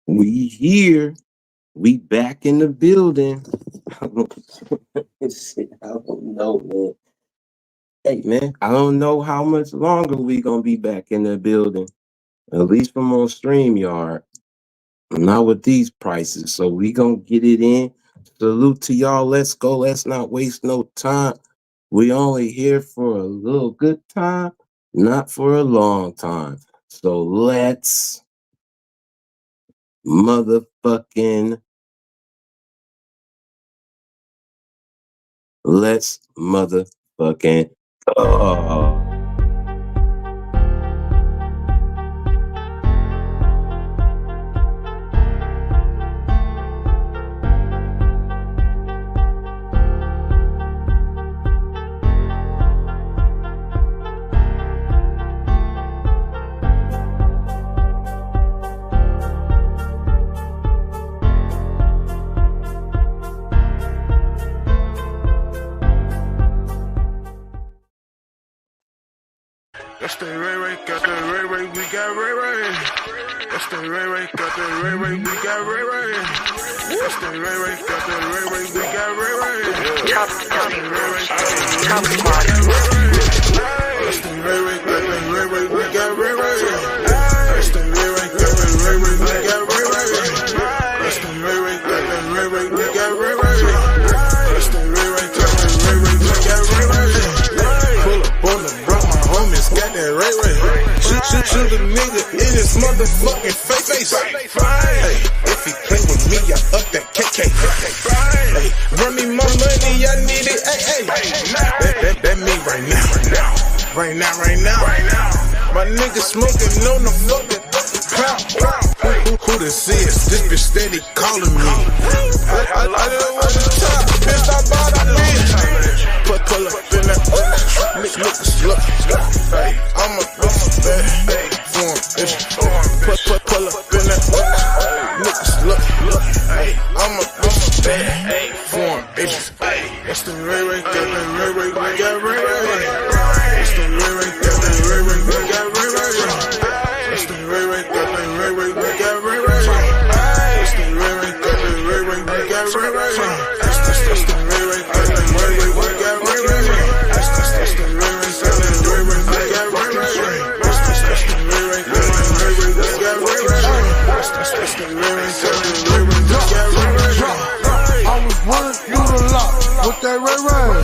We here. We back in the building. Shit, I don't know, man. Hey, man, I don't know how much longer we gonna be back in the building. At least from on StreamYard. Not with these prices. So we gonna get it in. Salute to y'all. Let's go. Let's not waste no time. We only here for a little good time, not for a long time. So let's motherfucking go. That's the Ray Ray, got the Ray Ray, we got Ray Ray. That's the Ray Ray, got the Ray Ray, we got Ray Ray. That's the Ray Ray, got the Ray Ray, we got Ray Ray. That's the Ray Ray, got the Ray Ray, we got Ray Ray. That's the Ray Ray, got the Ray Ray, we got Ray Ray. That's the Ray Ray, got the Ray Ray, we got Ray Ray. That's the Ray Ray, got the Ray Ray, we got Ray Ray. Pull up on the block, my homies got that Ray Ray. Shoot a nigga in his motherfucking face. Hey, if he play with me, I up that KK. Hey, run me my money, I need it. Hey, that me right now. My nigga smoking on the fucking cloud. Who this is? This bitch steady calling me. I didn't want to talk, bitch, I bought a bitch. Pull up in that niggas look. Hey, I'm a bad form bitch. Pull up in that niggas look. Hey, I'm a bad form bitch. That's the Ray Ray, got the Ray Ray, we got Ray Ray. That's the Ray Ray, got the Ray Ray, we got Ray Ray. That's the Ray Ray, got the Ray Ray, we got Ray Ray. That's the Ray Ray, got the Ray Ray, we got Ray Ray. That's the Ray Ray, got the Ray Ray, we got Ray Ray. That's the Ray Ray, got the Ray Ray, we got Ray Ray. That's the Ray Ray, got the Ray Ray, we got Ray Ray. That's the Ray Ray, got the Ray Ray, we got Ray Ray. I was running through the lot with that Ray Ray.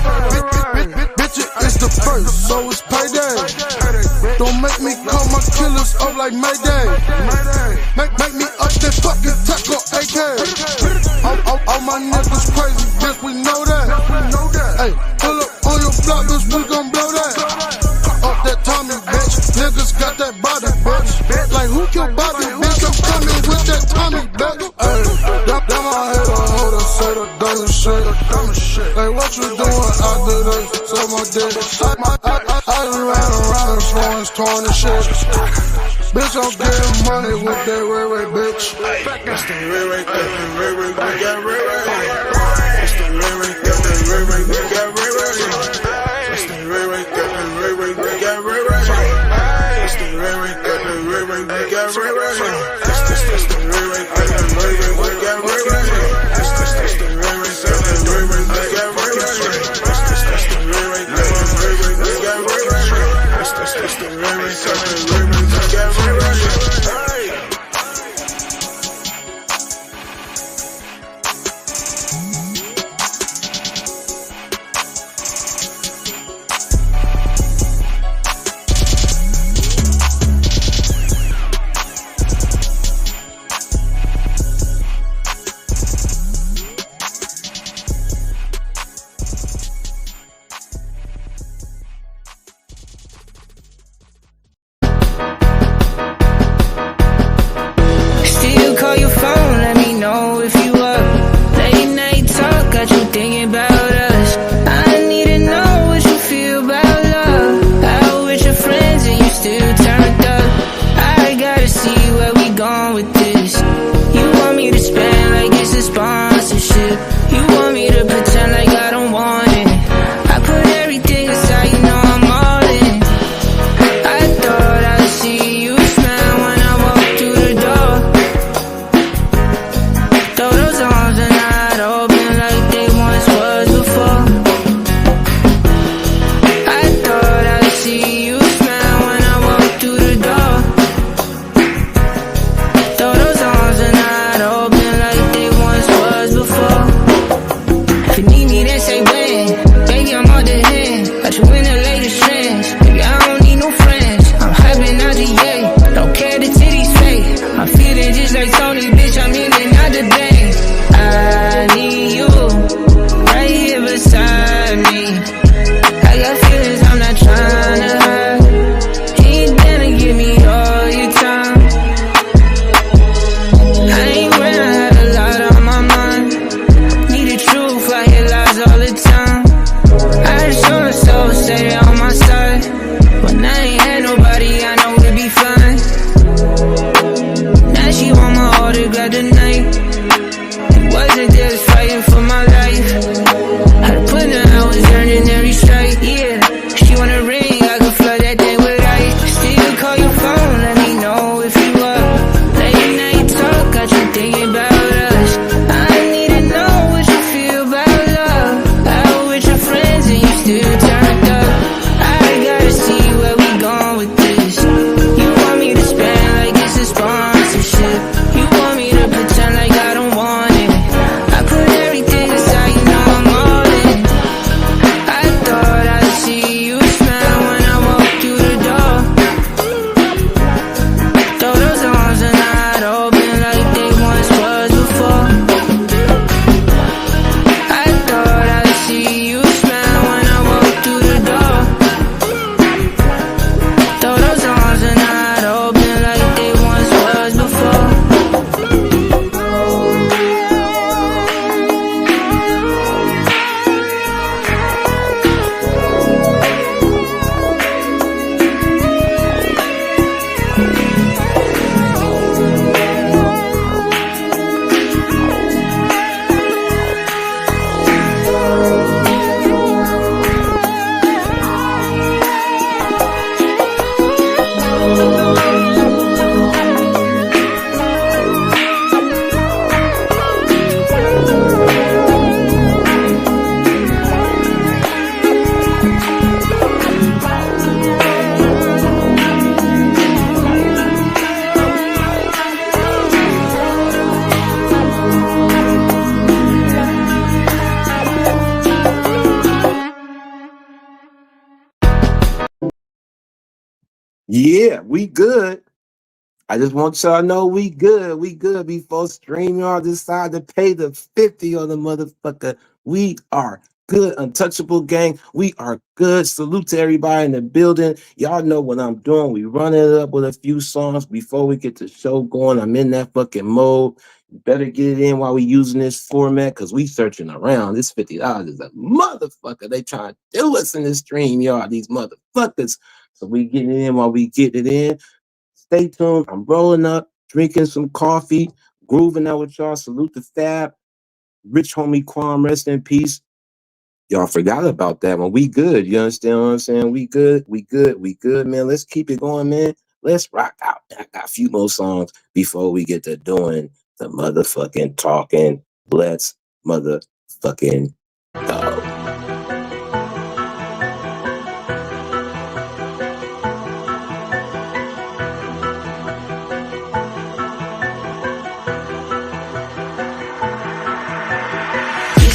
Bitch, it's the first, so it's payday. Don't make me call my killers up like Mayday. Make me up that fucking tackle AK. All my niggas crazy, bitch, we know that. Hey, pull up on your block, bitch, we gon' blow that. Up that Tommy, bitch, niggas got that body, bitch. Like who killed Bobby, bitch, I'm coming with that Tommy, bitch. Hey, that my head on hold and say the dumb shit. Like what you doing after this? So my dick. I done ran around and throwing torn and shit. Bitch, I'm getting money with that Ray Ray, bitch. That's the Ray Ray, got the Ray Ray, we got Ray Ray. That's the Ray Ray, got the Ray Ray, we got Ray Ray. That's the Ray Ray, got the Ray Ray, we got Ray Ray. That's the Ray Ray, got the Ray Ray, we got Ray Ray. That's the Ray Ray, got the Ray Ray, we got Ray Ray. That's the Ray Ray, got the Ray Ray, we got Ray Ray. That's the Ray Ray, got the Ray Ray, we got Ray Ray. That's the Ray Ray, got the Ray Ray, we got Ray Ray. got you thinking about us. I need to know what you feel about love. Out with your friends and you still turned up. I gotta see where we going with this. You want me to spend like it's a sponsorship. You want me to pretend like I don't want it. I put everything aside, you know I'm all in. I thought I'd see you smile when I walked through the door. Though those arms are not open like they once was before. I thought I'd see you smile when I walked through the door. Though those arms are not open like they once was before. Yeah, we good. I just want y'all to know we good. We good before StreamYard decide to pay the 50 on the motherfucker. We are good. Untouchable gang. We are good. Salute to everybody in the building. Y'all know what I'm doing. We run it up with a few songs before we get the show going. I'm in that fucking mode. You better get it in while we using this format because we searching around. This $50 is a motherfucker. They trying to do us in this StreamYard, these motherfuckers. So we getting it in while we get it in. Stay tuned. I'm rolling up, drinking some coffee, grooving out with y'all. Salute the Fab. Rich homie Kwam, rest in peace. Y'all forgot about that one. We good. You understand what I'm saying? We good. We good. We good, man. Let's keep it going, man. Let's rock out. I got a few more songs before we get to doing the motherfucking talking. Let's motherfucking go.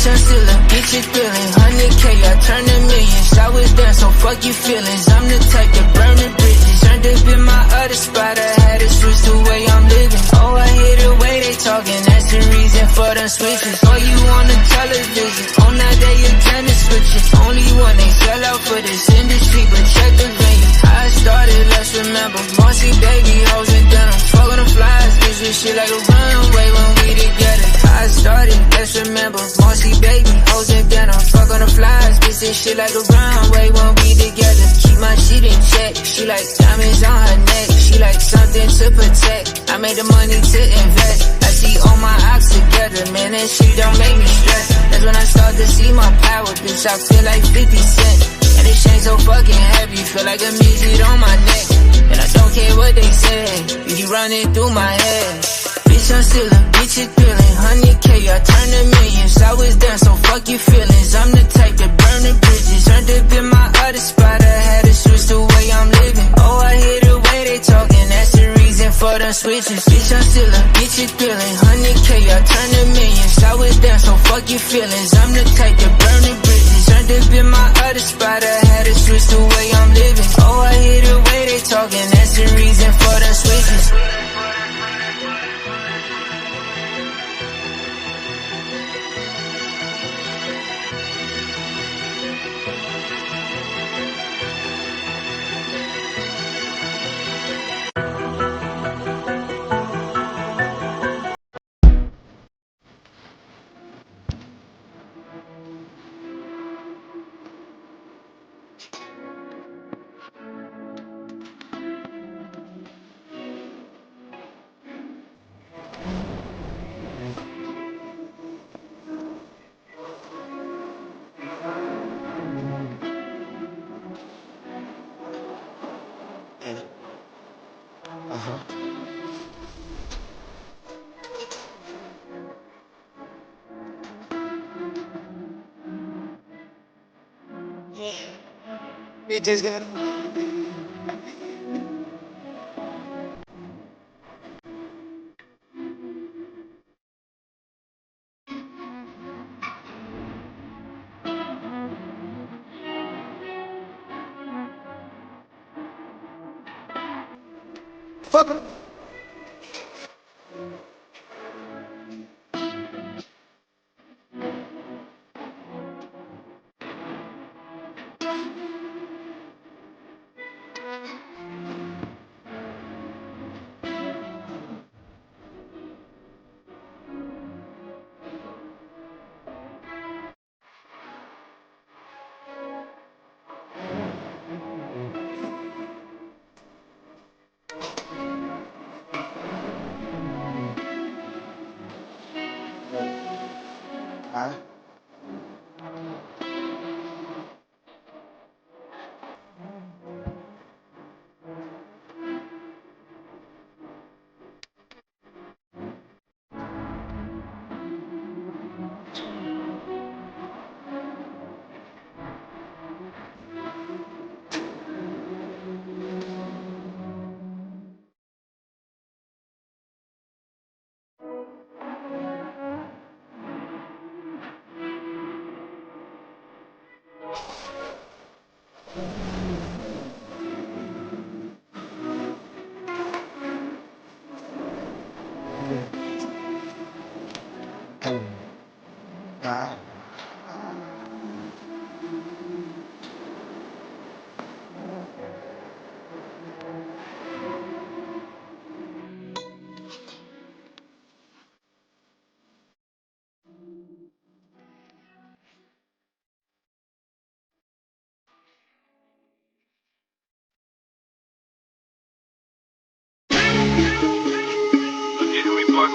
I'm still a bitch, you feeling 100K, I turn to millions. I was there, so fuck your feelings. I'm the type to burn the bridges. Turned up in my other spot, I had to switch the way I'm living. Oh, I hear the way they talking, that's the reason for the switches. Oh, you on the television, on that day agenda switches. Only one they sell out for this industry, but check the venue. I started, let's remember, Marcy baby, hoes and denim. Fucking the flies, gives this shit like a runway when we together. I started, let's remember, Marcy baby, hoes and denim. Fuck on the flies, bitch, this shit like a runway when we together. Keep my shit in check, she like diamonds on her neck. She like something to protect, I made the money to invest. I see all my ops together, man, that shit don't make me stress. That's when I start to see my power, bitch, I feel like 50 Cent. And this chain so fucking heavy, feel like a midget on my neck. And I don't care what they say, you keep running through my head. Bitch, I'm still a bitch, you feeling 100K, I turn to millions. I was there, so fuck your feelings. I'm the type to burn the bridges. Turned up in my other spot, I had to switch the way I'm living. Oh, I hear the way they talking, that's the reason for the switches. Bitch, I'm still a bitch, you feeling 100K, I turn to millions. I was there, so fuck your feelings. I'm the type to burn the bridges. Turned up in my other spot, I had to switch the way I'm living. Oh, I hear the way they talking, that's the reason for the switches. Bitches got fuck em.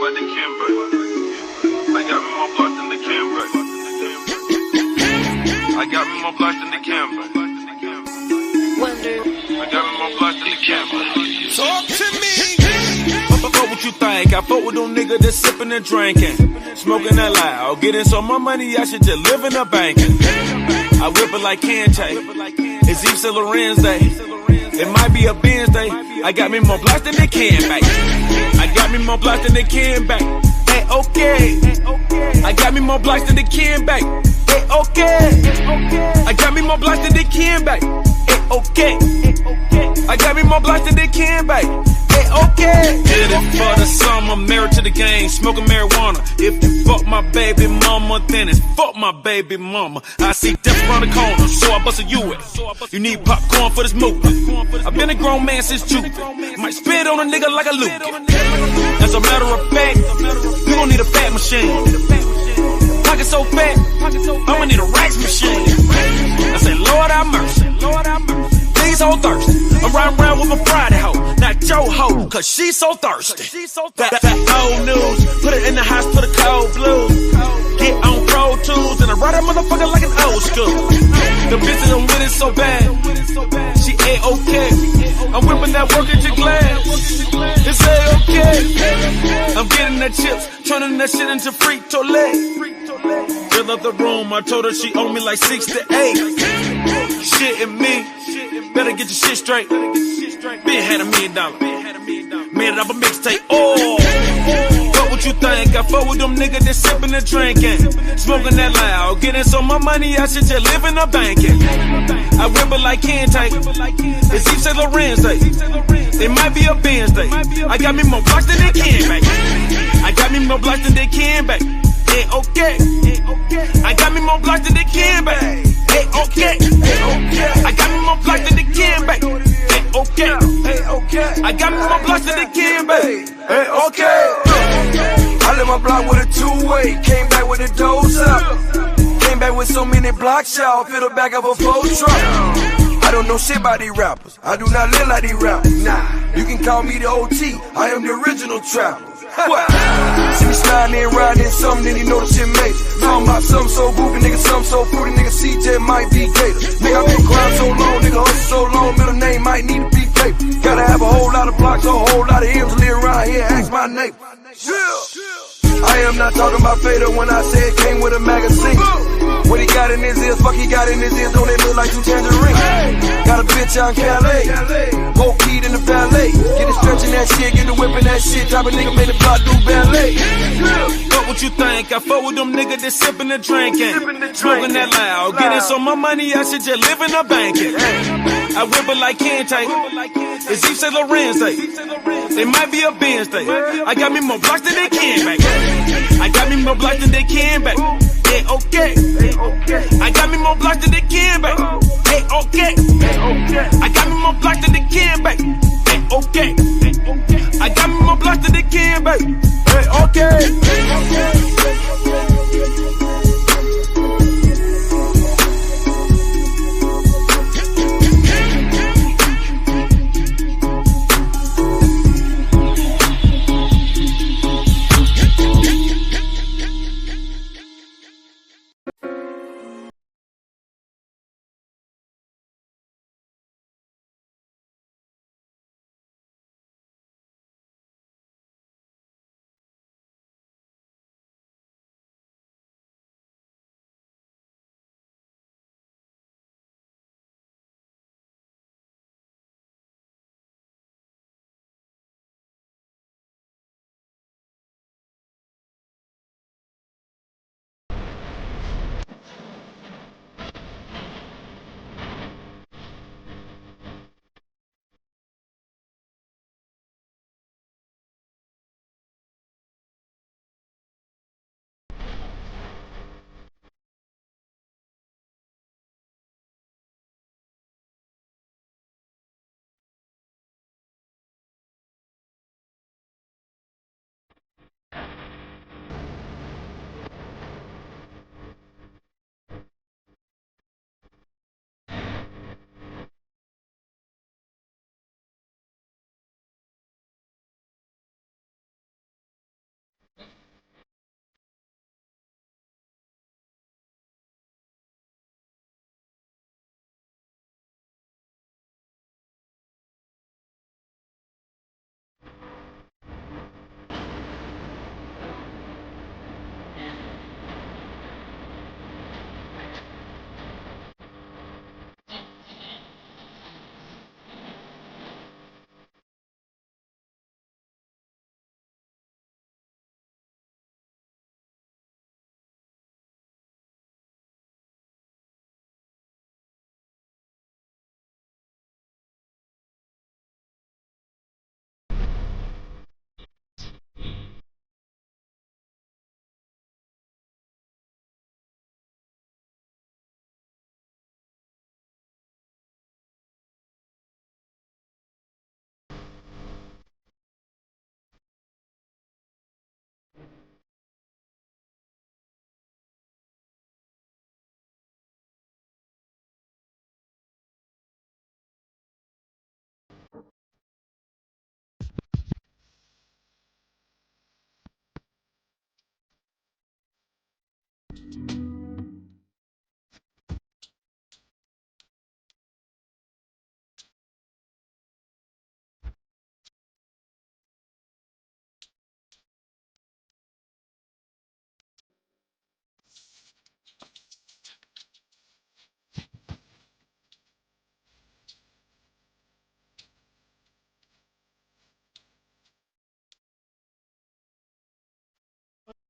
Like the Kimber. I got me more blocks than the Kimber. I got me more blocks than the Kimber. I got me more blocks than the Kimber. Talk to me. Fuck what you think? I fuck with them niggas that's sipping and drinking, smoking that loud, getting so much money I should just live in a banking. I whip it like Kante. It's Yves Saint Laurent's day. It might be a Benz day. I got me more blocks than they can back. I got me more blocks than they can back. Hey, okay. I got me more blocks than they can back. Hey, okay. I got me more blocks than they can back. Hey, okay. I got me more blocks than they can back. Hey, okay. Did it for the summer, married to the game, smoking marijuana. If you fuck my baby mama, then it's fuck my baby mama. I see death around the corner, so I bust a U.S. You need popcorn for this movie. I've been a grown man since June. Might spit on a nigga like a Luke. As a matter of fact, you gon' need a fat machine. Pocket so fat, I'ma need a racks machine. I say, Lord have mercy. These hoes thirsty. I'm riding around with my Friday hoe, not your hoe, cause she's so thirsty. That old news, put it in the house, put a cold blues. Get on Pro Tools, and I ride a motherfucker like an old school. The bitches I'm with it so bad, she ain't okay. I'm whipping that work at your glass, it's A-okay. I'm getting that chips, turning that shit into Frito-Lay. Fill up the room, I told her she owe me like 6 to 8. Shit and me, better get your shit straight. Been had $1 million, made it up a mixtape. Oh, fuck what you think? I fuck with them niggas that sipping and drinking, smoking that loud, getting so much money I should just live in a banking. I whip it like Kante. It's Yves Saint Laurent's day. It might be a Benz day. I got me more blocks than they can back. I got me more blocks than they can back. Hey, okay. I got me more blocks than they can back. Hey, okay. I got me more blocks than they can back. Hey, okay. I got me more blocks than they can back. Hey, okay. I left my block with a two-way. Came back with the doors up. Came back with so many blocks, y'all. Fill the back of a full truck. I don't know shit about these rappers. I do not live like these rappers. Nah, you can call me the OT. I am the original trapper. See me sliding and riding in something, then you know the shit major. Talking about something so goofy, nigga, something so fruity, nigga, CJ might be Gator. Nigga, I been grind so long, nigga, hustle so long, middle name might need to be paper. Gotta have a whole lot of blocks, a whole lot of M's to live around here, ask my neighbor. Yeah. I am not talking about Fader when I say it came with a magazine. What he got in his ears, fuck he got in his ears, don't they look like two tangerines? Got a bitch out in Calais, whole keyed in the valet. Get it stretching that shit, get the whipping that shit, type of nigga made the block do ballet. Fuck what you think, I fuck with them niggas that sippin' and drinking, smoking that loud, getting so much money I should just live in a banking. I whip it like Kente, it's Yves Saint Laurent day. It might be a Benz day. I got me more blocks than they can back. I got me more blocks than they can back. Hey, okay. I got me more blocks than they can back. Hey, okay. I got me more blocks than they can back. Hey, okay. I got me more blocks than they can back. Hey, okay.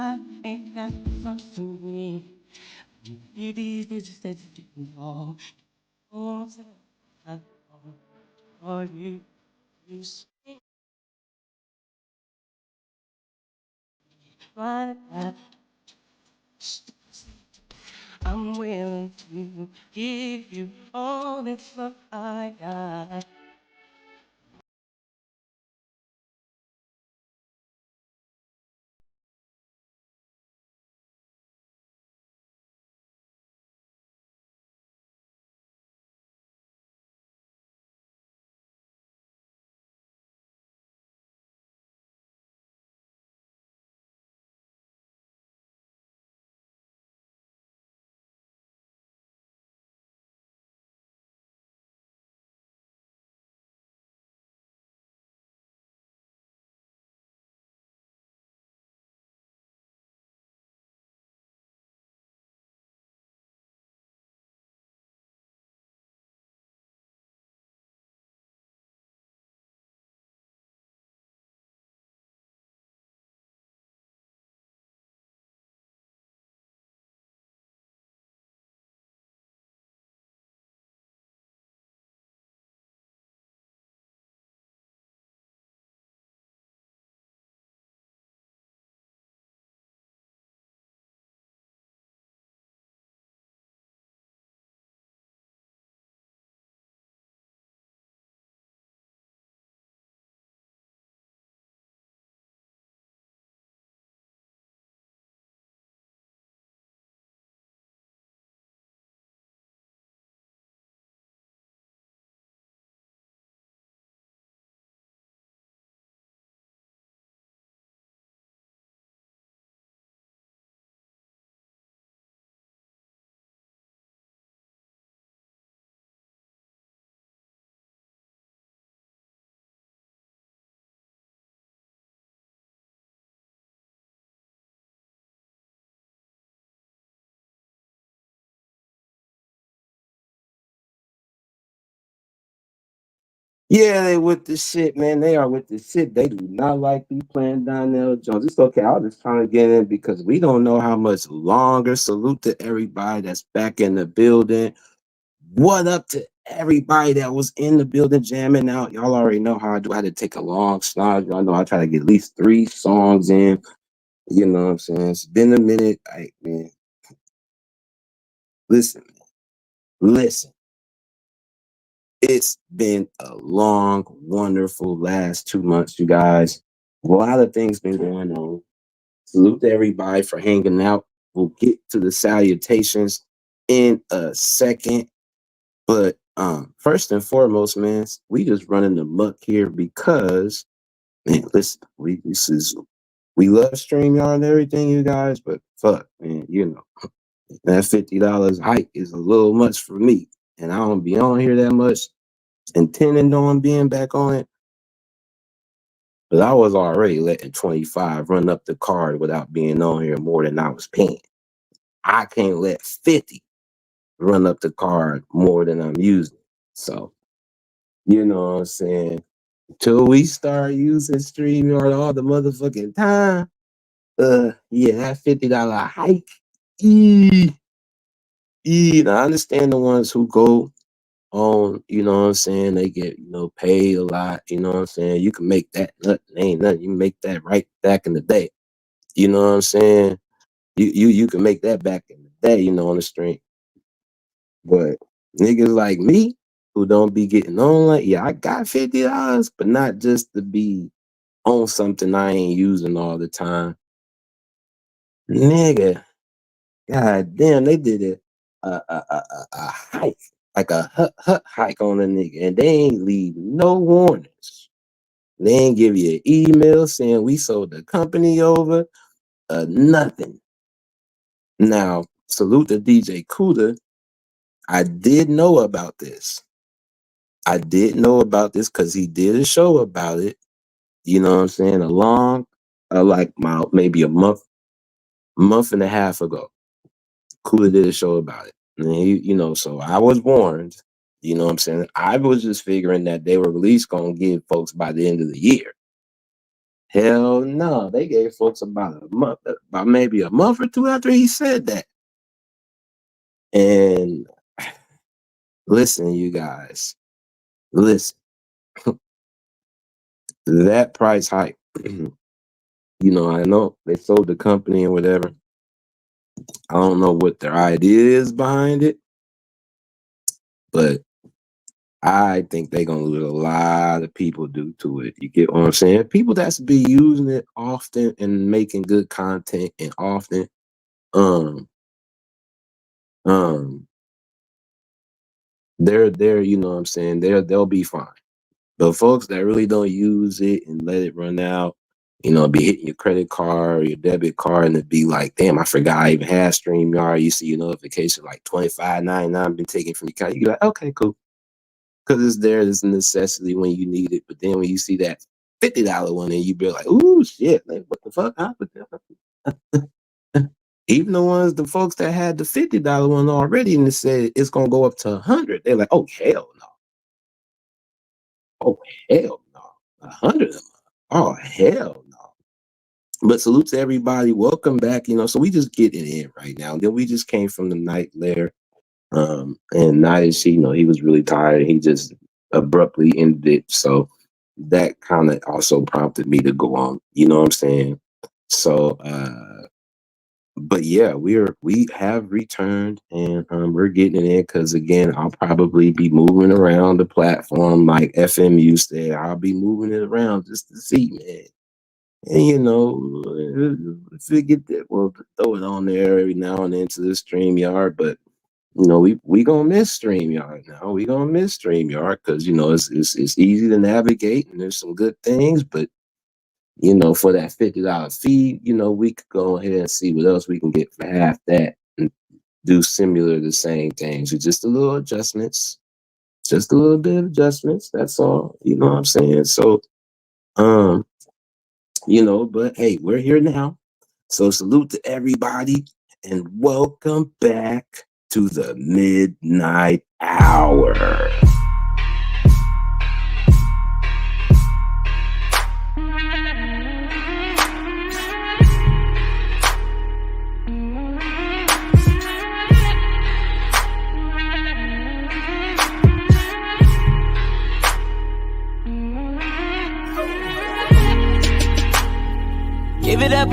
I ain't got fun for me. You these bitches that you know. Oh, I or you say right. I'm willing to give you all the love I got. Yeah, they with the shit, man. They are with the shit. They do not like me playing Donnell Jones. It's okay. I was just trying to get in because we don't know how much longer. Salute to everybody that's back in the building. What up to everybody that was in the building jamming out? Y'all already know how I do. I had to take a long slide. Y'all know I try to get at least 3 songs in. You know what I'm saying? It's been a minute. Man, listen. It's been a long, wonderful last 2 months, you guys. A lot of things been going on. Salute to everybody for hanging out. We'll get to the salutations in a second. But first and foremost, man, we just running the muck here because, man, listen, we love StreamYard and everything, you guys, but fuck, man, you know, that $50 hike is a little much for me. And I don't be on here that much, intending on being back on it. But I was already letting 25 run up the card without being on here more than I was paying. I can't let 50 run up the card more than I'm using. So, you know what I'm saying? Till we start using StreamYard all the motherfucking time, yeah, that $50 hike. Now, I understand the ones who go on, you know what I'm saying, they get, you know, paid a lot, you know what I'm saying? You can make that nothing, ain't nothing. You can make that right back in the day. You know what I'm saying? You can make that back in the day, you know, on the stream. But niggas like me who don't be getting on, like, yeah, I got $50, but not just to be on something I ain't using all the time. Nigga, god damn, they did it a hike, like a hut hike on a nigga, and they ain't leave no warnings. They ain't give you an email saying we sold the company over, nothing. Now, salute to DJ Kuda. I did know about this. I did know about this because he did a show about it. You know what I'm saying? Like maybe a month and a half ago. Kuda did a show about it. And you know, so I was warned. You know what I'm saying? I was just figuring that they were at least going to give folks by the end of the year. Hell no. They gave folks about maybe a month or two after he said that. And listen, you guys. Listen. That price hike, you know, I know they sold the company and whatever. I don't know what their idea is behind it, but I think they're gonna lose a lot of people due to it. You get what I'm saying? People that's be using it often and making good content and often, they're you know what I'm saying, they'll be fine. But folks that really don't use it and let it run out, you know, be hitting your credit card or your debit card and it be like, damn, I forgot I even had StreamYard. You see your notification like $25.99 been taken from your account. You be like, okay, cool. Because it's there, it's a necessity when you need it. But then when you see that $50 one and you be like, ooh, shit, like, what the fuck happened? Even the folks that had the $50 one already and it said it's going to go up to 100, they're like, oh, hell no. Oh, hell no. 100 of them. Oh, hell no. But salute to everybody. Welcome back. You know, so we just getting in right now. Then we just came from the night lair. And Nice, you know, he was really tired. He just abruptly ended it. So that kind of also prompted me to go on. You know what I'm saying? So but yeah, we have returned and we're getting it in because again, I'll probably be moving around the platform like FMU said. I'll be moving it around just to see, man. And you know, if we get that, we'll throw it on there every now and then to the StreamYard. But you know, we gonna miss StreamYard now. We gonna miss StreamYard because you know it's easy to navigate and there's some good things, but you know, for that $50 fee, you know, we could go ahead and see what else we can get for half that and do similar the same things with just a little adjustments, just a little bit of adjustments. That's all. You know what I'm saying? So, you know, but hey, we're here now. So salute to everybody and welcome back to the midnight hour.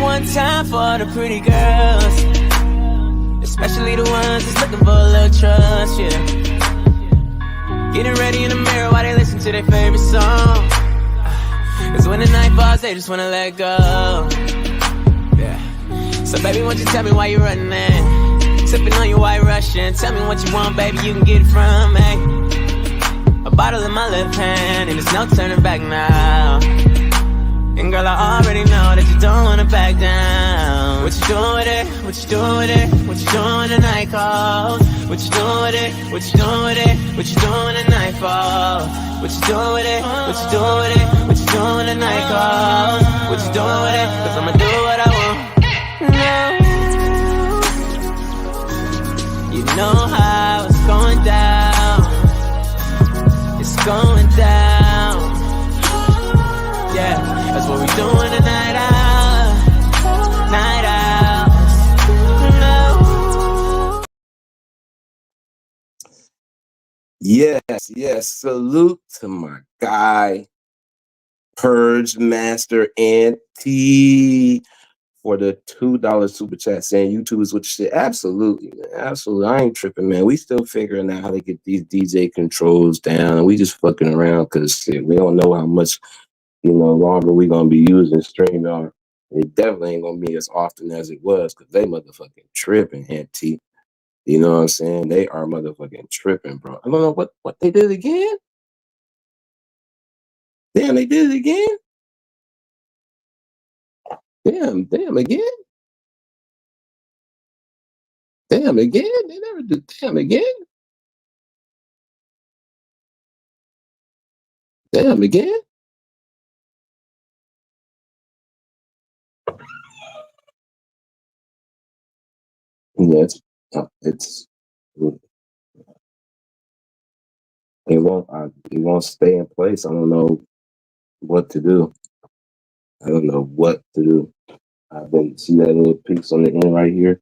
one time for the pretty girls, especially the ones that's looking for a little trust, yeah. Getting ready in the mirror while they listen to their favorite song. Cause when the night falls, they just wanna let go. Yeah. So baby, won't you tell me why you running in? Sipping on your white Russian. Tell me what you want, baby, you can get it from me. A bottle in my left hand, and there's no turning back now. And girl, I already know that you don't wanna back down. What you doing with it? What you doing with it? What you doing when the night calls? What you doing with it? What you doing with it? What you doing when the night falls? What you doing with it? What you doing with it? What you doing when the night calls? What you doing with it? Cause I'ma do what I want. No. You know how it's going down. It's going down. Yeah, that's what we doing tonight out. Night out. No. Yes. Salute to my guy, Purge Master NT, for the $2 super chat saying YouTube is what you said. Absolutely, man. Absolutely. I ain't tripping, man. We still figuring out how to get these DJ controls down. We just fucking around because we don't know how much longer we gonna be using StreamYard. It definitely ain't gonna be as often as it was because they motherfucking tripping, NT. You know what I'm saying? They are motherfucking tripping, bro. I don't know what they did again. Damn, they did it again. Damn again. Damn again. They never do damn again. Damn again. Yeah, it won't stay in place. I don't know what to do. I've been see that little piece on the end right here.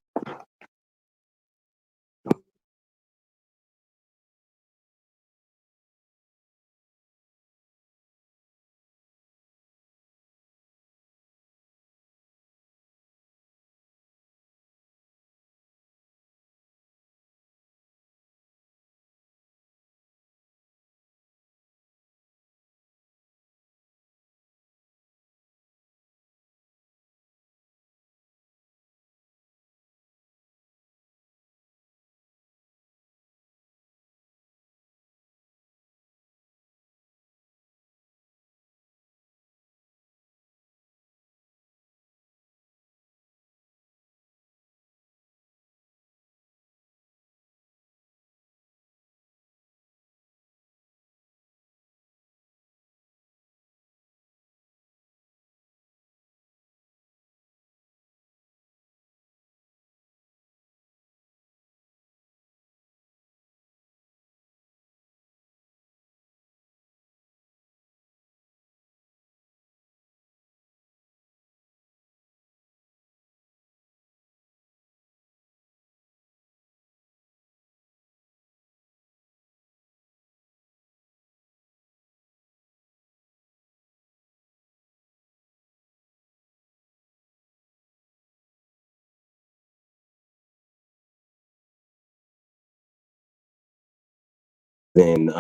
Then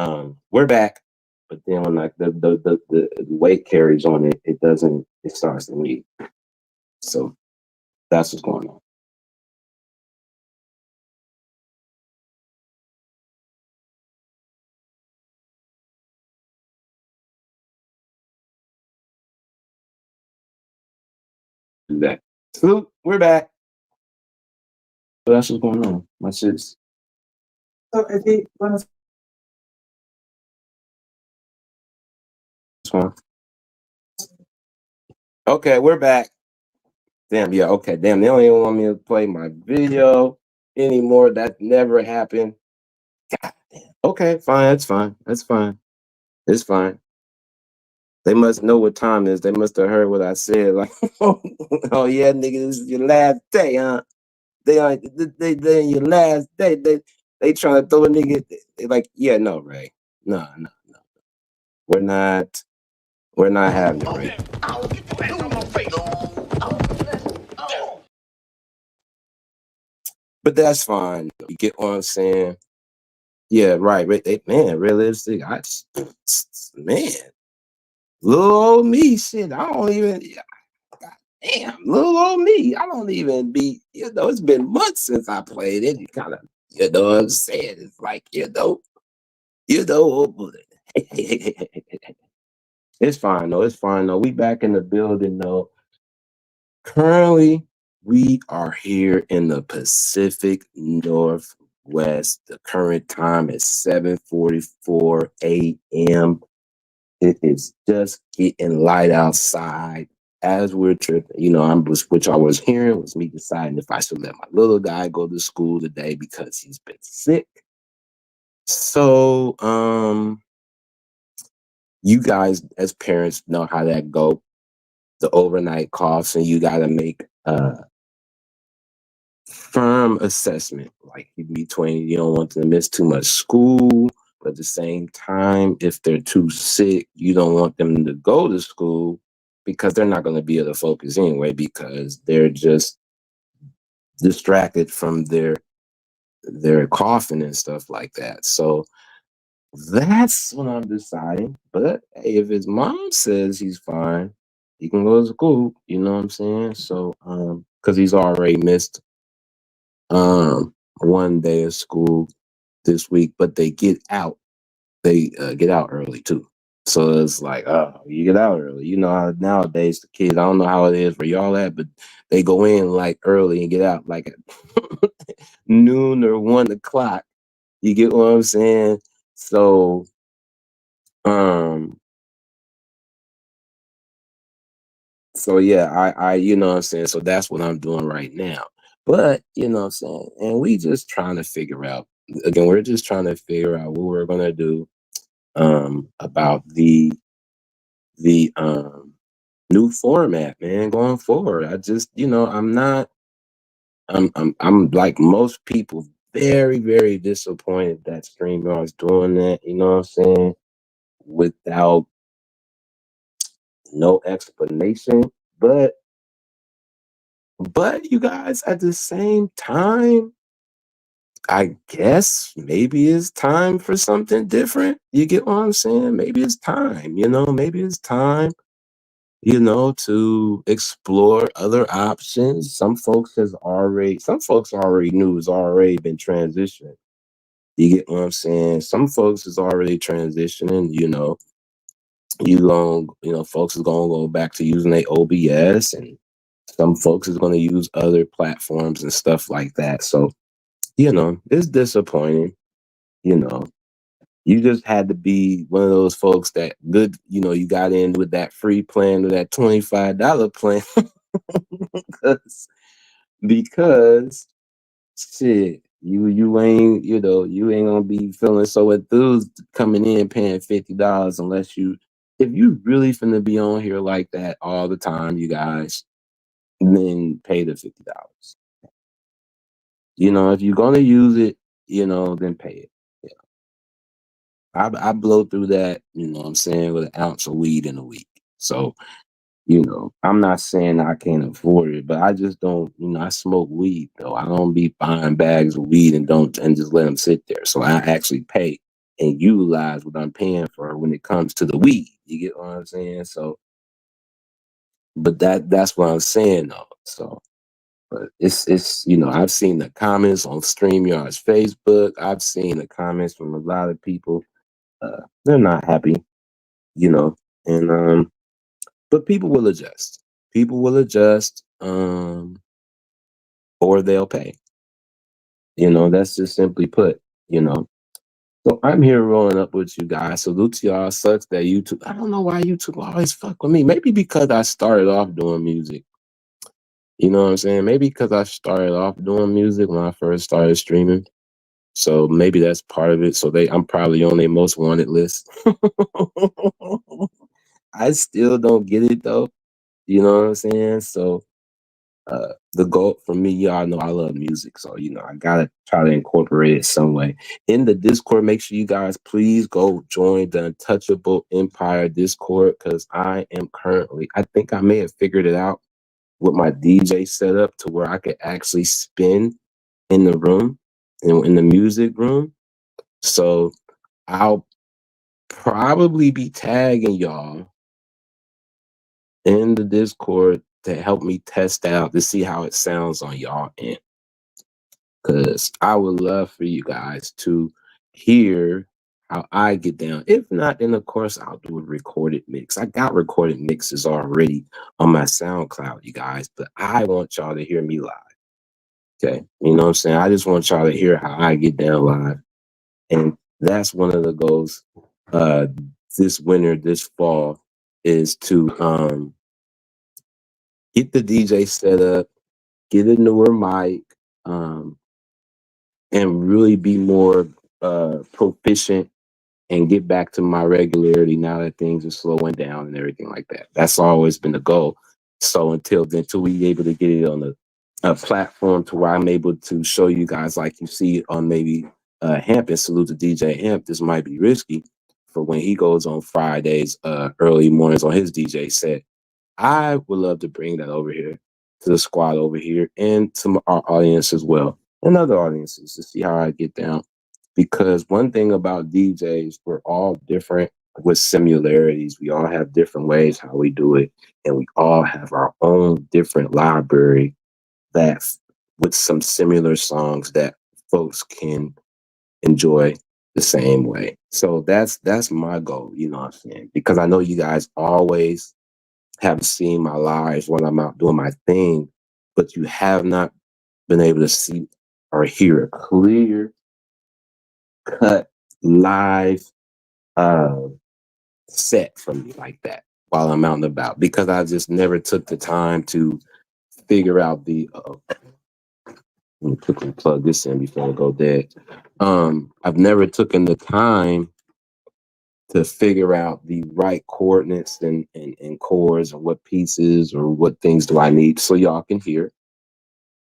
we're back, but then when like the weight carries on it, it starts to leak. So that's what's going on. That. So we're back. So that's what's going on. My shit's. So if he runs. Okay, we're back. Damn, yeah, okay, damn. They don't even want me to play my video anymore. That never happened. God damn. Okay, fine, that's fine. That's fine. It's fine. They must know what time it is. They must have heard what I said. Like, oh yeah, nigga, this is your last day, huh? They in your last day. They trying to throw a nigga. They like, yeah, no, Ray. No. We're not having it, Ray. But that's fine. You get what I'm saying? Yeah, right. Man, realistic. Man, little old me, shit. I don't even. Damn, little old me. I don't even be. It's been months since I played it. You kind of, what I'm saying? It's like, It's fine though. It's fine though. We back in the building though. Currently, we are here in the Pacific Northwest. The current time is 7:44 a.m. It is just getting light outside as we're tripping. Which I was hearing was me deciding if I should let my little guy go to school today because he's been sick. So, you guys as parents know how that go. The overnight costs, and you got to make a firm assessment. Like between, you don't want them to miss too much school, but at the same time, if they're too sick, you don't want them to go to school because they're not going to be able to focus anyway because they're just distracted from their coughing and stuff like that. So that's what I'm deciding. But hey, if his mom says he's fine, he can go to school. You know what I'm saying? So, because he's already missed 1 day of school this week, but they get out. They get out early too. So it's like, oh, you get out early. You know how nowadays the kids, I don't know how it is where y'all at, but they go in like early and get out like at noon or 1 o'clock. You get what I'm saying? So, so yeah, I you know what I'm saying? So that's what I'm doing right now. But you know what I'm saying? And we just trying to figure out, again, we're just trying to figure out what we're gonna do about the new format, man, going forward. I just, I'm like most people, very, very disappointed that StreamYard's doing that, you know what I'm saying? Without no explanation. But you guys, at the same time, I guess maybe it's time for something different. You get what I'm saying? Maybe it's time, maybe it's time, to explore other options. Some folks already knew it's already been transitioning. You get what I'm saying? Some folks is already transitioning, folks is gonna go back to using their OBS, and some folks is gonna use other platforms and stuff like that. So, it's disappointing. You know, you just had to be one of those folks that good, you got in with that free plan or that $25 plan because shit, you ain't, you ain't gonna be feeling so enthused coming in paying $50 unless if you really finna be on here like that all the time, you guys, then pay the $50. If you're gonna use it, then pay it. I blow through that, you know what I'm saying, with an ounce of weed in a week. So, I'm not saying I can't afford it, but I just don't, I smoke weed though. I don't be buying bags of weed and just let them sit there. So I actually pay and utilize what I'm paying for when it comes to the weed. You get what I'm saying? So, but that's what I'm saying though. So, but it's I've seen the comments on StreamYard's Facebook. I've seen the comments from a lot of people. They're not happy, and but people will adjust. People will adjust, or they'll pay. That's just simply put. So I'm here rolling up with you guys. Salute to y'all. Sucks that YouTube. I don't know why YouTube always fuck with me. Maybe because I started off doing music. You know what I'm saying? Maybe because I started off doing music when I first started streaming. So maybe that's part of it. So I'm probably on their most wanted list. I still don't get it though. You know what I'm saying? So the goal for me, y'all know I love music. So, I gotta try to incorporate it some way. In the Discord, make sure you guys please go join the Untouchable Empire Discord, because I think I may have figured it out with my DJ setup to where I could actually spin in the room, in the music room. So I'll probably be tagging y'all in the Discord to help me test out to see how it sounds on y'all end. Because I would love for you guys to hear how I get down. If not, then of course I'll do a recorded mix. I got recorded mixes already on my SoundCloud, you guys, but I want y'all to hear me live. Okay. You know what I'm saying? I just want y'all to hear how I get down live. And that's one of the goals uh this winter, this fall, is to get the DJ set up, get a newer mic, and really be more proficient and get back to my regularity now that things are slowing down and everything like that. That's always been the goal. So until then, until we able to get it on a platform to where I'm able to show you guys like you see on maybe Hamp, and salute to DJ Hamp. This might be risky for when he goes on Fridays, early mornings on his DJ set. I would love to bring that over here to the squad over here and to our audience as well and other audiences to see how I get down. Because one thing about DJs, we're all different with similarities. We all have different ways how we do it, and we all have our own different library that with some similar songs that folks can enjoy the same way. So that's my goal, you know what I'm saying? Because I know you guys always have seen my lives when I'm out doing my thing, but you have not been able to see or hear a clear cut live set from me like that while I'm out and about, because I just never took the time to figure out the let me quickly plug this in before I go dead. I've never taken the time to figure out the right coordinates and chords or what pieces or what things do I need so y'all can hear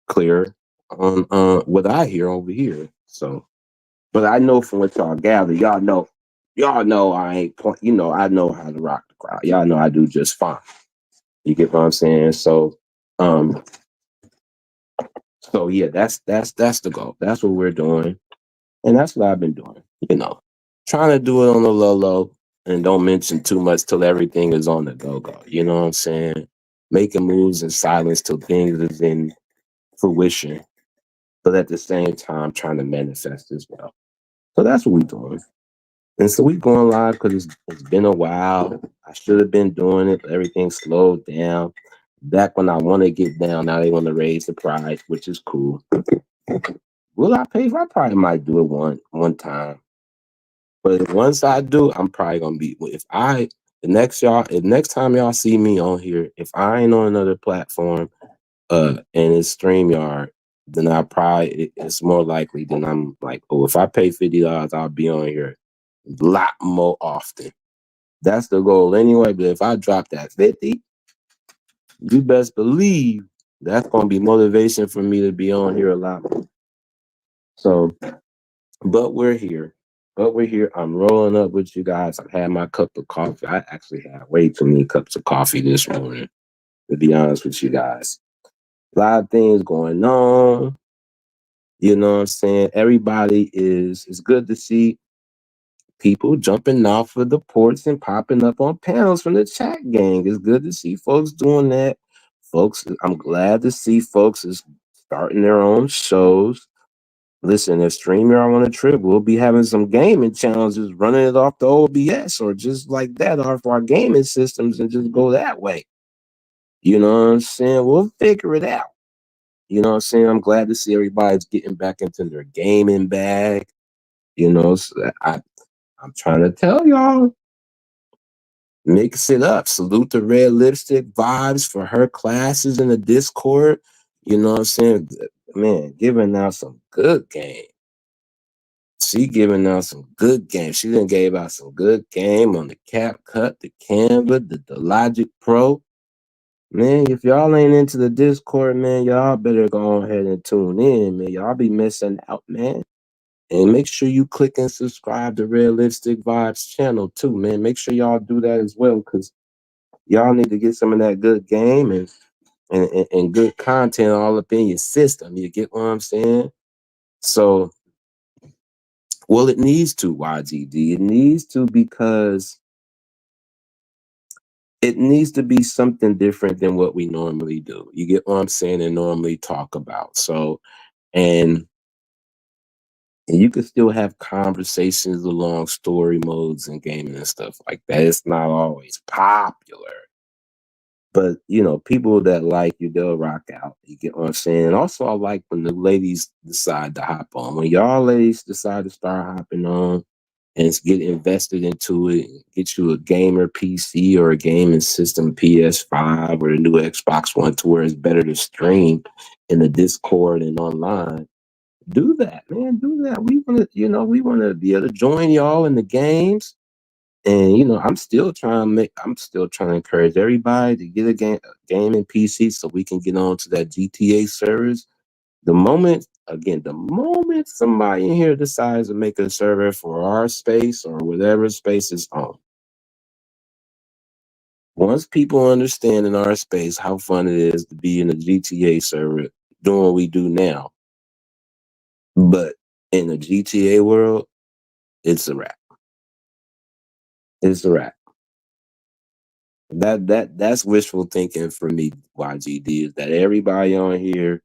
clear on what I hear over here. So, but I know from what y'all gather, y'all know I ain't I know how to rock the crowd. Y'all know I do just fine. You get what I'm saying? So so yeah, that's the goal. That's what we're doing. And that's what I've been doing, trying to do it on the low and don't mention too much till everything is on the go. You know what I'm saying? Making moves in silence till things is in fruition, but at the same time trying to manifest as well. So that's what we're doing. And so we going live because it's been a while. I should have been doing it, but everything slowed down. Back when I want to get down, now they want to raise the price, which is cool. Will I pay? I probably might do it one time. But once I do, I'm probably gonna be the next time y'all see me on here, if I ain't on another platform, and it's StreamYard, then it's more likely than I'm like, oh, if I pay $50, I'll be on here a lot more often. That's the goal anyway. But if I drop that 50, you best believe that's gonna be motivation for me to be on here a lot more. So, but we're here. I'm rolling up with you guys. I've had my cup of coffee. I actually had way too many cups of coffee this morning, to be honest with you guys. A lot of things going on. You know what I'm saying? Everybody it's good to see people jumping off of the ports and popping up on panels from the chat gang. It's good to see folks doing that. Folks, I'm glad to see folks is starting their own shows. Listen, if StreamYard on a trip, we'll be having some gaming challenges, running it off the OBS or just like that off our gaming systems and just go that way. You know what I'm saying? We'll figure it out. You know what I'm saying? I'm glad to see everybody's getting back into their gaming bag. So I'm trying to tell y'all, mix it up. Salute the Red Lipstick Vibes for her classes in the Discord. You know what I'm saying? Man, giving out some good game. She giving out some good game. She done gave out some good game on the CapCut, the Canva, the Logic Pro. Man, if y'all ain't into the Discord, man, y'all better go ahead and tune in, man. Y'all be missing out, man. And make sure you click and subscribe to Red Lipstick Vibes channel too, man. Make sure y'all do that as well, because y'all need to get some of that good game and good content all up in your system. You get what I'm saying? So, well, it needs to, YGD. It needs to because it needs to be something different than what we normally do. You get what I'm saying? And normally talk about. So, and you can still have conversations along story modes and gaming and stuff like that. It's not always popular. But people that like you, they'll rock out. You get what I'm saying? And also I like when the ladies decide to hop on. When y'all ladies decide to start hopping on and get invested into it, get you a gamer PC or a gaming system, PS5 or the new Xbox One, to where it's better to stream in the Discord and online. Do that, man. Do that. We wanna be able to join y'all in the games. And I'm still trying to encourage everybody to get a gaming PC so we can get on to that GTA servers. The moment somebody in here decides to make a server for our space or whatever space is on, once people understand in our space how fun it is to be in a GTA server doing what we do now, but in the GTA world, it's a wrap. It's a wrap. That's wishful thinking for me, YGD, is that everybody on here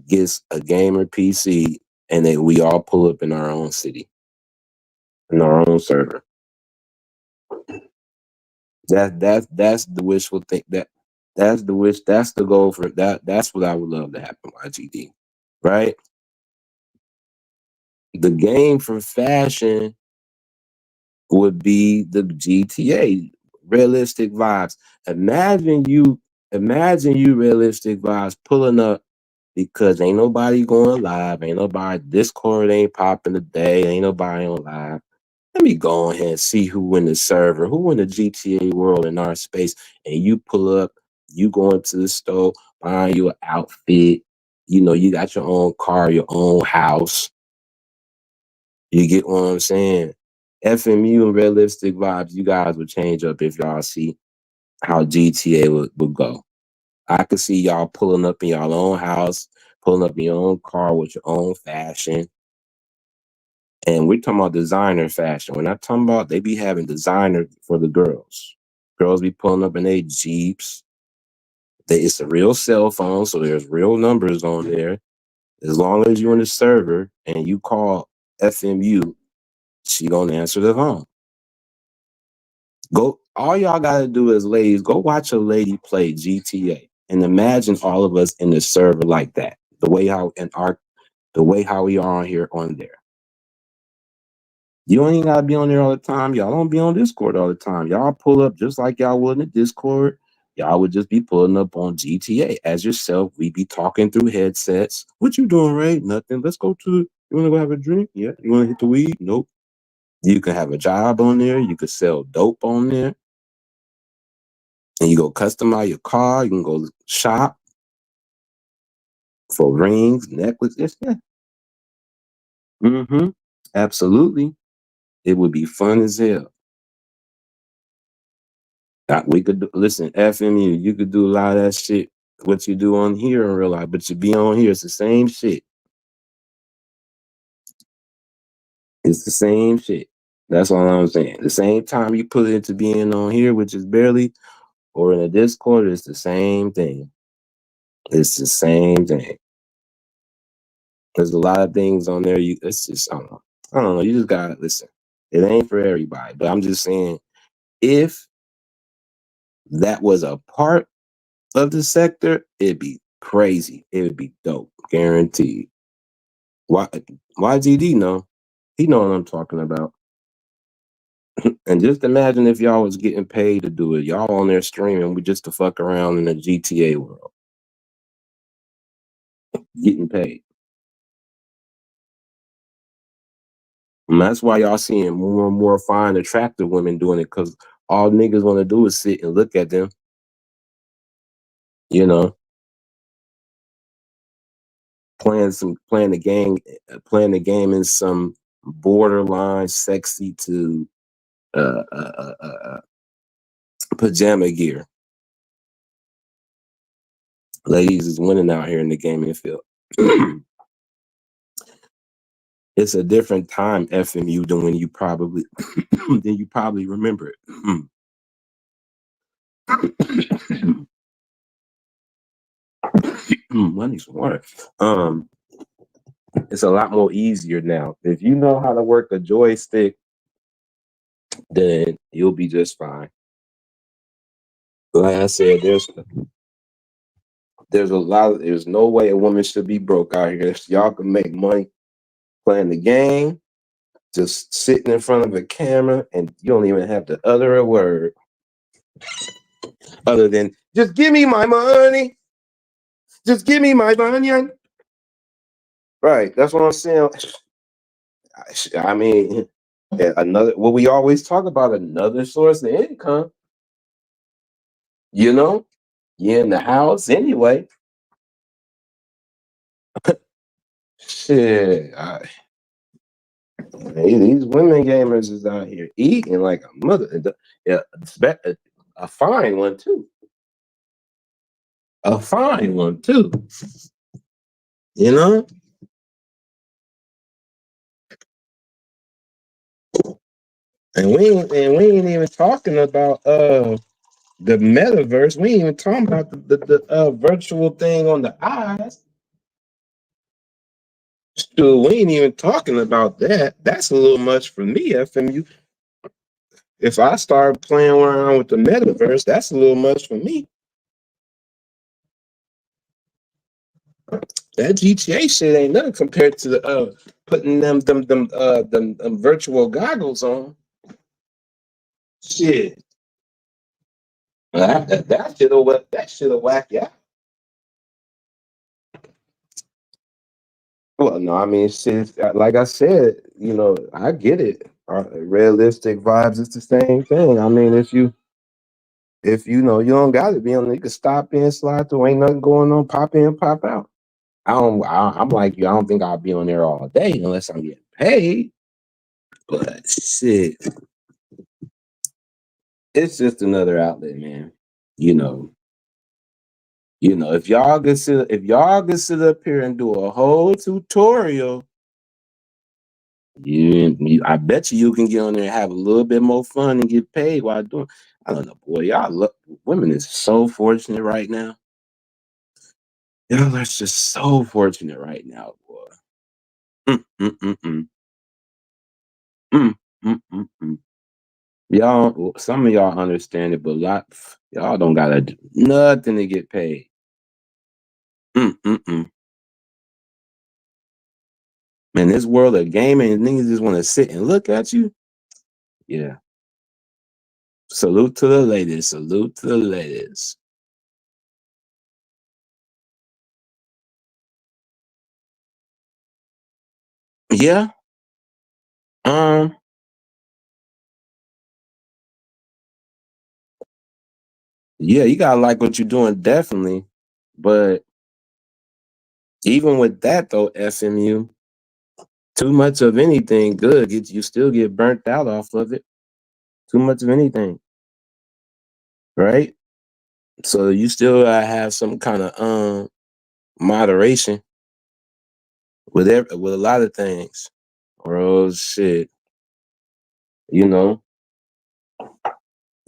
gets a gamer PC and then we all pull up in our own city, in our own server. That's the wishful think that's the wish, that's the goal for that. That's what I would love to happen, YGD. Right? The game for fashion would be the GTA. Realistic vibes. Imagine you realistic vibes pulling up because ain't nobody going live, ain't nobody Discord ain't popping today, ain't nobody on live. Let me go ahead and see who in the server, who in the GTA world in our space, and you pull up, you go into the store, buying you an outfit, you got your own car, your own house. You get what I'm saying? FMU and realistic vibes, you guys would change up if y'all see how GTA would go. I could see y'all pulling up in y'all own house, pulling up in your own car with your own fashion. And we're talking about designer fashion. We're not talking about they be having designer for the girls. Girls be pulling up in their Jeeps. It's a real cell phone, so there's real numbers on there. As long as you're in the server and you call FMU, she gonna answer the phone. All y'all gotta do is, ladies, go watch a lady play GTA and imagine all of us in the server like that. The way how we are on here on there. You don't even gotta be on there all the time. Y'all don't be on Discord all the time. Y'all pull up just like y'all would in the Discord. Y'all would just be pulling up on GTA as yourself. We be talking through headsets. What you doing, Ray? Nothing. Let's go to. You wanna go have a drink? Yeah. You wanna hit the weed? Nope. You can have a job on there. You could sell dope on there. And you go customize your car. You can go shop for rings, necklaces. Yeah. Mm-hmm. Absolutely. It would be fun as hell. We could listen, FMU, you could do a lot of that shit, what you do on here in real life, but you be on here, it's the same shit. It's the same shit. That's all I'm saying. The same time you put it into being on here, which is barely, or in a Discord, it's the same thing. It's the same thing. There's a lot of things on there. It's just, I don't know. You just gotta listen. It ain't for everybody, but I'm just saying, if that was a part of the sector, it'd be crazy. It would be dope, guaranteed. Why YGD know? He know what I'm talking about. And just imagine if y'all was getting paid to do it. Y'all on there streaming, we just to fuck around in the GTA world. Getting paid. And that's why y'all seeing more and more fine, attractive women doing it, because all niggas want to do is sit and look at them. Playing the game in some borderline sexy to pajama gear. Ladies is winning out here in the gaming field. It's a different time FMU than when you probably remember it. Money's water. It's a lot more easier now. If you know how to work a joystick, then you'll be just fine. Like I said, there's no way a woman should be broke out here. Y'all can make money playing the game, just sitting in front of a camera, and you don't even have to utter a word other than just give me my money. Just give me my money. Right. That's what I'm saying. I mean, we always talk about another source of income. You know, you're in the house anyway. Shit. These women gamers is out here eating like a mother. Yeah, a fine one too. A fine one too. You know? And we ain't even talking about the metaverse. We ain't even talking about the virtual thing on the eyes. So we ain't even talking about that. That's a little much for me, FMU. If I start playing around with the metaverse, that's a little much for me. That GTA shit ain't nothing compared to the putting them virtual goggles on. Shit. That shit'll whack you out. Well, no, I mean, shit, like I said, you know, I get it. Realistic vibes, it's the same thing. I mean, if you know you don't got to be on, you can stop in, slide through, ain't nothing going on, pop in, pop out. I'm like you. I don't think I'll be on there all day unless I'm getting paid. But shit, it's just another outlet, man. You know, if y'all could sit up here and do a whole tutorial, I bet you can get on there and have a little bit more fun and get paid while doing. I don't know, boy. Women is so fortunate right now. Y'all are just so fortunate right now, boy. Mm, mm, mm, mm. Mm, mm, mm, mm. Y'all, some of y'all understand it, but y'all don't gotta do nothing to get paid. Mm, mm, mm. Man, this world of gaming, niggas just want to sit and look at you. Yeah. Salute to the ladies. Salute to the ladies. Yeah. Yeah, you gotta like what you're doing, definitely. But even with that though, FMU, too much of anything good you still get burnt out off of it. Too much of anything. Right? So you still gotta have some kind of moderation with a lot of things. Or else shit, you know,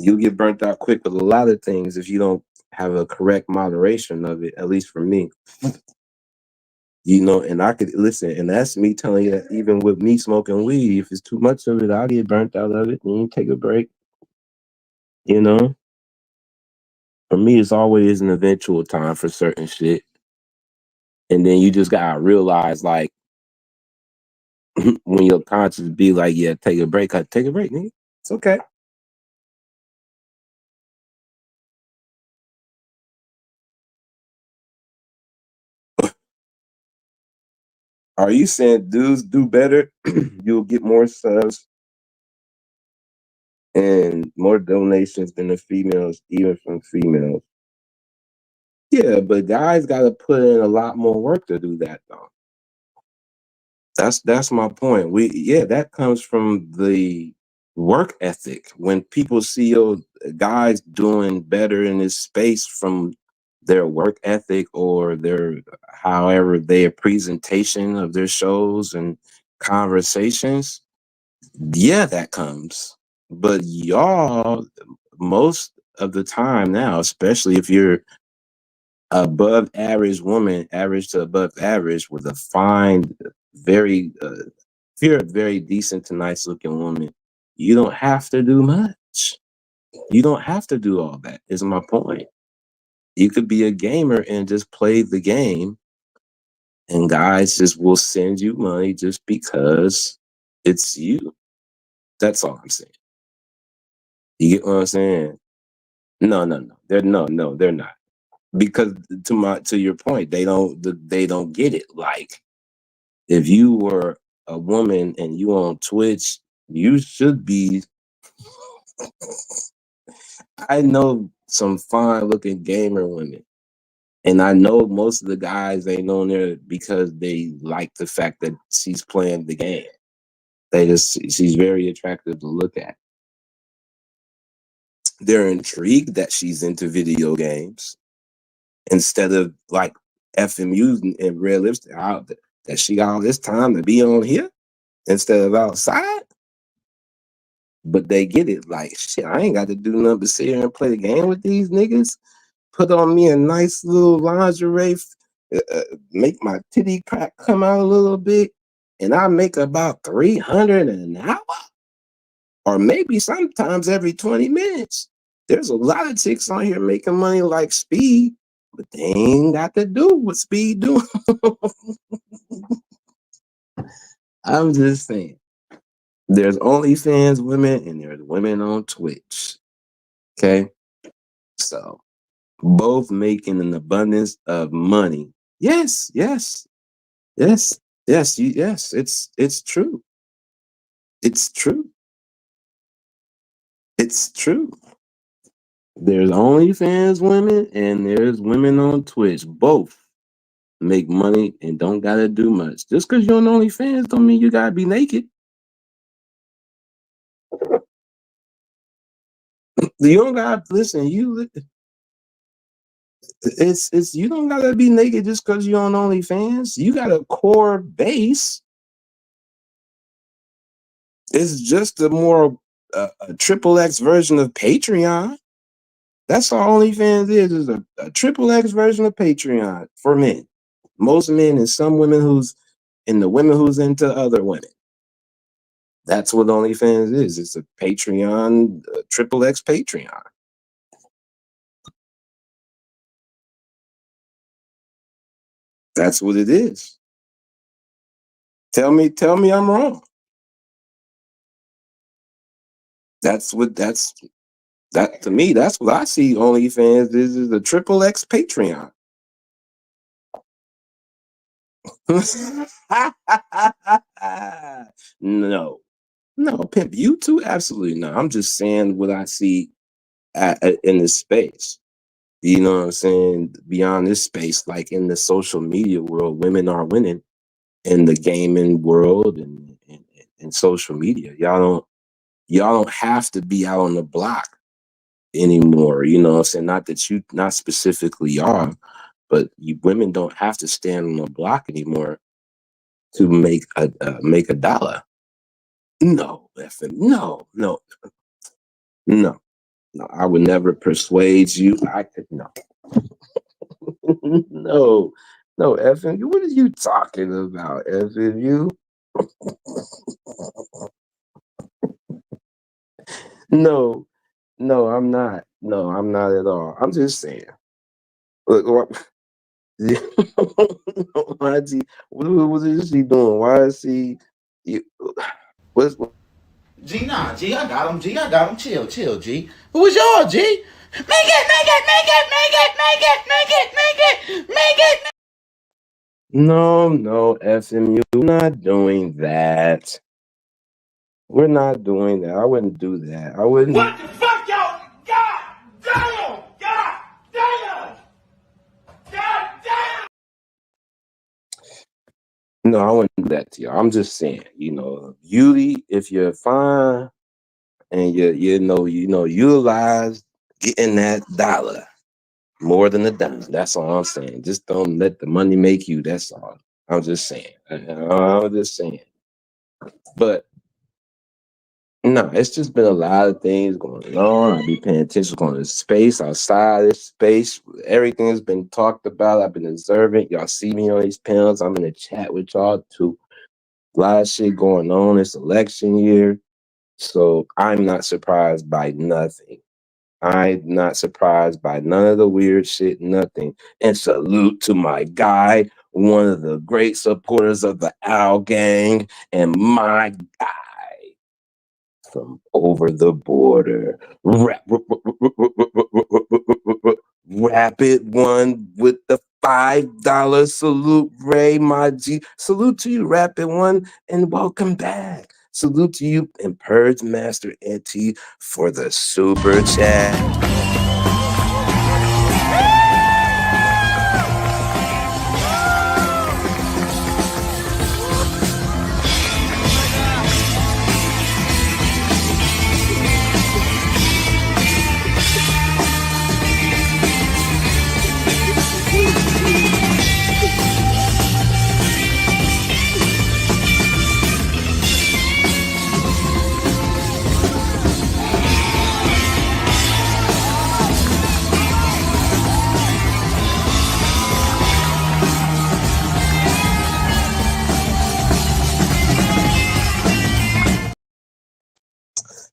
you get burnt out quick with a lot of things if you don't have a correct moderation of it, at least for me. You know, and I could listen, and that's me telling you that even with me smoking weed, if it's too much of it, I'll get burnt out of it and take a break. You know, for me, it's always an eventual time for certain shit. And then you just gotta realize, like, when your conscience be like, yeah, take a break, take a break, nigga. It's okay. Are you saying dudes do better? You'll get more subs and more donations than the females, even from females. Yeah, but guys got to put in a lot more work to do that, though. That's my point. That comes from the work ethic. When people see guys doing better in this space from their work ethic or their however their presentation of their shows and conversations, yeah, that comes. But y'all, most of the time now, especially if you're above average woman, average to above average, with a fine, very, if you're a very decent to nice looking woman, you don't have to do much. You don't have to do all that, is my point. You could be a gamer and just play the game, and guys just will send you money just because it's you. That's all I'm saying. You get what I'm saying? No. They're not. Because to your point, they don't get it. Like, if you were a woman and you on Twitch, you should be. I know some fine looking gamer women, and I know most of the guys ain't on there because they like the fact that she's playing the game. She's very attractive to look at. They're intrigued that she's into video games instead of like FMU and Red Lipstick out that she got all this time to be on here instead of outside. But they get it, like, shit, I ain't got to do nothing but sit here and play the game with these niggas. Put on me a nice little lingerie, make my titty crack come out a little bit, and I make about 300 an hour, or maybe sometimes every 20 minutes. There's a lot of chicks on here making money like Speed, but they ain't got to do what Speed do. I'm just saying. There's OnlyFans women and there's women on Twitch. Okay? So, both making an abundance of money. Yes. It's true. It's true. It's true. There's OnlyFans women and there's women on Twitch. Both make money and don't gotta do much. Just because you're on OnlyFans don't mean you gotta be naked. You don't gotta listen. It's you don't gotta be naked just because you're on OnlyFans. You got a core base. It's just a more a triple X version of Patreon. That's all OnlyFans is a triple X version of Patreon for men. Most men and some women the women who's into other women. That's what OnlyFans is. It's a Patreon, triple X Patreon. That's what it is. Tell me I'm wrong. That to me, that's what I see OnlyFans is a triple X Patreon. No, pimp you too? Absolutely not. I'm just saying what I see in this space. You know what I'm saying? Beyond this space, like in the social media world, women are winning in the gaming world and social media. Y'all don't have to be out on the block anymore. You know what I'm saying? Not that you not specifically are, but women don't have to stand on the block anymore to make a dollar. No, no. I would never persuade you. I could no. No, effing. What are you talking about, effing you? No, I'm not. No, I'm not at all. I'm just saying. Look, why is he? What is he doing? Why is he? What's G, nah, G, I got him. G, I got him. Chill, G. Who is y'all, G? Make it. No, SMU. We're not doing that. We're not doing that. I wouldn't do that. I wouldn't. What the fuck, y'all? God damn! No, I wouldn't do that to you. I'm just saying, beauty, if you're fine and you utilize getting that dollar more than a dime. That's all I'm saying. Just don't let the money make you. That's all. I'm just saying. I'm just saying. But no, it's just been a lot of things going on. I be paying attention going to space, outside this space. Everything has been talked about. I've been observing. Y'all see me on these panels. I'm in the chat with y'all too. A lot of shit going on. It's election year. So I'm not surprised by nothing. I'm not surprised by none of the weird shit, nothing. And salute to my guy, one of the great supporters of the Owl Gang, and my guy from over the border. Rapid one with the $5 salute, Ray, my G. Salute to you, Rapid One, and welcome back. Salute to you and Purge Master NT for the super chat.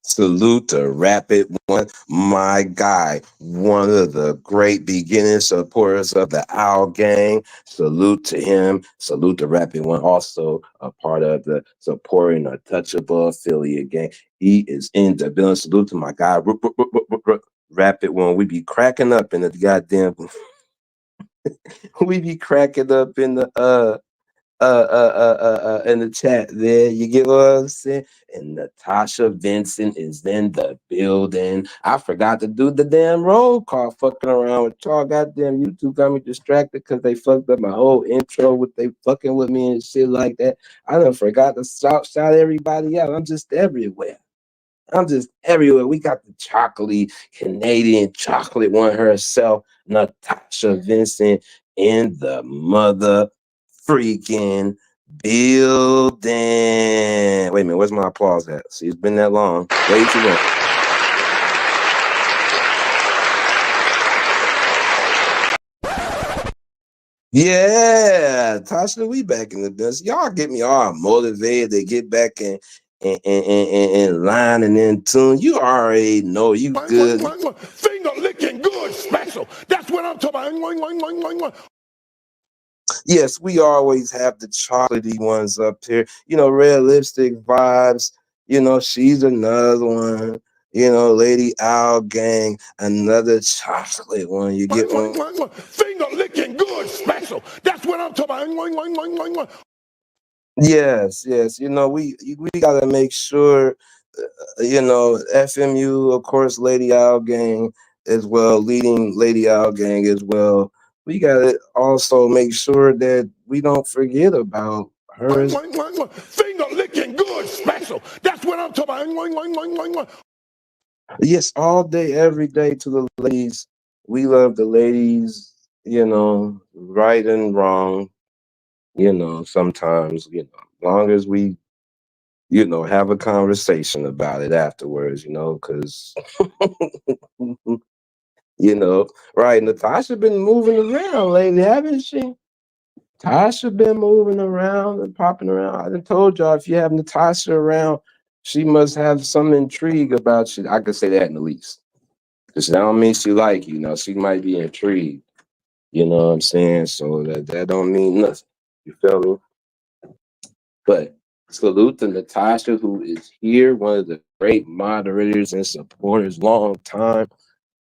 Salute to Rapid One, my guy, one of the great beginning supporters of the Owl Gang. Salute to him. Salute to Rapid One, also a part of the supporting Untouchable affiliate gang. He is in the building. Salute to my guy, Rapid One. We be cracking up in the goddamn. We be cracking up in the in the chat there. You get what I'm saying? And Natasha Vincent is in the building. I forgot to do the damn roll call, fucking around with y'all. Goddamn, YouTube got me distracted because they fucked up my whole intro with they fucking with me and shit like that. I done forgot to shout everybody out. I'm just everywhere. I'm just everywhere. We got the chocolatey Canadian chocolate one herself, Natasha Vincent, in the mother freaking building. Wait a minute, where's my applause at? See, it's been that long. Way too long. Yeah, Tasha, we back in the business. Y'all get me all motivated to get back in line and in tune. You already know you good. Finger licking good special. That's what I'm talking about. Yes, we always have the chocolatey ones up here. You know, Red Lipstick Vibes. You know, she's another one. You know, Lady Owl Gang, another chocolate one. You get one. Finger licking good special. That's what I'm talking about. Yes, yes. You know, we gotta make sure. You know, FMU, of course, Lady Owl Gang as well, leading Lady Owl Gang as well. We gotta also make sure that we don't forget about her. Finger licking good special. That's what I'm talking about. Yes, all day, every day to the ladies. We love the ladies, you know, right and wrong, you know, sometimes, you know, as long as we, you know, have a conversation about it afterwards, you know, because, you know, right, Natasha been moving around lately, haven't she? Tasha been moving around and popping around. I done told y'all if you have Natasha around, she must have some intrigue about you. I could say that in the least. Because that don't mean she like you know, she might be intrigued. You know what I'm saying? So that don't mean nothing. You feel me? But salute to Natasha, who is here, one of the great moderators and supporters, long time.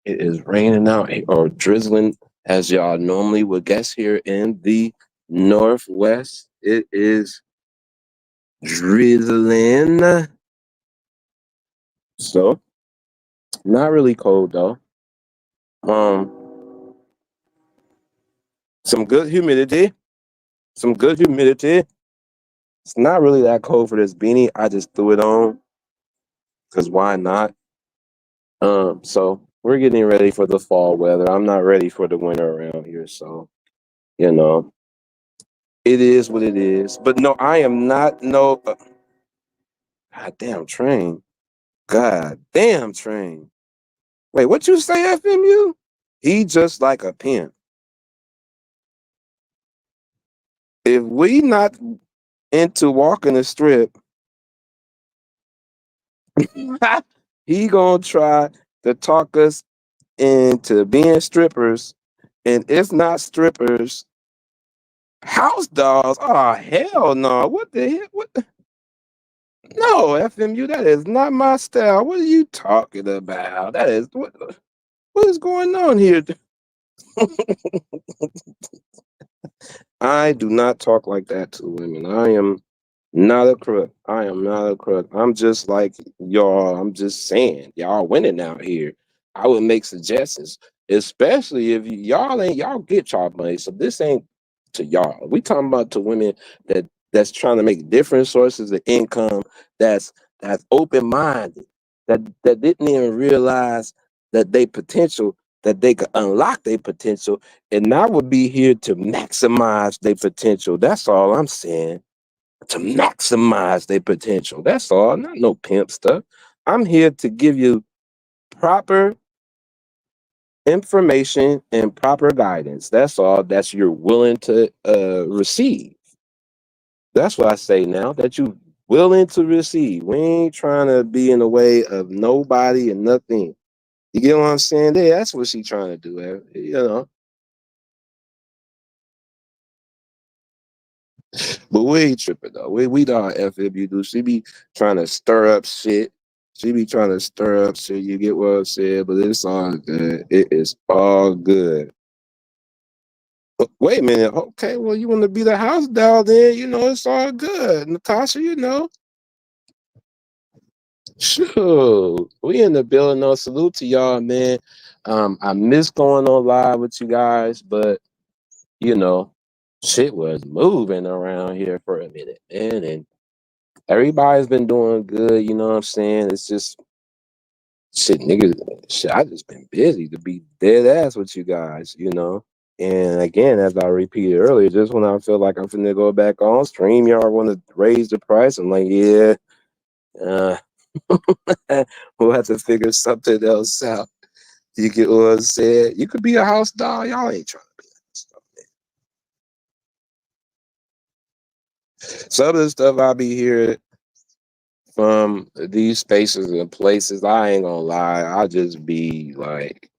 It is raining out or drizzling, as y'all normally would guess here in the Northwest. It is drizzling. So, not really cold though. Some good humidity. Some good humidity. It's not really that cold for this beanie. I just threw it on because why not? So we're getting ready for the fall weather. I'm not ready for the winter around here, so you know, it is what it is. But no, I am not. No, God damn train. God damn train. Wait, what you say, FMU? He just like a pimp. If we not into walking the strip, he gonna try to talk us into being strippers. And if not strippers, house dolls. Oh hell no. What the hell? What the? No, FMU, that is not my style. What are you talking about? That is what is going on here? I do not talk like that to women. I am not a crook. I am not a crook. I'm just like y'all. I'm just saying, y'all winning out here. I would make suggestions, especially if y'all ain't y'all get y'all money. So this ain't to y'all. We talking about to women that's trying to make different sources of income. That's open minded. That didn't even realize that they potential that they could unlock their potential, and I would be here to maximize their potential. That's all I'm saying, to maximize their potential. That's all, not no pimp stuff. I'm here to give you proper information and proper guidance. That's all that you're willing to receive. That's what I say now, that you willing to receive. We ain't trying to be in the way of nobody and nothing. You get what I'm saying? Yeah, that's what she trying to do. You know. But we ain't tripping though. We don't FMU do. She be trying to stir up shit. She be trying to stir up shit. You get what I'm saying? But it's all good. It is all good. Wait a minute. Okay, well, you want to be the house doll then? You know, it's all good. Natasha, you know. Sure. We in the building. No, salute to y'all, man. I miss going on live with you guys, but you know, shit was moving around here for a minute, man, and everybody's been doing good, you know what I'm saying? It's just shit, niggas. Shit, I just been busy to be dead ass with you guys, you know. And again, as I repeated earlier, just when I feel like I'm finna go back on StreamYard, want to raise the price, I'm like, yeah, uh, we'll have to figure something else out. You get what I'm saying? You could be a house doll. Y'all ain't trying to be that stuff. Some of the stuff I be hearing from these spaces and places, I ain't gonna lie, I just be like,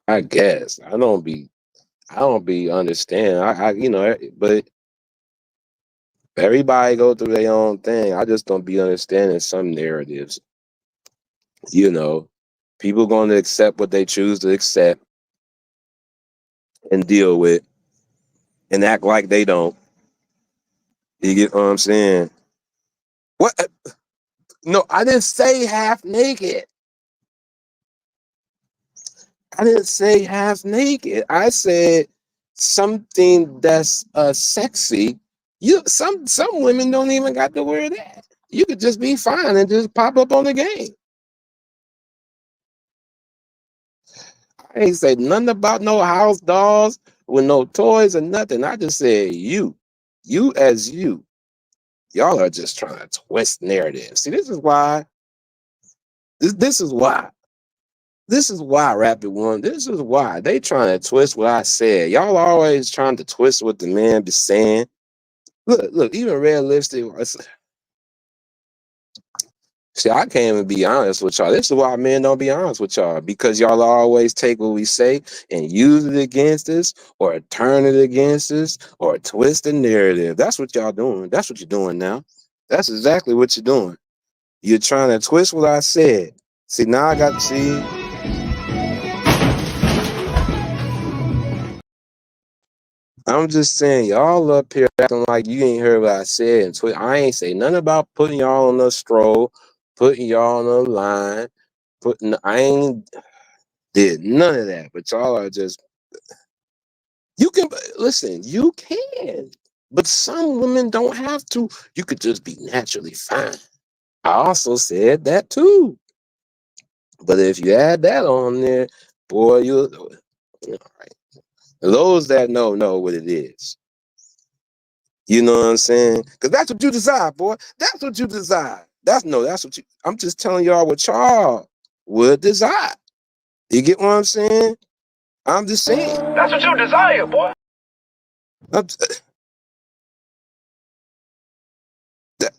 I guess I don't be understand. You know, but everybody go through their own thing. I just don't be understanding some narratives. You know, people going to accept what they choose to accept and deal with, and act like they don't. You get what I'm saying? What? No, I didn't say half naked. I didn't say half naked. I said something that's sexy. Some women don't even got to wear that. You could just be fine and just pop up on the game. I ain't say nothing about no house dolls with no toys or nothing. I just said you as you. Y'all are just trying to twist narrative. See, this is why. This is why. This is why, Rapid One. This is why they trying to twist what I said. Y'all always trying to twist what the man be saying. Look, even red lipstick. See, I can't even be honest with y'all. This is why men don't be honest with y'all, because y'all always take what we say and use it against us, or turn it against us, or twist the narrative. That's what y'all doing. That's what you're doing now. That's exactly what you're doing. You're trying to twist what I said. See, now I got to see. I'm just saying, y'all up here acting like you ain't heard what I said. And I ain't say nothing about putting y'all on a stroll, putting y'all on a line, I ain't did none of that. But y'all are just, you can, listen, you can. But some women don't have to. You could just be naturally fine. I also said that too. But if you add that on there, boy, all right. Those that know what it is. You know what I'm saying? Because that's what you desire, boy. That's what you desire. That's what you. I'm just telling y'all what y'all would desire. You get what I'm saying? I'm just saying. That's what you desire, boy.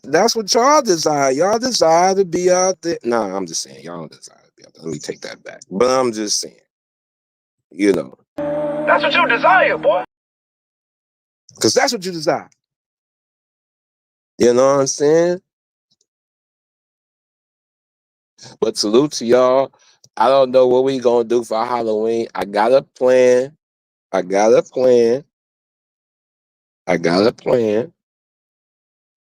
That's what y'all desire. Y'all desire to be out there. Nah, I'm just saying. Y'all don't desire to be out there. Let me take that back. But I'm just saying. You know. That's what you desire, boy. Because that's what you desire. You know what I'm saying? But salute to y'all. I don't know what we gonna do for Halloween. I got a plan. I got a plan.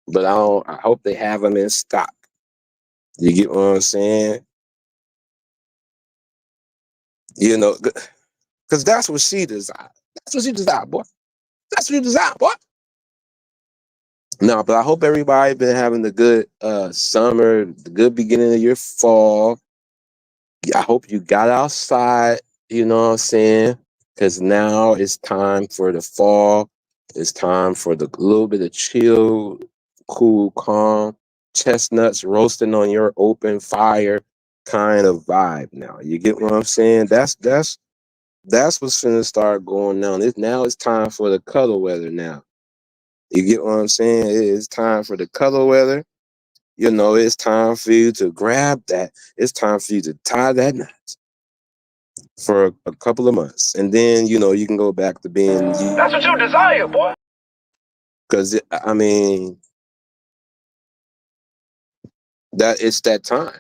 But I hope they have them in stock. You get what I'm saying? You know, because that's what she desires. That's what she desires, boy. That's what you desire, boy. No, but I hope everybody been having a good summer, the good beginning of your fall. I hope you got outside, you know what I'm saying? Because now it's time for the fall. It's time for the little bit of chill, cool, calm, chestnuts roasting on your open fire kind of vibe now. You get what I'm saying? That's what's finna start going on. Now it's time for the cuddle weather now. You get what I'm saying? It's time for the cuddle weather. You know, it's time for you to grab that. It's time for you to tie that knot for a couple of months. And then, you know, you can go back to being you. That's what you desire, boy. Because, I mean, it's that time.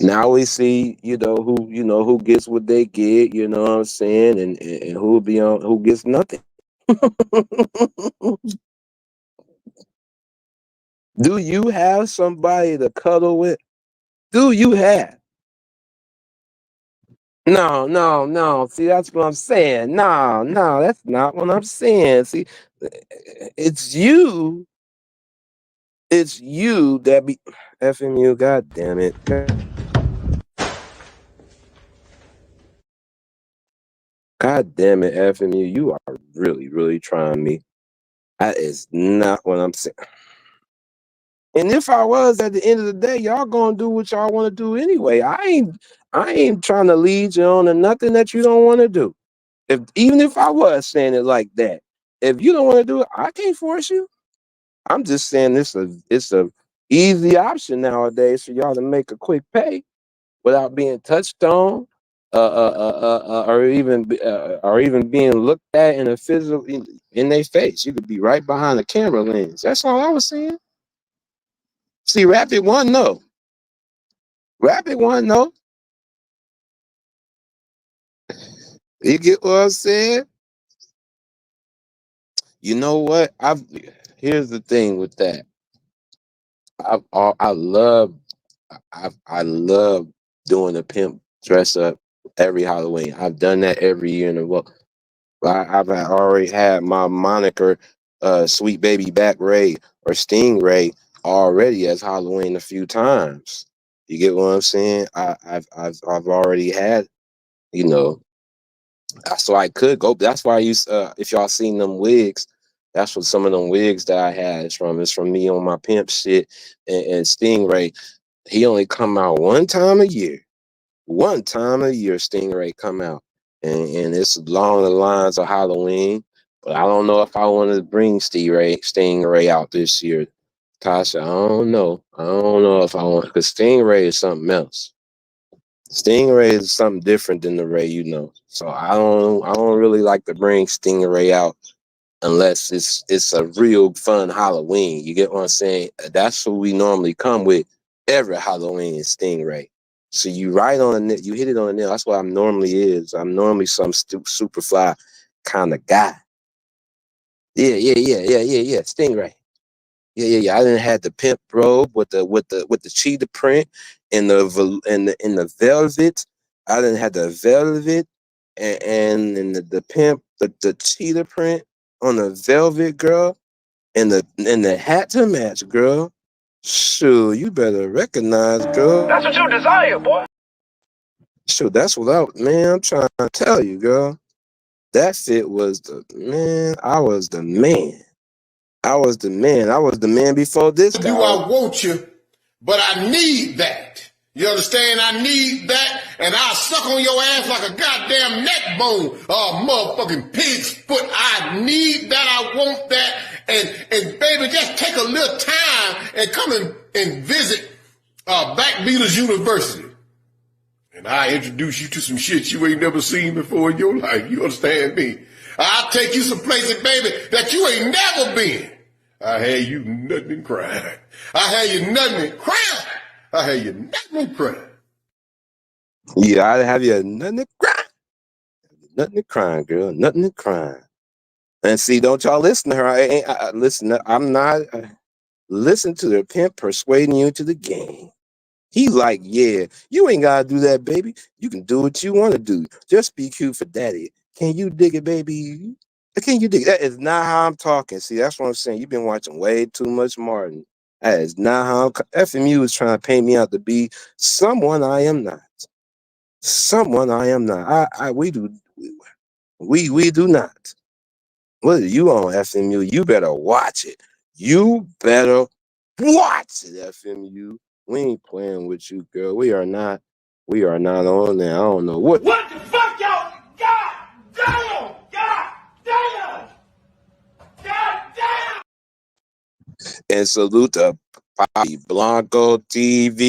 Now we see, who gets what they get, you know what I'm saying? And who gets nothing. Do you have somebody to cuddle with? Do you have? No. See, that's what I'm saying. No, that's not what I'm saying. See, it's you. It's you that be effing you. God damn it. God damn it, effing you. You are really, really trying me. That is not what I'm saying. And if I was, at the end of the day, y'all gonna do what y'all want to do anyway. I ain't trying to lead you on to nothing that you don't want to do. Even if I was saying it like that, if you don't want to do it, I can't force you. I'm just saying it's a easy option nowadays for y'all to make a quick pay without being touched on, or even being looked at in a physical in their face. You could be right behind the camera lens. That's all I was saying. See, Rapid One, no. Rapid One, no. You get what I'm saying? You know what? Here's the thing with that. I love doing a pimp dress up every Halloween. I've done that every year in a row. I've already had my moniker, Sweet Baby Back Ray or Stingray, already as Halloween a few times. You get what I'm saying? I've already had, you know, so I could go. That's why I used, if y'all seen them wigs, that's what some of them wigs that I had is from. It's from me on my pimp shit. And Stingray, he only come out one time a year. One time a year, Stingray come out, and it's along the lines of Halloween. But I don't know if I want to bring Stingray out this year. Tasha, I don't know. I don't know if I want, because Stingray is something else. Stingray is something different than the Ray you know. So I don't really like to bring Stingray out unless it's a real fun Halloween. You get what I'm saying? That's what we normally come with every Halloween is Stingray. So you you hit it on the nail. That's what I'm normally is. I'm normally some super fly kind of guy. Yeah. Stingray. Yeah. I didn't have the pimp robe with the cheetah print and the velvet. I didn't have the velvet and the pimp the cheetah print on the velvet, girl, and the hat to match, girl. Sure, you better recognize, girl. That's what you desire, boy. Sure, that's what I'm trying to tell you, girl. That shit was the man. I was the man. I was the man. I was the man before this guy. Do I want you, but I need that. You understand? I need that, and I'll suck on your ass like a goddamn neck bone, motherfucking pig's foot. I need that. I want that. And baby, just take a little time and come and visit Backbeaters University. And I introduce you to some shit you ain't never seen before in your life. You understand me? I'll take you some places, baby, that you ain't never been. I had you nothing and crying. I had you nothing and crying. I had you nothing and crying. Yeah, I have you nothing to cry. Nothing to crying, girl. Nothing to crying. And see, don't y'all listen to her. Listen. I'm not. Listen to the pimp persuading you to the game. He's like, yeah, you ain't gotta do that, baby. You can do what you want to do. Just be cute for daddy. Can you dig it, baby? Can you dig it? That is not how I'm talking. See, that's what I'm saying. You've been watching way too much Martin. That is not how FMU is trying to paint me out to be someone I am not. Someone I am not. We do not. What are you on, FMU? You better watch it. You better watch it, FMU. We ain't playing with you, girl. We are not on there. I don't know what. What the fuck, y'all? God damn! God damn! God damn! And salute to Papi Blanco TV.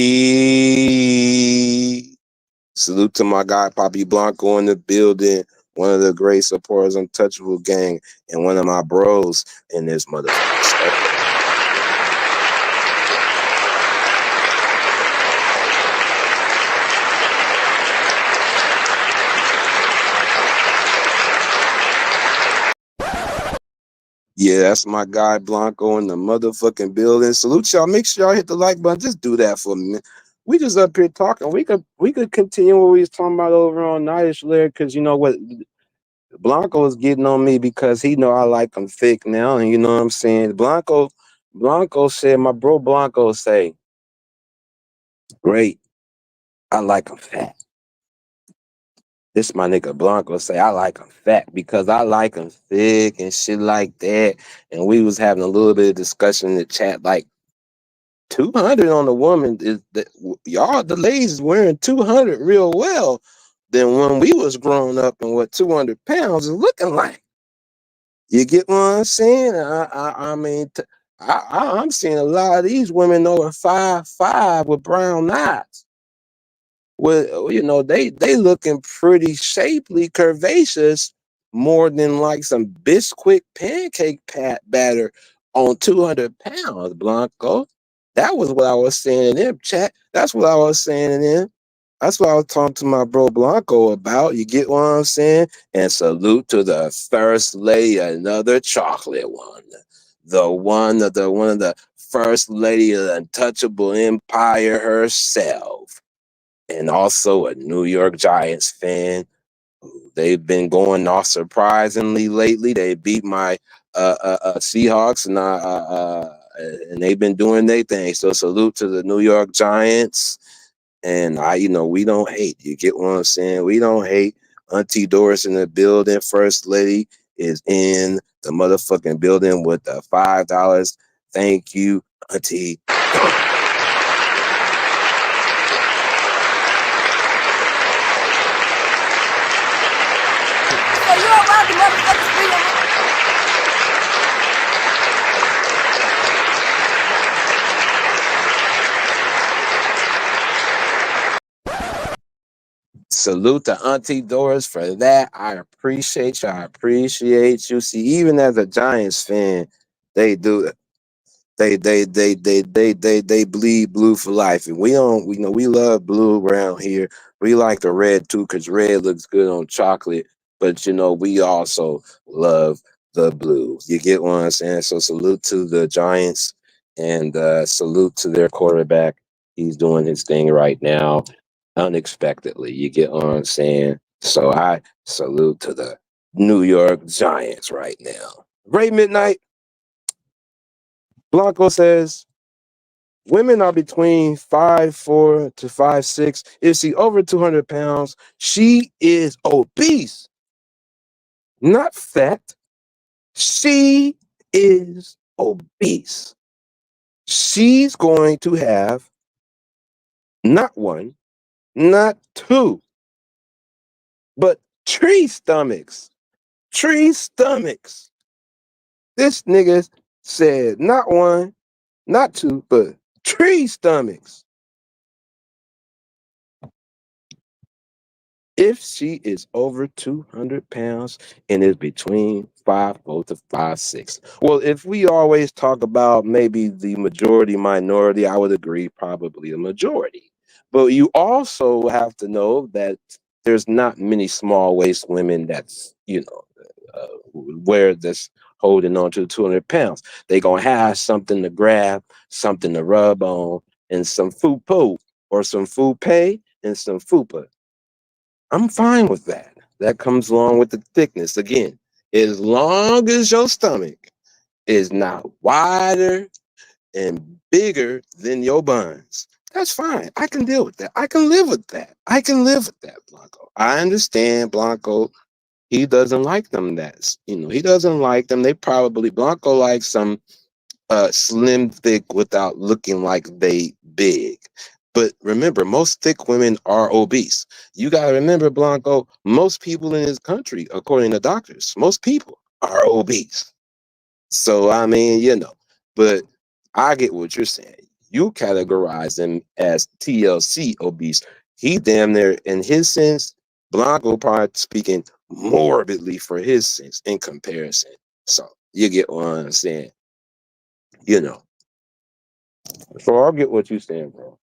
Salute to my guy Papi Blanco in the building. One of the great supporters, Untouchable Gang, and one of my bros in this motherfucker. Yeah, that's my guy Blanco in the motherfucking building. Salute y'all. Make sure y'all hit the like button. Just do that for me. We just up here talking. We could continue what we was talking about over on Nightish Lyric, because you know what, Blanco is getting on me because he know I like him thick now, and you know what I'm saying. Blanco said, my bro Blanco say, great, I like him fat. This my nigga Blanco say, I like him fat because I like him thick and shit like that. And we was having a little bit of discussion in the chat, like 200 on a woman is that y'all, the ladies wearing 200 real well than when we was growing up and what 200 pounds is looking like. You get what I'm saying? I mean, I'm seeing a lot of these women over 5'5" with brown eyes. Well, you know, they looking pretty shapely, curvaceous, more than like some Bisquick pancake batter on 200 pounds, Blanco. That was what I was saying in them chat. That's what I was saying in them. That's what I was talking to my bro Blanco about. You get what I'm saying? And salute to the first lady, another chocolate one. One of the first lady of the Untouchable Empire herself. And also a New York Giants fan. They've been going off surprisingly lately. They beat my Seahawks, and they've been doing their thing. So salute to the New York Giants. And we don't hate. You get what I'm saying? We don't hate. Auntie Doris in the building. First lady is in the motherfucking building with the $5. Thank you, Auntie. Salute to Auntie Doris for that. I appreciate you. I appreciate you. See, even as a Giants fan, they do it. They bleed blue for life, and we love blue around here. We like the red too, because red looks good on chocolate. But we also love the blue. You get what I'm saying? So salute to the Giants, and salute to their quarterback. He's doing his thing right now, unexpectedly. You get what I'm saying? So I salute to the New York Giants right now. Ray Midnight. Blanco says, women are between 5'4" to 5'6". If she's over 200 pounds, she is obese. not fat. She is obese. She's going to have not one, not two, but tree stomachs. Tree stomachs. This nigga said not one, not two, but tree stomachs. If she is over 200 pounds and is between 5'4" to 5'6". Well, if we always talk about maybe the majority minority, I would agree probably the majority. But you also have to know that there's not many small waist women that's, where this holding on to 200 pounds. They gonna have something to grab, something to rub on, and some fupa or some fupe and some fupa. I'm fine with that. That comes along with the thickness. Again, as long as your stomach is not wider and bigger than your buns, that's fine. I can deal with that. I can live with that. I can live with that, Blanco. I understand Blanco. He doesn't like them. He doesn't like them. Blanco likes some slim, thick without looking like they big. But remember, most thick women are obese. You got to remember, Blanco, most people in this country, according to doctors, most people are obese. So, I mean, but I get what you're saying. You categorize them as TLC obese. He damn near, in his sense, Blanco probably speaking morbidly for his sense in comparison. So, you get what I'm saying. So I'll get what you're saying, bro.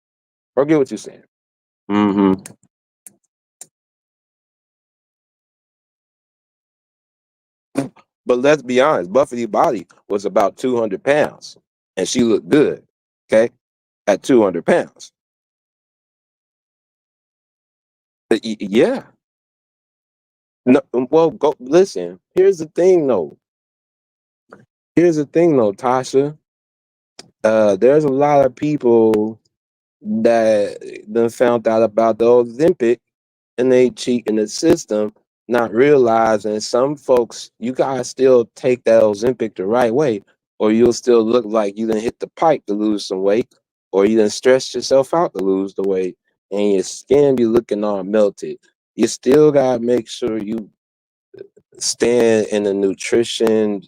I'll get what you're saying. Mm-hmm. But let's be honest, Buffett's body was about 200 pounds, and she looked good, okay, at 200 pounds. Yeah. No, well, go listen. Here's the thing, though. Tasha. There's a lot of people that then found out about the Ozempic and they cheat in the system, not realizing some folks, you gotta still take that Ozempic the right way, or you'll still look like you didn't hit the pipe to lose some weight, or you didn't stress yourself out to lose the weight, and your skin be looking all melted. You still gotta make sure you stand in a nutrition,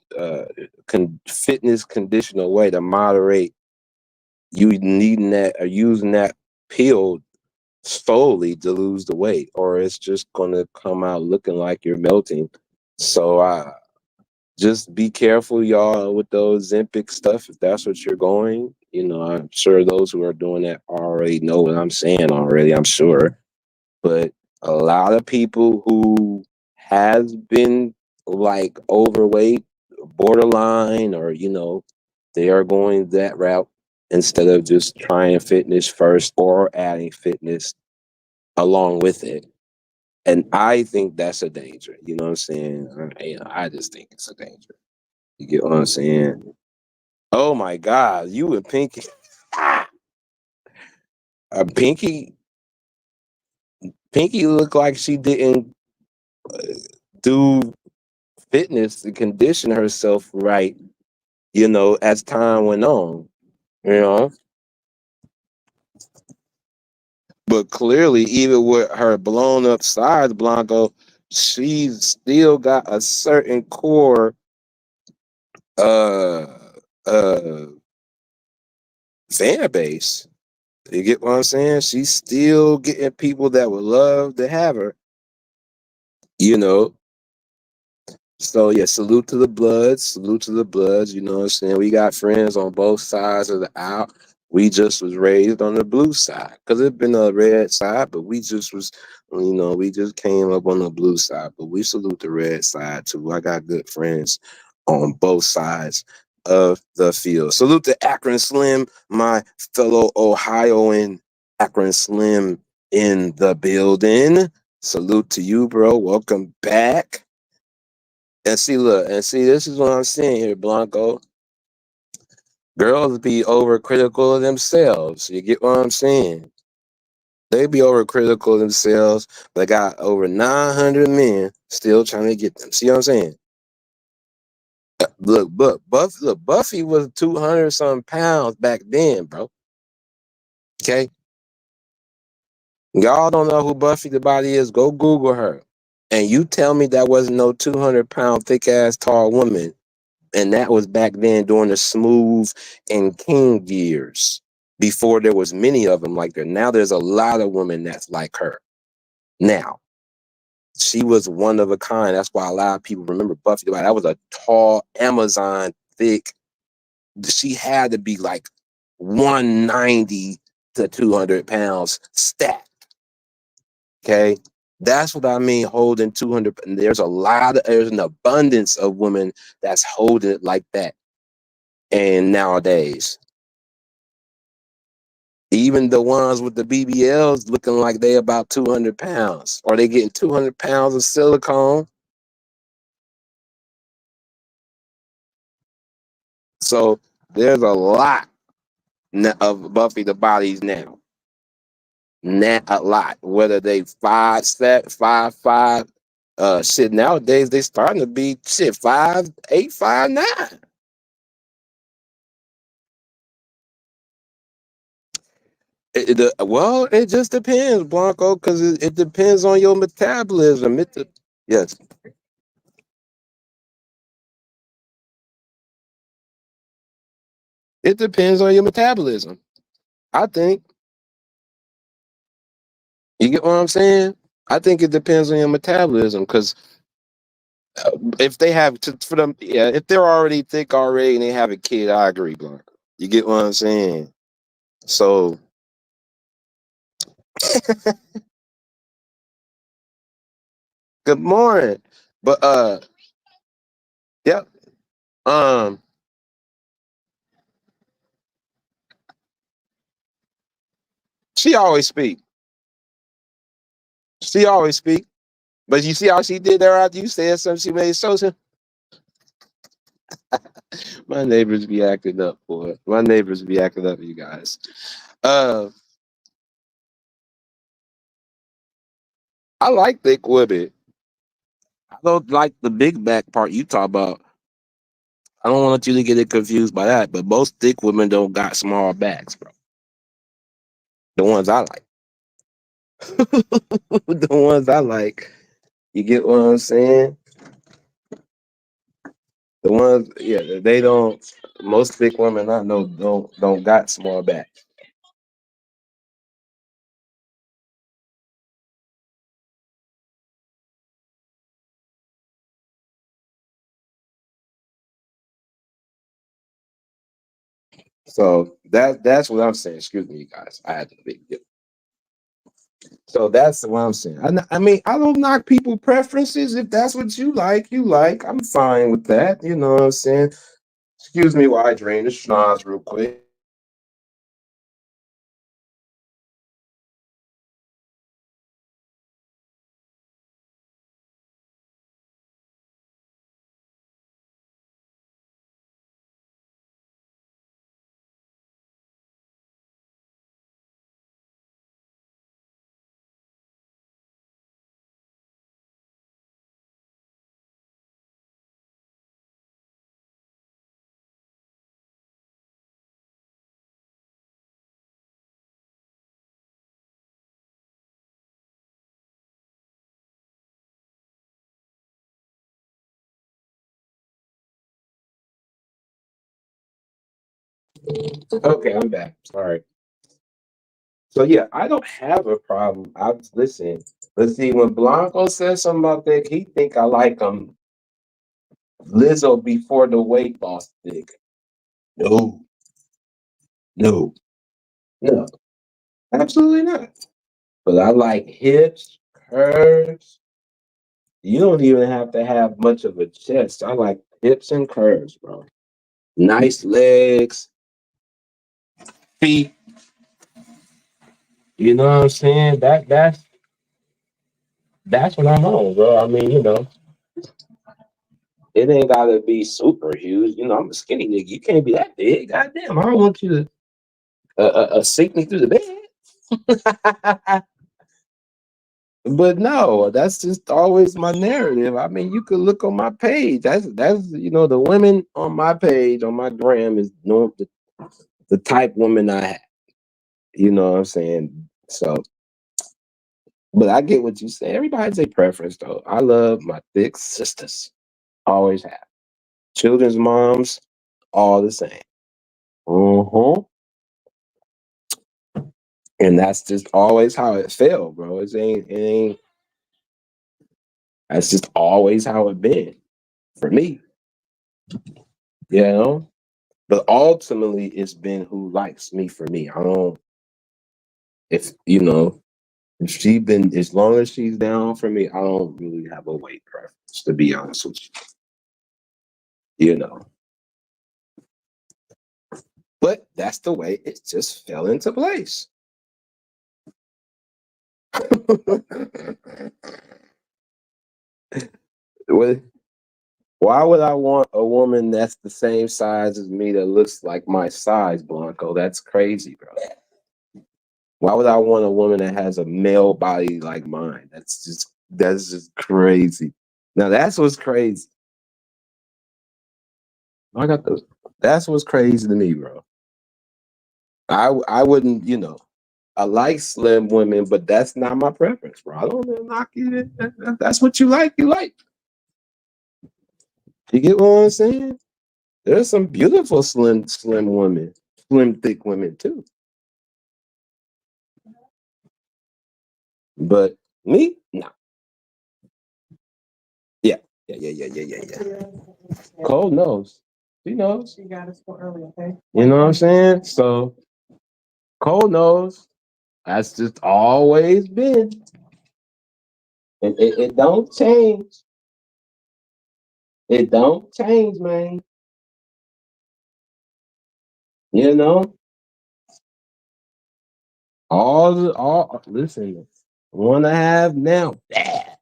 fitness conditional way to moderate you needing that or using that pill solely to lose the weight, or it's just gonna come out looking like you're melting. So just be careful, y'all, with those Ozempic stuff. If that's what you're going, I'm sure those who are doing that already know what I'm saying already. I'm sure, but a lot of people who has been like overweight, borderline, or they are going that route instead of just trying fitness first or adding fitness along with it. And I think that's a danger. You know what I'm saying? I just think it's a danger. You get what I'm saying? Oh my God, you and Pinky. Pinky looked like she didn't do fitness to condition herself right, as time went on, you know. But clearly, even with her blown up sides, Blanco, she's still got a certain core uh fan base. You get what I'm saying? She's still getting people that would love to have her, you know. So yeah, salute to the Bloods. Salute to the Bloods. You know what I'm saying? We got friends on both sides of the aisle. We just was raised on the blue side. Cause it's been a red side, but we just was, we just came up on the blue side. But we salute the red side too. I got good friends on both sides of the field. Salute to Akron Slim, my fellow Ohioan. Akron Slim in the building. Salute to you, bro. Welcome back. And see, this is what I'm saying here, Blanco. Girls be overcritical of themselves. You get what I'm saying? They be overcritical themselves. They got over 900 men still trying to get them. See what I'm saying? Look, Buffy was 200 something pounds back then, bro. Okay, y'all don't know who Buffy the Body is? Go Google her, and you tell me that wasn't no 200-pound thick ass tall woman, and that was back then during the Smooth and King years, before there was many of them like her. Now there's a lot of women that's like her. Now she was one of a kind. That's why a lot of people remember Buffy the Body. That was a tall Amazon thick. She had to be like 190 to 200 pounds stacked. Okay. That's what I mean, holding 200. There's an abundance of women that's holding it like that. And nowadays, even the ones with the BBLs looking like they about 200 pounds, or they getting 200 pounds of silicone. So there's a lot of Buffy the Bodies now. A lot. Whether they 5'7", 5'5", shit. Nowadays they starting to be 5'8", 5'9". Well, it just depends, Blanco, because it depends on your metabolism. Yes. It depends on your metabolism. I think. You get what I'm saying? I think it depends on your metabolism, because if they have if they're already thick already and they have a kid, I agree, Blanco. You get what I'm saying? So good morning. But yep. She always speak. She always speak. But you see how she did there after you said something, she made social. My neighbors be acting up, boy. My neighbors be acting up, you guys. I like thick women. I don't like the big back part you talk about. I don't want you to get it confused by that, but most thick women don't got small backs, bro. The ones I like. The ones I like. You get what I'm saying? The ones, yeah, they don't. Most thick women I know don't got small backs. So that's what I'm saying. Excuse me, you guys. I had to be. So that's what I'm saying. I mean, I don't knock people preferences. If that's what you like, you like. I'm fine with that. You know what I'm saying? Excuse me while I drain the schnoz real quick. Okay, I'm back. Sorry. So yeah, I don't have a problem. I listen. Let's see. When Blanco says something about that, he think I like Lizzo before the weight loss thing. No, no, no, absolutely not. But I like hips, curves. You don't even have to have much of a chest. I like hips and curves, bro. Nice legs, feet. You know what I'm saying? That's what I'm on, bro. I mean, it ain't gotta be super huge. I'm a skinny nigga. You can't be that big. Goddamn, I don't want you to sink me through the bed. But no, that's just always my narrative. I mean, you could look on my page. That's the women on my page on my gram is the type woman I have. You know what I'm saying? So, but I get what you say. Everybody's a preference, though. I love my thick sisters. Always have. Children's moms, all the same. Uh-huh. And that's just always how it felt, bro. It ain't. That's just always how it been for me. You know. But ultimately, it's been who likes me for me. I don't. If if she been as long as she's down for me, I don't really have a weight preference, to be honest with you. But that's the way it just fell into place. Why would I want a woman that's the same size as me that looks like my size, Blanco? That's crazy, bro. Why would I want a woman that has a male body like mine? That's just crazy. Now that's what's crazy. I got those. That's what's crazy to me, bro. I wouldn't, I like slim women, but that's not my preference, bro. I don't knock it. That's what you like. You like. You get what I'm saying? There's some beautiful slim women, slim thick women too. But me, no. Yeah. Yeah. Cole knows. She knows. You got us for early, okay? You know what I'm saying? So Cole knows. That's just always been. And it don't change. It don't change, man. You know? Listen, one I have now, bad.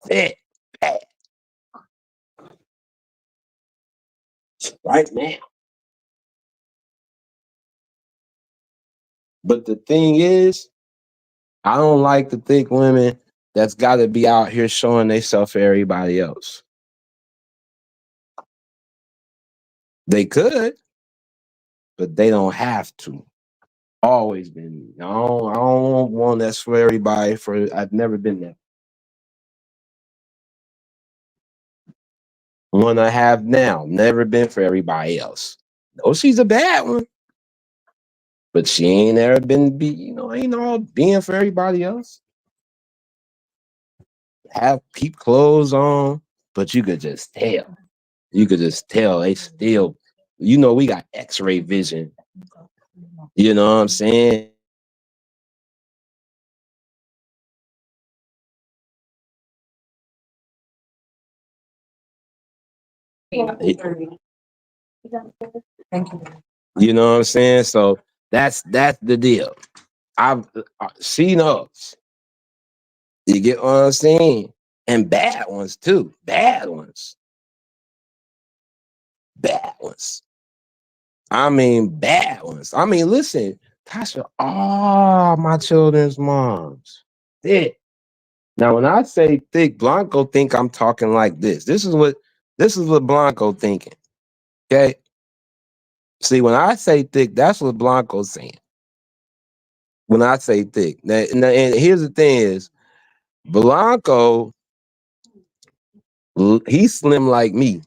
Bad. Bad. Right now. But the thing is, I don't like to think women that's got to be out here showing themselves for everybody else. They could, but they don't have to. Always been me. I don't want one that's for everybody. I've never been that. One I have now, never been for everybody else. No, she's a bad one, but she ain't ever been ain't all being for everybody else. Have peep clothes on, but you could just tell. You could just tell they still, we got X-ray vision. You know what I'm saying? Thank you. You know what I'm saying? So that's the deal. She knows. You get what I'm saying? And bad ones too. Bad ones. Bad ones. I mean, bad ones. I mean, listen, Tasha, all my children's moms. Thick. Now, when I say thick, Blanco think I'm talking like this. This is what Blanco thinking. Okay. See, when I say thick, that's what Blanco's saying. When I say thick. Now, and here's the thing is, Blanco, he's slim like me.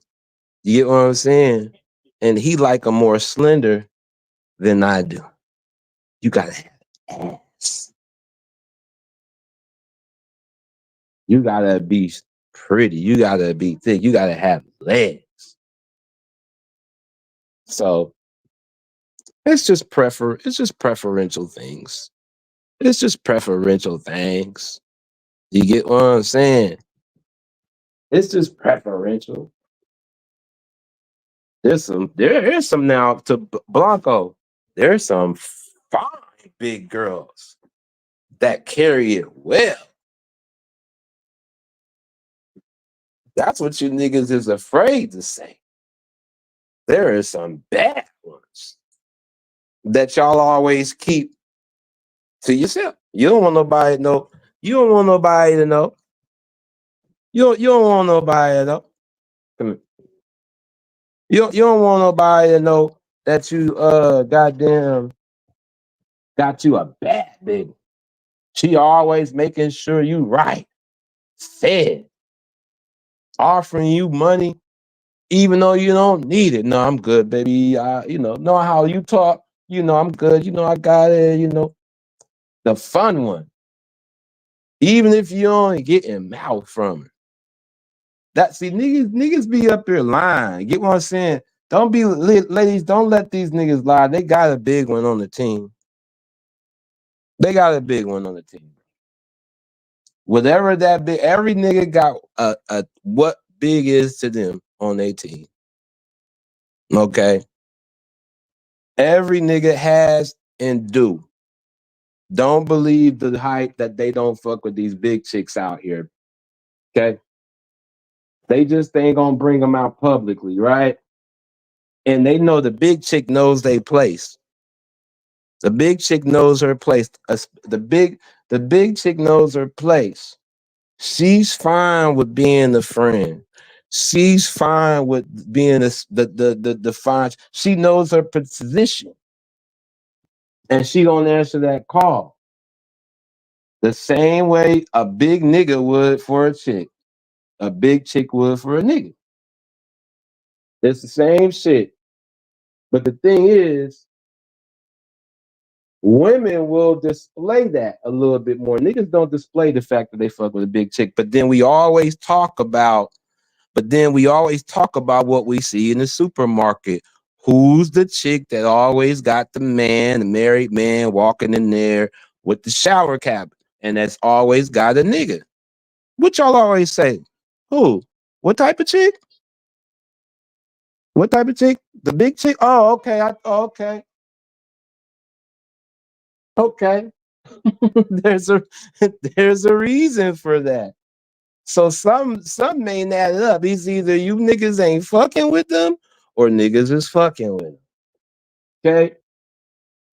You get what I'm saying? And he like a more slender than I do. You gotta have ass. You gotta be pretty. You gotta be thick. You gotta have legs. So it's just preferential things. It's just preferential things. You get what I'm saying? It's just preferential. There's some now to Blanco. There's some fine big girls that carry it well. That's what you niggas is afraid to say. There are some bad ones. that y'all always keep to yourself. You don't want nobody to know. You don't want nobody to know. You don't want nobody to know. Come here. You don't want nobody to know that you goddamn got you a bad bitch. She always making sure you right, fed, offering you money even though you don't need it. No, I'm good, baby. Know how you talk. I'm good. I got it. The fun one. Even if you only getting mouth from her. Niggas be up here lying. Get what I'm saying? Don't be ladies. Don't let these niggas lie. They got a big one on the team. They got a big one on the team. Whatever that big, every nigga got a what big is to them on their team. Okay. Every nigga has and do. Don't believe the hype that they don't fuck with these big chicks out here. Okay. They just ain't gonna bring them out publicly, right? And they know the big chick knows they place. The big chick knows her place. The big chick knows her place. She's fine with being the friend. She's fine with being the fine. She knows her position, and she gonna answer that call the same way a big nigga would for a chick. A big chick would for a nigga. It's the same shit. But the thing is, women will display that a little bit more. Niggas don't display the fact that they fuck with a big chick. But then we always talk about what we see in the supermarket. Who's the chick that always got the married man walking in there with the shower cap and that's always got a nigga? What y'all always say? Who? What type of chick? What type of chick? The big chick? Oh, okay. Okay. Okay. there's a reason for that. So some may add it up. It's either you niggas ain't fucking with them or niggas is fucking with them. Okay?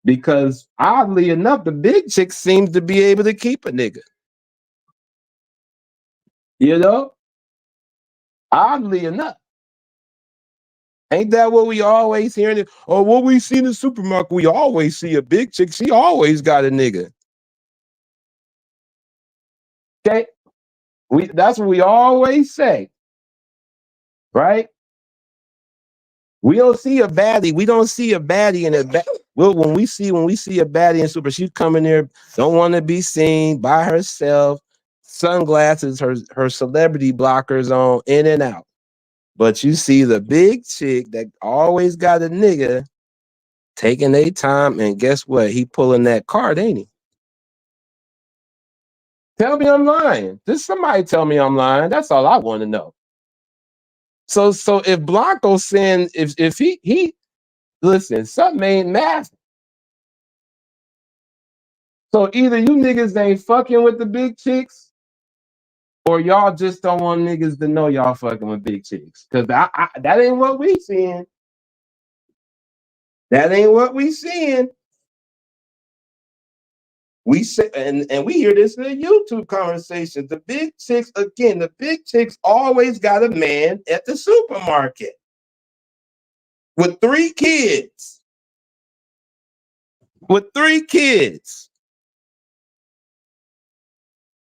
Because oddly enough, the big chick seems to be able to keep a nigga. Oddly enough. Ain't that what we always hear? Oh, what we see in the supermarket, we always see a big chick. She always got a nigga. Okay? That's what we always say. Right? We don't see a baddie. We don't see a baddie in a well, when we see a baddie in super, she's coming there, don't want to be seen by herself, sunglasses, her celebrity blockers on, in and out. But you see the big chick that always got a nigga taking their time, and guess what? He pulling that card, ain't he? Tell me I'm lying. Just somebody tell me I'm lying. That's all I want to know. So if Blanco saying if he listen, something ain't math. So either you niggas ain't fucking with the big chicks, or y'all just don't want niggas to know y'all fucking with big chicks. Cause that ain't what we seeing. That ain't what we seeing. We say, and we hear this in a YouTube conversation. The big chicks always got a man at the supermarket with 3 kids. With 3 kids.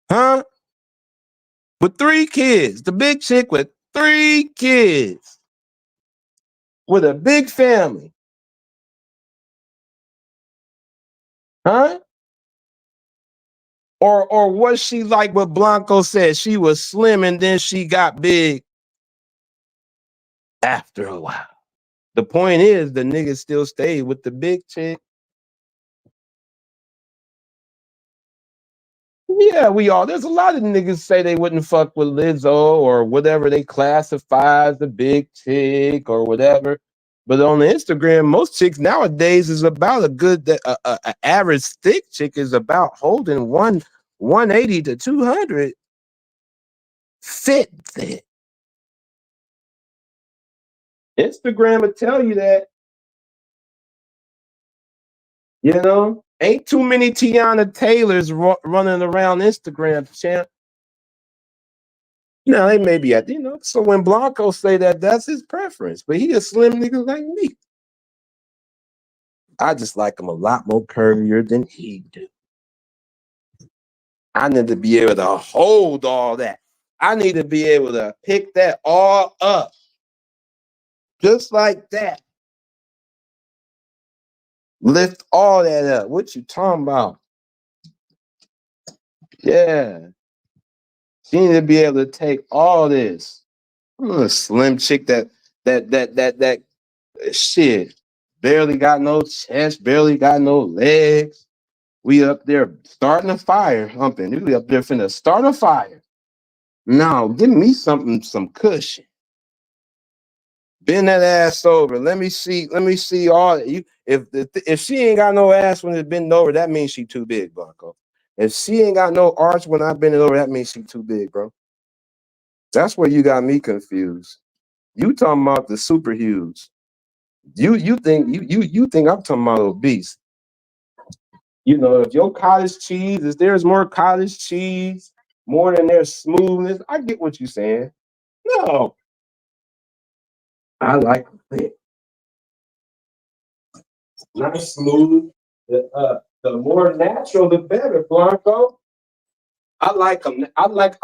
Huh? With 3 kids. The big chick with 3 kids. With a big family. Huh? Or was she like what Blanco said? She was slim and then she got big after a while. The point is the nigga still stayed with the big chick. Yeah, there's a lot of niggas say they wouldn't fuck with Lizzo or whatever they classify as the big chick or whatever. But on the Instagram, most chicks nowadays is about a good, average thick chick is about holding 180 to 200 fit. Instagram will tell you that. You know, ain't too many Tiana Taylors running around Instagram, champ. You know, they may be at, you know, so when Blanco say that, that's his preference. But he a slim nigga like me. I just like him a lot more curvier than he do. I need to be able to hold all that. I need to be able to pick that all up. Just like that. Lift all that up. What you talking about? Yeah. She need to be able to take all this. I'm a slim chick that shit barely got no chest, barely got no legs. We up there starting a fire, humping. We up there finna start a fire. No, give me something, some cushion. Bend that ass over. Let me see all you. If she ain't got no ass when it's bent over, that means she too big, Blanco. If she ain't got no arch when I bend it over, that means she too big, bro. That's where you got me confused. You talking about the super huge. You think I'm talking about obese. You know, if your cottage cheese, if there's more cottage cheese, more than their smoothness, I get what you're saying. No. I like it. Nice, smooth. The more natural, the better, Blanco. I like them. I like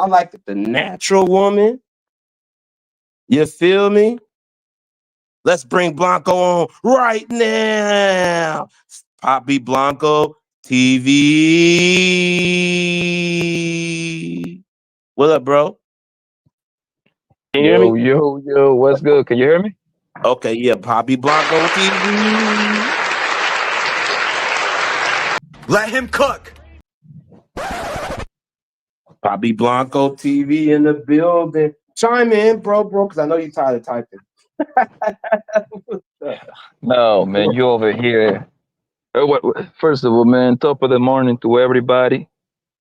the natural woman. You feel me? Let's bring Blanco on right now. Poppy Blanco TV. What up, bro? Can you hear me? Yo, what's good? Can you hear me? Okay, yeah, Poppy Blanco TV. Let him cook. Poppy Blanco TV in the building. Chime in, bro, because I know you're tired of typing. No, man, you over here. First of all, man, top of the morning to everybody.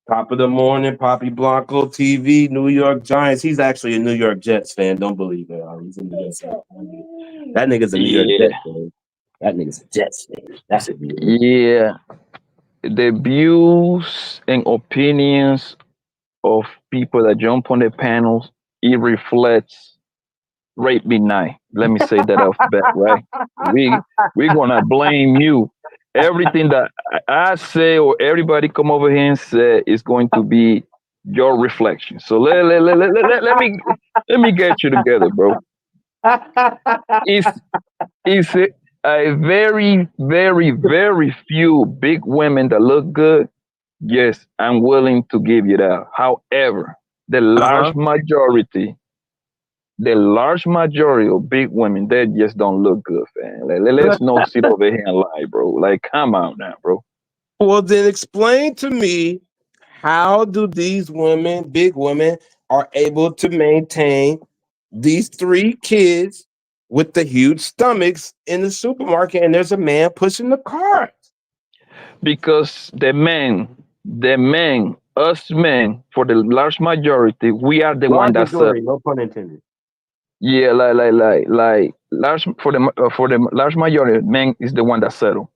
Top of the morning, Poppy Blanco TV, New York Giants. He's actually a New York Jets fan. Don't believe it. He's a New York Jets fan. That nigga's a New York Yeah, Jets fan. That nigga's a Jets fan. That's a New York. yeah. The views and opinions of people that jump on the panels, it reflects rape midnight. Let me say that off the bat, right? We're gonna blame you. Everything that I say or everybody come over here and say is going to be your reflection. So let me get you together, bro. It's a very few big women that look good. Yes, I'm willing to give you that. However, the large majority of big women, they just don't look good, man. Let's not sit over here and lie, bro. Like, come on now, bro. Well, then explain to me, how do these women, big women, are able to maintain these 3 kids with the huge stomachs in the supermarket, and there's a man pushing the cart? Because us men, for the large majority, we are the one Large that's majority, no pun intended. yeah, like large for the large majority, men is the one that settle.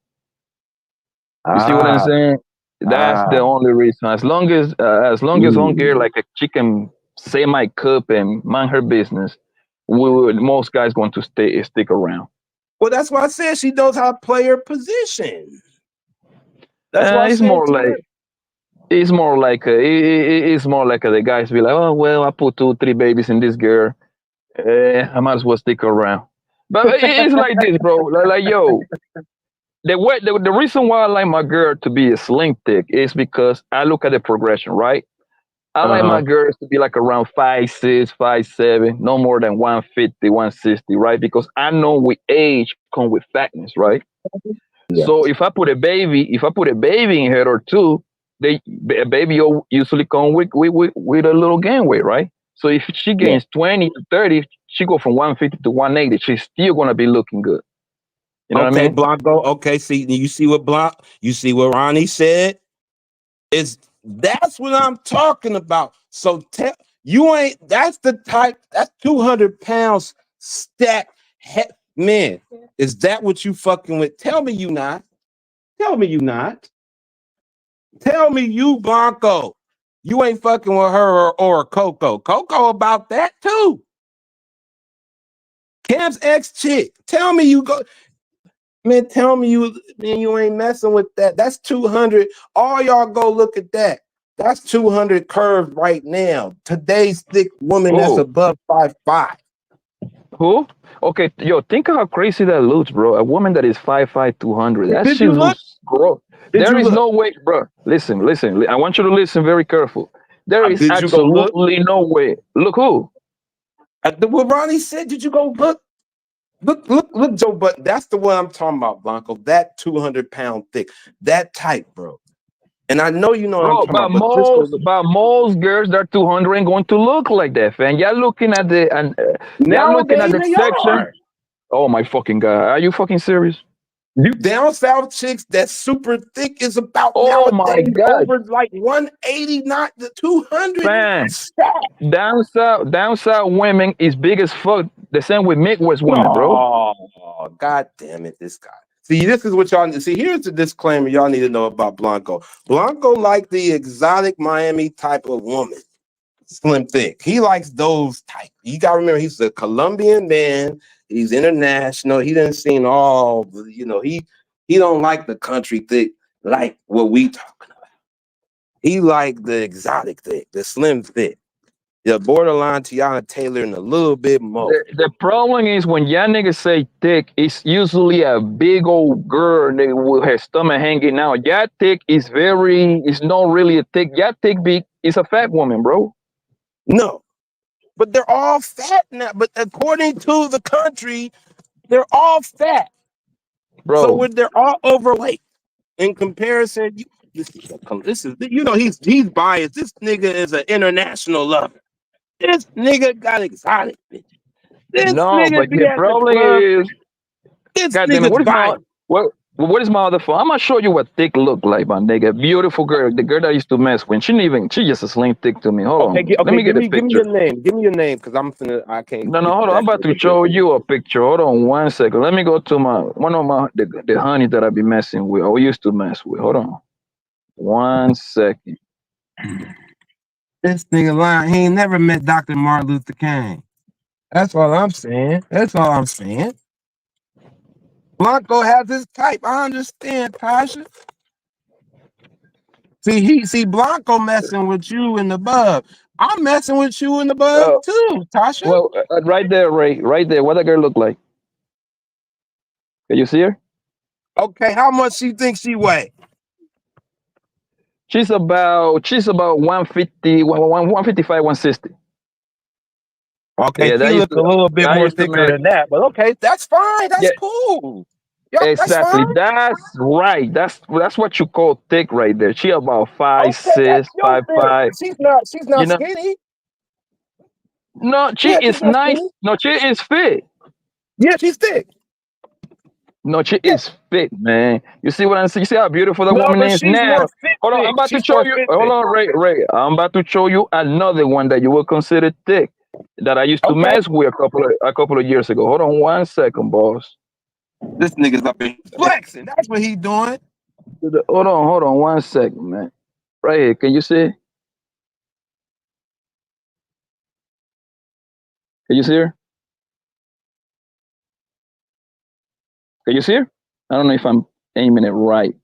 You see what I'm Ah, saying? That's the only reason. As long as one girl mm. like a chicken semi cup and mind her business, most guys going to stick around. Well, that's why I said she knows how to play her position. That's why I It's said more like it's more like the guys be like, oh well, I put 2, 3 babies in this girl. I might as well stick around. But it's like this, bro. Like yo, the reason why I like my girl to be a slim thick is because I look at the progression, right? I like my girls to be like around 5'6", 5'7", no more than 150, 160, right? Because I know with age come with fatness, right? Yeah. So if I put a baby in her or two, a baby usually come with a little gain weight, right? So if she gains 20 to 30, she go from 150 to 180. She's still gonna be looking good. You know what I mean? Blanco. Okay, see, you see what Ronnie said? That's what I'm talking about. So that's the type, that's 200 pounds stacked. Man, is that what you fucking with? Tell me you not. Tell me you not. Tell me you, Blanco. You ain't fucking with her or Coco. Coco about that too. Cam's ex chick. Tell me you go. Man, tell me you ain't messing with that. That's 200. All y'all go look at that. That's 200 curved right now. Today's thick woman that's above 5'5". Who? Okay, yo, think of how crazy that looks, bro. A woman that is 5'5", 200. That Did shit you look? looks gross. Did There you is look? no way, bro. Listen. I want you to listen very careful. There is Did you go look? absolutely no way. Look who? What Ronnie said, did you go look? Look, Joe Button. That's the one I'm talking about, Blanco. That 200-pound thick. That type, bro. And I know you know what I'm Bro, talking about, but just go look. but most girls that are 200 ain't going to look like that, fam. Y'all looking at the Nowadays they section. are. Oh my fucking god, are you fucking serious? You down south chicks that's super thick is about Oh my nowadays god, over like 180, not the 200. fam. Stop. Down south women is big as fuck. The same with Midwest women, bro. Oh, god damn it, this guy. See, this is what y'all need. See, here's the disclaimer y'all need to know about Blanco. Blanco like the exotic Miami type of woman. Slim thick. He likes those type. You gotta remember he's a Colombian man. He's international. He done seen all, he don't like the country thick like what we talking about. He like the exotic thick, the slim thick. The borderline Tiana Taylor and a little bit more. The problem is when y'all niggas say thick, it's usually a big old girl with her stomach hanging out. Y'all thick is it's not really a thick. Y'all thick big is a fat woman, bro. No, but they're all fat now. But according to the country, they're all fat, bro. So when they're all overweight, in comparison, this is he's biased. This nigga is an international lover. This nigga got exotic bitches. This nigga but be the at problem the club. is, This God damn it, nigga's biased. what is my other phone? I'm gonna show you what thick look like, my nigga. Beautiful girl, the girl that I used to mess with. She just a slim thick to me. Hold on, let me get a picture. Give me your name. Give me your name, because I can't. No, hold on. I'm about to show you a picture. Hold on 1 second. Let me go to one of the honey that I be messing with. Or used to mess with. Hold on 1 second. This nigga lying. He ain't never met Dr. Martin Luther King. That's all I'm saying. Blanco has his type. I understand, Tasha. See Blanco messing with you in the bub. I'm messing with you in the bub too, Tasha. Well, right there, Ray. Right there. What that girl look like? Can you see her? Okay, how much she thinks she weigh? She's about 150, 155, 160. Okay, she look a little bit more thicker than that, but okay, that's fine. That's cool. Yep, exactly. That's right. That's what you call thick right there. She about 5'6", 5'5". She's not skinny. No, she is nice. Skinny. No, she is fit. Yeah, she's thick. No, she is fit, man. You see what I'm saying? You see how beautiful the woman is now? Hold on, I'm about to show you. Hold on, Ray. I'm about to show you another one that you will consider thick that I used to mess with a couple of years ago. Hold on 1 second, boss. This nigga's up here flexing. That's what he doing. Hold on 1 second, man. Right here, can you see? Can you see her? Can you see her? I don't know if I'm aiming it right.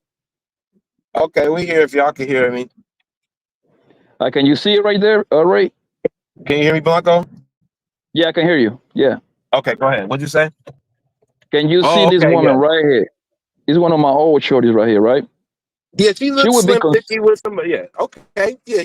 Okay, we hear if y'all can hear me. Can you see it right there? All right. Can you hear me, Blanco? Yeah, I can hear you. Yeah. Okay, go ahead. What'd you say? Can you see this woman right here? This is one of my old shorties right here, right? Yeah, she looks slim thicky with somebody. Yeah. Okay. Yeah.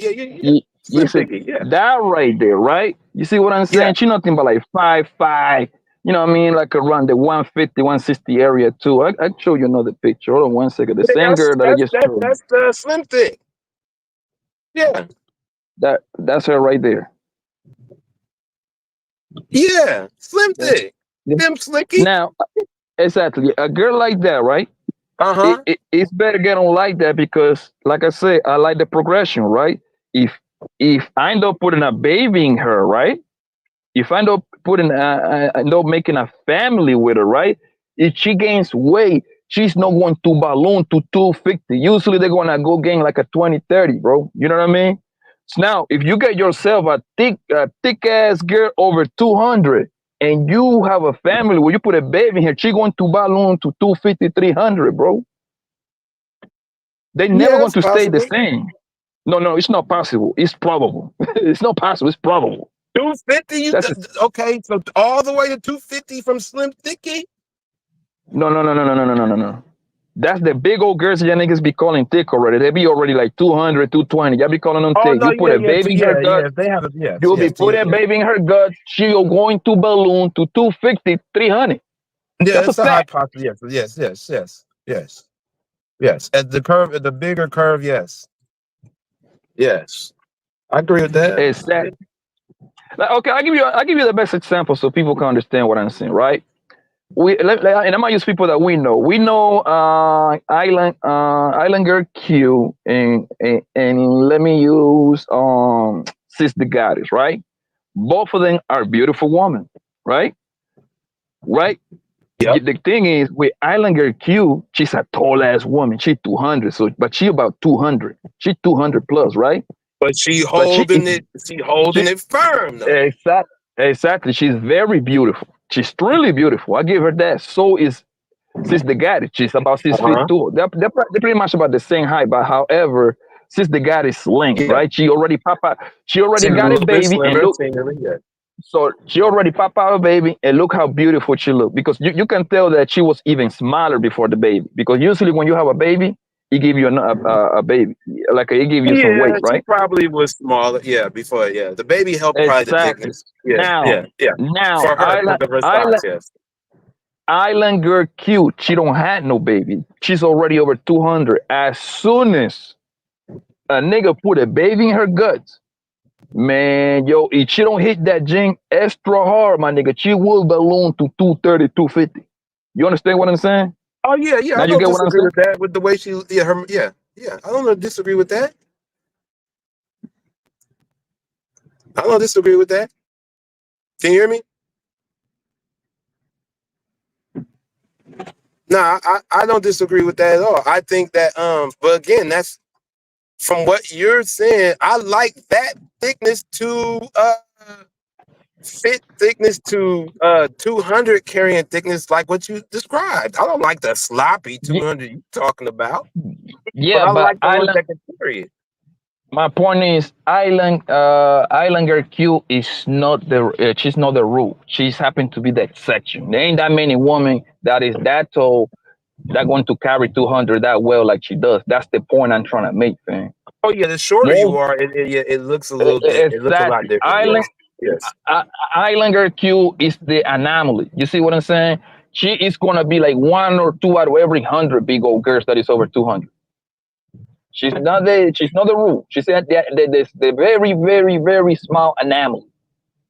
You see that right there, right? You see what I'm saying? Yeah. She nothing but like 5'5". You know what I mean? Like around the 150, 160 area too. I'll show you another picture. Hold on 1 second. The same girl that I just showed. That's the slim thick. Yeah. That's her right there. Yeah, slim thick. Them slicky. Now, exactly. A girl like that, right? It's better get on like that because, like I say, I like the progression, right? If I end up putting a baby in her, right? If I end up making a family with her, right? If she gains weight, she's not going to balloon to 250. Usually they're gonna go gain like a 20, 30, bro. You know what I mean? So now, if you get yourself a thick ass girl over 200, and you have a family where you put a baby in here, she going to balloon to 250, 300, bro. They're never going to stay the same. No, it's not possible. It's probable. It's not possible. It's probable. 250? Okay, so all the way to 250 from Slim Thicky? No. That's the big old girls y'all niggas be calling thick already. They be already like 200, 220. Y'all be calling them thick. You put a baby in her gut. You'll be putting a baby in her gut. She'll going to balloon to 250, 300. Yeah, that's a high possibility. Yes. At the bigger curve, yes. Yes. I agree with that. Exactly. Okay, I'll give you the best example so people can understand what I'm saying, right? And I'm gonna use people that we know. We know Islander Q and let me use Sis the Goddess, right? Both of them are beautiful women, right? Right? Yep. The thing is with Islander Q, she's a tall ass woman. She's 200, but she about 200. She's 200 plus, right? But she holding it firm though. Exactly. She's very beautiful. She's truly beautiful. I give her that. So is Sis the Goddess. She's about 6 feet tall. They're pretty much about the same height, but however, Sis the Goddess length, right? She already got a baby and look. So she already popped out a baby and look how beautiful she looked. Because you can tell that she was even smaller before the baby. Because usually when you have a baby, he give you a baby, like he give you some weight, right? She probably was smaller, before, the baby helped probably the thickness. Now, for her, Island Girl Cute, she don't have no baby. She's already over 200. As soon as a nigga put a baby in her guts, man, yo, if she don't hit that gym extra hard, my nigga, she will balloon to 230, 250. You understand what I'm saying? Oh yeah. Now I don't disagree with that. With the way she, I don't disagree with that. I don't disagree with that. Can you hear me? No, I don't disagree with that at all. I think that but again, that's from what you're saying. I like that thickness to fit thickness to 200 carrying thickness like what you described. I don't like the sloppy 200 you talking about. Yeah, but I like the one that can carry it. My point is, Islander Q is not she's not the rule. She's happened to be the exception. There ain't that many women that is that tall that going to carry 200 that well like she does. That's the point I'm trying to make, man. Oh yeah, the shorter you are, it looks a little bit. It looks a lot different. Yes. Islander Q is the anomaly. You see what I'm saying? She is gonna be like 1 or 2 out of every 100 big old girls that is over 200. She's not the rule. She said the very, very, very small anomaly.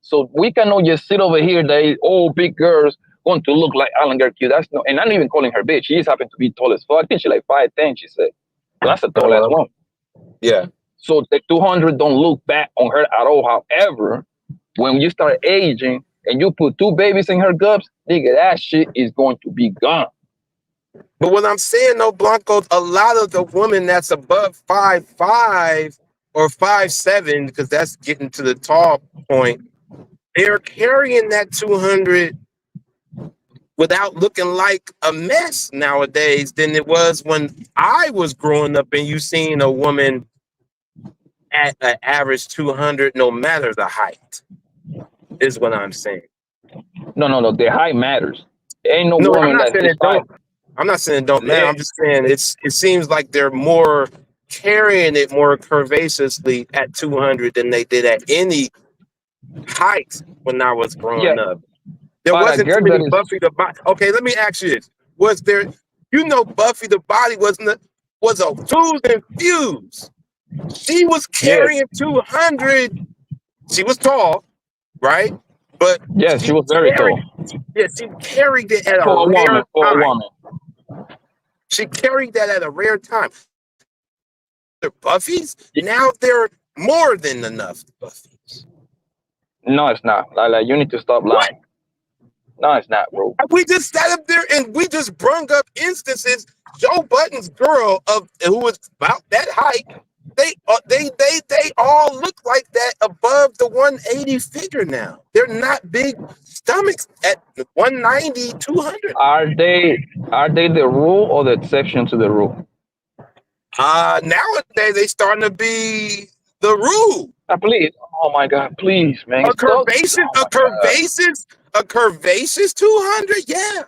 So we cannot just sit over here that all big girls going to look like Islander Q. That's no, and I'm not even calling her bitch. She just happened to be tall as fuck. I think she's like 5'10", she said. So that's a tall ass woman. Yeah. So the 200 don't look back on her at all. However, when you start aging and you put 2 babies in her guts, nigga, that shit is going to be gone. But what I'm saying though, Blanco, a lot of the women that's above 5'5" or 5'7", because that's getting to the tall point, they're carrying that 200 without looking like a mess nowadays than it was when I was growing up and you seen a woman at an average 200, no matter the height, is what I'm saying. No, the height matters. There ain't no woman I'm not saying it don't matter. I'm just saying it seems like they're more carrying it more curvaceously at 200 than they did at any height when I was growing up. There wasn't too many Buffy the Body. Okay, let me ask you this. Was there, Buffy the Body was a fuse and fuse. She was carrying 200. She was tall, right? But she was very tall. Yeah, she carried it at a rare time. She carried that at a rare time. The Buffies, now they're more than enough Buffies. No, it's not. Like you need to stop lying. No, it's not, bro. We just sat up there and we just brung up instances. Joe Budden's girl who was about that height. They all look like that above the 180 figure now. They're not big stomachs at 190, 200. Are they the rule or the exception to the rule? Nowadays they starting to be the rule. Please, oh my God, please, man. A curvaceous 200, yeah.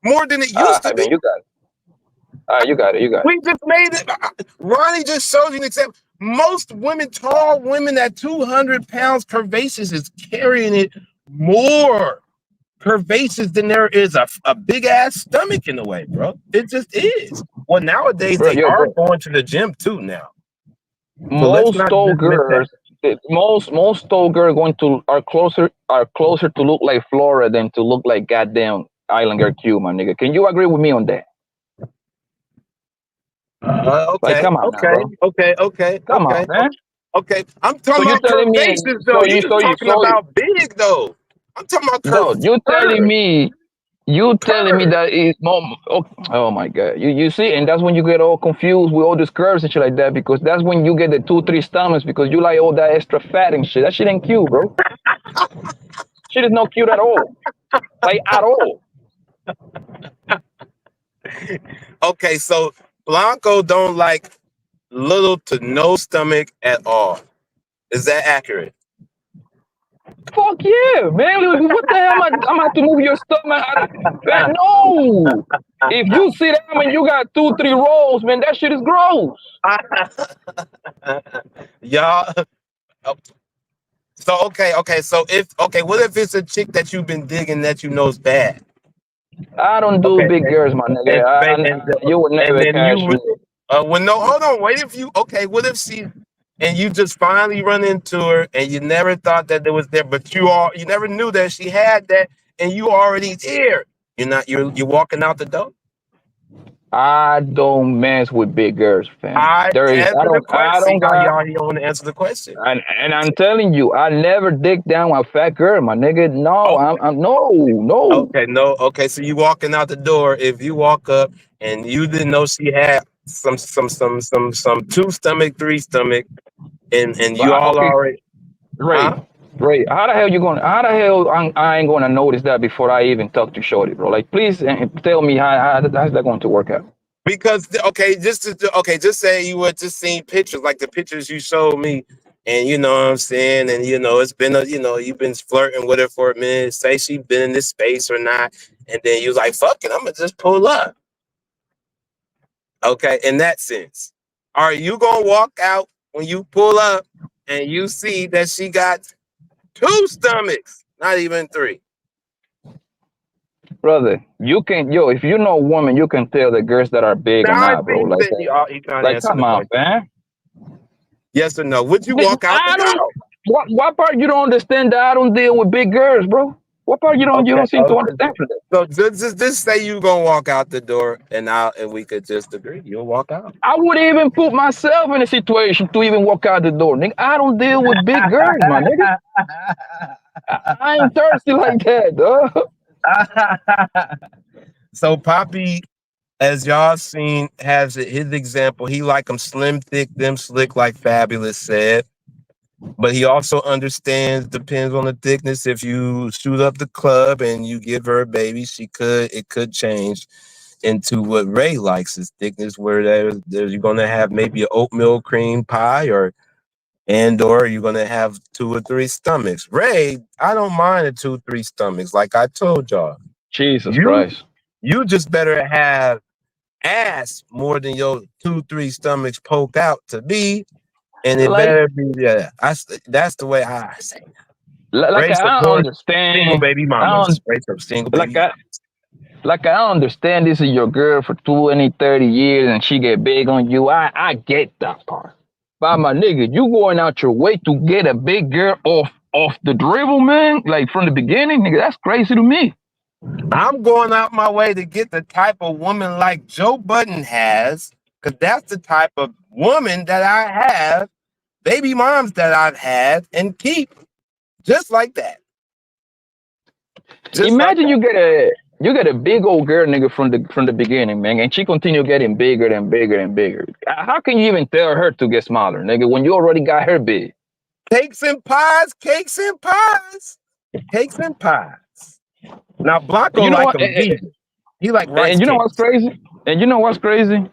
More than it used to be. You got it. You got it. We just made it. Ronnie just showed you an example. Most women, tall women at 200 pounds curvaceous is carrying it more curvaceous than there is a big ass stomach in the way, bro. It just is. Well, nowadays they are going to the gym too now. Most tall girls, most tall girls are closer to look like Flora than to look like goddamn Island Girl Q, my nigga. Can you agree with me on that? Okay, like, come on, okay. Come on, man. Okay, I'm talking about curvaceous though. You're talking about big though. I'm talking about curvaceous. No, you telling me that it's more. Oh my God, you see, and that's when you get all confused with all these curves and shit like that, because that's when you get the 2-3 stomachs, because you like all that extra fat and shit. That shit ain't cute, bro. Shit is not cute at all, like at all. Okay, so Blanco don't like little to no stomach at all. Is that accurate? Fuck yeah, man. What the hell am I have to move your stomach? No. If you sit down and you got 2-3 rolls, man, that shit is gross. Y'all. So okay. So what if it's a chick that you've been digging that you know is bad? I don't do big girls, my nigga. You would never catch me. Well, no, hold on. What if you just finally run into her and you never thought that it was there, but you never knew that she had that, and you already there. You're walking out the door. I don't mess with big girls, fam. I don't want to answer the question. And I'm telling you, I never dig down a fat girl, my nigga. No, I'm no. Okay, no. Okay, so you walking out the door. If you walk up and you didn't know she had some 2 stomach, 3 stomach, and you all already Ray, how the hell I ain't gonna notice that before I even talk to Shorty, bro? Like, please tell me how's that going to work out? Because just say you were just seeing pictures like the pictures you showed me, and you know what I'm saying, and it's been you've been flirting with her for a minute, say she been in this space or not, and then you was like, fuck it, I'm gonna just pull up. Okay, in that sense, are you gonna walk out when you pull up and you see that she got 2 stomachs, not even 3? Brother, if you know a woman, you can tell the girls that are big or not, bro. Like come on, man. Yes or no? Would you walk out the door? What part you don't understand that I don't deal with big girls, bro? What part you don't seem to understand for that? So just say you gonna walk out the door and we could just agree. You'll walk out. I would even put myself in a situation to even walk out the door. Nigga, I don't deal with big girls, my nigga. I ain't thirsty like that, dog. So Poppy, as y'all seen, has his example. He like them slim, thick, them slick, like Fabulous said. But he also understands, depends on the thickness. If you shoot up the club and you give her a baby, it could change into what Ray likes, his thickness, where you're gonna have maybe an oatmeal cream pie or you're gonna have 2 or 3 stomachs. Ray, I don't mind the 2-3 stomachs, like I told y'all. Jesus Christ. You just better have ass more than your 2-3 stomachs poke out to be. And it better be, that's the way I say it. Like I understand. Single baby mamas. Like I understand this is your girl for 20, 30 years and she get big on you. I get that part. But my nigga, you going out your way to get a big girl off the dribble, man? Like from the beginning, nigga, that's crazy to me. I'm going out my way to get the type of woman like Joe Budden has, because that's the type of woman that I have, baby moms that I've had and keep, just like that. Just like Imagine you get a big old girl nigga from the beginning, man, and she continue getting bigger and bigger and bigger. How can you even tell her to get smaller, nigga, when you already got her big? cakes and pies, cakes and pies, cakes and pies. Now Blanco You know like what? them vegan. He like rice And you know what's cakes. crazy? And you know what's crazy?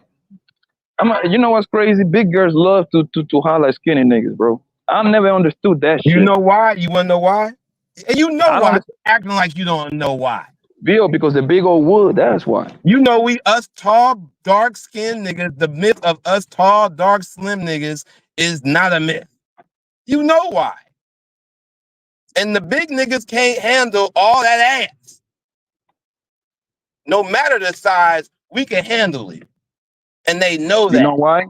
You know what's crazy? Big girls love to holler at skinny niggas, bro. I never understood that You shit. know why? You wanna know why? And you know I why? don't, Acting like you don't know why. Bill, because the big old wood. That's why. You know us tall, dark skinned niggas, the myth of us tall, dark, slim niggas is not a myth. You know why. And the big niggas can't handle all that ass. No matter the size, we can handle it. And they know that. You know why?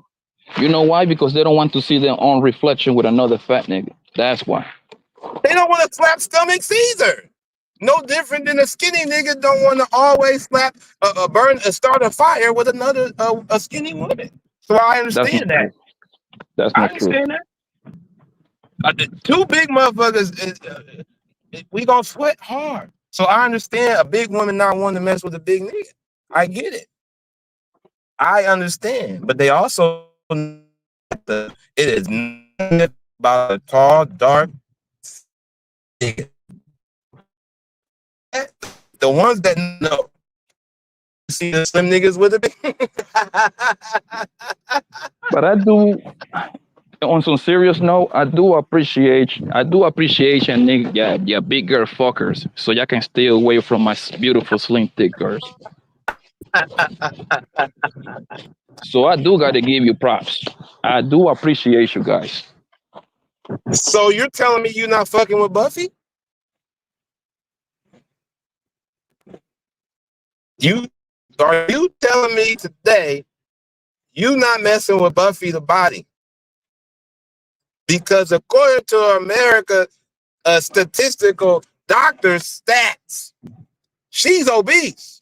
You know why? Because they don't want to see their own reflection with another fat nigga. That's why. They don't want to slap stomachs either. No different than a skinny nigga don't want to always slap, start a fire with another a skinny woman. So I understand that. That's I not true. understand that. The two big motherfuckers, we gonna sweat hard. So I understand a big woman not wanting to mess with a big nigga. I get it. I understand, but they also it is not about a tall, dark nigga. The ones that know, see the slim niggas with a big. But I do, on some serious note, I do appreciate nigga, yeah, big girl fuckers, so y'all can stay away from my beautiful slim thick girls. So I do gotta give you props. I do appreciate you guys. So you're telling me you're not fucking with Buffy? Are you telling me today you not messing with Buffy the Body? Because according to America, statistical doctor stats, she's obese.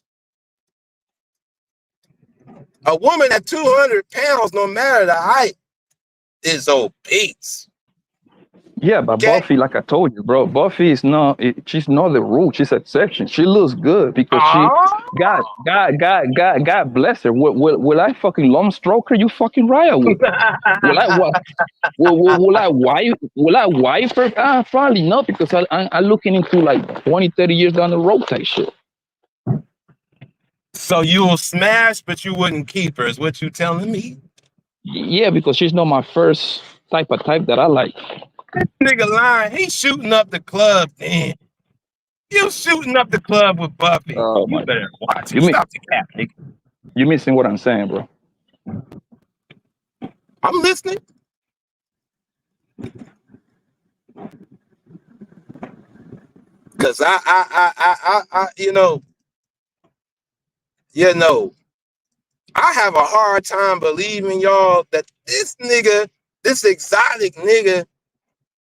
A woman at 200 pounds, no matter the height, is obese. Yeah, but Okay. Buffy, like I told you, bro, Buffy is not. She's not the rule. She's exception. She looks good because she God bless her. Will I fucking long stroke her? You fucking right I will. Will I what? Will I wife her? Probably not, because I'm looking into like 20, 30 years down the road type shit. So you'll smash, but you wouldn't keep her, is what you telling me? Yeah, because she's not my first type that I like. Nigga lying. He's shooting up the club, then. You shooting up the club with Buffy. Oh You my! better watch You it. mean Stop the cap, nigga. you missing what I'm saying, bro? I'm listening. Cause I I have a hard time believing, y'all, that this nigga, this exotic nigga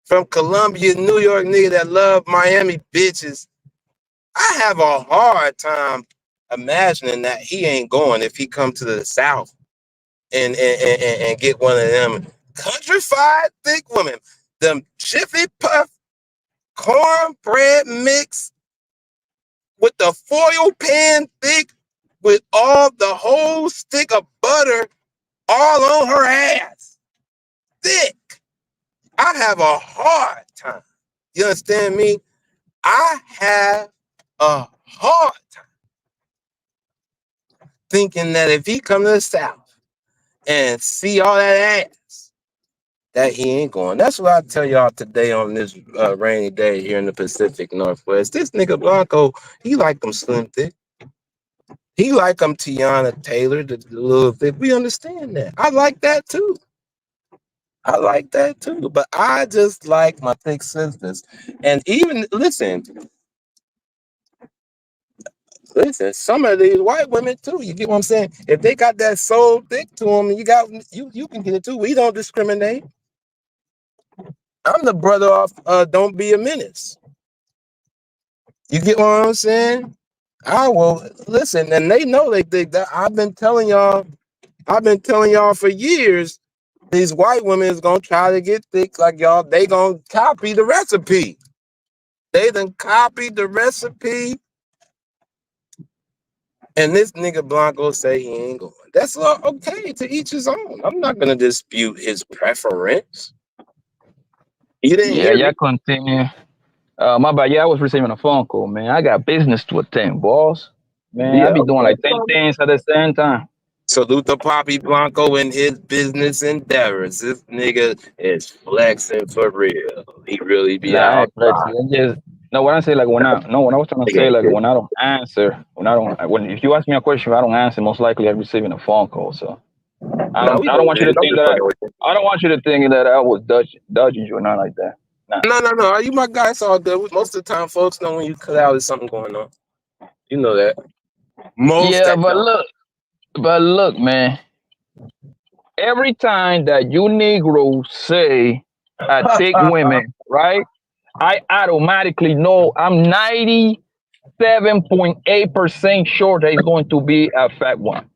from Columbia, New York nigga that love Miami bitches, I have a hard time imagining that he ain't going if he come to the South and get one of them countrified thick women, them Jiffy Puff cornbread mix with the foil pan thick with all the whole stick of butter all on her ass. Thick. I have a hard time. You understand me? I have a hard time thinking that if he come to the South and see all that ass, that he ain't going. That's what I tell y'all today on this rainy day here in the Pacific Northwest. This nigga Blanco, he like them slim thick. He like them Tiana Taylor, the little thick. We understand that. I like that too. I like that too. But I just like my thick sisters. And even, listen, some of these white women too. You get what I'm saying? If they got that soul thick to them, you can get it too. We don't discriminate. I'm the brother off Don't Be a Menace. You get what I'm saying? I will listen, and they know they think that I've been telling y'all for years, these white women is gonna try to get thick like y'all, they gonna copy the recipe. They done copied the recipe. And this nigga Blanco say he ain't going. That's okay, to each his own. I'm not gonna dispute his preference. You didn't Yeah, hear me. yeah, continue. My bad. Yeah, I was receiving a phone call, man. I got business to attend, boss. Man, I Yeah, be doing like 10 okay. things at the same time. Salute to Poppy Blanco and his business endeavors. This nigga is flexing for real. He really be Nah, I ain't outside. flexing. It's just no. What I say, like when I no, what I was trying to say, like when I don't answer, when if you ask me a question, if I don't answer, most likely I'm receiving a phone call. So No, we I don't know, want you man. to I'm think just that fucking with you. I don't want you to think that I was dodging you or not like that. Nah. No. You my guy. It's all good. Most of the time, folks know when you cut out, there's something going on. You know that. Most Yeah, that don't. but look, man. Every time that you Negroes say I take women, right? I automatically know I'm 97.8% sure that it's going to be a fat one.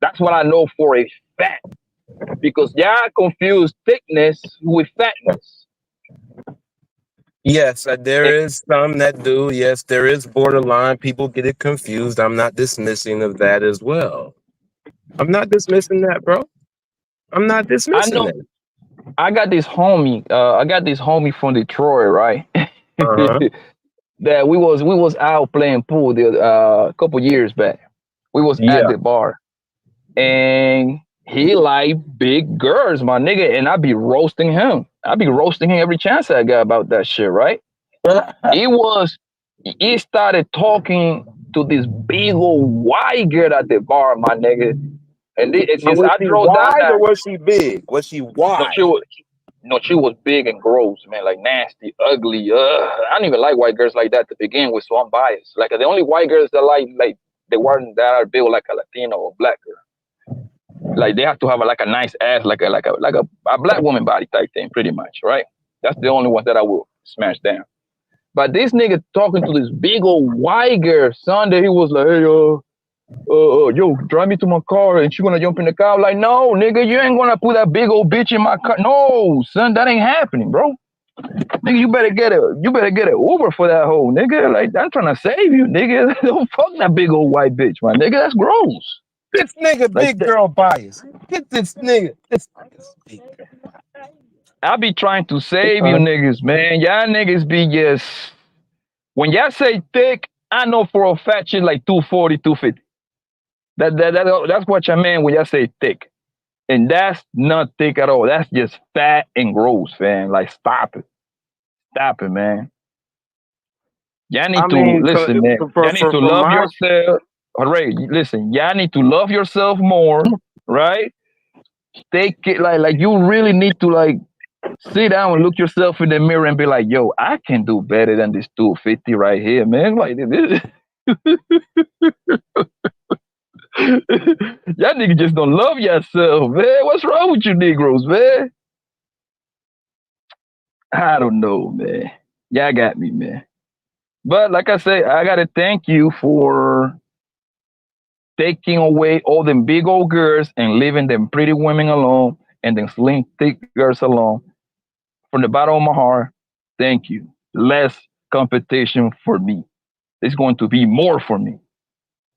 That's what I know for a fact. Because y'all confuse thickness with fatness. Yes, there Eh, is some that do. Yes, there is borderline. People get it confused. I'm not dismissing of that as well. I'm not dismissing that, bro. I'm not I dismissing know that. I got this homie. I got this homie from Detroit, right? Uh-huh. That we was out playing pool a couple years back. We was at Yeah. the bar, and he like big girls, my nigga, and I be roasting him. I be roasting him every chance I got about that shit, right? He was he started talking to this big old white girl at the bar, my nigga. And But since was I she drove down wide there, or was she big? Was she no, wide? she was big and gross, man, like nasty, ugly. I don't even like white girls like that to begin with, so I'm biased. Like the only white girls that like they weren't that are built like a Latino or black girl. Like they have to have like a nice ass, like a black woman body type thing, pretty much, right? That's the only one that I will smash down. But this nigga talking to this big old white girl Sunday, he was like, hey, yo, drive me to my car and she gonna jump in the car. I'm like, no, nigga, you ain't gonna put that big old bitch in my car. No, son, that ain't happening, bro. Nigga, you better get an Uber for that hoe, nigga. Like, I'm trying to save you, nigga. Don't fuck that big old white bitch, my nigga. That's gross. This nigga Like, big girl bias. Get this nigga. This nigga's big girl. I be trying to save you niggas, man. Y'all niggas be just, when y'all say thick, I know for a fat shit like 240, 250. That's what you mean when y'all say thick. And that's not thick at all. That's just fat and gross, man. Like, stop it. Stop it, man. Y'all I need to mean, listen, man. Y'all need to for love my yourself. All right, listen. Y'all need to love yourself more, right? Take it like you really need to like sit down and look yourself in the mirror and be like, yo, I can do better than this 250 right here, man. Like this. Y'all niggas just don't love yourself, man. What's wrong with you Negroes, man? I don't know, man. Y'all got me, man. But like I say, I gotta thank you for taking away all them big old girls and leaving them pretty women alone and them slim thick girls alone. From the bottom of my heart, thank you. Less competition for me. It's going to be more for me.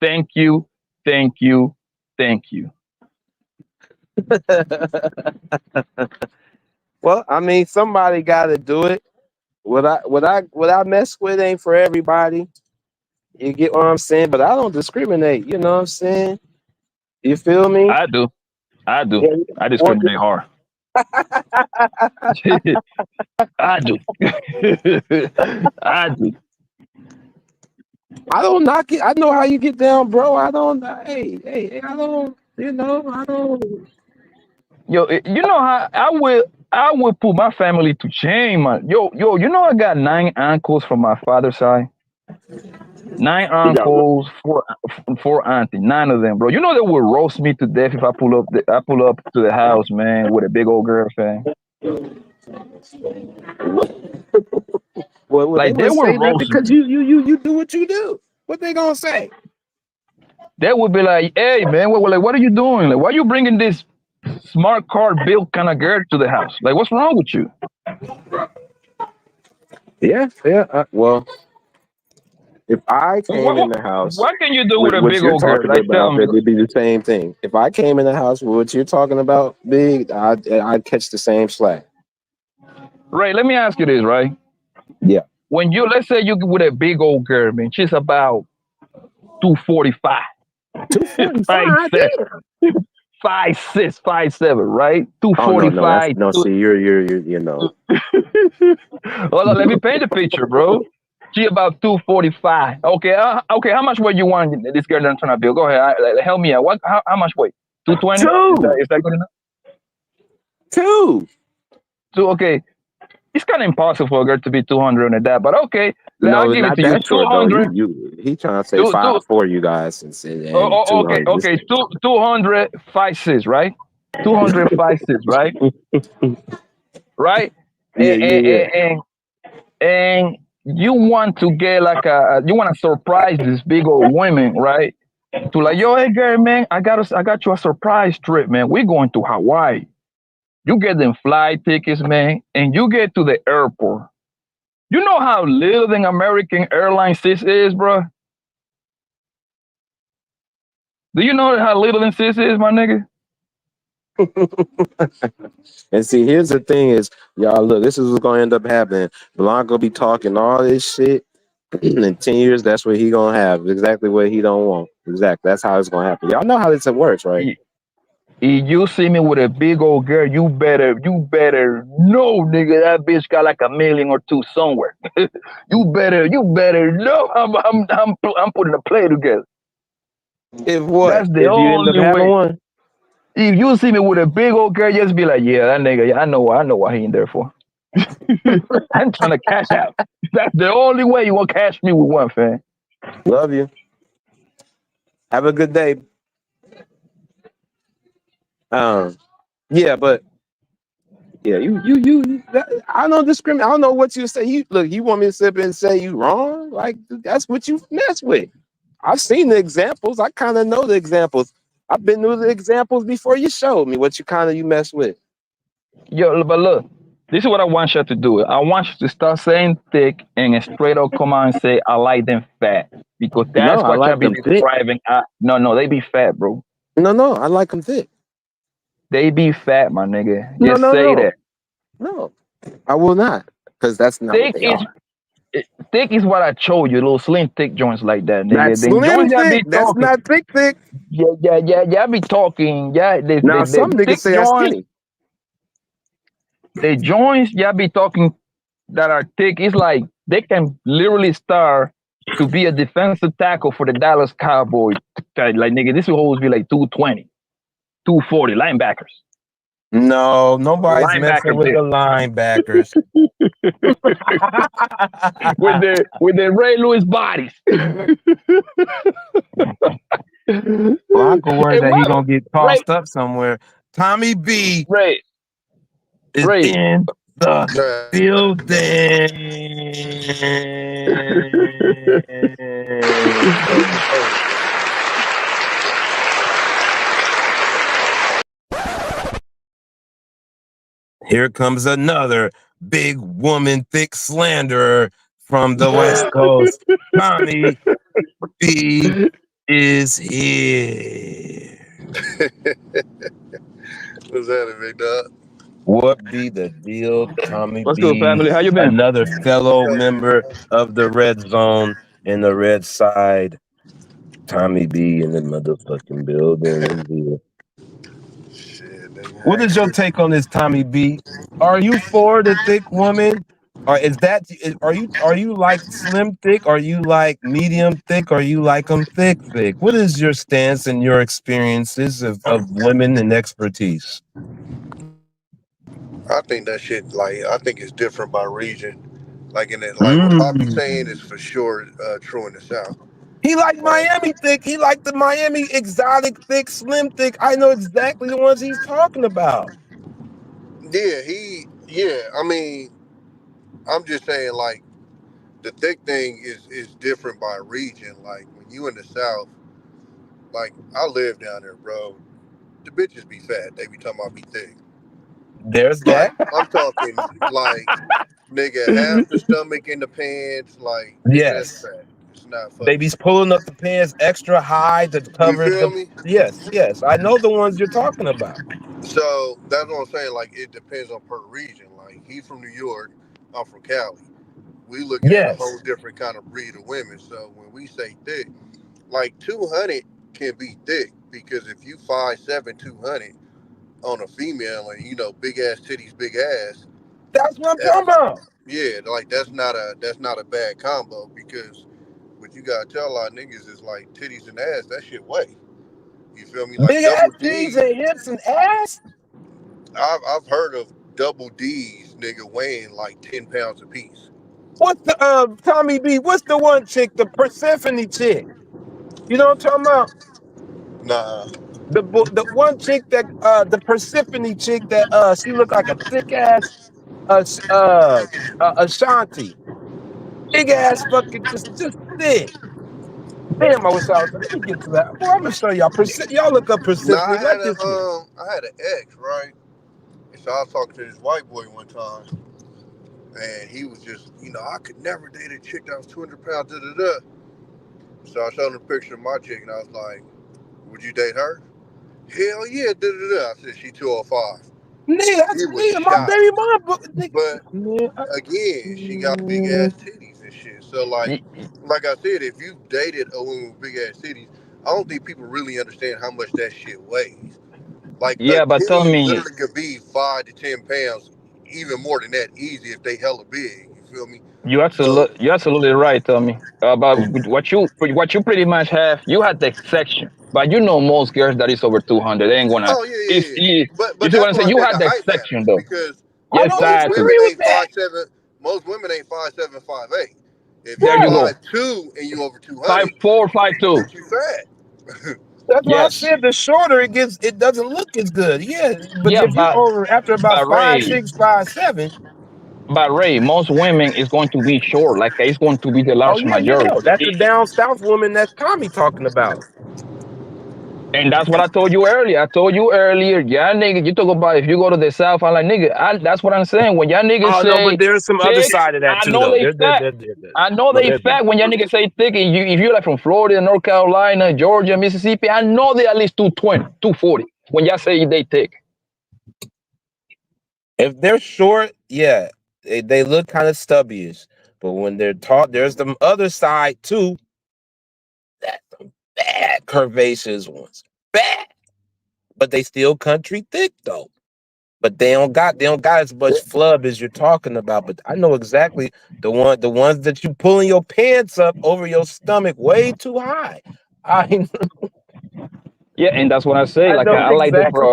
Thank you, thank you, thank you. well, I mean, somebody gotta do it. What I mess with ain't for everybody. You get what I'm saying? But I don't discriminate, you know what I'm saying? You feel me? I do. I do. Yeah, I what- discriminate hard. I do. I do. I don't knock it. I know how you get down, bro. I don't. Hey, I don't. I don't. Yo, you know how I will put my family to shame, man. Yo, you know I got 9 uncles from my father's side. 9 uncles, four aunties, 9 of them, bro. You know they will roast me to death if I pull up to the house, man, with a big old girl fan. Well, they Like they would will say that roast because me. you do what you do. What they gonna say? They would be like, "Hey, man, what are you doing? Like, why are you bringing this smart car built kind of girl to the house? Like, what's wrong with you?" Yeah. Well, if I came in the house What can you do with with a what big you're old girl? talking Like, tell about, me. it'd be the same thing. If I came in the house with what you're talking about, big, I'd catch the same slack. Ray, let me ask you this, right? Yeah. When you, let's say you with a big old girl, man, she's about 245, 245. Damn. 5'6", 5'7", right? Oh no, that's 245. no. See, you know. Hold on, let me paint the picture, bro. She about 245. Okay, okay. How much weight you want this girl to turn up, Bill? Go ahead. Help me out. What? How much weight? 220. Is that good enough? Two. Okay. It's kind of impossible for a girl to be 200 and that, but okay. I'll No, give it not to you. that short though. 200. He trying to say Two, two, 5'4", you guys, and okay, 200. okay. 200, 5'6", right? 200, 5'6", right? Right? Yeah, And you want to get like you want to surprise these big old women, right? To like, yo, hey girl, man, I got you a surprise trip, man. We're going to Hawaii. You get them flight tickets, man, and you get to the airport. You know how little than American Airlines this is, bro? Do you know how little than this is, my nigga? And see, here's the thing is, y'all, look, this is what's gonna end up happening. Blanco be talking all this shit. In 10 years, that's what he gonna have. Exactly what he don't want. Exactly. That's how it's gonna happen. Y'all know how this works, right? If you see me with a big old girl, you better know, nigga, that bitch got like 1 million or 2 somewhere. you better know I'm putting a play together. If what? That's the if you end up only having way. one? If you see me with a big old girl, just be like, yeah, that nigga, yeah, I know what he in there for. I'm trying to cash out. That's the only way you gonna cash me with one, fam. Love you. Have a good day. Yeah, but yeah, I don't discriminate. I don't know what you say. You want me to sit and say you wrong? Like that's what you mess with. I've seen the examples. I kind of know the examples. I've been through the examples before you showed me what you mess with. Yo, but look, this is what I want you to do. I want you to start saying thick and straight up come out and say, I like them fat. Because that's No, I what y'all like be them thick. describing. No, they be fat, bro. No, I like them thick. They be fat, my nigga. No, Just say that. No, I will not. Because that's not Thick what they are. thick is what I told you, little slim thick joints like that, nigga. That's Them slim joints y'all be thick. That's talking. not thick. Yeah, be talking. Yeah, Now some niggas thick say I'm joints. skinny. The joints y'all be talking that are thick, it's like they can literally start to be a defensive tackle for the Dallas Cowboys. Like nigga, this will always be like 220, 240 linebackers. No, nobody's messing with the linebackers. with the Ray Lewis bodies. Blanco worried that he gonna get tossed up somewhere. Tommy B is in the building. Here comes another big woman, thick slanderer from the West Coast. Tommy B is here. What's that, big dog? What be the deal, Tommy What's B? good, family? How you been? Another fellow member of the Red Zone in the Red Side. Tommy B in the motherfucking building. What is your take on this, Tommy B? Are you for the thick woman? Or are you like slim thick? Are you like medium thick? Are you like them thick? What is your stance and your experiences of women and expertise? I think that shit, I think it's different by region. Like what Poppy's saying is for sure true in the South. He like Miami thick. He like the Miami exotic thick, slim thick. I know exactly the ones he's talking about. Yeah, I mean, I'm just saying, the thick thing is different by region. Like, when you in the South, I live down there, bro. The bitches be fat. They be talking about be thick. There's that. I'm talking, Nigga, half the stomach in the pants, like nigga, that's Yes. fat. It's not They fucking be fat. pulling up the pants extra high to You cover feel the. me? Yes, yes. I know the ones you're talking about. So that's what I'm saying. Like it depends on per region. Like he's from New York, I'm from Cali. We looking at a Yes. whole different kind of breed of women. So when we say thick, like 200 can be thick because if you 5'7", 200 on a female and you know big ass titties, big ass, That's what I'm talking that's about. yeah, like that's not a bad combo because what you gotta tell a lot of niggas is like titties and ass, that shit weigh. You feel me? Like Big ass double titties D, and hips and ass. I've heard of double D's, nigga, weighing like 10 pounds apiece. What's the Tommy B? What's the one chick, the Persephone chick? You know what I'm talking about? Nah, The one chick that the Persephone chick that she looked like a thick ass Ashanti. Big ass fucking just thick. Damn, I wish I was. Let me get to that. Boy, I'm gonna show y'all. Y'all look up nah. Persephone. Let this shit. I had an ex, right? And so I was talking to this white boy one time, and he was just, you know, I could never date a chick that was 200 pounds. Da da da. So I showed him a picture of my chick, and I was like, "Would you date her?" Hell yeah, da da da. I said she 205. Nigga, that's He was nigga, my shocked. baby mom. But Man, again, she got big ass titties and shit. So like I said, if you dated a woman with big ass titties, I don't think people really understand how much that shit weighs. Like a Yeah, but tell titty me, literally could be 5 to 10 pounds, even more than that, easy if they hella big. You feel me? So you're absolutely right. Tell me about what you pretty much have. You had the exception, but you know most girls that is over 200. They ain't gonna. oh yeah, If yeah, yeah. you But see what that's I'm why saying, I you said had the the height exception matters though. because I don't most Exactly. women disagree with ain't that. 5'7". Most women ain't 5'7", 5'8". If you There you Right. go. 5'2" and you over 200, 5'4", 5'2". bitch, you fat. That's why I Yes. said the shorter it doesn't look as good. Yeah, but Yeah, if you over after about but five, Ray, 6, 5, 7. most women is going to be short. Like it's going to be the Oh large yeah, yeah, majority. no, that's the down south woman that Tommy talking about. And that's what I told you earlier. I told you earlier, y'all niggas, you talk about if you go to the South, I'm like, nigga, that's what I'm saying. When y'all niggas Oh no, but say there's some other thick, side of that I too, know though. they fat. I know No, they there's not. fat when y'all niggas say thick. And if you're like from Florida, North Carolina, Georgia, Mississippi, I know they at least 220, 240 when y'all say they thick. If they're short, yeah, they look kind of stubbyish. But when they're tall, there's the other side too. That some bad curvaceous ones, bad, but they still country thick though. But they don't got as much flub as you're talking about. But I know exactly the ones that you pulling your pants up over your stomach way too high. I Yeah, and that's what I say. I Like know exactly.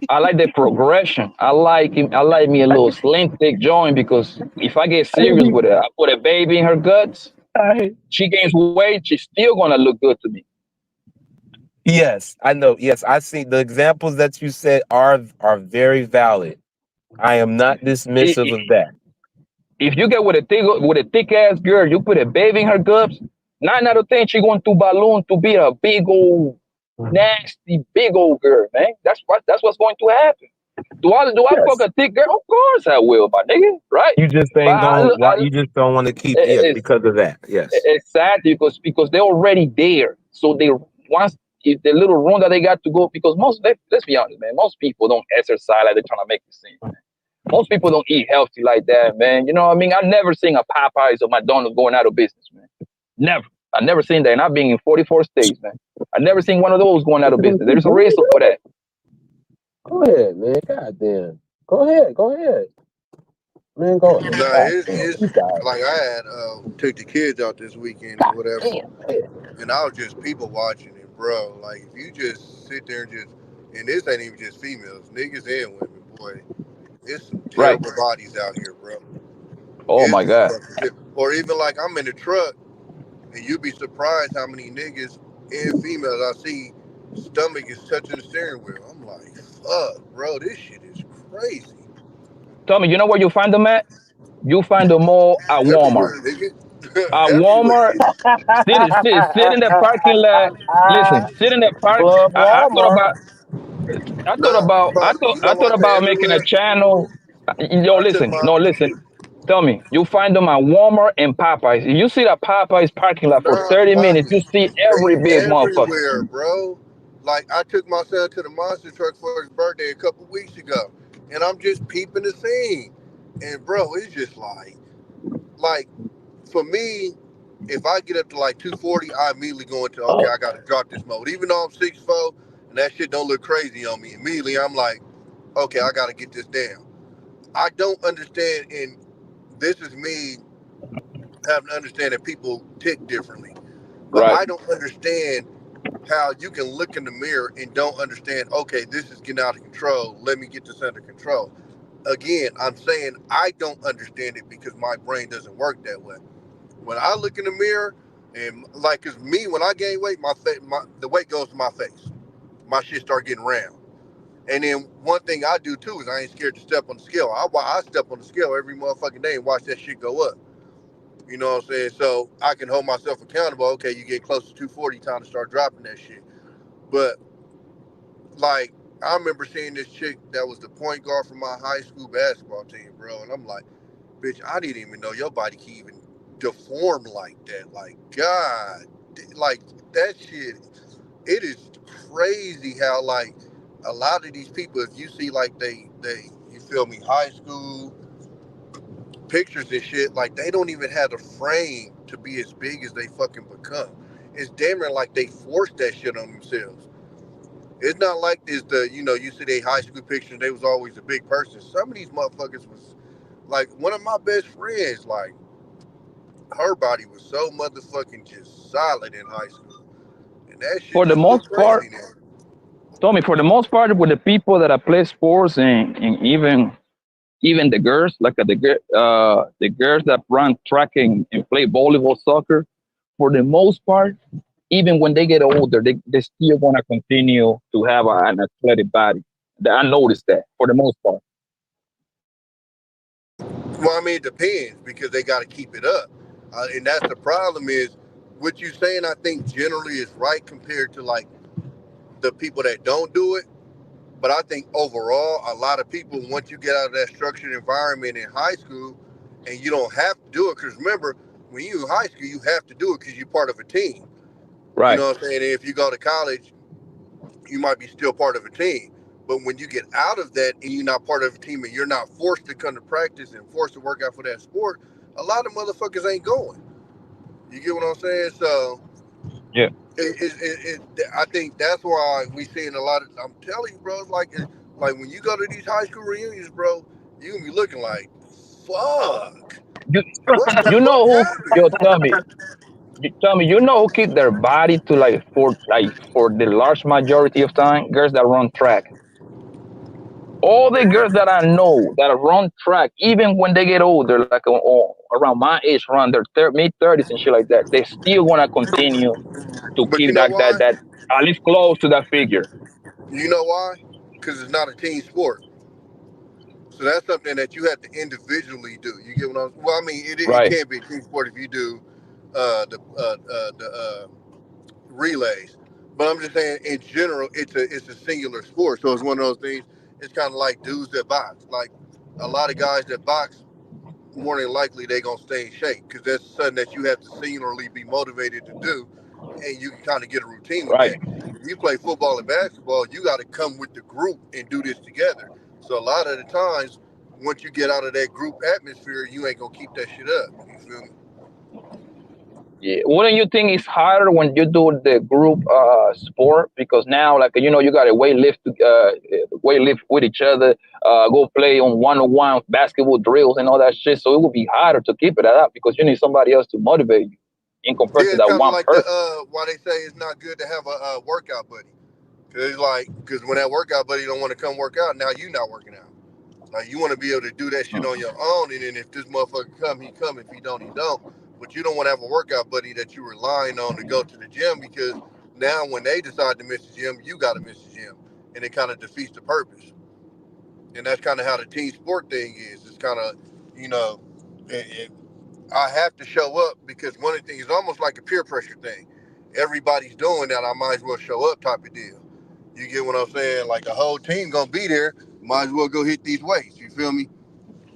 I like the progression. I like me a little slim thick joint because if I get serious with it, I put a baby in her guts. She gains weight, she's still gonna look good to me. Yes, I know. Yes, I see the examples that you said are very valid. I am not I- dismissive i- of that. If you get with a thick ass girl, you put a baby in her guts. 9 out of 10, she going to balloon to be a big old nasty big old girl, man. That's what's going to happen. Do I fuck Yes. a thick girl? Of course I will, my nigga. Right? You just But ain't going why you just don't want to keep yes, it's because of that. Yes. exactly because they're already there. So they once if the little room that they got to go because let's be honest, man. Most people don't exercise like they're trying to make the scene. Man. Most people don't eat healthy like that, man. You know what I mean? I've never seen a Popeyes or McDonald's going out of business, man. Never. I've never seen that. And I've been in 44 states, man. I've never seen one of those going out of business. There's a reason for that. Go ahead, man. God damn. Go ahead. Go ahead. Man, go ahead. Nah, God damn. it's You got it. like I had took the kids out this weekend or whatever, Damn. Man. and I was just people watching it, bro. Like if you just sit there and and this ain't even just females, niggas and women, boy. It's some Right. terrible bodies out here, bro. Oh It's my some God. fucking or even like I'm in the truck, and you'd be surprised how many niggas and females I see stomach is touching the steering wheel. I'm like, fuck, bro, this shit is crazy. Tommy, you know where you find them at? You find them all at Walmart. Everywhere, nigga. At Walmart, Everywhere. sit in the parking lot. Listen, sit in the park. Club I thought Walmart. about I thought Nah, about I bro, thought you know I why thought I say about making a everywhere? channel. Yo, I took listen, my no, listen. Tell me, you find them at Walmart and Popeyes. You see that Popeyes parking lot for Nah, 30 like minutes, you see every they big motherfucker. everywhere, bro. Like I took my son to the monster truck for his birthday a couple weeks ago, and I'm just peeping the scene, and bro, it's just like for me, if I get up to like 240, I immediately go into okay, I gotta drop this mode. Even though I'm 6'4", and that shit don't look crazy on me, immediately I'm like, okay, I gotta get this down. I don't understand, and this is me having to understand that people tick differently. But Right. I don't understand how you can look in the mirror and don't understand, okay, this is getting out of control. Let me get this under control. Again, I'm saying I don't understand it because my brain doesn't work that way. When I look in the mirror, and like, cause me, when I gain weight, the weight goes to my face. My shit start getting round. And then one thing I do too is I ain't scared to step on the scale. I step on the scale every motherfucking day and watch that shit go up. You know what I'm saying? So I can hold myself accountable. Okay, you get close to 240, time to start dropping that shit. But like, I remember seeing this chick that was the point guard for my high school basketball team, bro. And I'm like, bitch, I didn't even know your body can even deform like that. Like, God, like that shit. It is crazy how like a lot of these people, if you see like you feel me, high school pictures and shit, like they don't even have the frame to be as big as they fucking become. It's damn near like they forced that shit on themselves. It's not like this you see they high school pictures, they was always a big person. Some of these motherfuckers was like one of my best friends, like her body was so motherfucking just solid in high school. And that shit For the just look most part, crazy now. Tommy, for the most part, with the people that play sports and even the girls, like the girls that run track and play volleyball, soccer, for the most part, even when they get older, they still want to continue to have an athletic body. I noticed that for the most part. Well, I mean, it depends because they got to keep it up, and that's the problem. Is what you saying? I think generally is right compared to like the people that don't do it. But I think overall, a lot of people, once you get out of that structured environment in high school, and you don't have to do it, because remember, when you in high school, you have to do it because you're part of a team. You Right. know what I'm saying? And if you go to college, you might be still part of a team. But when you get out of that and you're not part of a team and you're not forced to come to practice and forced to work out for that sport, a lot of motherfuckers ain't going. You get what I'm saying? So Yeah. I think that's why we seeing a lot of. I'm telling you, bro. It's like when you go to these high school reunions, bro, you gonna be looking like, fuck. You What the you know fuck who? Yo, happened? tell me, you know who keep their body to like for the large majority of time? Girls that run track. All the girls that I know that run track, even when they get older, like around my age, around their mid 30s and shit like that, they still want to continue to But you keep know that why? at least close to that figure. You know why? Because it's not a team sport. So that's something that you have to individually do. You get what I'm? Well, I mean, it Right. can't be a team sport if you do the relays. But I'm just saying, in general, it's a singular sport. So it's one of those things. It's kind of like dudes that box. Like a lot of guys that box, more than likely they gonna stay in shape because that's something that you have to singularly be motivated to do, and you can kind of get a routine with Right. that. When you play football and basketball, you got to come with the group and do this together. So a lot of the times, once you get out of that group atmosphere, you ain't gonna keep that shit up. You feel me? Yeah. Wouldn't you think it's harder when you do the group sport because now like you got to weight lift with each other, go play on one basketball drills and all that shit. So it would be harder to keep it up because you need somebody else to motivate you in compared Yeah, to it's that kind of one like the person. why they say it's not good to have a workout buddy. Cause it's like, cause when that workout buddy don't want to come work out, now you not working out. Like you want to be able to do that shit on your own, and then if this motherfucker come, he come. If he don't, he don't. But you don't want to have a workout buddy that you're relying on to go to the gym because now when they decide to miss the gym, you got to miss the gym, and it kind of defeats the purpose. And that's kind of how the team sport thing is. It's kind of, you know, it, I have to show up because one of the things is almost like a peer pressure thing. Everybody's doing that, I might as well show up type of deal. You get what I'm saying? Like the whole team gonna be there, might as well go hit these weights. You feel me?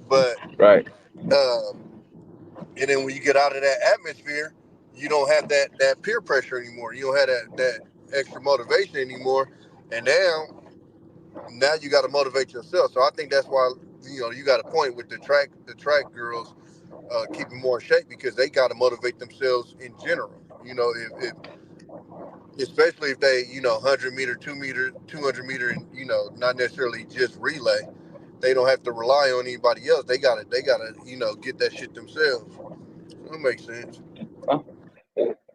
But Right. And then when you get out of that atmosphere, you don't have that peer pressure anymore. You don't have that extra motivation anymore. And now you got to motivate yourself. So I think that's why, you got a point with the track girls keeping more in shape, because they got to motivate themselves in general. If especially if they 100 meter, 200 meter, and not necessarily just relay. They don't have to rely on anybody else. They gotta get that shit themselves. That makes sense.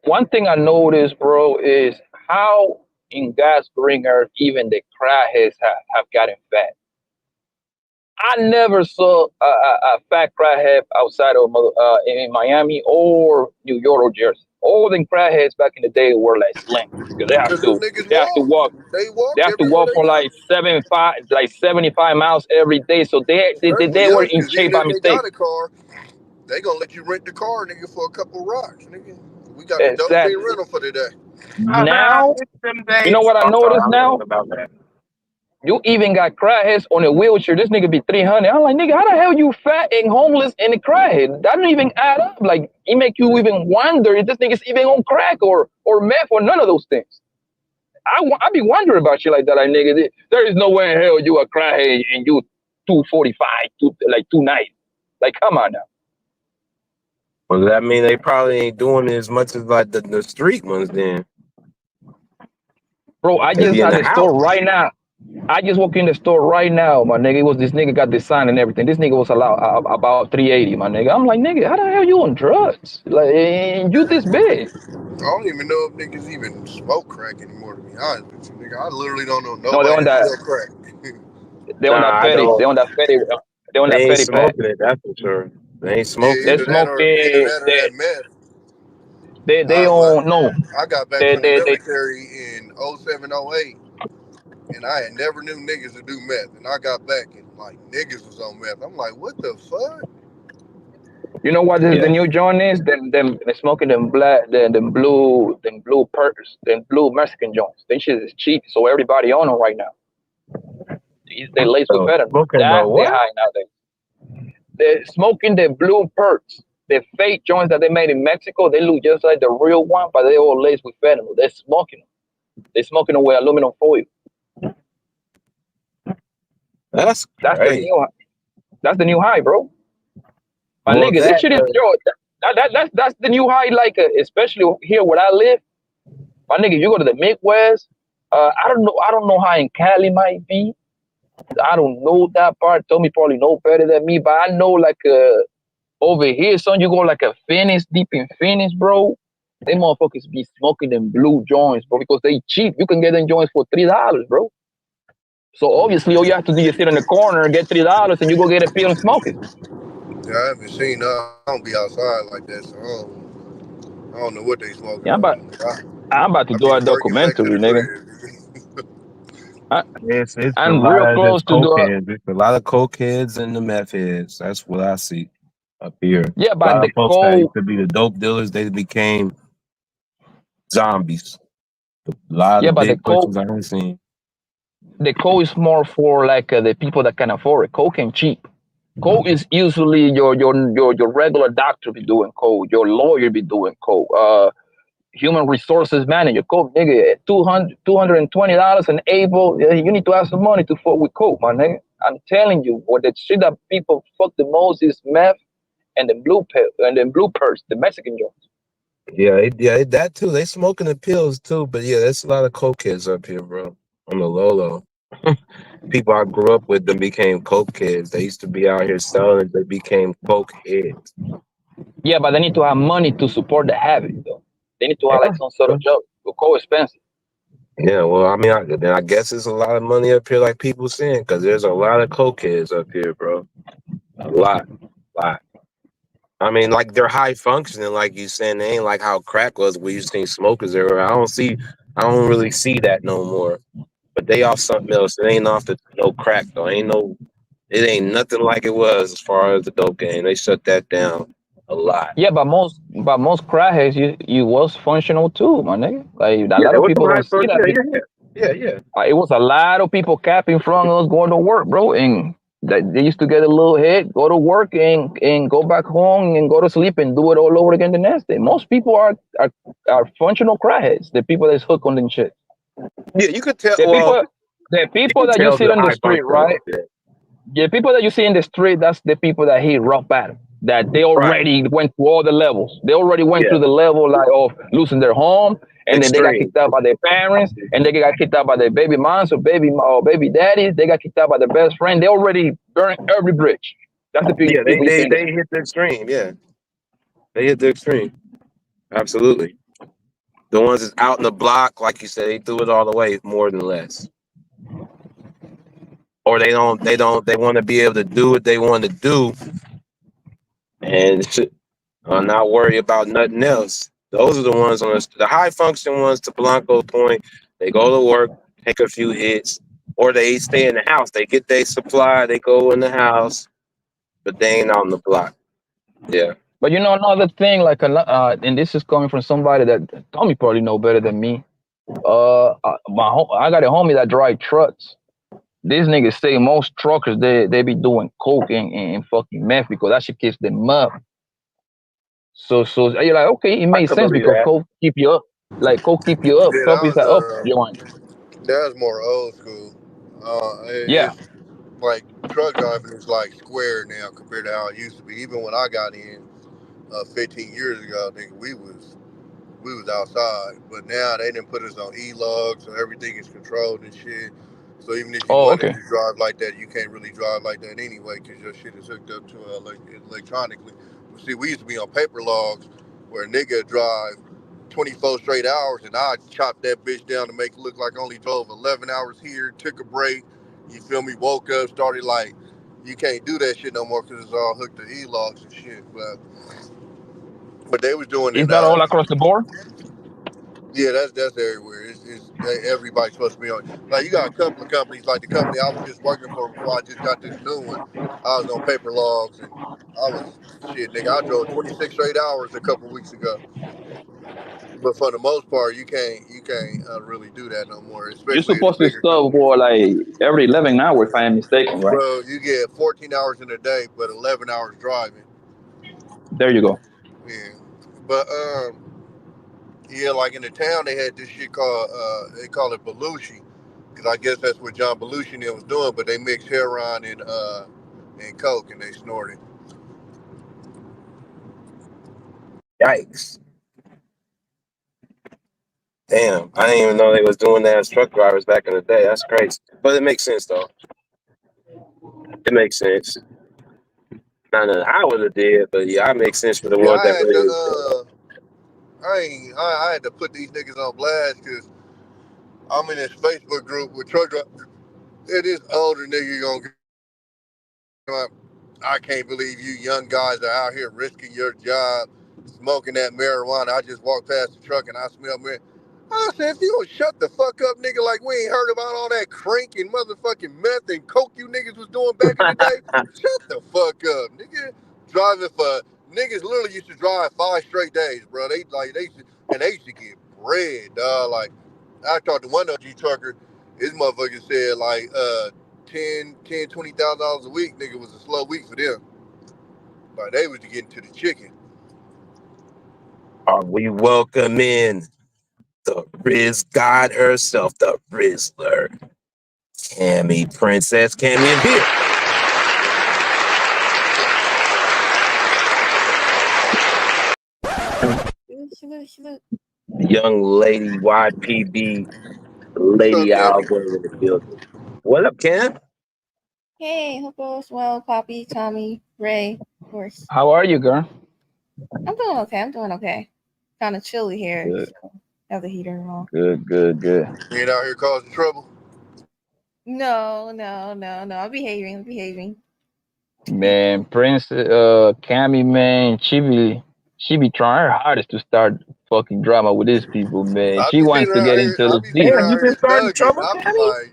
One thing I noticed, bro, is how in God's green earth even the crackheads have gotten fat. I never saw a fat crackhead outside of in Miami or New York or Jersey. All the crackheads back in the day were like slim because they have to walk. They have to walk for like 75 miles every day. So they were in shape by Even if they mistake. got a car, they gonna let you rent the car, nigga, for a couple rocks, nigga. We got the Dolce rental for today. Now, you know what I noticed now? You even got crackheads on a wheelchair. This nigga be 300. I'm like, nigga, how the hell you fat and homeless and a crackhead? That don't even add up. Like, it make you even wonder if this nigga's even on crack or meth or none of those things. I be wondering about shit like that. Like, nigga, there is no way in hell you a crackhead and you 245, 290. Like, come on now. Well, that mean they probably ain't doing it as much as like the street ones then. Bro, I just had the store right now. I just walked in the store right now, my nigga. It was this nigga got the sign and everything. This nigga was about 380, my nigga. I'm like, nigga, how the hell you on drugs? Like, you this big? I don't even know if niggas even smoke crack anymore, to be honest with you, nigga. I literally don't know No, they on that. sell crack. They on that fetty. They on that fetty. They on that ain't fetty pack. smoking it, that's for sure. They ain't smoking. They smoking. They on no. I got back from the military in 07, 08, and I had never knew niggas to do meth. And I got back and like niggas was on meth. I'm like, what the fuck? You know what the new joint is? Them they smoking them black, them blue perks, them blue Mexican joints. They shit is cheap, so everybody on them right now. They laced with fentanyl. That's they high nowadays. They're smoking the blue perks. The fake joints that they made in Mexico, they look just like the real one, but they all laced with fentanyl. They're smoking them. They're smoking them with aluminum foil. That's the new high, bro. My nigga, this shit is that's the new high. Like especially here where I live, my nigga. You go to the Midwest. I don't know how in Cali might be. I don't know that part. Tommy probably know better than me, but I know like over here, son, you go like a Phoenix, deep in Phoenix, bro. They motherfuckers be smoking them blue joints, bro, because they cheap. You can get them joints for $3, bro. So obviously, all you have to do is sit in the corner, get $3, and you go get a pill and smoke it. Yeah, I haven't seen. I don't be outside like that, so I don't know what they smoking. Yeah, I'm about to do a documentary, nigga. It's I'm real close to do. There's a lot of cokeheads and the meth heads. That's what I see up here. Yeah, but the folks that used to be the dope dealers, they became zombies. A lot of big pushers I haven't seen. The coke is more for like the people that can afford it. Coke ain't cheap. Coke is usually your regular doctor be doing coke, your lawyer be doing coke, human resources manager, coke, nigga, $220 an able. You need to have some money to fuck with coke, my nigga. I'm telling you, what the shit that people fuck the most is meth and the blue perks, the Mexican joints. Yeah, that too. They smoking the pills too, but yeah, there's a lot of cokeheads up here, bro. On the low. People I grew up with them became coke kids. They used to be out here selling. They became coke heads. Yeah, but they need to have money to support the habit, though. They need to have like some sort of job. It's co-expensive. Yeah, well, I mean, I guess it's a lot of money up here, like people saying, because there's a lot of coke kids up here, bro. A lot. I mean, like they're high functioning, like you saying. They ain't like how crack was. We used to think smokers everywhere. I don't really see that no more. But they off something else. It ain't off no crack though. It ain't nothing like it was as far as the dope game. They shut that down a lot. Yeah, but most crackheads, you was functional too, my nigga. Like a lot of people don't see that. Yeah. It was a lot of people capping from us going to work, bro, and That they used to get a little hit, go to work, and go back home and go to sleep and do it all over again the next day. Most people are functional crackheads. The people that's hooked on them shit. Yeah, you could tell. The Well, people, the you people could that you tell see the on the high street, functioning. right? The people that you see in the street, that's the people that hit rock bottom. That they Right. already went through all the levels. They already went Yeah. through the level like of losing their home, and then they got Extreme. kicked out by their parents, and they got kicked out by their baby moms or baby daddies. They got kicked out by their best friend. They already burned every bridge. That's the Yeah, people you see. they hit the extreme. Yeah, they hit the extreme. Absolutely. The ones that's out in the block, like you said, they threw it all away more than less. Or they want to be able to do what they want to do and not worry about nothing else. Those are the ones on the high function ones, to Blanco's point. They go to work, take a few hits, or they stay in the house. They get their supply, they go in the house, but they ain't on the block. Yeah. But you know another thing, like and this is coming from somebody that Tommy probably know better than me. I got a homie that drive trucks. These niggas say most truckers they be doing coke and fucking meth because that shit keeps them up. So you're like, okay, it makes could sense believe because that. coke keep you up. Like coke keep you up. Yeah, Coke is like up joint. that was more old school. Yeah. It's like truck driving is like square now compared to how it used to be. Even when I got in 15 years ago, nigga, we was outside. But now they didn't put us on e-logs, so everything is controlled and shit. So even if you Oh, wanted okay. to drive like that, you can't really drive like that anyway because your shit is hooked up to electronically. But see, we used to be on paper logs where a nigga drive 24 straight hours and I chopped that bitch down to make it look like I only drove 11 hours here, took a break, you feel me, woke up, started like, you can't do that shit no more because it's all hooked to e-logs and shit. But they was doing Is it, that all across the board? yeah, that's everywhere. Everybody's supposed to be on. Like you got a couple of companies, like the company I was just working for before I just got this new one. I was on paper logs and I was shit, nigga. I drove 26 straight hours a couple weeks ago. But for the most part, you can't really do that no more, You're especially in the supposed to bigger stop companies. for like every 11 hours, if I am mistaken, right? Bro, you get 14 hours in a day, but 11 hours driving. There you go. Yeah, but yeah, like in the town they had this shit called they call it Belushi, because I guess that's what John Belushi and them was doing, but they mixed heroin and coke and they snorted. Yikes. Damn, I didn't even know they was doing that as truck drivers back in the day. That's crazy. But it makes sense though. It makes sense. Not that I would have did, but yeah, it makes sense for the Yeah, ones that really. I had to put these niggas on blast because I'm in this Facebook group with truck drivers. It is older nigga gonna get up. I can't believe you young guys are out here risking your job, smoking that marijuana. I just walked past the truck and I smell marijuana. I said, if you don't shut the fuck up, nigga, like we ain't heard about all that crank and motherfucking meth and coke you niggas was doing back in the day, shut the fuck up, nigga. Driving for niggas literally used to drive 5 straight days, bro. They used to get bread, dog. Like I talked to one OG trucker, his motherfucker said like $20,000 a week, nigga, was a slow week for them. Like they was getting to the chicken. Are we welcome in the Riz God herself, the Rizzler, Cammy, Princess Cammy is here. Young lady YPB, lady album in the building. What up, Cam? Hey, hope all's well, Poppy, Tommy, Ray, of course. How are you, girl? I'm doing okay. Kind of chilly here. Good. So have the heater on. Good. You ain't out here causing trouble? No. I'm behaving. Man, Prince, Cammy, man, she be trying her hardest to start fucking drama with these people, man. I She be seeing wants her to out get here. into I the be seeing deep. her out You been here starting thugging. trouble, I be Cammy? like,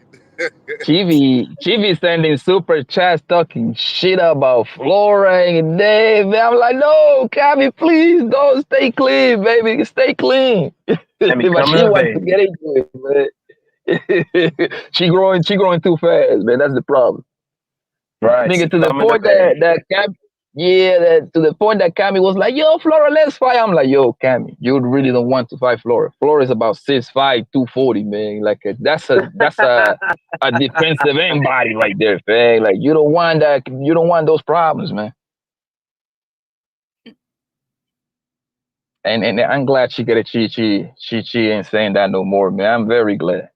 She be sending super chats talking shit about Flora and Dave. Man, I'm like, no, Cammy, please don't, stay clean, baby, stay clean. Cammy, But come she here, wants to baby. get into it, man. she growing too fast, man. That's the problem. Right. She Nigga, to the coming to point bed. that Cam, yeah, to the point that Cammy was like, "Yo, Flora, let's fight." I'm like, "Yo, Cammy, you really don't want to fight Flora. Flora is about 6'5", 240, man. Like that's a defensive end body right there, fag. Like you don't want that. You don't want those problems, man." And I'm glad she got a she ain't saying that no more, man. I'm very glad.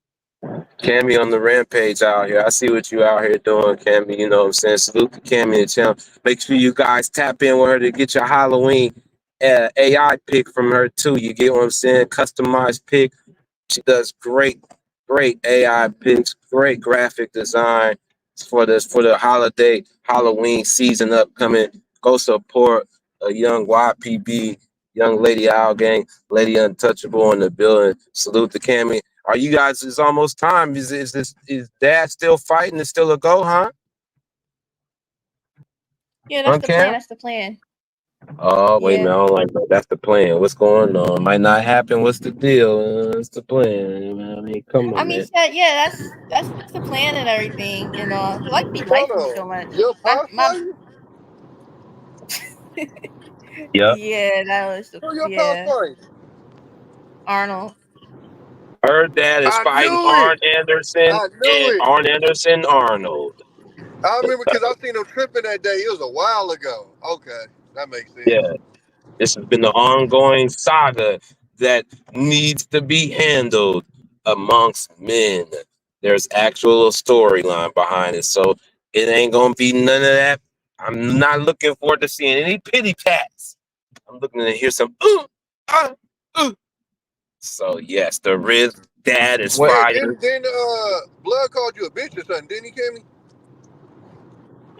Cammy on the rampage out here. I see what you out here doing, Cammy. You know what I'm saying? Salute to Cammy and Champ. Make sure you guys tap in with her to get your Halloween AI pick from her too. You get what I'm saying? Customized pick. She does great AI picks, great graphic design for the holiday Halloween season upcoming. Go support a young YPB, young Lady Owl Gang, Lady Untouchable in the building. Salute to Cammy. Are you guys? It's almost time. Is Dad still fighting? It's still a go, huh? Yeah, that's the plan. That's the plan. Oh, wait a minute. I don't like that. That's the plan. What's going on? Might not happen. What's the deal? It's the plan. I mean, come on, I mean, man. yeah, that's the plan and everything. You know, he like me so much. Your pops My Yep. yeah, that was the Who your pops fighting? Arnold. Her dad is I fighting knew Arn it. Anderson I knew and it. Arn Anderson Arnold. I remember because I seen him tripping that day. It was a while ago. Okay, that makes sense. Yeah. This has been the ongoing saga that needs to be handled amongst men. There's actual storyline behind it. So it ain't gonna be none of that. I'm not looking forward to seeing any pity pats. I'm looking to hear some uh. So yes, the Riz dad is What? Hey, fighting. then Blood called you a bitch or something, didn't he, Kimmy?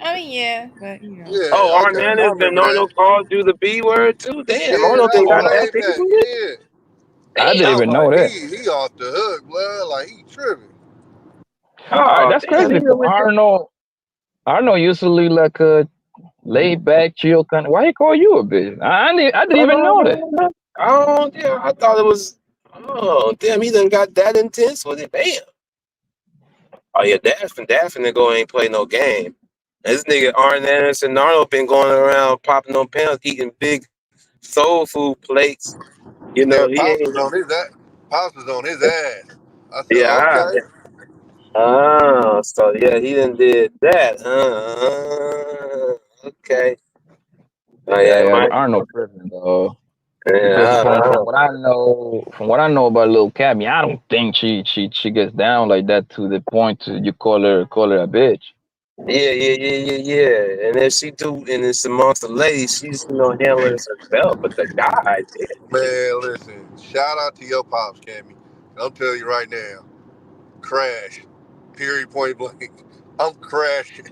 I mean, yeah, but you know. Yeah, Oh, Arn okay, I Anderson remember that. Arnold called you the B word too? Damn, Yeah, Arnold that done was got that way big back. with it? Yeah, I didn't I Damn. was even know like, that. he off the hook, blood. Like he tripping. Oh, That's damn, crazy. even with that. Arnold usually like a laid back, chill kind of. Why he call you a bitch? I didn't even know that. Oh, yeah, I thought it was. Oh, damn, he done got that intense with it. Damn. Oh, yeah, Daphne go ain't play no game. This nigga Arn Anderson Arnold been going around popping on pounds, eating big soul food plates. You Yeah, know, he Pops was ain't. on his ass. Pops was on his ass. I said, Yeah. okay. Oh, so yeah, he done did that. Okay. Oh, Yeah, yeah, yeah, Mike. Arnold tripping though. Because Yeah, from what I know about Lil Cammy, I don't think she gets down like that to the point to you call her a bitch. yeah. And if she do, and it's amongst the ladies, she's handling this herself. But the guy, Man, listen. Shout out to your pops, Cammy. I'm telling you right now, crash. Period. Point blank. I'm crashing.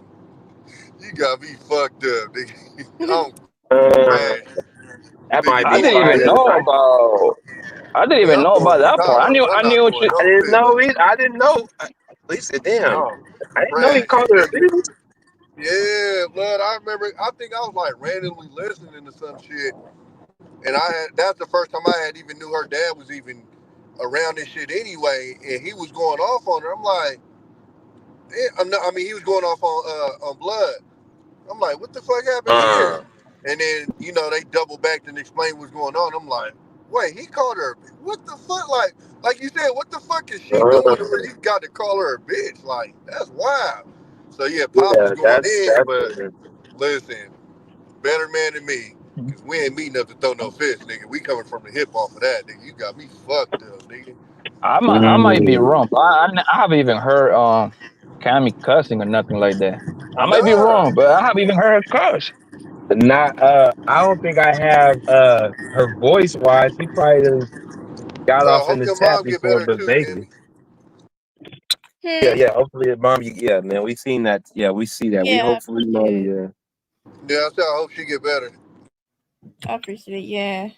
You got me fucked up, nigga. I'm crashing. that Nigga, might I be didn't fire. even know about Man, I'm throwing you that part. dollars. I I'm not knew throwing she, no I didn't know fist. it. I didn't know. Lisa, damn. I'm I didn't know he called crashing, her a nigga. bitch. Yeah, blood. I remember. I think I was like randomly listening to some shit, and that's the first time I had even knew her dad was even around this shit anyway, and he was going off on her. I'm like, I mean, he was going off on blood. I'm like, what the fuck happened here? And then they double backed and explained what's going on. I'm like, wait, he called her a bitch. What the fuck? Like you said, what the fuck is she doing to where he got to call her a bitch? Like that's wild. So yeah, Pops was Yeah, going that's in, but listen, better man than me. Cause we ain't meeting up to throw no fist, nigga. We coming from the hip off of that, nigga. You got me fucked up, nigga. I might be wrong. I haven't even heard Cammy cussing or nothing like that. I might be Nah. wrong, but I haven't even heard her cuss. not. I don't think I have. Her voice wise, she probably done got Well, off in hope the your chat mom get before, better but too, vaguely. Kimmy. Yeah. Hopefully, mom. Yeah, man. We seen that. Yeah, we see that. We Yeah, I hopefully, mom. appreciate it. Yeah. Yeah, I said I hope she get better. I appreciate it. Yeah.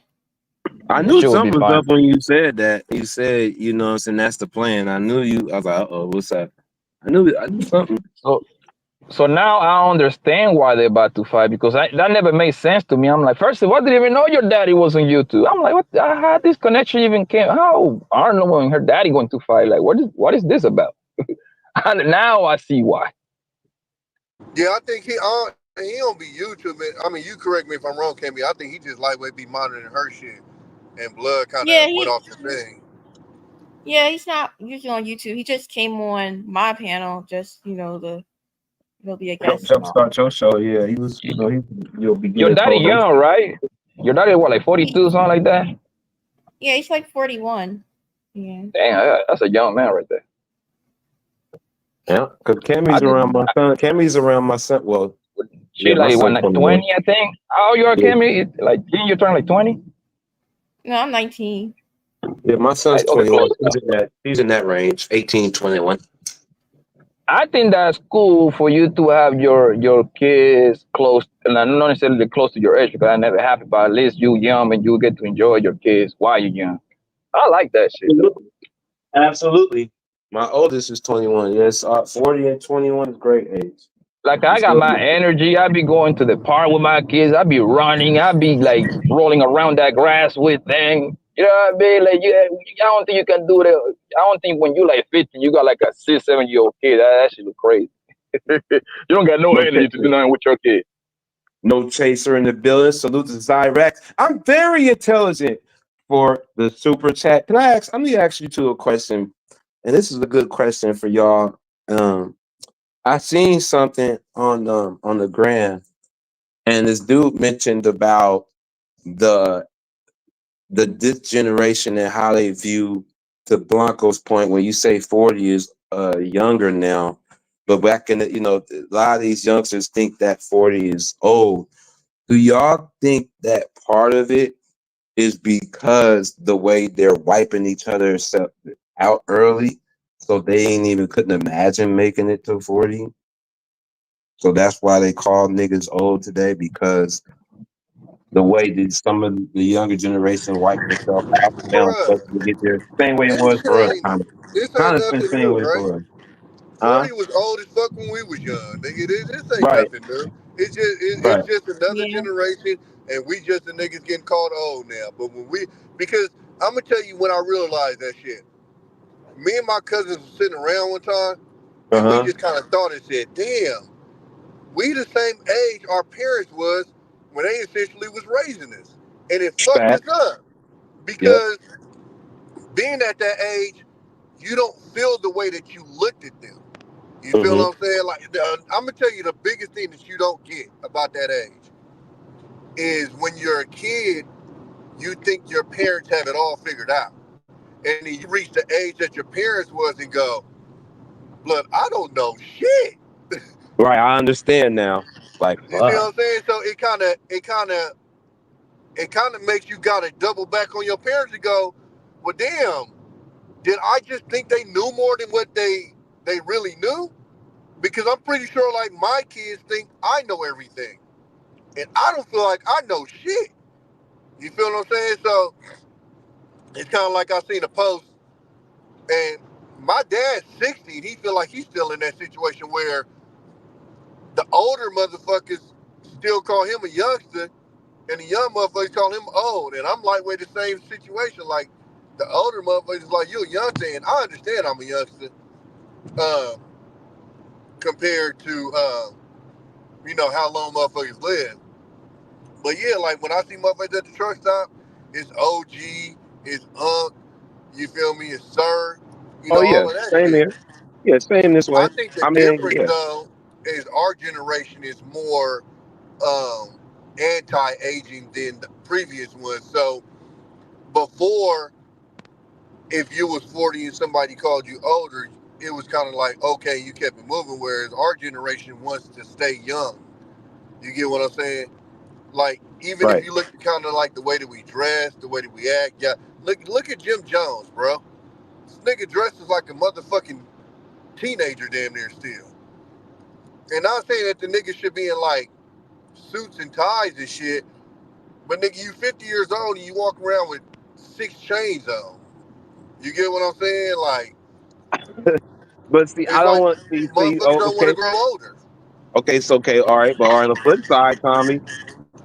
I Yeah, knew she will be something was fine. up when you said that. You said, what I'm saying, that's the plan. I knew you. I was like, oh, what's up? I knew something. So now I understand why they're about to fight because that never made sense to me. I'm like, first of all, I didn't even know your daddy was on YouTube. I'm like, how this connection even came? How Arnold and her daddy going to fight? Like, what is this about? And now I see why. Yeah, I think he don't be YouTube. I mean, you correct me if I'm wrong, Cammy. I think he just lightweight be monitoring her shit, and blood kind Yeah, of went off the thing. Yeah, he's not usually on YouTube. He just came on my panel, just he'll be a Help guest. jumpstart your show. Yeah, he was. You'll be Your getting daddy co-host. young, right? Your daddy what, like 42, something like that? Yeah, he's like 41. Yeah. Damn, that's a young man right there. Yeah, because I Cammy's just, around my son. Cammy's around my son. Well, she yeah, my like what, son's like 21. 20, I think. How old you are, Yeah, Cammy? Like, didn't you turn like 20? No, I'm 19. yeah, my son's Like, okay, 21. close enough. He's in that range, 18, 21. I think that's cool for you to have your kids close, and not necessarily close to your age because I never happened, but at least you young and you get to enjoy your kids while you're young. I like that shit though. Absolutely. My oldest is 21. Yes, 40 and 21 is great age. Like You I got still my energy. I be going to the park with my kids. I be running. I be like rolling around that grass with them. You know what I mean? Like I don't think you can do that. I don't think when you like 50, you got like a 6, 7 year old kid. That shit look crazy. You don't got no no energy to do nothing with your kid. No chaser in the building. Salute to Zyrex. I'm very intelligent for the super chat. Let me ask you two a question, and this is a good question for y'all. I seen something on the gram, and this dude mentioned about the this generation and how they view, to Blanco's point, when you say 40 is younger now, but back in the, a lot of these youngsters think that 40 is old. Do y'all think that part of it is because the way they're wiping each other out early, so they ain't even couldn't imagine making it to 40? So that's why they call niggas old today, because the way that some of the younger generation wipe themselves out, they don't Bruh, expect to get there. Same way it this was shit for us, ain't this kind ain't of the nothing same new, way right? for us. Huh? 40 was old as fuck when we was young, nigga. This ain't Right, nothing new. It's right. just another Yeah. generation, and we just the niggas getting called old now. But because I'm gonna tell you when I realized that shit. Me and my cousins were sitting around one time, and we Uh-huh. just kind of thought and said, "Damn, we the same age our parents was when they essentially was raising us," and it fucked us Facts. up Yep. because being at that age, you don't feel the way that you looked at them. You feel Mm-hmm. what I'm saying? Like, I'm gonna tell you the biggest thing that you don't get about that age is when you're a kid, you think your parents have it all figured out, and then you reach the age that your parents was and go, "Blood, I don't know shit." Right, I understand now. Like, You see what fuck. I'm saying? So it kind of makes you gotta double back on your parents and go, "Well, damn, did I just think they knew more than what they really knew?" Because I'm pretty sure like my kids think I know everything. And I don't feel like I know shit. You feel what I'm saying? So it's kind of like I seen a post, and my dad's 60, and he feel like he's still in that situation where the older motherfuckers still call him a youngster, and the young motherfuckers call him old. And I'm like, with the same situation. Like the older motherfuckers like, you a youngster, and I understand I'm a youngster uh, compared to how long motherfuckers live. But yeah, like when I see motherfuckers at the truck stop, it's OG, it's Unc, you feel me, it's Sir, Oh yeah, all of that same shit. here. Yeah, same this way. I think the I mean, difference yeah. though is our generation is more anti-aging than the previous one. So before, if you was 40 and somebody called you older, it was kind of like, okay, you kept it moving. Whereas our generation wants to stay young. You get what I'm saying? Like, even if Right. you look at kind of like the way that we dress, the way that we act, yeah. Look at Jim Jones, bro. This nigga dresses like a motherfucking teenager damn near still. And not saying that the nigga should be in like suits and ties and shit, but nigga, you 50 years old and you walk around with 6 chains on. You get what I'm saying? Like, But see, I it's don't like want to see. motherfuckers Oh, don't want to okay. grow older. Okay, so okay, all right. But on the flip side, Tommy,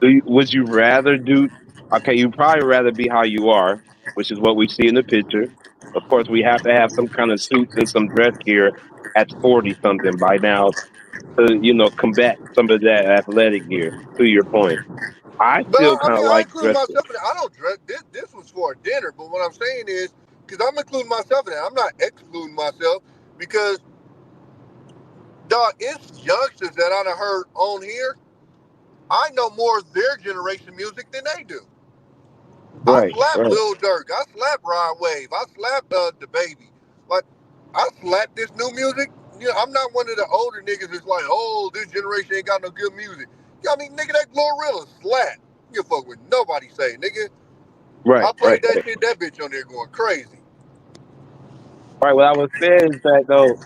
would you rather do? Okay, you probably rather be how you are, which is what we see in the picture. Of course, we have to have some kind of suits and some dress gear at 40 something by now. to combat some of that athletic gear. To your point, I But still I kind mean, of I like include dressing. myself in it. I don't dress. This was for dinner, but what I'm saying is, because I'm including myself in it, I'm not excluding myself because, dog, it's youngsters that I done heard on here. I know more of their generation music than they do. I Right, slap right. Lil Durk. I slap Rod Wave. I slap the baby. Like I slap this new music. You know, I'm not one of the older niggas that's like, oh, this generation ain't got no good music. I mean, nigga, that Glorilla slap. You fuck with nobody say, nigga. I Right, played right, that right. shit. That bitch on there going crazy. Right. What I was saying is that though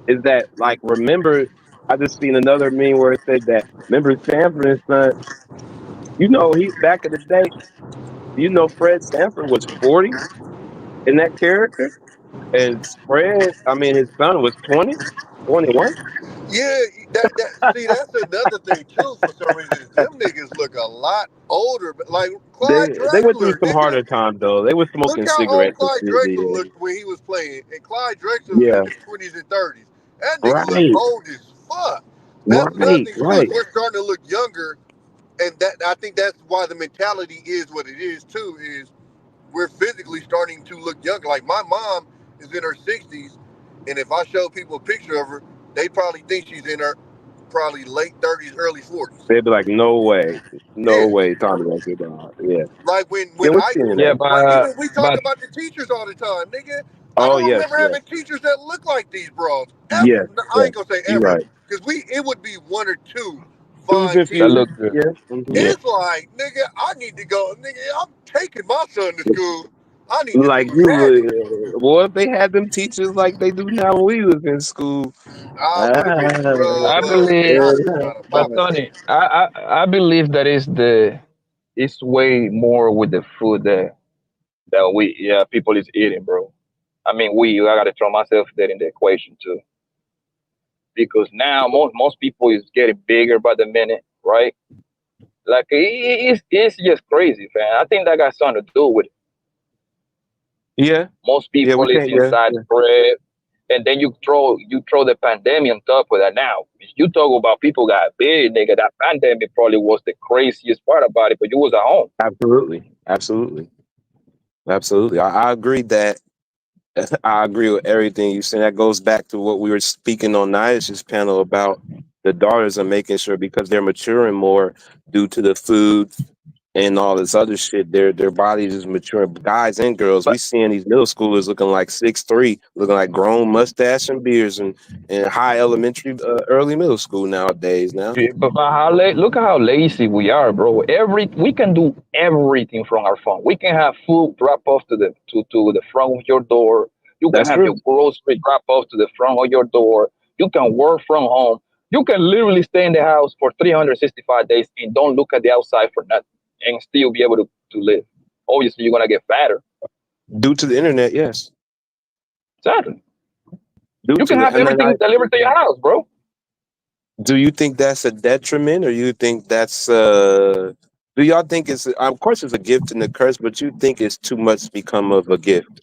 is that like remember I just seen another meme where it said that remember Sanford and Son, he back in the day, Fred Sanford was 40 in that character. And Fred, I mean his son was 20, 21. Yeah, that see, that's another thing too. For some reason, is them niggas look a lot older. But like Clyde They went through Drexler, some nigga. harder times though. They were Look smoking how old cigarettes and Clyde shit. Drexler Yeah. looked when he was playing. And Clyde Drexler was in Yeah. his 20s and 30s. That nigga look Right. old as fuck. That's another Right. thing too, is Right. we're starting to look younger. And that I think that's why the mentality is what it is too, is we're physically starting to look younger. Like my mom is in her 60s, and if I show people a picture of her, they probably think she's in her probably late 30s, early 40s. They'd be like, no way. No Yeah. way, Tommy like your dog. Yeah. Like when Yeah, we're I seeing grew Yeah, that. up, like even we talk but about the teachers all the time, nigga. I Oh don't yes, remember yes. having teachers that look like these bros ever. Yes, No, I yes. ain't gonna say You're ever, right. because it would be one or two Twos fine and that teachers. fews. look good. Yeah. Hmm. Yeah. It's like, nigga, I need to go, nigga. I'm taking my son to school. I need to Like see you that. would, boy, if they had them teachers like they do now when we was in school. I Ah, would have been, I brother. believe, Y'all niggas trying to but pop it. Tony, I believe that it's way more with the food that people is eating, bro. I mean, I gotta throw myself there in the equation too, because now most people is getting bigger by the minute, right? Like it's just crazy, man. I think that got something to do with it. yeah, Most yeah, we people is can't. Yeah, inside yeah. the crib, and then you throw the pandemic on top of that. Now, if you talk about people got big, nigga, that pandemic probably was the craziest part about it, but you was at home. Absolutely, absolutely, absolutely. I agree that. I agree with everything you said. That goes back to what we were speaking on Nish's panel about the daughters and making sure because they're maturing more due to the food and all this other shit. Their bodies is maturing. Guys and girls, we But seeing these middle schoolers looking like 6'3", looking like grown mustache and beards and high elementary, early middle school nowadays. Now but look at how lazy we are, bro. We can do everything from our phone. We can have food drop off to the front of your door. You can that's have your true. grocery drop off to the front of your door. You can work from home. You can literally stay in the house for 365 days and don't look at the outside for nothing and still be able to live. Obviously, you're gonna get fatter. Due to the internet, yes. Exactly. Due You to can the have everything delivered to your house, bro. do you think that's a detriment, or you think that's do y'all think it's of course it's a gift and a curse, but you think it's too much become of a gift?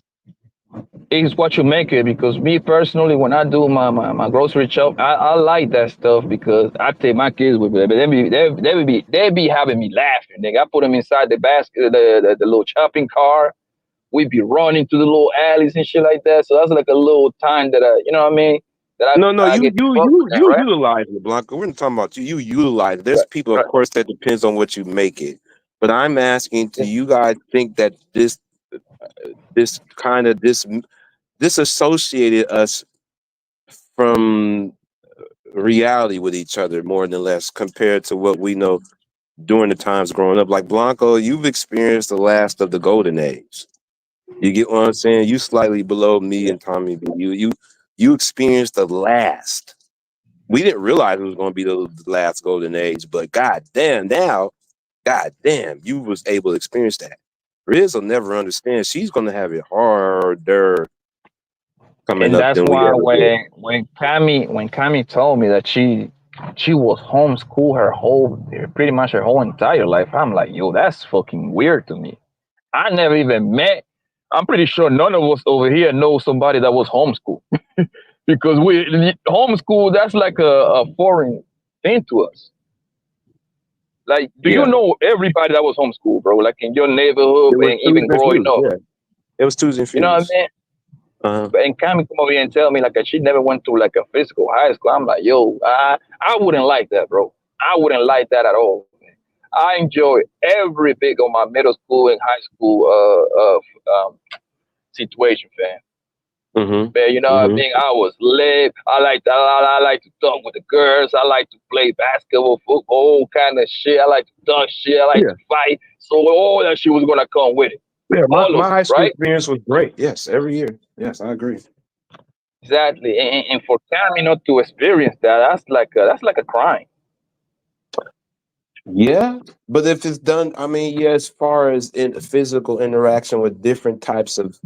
It's what you make it, because me personally, when I do my grocery shop, I like that stuff because I take my kids with me. But they be having me laughing. Nigga, I put them inside the basket, the little shopping car. We be running through the little alleys and shit like that. So that's like a little time that you know what I mean, that No, no, I you get to you fuck you with them, you right? utilize it, Blanco. We're not talking about you. You utilize it. There's Right, people, of right. course, that depends on what you make it. But I'm asking, do Yeah. you guys think that this kind of disassociated us from reality with each other more than less compared to what we know during the times growing up? Like Blanco, you've experienced the last of the golden age. You get what I'm saying? You slightly below me Yeah. and Tommy B. You experienced the last. We didn't realize it was going to be the last golden age, but god damn, you was able to experience that. Riz will never understand. She's going to have it harder coming And up that's than we why ever did. when Cammy told me that she was homeschooled pretty much her whole entire life, I'm like, yo, that's fucking weird to me. I never even met. I'm pretty sure none of us over here know somebody that was homeschooled. because we homeschool. That's like a foreign thing to us. Like, do you know everybody that was homeschooled, bro? Like in your neighborhood It was and twos even and growing fews, up. yeah. It was twos and You know what I fews. mean? And Kami come over here and tell me like she never went to like a physical high school. I'm like, yo, I wouldn't like that, bro. I wouldn't like that at all. Man. I enjoy every bit of my middle school and high school situation, fam. Man, you know what I mean? I was lit. I like to talk with the girls. I like to play basketball, football, all kind of shit. I like to talk shit. I like to fight. So all that shit was gonna come with it. Yeah, my high school right? experience was great. Yes, every year. Yes, I agree. Exactly. And for Kami not to experience that, that's like a crime. Yeah, but if it's done, I mean, yeah, as far as in physical interaction with different types of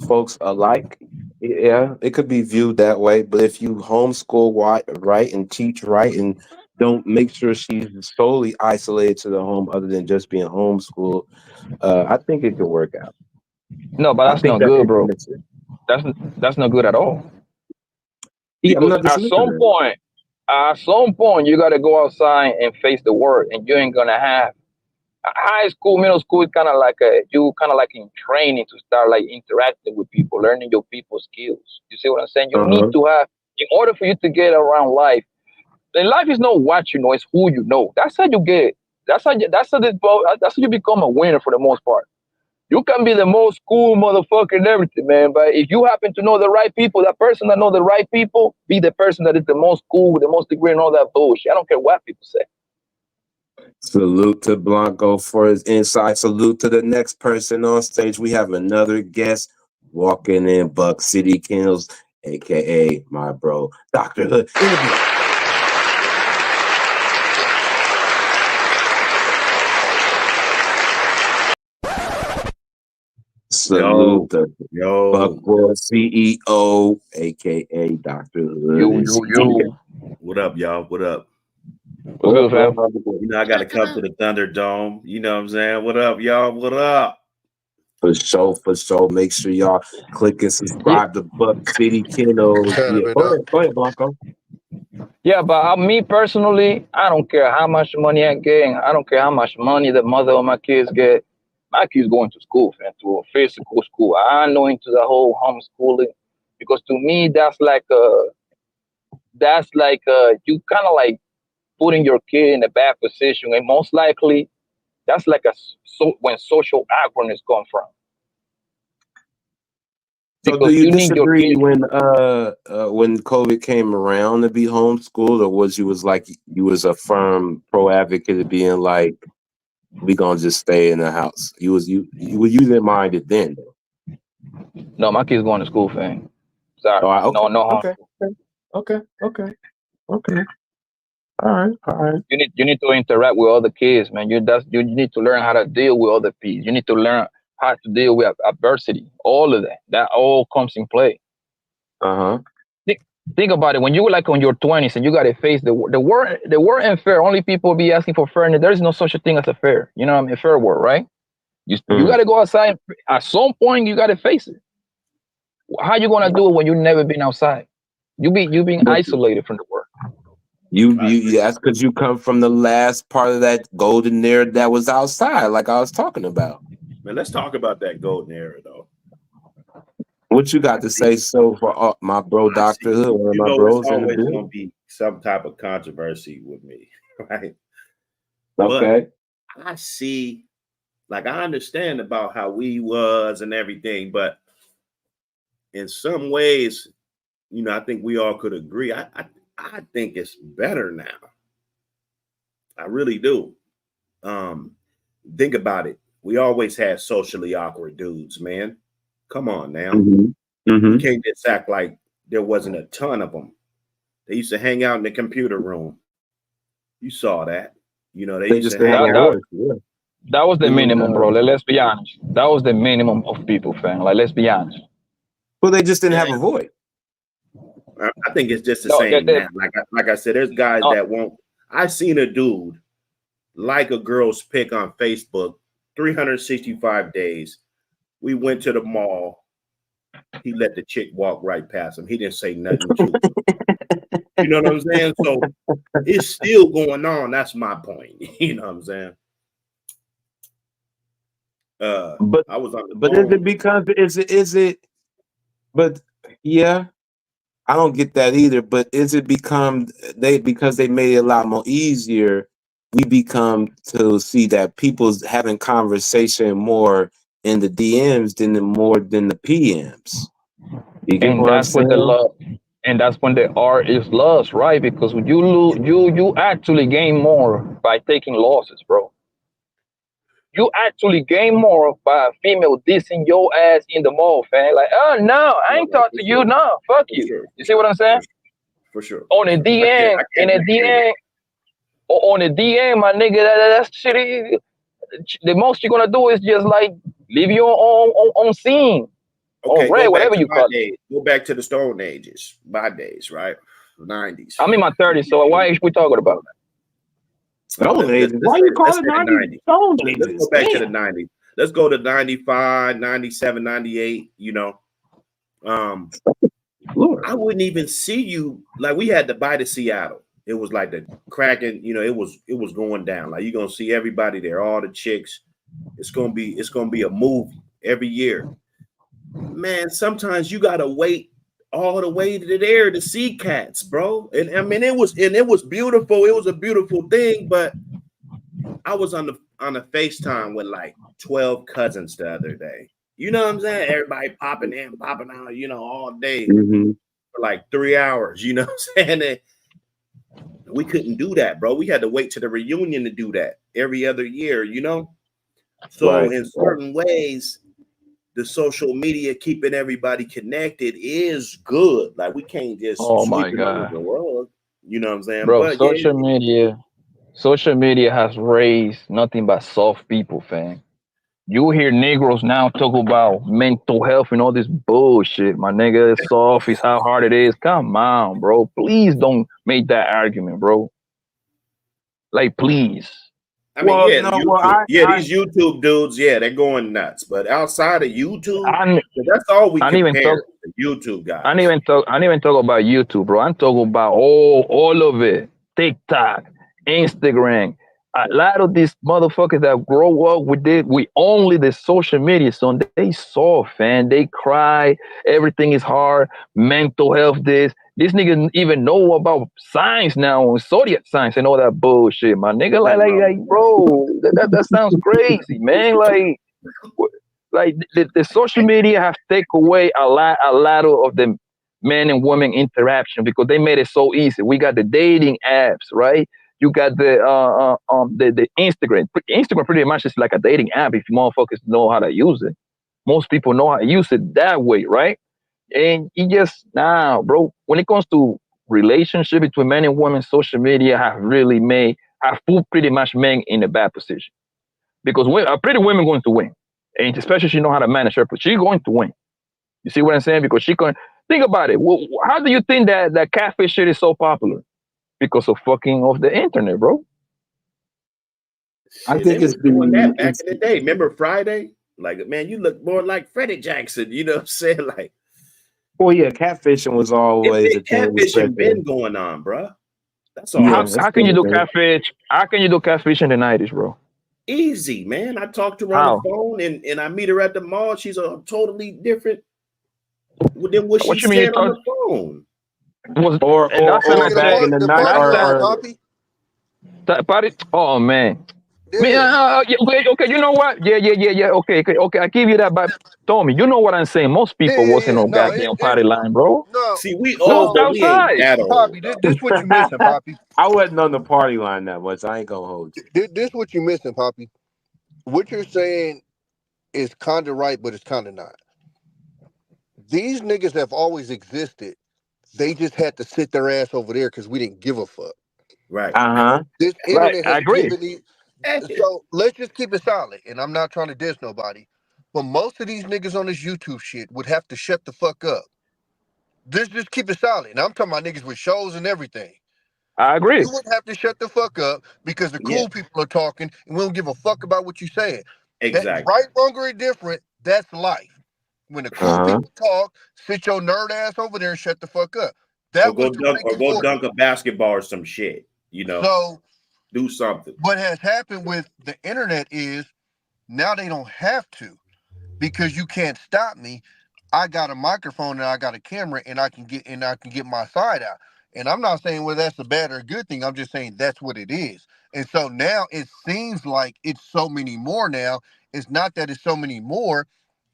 folks alike, yeah, it could be viewed that way. But if you homeschool right and teach right and don't make sure she's solely isolated to the home other than just being homeschooled, I think it could work out. No, but that's not good, bro. That's not good at all. Yeah, I'm not Because at some point, you got to go outside and face the world, and you ain't gonna have high school, middle school. Is kind of like you kind of like in training to start like interacting with people, learning your people skills. You see what I'm saying? You need to have, in order for you to get around life. And life is not what you know; it's who you know. That's how you get. That's how you become a winner for the most part. You can be the most cool motherfucker and everything, man. But if you happen to know the right people, that person that know the right people, be the person that is the most cool with the most degree and all that bullshit. I don't care what people say. Salute to Blanco for his insight. Salute to the next person on stage. We have another guest walking in, Buck City Kennels, aka my bro, Dr. Hood. Salute to Buckboy CEO, aka Dr. Hood. Yo. What up, y'all? What up? What's good, fam? You know, I got to come to the Thunderdome. You know what I'm saying? What up, y'all? What up? For sure. Make sure y'all click and subscribe to Buck City Kennels. Yeah. Go ahead, Blanco. Yeah, but me personally, I don't care how much money I get. I don't care how much money the mother of my kids get. My kids going to school, man, to a physical school. I'm not into the whole homeschooling because to me that's like you kind of like putting your kid in a bad position, and most likely that's like when social awkwardness come from. So do you disagree when COVID came around to be homeschooled, or was a firm pro advocate of being like, we gonna just stay in the house? You didn't mind it then, though. No, my kids going to school, fam. Sorry. Okay. All right. You need to interact with other kids, man. You need to learn how to deal with other people. You need to learn how to deal with adversity. All of that all comes in play. Think about it. When you were like on your 20s and you got to face the world ain't fair. Only people be asking for fairness. There is no such a thing as a fair. You know what I mean? Fair world, right? You got to go outside. At some point, you got to face it. How you gonna do it when you've never been outside? You being isolated from the world. That's because you come from the last part of that golden era that was outside, like I was talking about. Man, let's talk about that golden era, though. What you got to say for my bro, Dr. Hood, one of my bros? It's always going to be some type of controversy with me, right? Okay. But I see, like, I understand about how we was and everything, but in some ways, you know, I think we all could agree. I think it's better now. I really do. Think about it. We always had socially awkward dudes, man. Come on now. You can't just act like there wasn't a ton of them. They used to hang out in the computer room. You saw that. You know, they used to hang out. That was the minimum, bro. Let's be honest. That was the minimum of people, fam. Like, let's be honest. Well, they just didn't have a void. I think it's just the same, man. Like I said, there's guys that won't. I seen a dude like a girl's pic on Facebook 365 days. We went to the mall. he let the chick walk right past him. He didn't say nothing to him. You know what I'm saying? So it's still going on. That's my point. You know what I'm saying? But I was on the is phone. it because is it? But yeah, I don't get that either. But is it because they made it a lot more easier? We become to see that people's having conversation more in the DMs than the PMs. You get And what I'm that's when the saying? love, and that's when the art is lost, right? Because you actually gain more by taking losses, bro. You actually gain more by a female dissing your ass in the mall, fam. Like, oh no, I ain't talk to you, no, fuck you. You see what I'm saying? For sure. On a DM, in a DM, or on a DM, my nigga, that shit is, the most you're gonna do is just like leave you on scene. Okay, Or red, go back whatever to you my call it. days. Go back to the Stone Ages, my days, right? 90s. I'm in my 30s, so why is we talking about? Stone Ages. Why you call it 90s? Stone Let's Ages. go back to the Damn. 90s. Let's go to 95, 97, 98, you know. I wouldn't even see you. Like, we had to buy to Seattle. It was like the cracking, you know, it was going down. Like, you're gonna see everybody there, all the chicks. It's gonna be a movie every year. Man, sometimes you gotta wait all the way to there to see cats, bro. And I mean, it was beautiful. It was a beautiful thing, but I was on a FaceTime with like 12 cousins the other day. You know what I'm saying? Everybody popping in, popping out, you know, all day for like 3 hours. You know what I'm saying? And we couldn't do that, bro. We had to wait to the reunion to do that every other year, you know? So in certain ways, the social media keeping everybody connected is good. Like, we can't just sweep it under the rug. You know what I'm saying? Bro, But social media has raised nothing but soft people, fam. You hear Negroes now talk about mental health and all this bullshit. My nigga, it's soft, it's how hard it is. Come on, bro. Please don't make that argument, bro. Like, please. I mean, these YouTube dudes, they're going nuts. But outside of YouTube, that's all we compare. The YouTube guys. I didn't even talk about YouTube, bro. I'm talking about all of it. TikTok, Instagram. A lot of these motherfuckers that grow up with only the social media, so they soft, man. They cry. Everything is hard. Mental health. This niggas even know about science now, zodiac science and all that bullshit, my nigga. Like, bro, that sounds crazy, man. Like the social media have taken away a lot of the men and women interaction because they made it so easy. We got the dating apps, right? You got the Instagram. Instagram pretty much is like a dating app if motherfuckers know how to use it. Most people know how to use it that way, right? And it just bro. When it comes to relationship between men and women, social media have put pretty much men in a bad position because a pretty woman going to win, and especially she know how to manage her, but she's going to win. You see what I'm saying? Because she can think about it. Well, how do you think that catfish shit is so popular? Because of fucking off the internet, bro. I think it's doing that back in the day. Remember Friday? Like, man, you look more like Freddie Jackson. You know what I'm saying? Like, well, yeah, catfishing was always a thing. Catfishing been going on, bro. That's all. Yeah, how can you do catfish? How can you do catfish in the 90s, bro? Easy, man. I talked to her on the phone, and I meet her at the mall. She's a totally different than what she said on the phone. Or back in the night, oh man. Okay, you know what? Yeah. Okay, I give you that, but Tommy, you know what I'm saying? Most people wasn't on goddamn party line, bro. No, see, we all outside. Poppy, this what you missing, Poppy. I wasn't on the party line that much. I ain't gonna hold you. This what you missing, Poppy. What you're saying is kind of right, but it's kind of not. These niggas have always existed. They just had to sit their ass over there because we didn't give a fuck. Right. This internet has given these. So let's just keep it solid. And I'm not trying to diss nobody, but most of these niggas on this YouTube shit would have to shut the fuck up. Just keep it solid. And I'm talking about niggas with shows and everything. I agree. You would have to shut the fuck up because the cool people are talking and we don't give a fuck about what you're saying. Exactly. That's right, wrong, or indifferent. That's life. When the cool people talk, sit your nerd ass over there and shut the fuck up. That was the go dunk a basketball or some shit. You know, so do something. What has happened with the internet is now they don't have to, because you can't stop me. I got a microphone and I got a camera and I can get my side out. And I'm not saying whether that's a bad or a good thing. I'm just saying that's what it is. And so now it seems like it's so many more now. It's not that it's so many more.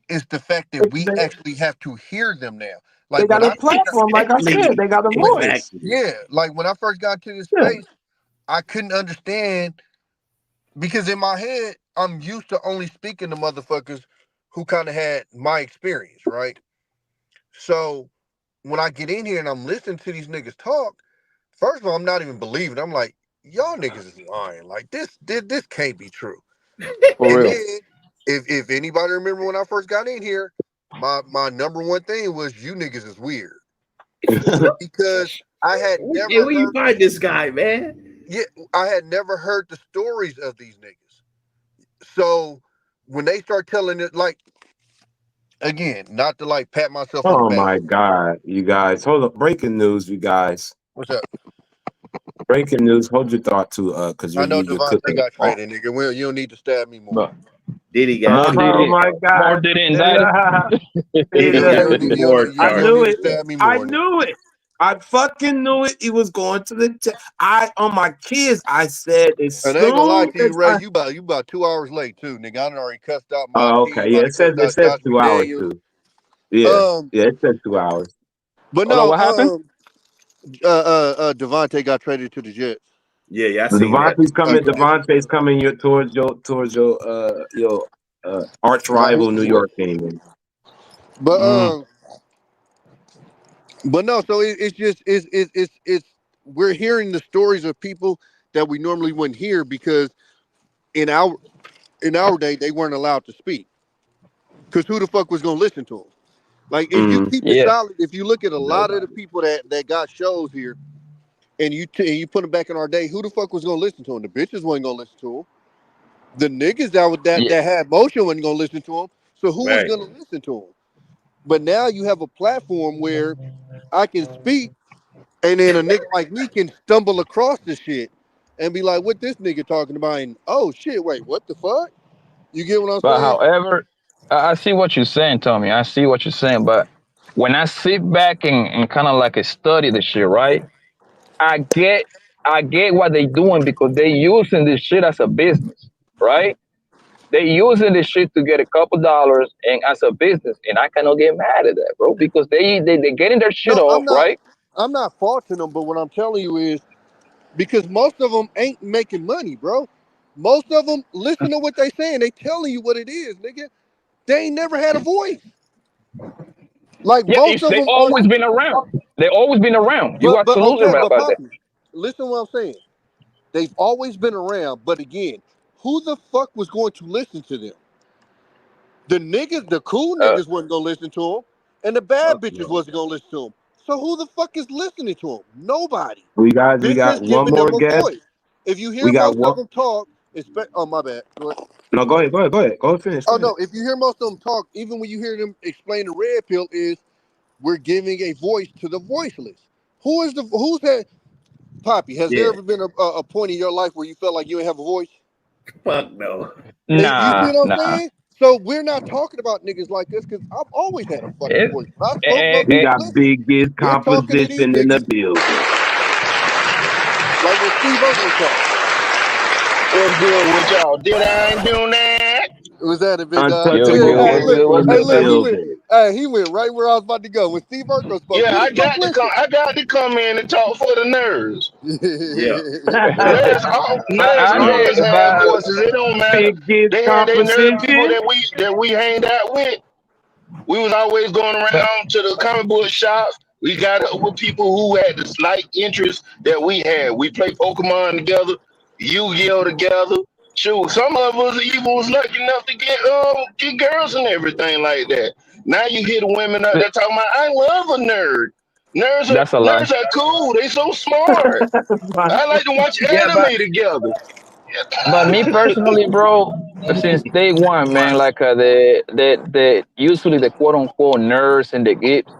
It's the fact that we actually have to hear them now. Like, they got a platform, like I said, they got a voice. Yeah, like when I first got to this space, I couldn't understand, because in my head, I'm used to only speaking to motherfuckers who kind of had my experience, right? So when I get in here and I'm listening to these niggas talk, first of all, I'm not even believing. I'm like, y'all niggas is lying. Like this can't be true. For real. Then, if anybody remember when I first got in here, my number one thing was you niggas is weird. Because I had never where you find this guy, man? Yeah, I had never heard the stories of these niggas. So when they start telling it, like, again, not to like pat myself on the back. Oh my God, you guys. Hold up. Breaking news, you guys. What's up? Breaking news. Hold your thought to because I know you're Devontae cooking. got traded, nigga. Well, you don't need to stab me more. But Diddy got Oh my God. More Diddy anxiety. I knew it. I knew it. I fucking knew it. He was going to the. On my kids. I said as And I ain't gonna lie to you, soon Ray. as You about 2 hours late too, nigga. I done already cussed out my. Oh, okay. Yeah, it says 2 hours too. Yeah, yeah, it says 2 hours. But Hold on, no, what happened? Devontae got traded to the Jets. Yeah, I seen that. Devontae's coming towards your arch rival New York team. But but no, so it's just it's we're hearing the stories of people that we normally wouldn't hear, because in our day they weren't allowed to speak, because who the fuck was gonna listen to them? Like, if you keep it solid, if you look at a lot of the people that got shows here, and you put them back in our day, who the fuck was gonna listen to them? The bitches wasn't gonna listen to them. The niggas that had motion wasn't gonna listen to them. So who was gonna listen to them? But now you have a platform where I can speak, and then a nigga like me can stumble across this shit and be like, what this nigga talking about? And oh shit, wait, what the fuck? You get what I'm But saying? however, I see what you're saying, Tommy. I see what you're saying. But when I sit back and kind of like study the shit, right? I get what they doing, because they using this shit as a business, right? They using this shit to get a couple dollars and as a business, and I cannot get mad at that, bro, because they getting their shit off, right? I'm not faulting them, but what I'm telling you is, because most of them ain't making money, bro. Most of them, listen to what they saying. They telling you what it is, nigga. They ain't never had a voice. Like, most of they them always been around. They always been around. You absolutely right about that. Listen to what I'm saying. They've always been around, but again, who the fuck was going to listen to them? The niggas, the cool niggas wasn't gonna listen to them, and the bad bitches wasn't gonna listen to them. So who the fuck is listening to them? Nobody. We got one more guest. Voice. If you hear most of them talk, oh my bad. Go ahead. No, go ahead. Go finish. Oh no, if you hear most of them talk, even when you hear them explain the red pill, is we're giving a voice to the voiceless. Who's that? Poppy, has there ever been a point in your life where you felt like you didn't have a voice? Fuck no. Nah, you see what I'm saying? So we're not talking about niggas like this, because I've always had a fucking voice. We got biggest composition in the building. Like when Steve Urkel talked. What's good with y'all? Did I ain't do that? Was that a big he went right where I was about to go. When Steve Urkel spoke, yeah, I got to come in and talk for the nerds. Nerds always have voices. It don't matter. They had their nerd people that we hanged out with. We was always going around to the comic book shops. We got up with people who had the slight interest that we had. We played Pokemon together, Yu-Gi-Oh together. Shoot, some of us even was lucky enough to get girls and everything like that. Now you hear the women out there talking about, I love a nerd. Nerds are cool. They so smart. I like to watch anime together. But me personally, bro, since day one, man, like the usually the quote unquote nerds and the geeks,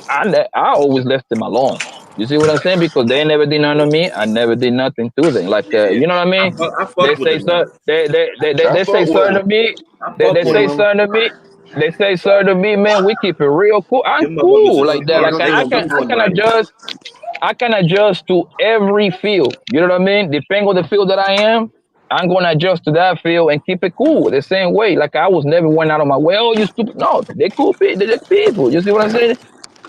I always left them alone. You see what I'm saying? Because they never did nothing to me. I never did nothing to them. Like Yeah, you know what I mean? I They fuck with say the so. nigga. They say fuck with something to him. me. I They, fuck they with say him. something to me. They say something to me, man. We keep it real cool. I'm Them motherfuckers cool is like that. smart. Like They gonna do I it can right. adjust. I can adjust to every field. You know what I mean? Depending on the field that I am, I'm gonna adjust to that field and keep it cool the same way. Like I was never went out of my way. Oh, you stupid. No, they cool people. They're people. You see what I'm saying?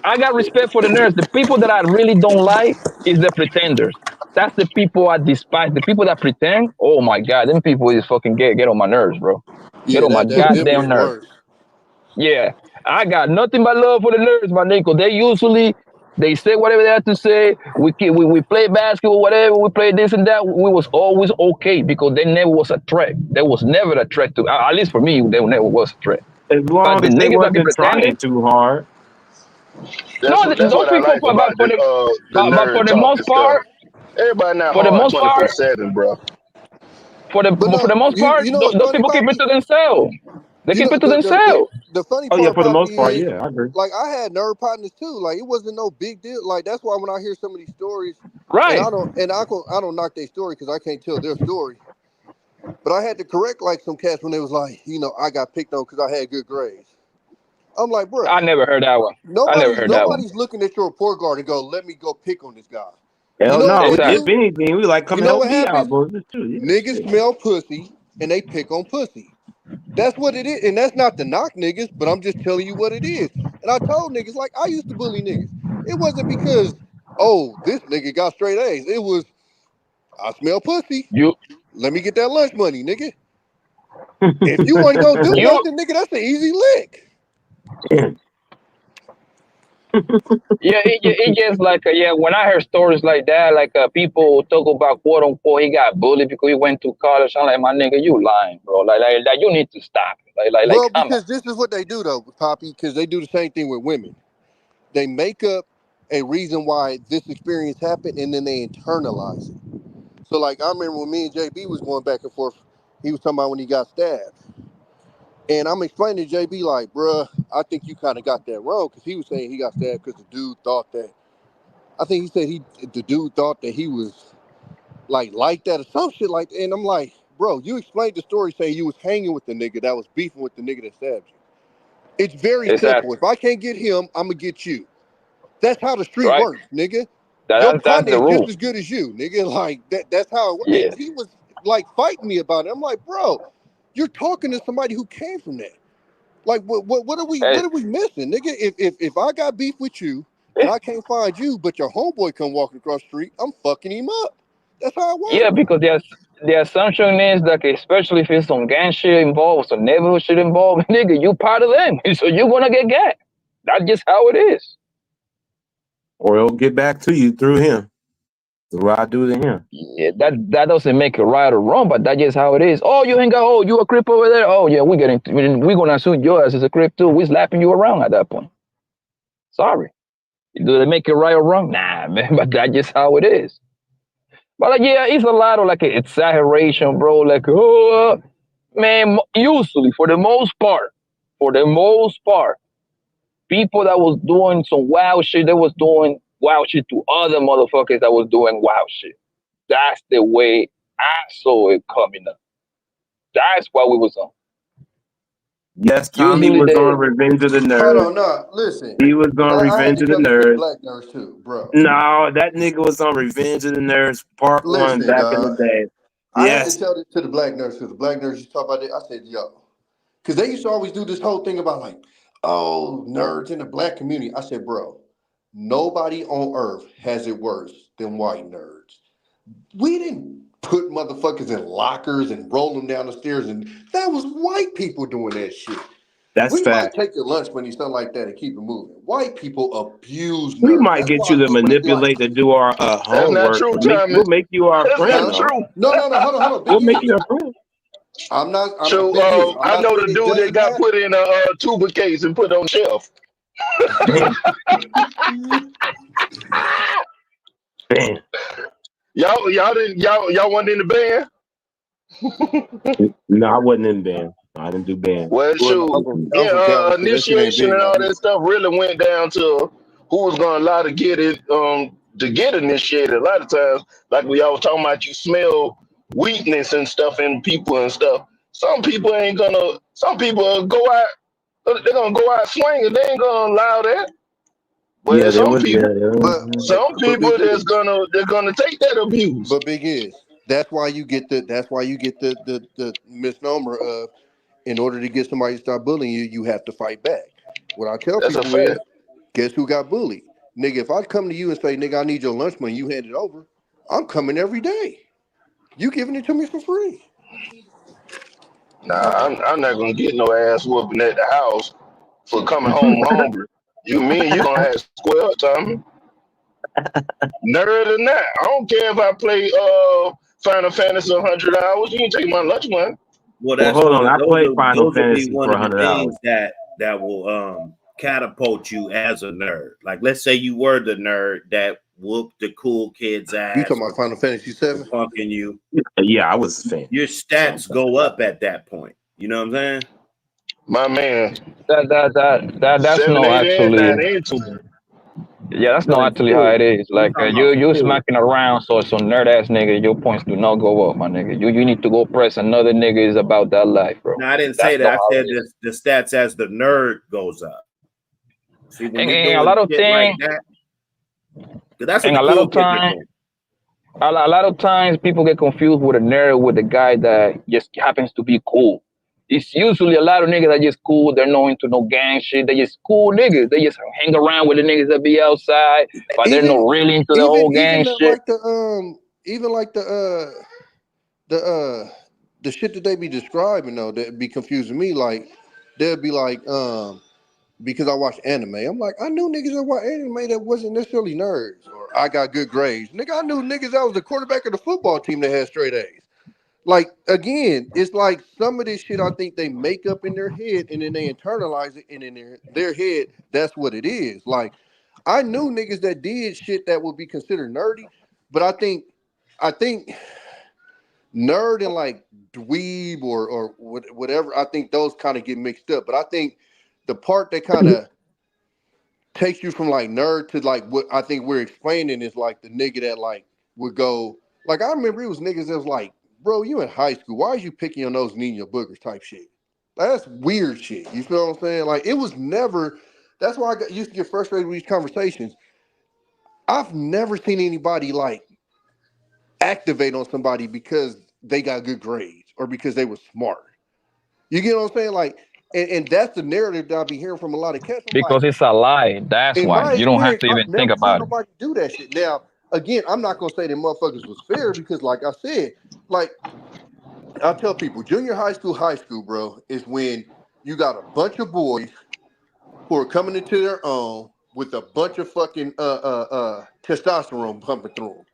I got respect for the nerds. The people that I really don't like is the pretenders. That's the people I despise. The people that pretend. Oh my god, them people is fucking get on my nerves, bro. Get Yeah, on my them is goddamn nerves. worse. Yeah, I got nothing but love for the nerds, my nigga. They usually they say whatever they have to say. We play basketball, whatever. We play this and that. We was always okay because there never was a threat. There was never a threat to. At least for me, there never was a threat. As But long the as they niggas that be wasn't trying pretending, too hard. That's no, what that's those what I people. like about the But for nerd the talk most and stuff. part, Everybody not for the hard most part, 24/7, bro. But for the no, most part, you know what's those funny, people keep it Poppy? to themselves. They You keep know it to themselves. the funny Oh yeah, part, for the most Poppy, part, is yeah, I agree. like I had nerd partners too. Like it wasn't no big deal. Like that's why when I hear some of these stories, and Right. I don't knock their story because I can't tell their story. But I had to correct like some cats when they was like, I got picked on because I had good grades. I'm like, bruh, I never heard that one. I never heard that one. nobody's looking at your report card and go, let me go pick on this guy. You Hell know what no. they If Exactly. do? anything, we like come You know help what me out, happens? boys. It's true. Yeah, Niggas shit. smell pussy and they pick on pussy. That's what it is. And that's not to knock niggas, but I'm just telling you what it is. And I told niggas, like, I used to bully niggas. It wasn't because, oh, this nigga got straight A's. It was, I smell pussy. You Let me get that lunch money, nigga. If you ain't gonna do you nothing, nigga, that's an easy lick. Yeah, it just like yeah. When I heard stories like that, like people talk about quote unquote he got bullied because he went to college. I'm like, my nigga, you lying, bro. Like you need to stop. Like Bro, come on. because this is what they do, though, Poppy, because they do the same thing with women. They make up a reason why this experience happened, and then they internalize it. So, like, I remember when me and JB was going back and forth, he was talking about when he got stabbed. And I'm explaining to JB, like, bruh, I think you kind of got that wrong, because he was saying he got stabbed because the dude thought that, I think he said the dude thought that he was, like that or some shit like that. And I'm like, bro, you explained the story saying you was hanging with the nigga that was beefing with the nigga that stabbed you. It's very simple. Exactly. If I can't get him, I'm going to get you. That's how the street Right. works, nigga. Your That's partner the is just rule. as good as you, nigga. Like that's how it works. Yeah. And he was like fighting me about it. I'm like, bro, you're talking to somebody who came from that. Like, what are we Hey, missing, nigga? If I got beef with you and I can't find you, but your homeboy come walking across the street, I'm fucking him up. That's how it yeah, works. because the assumption is that especially if it's some gang shit involved, some neighborhood shit involved, nigga, you part of them, so you're gonna get gat. That's just how it is. Or it'll get back to you through him. That's what I do to him. Yeah, that doesn't make it right or wrong, but that's just how it is. Oh, you hang out. Oh, you a crip over there. Oh, yeah, we're gonna assume your ass is a crip too. We slapping you around at that point. Sorry. Do they make it right or wrong? Nah, man, but that's just how it is. But like, yeah, it's a lot of like exaggeration, bro. Like, oh, man, usually for the most part, people that was doing some wild shit, they was doing wild shit to other motherfuckers that was doing wild shit. That's the way I saw it coming up. That's what we was on. Yes, Tommy Usually was on they Revenge of the Hold Nerds. on, no, listen. He was And on I had Revenge to of the tell it to the Nerds. black nurse too, bro. No, that nigga was on Revenge of the Nerds Part 1 Listen, back in the dog. day. I had to Yes. tell this to the black nurse because the black nurse used to talk about it. I said, yo, because they used to always do this whole thing about like, oh, nerds in the black community. I said, bro, nobody on earth has it worse than white nerds. We didn't put motherfuckers in lockers and roll them down the stairs, and that was white people doing that shit. That's We might fact. take your lunch money, something like that, and keep it moving. White people abuse We nerds. might That's get why you to when they be like, manipulate to do our That's not homework. true, We'll Tommy. make you our That's friend, not huh? though. true. No, hold on, We'll Big make E. you our friend. I'm So Big E. I'm I not know saying the it dude that doesn't got happen. put in a tuba case and put on shelf. Damn. Damn. Y'all wasn't in the band. No, I wasn't in band. I didn't do band. Well, Well, no, shoot, I'm from Calvin, so that shit ain't initiation big and out all here. that stuff really went down to who was gonna allow to get it to get initiated. A lot of times, like we always talking about, you smell weakness and stuff in people and stuff. Some people ain't gonna. Some people will go out. They're gonna go out swinging. They ain't gonna allow that. But Yeah, there's they some would. people, But some people Big that's is, gonna take that abuse. but Big is. That's why you get the misnomer of, in order to get somebody to stop bullying you, you have to fight back. What I tell That's a people is, fact. guess who got bullied? Nigga, if I come to you and say, nigga, I need your lunch money, you hand it over, I'm coming every day. You giving it to me for free. Nah, I'm not gonna get no ass whooping at the house for coming home hungry. You gonna have square up, Tommy. Nerd or not, I don't care if I play Final Fantasy 100 hours. You can take my lunch money. Well, Well, that's hold one on. of I played Final those will be Fantasy one for of the 100 hours. things that will catapult you as a nerd. Like, let's say you were the nerd that whooped the cool kid's You ass talking for about Final Fantasy 7? punking you. Yeah, I was a fan. Your stats go up at that point. You know what I'm saying? My man, That's 7, not 8, and actually. 9 into. Yeah, that's But not in actually how school, it is. I'm Like talking about you school. smacking around, so nerd ass nigga, your points do not go up, my nigga. You need to go press another nigga is about that life, bro. No, I didn't say That's that. not I how said it is. the stats as the nerd goes up. See, when you're And a doing lot of shit like thing, that, because that's what and the a lot cool of kids are time, doing. a lot of times people get confused with a nerd with a guy that just happens to be cool. It's usually a lot of niggas that just cool. They're not into no gang shit. They just cool niggas. They just hang around with the niggas that be outside, but they're not Even really into the even whole gang even shit. the shit that they be describing though, that be confusing me. Like they'll be like, because I watch anime, I'm like, I knew niggas that watch anime that wasn't necessarily nerds, or I got good grades. Nigga, I knew niggas that was the quarterback of the football team that had straight A's. Like again, it's like some of this shit I think they make up in their head and then they internalize it, and in their head, that's what it is. Like I knew niggas that did shit that would be considered nerdy, but I think nerd and like dweeb or whatever, I think those kind of get mixed up. But I think the part that kind of takes you from like nerd to like what I think we're explaining is like the nigga that like would go, like I remember it was niggas that was like, bro, you in high school, why are you picking your nose and eating your boogers type shit? Like, that's weird shit. You feel what I'm saying? Like it was never. That's why used to get frustrated with these conversations. I've never seen anybody like activate on somebody because they got good grades or because they were smart. You get what I'm saying? Like, and that's the narrative that I be hearing from a lot of cats. I'm like, Because it's a lie. That's in why. my You don't have experience, to I've even think never seen about it. nobody do that shit. Now, again, I'm not gonna say that motherfuckers was fair because, like I said, like I tell people, junior high school, bro, is when you got a bunch of boys who are coming into their own with a bunch of fucking testosterone pumping through them.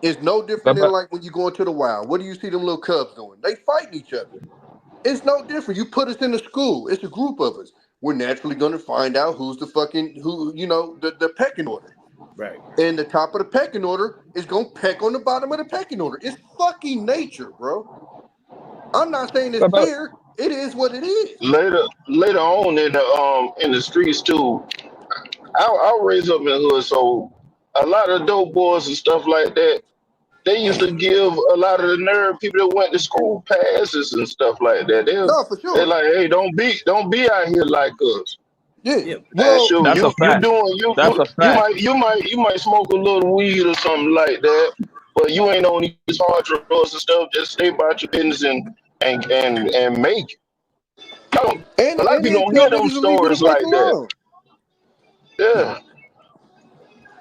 It's no different than But like when you go into the wild. What do you see them little cubs doing? They fighting each other. It's no different. You put us in a school. It's a group of us. We're naturally going to find out who's the fucking, the pecking order. Right. And the top of the pecking order is going to peck on the bottom of the pecking order. It's fucking nature, bro. I'm not saying it's but fair. It is what it is. Later on in the streets too, I'll raise up in the hood, so a lot of dope boys and stuff like that. They used to give a lot of the nerd people that went to school passes and stuff like that. No, for They're sure. like, hey, don't be out here like us. Yeah. Yeah. Man, Well, sure, that's a you fact. doing That's a fact. you might smoke a little weed or something like that, but you ain't on these hard drugs and stuff. Just stay about your business and make it. and A lot of people then don't tell hear them niggas to leave you the stories fuck like that. alone. Yeah.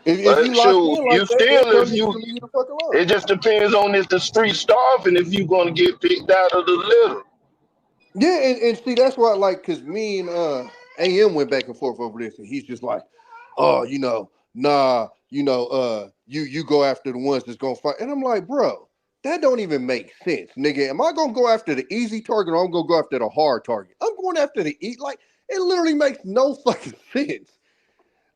If you But locked shoot, in you like that, they'll still tell if niggas you to leave you the fuck alone. it just depends on if the street starving if you gonna get picked out of the litter. Yeah, and see, that's why, like, because me and AM went back and forth over this, and he's just like, oh, you go after the ones that's gonna fight. And I'm like, bro, that don't even make sense, nigga. Am I gonna go after the easy target or I'm gonna go after the hard target? I'm going after the like, it literally makes no fucking sense.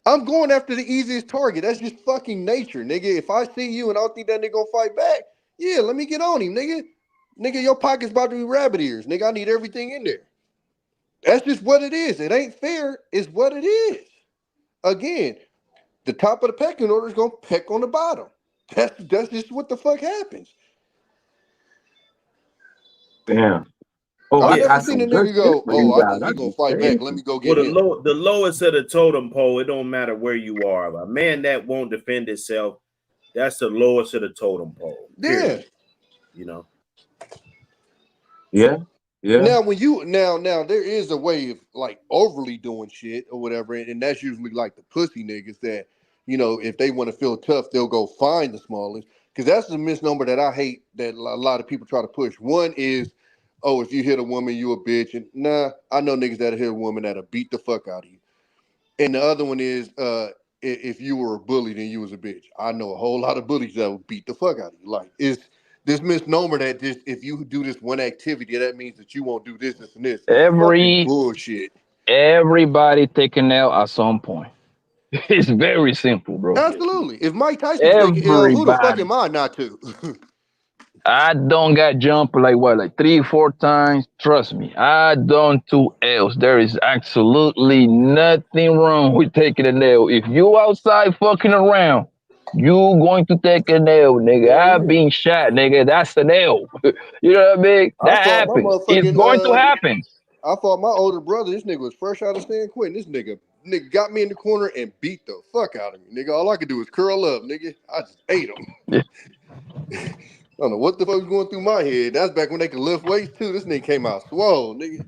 I'm going after the easiest target. That's just fucking nature, nigga. If I see you and I don't think that nigga gonna fight back, yeah, let me get on him, nigga. Nigga, your pocket's about to be rabbit ears, nigga. I need everything in there. That's just what it is. It ain't fair. It's what it is. Again, the top of the pecking order is gonna peck on the bottom. That's just what the fuck happens. Damn. Oh, I've I never got seen a some good nigga shit go, for oh, you I guys. think I he gonna just fight back. saying. Let me go Well, get him. the lowest of the totem pole, it don't matter where you are. A man that won't defend himself, that's the lowest of the totem pole. Period. Yeah. You know. Yeah. Yeah. Now when you now there is a way of like overly doing shit or whatever, and that's usually like the pussy niggas that, you know, if they want to feel tough, they'll go find the smallest. Because that's the misnomer that I hate that a lot of people try to push. One is, oh, if you hit a woman, you a bitch. And nah, I know niggas that'll hit a woman that'll beat the fuck out of you. And the other one is, if you were a bully, then you was a bitch. I know a whole lot of bullies that will beat the fuck out of you. Like, it's this misnomer that just if you do this one activity, that means that you won't do this, this, and this. It's fucking bullshit. Everybody take an L at some point. It's very simple, bro. Absolutely. If Mike Tyson's taking L, who the fuck Everybody. am I not to? I don't got jumped like 3-4 times. Trust me, I done 2 L's. There is absolutely nothing wrong with taking an L. If you outside fucking around, you going to take an L, nigga. I've been shot, nigga. That's an L. You know what I mean? I That thought my happens. It's motherfucking going to happen. I thought my older brother, this nigga was fresh out of San Quentin. This nigga got me in the corner and beat the fuck out of me. Nigga, all I could do was curl up, nigga. I just ate him. I don't know what the fuck was going through my head. That's back when they could lift weights too. This nigga came out swole, nigga.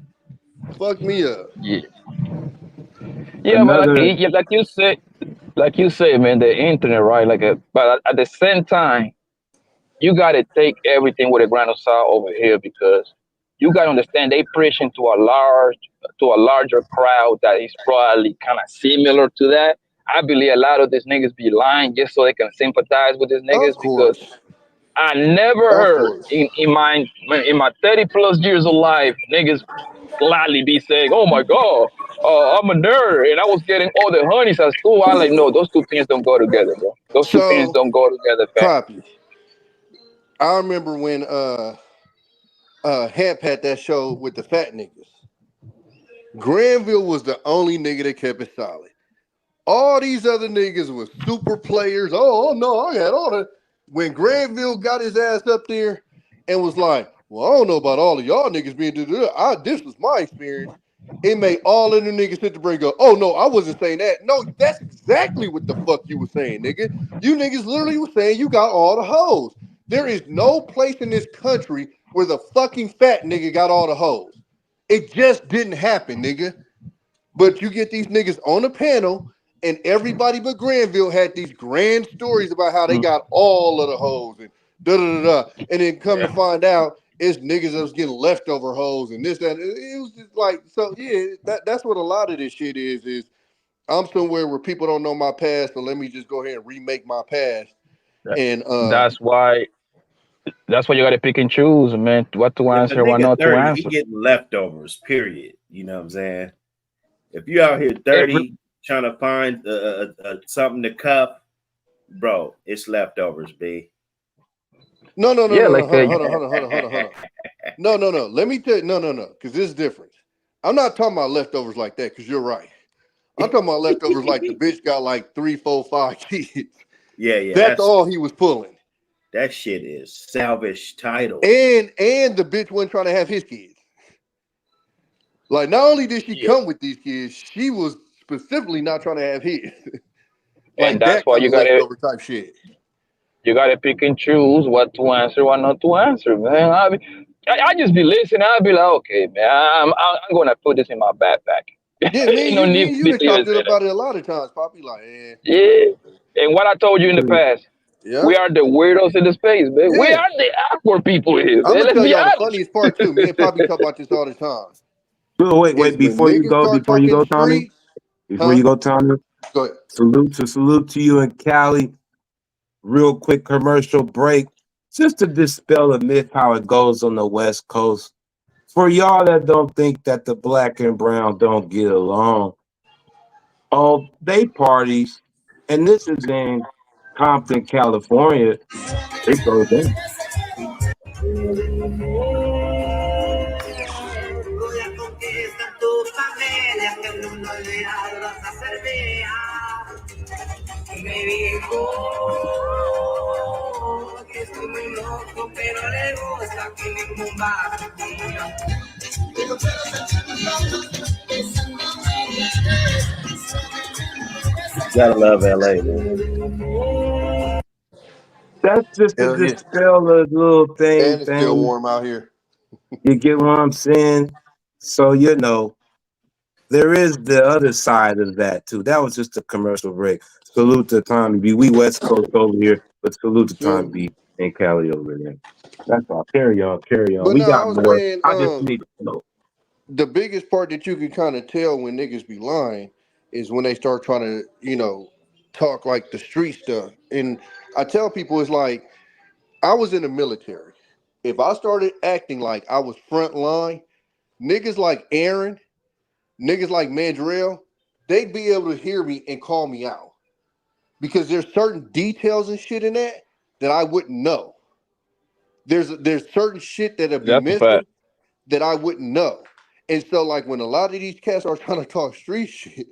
Fuck me up. Yeah. Yeah, but like you say, man, the internet, right? But at the same time, you gotta take everything with a grain of salt over here because you gotta understand they preaching to a larger crowd that is probably kind of similar to that. I believe a lot of these niggas be lying just so they can sympathize with these niggas because I never heard in my 30 plus years of life niggas gladly be saying, "Oh my god, I'm a nerd and I was getting all the honeys at school." I like, no, those two things don't go together, bro. Those two things don't go together, fam. Poppy, I remember when Hemp had that show with the fat niggas. Granville was the only nigga that kept it solid. All these other niggas was super players. Oh no, I had all the. When Granville got his ass up there and was like, "Well, I don't know about all of y'all niggas being this was my experience." It made all of the niggas sit to bring up. Oh no, I wasn't saying that. No, that's exactly what the fuck you were saying, nigga. You niggas literally were saying you got all the hoes. There is no place in this country where the fucking fat nigga got all the hoes. It just didn't happen, nigga. But you get these niggas on the panel, and everybody but Granville had these grand stories about how they got all of the hoes and da-da-da-da. And then come to find out, it's niggas that was getting leftover hoes and this, that. It was just like, so yeah, that's what a lot of this shit is I'm somewhere where people don't know my past, so let me just go ahead and remake my past. And that's why you gotta pick and choose, man. What to answer, what not to answer. He getting leftovers, period. You know what I'm saying? If you out here 30 trying to find something to cuff, bro, it's leftovers, B. No, hold on. No. Let me tell you, no, because this is different. I'm not talking about leftovers like that, because you're right. I'm talking about leftovers like the bitch got like 3, 4, 5 kids. Yeah. That's all he was pulling. That shit is salvage title. And the bitch wasn't trying to have his kids. Like, not only did she come with these kids, she was specifically not trying to have his. And that's why you gotta type shit. You gotta pick and choose what to answer, what not to answer, man. I just be listening. I'll be like, okay, man, I'm gonna put this in my backpack. Yeah, man, you talked about it a lot of times, Poppy. Like, yeah. And what I told you in the past, we are the weirdos in the space, man. Yeah. We are the awkward people here, man. I'm gonna Let's tell be y'all honest. the funniest part too. Me and Poppy talk about this all the time. Wait, before you go, Tommy. Before you go, Tommy. Go ahead. Salute to you and Cali. Real quick commercial break. Just to dispel a myth how it goes on the West Coast. For y'all that don't think that the black and brown don't get along, they parties, and this is in Compton, California. It goes down. Gotta love LA, man. That's just to Hell yeah. dispel a little And it's still thing. warm out here. You get what I'm saying? So, there is the other side of that too. That was just a commercial break. Salute to Tommy B. We West Coast over here, but salute to Tommy B and Cali over there. That's all. Carry on, carry on. But We no, I got was more. saying, I just need to know. the biggest part that you can kind of tell when niggas be lying is when they start trying to, talk like the street stuff. And I tell people it's like I was in the military. If I started acting like I was front line, niggas like Aaron, niggas like Mandrell, they'd be able to hear me and call me out. Because there's certain details and shit in that I wouldn't know. There's certain shit that'll be That's a fact. missing that I wouldn't know. And so like when a lot of these cats are trying to talk street shit,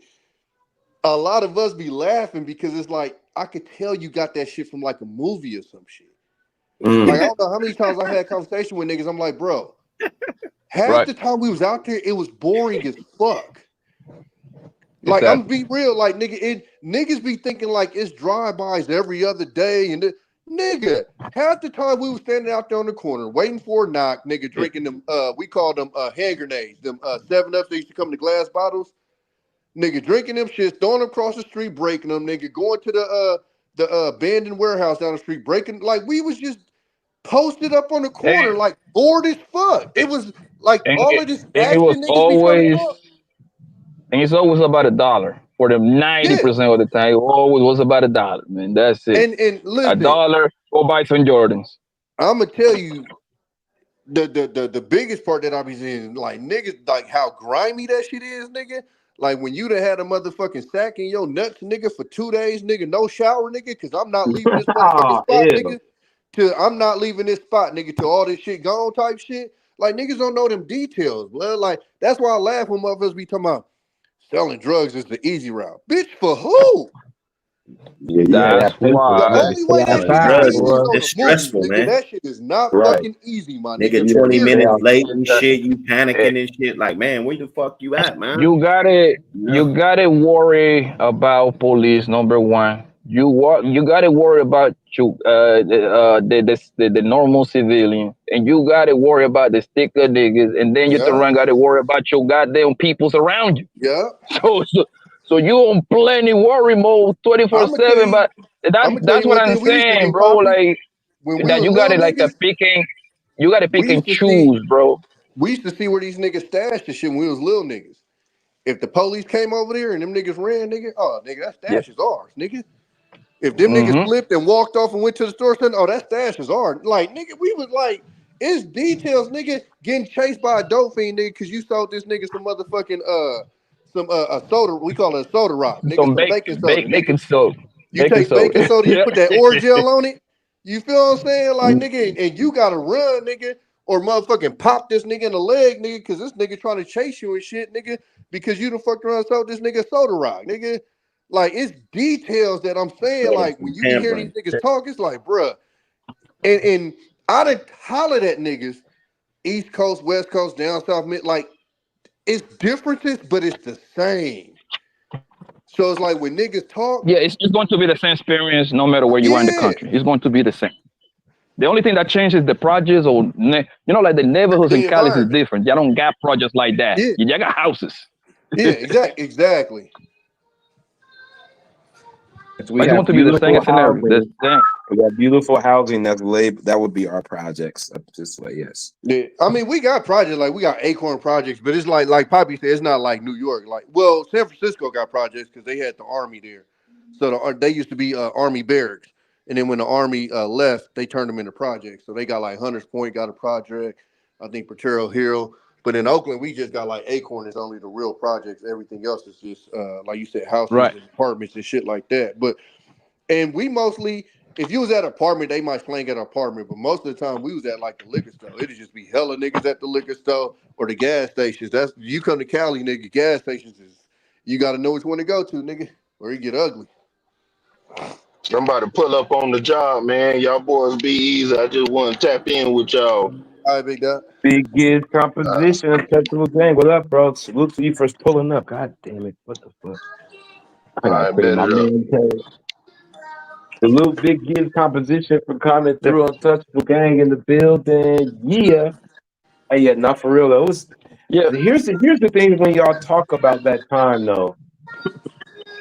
a lot of us be laughing because it's like I could tell you got that shit from like a movie or some shit. Like I don't know how many times I had a conversation with niggas. I'm like, bro, half the time we was out there, it was boring as fuck. Like I'm be real, like niggas be thinking like it's drive-bys every other day, and nigga, half the time we was standing out there on the corner waiting for a knock, nigga, drinking them. We called them hand grenades, them 7-Ups. They used to come in the glass bottles. Nigga, drinking them shits, throwing them across the street, breaking them. Nigga, going to the abandoned warehouse down the street, breaking. Like we was just posted up on the corner, like bored as fuck. It was like all of this it was action niggas be trying to always, talk. and it's always about $1 for them 90% of the time. It always was about $1, man. That's it. And listen, $1, go buy some Jordans. I'm gonna tell you the biggest part that I be seeing, like niggas, like how grimy that shit is, nigga. Like when you done had a motherfucking sack in your nuts, nigga, for 2 days, nigga, no shower, nigga, because I'm not leaving this motherfucking spot, nigga. I'm not leaving this spot, nigga, till all this shit gone type shit. Like niggas don't know them details, blood. Like that's why I laugh when motherfuckers be talking about selling drugs is the easy route. Bitch, for who? That's why. The only way that shit is easy is on It's the movies, stressful, nigga. man. That shit is not fucking easy, my nigga. Nigga, 20 Period. minutes late and shit, you panicking and shit. Like, man, where the fuck you at, man? You gotta worry about police. Number one, you gotta worry about the normal civilian, and you gotta worry about the sticker niggas, and then you gotta worry about your goddamn peoples around you. Yeah. So you on plenty worry mode 24/7. But that's what I'm saying, bro. Like that you gotta like you gotta pick and choose, bro. We used to see where these niggas stashed the shit when we was little niggas. If the police came over there and them niggas ran, nigga, oh nigga, that stash is ours, nigga. If them niggas flipped and walked off and went to the store, said, oh, that stash is ours. Like, nigga, we was like, it's details, nigga, getting chased by a dope fiend, nigga, because you sold this nigga some motherfucking a soda, we call it a soda rock, nigga, some baking soda. Baking soda. You take baking soda, you put that Orgel on it. You feel what I'm saying? Like, nigga, and you gotta run, nigga, or motherfucking pop this nigga in the leg, nigga, because this nigga trying to chase you and shit, nigga, because you done fucked around and sold this nigga soda rock, nigga. Like, it's details that I'm saying, like, when you hear these niggas talk, it's like, bruh. And I done hollered at niggas, East Coast, West Coast, down South, mid, like, it's differences, but it's the same. So it's like when niggas talk. Yeah, it's going to be the same experience no matter where you are in the country. It's going to be the same. The only thing that changes the projects or, like the neighborhoods in Cali is different. Y'all don't got projects like that. Yeah. Y'all got houses. Yeah, exactly. We want to be the same scenario. We got beautiful housing that's labeled. That would be our projects up this way. Yes. Yeah, I mean we got projects like we got Acorn projects, but it's like Poppy said, it's not like New York. Like, well, San Francisco got projects because they had the army there, so they used to be army barracks, and then when the army left, they turned them into projects. So they got like Hunters Point got a project, I think Potrero Hill. But in Oakland, we just got like Acorn is only the real projects. Everything else is just like you said, houses and apartments and shit like that. And we mostly, if you was at an apartment, they might slang at an apartment. But most of the time, we was at like the liquor store. It'd just be hella niggas at the liquor store or the gas stations. That's you come to Cali, nigga. Gas stations is you got to know which one to go to, nigga, or you get ugly. I'm about to pull up on the job, man. Y'all boys be easy. I just want to tap in with y'all. All right, big dog. Big Giz composition, untouchable gang. What up, bro? Salute to you for pulling up. God damn it. What the fuck? I All gotta right, put in bet my it up. man tag. Salute Big Giz composition for coming through, untouchable gang in the building. Yeah. Hey, yeah, not for real though. Yeah. Here's the thing when y'all talk about that time though.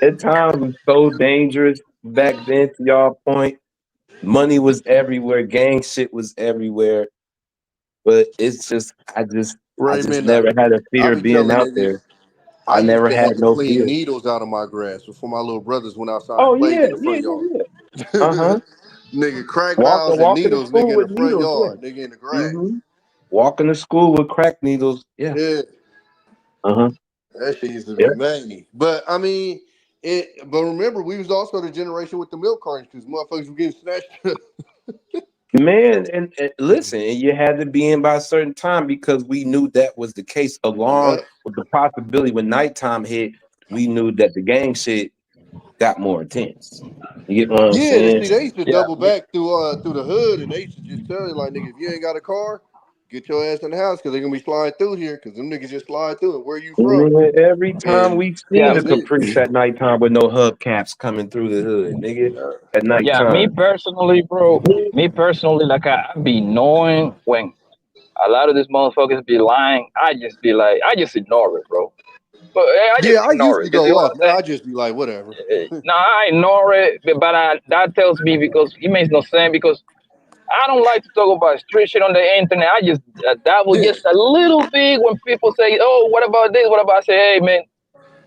That time was so dangerous back then to y'all point. Money was everywhere, gang shit was everywhere. But it's just I Ray just man, never had a I fear of be being telling out niggas, there. I I used never to have had to no clean fear. needles out of my grass before my little brothers went outside and Oh played yeah, in the yeah, front yeah, yard. yeah. Uh-huh. Nigga, crack Walking vials and walking to needles, nigga, school in the with front needles, yeah. yard, nigga, in the grass. Mm-hmm. Walking to school with crack needles, yeah. Yeah, Uh-huh. that shit used to Yeah. be mangy. But I mean, But remember, we was also the generation with the milk cartons because motherfuckers were getting snatched. Man, and listen, and you had to be in by a certain time because we knew that was the case, Yeah. along with the possibility when nighttime hit, we knew that the gang shit got more intense. You get what I'm Yeah, saying? see, they used to Yeah. double back through the hood, and they used to just tell you like, nigga, if you ain't got a car, get your ass in the house because they're gonna be sliding through here because them niggas just slide through. And where you from? Nigga, every time And we that seen Yeah. the was Caprice it. at nighttime with no hubcaps coming through the hood, nigga, at Yeah. Me nighttime. personally, bro. Me personally, like I be knowing when a lot of these motherfuckers be lying. I just ignore it, bro. But I just Yeah, I used ignore to it. You see go what off. I'm Now saying? I just be like, whatever. No, I ignore it, but that tells me because it makes no sense because I don't like to talk about street shit on the internet. I just dabble Yeah. just a little bit when people say, "Oh, what about this? What about?" I say, "Hey, man,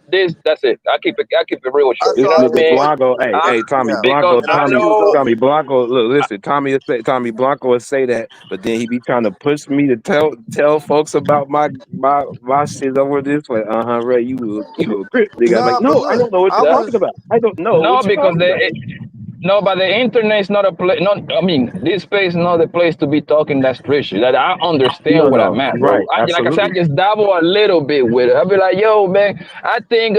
this. That's it. I keep it real with you. I You This know saw what I nigga mean? what Blanco, hey, I, hey, Tommy yeah, Blanco, because and I I think it was know. us. Tommy Blanco, look, listen, Tommy Blanco would say that, but then he be trying to push me to tell folks about my shit over this way. Ray, you a grip nigga. I'm like, Nah, but no, I look, don't know what I you're That, talking was about. I don't know no, what you're because talking about. no, but the internet is not a place. Not, I mean, this place is not the place to be talking that street shit. That I understand what I'm No, at, bro. right, Like I said, I absolutely. just dabble a little bit with it. I'll be like, yo, man, I think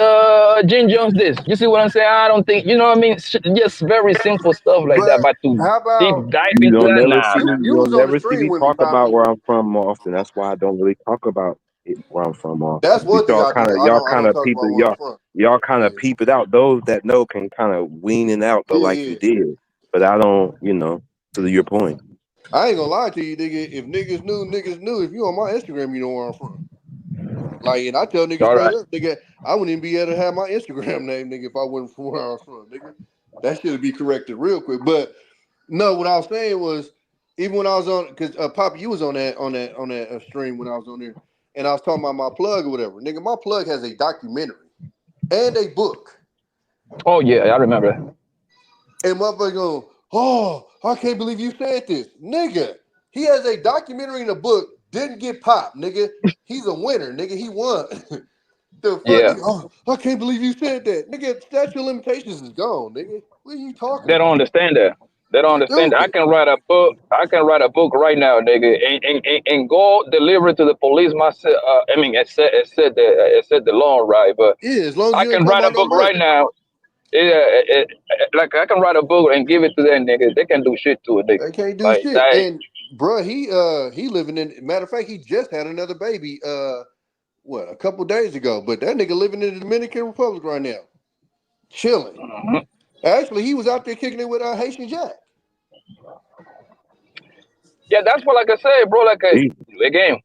Jim Jones this. You see what I'm saying? I don't think, you know what I mean? Just very simple stuff like that. but But to how deep about dive You into don't that, never nah, see me. man. you You'll was on the never see stream me with me, talk about Poppy. where I'm from more often. That's why I don't really talk about it where I'm from often. That's But one thing I do. y'all I kind don't of talk people about where I'm from. y'all kind Yeah. of peep it out. Those that know can kind of wean it out though, Yeah, like you yeah. did. But I don't, to your point. I ain't gonna lie to you, nigga. If niggas knew, niggas knew. If you on my Instagram, you know where I'm from. Like, and I tell niggas All straight right. up, nigga, I wouldn't even be able to have my Instagram name, nigga, if I wasn't from where I was from, nigga. That should be corrected real quick. But no, what I was saying was, even when I was on, because Poppy, you was on that stream when I was on there, and I was talking about my plug or whatever. Nigga, my plug has a documentary and a book. Oh, yeah, I remember. And motherfucker going, oh, I can't believe you said this. Nigga, he has a documentary and a book, didn't get popped, nigga. He's a winner, nigga. He won. The fuck, Yeah. nigga? Oh, I can't believe you said that. Nigga, statute of limitations is gone, nigga. What are you talking They don't about? understand that. They don't You understand that. stupid. I can write a book right now, nigga, and go deliver it to the police myself. I mean, it said the law, right? But Yeah, as long as I you ain't can talking write a about no book right murder. now. Like I can write a book and give it to that nigga. They can do shit to it, nigga. They can't do Like shit. that. And bruh, he living in, matter of fact, he just had another baby a couple days ago. But that nigga living in the Dominican Republic right now. Chilling. Mhm. Actually, he was out there kicking it with Haitian Jack. Yeah, that's what like I said, bro. Again,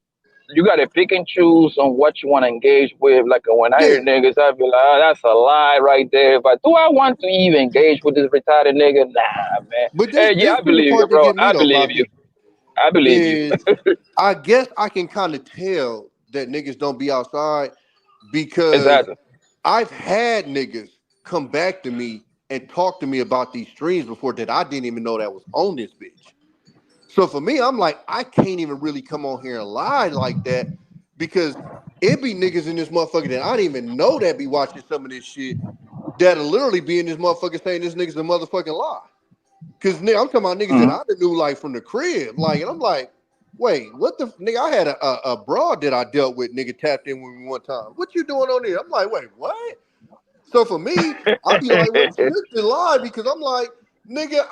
you gotta pick and choose on what you want to engage with. Like when I hear Yeah. niggas, I be like, oh, that's a lie right there. But do I want to even engage with this retarded nigga? Nah, man. But Hey, yeah, this I be the believe you, part that bro. get me I though, believe you. Poppy, I believe you. is I guess I can kind of tell that niggas don't be outside because Exactly. I've had niggas come back to me and talk to me about these streams before that I didn't even know that was on this bitch. So for me, I'm like, I can't even really come on here and lie like that because it be niggas in this motherfucker that I didn't even know that be watching some of this shit that'll literally be in this motherfucker saying this nigga's a motherfucking lie. Cause nigga, I'm talking about niggas that Mhm. I knew like from the crib. Like, and I'm like, wait, what the nigga? I had a broad that I dealt with, nigga tapped in with me one time. What you doing on there? I'm like, wait, what? So for me, I'll be like, well, it's the lie because I'm like, Nigga,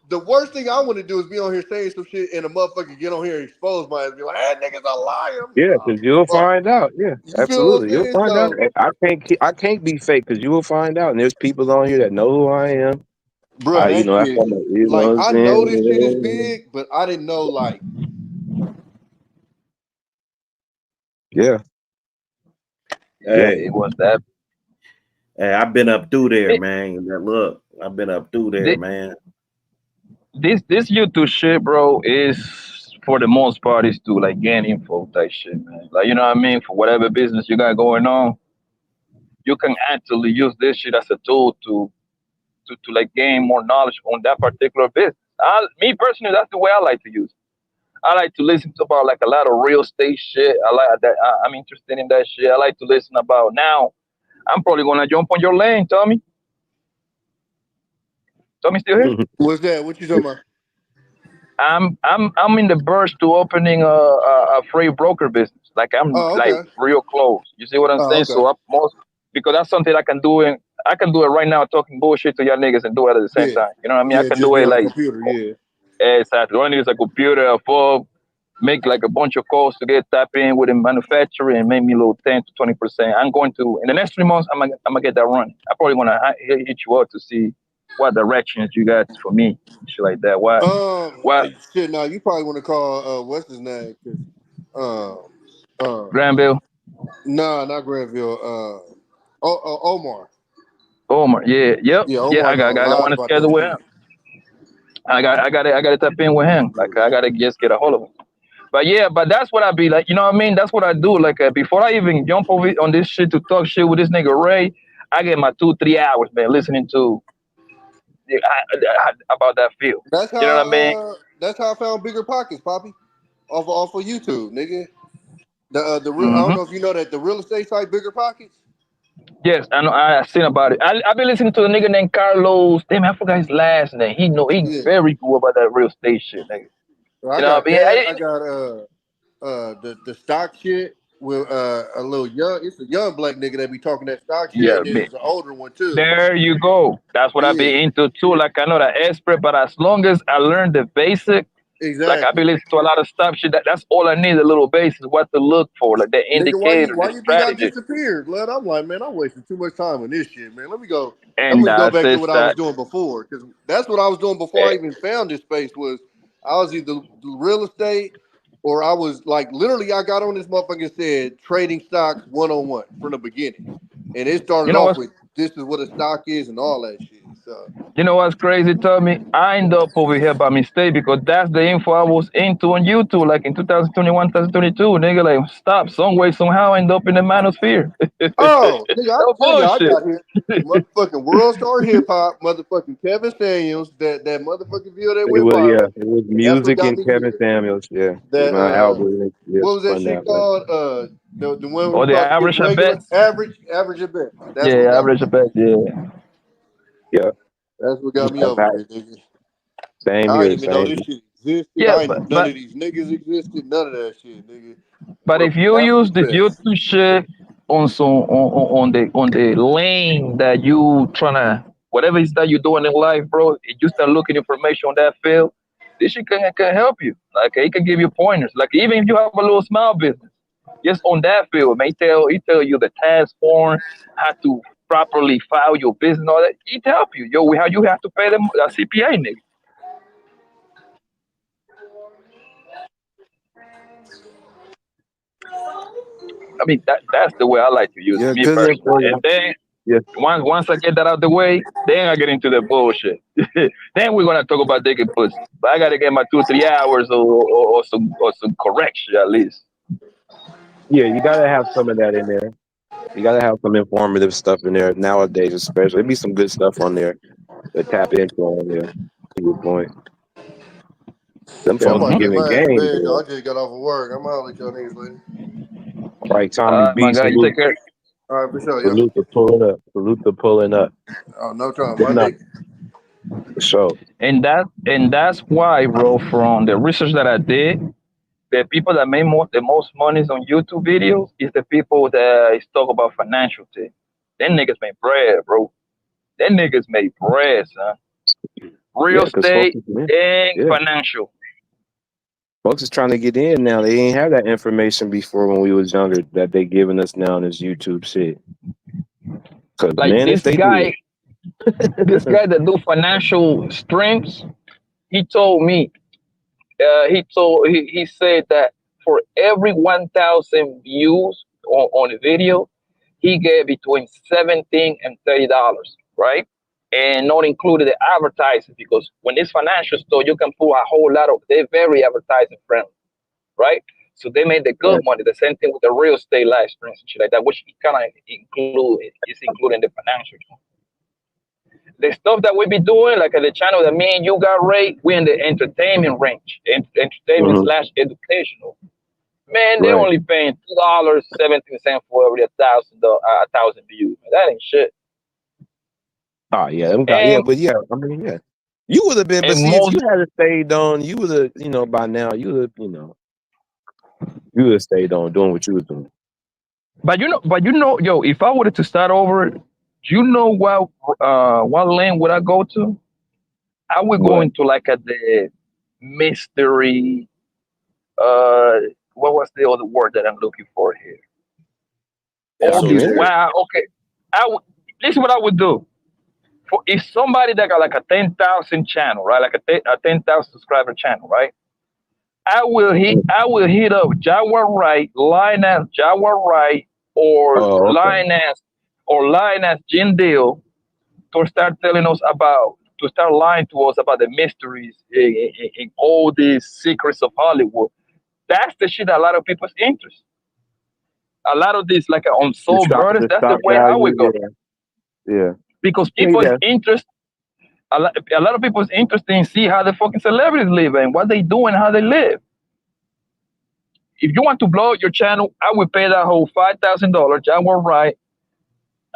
the worst thing I want to do is be on here saying some shit and a motherfucker get on here and expose my ass and be like, "That nigga's a liar." Yeah, because you'll find out. Yeah, You feel what I'm absolutely, you'll saying? find out. So, I can't be fake because you will find out. And there's people on here that know who I am. bro, that That's shit. what you know Like, what I'm I know this shit is saying. big, but I didn't know like. Yeah. Hey, It was that. hey, I've been up through there, It, man. Look, I've been up through there, man. this YouTube shit, bro, is for the most part is to like gain info type shit, man. Like you know what I mean? For whatever business you got going on, you can actually use this shit as a tool to like gain more knowledge on that particular business. Me personally, that's the way I like to use it. I like to listen to about like a lot of real estate shit. I like that. I'm interested in that shit. I like to listen about now. I'm probably gonna jump on your lane, Tommy. Tommy still here? What's that? What you talking about? I'm in the verge to opening a free broker business. Like I'm Oh, like okay. real close. You see what I'm Oh, saying? okay. So because that's something I can do and I can do it right now talking bullshit to y'all niggas and do it at the same Yeah. time. You know what I mean? I Yeah, can just do be it on the like computer. Yeah. exactly. All I need is a computer, a phone, make like a bunch of calls to get tap in with the manufacturer and make me a little 10 to 20%. I'm going to in the next 3 months. I'm gonna get that running. I probably wanna hit you up to see what directions you got for me, shit like that. What Shit. Now you probably want to call what's his name? Cause Granville? nah, not Granville. Omar. Omar, yeah, yep, Yeah, yeah. Omar I know a lot want to about that schedule with him. shit. I got to tap in with him. Like I gotta just get a hold of him. But yeah, but that's what I be like. You know what I mean? That's what I do. Like before I even jump over on this shit to talk shit with this nigga Ray, I get my 2-3 hours, man, listening to about that field. You know what I mean? That's how I found Bigger Pockets, Poppy, off of YouTube, nigga. The real. I don't Hmm. know if you know that the real estate site Bigger Pockets. Yes, I know. I seen about it. I been listening to a nigga named Carlos. Damn, I forgot his last name. He Yeah. very cool about that real estate shit, nigga. So I You know what got I mean? that. I got the stock shit with a little young. It's a young black nigga that be talking that stock shit, Yeah, and then man. there's an older one too. There you go. That's what I Yeah, be into too. Like I know the expert, but as long as I learn the basic, like I be exactly. listening to a lot of stuff shit. That's all I need, a little basic, what to look for, like the Nigga, indicator, why the you think I strategy. disappeared, blood? I'm like, man, I'm wasting too much time on this shit, man. Let me go. I'm And gonna go that's back to it. what I was doing before, because that's what I was doing before I Eh, even found this space. Was I was either real estate or I was like literally I got on this motherfucker and said trading stocks 101 from the beginning, and it started you know off what's with this is what a stock is and all that shit. So you know what's crazy, Tommy? I end up over here by mistake because that's the info I was into on YouTube, like in 2021, 2022. Nigga, like stop some way somehow I end up in the manosphere. oh, nigga, I No tell you, I bullshit. got here. Motherfucking World Star Hip Hop, motherfucking Kevin Daniels, that motherfucking video that went viral. It was That's what music got and me Kevin here. Samuels. Yeah, That my algorithm what just was that spun shit that way. called? The one where we Or the talked to average at regular, bets. average at best. That's what Yeah, got me. average at bets, yeah. Yeah, That's what got me I've over had here, nigga. same I here, didn't even know same. this shit existed. Yeah, I ain't none of these niggas existed. None of that shit, nigga. but if you use Average the at best. YouTube shit on some on the lane that you tryna whatever is that you're doing in life, bro, and you start looking information on that field, this shit can help you. Like it can give you pointers. Like even if you have a little small business, just on that field, man, he tell you the tax form, how to properly file your business, all that. It help you. Yo, how you have to pay them a CPA, nigga. I mean that's the way I like to use it, Yeah, me good personally. info. And then Yeah, once I get that out the way, then I get into the bullshit. Then we're gonna talk about dick and pussy. But I gotta get my 2 or 3 hours or some correction at least. yeah, you gotta have some of that in there. You gotta have some informative stuff in there nowadays, especially. There be some good stuff on there to tap into on there. To your point, them Yeah, I'm folks be about to Mm-hmm. get giving my ass to game, bed, boy. y'all. I just got off of work. I'm out with y'all niggas later. All right, Tommy My B, guy, you take care. All right, for sure, yo. salute for pulling up. Salute for pulling up. Oh, no trouble, Good my enough, nigga. for sure. And that's why, bro, from the research that I did, the people that make the most money on YouTube videos is the people that is talk about financial things. Them niggas make bread, bro. Them niggas make bread, son. real because estate, man, and financial. Folks is trying to get in now. They ain't have that information before when we was younger that they giving us now in this YouTube shit. Cause Like man, if this they guy, do this guy that do financial streams, he told me, he said that for every 1,000 views on a video, he get between $17 and $30, right? And not included the advertising, because when it's financial store, you can put a whole lot of, they're very advertising friendly, right? So they made the good money. The same thing with the real estate live streams and shit like that, which kind of is including the financial. The stuff that we be doing, like at the channel that me and you got, Ray, we in the entertainment range, entertainment slash educational. Man, they only paying $2.17 for every 1,000 views. Man, that ain't shit. Oh yeah, them guys, but I mean, you would have been, but see, if you had stayed on, you would have, you know, by now, you would have, you would have stayed on doing what you was doing. But you know, yo, if I were to start over, you know what lane would I go to? I would go into like the mystery. What was the other word that I'm looking for here? Okay. This is what I would do. For if somebody that got like a 10,000 channel, right? Like a 10,000 subscriber channel, right? I will hit up Jaguar Wright, Lioness Jaguar Wright, or Lioness Jim Deal to start lying to us about the mysteries in all these secrets of Hollywood. That's the shit that a lot of people's interest. A lot of this, like unsolved murders, that's the way I would go. Yeah. Because people's interest, a lot of people's interested in see how the fucking celebrities live and what they do and how they live. If you want to blow up your channel, I would pay that whole $5,000. Jaguar Wright.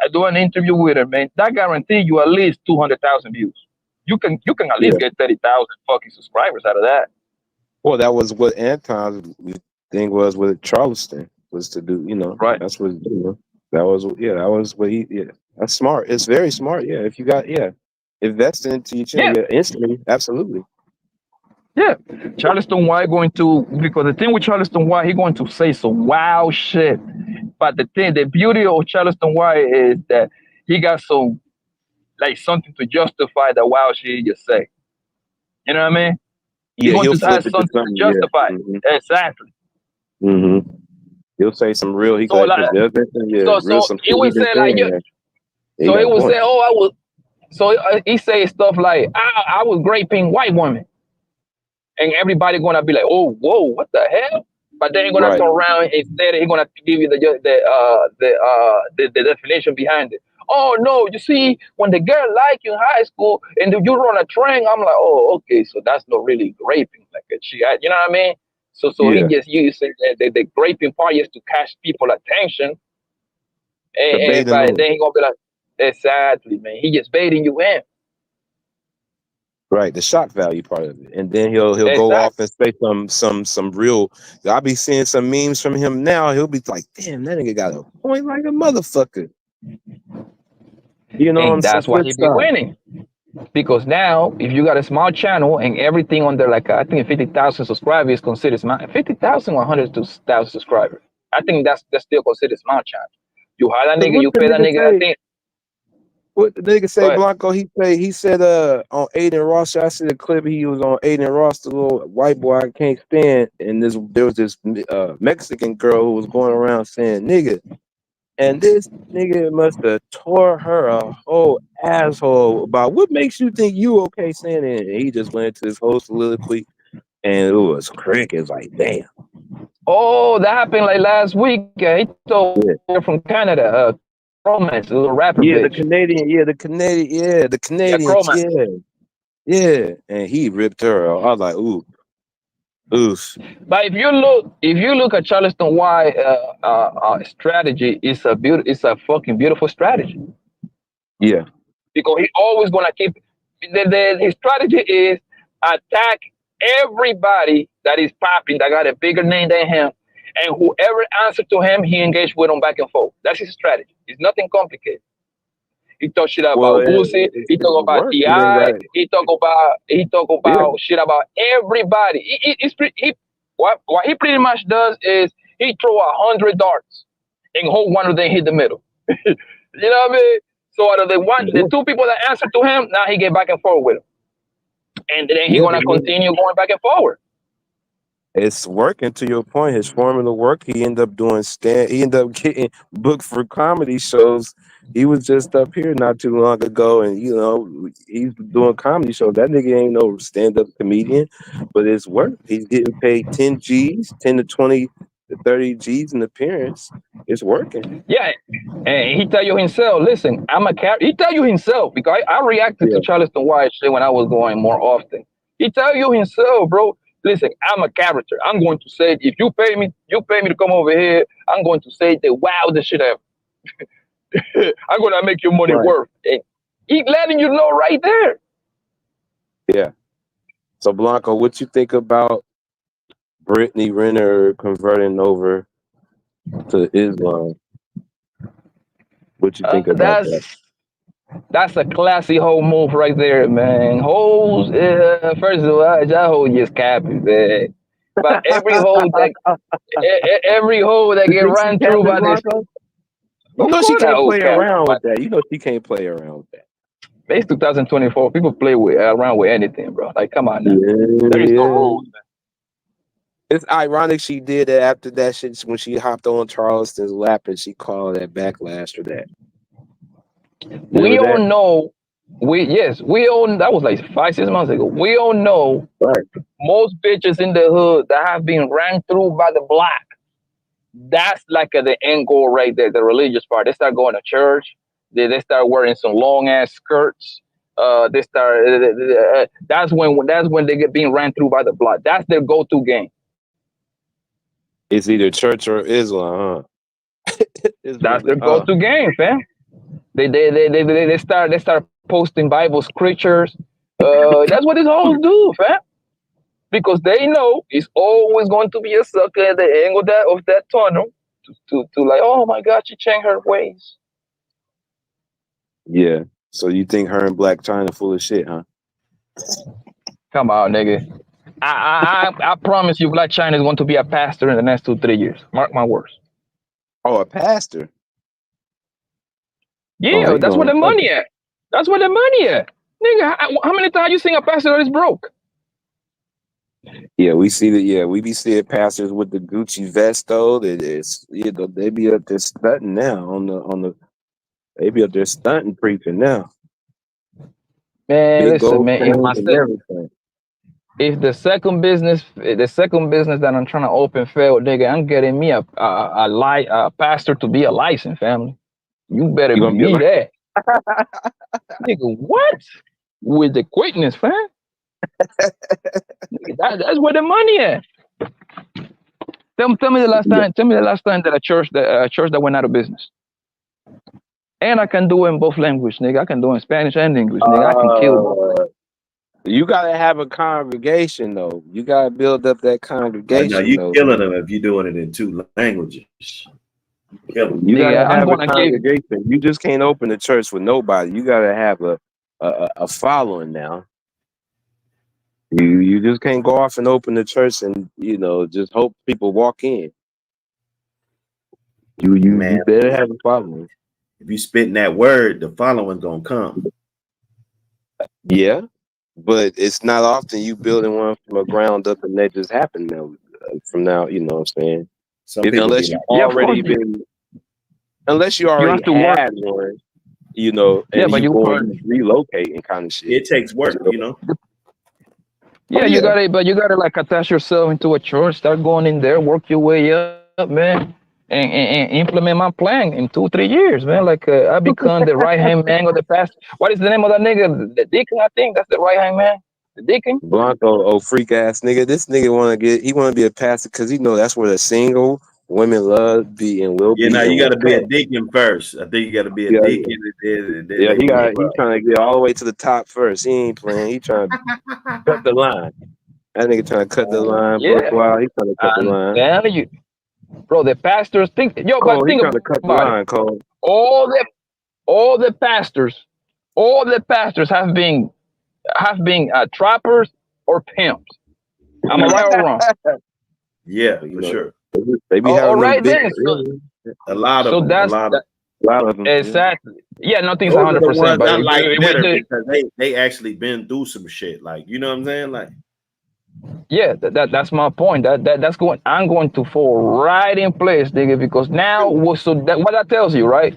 I do an interview with her, man. That guarantee you at least 200,000 views. You can at least get 30,000 fucking subscribers out of that. Well, that was what Anton's thing was with Charleston, was to do, right. That's what, that was what he, that's smart. It's very smart. Yeah. If you got, invest into your channel instantly. Absolutely. Yeah. Charleston White because the thing with Charleston White, he's going to say some wild shit. But the beauty of Charleston White is that he got something to justify the wild shit he just say. You know what I mean? Yeah, he'll have something to justify. Exactly. Mm-hmm. He'll say some real. He so he would say like, so he would say, he say stuff like, I was raping white women, and everybody gonna be like, oh, whoa, what the hell? But then he's gonna turn around instead. He's gonna give you the definition behind it. Oh no, you see, when the girl like you in high school and you run a train, I'm like, oh, okay, so that's not really raping, like you know what I mean? So he just using the raping part just to catch people attention, and then he gonna be like, exactly, man, he just baiting you in. Right, the shock value part of it, and then he'll go off and say some real. I'll be seeing some memes from him now. He'll be like, "Damn, that nigga got a point like a motherfucker." And that's why he be winning. Because now, if you got a small channel and everything under like I think 50,000 subscribers is considered small. 50,000 or 100,000 subscribers, I think that's still considered small channel. You hire that nigga, you pay that nigga. I think. What the nigga say, Blanco? He said on Aiden Ross. I see the clip. He was on Aiden Ross, the little white boy I can't stand. And there was this Mexican girl who was going around saying nigga, and this nigga must have tore her a whole asshole about what makes you think you okay saying it. And he just went into this whole soliloquy, and it was crickets. Like damn. Oh, that happened like last week. He told her from Canada. Romance, a little rapper. Yeah, bitch. the Canadian. Yeah. And he ripped her out. I was like, oof. But if you look at Charleston White strategy, it's a fucking beautiful strategy. Yeah. Because he always gonna keep his strategy is attack everybody that is popping, that got a bigger name than him. And whoever answered to him, he engaged with them back and forth. That's his strategy. It's nothing complicated. He talk shit Well, about Boosie. He it's talk about work. You ain't T.I. got it. He talk about shit about everybody. What he pretty much does is he throw 100 darts and hope one of them hit the middle. You know what I mean? So out of the two people that answer to him, now he get back and forth with him, and then he gonna continue going back and forward. It's working. To your point, his formula work. He ended up doing He ended up getting booked for comedy shows. He was just up here not too long ago, and he's doing comedy shows. That nigga ain't no stand-up comedian, but it's work. He's getting paid 10 G's, 10 to 20 to 30 G's an appearance. It's working. Yeah, and he tell you himself. Listen, he tell you himself because I reacted to Charleston White shit when I was going more often. He tell you himself, bro. Listen, I'm a character. I'm going to say, if you pay me to come over here, I'm going to say the wildest shit ever. I'm going to make your money worth. And he's letting you know right there. Yeah. So, Blanco, what you think about Brittany Renner converting over to Islam? What you think about that? That's a classy hoe move right there, man. Hoes, first of all, that hoe just capping, man. But every hoe that get ran through by this, she can't play around with that. She can't play around with that. It's 2024. People play around with anything, bro. Like, come on now. There is no rules, man. It's ironic she did that after that shit when she hopped on Charleston's lap and she called that backlash for that. We all know, that was like 5-6 months ago. We all know most bitches in the hood that have been ran through by the block. That's like the end goal right there, the religious part. They start going to church. They start wearing some long ass skirts. They start. That's when they get being ran through by the block. That's their go-to game. It's either church or Islam, huh? That's their go-to game, fam. They start posting Bible scriptures. That's what these hoes do, fam. Because they know it's always going to be a sucker at the end of that tunnel to like, oh my God, she changed her ways. Yeah. So you think her and Black China full of shit, huh? Come on, nigga. I promise you, Black China is going to be a pastor in the next 2-3 years. Mark my words. Oh, a pastor? Yeah, that's where the money at. That's where the money at. Nigga, how many times you seen a pastor that is broke? Yeah, we see that. Yeah, we be seeing pastors with the Gucci vest though. They be up there stunting now on the. They be up there stunting preaching now. Man, listen, man. If the second business that I'm trying to open failed, nigga, I'm getting me a pastor to be a licensed family. You better be that. Nigga, what? With the quickness, fam. That's where the money at. Tell me the last time. Tell me the last time that a church that went out of business. And I can do it in both languages, nigga. I can do it in Spanish and English, nigga. I can kill. You gotta have a congregation though. You gotta build up that congregation. No, you killing them if you're doing it in 2 languages. You gotta have a congregation. You just can't open the church with nobody. You gotta have a following now. You just can't go off and open the church and just hope people walk in. You better have a following. If you spitting that word, the following's gonna come. Yeah, but it's not often you building one from a ground up and that just happened now. From now, you know what I'm saying? Unless you already have one, and but you relocating kind of shit. It takes work, Yeah, you gotta like attach yourself into a church, start going in there, work your way up, man, and implement my plan in 2-3 years, man. Like I become the right hand man of the pastor. What is the name of that nigga? The deacon, I think that's the right hand man. The deacon. Blanco, freak ass nigga. This nigga want to be a pastor because that's where the single women love be and will be. Yeah, you got to be a deacon first. I think you got to be a deacon. He's trying to get all the way to the top first. He ain't playing. He trying to cut the line. That nigga trying to cut the line. Yeah. He's trying to cut the line. Damn you, bro. The pastors think. Yo, but think trying to cut the line, Cole. All all the pastors have been trappers or pimps. Am I right or wrong? Yeah, for sure. They be All having them right big. then. A lot of So them. that's A lot of them. exactly. Yeah, nothing's Those are the 100%. ones But I like better with because they actually been through some shit. Like, you know what I'm saying? Like, yeah, that's my point. That's going. I'm going to fall right in place, nigga, because now what that tells you, right?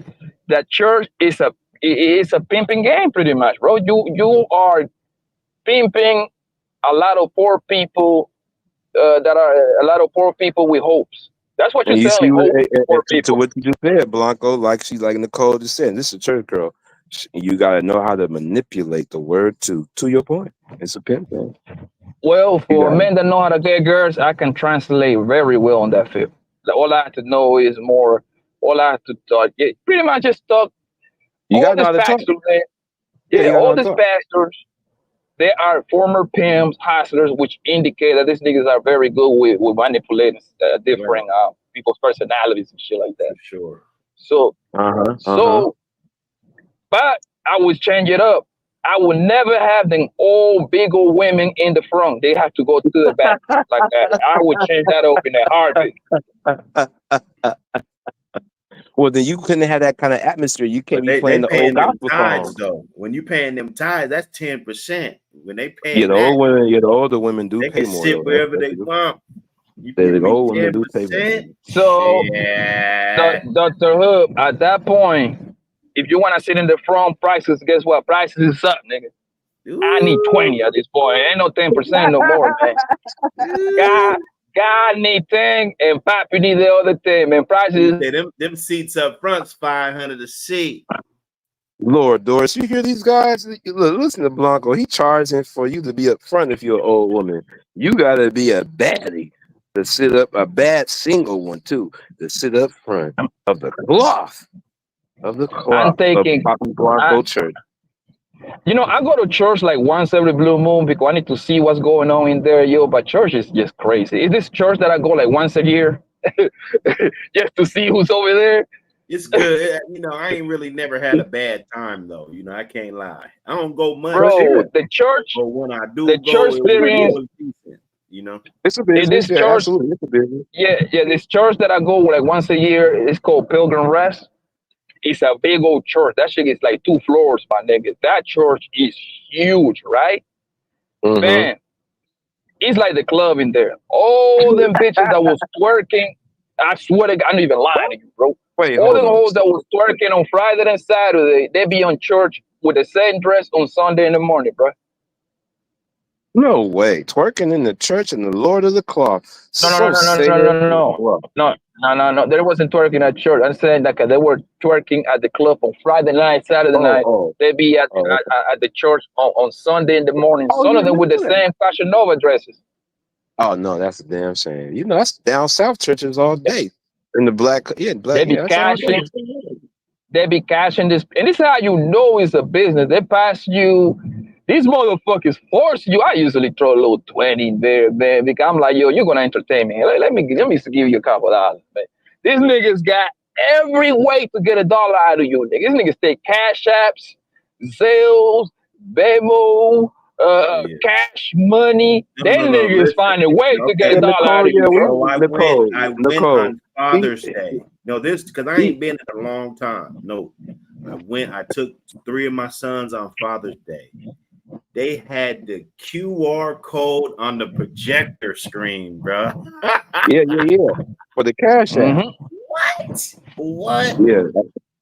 That church is a pimping game, pretty much, bro. You are pimping a lot of poor people that are a lot of poor people with hopes. That's what you're And you see, selling, hope to poor to people. what you just said, Blanco, like Nicole just said, this is a church girl. You got to know how to manipulate the word to your point. It's a pimp thing. Well, for men that know how to get girls, I can translate very well on that field. All I have to know is more. All I have to talk, pretty much just talk. You got to know how All to these talk. pastors, Yeah, you got to know all how to these talk. pastors, they are former pimps, hustlers, which indicate that these niggas are very good with manipulating different people's personalities and shit like that. for sure. So, but I would change it up. I would never have them all big old women in the front. They have to go to the back like that. I would change that up in a heartbeat. Well, then you couldn't have that kind of atmosphere. You can't be They playing the paying old them gospel tithes songs. though. When you paying them tithes, that's 10%. When they paying Yeah, the that, old women, the older women do they pay can more. sit Though. wherever they want. You The give me old women do pay more. 10%. So, Yeah. Dr. Hoop, at that point, if you want to sit in the front, prices, guess what? Prices is up, nigga. I need 20 at this point. Ain't no 10% no more, man. God need 10 and Papi need the other 10, man. Prices. Them seats up front's $500 a seat. Lord Doris, you hear these guys? Look, listen to Blanco. He charging for you to be up front if you're an old woman. You gotta be a baddie to sit up, a bad single one too, to sit up front of the cloth. I'm taking of Papi Blanco Church. You know, I go to church like once every blue moon because I need to see what's going on in there, yo. But church is just crazy. Is this church that I go like once a year just to see who's over there? It's good. You know, I ain't really never had a bad time though. You know, I can't lie. I don't go much, bro. The church, but when I do the go, church experience, decent, you know, it's a business. This church, absolutely, it's a business. Yeah. This church that I go like once a year is called Pilgrim Rest. It's a big old church. That shit is like 2 floors, my nigga. That church is huge, right? Mm-hmm. Man, it's like the club in there. All them bitches that was twerking, I swear to God, I'm not even lying to you, bro. Wait, all hold the on. hoes that was twerking on Friday and Saturday, they be on church with the same dress on Sunday in the morning, bro. No way. Twerking in the church and the Lord of the Cloth. No. There wasn't twerking at church. I'm saying that they were twerking at the club on Friday night, Saturday night. They be at the church on Sunday in the morning. Some of them with the same Fashion Nova dresses. Oh no, that's a damn shame. You know, that's down south churches all day. In the black, They be cashing. They be cashing this, and this is how you know it's a business. They pass you. These motherfuckers force you. I usually throw a little 20 in there, man, because I'm like, yo, you're gonna entertain me. Let me give you a couple dollars, man. These niggas got every way to get $1 out of you, niggas. These niggas take cash apps, Zales, Venmo, cash money. Them niggas find a way to get $1 out of you, bro. I went on Father's Day. No, this because I ain't been in a long time. No, I took 3 of my sons on Father's Day. They had the QR code on the projector screen, bro. Yeah. For the cash app. What? Yeah.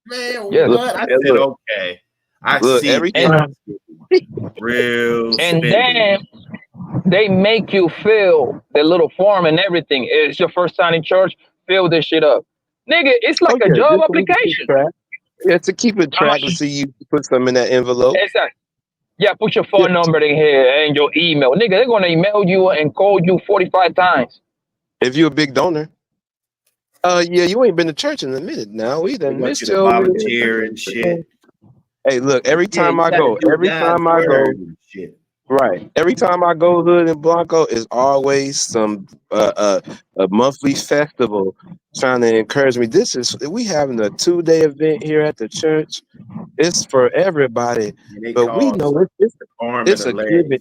Man, yeah, what? I said, okay. I see everything. Real and spending. then they make you fill the little form and everything. It's your first time in church, fill this shit up. Nigga, it's like a job application. Yeah, to keep it track to see you put some in that envelope. Exactly. Yeah, put your phone number in here and your email. Nigga, they're gonna email you and call you 45 times. If you're a big donor. Yeah, you ain't been to church in a minute now. We done missed you. Volunteer and shit. Hey, look, every time I go, Right. Every time I go hood in Blanco, it's always some a monthly festival trying to encourage me. We having a 2-day event here at the church. It's for everybody, And they but we call know arm and it's a a leg. given.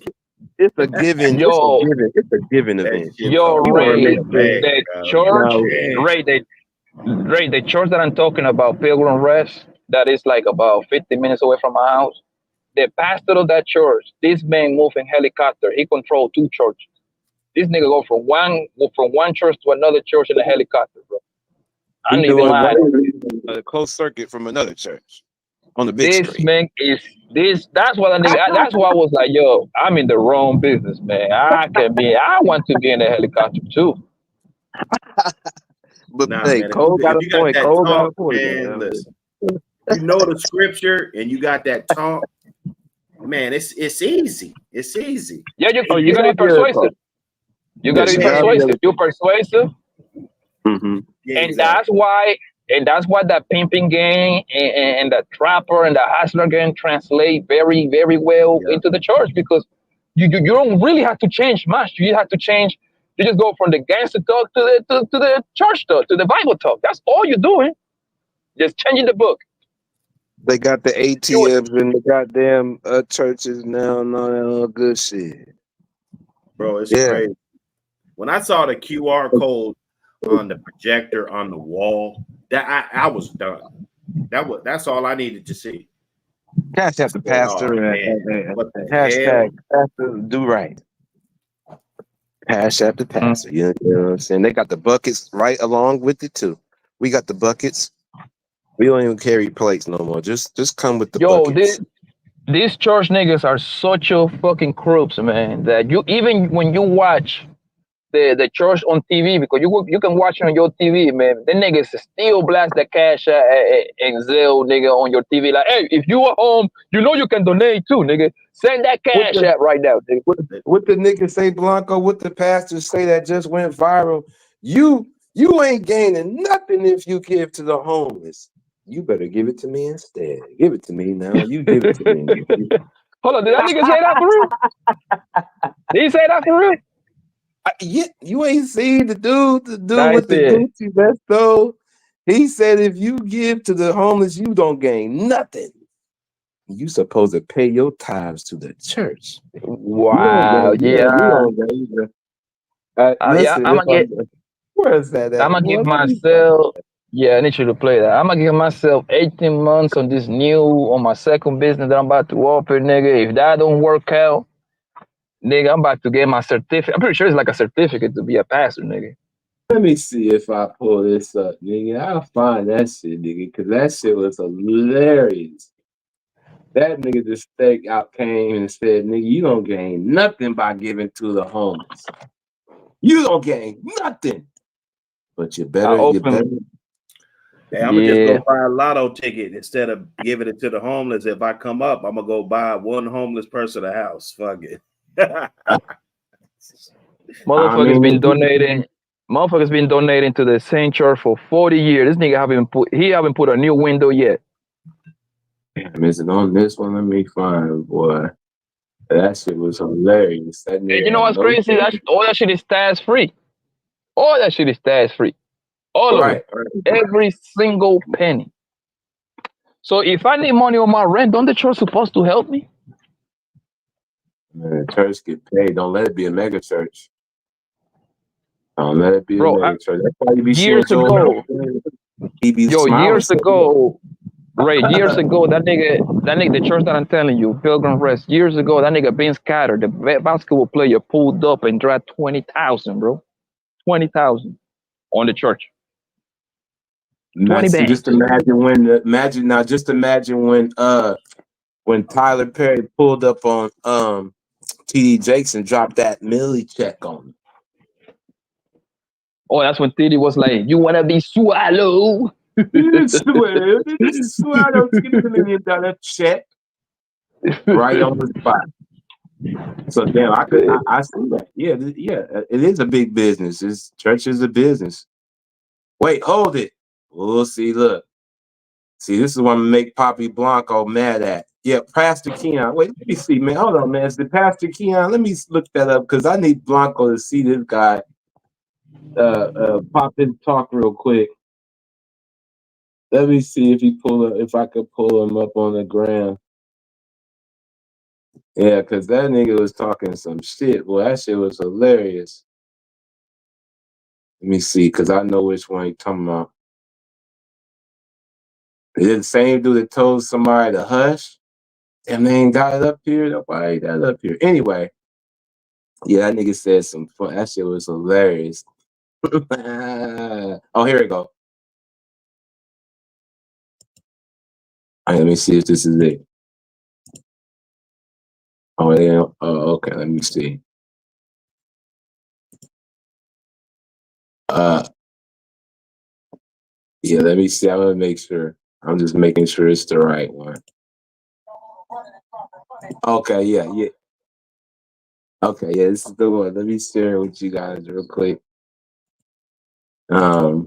It's a given. Yo, It's a given That event. shit yo, called We want to arm Ray, make and a sure. leg, the bro. You church, Now, understand? Ray, the church that I'm talking about, Pilgrim Rest, that is like about 50 minutes away from my house. The pastor of that church, this man moved in helicopter. He controlled 2 churches. This nigga go from one church to another church in a helicopter, bro. he I'm not even doing lying. a closed circuit from another church on the big This screen. man is this. That's what I nigga. That's why I was like, yo, I'm in the wrong business, man. I want to be in a helicopter too. But Nah, hey, man. Cole got If a you got point. that Cole got a talk, point. man, listen. You know the scripture and you got that talk, man. It's easy. It's easy. Yeah, Oh, you you gotta got be persuasive. You gotta Yes, be you got persuasive. You're persuasive, Mm-hmm. Yeah, and exactly. that's why that pimping game and the trapper and the hustler game translate very, very well Yeah. into the church because you don't really have to change much. You have to change. You just go from the gangster talk to the church talk to the Bible talk. That's all you're doing. Just changing the book. They got the You would, ATMs in the goddamn churches now and all that other good shit. Bro, it's Yeah. crazy. When I saw the QR code on the projector on the wall, that I was done. That's all I needed to see. Cash out the pastor. What the Hashtag hell? pastor do right. Cash out the pastor. You know what I'm saying? They got the buckets right along with it too. We got the buckets. We don't even carry plates no more. Just come with the yo, buckets. these church niggas are such a fucking crooks, man. That you even when you watch the church on TV because you can watch it on your TV, man. The niggas still blast the cash and Zelle, nigga, on your TV. Like, hey, if you are home, you know you can donate too, nigga. Send that cash out right now, nigga. What the niggas say, Blanco? What the pastors say that just went viral? You ain't gaining nothing if you give to the homeless. You better give it to me instead. Give it to me now. You give it to me. Hold on, did that nigga say that for real? Did he say that for real? Yeah, you ain't seen the dude with the it. Gucci vest though. He said if you give to the homeless, you don't gain nothing. You supposed to pay your tithes to the church. Wow, Yeah. Yeah, Listen, where is that at? I'm gonna give myself. Yeah, I need you to play that. I'm gonna give myself 18 months on this on my second business that I'm about to open, nigga. If that don't work out, nigga, I'm about to get my certificate. I'm pretty sure it's like a certificate to be a pastor, nigga. Let me see if I pull this up, nigga. I'll find that shit, nigga, because that shit was hilarious. That nigga just steak out came and said, nigga, you don't gain nothing by giving to the homeless. You don't gain nothing. But you better. Hey, I'm gonna just go buy a lotto ticket instead of giving it to the homeless. If I come up, I'm gonna go buy one homeless person a house. Fuck it. Motherfuckers been donating to the same church for 40 years. This nigga haven't put a new window yet. Damn, is it on this one? Let me find, boy. That shit was hilarious. And you know what's crazy? All that shit is tax free. All that shit is tax free. All of it. Every single penny. So if I need money on my rent, don't the church supposed to help me? Man, church get paid. Don't let it be a mega church. Don't let it be a mega church. That's why you be years seeing ago, years ago, Ray, years ago, that nigga, the church that I'm telling you, Pilgrim Rest, years ago, that nigga Ben Scatter, the basketball player, pulled up and dropped 20,000, bro. 20,000 on the church. 20 bands. Just imagine when Tyler Perry pulled up on TD Jakes and dropped that milli check on him. Oh, that's when TD was like, "You wanna be swallow?" Swallow, give me $1 million check right on the spot. So damn, I see that. Yeah, it is a big business. Church is a business. Wait, hold it. We'll see. Look, see, this is what I'm gonna make Papi Blanco mad at. Yeah, Pastor Keon. Wait, let me see, man. Hold on, man. Is it Pastor Keon? Let me look that up because I need Blanco to see this guy pop in talk real quick. Let me see if I could pull him up on the gram. Yeah, because that nigga was talking some shit. Boy, that shit was hilarious. Let me see, because I know which one he talking about. Is it the same dude that told somebody to hush? And they ain't got it up here. Nobody got it up here. Anyway, yeah, that nigga said some fun. That shit was hilarious. Oh, here we go. All right, let me see if this is it. Oh, yeah. Oh, okay. Let me see. Yeah, let me see. I'm gonna make sure. I'm just making sure it's the right one. Okay, yeah. Okay, yeah, this is the one. Let me share it with you guys real quick. Yeah,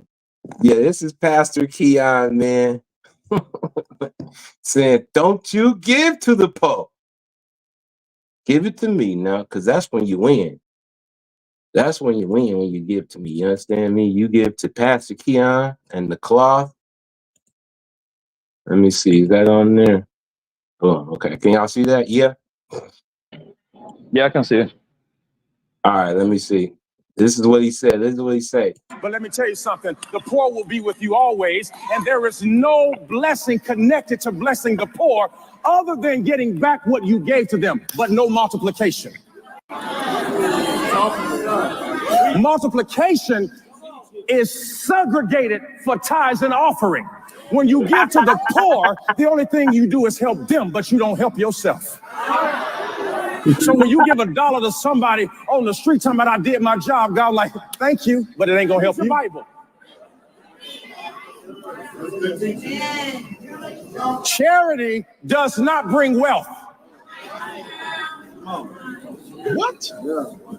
this is Pastor Keon, man. Saying, don't you give to the poor. Give it to me now, because that's when you win. That's when you win, when you give to me. You understand me? You give to Pastor Keon and the cloth. Let me see. Is that on there? Oh, okay. Can y'all see that? Yeah. Yeah, I can see it. All right, let me see. This is what he said. This is what he said. But let me tell you something. The poor will be with you always, and there is no blessing connected to blessing the poor other than getting back what you gave to them, but no multiplication. Multiplication is segregated for tithes and offering. When you give to the poor, the only thing you do is help them, but you don't help yourself. So when you give $1 to somebody on the street talking about I did my job, God like, thank you, but it ain't gonna help you. Bible. Charity does not bring wealth. What?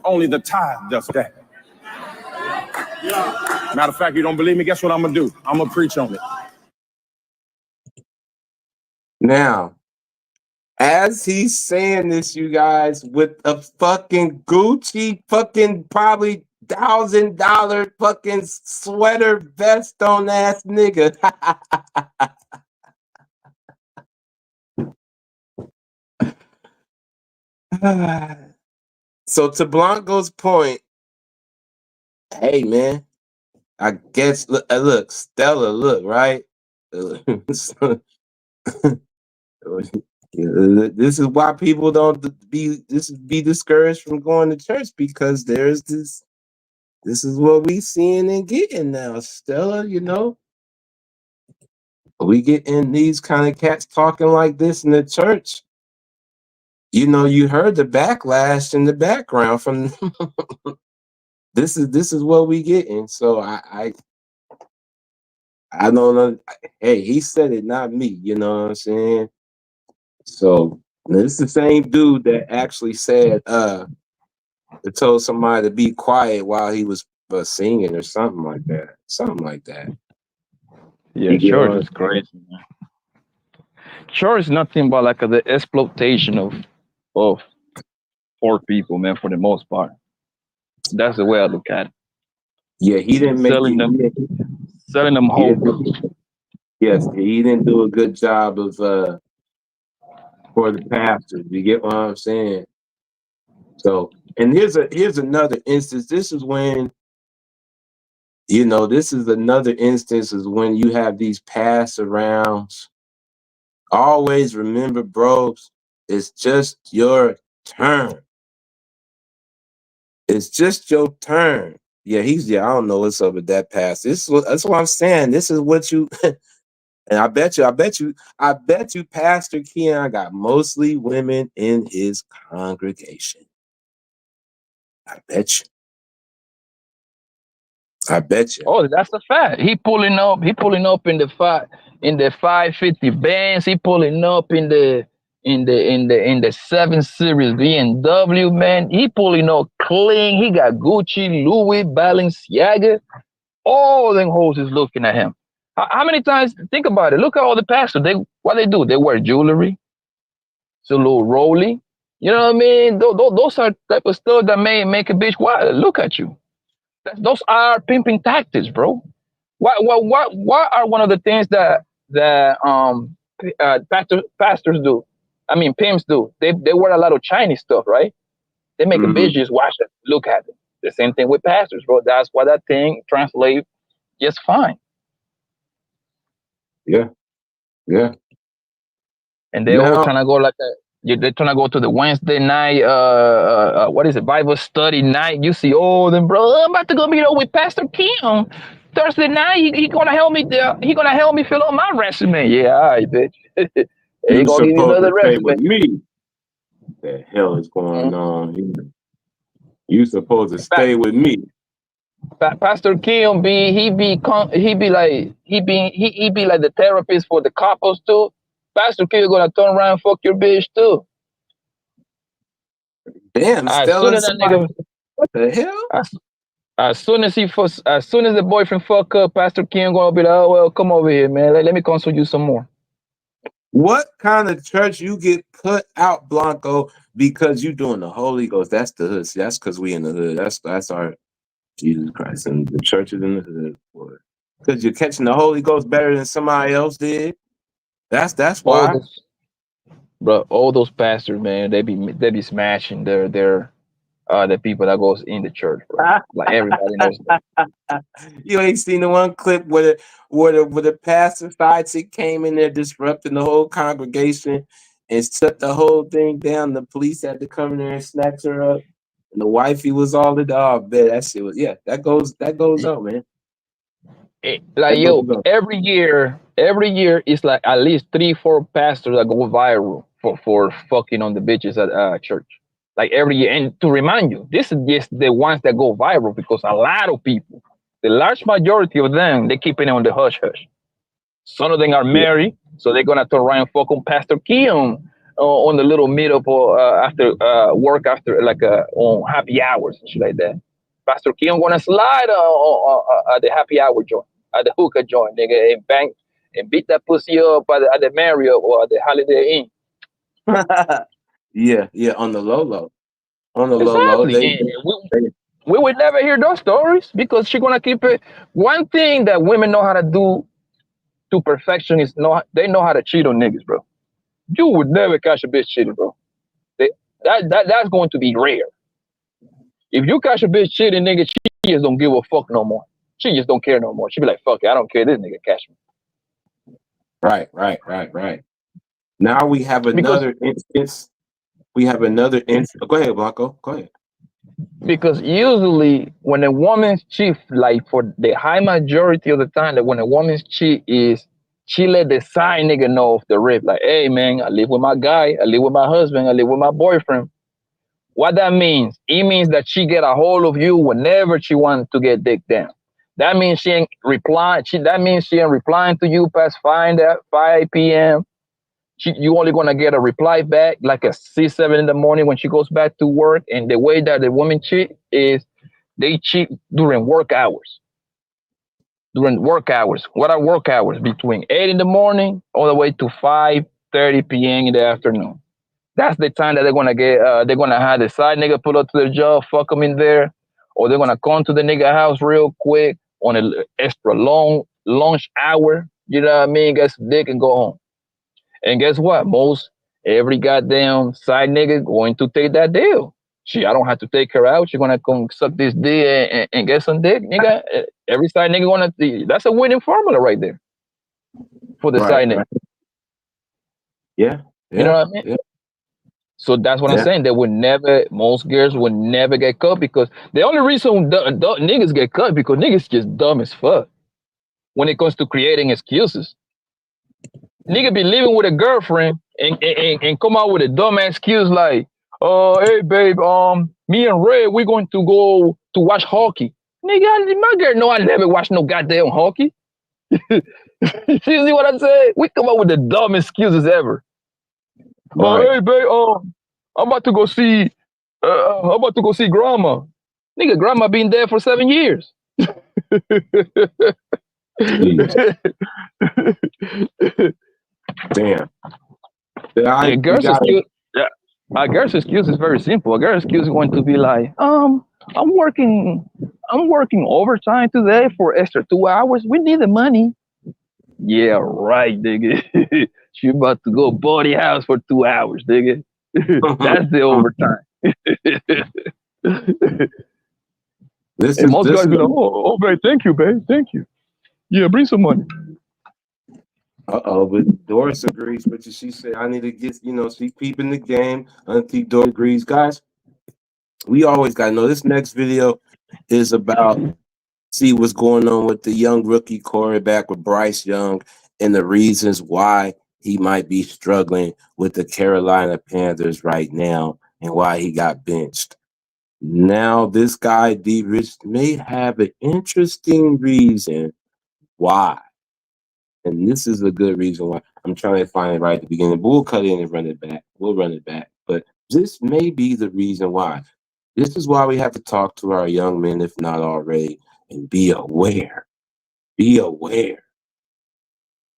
Only the tithe does that. Matter of fact, you don't believe me? Guess what I'm gonna do? I'm gonna preach on it. Now, as he's saying this, you guys, with a fucking Gucci fucking probably $1,000 fucking sweater vest on ass nigga. So to Blanco's point, hey man, I guess look, Stella, look, right? This is why people don't be discouraged from going to church, because there's this is what we seeing and getting now, Stella, you know. We get in these kind of cats talking like this in the church. You know, you heard the backlash in the background from this is what we getting. So I don't know. Hey, he said it, not me. You know what I'm saying? So this is the same dude that actually said that told somebody to be quiet while he was singing or something like that. Something like that. Yeah, church is crazy, man. Church is nothing but like the exploitation of poor people, man, for the most part. That's the way I look at it. Yeah, he didn't make selling them hope. Yes, he didn't do a good job of for the pastors. You get what I'm saying? So, and here's another instance. This is when, you know, this is another instance is when you have these pass arounds. Always remember, bros, it's just your turn. It's just your turn. Yeah, I don't know what's up with that pass. That's what I'm saying. This is what you and I bet you Pastor Keon got mostly women in his congregation. I bet you. Oh, that's a fact. He pulling up in the 550 Benz. He pulling up in the 7 Series BMW, man. He pulling up clean. He got Gucci, Louis, Balenciaga. All them hoes is looking at him. How many times? Think about it. Look at all the pastors. What they do? They wear jewelry. It's a little rolly. You know what I mean? Those are type of stuff that may make a bitch look at you. Those are pimping tactics, bro. What are one of the things that pastors do? I mean, pimps do. They wear a lot of Chinese stuff, right? They make a bitch just watch it, look at it. The same thing with pastors, bro. That's why that thing translates just fine. Yeah. And they all trying to go like that. They're trying to go to the Wednesday night, what is it, Bible study night. You see all them, bro. I'm about to go meet up with Pastor Kim Thursday night. He gonna help me. He gonna help me fill out my resume. Yeah, all right, bitch. He You gonna give you supposed another to stay resume. with me. What the hell is going on? You supposed to stay with me. Pastor Kim he be like the therapist for the couples too. Pastor Kim gonna turn around and fuck your bitch too. Damn, Stella, somebody, what the hell? As soon as the boyfriend fuck up, Pastor Kim gonna be like, oh well, come over here, man. Let me console you some more. What kind of church you get put out, Blanco, because you doing the Holy Ghost? That's the hood. See, that's because we in the hood. That's our Jesus Christ, and the church is in the hood. Because you're catching the Holy Ghost better than somebody else did. That's why. All those pastors, man, they be smashing the people that goes in the church, bro. Like everybody knows that. You ain't seen the one clip where the pastor sidechick came in there disrupting the whole congregation and shut the whole thing down. The police had to come in there and snatch her up, and the wifey was all in the man. That shit was that goes on, man. Like every year it's like at least 3-4 pastors that go viral for fucking on the bitches at church. Like every year. And to remind you, this is just the ones that go viral because a lot of people, the large majority of them, they keep it on the hush hush. Some of them are married, so they're gonna turn around and fuck on Pastor Kim on the little meetup or after work, after like on happy hours and shit like that. Pastor Kim gonna slide at the happy hour joint, at the hookah joint, nigga, and bang and beat that pussy up at the Marriott or at the Holiday Inn. Yeah, on the low. On the Exactly. We would never hear those stories because she's gonna keep it. One thing that women know how to do to perfection is they know how to cheat on niggas, bro. You would never catch a bitch cheating, bro. That's going to be rare. If you catch a bitch cheating, nigga, she just don't give a fuck no more. She just don't care no more. She be like, fuck it, I don't care. This nigga catch me. Right. Now we have another instance. Go ahead, Blanco. Go ahead. Because usually when a woman's cheat, like for the high majority of the time, that when a woman's cheat is she let the side nigga know off the rip, like, hey man, I live with my guy, I live with my husband, I live with my boyfriend. What that means? It means that she get a hold of you whenever she wants to get dick down. That means she ain't replying. That means she ain't replying to you past 5 p.m. You only gonna get a reply back like at 6-7 in the morning when she goes back to work. And the way that the women cheat is they cheat during work hours. What are work hours? Between 8 in the morning all the way to 5:30 p.m. in the afternoon. That's the time that they're gonna have the side nigga pull up to their job, fuck them in there, or they're gonna come to the nigga house real quick on an extra long lunch hour. You know what I mean? Get some dick and go home. And guess what? Every goddamn side nigga going to take that deal. I don't have to take her out. She's gonna come suck this dick and get some dick, nigga. Every side nigga that's a winning formula right there for the side nigga. Yeah. You know what I mean? Yeah. So that's what I'm saying. Most girls would never get cut because the only reason niggas get cut because niggas just dumb as fuck when it comes to creating excuses. Nigga be living with a girlfriend and come out with a dumb excuse like, hey babe, me and Ray, we're going to go to watch hockey. Nigga, my girl know I never watch no goddamn hockey. You see what I'm saying? We come up with the dumb excuses ever. Right. Hey babe, I'm about to go see grandma. Nigga, grandma been there for 7 years. Damn. A girl's excuse is very simple. A girl's excuse is going to be like, I'm working overtime today for extra 2 hours. We need the money. Yeah, right, nigga. She about to go body house for 2 hours, nigga. That's the overtime. And most guys be like, oh, babe, thank you, babe, thank you. Yeah, bring some money. But Doris agrees with you. She said, I need to get, she's peeping the game. Auntie Doris agrees. Guys, we always got to know this next video is about see what's going on with the young rookie quarterback with Bryce Young and the reasons why he might be struggling with the Carolina Panthers right now and why he got benched. Now, this guy, D-Rich, may have an interesting reason why. And this is a good reason why. I'm trying to find it right at the beginning, but we'll cut in and run it back. We'll run it back. But this may be the reason why. This is why we have to talk to our young men, if not already, and be aware. Be aware.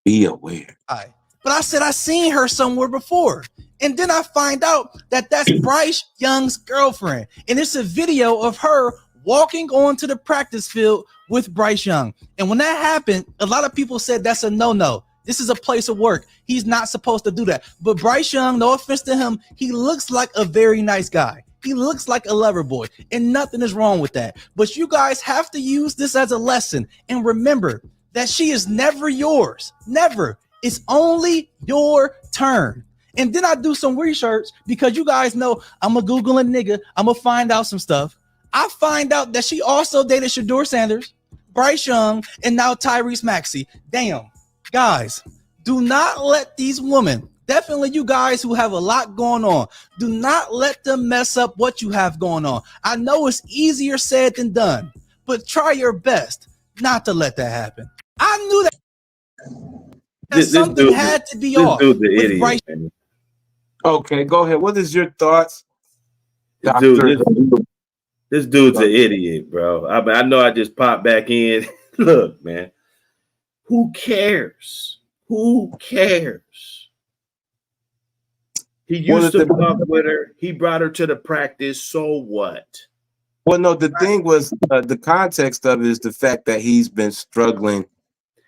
Be aware. But I said I seen her somewhere before. And then I find out that that's Bryce Young's girlfriend. And it's a video of her walking onto the practice field with Bryce Young. And when that happened, a lot of people said that's a no-no. This is a place of work. He's not supposed to do that. But Bryce Young, no offense to him, he looks like a very nice guy. He looks like a lover boy, and nothing is wrong with that. But you guys have to use this as a lesson and remember that she is never yours. Never. It's only your turn. And then I do some research because you guys know I'm a Google a nigga. I'm going to find out some stuff. I find out that she also dated Shedeur Sanders, Bryce Young, and now Tyrese Maxey. Damn. Guys, do not let these women, definitely you guys who have a lot going on, do not let them mess up what you have going on. I know it's easier said than done, but try your best not to let that happen. I knew that something had to be off with idiot, Bryce. Man. Okay, go ahead. What is your thoughts? This dude's an idiot, bro. I know I just popped back in. Look, man. Who cares? Who cares? He used to fuck with her. He brought her to the practice. So what? Well, no, the thing was the context of it is the fact that he's been struggling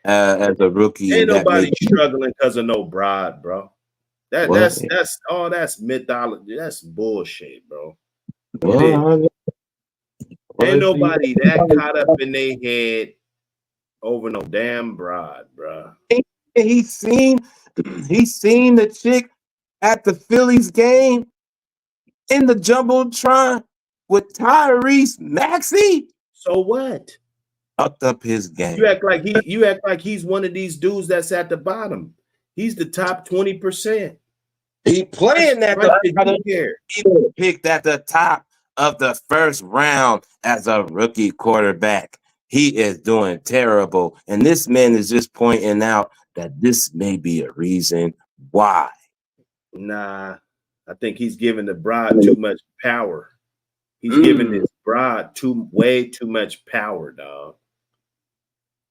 as a rookie. Ain't nobody struggling because of no broad, bro. That's mythology. That's bullshit, bro. Ain't nobody that caught up in their head over no damn broad, bro. He's seen the chick at the Phillies game in the Jumbotron with Tyrese Maxey. So what? Upped up his game. You act like he's one of these dudes that's at the bottom. He's the top 20%. He playing that he picked at the top of the first round as a rookie quarterback. He is doing terrible. And this man is just pointing out that this may be a reason why. Nah, I think he's giving the broad too much power. He's giving this broad way too much power, dog.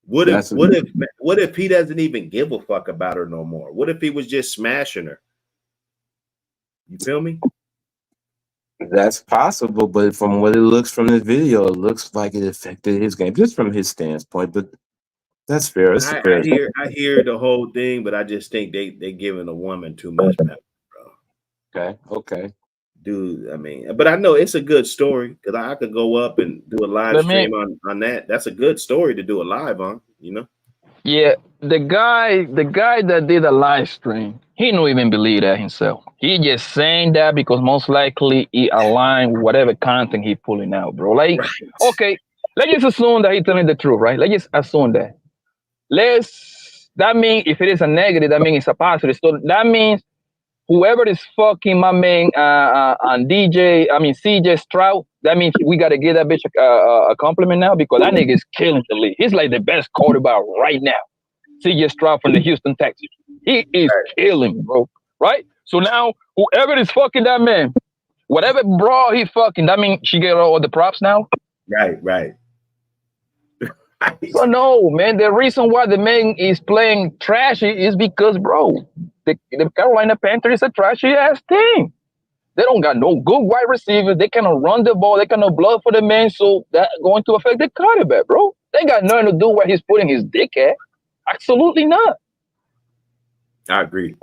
What if he doesn't even give a fuck about her no more? What if he was just smashing her? You feel me? That's possible, but from what it looks from the video, it looks like it affected his game, just from his standpoint. But that's fair. I hear the whole thing, but I just think they giving a woman too much power, bro. Okay. Dude, I mean, but I know it's a good story because I could go up and do a live stream on that. That's a good story to do a live on, you know? Yeah, the guy that did a live stream, he don't even believe that himself. He just saying that because most likely he aligned with whatever content he pulling out, bro. Like, okay, let's just assume that he's telling the truth, right? Let's just assume that. That means if it is a negative, that means it's a positive. So that means whoever is fucking my man on CJ Stroud, that means we got to give that bitch a compliment now because that nigga is killing the league. He's like the best quarterback right now. CJ Stroud from the Houston Texans. He is killing, bro. Right? So now, whoever is fucking that man, whatever bro he fucking, that means she get all the props now? Right. So no, man, the reason why the man is playing trashy is because, bro, the Carolina Panthers is a trashy ass team. They don't got no good wide receivers. They cannot run the ball. They cannot block for the man. So that going to affect the quarterback, bro. They got nothing to do where he's putting his dick at. Absolutely not. I agree.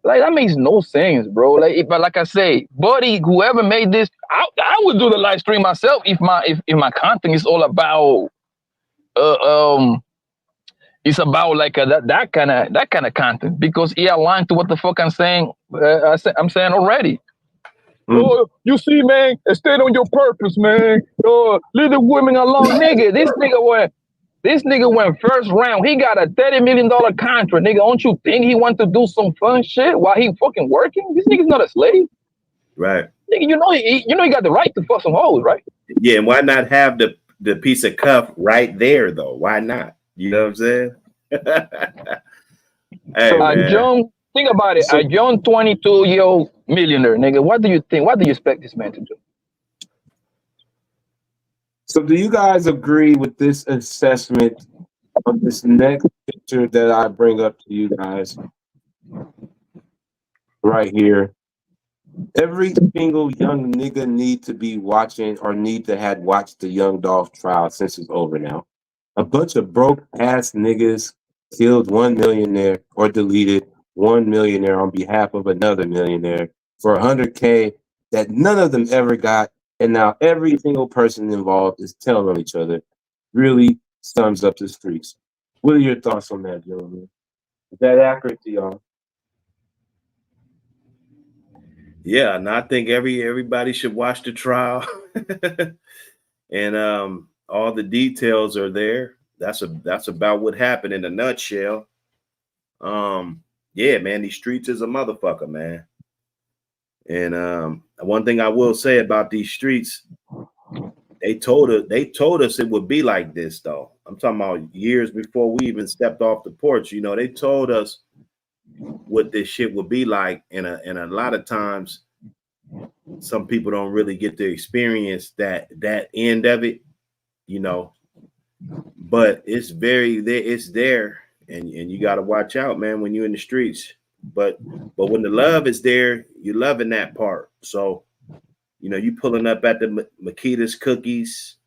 Like that makes no sense, bro. But like I say, buddy, whoever made this, I would do the live stream myself if my content is all about it's about like that kind of content because it aligned to what the fuck I'm saying. I'm saying already. Oh, you see, man, stay on your purpose, man. Leave the women alone, nigga. This nigga went first round. He got a $30 million contract, nigga. Don't you think he want to do some fun shit while he fucking working? This nigga's not a slave, right? Nigga, you know he got the right to fuck some hoes, right? Yeah, and why not have the piece of cuff right there though? Why not? You know what I'm saying? Hey, John, think about it. A young 22-year-old millionaire, nigga. What do you think? What do you expect this man to do? So do you guys agree with this assessment of this next picture that I bring up to you guys right here? Every single young nigga need to be watching or need to have watched the Young Dolph trial since it's over now. A bunch of broke ass niggas killed one millionaire or deleted one millionaire on behalf of another millionaire for $100K that none of them ever got. And now every single person involved is telling on each other. Really sums up the streets. What are your thoughts on that, gentlemen? Is that accurate to y'all? Yeah, and I think everybody should watch the trial. And all the details are there. That's about what happened in a nutshell. Yeah, man, these streets is a motherfucker, man. And one thing I will say about these streets, they told us it would be like this, though. I'm talking about years before we even stepped off the porch. You know, they told us what this shit would be like, and a lot of times, some people don't really get to experience that end of it, you know. But it's there, and you got to watch out, man, when you're in the streets. But when the love is there, you're loving that part. So, you know, you pulling up at the Makita's Cookies,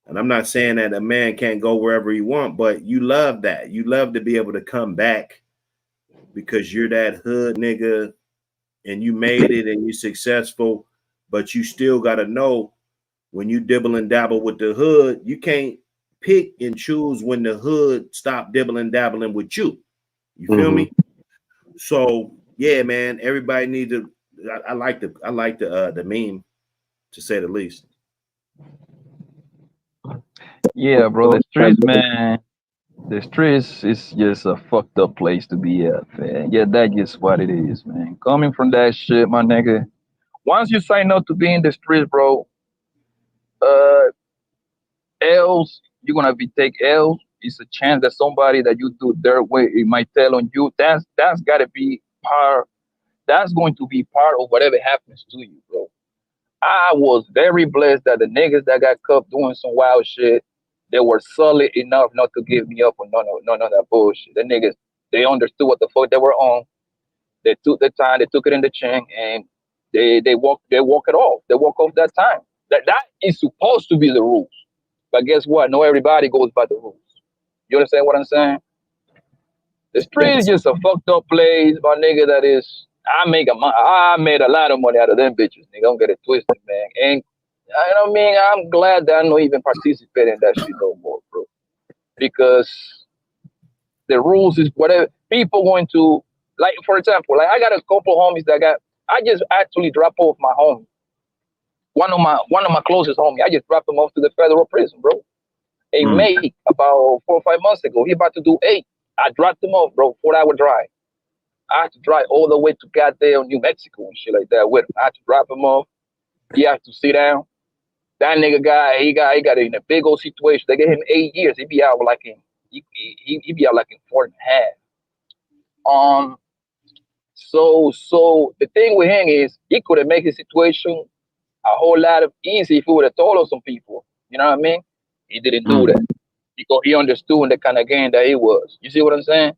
and I'm not saying that a man can't go wherever he want, but you love that. You love to be able to come back because you're that hood nigga and you made it and you're successful, but you still got to know when you dibble and dabble with the hood, you can't pick and choose when the hood stop dibbling dabbling with you. You feel me? So yeah, man, everybody need to. I like the meme, to say the least. Yeah, bro, the streets, man. The streets is just a fucked up place to be at, man. Yeah, that's just what it is, man. Coming from that shit, my nigga. Once you sign up to be in the streets, bro, L's, you're gonna take L's. It's a chance that somebody that you do their way, it might tell on you. That's gotta be part. That's going to be part of whatever happens to you, bro. I was very blessed that the niggas that got cuffed doing some wild shit, they were solid enough not to give me up on none of that bullshit. The niggas, they understood what the fuck they were on. They took the time, they took it in the chin, and they walk it off. They walk off that time. That is supposed to be the rules. But guess what? Not everybody goes by the rules. You understand what I'm saying? The street is just a fucked up place, my nigga. That is, I made a lot of money out of them bitches, nigga. Don't get it twisted, man. And you know what I mean? I'm glad that I don't even participate in that shit no more, bro. Because the rules is whatever people going to, like, for example, like I got a couple homies I just actually dropped off my homie. One of my closest homies, I just dropped him off to the federal prison, bro. In May, about 4 or 5 months ago, he about to do 8. I dropped him off, bro, 4-hour drive. I had to drive all the way to goddamn New Mexico and shit like that with him. I had to drop him off. He had to sit down. That nigga guy, he got in a big old situation. They gave him 8 years. He be out like in 4.5. So the thing with him is he could have made his situation a whole lot of easy if he would have told us some people. You know what I mean? He didn't do that because he understood the kind of game that he was. You see what I'm saying?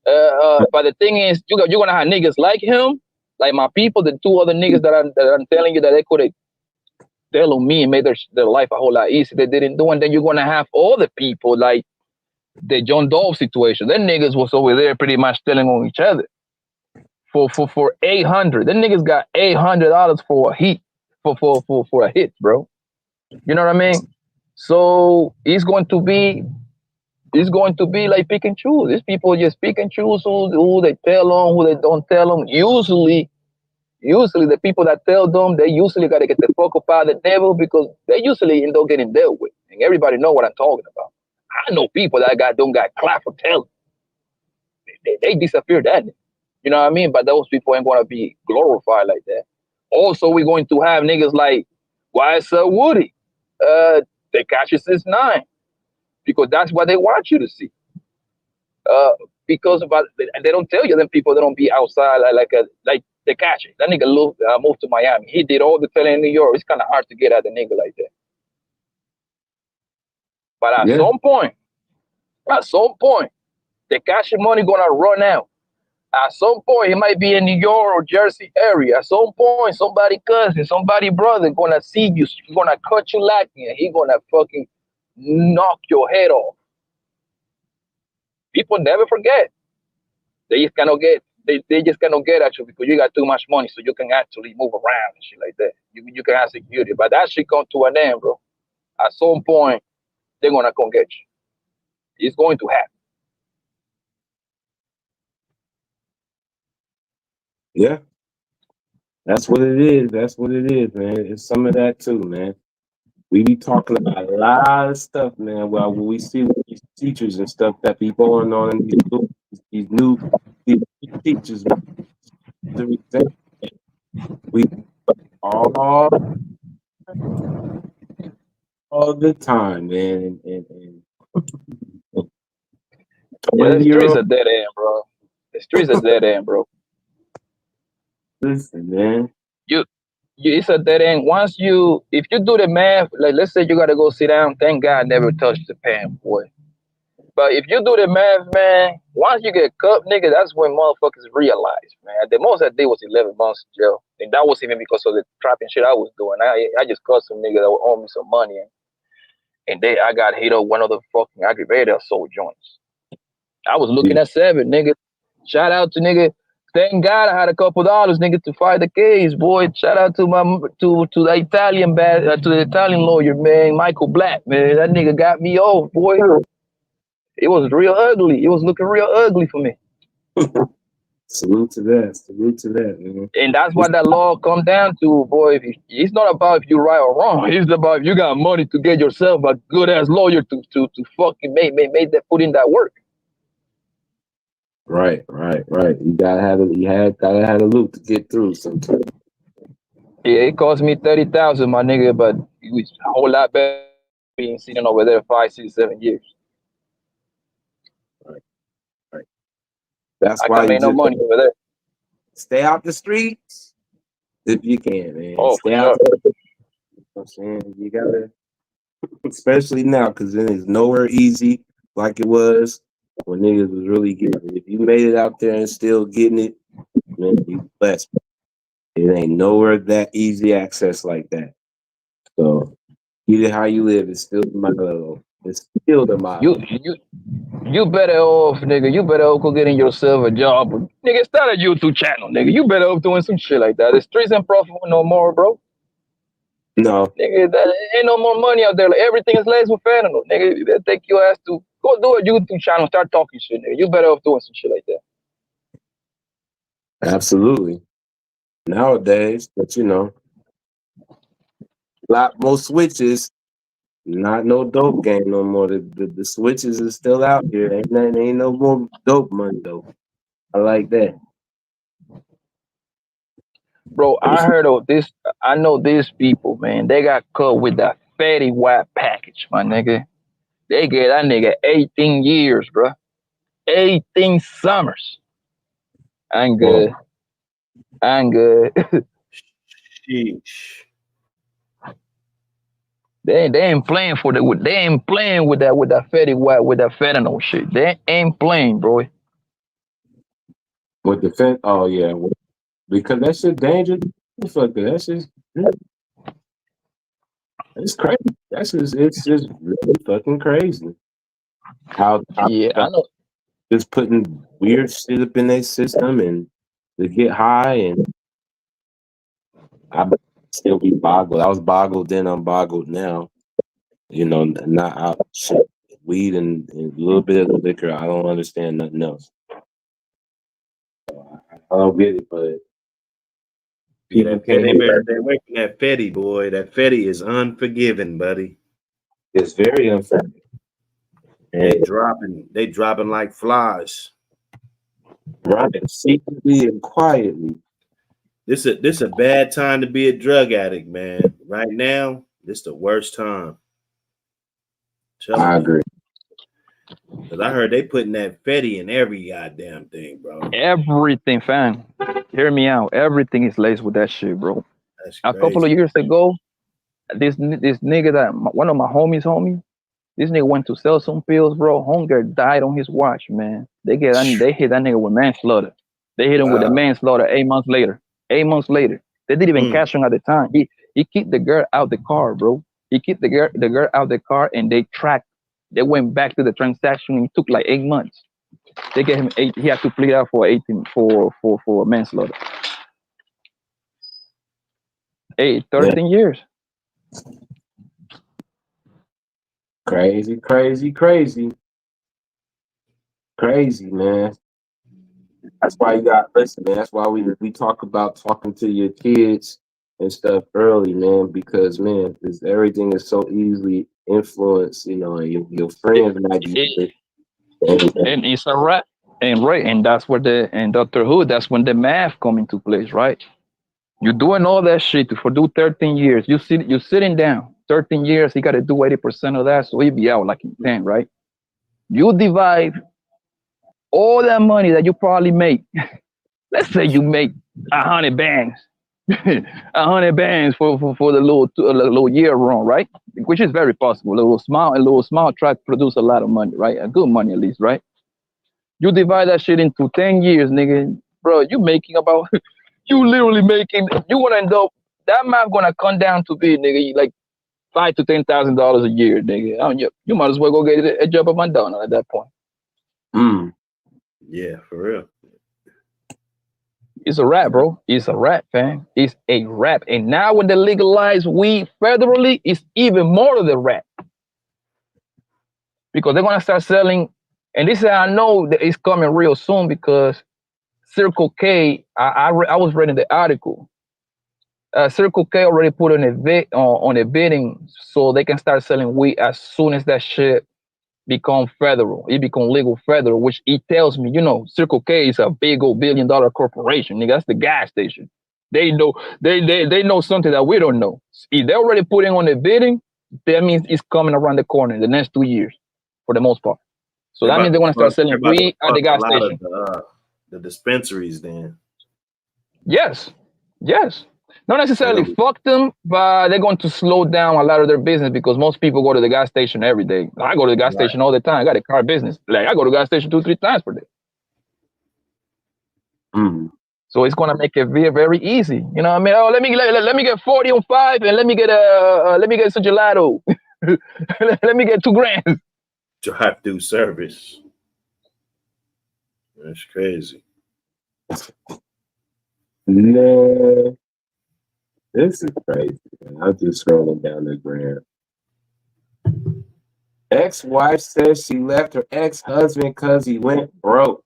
But the thing is, you're gonna have niggas like him Like my people, the two other niggas that I'm telling you that they could have tell on me and made their life a whole lot easier. They didn't do, and then you're gonna have other people like the John Dove situation. Them niggas was over there pretty much telling on each other for $800. Them niggas got $800 for a hit for a hit, bro. You know what I mean? So it's going to be like pick and choose. These people just pick and choose who they tell on, who they don't tell them. Usually the people that tell them, they usually got to get the fuck up out of the devil because they usually end up getting dealt with. And everybody know what I'm talking about. I know people that don't got clap for telling. They disappear that. You know what I mean? But those people ain't going to be glorified like that. Also, we're going to have niggas like YSL Woody, Tekashi 6ix9ine, because that's what they want you to see. Because they don't tell you, them people, they don't be outside like Tekashi. That nigga moved to Miami. He did all the telling in New York. It's kind of hard to get at a nigga like that. But at some point, Tekashi money gonna run out. At some point, he might be in New York or Jersey area. At some point, somebody cousin, somebody brother gonna see you, gonna cut you lacking, and he gonna fucking knock your head off. People never forget. They just cannot get at you because you got too much money, so you can actually move around and shit like that. You can have security, but that shit come to an end, bro. At some point, they're gonna come get you. It's going to happen. Yeah. That's what it is. That's what it is, man. It's some of that too, man. We be talking about a lot of stuff, man. Well, when we see these teachers and stuff that be going on in these new teachers, we all the time, man. And yeah, the streets are dead end, bro. The streets are dead end, bro. Listen, man. It's a dead end. If you do the math, like let's say you gotta go sit down, thank God I never touched the pen, boy. But if you do the math, man, once you get cut, nigga, that's when motherfuckers realize, man. The most I did was 11 months in jail. And that was even because of the trapping shit I was doing. I just cut some nigga that would owe me some money. And I got hit up one of the fucking aggravated assault joints. I was looking at 7, nigga. Shout out to nigga. Thank God I had a couple dollars, nigga, to fight the case, boy. Shout out to the Italian lawyer, man, Michael Black, man. That nigga got me off, boy. It was real ugly. It was looking real ugly for me. Salute to that, man. And that's what that law come down to, boy. It's not about if you're right or wrong. It's about if you got money to get yourself a good ass lawyer to fucking make that put in that work. Right. You gotta have a loop to get through sometimes. Yeah, it cost me $30,000, my nigga, but it was a whole lot better being sitting over there 5, 6, 7 years. Right. That's I why can't make no money over there. Stay out the streets if you can, man. Oh, stay out. You know what I'm saying? You gotta, especially now, because then it's nowhere easy like it was when niggas was really getting it. If you made it out there and still getting it, man, you blessed. It ain't nowhere that easy access like that. So either how you live is still the motto. It's still the motto. You better off, nigga. You better off go getting yourself a job. Nigga, start a YouTube channel, nigga. You better off doing some shit like that. The streets ain't profitable no more, bro. No. Nigga, that ain't no more money out there. Like, everything is laced with fentanyl. Nigga, you better take your ass to go do a YouTube channel, start talking shit, nigga. You better off doing some shit like that. Absolutely. Nowadays, but you know, a lot more switches. Not no dope game no more. The switches are still out here. Ain't no more dope money though. I like that. Bro, I heard of this. I know these people, man. They got caught with that fatty white package, my nigga. They gave that nigga 18 years, bro. 18 summers. I'm good. Sheesh. They ain't playing they ain't playing with that fatty white with that fentanyl shit. They ain't playing, bro. With the oh yeah, because that shit dangerous. Motherfucker, that shit's it's crazy. That's just it's just really fucking crazy. How Yeah, I know. just putting weird shit up in their system and to get high, and I still be boggled. I was boggled then, I'm boggled now. You know, not out shit, weed and a little bit of liquor. I don't understand nothing else. I don't get it, but Yeah, people that they can't. better stay away from that Fetty, boy. That Fetty is unforgiving, buddy. It's very unfair. They dropping like flies. Right, secretly and quietly. This a bad time to be a drug addict, man. Right now, this the worst time. I agree. Because I heard they putting that Fetty in every goddamn thing, bro. Everything, fam. Hear me out. Everything is laced with that shit, bro. That's A couple of years ago, this nigga that one of my homies, this nigga went to sell some pills, bro. Homegirl died on his watch, man. They hit that nigga with manslaughter. They hit him with a manslaughter 8 months later. 8 months later. They didn't even catch him at the time. He kicked the girl out the car, bro. He kicked the girl out the car, and they went back to the transaction. It took like 8 months. They gave him 8. He had to plead out for 18 for manslaughter. 13 years. Crazy, man. That's why you got listen, man. That's why we talk about talking to your kids and stuff early, man. Because man, everything is so easily influenced. You know, and your friends might be. And it's a rat, and that's where and Dr. Who. That's when the math come into place, right? You're doing all that shit for 13 years. You're sitting down 13 years. You got to do 80% of that, so you be out like in 10, right? You divide all that money that you probably make. Let's say you make 100 bands, 100 bands for the little year run, right? Which is very possible. A little small track produce a lot of money, right? A good money at least, right? You divide that shit into 10 years, nigga, bro. You making about, you literally making. You wanna end up that math gonna come down to be, nigga, like $5,000 to $10,000 a year, nigga. You might as well go get a job at McDonald's at that point. Yeah, for real. It's a rap, bro. It's a rap, fam. It's a rap. And now when they legalize weed federally, it's even more of the rap. Because they're going to start selling, and this is how I know that it's coming real soon, because Circle K, I was reading the article. Circle K already put on a bidding so they can start selling weed as soon as that shit become federal. It become legal federal, which it tells me, Circle K is a big old $1 billion corporation. Nigga, that's the gas station. They know they know something that we don't know. If they're already putting on the bidding, that means it's coming around the corner in the next 2 years, for the most part. So that means they want to start selling weed at the gas station. The dispensaries, then. Yes. Not necessarily fuck them, but they're going to slow down a lot of their business, because most people go to the gas station every day. I go to the gas station all the time. I got a car business. Like, I go to the gas station 2-3 times per day. So it's gonna make it very, very easy. You know what I mean? Oh, let me get 40 on 5, and let me get some gelato. Let me get $2,000. Drive-through service. That's crazy. No. This is crazy, man. I'm just scrolling down the gram. Ex-wife says she left her ex-husband because he went broke.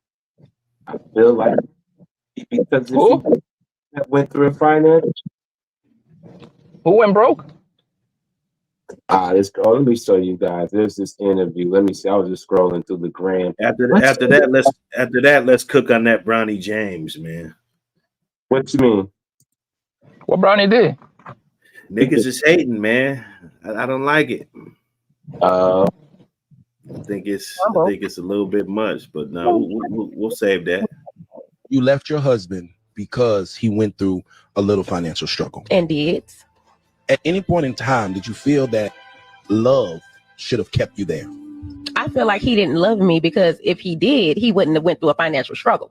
I feel like because if he went through a finance. Who went broke? Let me show you guys. There's this interview. Let me see. I was just scrolling through the gram. After that, let's cook on that Brownie James, man. What you mean? What Brownie did? Niggas is hating, man. I don't like it. I think it's a little bit much, but no, we'll save that. You left your husband because he went through a little financial struggle. And did. At any point in time, did you feel that love should have kept you there? I feel like he didn't love me, because if he did, he wouldn't have went through a financial struggle.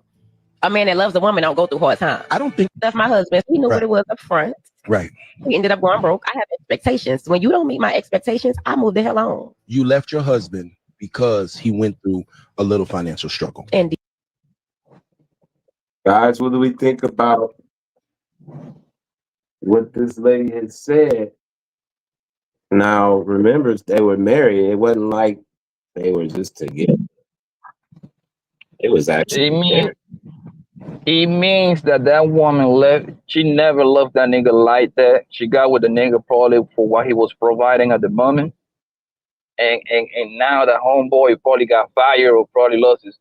A man that loves a woman don't go through hard times. I don't think that's my husband. He knew what it was up front. Right. He ended up going broke. I have expectations. When you don't meet my expectations, I move the hell on. You left your husband because he went through a little financial struggle. And guys, what do we think about what this lady had said? Now, remember, they were married. It wasn't like they were just together. It was actually. It means that that woman left. She never loved that nigga like that. She got with the nigga probably for what he was providing at the moment. And now the homeboy probably got fired or probably lost his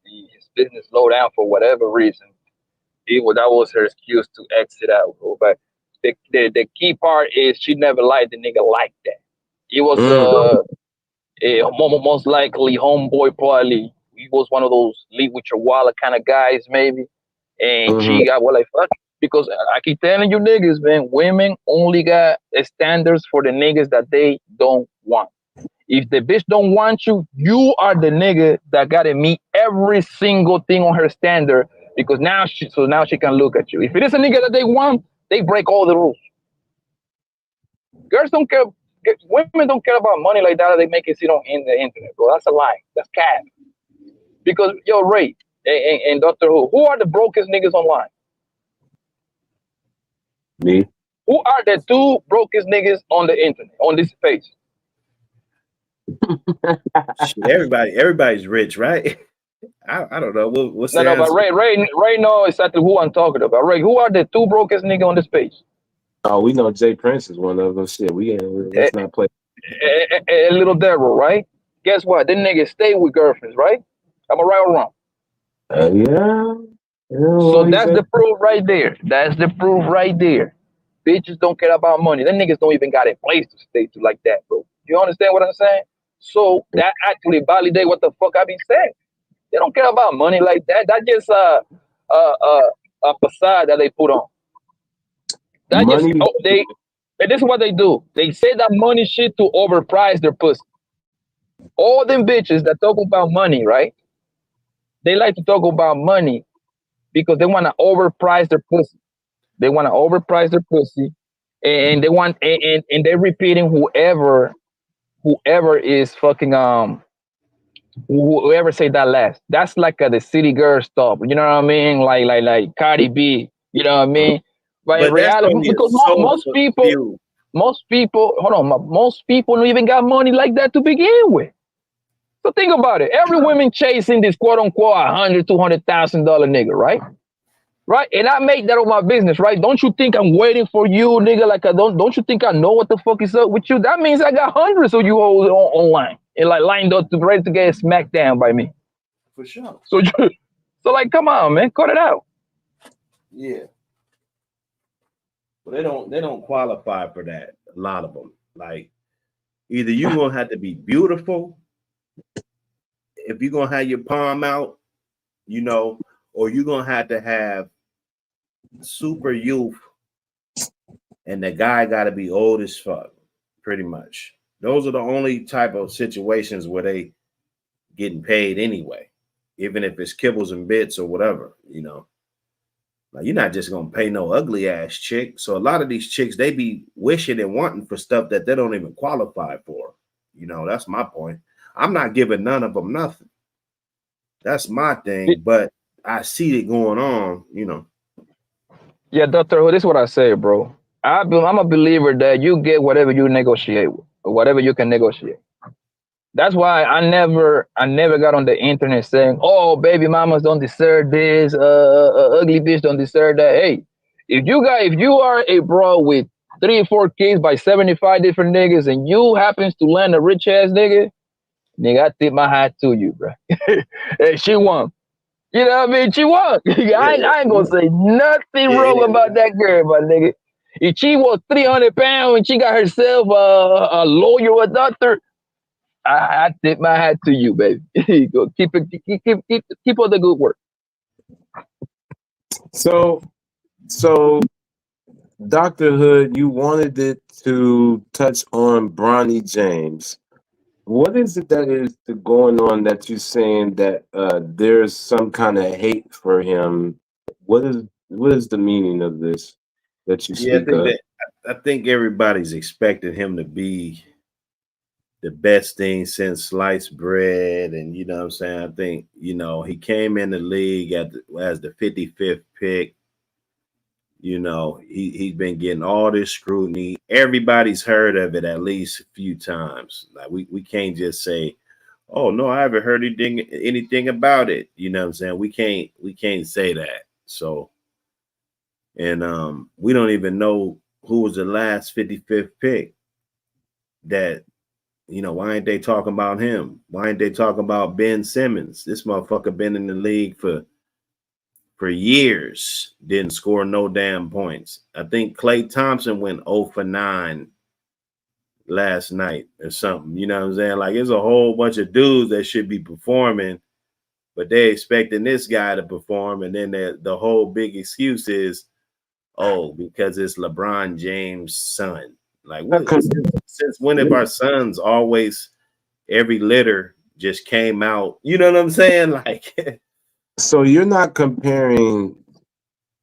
business slow down for whatever reason. That was her excuse to exit out. But the key part is she never liked the nigga like that. It was most likely homeboy probably. He was one of those leave with your wallet kind of guys, maybe. And she got like fuck it. Because I keep telling you niggas, man, women only got standards for the niggas that they don't want. If the bitch don't want you, you are the nigga that gotta meet every single thing on her standard because now she can look at you. If it is a nigga that they want, they break all the rules. Girls don't care, women don't care about money like that they make it sit on in the internet, bro. That's a lie. That's cat. Because yo, Ray and Dr. Who are the brokest niggas online? Me. Who are the two brokest niggas on the internet, on this page? Everybody's rich, right? I don't know. What's no, but Ray know exactly who I'm talking about. Ray, who are the two brokest niggas on this page? Oh, we know Jay Prince is one of them. Shit, let's not play. A little devil, right? Guess what? Them niggas stay with girlfriends, right? Am I right or wrong? Yeah. So that's the proof right there. That's the proof right there. Bitches don't care about money. Them niggas don't even got a place to stay to like that, bro. You understand what I'm saying? So that actually validate what the fuck I be saying. They don't care about money like that. That's just a facade that they put on. That money. And this is what they do. They say that money shit to overprice their pussy. All them bitches that talk about money, right? They like to talk about money because they want to overprice their pussy. They want to overprice their pussy, and they want and they're repeating whoever is fucking whoever say that last. That's like the city girl stuff. You know what I mean? Like Cardi B. You know what I mean? But in reality, because most people, hold on, most people don't even got money like that to begin with. So think about it. Every woman chasing this quote unquote $100,000-$200,000 nigga, right? Right? And I make that on my business, right? Don't you think I'm waiting for you, nigga? Like don't you think I know what the fuck is up with you? That means I got hundreds of you hoes online and like lined up to ready to get smacked down by me. For sure. So like, come on, man, cut it out. Yeah. But they don't qualify for that. A lot of them. Like either you're gonna have to be beautiful, if you're gonna have your palm out, you know, or you're gonna have to have super youth, and the guy got to be old as fuck, pretty much. Those are the only type of situations where they getting paid anyway, even if it's kibbles and bits or whatever, you know. Like you're not just gonna pay no ugly ass chick. So a lot of these chicks, they be wishing and wanting for stuff that they don't even qualify for. You know, that's my point. I'm not giving none of them nothing. That's my thing, but I see it going on, you know. Yeah, Dr. Who, this is what I say, bro. I'm a believer that you get whatever you negotiate with, or whatever you can negotiate. That's why I never got on the internet saying, "Oh, baby mamas don't deserve this, ugly bitch don't deserve that." Hey, if you are a bro with 3 or 4 kids by 75 different niggas, and you happens to land a rich ass nigga, I tip my hat to you, bro. Hey, she won. You know what I mean? She won. I ain't gonna say nothing wrong about that girl, my nigga. If she was 300 pounds and she got herself a lawyer or a doctor, I tip my hat to you, baby. Go keep up the good work. So, Dr. Hood, you wanted it to touch on Bronny James. What is it that is going on that you're saying that there's some kind of hate for him What is the meaning of this that you Yeah, speak of? I think everybody's expected him to be the best thing since sliced bread, and you know what I'm saying. I think he came in the league as the 55th pick. He's been getting all this scrutiny. Everybody's heard of it at least a few times. Like we can't just say, "Oh no, I haven't heard anything about it." You know what I'm saying? We can't say that. So, and we don't even know who was the last 55th pick. That why ain't they talking about him? Why ain't they talking about Ben Simmons? This motherfucker been in the league for years, didn't score no damn points. I think Klay Thompson went 0 for 9 last night or something. You know what I'm saying? Like, there's a whole bunch of dudes that should be performing, but they expecting this guy to perform, and then the whole big excuse is, oh, because it's LeBron James' son. Like, since when have our sons always, every litter just came out? You know what I'm saying? Like, so you're not comparing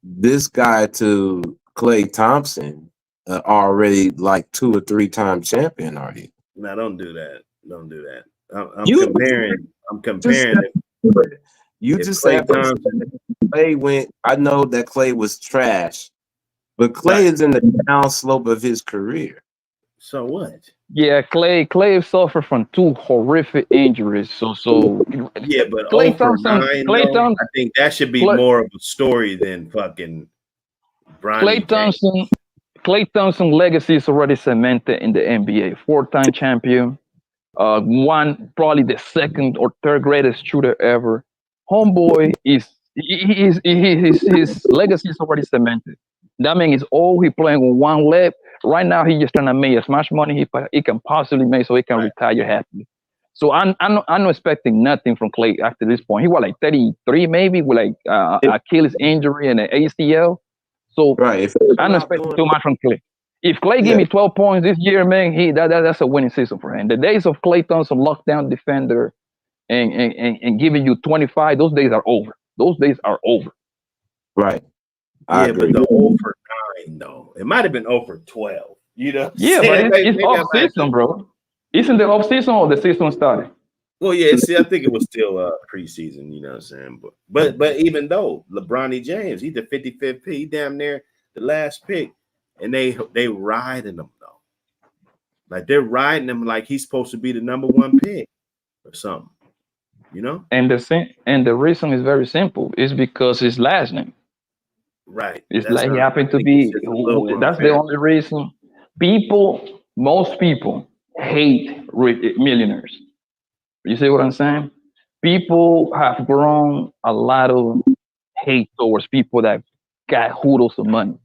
this guy to Klay Thompson, already like 2 or 3 time champion, are you? No, don't do that. Don't do that. I'm comparing. You just said Klay went. I know that Klay was trash, but Klay is in the downslope of his career. So what? Yeah, Klay suffered from 2 horrific injuries. So yeah, but Klay Thompson, I think that should be more of a story than fucking Bronny James. Klay Thompson's legacy is already cemented in the NBA. 4-time champion, probably the 2nd or 3rd greatest shooter ever. Homeboy his legacy is already cemented. That man is old. He playing with one leg. Right now, he just trying to make as much money he can possibly make so he can retire happily. So I'm not expecting nothing from Klay after this point. He was like 33 maybe with like Achilles injury and an ACL. So I'm not expecting too much from Klay. If Klay give me 12 points this year, man, that's a winning season for him. The days of Klay Thompson lockdown defender and giving you 25, those days are over. Those days are over. Right. Yeah, but the 0 for 9 though, it might have been 0 for 12. You know? Yeah, but it's off season, bro. Isn't the off season or the season started? Well, yeah. See, I think it was still preseason. You know what I'm saying? But even though LeBron James, he's the 55th pick, he damn near the last pick, and they riding him though, like they're riding him like he's supposed to be the number 1 pick or something. You know? And the reason is very simple. It's because his last name. Right. It's like he happened to be. That's the only reason. Most people hate millionaires. You see what I'm saying? People have grown a lot of hate towards people that got hoodles of money.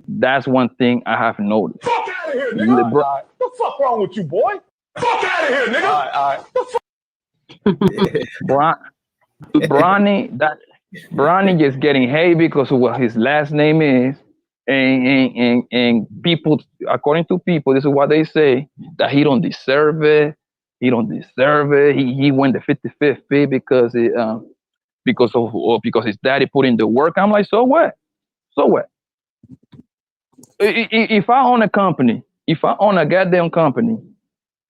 That's one thing I have noticed. Fuck out of here, nigga. What the fuck wrong with you, boy? Fuck out of here, nigga. All right. Bronny just getting hate because of what his last name is, and people, according to people, this is what they say, that he don't deserve it. He don't deserve it. He won the 55th pick because his daddy put in the work. I'm like, so what? So what? If I own a company, if I own a goddamn company,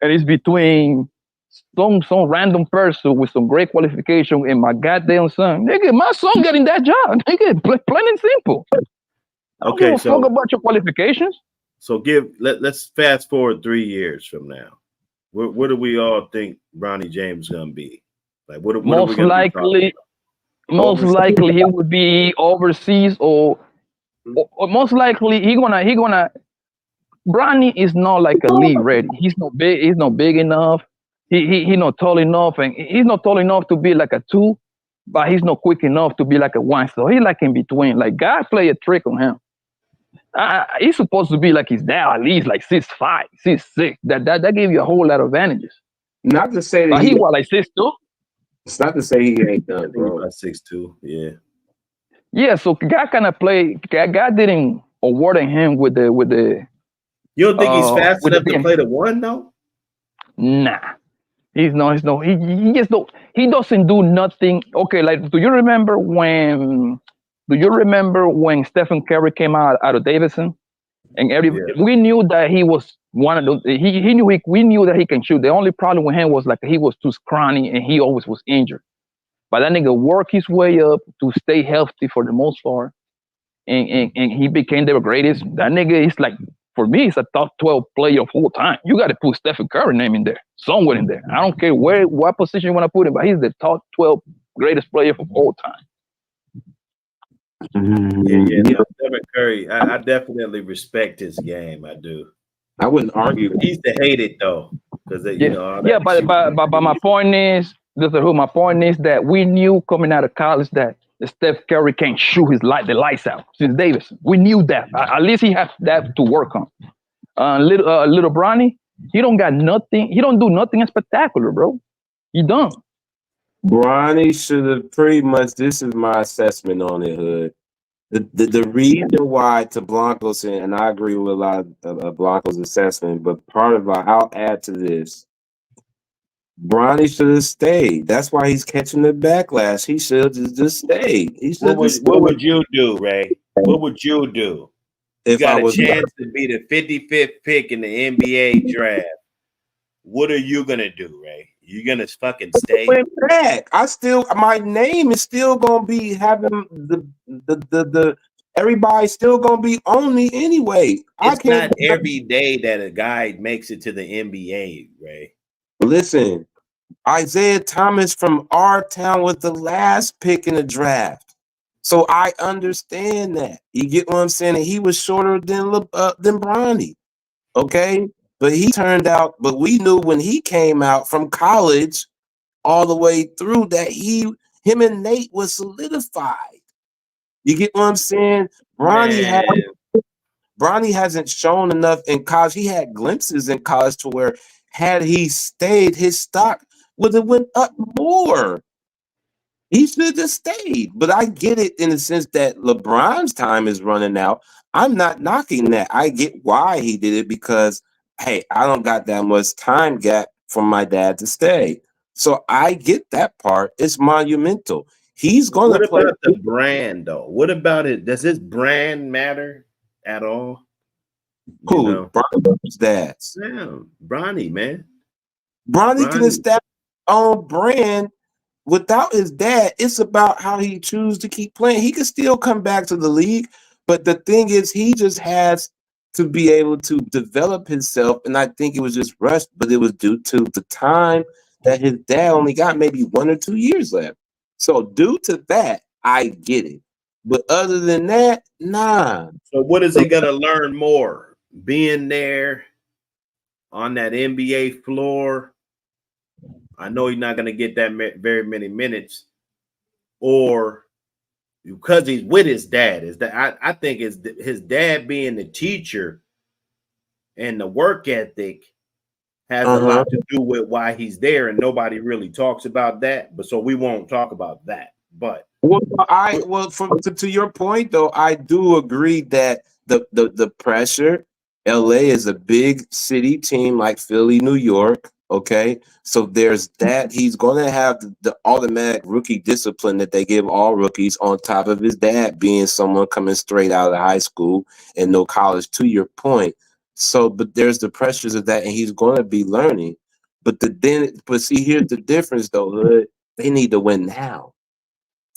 and it's between some random person with some great qualification and my goddamn son, nigga, my son getting that job, nigga, plain and simple. Okay, so talk about your qualifications. So let's fast forward 3 years from now. What do we all think Bronny James is gonna be? Like, what most likely he would be overseas, or most likely he gonna. Bronny is not like a league ready. He's not big. He's not big enough. He not tall enough, and he's not tall enough to be like a 2, but he's not quick enough to be like a 1. So he's like in between. Like, God play a trick on him. He's supposed to be like his dad, at least like 6'5", 6'6". That gave you a whole lot of advantages. Not to say that but he was like 6'2". It's not to say he ain't done, bro. Like 6'2", yeah. Yeah, so God kind of played. God didn't award him with the. You don't think he's fast enough to play the 1 though? Nah, he's no. He just don't. He doesn't do nothing. Okay, like, do you remember when Do you remember when Stephen Curry came out of Davidson? And we knew that he was one of those. We knew that he can shoot. The only problem with him was like he was too scrawny and he always was injured. But that nigga worked his way up to stay healthy for the most part, and he became the greatest. That nigga is like, for me, it's a top 12 player of all time. You got to put Stephen Curry name in there, somewhere in there. I don't care what position you want to put him, but he's the top 12 greatest player of all time. Yeah. Stephen Curry, I definitely respect his game. I do. I wouldn't argue. He's to hate it though, because But my point is, my point is that we knew coming out of college that Steph Curry can't shoot the lights out since Davis. We knew that. At least he has that to work on. Little Bronny, he don't got nothing. He don't do nothing spectacular, bro. He don't. Bronny should have pretty much. This is my assessment on it, Hood. The reason why to Blanco's, and I agree with a lot of Blanco's assessment, but part of I'll add to this. Bronny should have stayed. That's why he's catching the backlash. He should have just stayed. What would you do, Ray? What would you do? If you got I was a chance to be the 55th pick in the NBA draft. What are you gonna do, Ray? You gonna fucking stay? Went back. My name is still gonna be having the everybody still gonna be on me anyway. It's not every day that a guy makes it to the NBA, Ray. Listen, Isaiah Thomas from our town was the last pick in the draft, so I understand that. You get what I'm saying? And he was shorter than Bronny, okay? But he turned out. But we knew when he came out from college, all the way through that him and Nate was solidified. You get what I'm saying? Bronny hasn't shown enough in college. He had glimpses in college to where had he stayed, his stock would have went up more. He should have stayed. But I get it in the sense that LeBron's time is running out. I'm not knocking that. I get why he did it because, hey, I don't got that much time gap from my dad to stay. So I get that part. It's monumental. He's going to play. What about the brand, though? What about it? Does his brand matter at all? Who? Bronny's dad. Yeah, Bronny, man. Bronny can establish his own brand without his dad. It's about how he chooses to keep playing. He can still come back to the league, but the thing is, he just has to be able to develop himself. And I think it was just rushed, but it was due to the time that his dad only got maybe 1 or 2 years left. So due to that, I get it. But other than that, nah. So what is he going to learn more? Being there on that NBA floor? I know he's not going to get that very many minutes. Or because he's with his dad. I think his dad being the teacher and the work ethic has a lot to do with why he's there, and nobody really talks about that. But so we won't talk about that. But to your point though, I do agree that the pressure. LA is a big city team like Philly, New York. Okay, so there's that. He's going to have the automatic rookie discipline that they give all rookies, on top of his dad being someone coming straight out of high school and no college. To your point. So, but there's the pressures of that, and he's going to be learning. But see, here's the difference, though, Hood. They need to win now.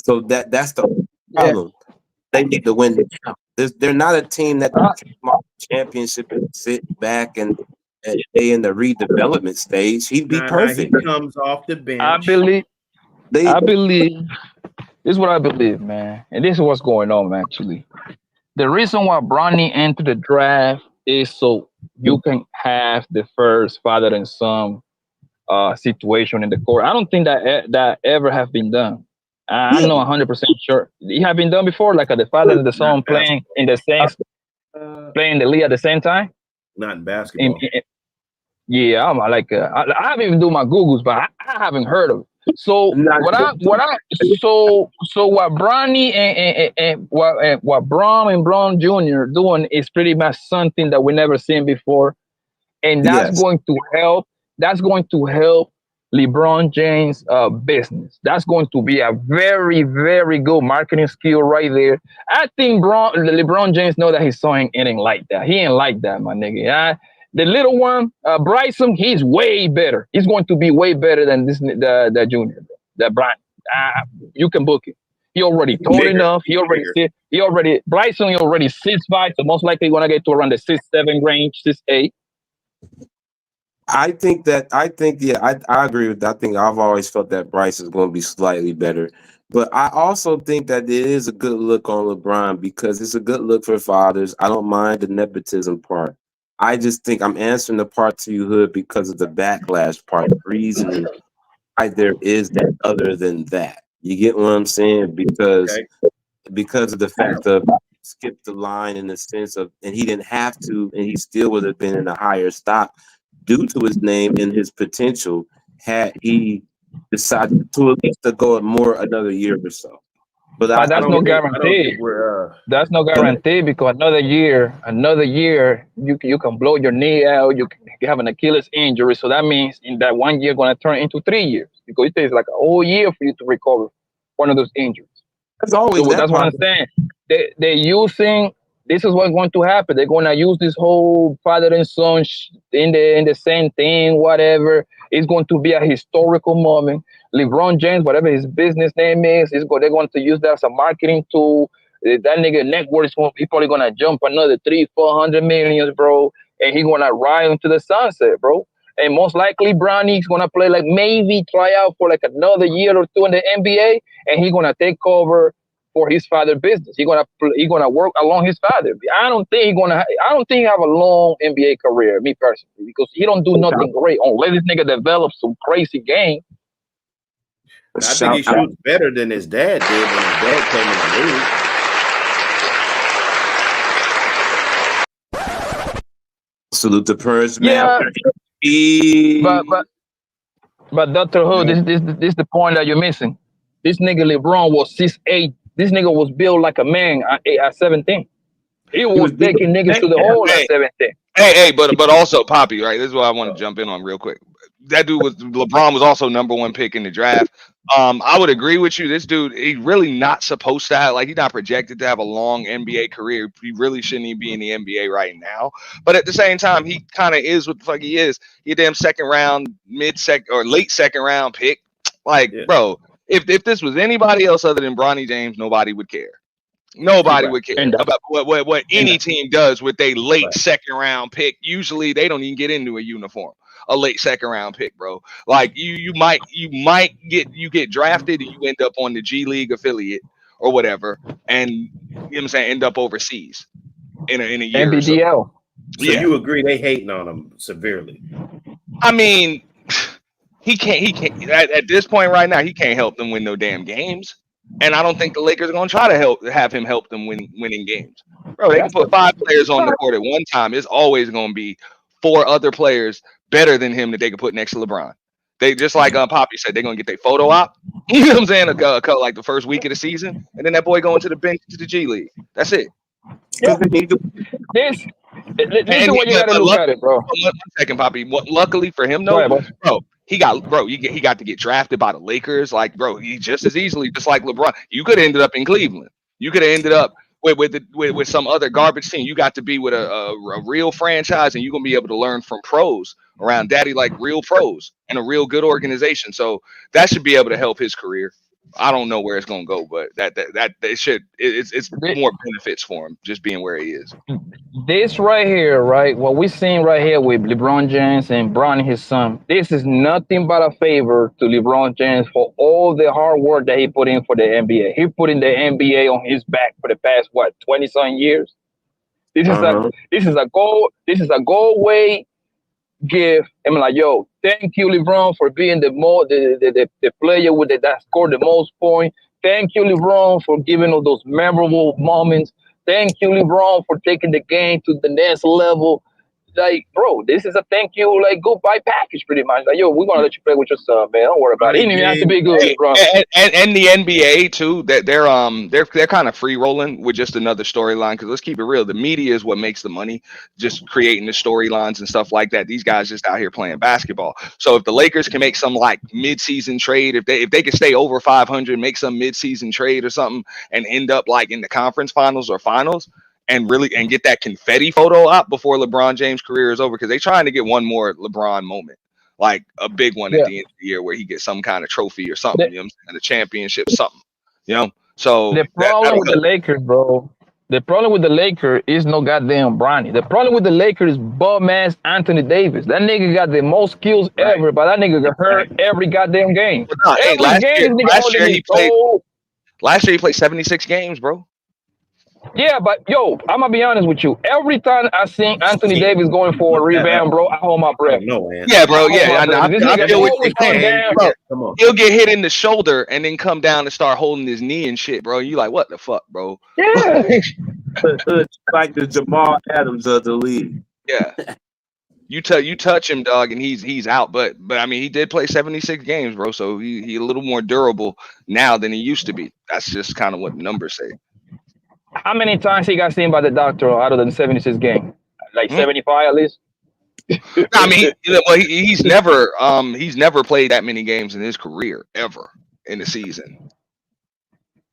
So that's the problem. Yeah. They need to win now. They're not a team that can come off the championship and sit back and stay in the redevelopment stage. He'd be perfect. He comes off the bench. I believe. This is what I believe, man, and this is what's going on. Actually, the reason why Bronny entered the draft is so you can have the first father and son situation in the court. I don't think that ever have been done. I'm not 100% sure. It have been done before, like the father and the son playing in the same, playing the league at the same time. Not in basketball. Yeah, I'm like I haven't even done my Googles, but I haven't heard of it. So what Bronny and what Brom and Bron Jr. doing is pretty much something that we never seen before, and that's going to help. That's going to help LeBron James business. That's going to be a very, very good marketing skill right there. I think LeBron James know that his son ain't like that. He ain't like that, my nigga. The little one, Bryson, he's way better. He's going to be way better than the junior, the Brian. You can book it. He already tall enough. Bryson, he already 6'5", so most likely gonna get to around the 6'7" range, 6'8". I agree with that. I think I've always felt that Bryce is going to be slightly better. But I also think that it is a good look on LeBron because it's a good look for fathers. I don't mind the nepotism part. I just think I'm answering the part to you, Hood, because of the backlash part. The reasoning there is that other than that. You get what I'm saying? Because of the fact of skipped the line in the sense of, and he didn't have to, and he still would have been in a higher stock due to his name and his potential had he decided to at least to go more another year or so. But that's no guarantee. That's no guarantee because another year, you can blow your knee out. You can have an Achilles injury. So that means in that 1 year going to turn into 3 years because it takes like a whole year for you to recover one of those injuries. That's what I'm saying. They're using. This is what's going to happen. They're going to use this whole father and son in the same thing, whatever. It's going to be a historical moment. LeBron James, whatever his business name is, they're going to use that as a marketing tool. That nigga net worth he's probably going to jump another 300-400 million, bro. And he's going to ride into the sunset, bro. And most likely, Bronny's going to play like maybe try out for like another year or two in the NBA. And he's going to take over for his father's business. He's gonna work along his father. I don't think he have a long NBA career, me personally, because he don't do nothing great unless this nigga develops some crazy game. I think he shoots better than his dad did when his dad came in the league. Salute the Purge, man. Yeah. But Dr. Hood, this is the point that you're missing. This nigga LeBron was 6'8". This nigga was built like a man at 17. He was taking niggas to the hole at 17. Hey, but also Poppy, right? This is what I want to jump in on real quick. That dude LeBron was also #1 pick in the draft. I would agree with you. This dude, he's really not supposed to have, he's not projected to have a long NBA career. He really shouldn't even be in the NBA right now. But at the same time, he kind of is what the fuck he is. He a damn second round, late second round pick. Bro, if this was anybody else other than Bronny James, nobody would care. Nobody would care about what any team does with a late second round pick. Usually they don't even get into a uniform. A late second round pick, bro. Like you might get drafted and you end up on the G League affiliate or whatever, and you know what I'm saying, end up overseas in a year. NBDL. So you agree they hating on him severely? I mean, he can't at this point right now. He can't help them win no damn games, and I don't think the Lakers are gonna try to have him help them winning games. Bro, they can put 5 players on the court at one time. It's always gonna be 4 other players better than him that they could put next to LeBron. They just like Poppy said, they're gonna get their photo op. You know what I'm saying? Like the first week of the season, and then that boy going to the bench to the G League. That's it. Yeah. This is what you gotta look at it, bro. 1 second, Poppy. Luckily for him, though, bro, he got to get drafted by the Lakers. Like, bro, he just as easily, just like LeBron. You could have ended up in Cleveland. You could have ended up with some other garbage team. You got to be with a real franchise, and you're gonna be able to learn from pros around daddy, like real pros and a real good organization. So that should be able to help his career. I don't know where it's gonna go, but it's more benefits for him just being where he is. This right here, right? What we're seeing right here with LeBron James and Bronny, his son, this is nothing but a favor to LeBron James for all the hard work that he put in for the NBA. He put in the NBA on his back for the past 20-something years. This is a goal way gift. I'm like, yo, thank you, LeBron, for being the player that scored the most points. Thank you, LeBron, for giving us those memorable moments. Thank you, LeBron, for taking the game to the next level. like, bro, this is a thank you, like, goodbye package, pretty much. Like, yo, we're gonna let you play with your son, man. Don't worry about it. He didn't even have to be good, bro. And the NBA too, that they're kind of free rolling with just another storyline. Because let's keep it real, the media is what makes the money, just creating the storylines and stuff like that. These guys just out here playing basketball. So if the Lakers can make some like mid-season trade, if they can stay over 500, make some mid-season trade or something, and end up like in the conference finals or finals, and get that confetti photo up before LeBron James' career is over, because they're trying to get one more LeBron moment, like a big one at the end of the year where he gets some kind of trophy or something, you know what I'm saying, a championship, something, you know. So the problem with the Lakers, bro, the problem with the Lakers is no goddamn Bronny. The problem with the Lakers is bum ass Anthony Davis. That nigga got the most skills ever, but that nigga got hurt every goddamn game. No, hey, Every last game, year he played 76 games, bro. Yeah, but yo, I'm gonna be honest with you. Every time I seen Anthony Davis going for a rebound, bro, I hold my breath. Yeah, bro. Yeah, I This feel nigga what always you're come saying. down. Bro, Come on. he'll get hit in the shoulder and then come down and start holding his knee and shit, bro. You like, what the fuck, bro? Yeah. Like the Jamal Adams of the league. Yeah. You touch him, dog, and he's out. But I mean, he did play 76 games, bro. So he a little more durable now than he used to be. That's just kind of what the numbers say. How many times he got seen by the doctor out of the 76 game? Like 75 at least. I mean, he's never played that many games in his career ever in the season.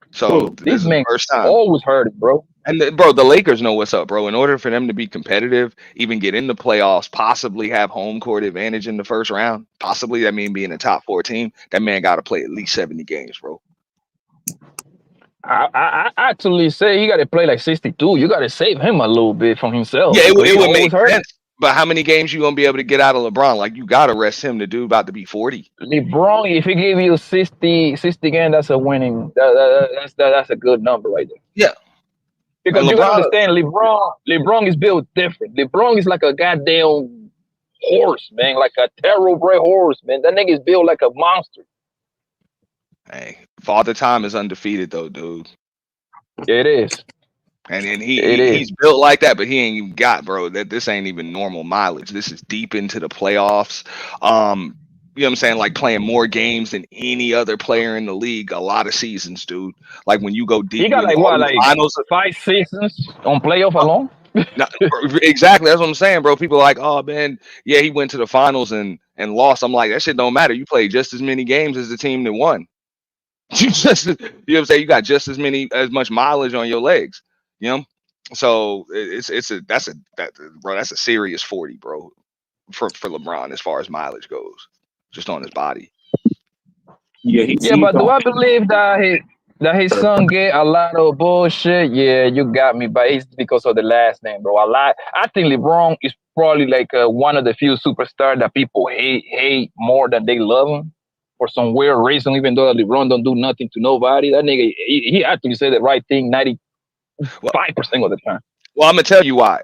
So this is the first time. Always hurt, bro. And bro, the Lakers know what's up, bro. In order for them to be competitive, even get in the playoffs, possibly have home court advantage in the first round, possibly that mean being a top 4 team, that man got to play at least 70 games, bro. I actually say he got to play like 62. You got to save him a little bit from himself. Yeah, it would make sense. But how many games you gonna be able to get out of LeBron? Like, you gotta rest him. The dude about to be 40. LeBron, if he give you 60 games, that's a winning. That's a good number right there. Yeah. Because you gotta understand, LeBron is built different. LeBron is like a goddamn horse, man, like a thoroughbred horse, man. That nigga is built like a monster. Hey, Father Time is undefeated though, dude. It is. And he's built like that, but he ain't even got, bro. This ain't even normal mileage. This is deep into the playoffs. You know what I'm saying? Like playing more games than any other player in the league. A lot of seasons, dude. Like when you go deep, he got like what, like finals, 5 seasons on playoff alone. No, exactly. That's what I'm saying, bro. People are like, oh man, yeah, he went to the finals and lost. I'm like, that shit don't matter. You played just as many games as the team that won. You know what I'm saying? You got just as much mileage on your legs. You know, so that's a serious 40, bro, for LeBron as far as mileage goes, just on his body. Yeah, but do I believe that his son get a lot of bullshit? Yeah, you got me, but it's because of the last name, bro. I think LeBron is probably like one of the few superstars that people hate more than they love him for some weird reason. Even though LeBron don't do nothing to nobody, that nigga he actually said the right thing 95% of the time. Well, I'm gonna tell you why.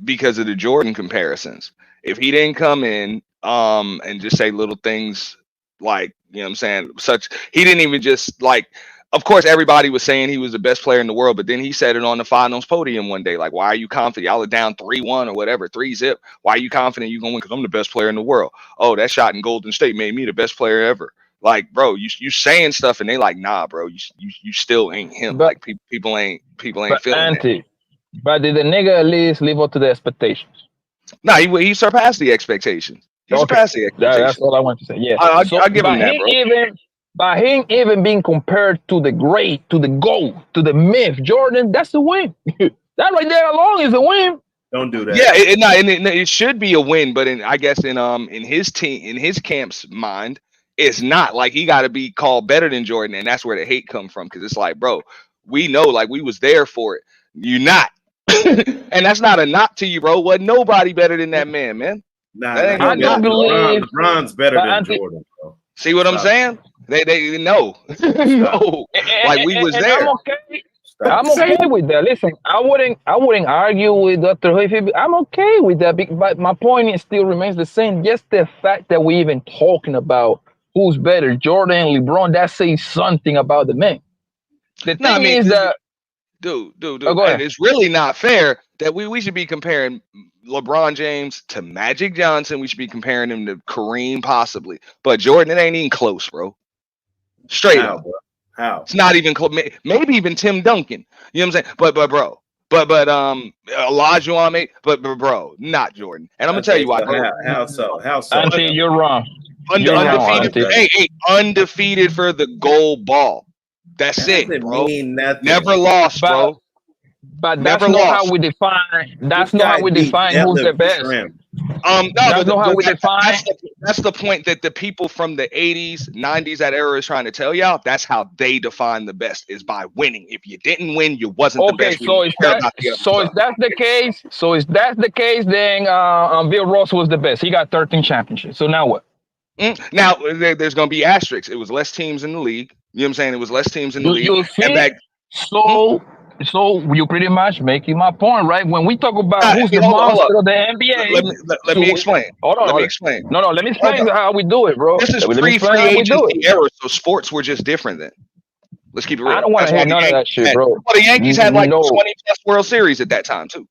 Because of the Jordan comparisons. If he didn't come in and just say little things like, you know what I'm saying, he didn't even just like, of course everybody was saying he was the best player in the world, but then he said it on the finals podium one day, like, why are you confident? Y'all are down 3-1 or whatever, 3-0. Why are you confident you gonna win? Because I'm the best player in the world. Oh, that shot in Golden State made me the best player ever. Like, bro, you saying stuff and they like, nah, bro, you still ain't him. But, like people ain't feeling that. But did the nigga at least live up to the expectations? Nah, he surpassed the expectations. He surpassed the expectations. That's all I want to say. Yeah, I'll give him that, bro. By him even being compared to the great, to the GOAT, to the myth, Jordan, that's a win. That right there alone is a win. Don't do that. Yeah, it should be a win, but I guess in his team, in his camp's mind, it's not. Like, he got to be called better than Jordan, and that's where the hate come from. Because it's like, bro, we know, like, we was there for it. You're not. And that's not a knock to you, bro. Wasn't nobody better than that man, man. I don't believe LeBron's better than Jordan, bro. See what I'm saying? They know. No. Like, we was there. I'm okay with that. Listen, I wouldn't argue with Dr. Hoyfield. I'm okay with that, but my point still remains the same. Just the fact that we're even talking about who's better, Jordan, LeBron, that says something about the man. The thing is that, dude, and it's really not fair that we should be comparing LeBron James to Magic Johnson. We should be comparing him to Kareem possibly, but Jordan, it ain't even close, bro. Straight up, bro. How? It's not even close. Maybe even Tim Duncan. You know what I'm saying? But bro. But Olajuwon, but bro, not Jordan. And I'm gonna tell you why. How so? Auntie, you're wrong. Undefeated for the gold ball. That's it, bro. Never lost, bro. But that's not how we define. That's not how we define who's the best. That's not how we define. That's the point that the people from the 80s, 90s, that era is trying to tell y'all. That's how they define the best, is by winning. If you didn't win, you wasn't the best. So if that's the case, then Bill Ross was the best. He got 13 championships. So now what? Now there's going to be asterisks. It was less teams in the league. You know what I'm saying? It was less teams in the league. You see? So you pretty much making my point, right? When we talk about who's the monster of the NBA, let me explain. Let me explain. No, let me explain how we do it, bro. This is pre-free agency era, so sports were just different then. Let's keep it real. I don't want to hear none of that shit, bro. Well, the Yankees had like 20 plus World Series at that time too.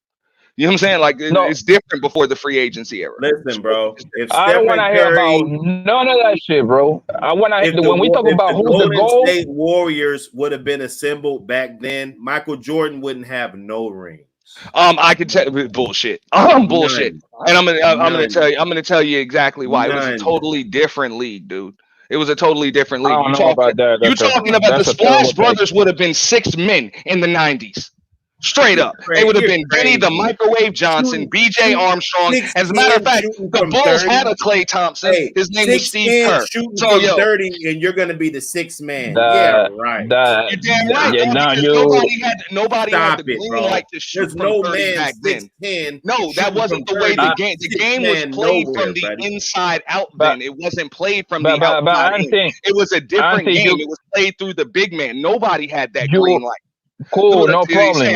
You know what I'm saying? Like it's different before the free agency era. Listen, bro. I don't want to hear about none of that shit, bro. I want to when we talk about who's the goal. State Warriors would have been assembled back then, Michael Jordan wouldn't have no rings. I could tell bullshit. Bullshit. And I'm gonna tell you exactly why. It was a totally different league, dude. It was a totally different league. I don't know about that. You're talking about the Splash Brothers would have been 6 men in the 90s. Straight up. They would have been Benny the Microwave Johnson, BJ Armstrong. As a matter of fact, the Bulls had a Klay Thompson. His name was Steve Kerr. So, 30, and you're going to be the 6th man. Yeah, right. You're damn right. Yeah, nobody had the green light to shoot from 30 back then. No, that wasn't the way the game. The game was played from the inside out then. It wasn't played from the outside in. It was a different game. It was played through the big man. Nobody had that green light. Cool, no problem.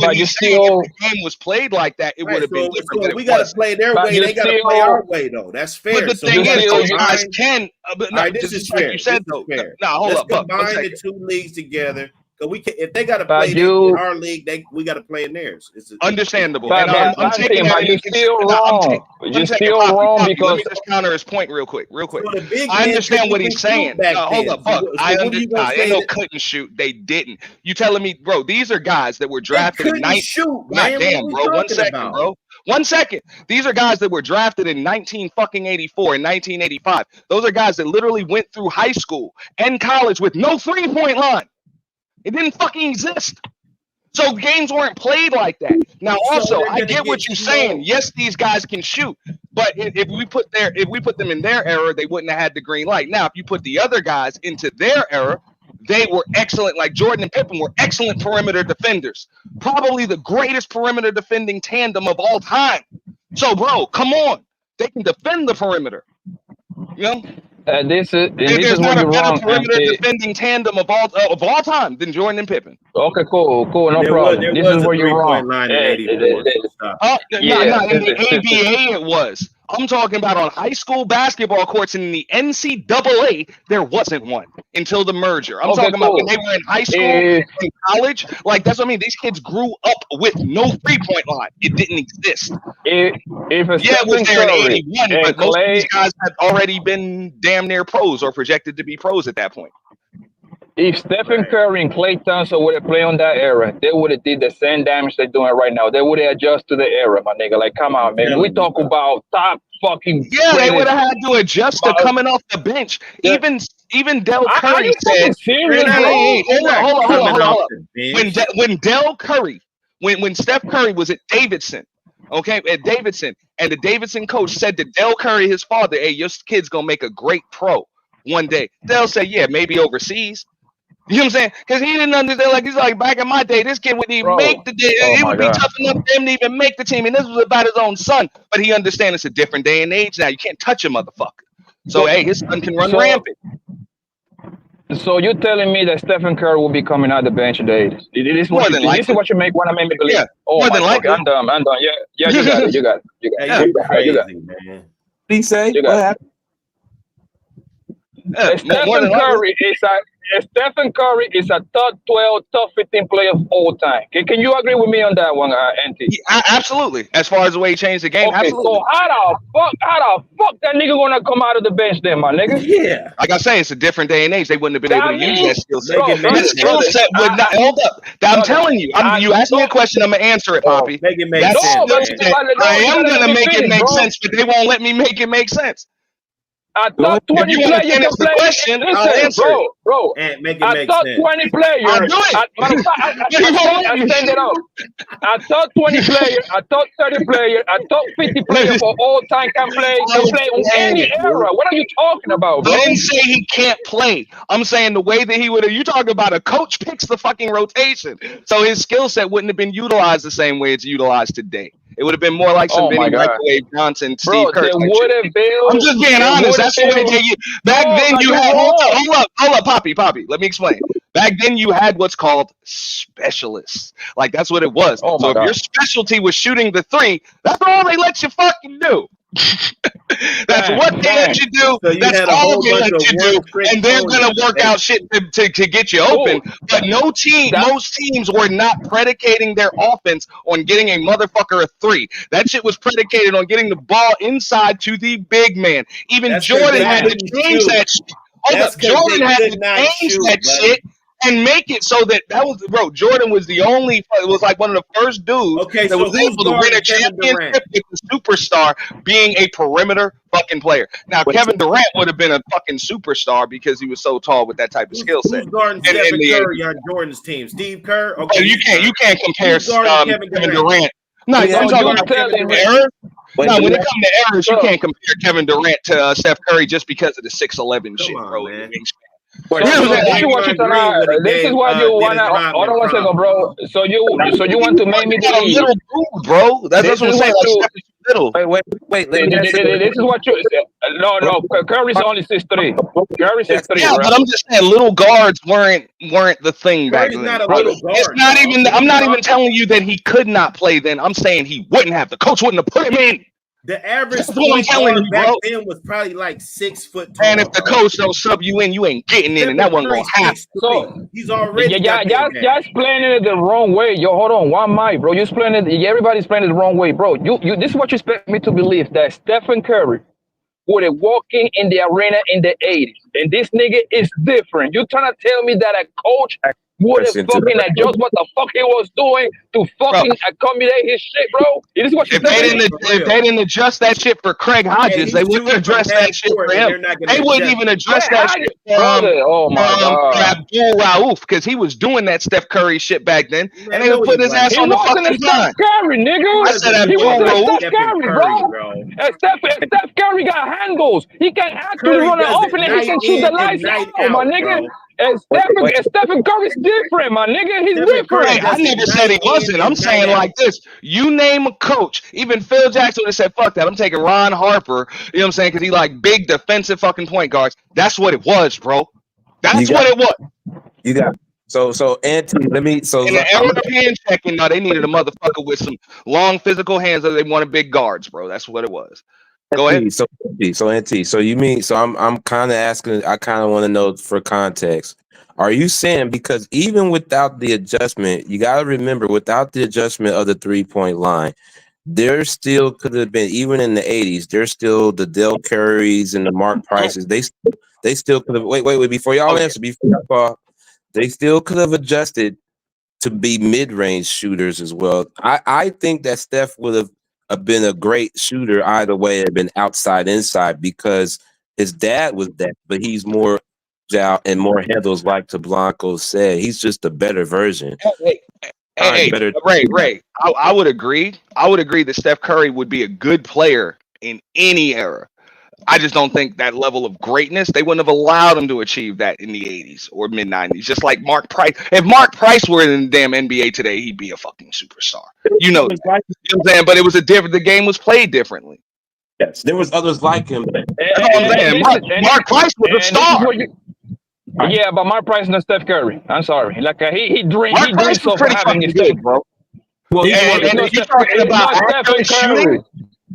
But you still, if the game was played like that, it would have been different. So we got to play their way. They got to play our way, though. That's fair. But the thing is, those guys can. This is fair. You said though. Hold up. Combine the two leagues together. Because we can, if they got to play in our league, we got to play in theirs. Understandable. But you're still wrong. You're still wrong because. Let me just counter his point real quick. I understand what he's saying. Hold up, Buck. I understand. Ain't no cut and shoot. They didn't. You telling me, bro? These are guys that were drafted in 19. Damn, bro. 1 second, bro. 1 second. These are guys that were drafted in 1984 and 1985. Those are guys that literally went through high school and college with no 3-point line. It didn't fucking exist. So games weren't played like that. Now, also, I get what you're saying. Yes, these guys can shoot, but if we put them in their era, they wouldn't have had the green light. Now, if you put the other guys into their era, they were excellent. Like Jordan and Pippen were excellent perimeter defenders. Probably the greatest perimeter defending tandem of all time. So, bro, come on. They can defend the perimeter. You know? This is There's where not a you're better wrong. perimeter defending tandem of all time than Jordan and Pippen. Okay, cool, no problem. This is where you're wrong. In the NBA it was. I'm talking about on high school basketball courts, and in the NCAA, there wasn't one until the merger. I'm talking about when they were in high school and college. Like, that's what I mean. These kids grew up with no 3-point line. It didn't exist. If it was there in 81, but most of these guys had already been damn near pros or projected to be pros at that point. If Stephen Curry and Klay Thompson would have played on that era, they would have did the same damage they're doing right now. They would have adjusted to the era, my nigga. Like, come on, man. We talk about top fucking. Yeah, they would have had to adjust to coming off the bench. Even Del Curry said. Hold on. When Del Curry, when Steph Curry was at Davidson, and the Davidson coach said to Del Curry, his father, "Hey, your kid's gonna make a great pro one day." Del said, "Yeah, maybe overseas." You know what I'm saying? Because he didn't understand. Like, he's like, back in my day, this kid wouldn't even make the day. It would be tough enough for him to even make the team. And this was about his own son. But he understands it's a different day and age now. You can't touch a motherfucker. So, hey, his son can run rampant. So you're telling me that Stephen Curry will be coming out the bench today? This is what you make when I make me believe. Yeah. Oh, my God. I'm done. Yeah, you got it. Man. He say, what happened? Stephen Curry is Stephen Curry is a top 12, top 15 player of all time. Can you agree with me on that one, NT? Yeah, absolutely. As far as the way he changed the game, Okay, absolutely. so how the fuck that nigga gonna come out of the bench then, my nigga? Yeah. Like I say, it's a different day and age. They wouldn't have been able to use that skill set. That skill brother, set would not. Hold up. I'm telling you. You asked me a question. I'm gonna answer it, Poppy. Make it make That sense. skill man. set, I am gonna make it make sense, but they won't let me make it make sense. I thought 20 If you want to players finish can the play. question, I'll Listen, answer it. bro. And make it I make thought sense. 20 players. I'll do it. Matter of fact, I stand it up. I thought 20 players. I thought 30 players. I thought 50 players for all time can play on any era. What are you talking about, bro? I didn't say he can't play. I'm saying the way that he would have. You talking about a coach picks the fucking rotation, so his skill set wouldn't have been utilized the same way it's utilized today. It would have been more like some Vinny Microwave Johnson, Steve Kerr. I'm just being honest. That's the way they. Back then you had. Hold up, Poppy. Let me explain. Back then you had what's called specialists. Like that's what it was. So if your specialty was shooting the three, that's all they let you fucking do. That's what they let you do. So you That's had a all whole they bunch let you of do, one-trick and they're gonna ponies. work out shit to get you open. But most teams were not predicating their offense on getting a motherfucker a three. That shit was predicated on getting the ball inside to the big man. Even That's Jordan they had to couldn't change shoot. that shit. Hold That's up, 'cause Jordan they had could to not change shoot, that buddy. shit and make it so that was bro. Jordan was the only. It was like one of the first dudes Okay, that so was who's able to win a guarding Kevin championship with the superstar being a perimeter fucking player. Now Kevin Durant would have been a fucking superstar because he was so tall with that type of skill set. Who's guarding Stephen Curry on Jordan's team? Steve Kerr? Okay, Oh, you can't compare Who's guarding Kevin Durant. No, Who's I'm talking guarding about Kevin Durant? errors. No, when it comes to errors, you can't compare Kevin Durant to Steph Curry just because of the 6'11" shit, bro. This is what you wanna. Hold on one second, bro. So you want to make me believe, little dude, bro. That's what I'm saying. Like Steph is little. Wait. This is what you. No. Curry's only 6'3". Curry's 6'3". Yeah, but I'm just saying, little guards weren't the thing back then. not a Bro, little guard, it's not bro. even. I'm not even telling you that he could not play. Then I'm saying he wouldn't have. The coach wouldn't have put him in. The average That's what I'm point telling guard you, back bro. then was probably like 6 foot tall. And if the coach don't sub you in, you ain't getting in, and that wasn't gonna happen. So he's already y'all explaining it the wrong way. Yo, hold on, one mic, bro. You explaining it. Everybody's explaining it the wrong way, bro. You. This is what you expect me to believe, that Stephen Curry would have walked in the arena in the 80s, and this nigga is different. You trying to tell me that a coach would have fucking adjust what the fuck he was doing to fucking accommodate his shit, bro? This is what you If they didn't adjust that shit for Craig Hodges, they wouldn't address that shit for him. They wouldn't even address that shit for Abdul Rauf, because he was doing that Steph Curry shit back then, and they would put his ass on the fucking line. Steph Curry, nigga. I said He wasn't Abdul a Rauf. Steph Curry, bro. Steph Curry got handles. He can actually run an offense and he can shoot the lights out, my nigga. And Stephen Curry's different, my nigga. He's different. Hey, I never said he wasn't. I'm saying like this. You name a coach. Even Phil Jackson would have said, fuck that. I'm taking Ron Harper. You know what I'm saying? Because he like big defensive fucking point guards. That's what it was, bro. That's what it was. You got so Auntie, let me in the European checking, no, they needed a motherfucker with some long physical hands, or they wanted big guards, bro. That's what it was. Go ahead. So Auntie, so you mean I'm kind of asking, I kind of want to know for context. Are you saying, because even without the adjustment, you got to remember, without the adjustment of the 3-point line, there still could have been, even in the 80s, there's still the Del Currys and the Mark Prices. They still could have, wait, before y'all answer, they still could have adjusted to be mid-range shooters as well. I think that Steph would have been a great shooter either way. It had been outside, inside, because his dad was that, but he's more out and more handles, like Blanco said. He's just a better version. Hey, Ray, I would agree. I would agree that Steph Curry would be a good player in any era. I just don't think that level of greatness, they wouldn't have allowed him to achieve that in the 80s or mid 90s. Just like Mark Price. If Mark Price were in the damn NBA today, he'd be a fucking superstar. You know that. You know what I'm saying? But it was the game was played differently. Yes, there was others like him. Mark Price was a star. Yeah, but Mark Price is not Steph Curry. I'm sorry. Like he dreams of having his good, bro. Well, he's you're talking about Stephen Curry.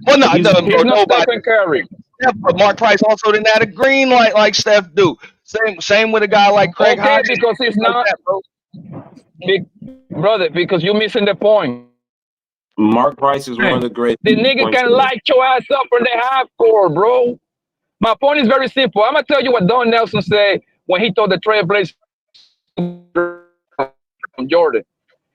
Well, no, he's not Stephen Curry. Steph, but Mark Price also didn't have a green light like Steph do. Same with a guy like Craig Okay, Hodges. because it's not, brother, because you're missing the point. Mark Price is one of the great. The nigga can light your ass up from the half court, bro. My point is very simple. I'm gonna tell you what Don Nelson said when he told the Trailblazers from Jordan,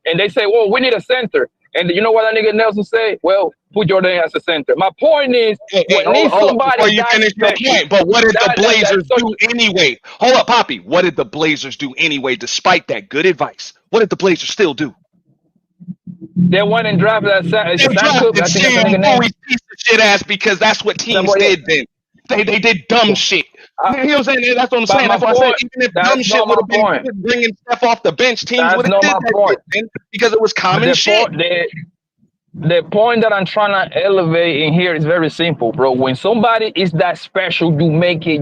and they say, "Well, we need a center." And you know what that nigga Nelson say? Well, put Jordan as a center. My point is, Hold up, before you finish your point, but what did the Blazers do anyway? Hold up, Poppy. What did the Blazers do anyway, despite that good advice? What did the Blazers still do? They went and drafted that. They drafted Sam Bowie piece of shit ass because that's what teams did then. They did dumb shit. You know what I'm saying? That's what I'm saying. That's why I said even if dumb shit would have been bringing stuff off the bench, teams would have did that shit because it was common shit. The point that I'm trying to elevate in here is very simple, bro. When somebody is that special, you make it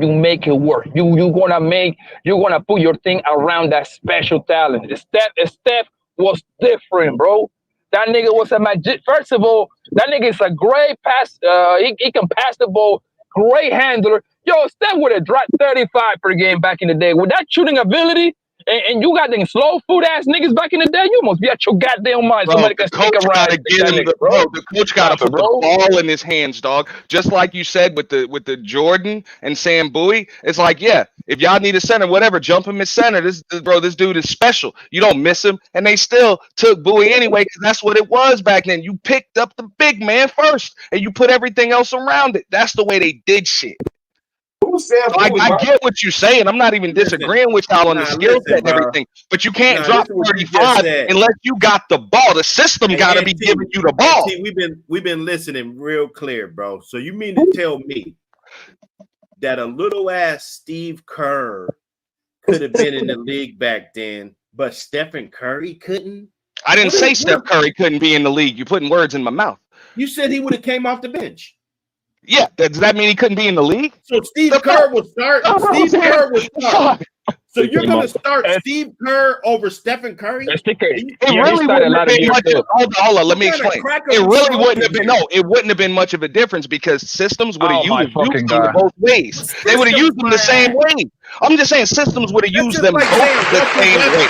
work. You're gonna put your thing around that special talent. Steph was different, bro. That nigga was a magic. First of all, that nigga is a great pass. He can pass the ball, great handler. Yo, Steph would have dropped 35 per game back in the day. With that shooting ability, and you got them slow food ass niggas back in the day, you must be at your goddamn mind. Bro, Somebody can stick around. The coach got to put the ball in his hands, dog. Just like you said with the Jordan and Sam Bowie. It's like, yeah, if y'all need a center, whatever, jump him at center. This dude is special. You don't miss him, and they still took Bowie anyway because that's what it was back then. You picked up the big man first, and you put everything else around it. That's the way they did shit. I get what you're saying. I'm not even disagreeing with y'all on the skill set and everything, but you can't drop 35 unless you got the ball. The system got to be giving you the ball. We've been listening real clear, bro. So you mean to tell me that a little ass Steve Kerr could have been in the league back then, but Stephen Curry couldn't? I didn't say Steph Curry couldn't be in the league. You're putting words in my mouth. You said he would have came off the bench. Yeah, does that mean he couldn't be in the league? So Steve Kerr will start. Steve Kerr will start. So you're going to start Steve Kerr over Stephen Curry? It really wouldn't have been much. Hold on, let me explain. It really wouldn't have been. No, it wouldn't have been much of a difference because systems would have used them both ways. They would have used them the same way. I'm just saying systems would have used them both the same way.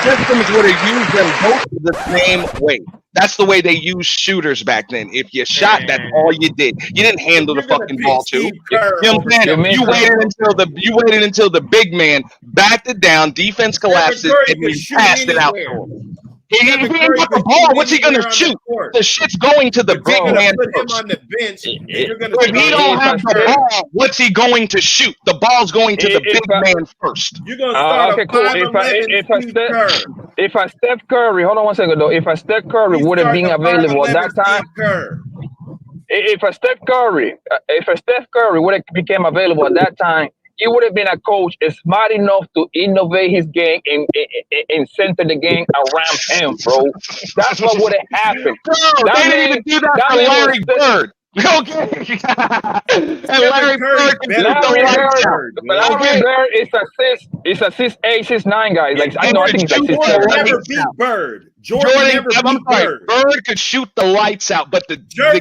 Systems would have used them both the same way. That's the way they used shooters back then. If you shot, that's all you did. You didn't handle the fucking ball too. You know what I'm saying? You waited until the big man backed it down, defense collapses, and you passed it out. If he ain't got the ball, what's he gonna shoot? The shit's going to the big man first. If he don't have the ball, what's he going to shoot? The ball's going to the big man first. You're gonna start okay, cool. If a Steph Curry, hold on one second though. If a Steph Curry would have been available at that time, if a Steph Curry would have became available at that time, he would have been a coach smart enough to innovate his game and center the game around him, bro. That's what would have happened. Bro, they didn't even do that for Larry Bird. Okay. And Larry Bird can shoot the lights out. Larry Bird is a 6'8", 6'9" guy. Like I think he's like 6'7". Never beat Bird. Jordan Bird could shoot the lights out, but the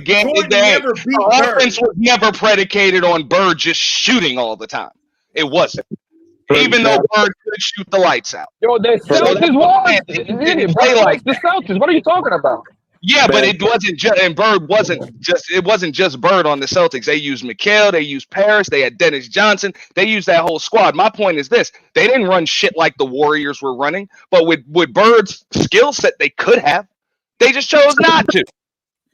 game the offense was never predicated on Bird just shooting all the time. It wasn't. Even though Bird could shoot the lights out. Yo, the Celtics was. The Celtics. What are you talking about? Yeah, but it wasn't just, and Bird wasn't just, it wasn't just Bird on the Celtics. They used McHale, they used Paris, they had Dennis Johnson, they used that whole squad. My point is this: they didn't run shit like the Warriors were running, but with Bird's skill set, they could have. They just chose not to.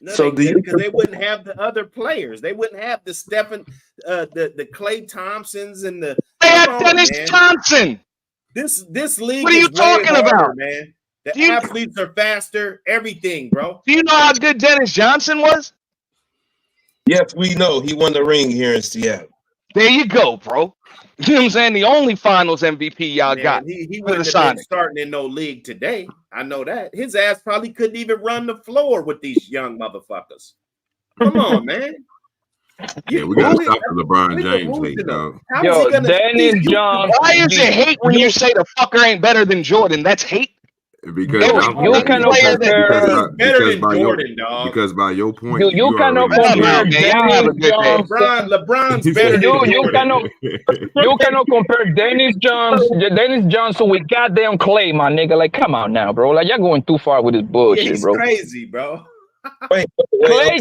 No, so because they wouldn't have the other players. They wouldn't have the Stephen, the Klay Thompsons and the. They had Dennis Johnson. This league. What are you talking about, man? The athletes are faster, everything, bro. Do you know how good Dennis Johnson was? Yes, we know. He won the ring here in Seattle. There you go, bro. You know what I'm saying? The only finals MVP y'all got. He wouldn't have been starting in no league today. I know that. His ass probably couldn't even run the floor with these young motherfuckers. Come on, man. Yeah, we gotta stop the LeBron James hate, dog. Yo, Dennis Johnson. Why is it hate when you say the fucker ain't better than Jordan? That's hate. Because you cannot compare. Better than Jordan, dog. Because by your point, You cannot compare Dennis Johnson. LeBron's better than Jordan. You cannot compare Dennis Johnson with goddamn Clay, my nigga. Like, come on now, bro. Like, you're going too far with this bullshit, Yeah, he's bro. crazy, bro. Clay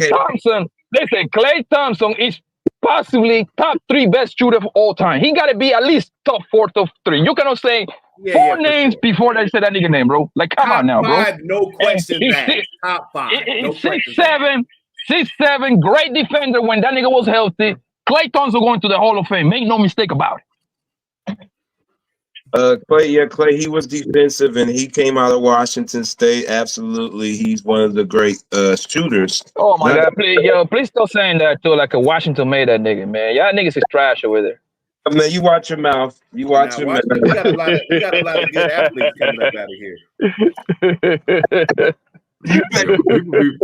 Thompson. Listen, Clay Thompson is possibly top 3 best shooter of all time. He got to be at least top 4, top 3. You cannot say 4 names before they say that nigga name, bro. Like, come on now, bro. No question that. Top 5. No 6'7", great defender when that nigga was healthy. Clay Thompson going to the Hall of Fame. Make no mistake about it. Clay, he was defensive and he came out of Washington State. Absolutely. He's one of the great shooters. Oh my God, please stop saying that too. Like a Washington made that nigga, man. Y'all niggas is trash over there. Man, you watch your mouth. You watch your mouth. We got a lot of good athletes coming up out of here.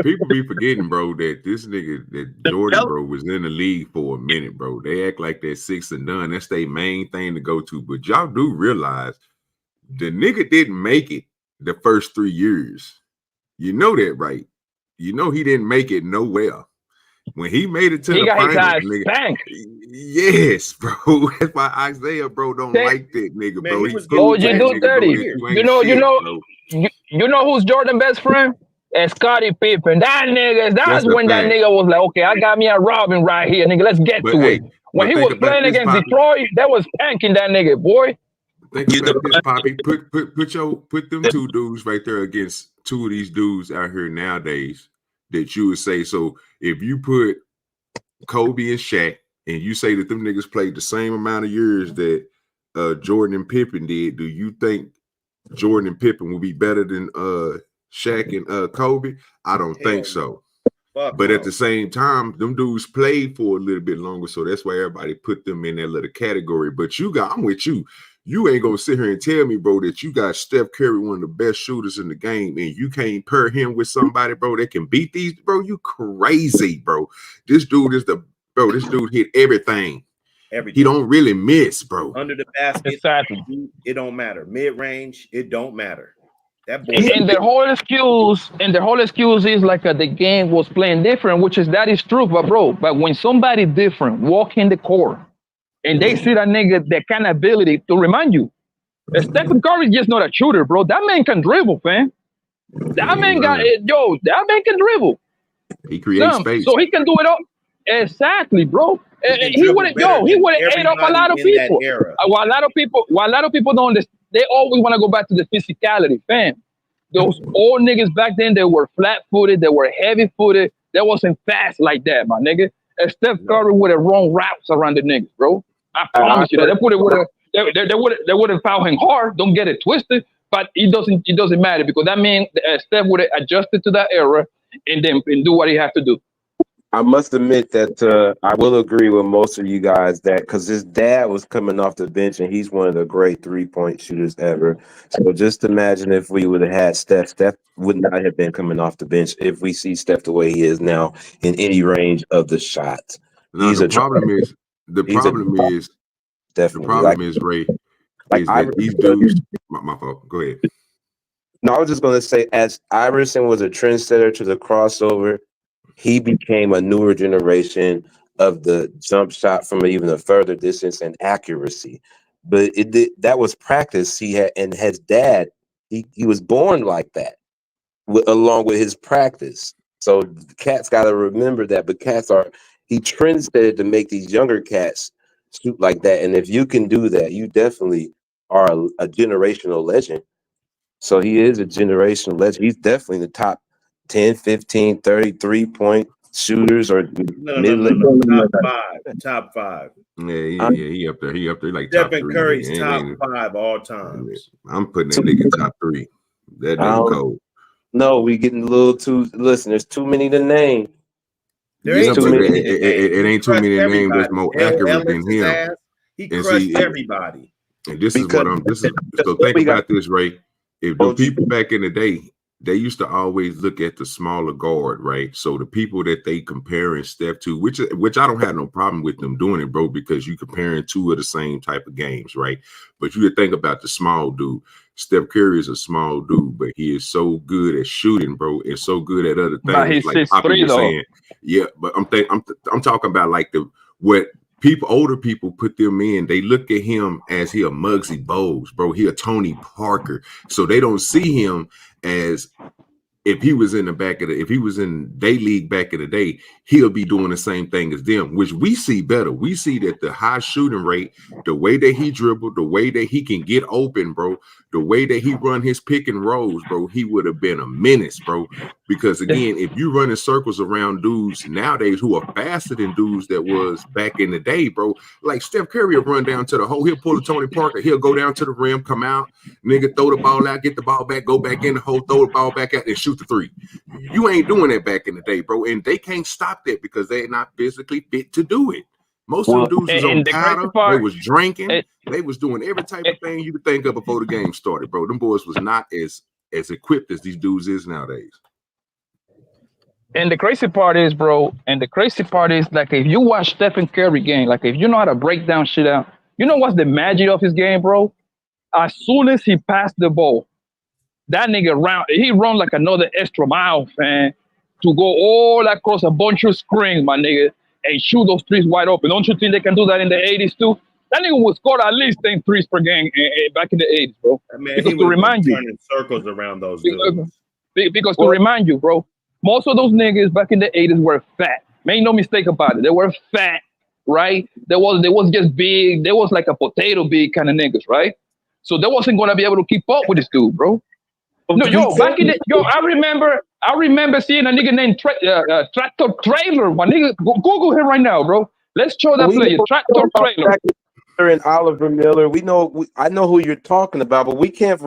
People be forgetting, bro, that this nigga, that Jordan, bro, was in the league for a minute, bro. They act like they're 6 and done. That's their main thing to go to. But y'all do realize the nigga didn't make it the first 3 years. You know that, right? You know he didn't make it nowhere. When he made it to the finals, nigga. Yes, bro. That's why Isaiah, bro, don't like that nigga, bro. You do 30. You know who's Jordan's best friend? And Scottie Pippen. That's when that nigga was like, okay, I got me a Robin right here, nigga. Let's get to it. When he was playing against Detroit, that was tanking that nigga, boy. Think about this, Poppy. Put them 2 dudes right there against 2 of these dudes out here nowadays that you would say. So if you put Kobe and Shaq and you say that them niggas played the same amount of years that Jordan and Pippen did, do you think Jordan and Pippen will be better than Shaq and Kobe? I don't think so. But at the same time, them dudes played for a little bit longer, so that's why everybody put them in that little category. But I'm with you. You ain't gonna sit here and tell me, bro, that you got Steph Curry, one of the best shooters in the game, and you can't pair him with somebody, bro, that can beat these, bro. You crazy, bro. This dude hit everything. He don't really miss, bro. Under the basket, it don't matter. Mid range, it don't matter. That boy. And the whole excuse is like the game was playing different, that is true, but when somebody different walk in the court and they see that nigga, that kind of ability to remind you, Stephen Curry is just not a shooter, bro. That man can dribble, man. That man can dribble. He creates space, so he can do it all. Exactly, bro. He would have ate up a lot of people. While a lot of people don't understand, they always want to go back to the physicality, fam. Those old niggas back then, they were flat-footed, they were heavy-footed, they wasn't fast like that, my nigga. And Steph Curry would have run routes around the niggas, bro. I promise you that. They would have fouled him hard. Don't get it twisted, but it doesn't matter because that means Steph would have adjusted to that era and do what he had to do. I must admit that I will agree with most of you guys that because his dad was coming off the bench and he's one of the great 3-point shooters ever. So just imagine if we would have had Steph. Steph would not have been coming off the bench if we see Steph the way he is now in any range of the shot. The problem is, Ray, is that these dudes. My fault. Go ahead. No, I was just going to say, as Iverson was a trendsetter to the crossover, he became a newer generation of the jump shot from even a further distance and accuracy. But that was practice he had, and his dad, he was born like that, along with his practice. So cats got to remember that. But he trendsetted to make these younger cats shoot like that. And if you can do that, you definitely are a generational legend. So he is a generational legend. He's definitely in the top 10, 15, 33-point shooters or top five. Yeah, he up there. He up there like Stephen Curry's top 5 all times. I'm putting that nigga top 3. That nigga cold. No, we getting a little too. Listen, there's too many to name. There ain't too many. It ain't too many to name that's more accurate than him. He crushed everybody. And this is so think about this, Ray. If the people back in the day, they used to always look at the smaller guard, right? So the people that they comparing Steph to, which I don't have no problem with them doing it, bro, because you comparing 2 of the same type of games, right? But you think about the small dude. Steph Curry is a small dude, but he is so good at shooting, bro, and so good at other But things. he's Like Poppy 6'3" was though. saying, yeah. But I'm talking about like what older people put them in. They look at him as he a Muggsy Bogues, bro. He a Tony Parker, so they don't see him as. If he was in their league back in the day, he'll be doing the same thing as them, which we see better. We see that the high shooting rate, the way that he dribbled, the way that he can get open, bro, the way that he run his pick and rolls, bro, he would have been a menace, bro. Because again, if you run in circles around dudes nowadays who are faster than dudes that was back in the day, bro, like Steph Curry will run down to the hole, he'll pull a Tony Parker, he'll go down to the rim, come out, nigga, throw the ball out, get the ball back, go back in the hole, throw the ball back out, and shoot the three. You ain't doing that back in the day, bro, and they can't stop that because they're not physically fit to do it. Most of them dudes was on powder, they was drinking, they was doing every type of thing you could think of before the game started, bro. Them boys was not as equipped as these dudes is nowadays. And the crazy part is, bro, like if you watch Stephen Curry game, like if you know how to break down shit out, you know what's the magic of his game, bro? As soon as he passed the ball, that nigga he run like another extra mile, man, to go all across a bunch of screens, my nigga, and shoot those threes wide open. Don't you think they can do that in the 80s too? That nigga would score at least 10 threes per game back in the 80s, bro. Man, because he to remind you, turning circles around those dudes. Because to remind you, bro, most of those niggas back in the 80s were fat. Make no mistake about it. They were fat, right? They was just big. They was like a potato big kind of niggas, right? So they wasn't gonna be able to keep up with this dude, bro. No, back in the I remember seeing a nigga named Tractor Trailer. My nigga, Google him right now, bro. Let's show that player, Tractor Trailer. And Oliver Miller, I know who you're talking about, but we can't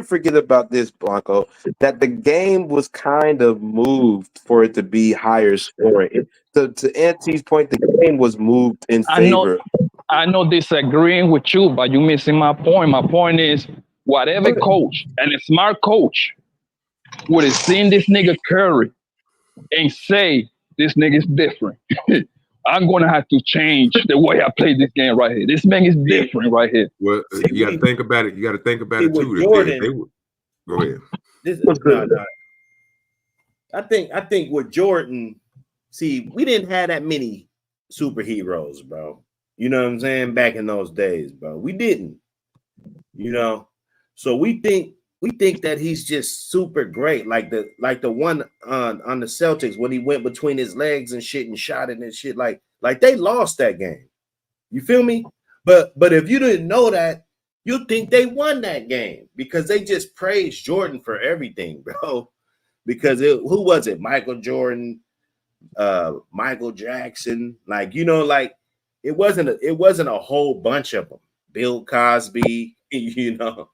forget about this, Blanco, that the game was kind of moved for it to be higher scoring. To Auntie's point, the game was moved in favor. I know disagreeing with you, but you're missing my point. My point is, whatever coach and a smart coach would have seen this nigga Curry and say, this nigga's different. I'm going to have to change the way I play this game right here. This man is different right here. Well, you got to think about it. You got to think about it too. Go ahead. I think with Jordan, see, we didn't have that many superheroes, bro. You know what I'm saying? Back in those days, bro. We didn't. You know, so we think that he's just super great, like the one on the Celtics when he went between his legs and shit and shot it and shit. Like they lost that game. You feel me? But if you didn't know that, you'd think they won that game because they just praised Jordan for everything, bro. Because who was it? Michael Jordan, Michael Jackson, like, you know, like it wasn't a whole bunch of them. Bill Cosby, you know.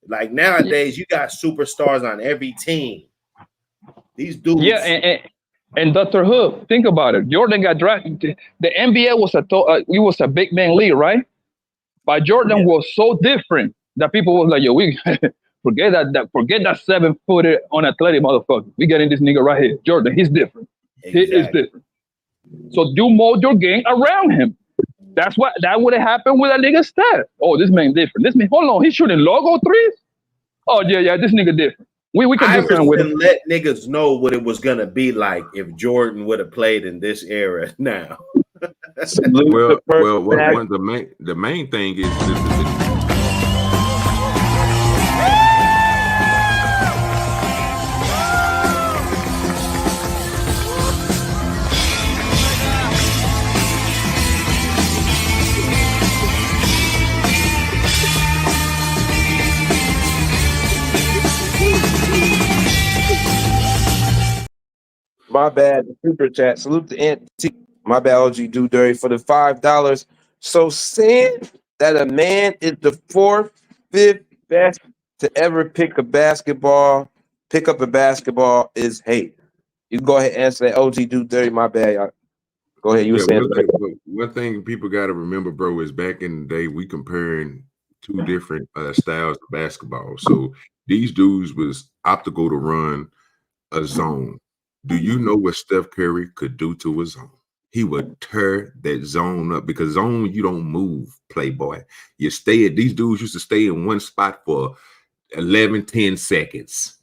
Like nowadays, you got superstars on every team. These dudes. Yeah, and Dr. Hook, think about it. Jordan got drafted. The NBA was a big man league, right? But Jordan was so different that people was like, yo, we forget that 7-footed unathletic motherfucker. We getting this nigga right here. Jordan, he's different. Exactly. He is different. So you mold your game around him. That would have happened with a nigga Steph. Oh, this man different. This man, hold on, he's shooting logo threes. Oh yeah, this nigga different. We can do something with him. Let niggas know what it was gonna be like if Jordan would have played in this era now. well, the main thing is My bad, super chat. Salute the Auntie. My bad, OG Do Dirty for the $5. So saying that a man is the 4th, 5th best to ever pick up a basketball is hate. You can go ahead and answer that. OG Do Dirty. My bad, y'all. Go ahead. You were saying one thing people got to remember, bro, is back in the day we comparing two different styles of basketball. So these dudes was optical to run a zone. Do you know what Steph Curry could do to a zone? he would tear that zone up because zone you don't move, playboy. You stay at these dudes used to stay in one spot for 11, 10 seconds.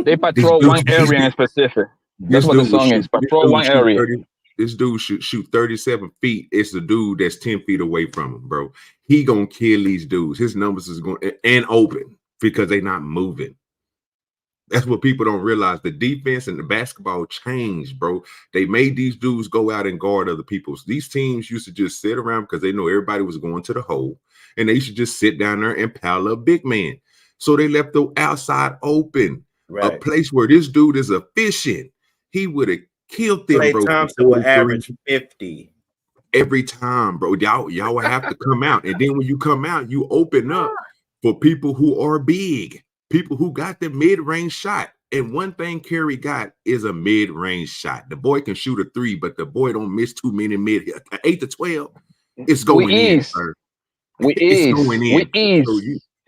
They patrol one area in specific. That's what the song is. Patrol one area. This dude shoot 37 feet. It's the dude that's 10 feet away from him, bro. He gonna kill these dudes. His numbers is going and open because they not moving. That's what people don't realize. The defense and the basketball changed, bro. They made these dudes go out and guard other people's. These teams used to just sit around because they know everybody was going to the hole, and they should just sit down there and pile up big man. So they left the outside open, a place where this dude is efficient. He would have killed them, Klay bro. Thompson would average 50 every time, bro. Y'all would have to come out, and then when you come out, you open up for people who are big. People who got the mid-range shot. And one thing Curry got is a mid-range shot. The boy can shoot a 3, but the boy don't miss too many 8 to 12. It's going in, sir. It's going in.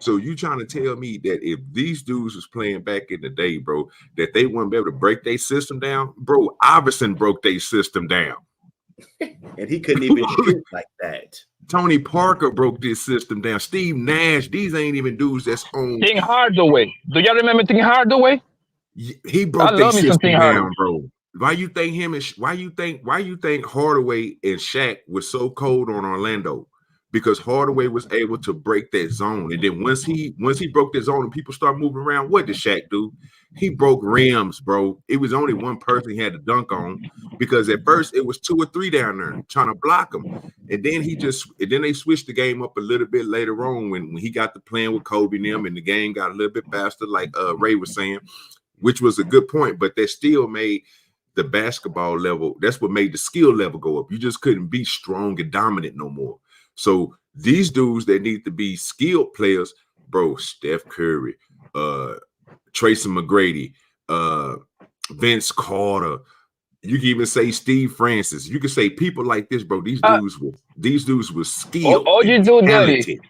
So you trying to tell me that if these dudes was playing back in the day, bro, that they wouldn't be able to break their system down? Bro, Iverson broke their system down. And he couldn't even shoot like that. Tony Parker broke this system down. Steve Nash, these ain't even dudes that's on. King Hardaway. Do y'all remember King Hardaway? He broke their system down, bro. Why you think Hardaway and Shaq was so cold on Orlando? Because Hardaway was able to break that zone. And then once he broke that zone and people start moving around, what did Shaq do? He broke rims, bro. It was only one person he had to dunk on because at first it was 2 or 3 down there trying to block him. And then they switched the game up a little bit later on when he got to playing with Kobe and them, and the game got a little bit faster, like Ray was saying, which was a good point, but that still made the basketball level, that's what made the skill level go up. You just couldn't be strong and dominant no more. So these dudes that need to be skilled players, bro, Steph Curry, Tracy McGrady, Vince Carter, you can even say Steve Francis. You can say people like this, bro. These dudes were skilled. All you do, Daddy.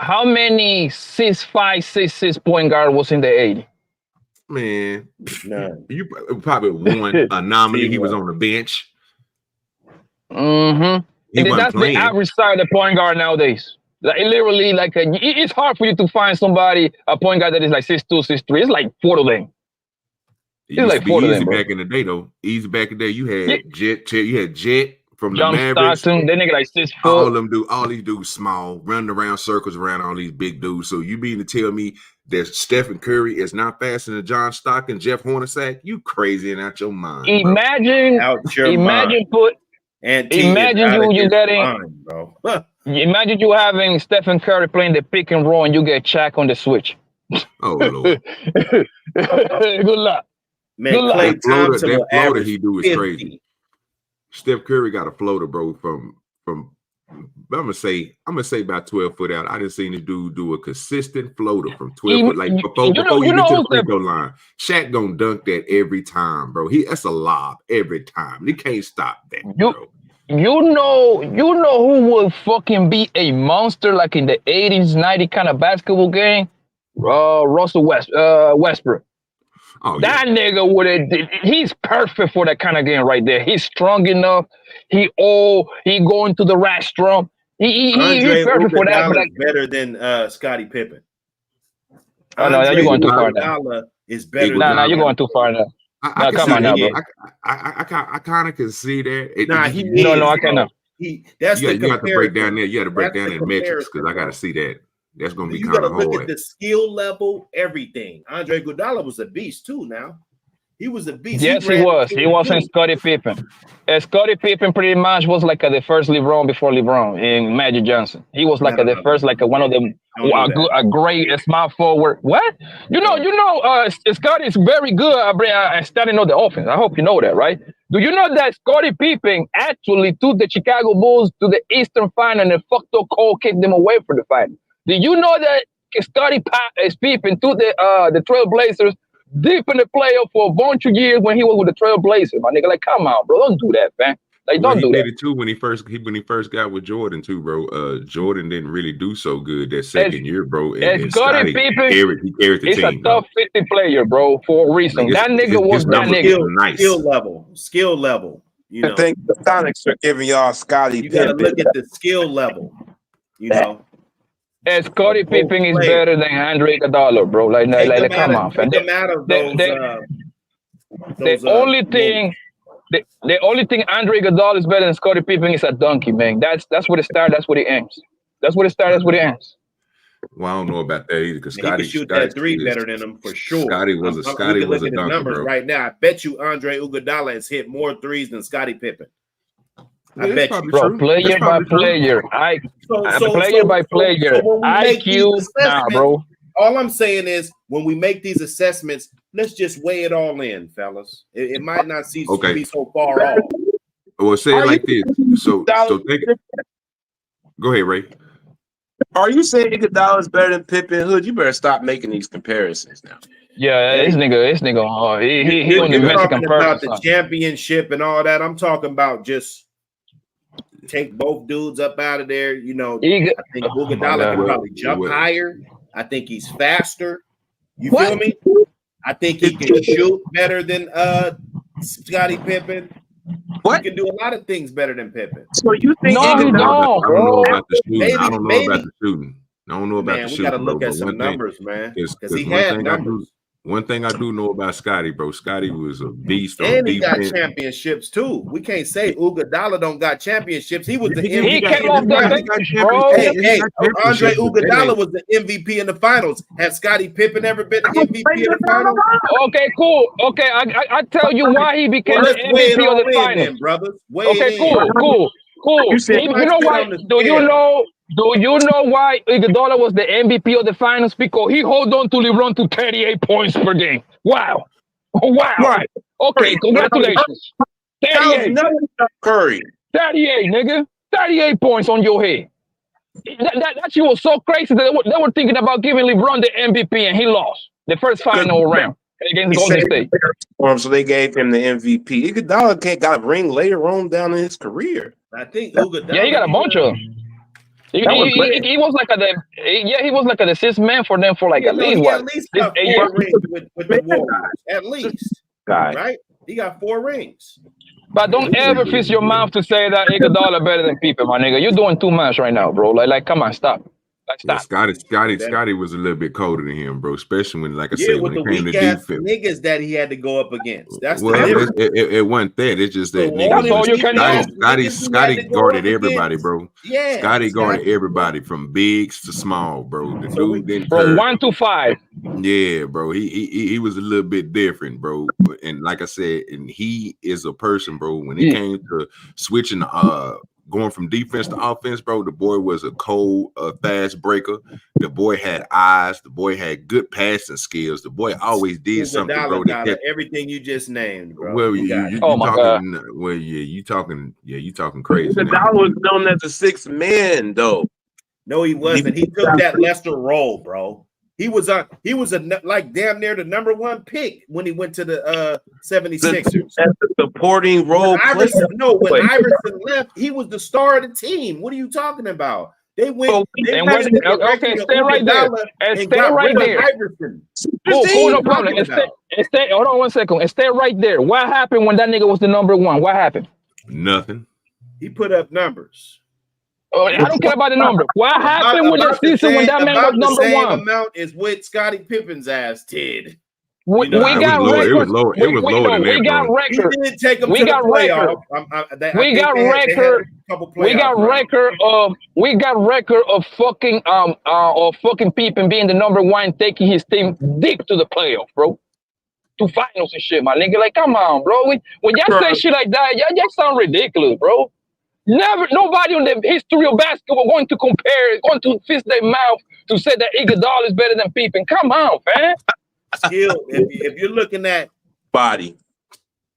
How many 6'5", 6'6" point guard was in the 80s? Man, you probably one anomaly. He was on the bench. Mm-hmm. And that's the average size of the point guard nowadays. Like literally, it's hard for you to find somebody, a point guard that is like 6'2", 6'3". It's like 4 of them. It's like 4 of them, back in the day, though. Easy back in the day, you had Jet from John the Mavericks. Stockton, that nigga like 6 foot. All these dudes small, running around circles around all these big dudes. So you mean to tell me that Stephen Curry is not faster than John Stockton, Jeff Hornacek? You crazy and out your mind. Imagine Imagine you having Stephen Curry playing the pick and roll and you get Shaq on the switch. Oh Lord. Good luck. Man, Good luck. That floater he do is 50. Crazy. Steph Curry got a floater, bro, from I'm gonna say about 12 foot out. I didn't see this dude do a consistent floater from 12 foot, like before you get to the free throw line. Shaq gonna dunk that every time, bro. That's a lob every time. He can't stop that, bro. You know who would fucking be a monster like in the 80s, 90s kind of basketball game? Russell Westbrook. Oh, that nigga he's perfect for that kind of game right there. He's strong enough. He going to the restaurant. He's perfect for that. But better than Scottie Pippen. Oh no, you're going too far now. Is better. No, you're going too far now. Come on now, bro. I kind of can see that. I cannot. You have to break down there. You got to break down that metrics because I got to see that. That's going to be kind of hard. Look at the skill level, everything. Andre Iguodala was a beast too. Now he was a beast. Yes, he was. He wasn't Scottie Pippen. Scottie Pippen pretty much was like the first LeBron before LeBron in Magic Johnson. He was like the first, like one of them, a great small forward. What? Scottie is very good at standing on the offense. I hope you know that, right? Do you know that Scottie Pippen actually took the Chicago Bulls to the Eastern Final and fucked up Cole, kicked them away from the final? Did you know that Scottie Pippen took the Trailblazers deep in the playoff for a bunch of years when he was with the Trailblazers? My nigga, like, come on, bro, don't do that, man. Like, don't do that. He did it too when he first got with Jordan too, bro. Jordan didn't really do so good that second year, bro. And Scottie Pippen, he carried the team. He's a top 50 player, bro, for a reason. That nigga was that nigga. Skill level. You I know, think the Sonics are giving y'all Scotty you got to Pippen. look at the skill level. You know, And Scottie of both Pippen is players. better than Andre Iguodala, bro. Like come on, fam. Take them out of those. The only thing Andre Iguodala is better than Scottie Pippen is a donkey, man. That's where it starts. That's where it ends. That's where it starts. That's where it ends. Well, I don't know about that either because He can shoot that three better than him for sure. Scotty was a look at his dunker, numbers bro. right now. I bet you Andre Iguodala has hit more threes than Scottie Pippen. I Yeah, bet you, bro. Player by player, player by player, IQ. Nah, bro. All I'm saying is when we make these assessments, let's just weigh it all in, fellas. It might not be so far off. Well, say it like this. So think. Go ahead, Ray. Are you saying Iguodala is better than Pippen? Hood, you better stop making these comparisons now. Yeah, this nigga, he on the Mexican about the championship and all that. I'm talking about just take both dudes up out of there. You know, I think Iguodala can probably jump higher. I think he's faster. You feel me? I think he can shoot better than Scottie Pippen. He can do a lot of things better than Pippen. So you think I don't know about the shooting. I don't know about the shooting. I don't know about the shooting. We got to look at some numbers, man. Because he had numbers. One thing I do know about Scotty, bro, Scotty was a beast on and he defense. got championships too. We can't say Iguodala don't got championships. He was the MVP. He came off the bench, bro. Hey, Andre Iguodala was the MVP in the finals. Has Scottie Pippen ever been the MVP in the finals? Okay, cool. Okay, I tell you why he became the MVP of the finals, then, brothers. Okay, cool. You know why? Do you know why Iguodala was the MVP of the finals? Because he held on to LeBron to 38 points per game. Wow. Right. Okay, congratulations. 38. Curry. 38, nigga. 38 points on your head. That shit was so crazy that they were thinking about giving LeBron the MVP and he lost the first final round against Golden State. So they gave him the MVP. Iguodala got a ring later on down in his career. I think Iguodala. Yeah, he got a bunch of them. He was like the sixth man for them for like at least what? At least got 4 rings with the Warriors. At least. Right? He got 4 rings. But don't ever fix your mouth to say that Iguodala better than Pippen, my nigga. You're doing too much right now, bro. Like come on, stop. Yeah, Scotty was a little bit colder than him, bro. Especially when, like I said, when it came to defense, niggas that he had to go up against. That's it wasn't that. It's just that Scotty guarded everybody, bro. Yeah, Scotty guarded everybody from bigs to small, bro. The dude didn't from 1 to 5. Yeah, bro. He was a little bit different, bro. And like I said, and he is a person, bro. When it came to switching, going from defense to offense, bro, the boy was a cold, fast breaker. The boy had eyes. The boy had good passing skills. The boy always did something, bro. Everything you just named, bro. Well, you talking crazy. Iguodala was known as the 6th man, though. No, he wasn't. He took that lesser role, bro. He was like damn near the number 1 pick when he went to the 76ers. That's the supporting role. When Iverson left, he was the star of the team. What are you talking about? They went. Stay right there. Cool, no problem. Hold on 1 second. And stay right there. What happened when that nigga was the number 1? What happened? Nothing. He put up numbers. Oh, I don't care about the number. What happened with the season when that man was number 1? The same amount is what Scottie Pippen's ass did. We got record. It was lower than that. We got record. He did take him We to got the record. playoffs. We got record. We got record of fucking Pippen being the number 1, taking his team deep to the playoff, bro. To finals and shit, my nigga. Like, come on, bro. When y'all say shit like that, y'all sound ridiculous, bro. Nobody in the history of basketball going to fist their mouth to say that Iguodala is better than Pippen. Come on, man. Still, if you're looking at body,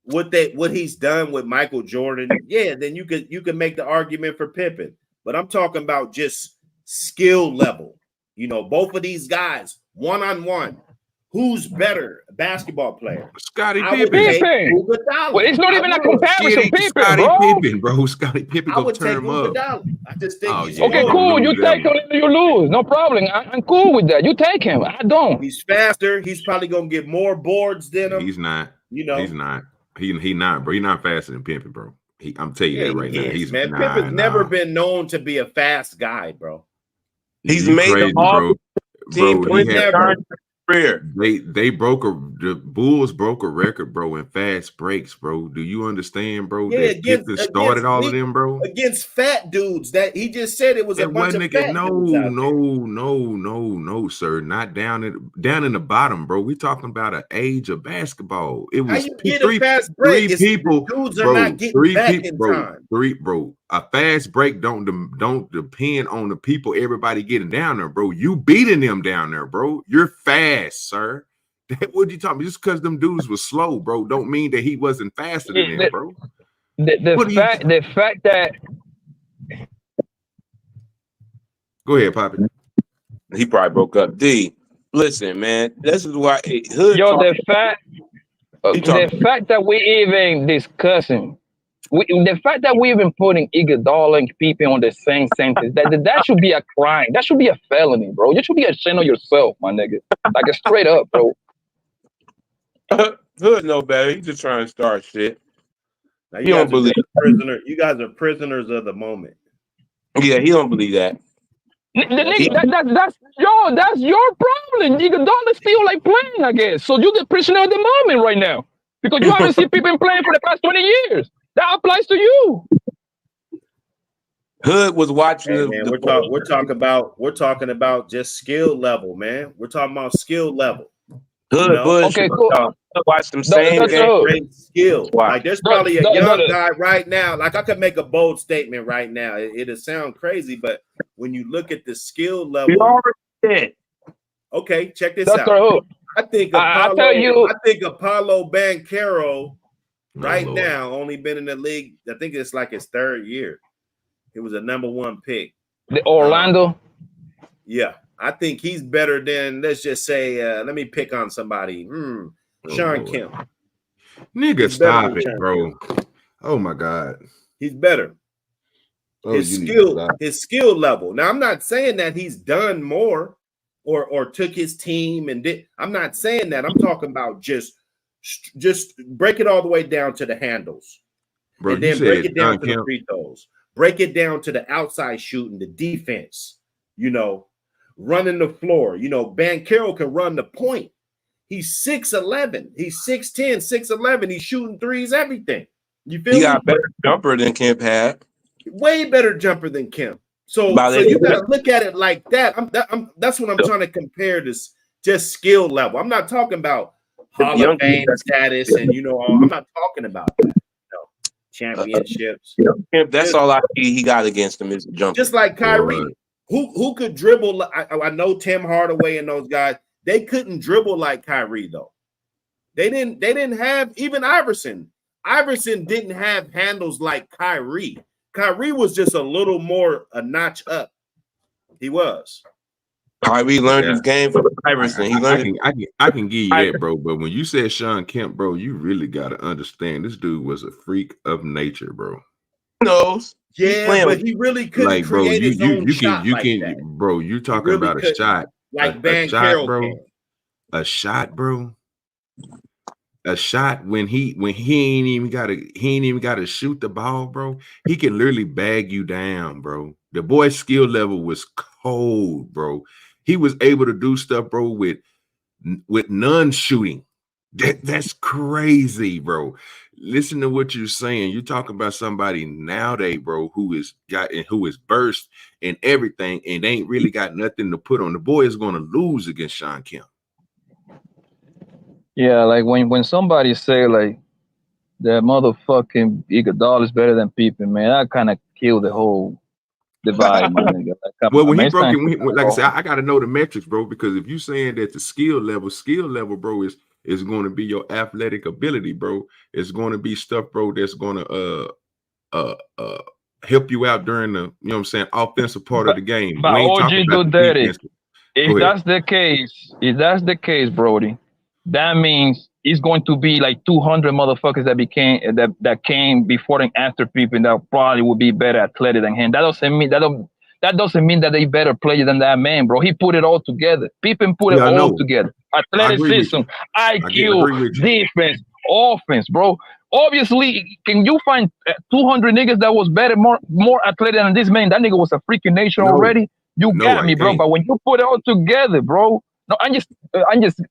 what he's done with Michael Jordan, then you could make the argument for Pippen. But I'm talking about just skill level. You know, both of these guys, 1-on-1. Who's better basketball player? Scottie Pippen. Well, it's not even a comparison. Pippen, bro. Scottie Pippen go turn him up. I just think okay, cool. You take him, you lose. No problem. I'm cool with that. You take him. I don't. He's faster. He's probably gonna get more boards than him. He's not. You know, he's not. He not, bro. He's not faster than Pippen, bro. I'm telling you Yeah, that right he now. is, He's man. nah, Pippen's never nah. been known to be a fast guy, bro. He's You made crazy, them all bro. team Bro, points he had never. career. they broke the Bulls broke a record, bro, in fast breaks, bro. Do you understand, bro? Yeah, That Pippen started all of them, bro. against fat dudes. That he just said it was a It bunch of wasn't fat dudes out there. no, sir. Not down in the bottom, bro. We talking about an age of basketball. It How was you get a fast break? three people, The dudes are bro. not getting Three back people, in bro. time. Bro. A fast break don't depend on the people. Everybody getting down there, bro. You beating them down there, bro. You're fast, sir. What you talking about? Just because them dudes was slow, bro, don't mean that he wasn't faster than them, bro. The fact that Go ahead, Poppy. He probably broke up. D, listen, man. This is why Hood. the fact that we even discussing, the fact that we even putting Iguodala and Pippen on the same sentence, that should be a crime. That should be a felony, bro. You should be ashamed of yourself, my nigga. Like straight up, bro. Hood know better. He just trying to start shit. Now He don't believe. You guys are prisoners of the moment. Yeah, he don't believe that. That's your problem. Iguodala still like playing, I guess. So you're the prisoner of the moment right now because you haven't seen people playing for the past 20 years. That applies to you. Hood was watching. Hey, man, we're talking about just skill level, man. We're talking about skill level. Hood, okay, cool. Watch them same games. Great skill. Like there's probably a young guy right now. Like I could make a bold statement right now. It'll sound crazy, but when you look at the skill level, you already did. Okay, check this out. I think Apollo Banchero right now only been in the league. I think it's like his third year. He was a #1 pick. The Orlando. Yeah, I think he's better than, let's just say, let me pick on somebody. Sean Kemp. Nigga, stop it, bro. Oh my God. He's better. His skill level. Now, I'm not saying that he's done more or took his team and did. I'm not saying that. I'm talking about just break it all the way down to the handles. Bro, and then break it down to the free throws. Break it down to the outside shooting, the defense, running the floor. Banchero can run the point. He's 6'11". He's 6'10", 6'11". He's shooting threes, everything. You feel me? He got a better jumper than Kemp had. Way better jumper than Kemp. So you got to look at it like that. That's what I'm trying to compare this just skill level. I'm not talking about Hall of Fame status and I'm not talking about that. Championships. That's all he got against him is jumper. Just like Kyrie, who could dribble. I know Tim Hardaway and those guys. They couldn't dribble like Kyrie though. They didn't have even Iverson. Iverson didn't have handles like Kyrie. Kyrie was just a little more a notch up. He was. Kyrie learned his game from Iverson. He learned. I can give you that, bro. But when you said Sean Kemp, bro, you really got to understand this dude was a freak of nature, bro. Knows. Yeah, but he really couldn't create his own shot like that. Bro. You talking about a shot like Banchero, bro? A shot, bro. A shot when he ain't even gotta shoot the ball, bro. He can literally bag you down, bro. The boy's skill level was cold, bro. He was able to do stuff, bro, with none shooting. That's crazy, bro. Listen to what you're saying. You're talking about somebody nowadays, bro, who is burst and everything and ain't really got nothing to put on. The boy is gonna lose against Sean Kemp. Yeah, like when somebody say like the motherfucking Iguodala is better than Pippen, man, I kind of kill the whole divide, my nigga. Like, well, when he broke it, like I said, I got to know the metrics, bro, because if you saying that the skill level, bro, is going to be your athletic ability, bro, it's going to be stuff, bro, that's going to help you out during the, offensive part of the game. But OG do dirty. If that's the case, Brody, that means it's going to be like 200 motherfuckers that came before and after Pippen that probably would be better athletic than him. That doesn't mean that they better play than that man, bro. He put it all together. Pippen put it all together. Athleticism, IQ, defense, offense, bro. Obviously, can you find 200 niggas that was better, more athletic than this man? That nigga was a freaking nation already. You got me, bro. But when you put it all together, bro, no, I'm just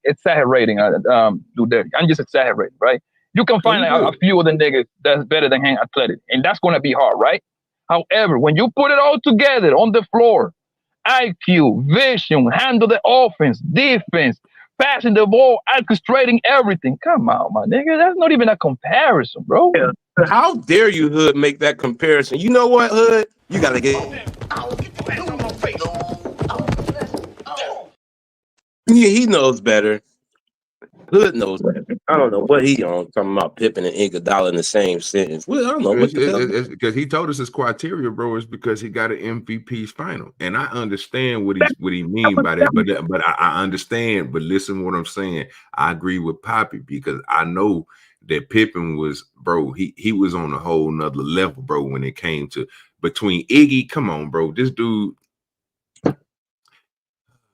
exaggerating. Dude, I'm just exaggerating, right? You can find a few of the niggas that's better than him athletic, and that's gonna be hard, right? However, when you put it all together on the floor, IQ, vision, handle the offense, defense, passing the ball, orchestrating everything. Come on, my nigga. That's not even a comparison, bro. Yeah. How dare you, Hood, make that comparison? You know what, Hood? You gotta get. Yeah, he knows better. Hood knows better. I don't know what he on talking about Pippen and Iguodala in the same sentence. Well, I don't know what it's because he told us his criteria, bro, is because he got an MVP's final, and I understand what he mean by that. But I understand. But listen, what I'm saying, I agree with Poppy because I know that Pippen was, bro. He was on a whole nother level, bro. When it came to between Iggy, come on, bro, this dude.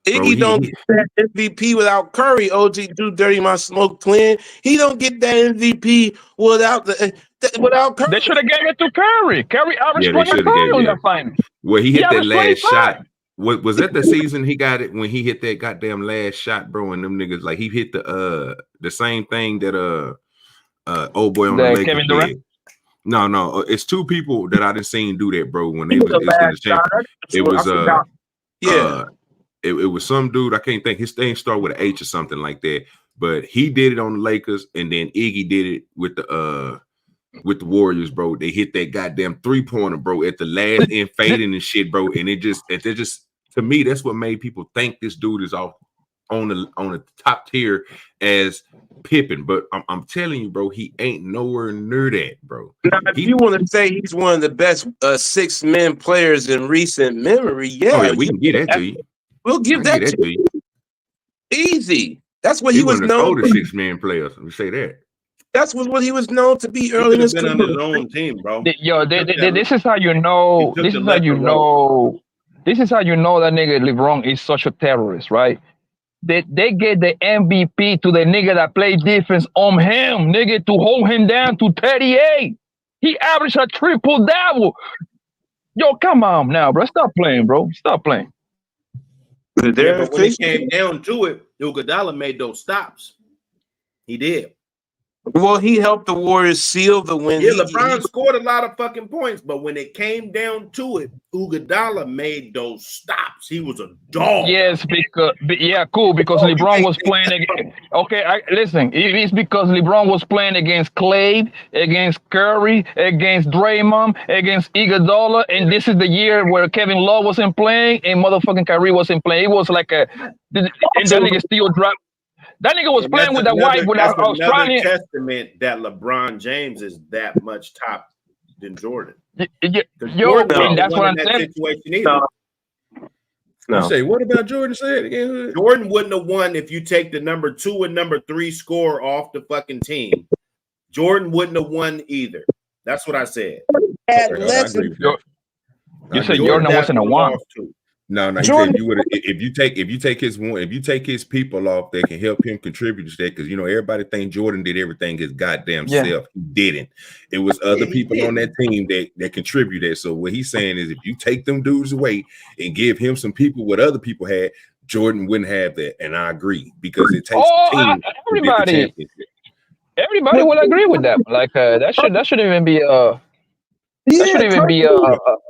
Iggy don't get that MVP without Curry. OG do dirty my smoke twin. He don't get that MVP without without Curry. They should have gave it to Curry. Curry averaged 25 on that final. Well, he hit that last shot. Was that the season he got it when he hit that goddamn last shot, bro? And them niggas like he hit the same thing that old boy on the Lakers Kevin Durant. did. No, it's two people that I done seen do that, bro. When they was in the championship, it was It was some dude, I can't think, his name started with an H or something like that, but he did it on the Lakers, and then Iggy did it with the Warriors, bro. They hit that goddamn 3-pointer, bro, at the last end, fading and shit, bro. And it just to me, that's what made people think this dude is off on the top tier as Pippen. But I'm telling you, bro, he ain't nowhere near that, bro. Now, if you want to say he's one of the best 6-man players in recent memory, yeah, we can get that to you. We'll give that to you. Easy. That's what he was known to. 6-man players. We say that. That's what he was known to be early in his career. On his own team, bro. This is how you know. This is how you know. This is how you know that nigga LeBron is such a terrorist, right? They get the MVP to the nigga that played defense on him, nigga, to hold him down to 38. He averaged a triple-double. Yo, come on now, bro. Stop playing, bro. Stop playing. But when it came down to it, Iguodala made those stops. He did. Well, he helped the Warriors seal the win. Yeah, LeBron scored a lot of fucking points, but when it came down to it, Iguodala made those stops. He was a dog. Yes, because LeBron was playing against. Okay, listen. It's because LeBron was playing against Clay, against Curry, against Draymond, against Iguodala, and this is the year where Kevin Love wasn't playing and motherfucking Kyrie wasn't playing. It was like and that nigga still dropped. That nigga was playing with Australian. Testament that LeBron James is that much top than Jordan. And that's what I'm saying. No. You say, what about Jordan? Say it again. Jordan wouldn't have won if you take the number 2 and number 3 score off the fucking team. Jordan wouldn't have won either. That's what I said. You said Jordan wasn't a one. No, he said you would if you take his people off that can help him contribute to that, because everybody think Jordan did everything his goddamn self. He didn't. It was other people on that team that contributed. So what he's saying is, if you take them dudes away and give him some people what other people had, Jordan wouldn't have that. And I agree, because it takes a team. Everybody will agree with that. Like that shouldn't even be That shouldn't even be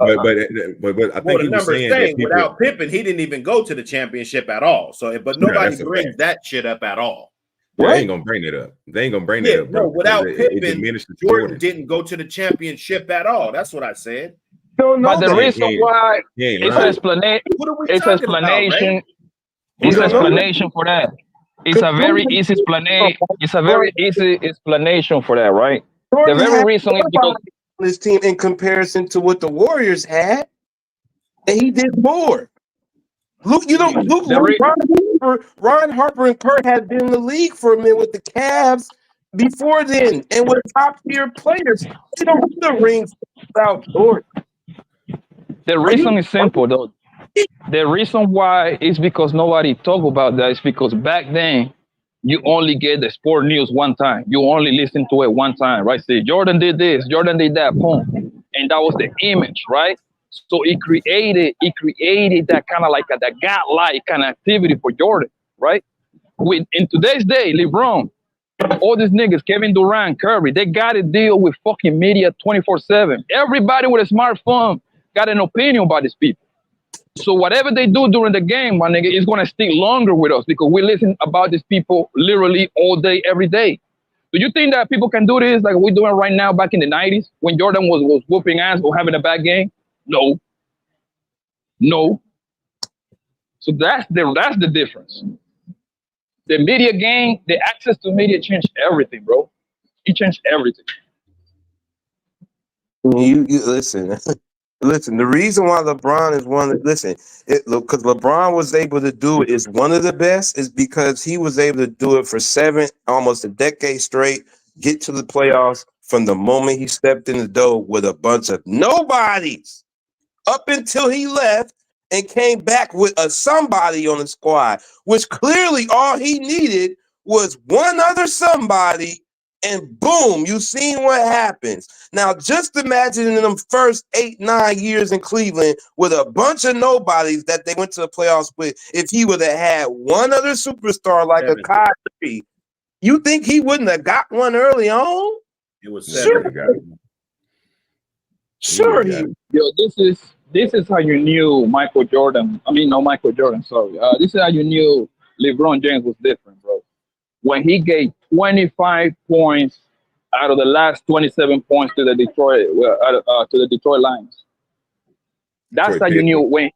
but I think he was saying that people, without Pippen, he didn't even go to the championship at all. So, but nobody brings that shit up at all. They ain't gonna bring it up. They ain't gonna bring it up. No, without Pippen, Jordan didn't go to the championship at all. That's what I said. But the reason why it's an explanation. It's explanation. It's explanation for that. It's a very easy explanation. It's a very easy explanation for that, right? The very reason is because this team in comparison to what the Warriors had, and he did more. Ron Harper and Kurt had been in the league for a minute with the Cavs before then, and with top tier players. They don't win the rings without Jordan. The reason is simple, though. The reason why is because nobody talk about that is because back then you only get the sport news one time. You only listen to it one time, right? Say Jordan did this, Jordan did that, boom, and that was the image, right? So it created that kind of like that godlike kind of activity for Jordan, right? In today's day, LeBron, all these niggas, Kevin Durant, Curry, they got to deal with fucking media 24/7. Everybody with a smartphone got an opinion about these people. So whatever they do during the game, my nigga, is gonna stick longer with us because we listen about these people literally all day, every day. Do you think that people can do this like we're doing right now back in the 90s when Jordan was whooping ass or having a bad game? No. So that's the difference. The media game, the access to media changed everything, bro. It changed everything. You listen. Listen, the reason why LeBron is because LeBron was able to do it is one of the best is because he was able to do it for almost a decade straight, get to the playoffs from the moment he stepped in the door with a bunch of nobodies up until he left and came back with a somebody on the squad, which clearly all he needed was one other somebody. And boom, you seen what happens. Now, just imagine in them first 8-9 years in Cleveland with a bunch of nobodies that they went to the playoffs with, if he would have had one other superstar like a Kyrie, you think he wouldn't have got one early on? It was Sure. Yo, this is how you knew Michael Jordan. I mean, no Michael Jordan, sorry. This is how you knew LeBron James was different, bro. When he gave 25 points out of the last 27 points to the Detroit Lions. That's how you knew when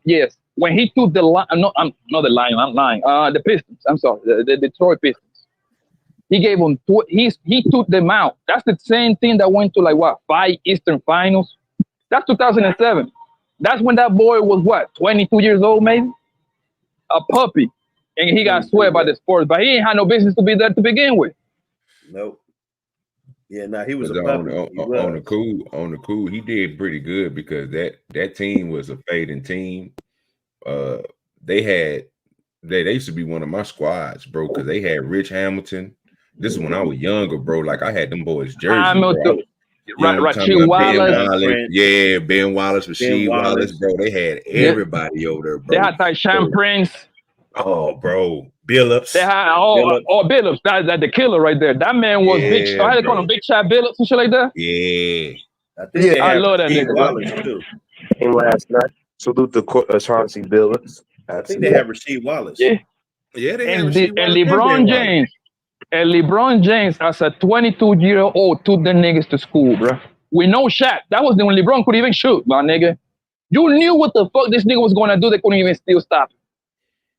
he took the line. No, I'm not the Lions. I'm lying. The Pistons. I'm sorry, the Detroit Pistons. He gave them. He took them out. That's the same thing that went to 5 Eastern Finals. That's 2007. That's when that boy was 22 years old, maybe, a puppy. And he got swept by the sports, but he ain't had no business to be there to begin with. Nope. Yeah, he was on the cool. He did pretty good because that team was a fading team. They used to be one of my squads, bro, because they had Rich Hamilton. This is when I was younger, bro. Like I had them boys jerseys. Hamilton, Rasheed Wallace. Ben Wallace, Rasheed Wallace, bro. They had everybody over there, bro. They had Tyshawn Prince. Oh, bro, Billups. They had Billups. That's the killer right there. That man was big. I had to call him Big Shot Billups and shit like that. Yeah, I love that nigga. Wallace too. And last night, salute the Chauncey Billups. I think they have Rasheed Wallace. Yeah, they have LeBron James. And LeBron James, as a 22-year-old, took the niggas to school, bro. We know Shaq. That was when LeBron could even shoot, my nigga. You knew what the fuck this nigga was gonna do. They couldn't even still stop him.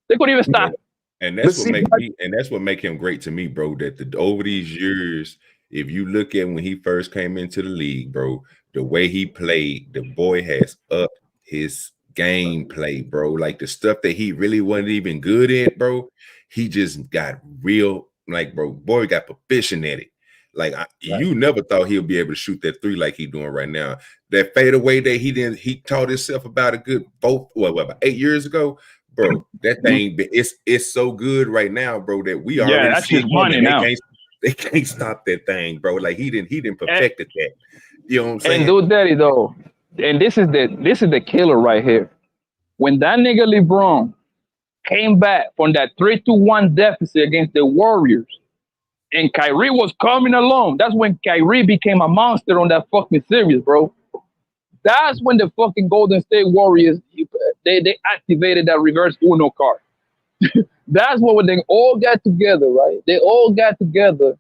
They couldn't even stop him. And that's what make him great to me, bro. That over these years, if you look at when he first came into the league, bro, the way he played, the boy has upped his gameplay, bro. Like the stuff that he really wasn't even good at, bro. He just got real, boy got proficient at it. You never thought he'll be able to shoot that 3 like he's doing right now. That fadeaway that he taught himself about a good about 8 years ago. Bro, that thing it's so good right now, bro, that we already that's his money now. They can't stop that thing, bro. Like he didn't perfected that. You know what I'm saying? And do daddy though, and this is the killer right here. When that nigga LeBron came back from that 3-1 deficit against the Warriors, and Kyrie was coming along, that's when Kyrie became a monster on that fucking series, bro. That's when the fucking Golden State Warriors, they activated that reverse Uno card. That's when they all got together, right? They all got together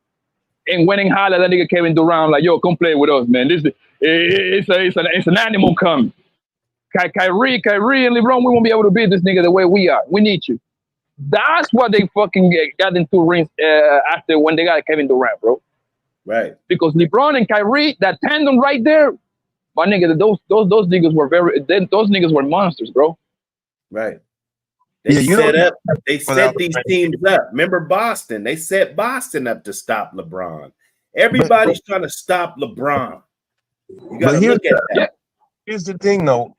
and went and hollered at that nigga Kevin Durant, like, yo, come play with us, man. It's an animal coming. Kyrie and LeBron, we won't be able to beat this nigga the way we are. We need you. That's what they fucking got into rings after when they got Kevin Durant, bro. Right. Because LeBron and Kyrie, that tandem right there, my nigga, those niggas were those niggas were monsters, bro. Right. They set these teams up. Remember Boston? They set Boston up to stop LeBron. Everybody's trying to stop LeBron. You gotta look at that. Here's the thing, though.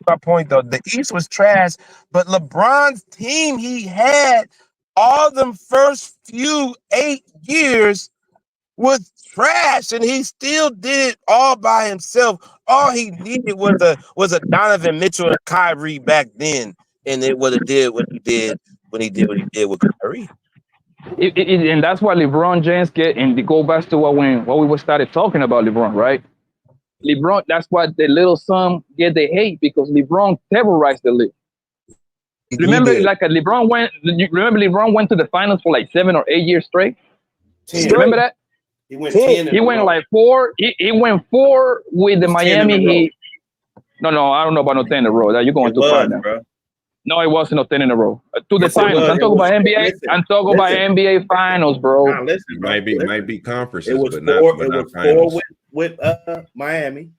My point, though, the East was trash, but LeBron's team he had all them first few 8 years was trash, and he still did it all by himself. All he needed was a Donovan Mitchell and Kyrie back then, and it would have did what he did when he did what he did with Kyrie. And that's why LeBron James get, and to go back to what we started talking about LeBron, right? LeBron, that's why the little son get the hate, because LeBron terrorized the league. Remember, LeBron went to the finals for like 7 or 8 years straight. Remember that? He went 10. He went like 4. He went 4 with the Miami Heat. No, I don't know about no 10 in a row. That you're going too far now. Bro. No, it wasn't no 10 in a row. To the finals. I'm talking about NBA. Listen, I'm talking about NBA finals, bro. Nah, listen, bro. Might be conferences, it was but four, not it was finals. 4 with Miami.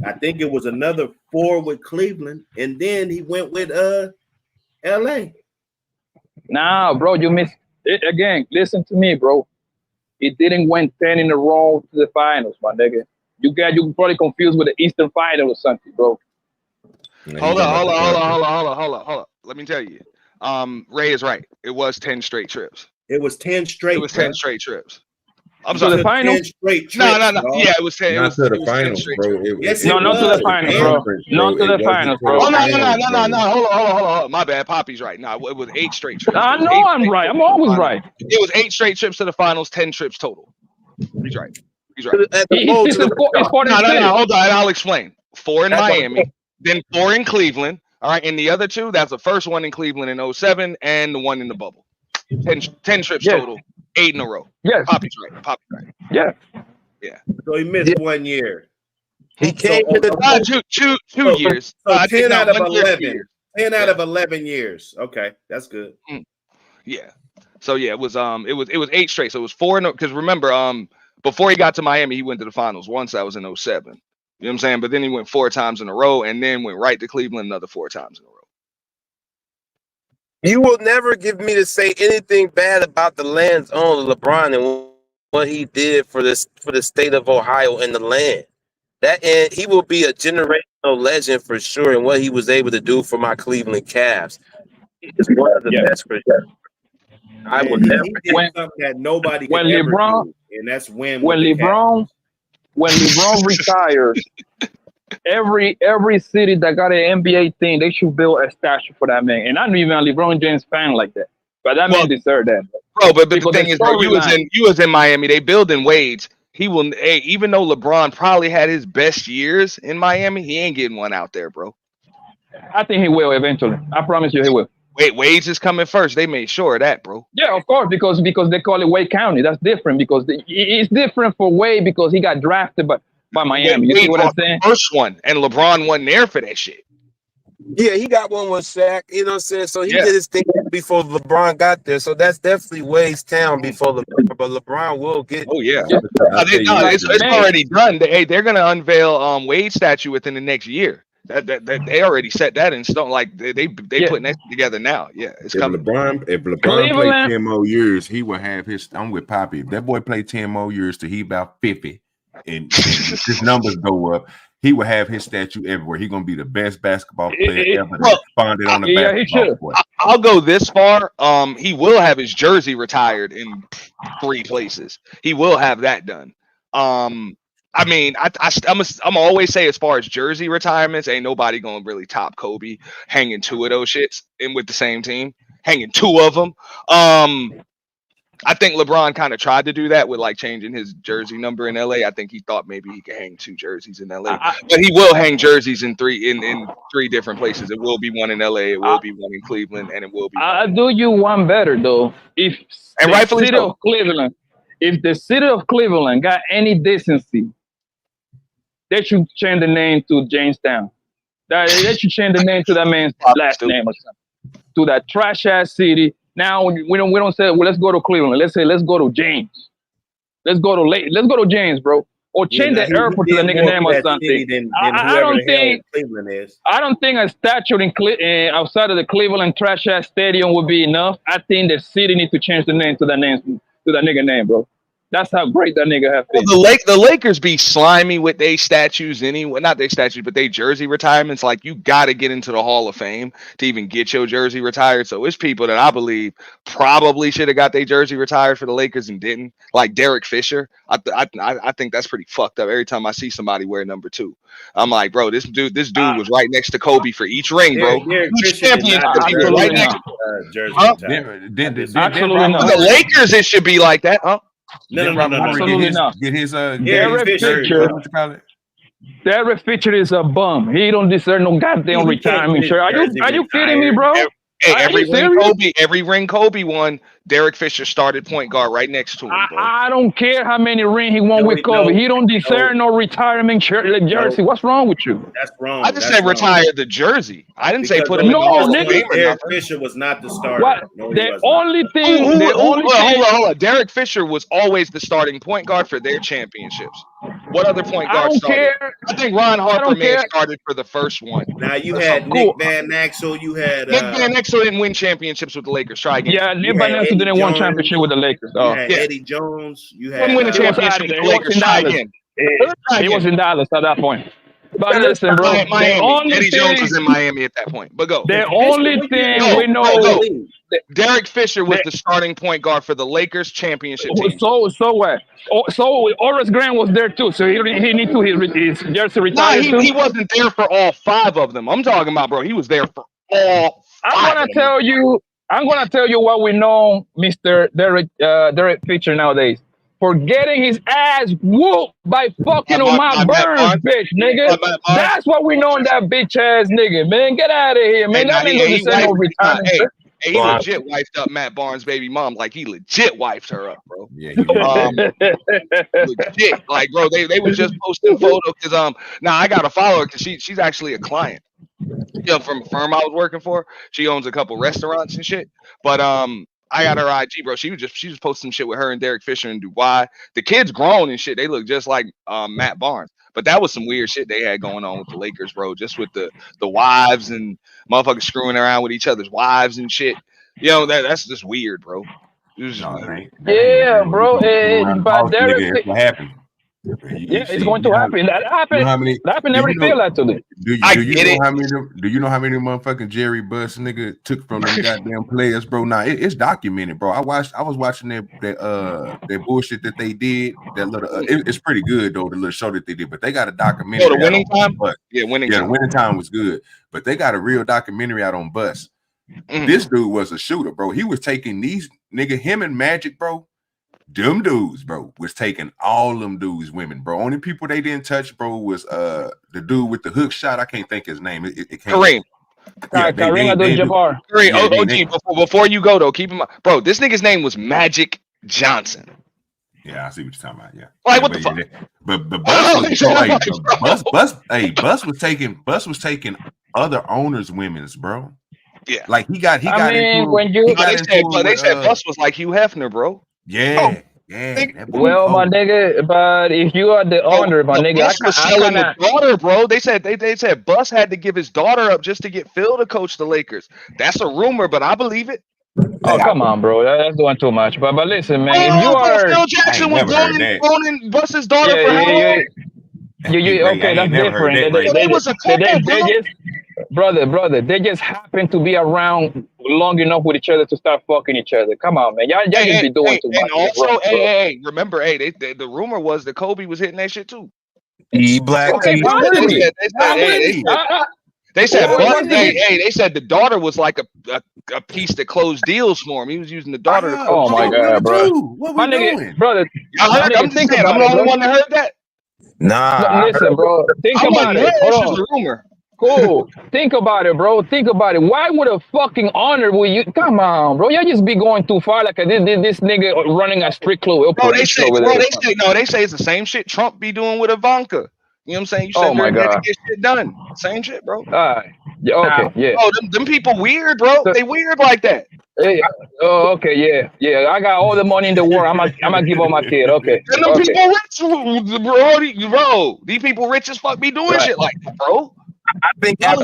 I think it was another 4 with Cleveland, and then he went with LA. Nah, bro, you missed it again. Listen to me, bro. It didn't win 10 in a row to the finals, my nigga. You probably confused with the Eastern Final or something, bro. Hold on. Let me tell you. Ray is right. It was 10 straight trips. It was 10 straight. It was 10 straight trips. I'm sorry. the finals. No. Yeah, it was 10. Not to the finals, bro. Not to the finals, bro. Not to the finals, bro. Oh, no. Hold on. My bad. Poppy's right. No, it was 8 straight trips. I know I'm right. I'm always right. It was 8 straight trips to the finals, 10 trips total. He's right. No, hold on. I'll explain. 4 in Miami, then 4 in Cleveland. All right, and the other 2, that's the first one in Cleveland in 07 and the one in the bubble. 10 trips total, 8 in a row. Yes. Poppy's right. Yeah. So he missed 1 year. He came to the 2 years. So 10 out of 11. 10 out of 11 years. Okay, that's good. Yeah. So yeah, it was 8 straight. So it was 4 because remember, before he got to Miami, he went to the finals once. That was in 07. You know what I'm saying? But then he went 4 times in a row, and then went right to Cleveland another 4 times in a row. You will never give me to say anything bad about the land's own LeBron and what he did for the state of Ohio and the land. And he will be a generational legend for sure, and what he was able to do for my Cleveland Cavs is one of the best for sure. I will never did something that nobody when could ever LeBron do, and that's when LeBron retires, every city that got an NBA team, they should build a statue for that man. And I'm even a LeBron James fan like that, but that man deserved that, bro. But the thing is, bro, you was in Miami. They building Wade's. He will, even though LeBron probably had his best years in Miami, he ain't getting one out there, bro. I think he will eventually. I promise you, he will. Wait, Wade's is coming first. They made sure of that, bro. Yeah, of course, because they call it Wade County. That's different because it's different for Wade because he got drafted by Miami. You see what I'm saying? First one, and LeBron wasn't there for that shit. Yeah, he got one with Shaq. You know what I'm saying? So he did his thing before LeBron got there. So that's definitely Wade's town before LeBron. But LeBron will get. Oh yeah, it's already done. They're gonna unveil Wade's statue within the next year. That they already set that in stone. Like they putting that together now. Yeah, it's coming. If LeBron played 10 more years, he will have his. I'm with Poppy. If that boy played 10 more years till he about 50, and his numbers go up, he will have his statue everywhere. He's gonna be the best basketball player ever responded on the basketball court. I'll go this far. He will have his jersey retired in 3 places. He will have that done. I mean, I'm always say as far as jersey retirements, ain't nobody gonna really top Kobe hanging 2 of those shits in with the same team, hanging 2 of them. I think LeBron kind of tried to do that with like changing his jersey number in LA. I think he thought maybe he could hang 2 jerseys in LA, but he will hang jerseys in 3 different places. It will be one in LA, it will be one in Cleveland, and it will be. I'll do you one better though. If the city of Cleveland got any decency, they should change the name to Jamestown. They should change the name to that man's last name or something. To that trash ass city. Now we don't say, well, let's go to Cleveland. Let's say let's go to James. Let's go to James, bro. Or change the airport to the nigga name or something. I don't think a statue outside of the Cleveland trash ass stadium would be enough. I think the city needs to change the name to that nigga name, bro. That's how great that nigga have been. The Lakers be slimy with their statues anyway. Not their statues, but they jersey retirements. Like, you got to get into the Hall of Fame to even get your jersey retired. So it's people that I believe probably should have got their jersey retired for the Lakers and didn't. Like Derek Fisher. I think that's pretty fucked up. Every time I see somebody wear number 2, I'm like, bro, this dude was right next to Kobe for each ring, bro. Each championship, he was right next to jersey. Absolutely not. The Lakers, it should be like that, huh? No. Absolutely not. Get his Derek Fisher. Derek Fisher is a bum. He don't deserve no goddamn retirement shirt. Are you kidding me, bro? Hey, every ring Kobe won, Derek Fisher started point guard right next to him, bro. I don't care how many rings he won with Kobe. He don't deserve no retirement shirt jersey. What's wrong with you? That's wrong. I just said retire the jersey. I didn't say put him in the Hall of Fame. Derek Fisher was not the starter. What? No, The only thing. Hold on. Derek Fisher was always the starting point guard for their championships. What other point guard started? I think Ron Harper may have started for the first one. Now you had Nick Van Exel. You had Nick Van Exel didn't win championships with the Lakers. Try again. Yeah, Nick Van Exel didn't win championship with the Lakers. You had Eddie Jones. You had didn't win a championship with the Lakers. Try again. He was in Dallas at that point. But listen, bro. Eddie Jones was in Miami at that point. But go. The only thing we know. Derek Fisher was the starting point guard for the Lakers championship team. So what? So Horace Grant was there too. So he need to his jersey retired too. He wasn't there for all 5 of them. I'm talking about, bro. He was there for all 5. I'm gonna tell you what we know, Mr. Derek Fisher nowadays. For getting his ass whooped by fucking my Burns, bitch, nigga. That's what we know in that bitch ass nigga, man. Get out of here, man. That nigga deserve no retirement. Hey, he legit wifed up Matt Barnes' baby mom. Like, he legit wifed her up, bro. Yeah, legit. Like, bro, they was just posting photos because now I gotta follow her because she's actually a client. From a firm I was working for. She owns a couple restaurants and shit. But I got her IG, bro. She was posting shit with her and Derek Fisher and Dubai. The kids grown and shit. They look just like Matt Barnes. But that was some weird shit they had going on with the Lakers, bro. Just with the wives and motherfuckers screwing around with each other's wives and shit. That's just weird, bro. Yeah, bro. But Derek, what happened? It's going to happen. That happened every field actually. Do you know how many motherfucking Jerry Buss nigga took from them goddamn players, bro? Nah, it's documented, bro. I was watching that bullshit that they did. That little it's pretty good though, the little show that they did. But they got a documentary. The Winning Time? Winning Time. Winning Time was good. But they got a real documentary out on Buss. This dude was a shooter, bro. He was taking these him and Magic, bro. Them dudes, bro, was taking all them dudes, women, bro. Only people they didn't touch, bro, was the dude with the hook shot. I can't think his name. It Kareem. Yeah, Kareem Abdul-Jabbar. Before you go though, keep in mind, bro. This nigga's name was Magic Johnson. Yeah, I see what you're talking about. Yeah. Like, what the fuck? But Buss was taking other owners' women's, bro. Yeah. Like he got they said Buss was like Hugh Hefner, bro. Yeah. Well, my nigga, but if you are the owner, my nigga, Buss was selling the daughter, bro. They said Buss had to give his daughter up just to get Phil to coach the Lakers. That's a rumor, but I believe it. Oh, come on, bro. That's doing too much. But listen, man, if you are Phil Jackson was cloning Buss's daughter for how long? Okay, that's different. They just, brother, they just happen to be around long enough with each other to start fucking each other. Come on, man, y'all just be doing too much. And also, remember, the rumor was that Kobe was hitting that shit too. They said the daughter was like a piece that closed deals for him. He was using the daughter. Oh my god, bro! What we doing, brother? I'm the only one that heard that. Nah, listen, bro. Think about it. Hold on. Rumor. Cool. Think about it, bro. Think about it. Why would a fucking honor will you? Come on, bro. Y'all just be going too far. Like this nigga running a strict club. They say it's the same shit Trump be doing with Ivanka. You know what I'm saying? You said my God. to get shit done. Same shit, bro. Yeah, okay, yeah. Oh, them people weird, bro. They weird like that. Hey, okay, yeah. I got all the money in the world. I'm gonna give all my kid. Okay. And them people rich, bro. These people rich as fuck be doing shit like that, bro. I think I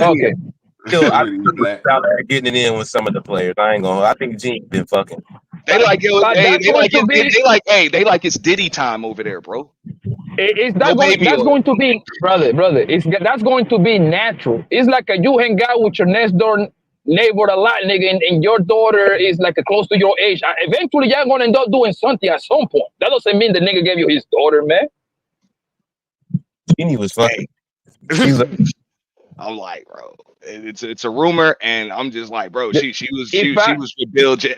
getting it in with some of the players. I think Gene been fucking. They like yo. But Hey, that's they going like to it. be. They like hey. They like it's Diddy time over there, bro. That's going to be, brother. That's going to be natural. It's like you hang out with your next door neighbor a lot, nigga, and your daughter is like close to your age. Eventually, y'all gonna end up doing something at some point. That doesn't mean the nigga gave you his daughter, man. He was fucking. I'm like, bro, it's a rumor, and I'm just like, bro, she was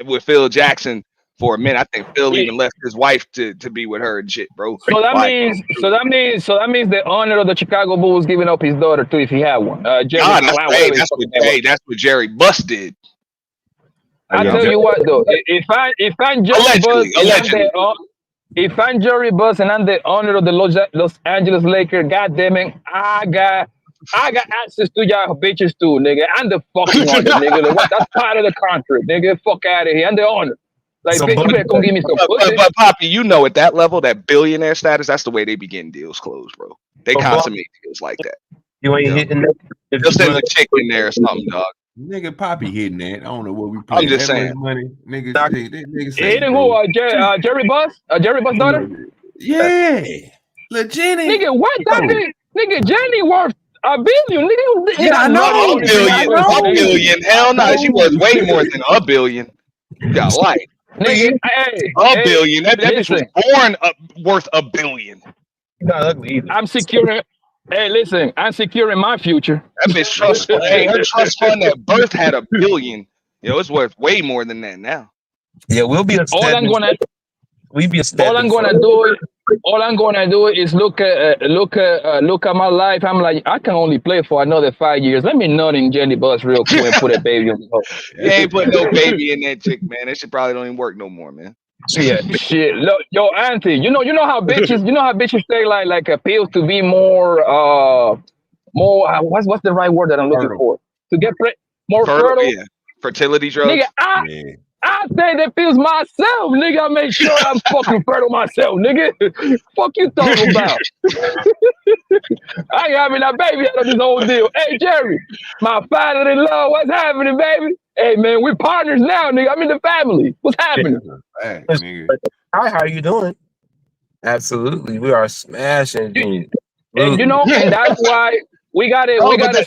with Phil Jackson for a minute. I think Phil even left his wife to be with her and shit, bro. So that means the owner of the Chicago Bulls giving up his daughter too if he had one. Jerry, that's what Jerry Buss did. I tell you what though, if I'm Jerry Buss, if I'm Jerry Buss and I'm the owner of the Los Angeles Lakers, goddamn it, I got access to y'all bitches too, nigga. I'm the fucking owner, nigga. That's part of the contract, nigga. Fuck out of here. I'm the owner. Like, bitch, you better come give me some pussy. But Poppy, you know, at that level, that billionaire status, that's the way they be getting deals closed, bro. They consummate deals like that. You ain't hitting that. They'll send a chick in there or something, dog. Nigga, Poppy hitting that. I don't know what we playing. I'm just saying. Money, nigga. Hitting who? Jerry Buss? Jerry Buss' daughter? Yeah. Lil Jenny. Nigga, what? Nigga, Jenny worth $1 billion. Nigga, yeah, I know. $1 billion. Hell no. She worth way more than $1 billion. You got life. Nigga, $1 billion. That bitch was born worth $1 billion. Not ugly either. I'm securing. Hey, listen, I'm securing my future. That bitch trust fund. Hey, her trust fund at birth had $1 billion. Yo, it's worth way more than that now. Yeah, we'll be all I'm gonna do is look at my life. I'm like, I can only play for another 5 years. Let me nut in Jenny Buss real quick and put a baby on the hole. You ain't put no baby in that chick, man. That shit probably don't even work no more, man. Shit. Look, yo, auntie, you know how bitches take like pills to be more what's the right word that I'm looking for? To get more fertile. Yeah. Fertility drugs. Nigga, I take the pills myself, nigga. I make sure I'm fucking fertile myself, nigga. Fuck you talking about? I ain't having that baby out of this whole deal. Hey, Jerry, my father-in-law, what's happening, baby? Hey, man, we're partners now, nigga. I'm in the family. What's happening? Hi, how are you doing? Absolutely, we are smashing. And you know, and that's why we got it.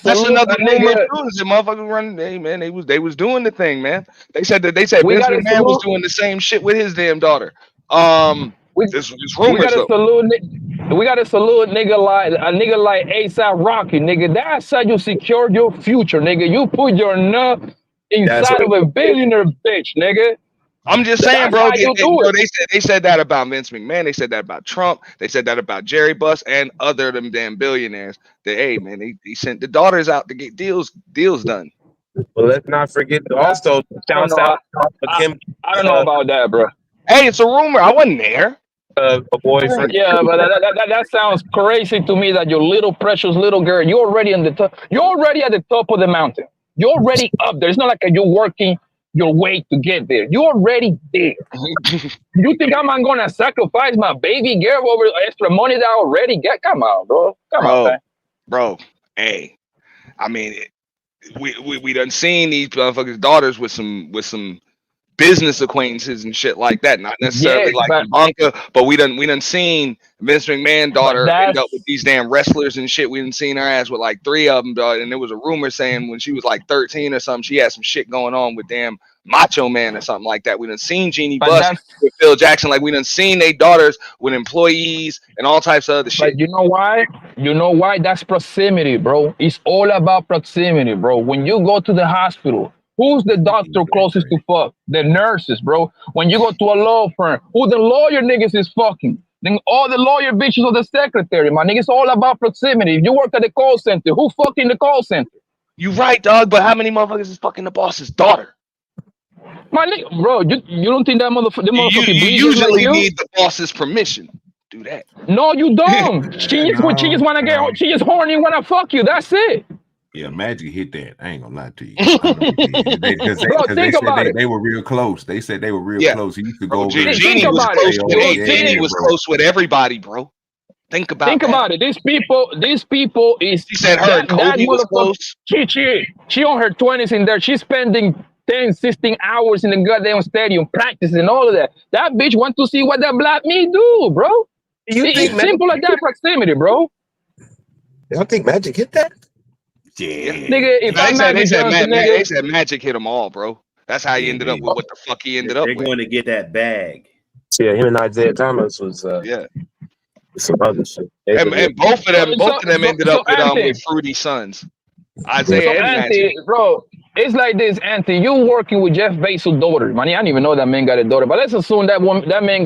That's another rumor too. The motherfuckers running. Hey, man, they was doing the thing, man. They said Vince McMahon was doing the same shit with his damn daughter. This rumor. We got to salute a nigga like A$AP Rocky, nigga. That's how you secure your future, nigga. You put your nut inside of a billionaire bitch, nigga. I'm just saying, bro. They said that about Vince McMahon. They said that about Trump. They said that about Jerry Buss and other of them damn billionaires. That hey, man, they sent the daughters out to get deals done. Well, let's not forget also shout out Kim. I don't know about that, bro. Hey, it's a rumor. I wasn't there. A boyfriend. Yeah, but that sounds crazy to me. That your little precious little girl, you're already on the top. You're already at the top of the mountain. You're already up there. It's not like you're working your way to get there. You're already there. You think I'm gonna sacrifice my baby girl over extra money that I already get? Come on, bro. Come on, man. Bro. Hey, I mean, we done seen these motherfuckers' daughters with some business acquaintances and shit like that. Not necessarily Ivanka, but we done seen Vince McMahon daughter end up with these damn wrestlers and shit. We done seen her ass with like 3 of them, dog. And there was a rumor saying when she was like 13 or something, she had some shit going on with damn Macho Man or something like that. We done seen Jeannie Buss with Phil Jackson. Like we done seen their daughters with employees and all types of other shit. But you know why? You know why? That's proximity, bro. It's all about proximity, bro. When you go to the hospital, who's the doctor closest to fuck? The nurses, bro. When you go to a law firm, who the lawyer niggas is fucking? Then all the lawyer bitches are the secretary, my nigga. It's all about proximity. If you work at the call center, who fucking the call center? You right, dog, but how many motherfuckers is fucking the boss's daughter? My nigga, bro, you don't think that motherfucker you usually need the boss's permission. Do that. No, you don't. She just horny when I fuck you. That's it. Yeah, Magic hit that. I ain't gonna lie to you. They were real close. They said they were real close. He used to go over there. Genie was close with everybody, bro. Think about it. These people is. She said her and Kobe was close. She on her 20s in there. She's spending 10, 16 hours in the goddamn stadium practicing and all of that. That bitch want to see what that black meat do, bro. It's simple like that proximity, bro. Y'all think Magic hit that? Yeah. Nigga, if I'm Magic Johnson, nigga. They said Magic hit them all, bro. That's how he ended up with what the fuck he ended up with. They're going to get that bag. Yeah, him and Isaiah Thomas was some other shit. And both of them ended up with fruity sons. Isaiah and Magic. Bro, it's like this, Anthony. You working with Jeff Bezos' daughter, man. I didn't even know that man got a daughter, but let's assume that man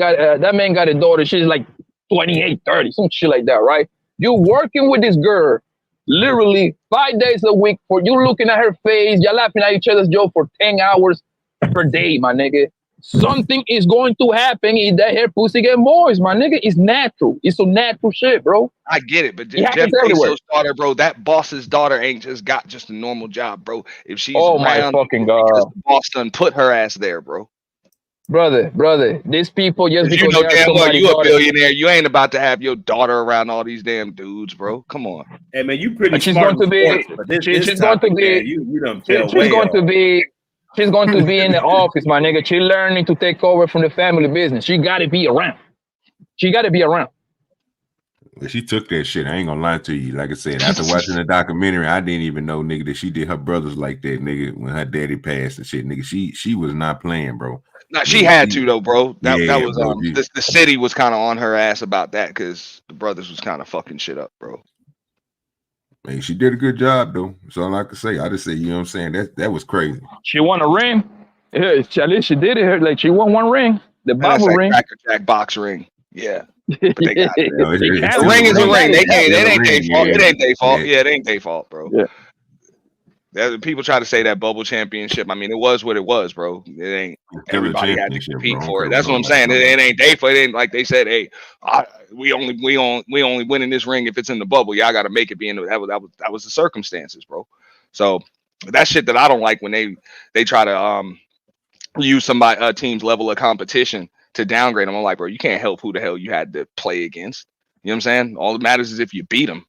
got a daughter. She's like 28, 30, some shit like that, right? You working with this girl literally 5 days a week for you looking at her face, you're laughing at each other's joke for 10 hours per day, my nigga. Something is going to happen if that hair pussy get moist, my nigga. It's natural. It's some natural shit, bro. I get it, but Jeff Bezos' daughter, bro, that boss's daughter ain't just got just a normal job, bro. If she's my fucking God, the boss done put her ass there, bro. Brother, these people just because you know damn well you a daughter, billionaire, you ain't about to have your daughter around all these damn dudes, bro. Come on. Hey man, you pretty she's smart. Going to be. She's going to be in the office, my nigga. She's learning to take over from the family business. She got to be around. Well, she took that shit. I ain't gonna lie to you. Like I said, after watching the documentary, I didn't even know, nigga, that she did her brothers like that, nigga, when her daddy passed and shit, nigga. She was not playing, bro. Nah, she had to though, bro. That was bro, the city was kind of on her ass about that because the brothers was kind of fucking shit up, bro. Man, she did a good job though. That's all I could say. I just say, you know what I'm saying? That was crazy. She won a ring. Yeah, at least she did it. Like she won one ring, the Bible ring, Cracker Jack box ring. Yeah. But they got it. The ring is a ring. They can't. It ain't their fault. It ain't their fault. Yeah, it ain't their fault, bro. Yeah. People try to say that bubble championship. I mean, it was what it was, bro. It ain't everybody had to compete for it. That's what I'm saying. It ain't their fault. It ain't like they said, hey, we only winning this ring if it's in the bubble. Y'all got to make it be in the. That was the circumstances, bro. So that shit that I don't like when they try to use somebody team's level of competition to downgrade them. I'm like, bro, you can't help who the hell you had to play against. You know what I'm saying? All that matters is if you beat them.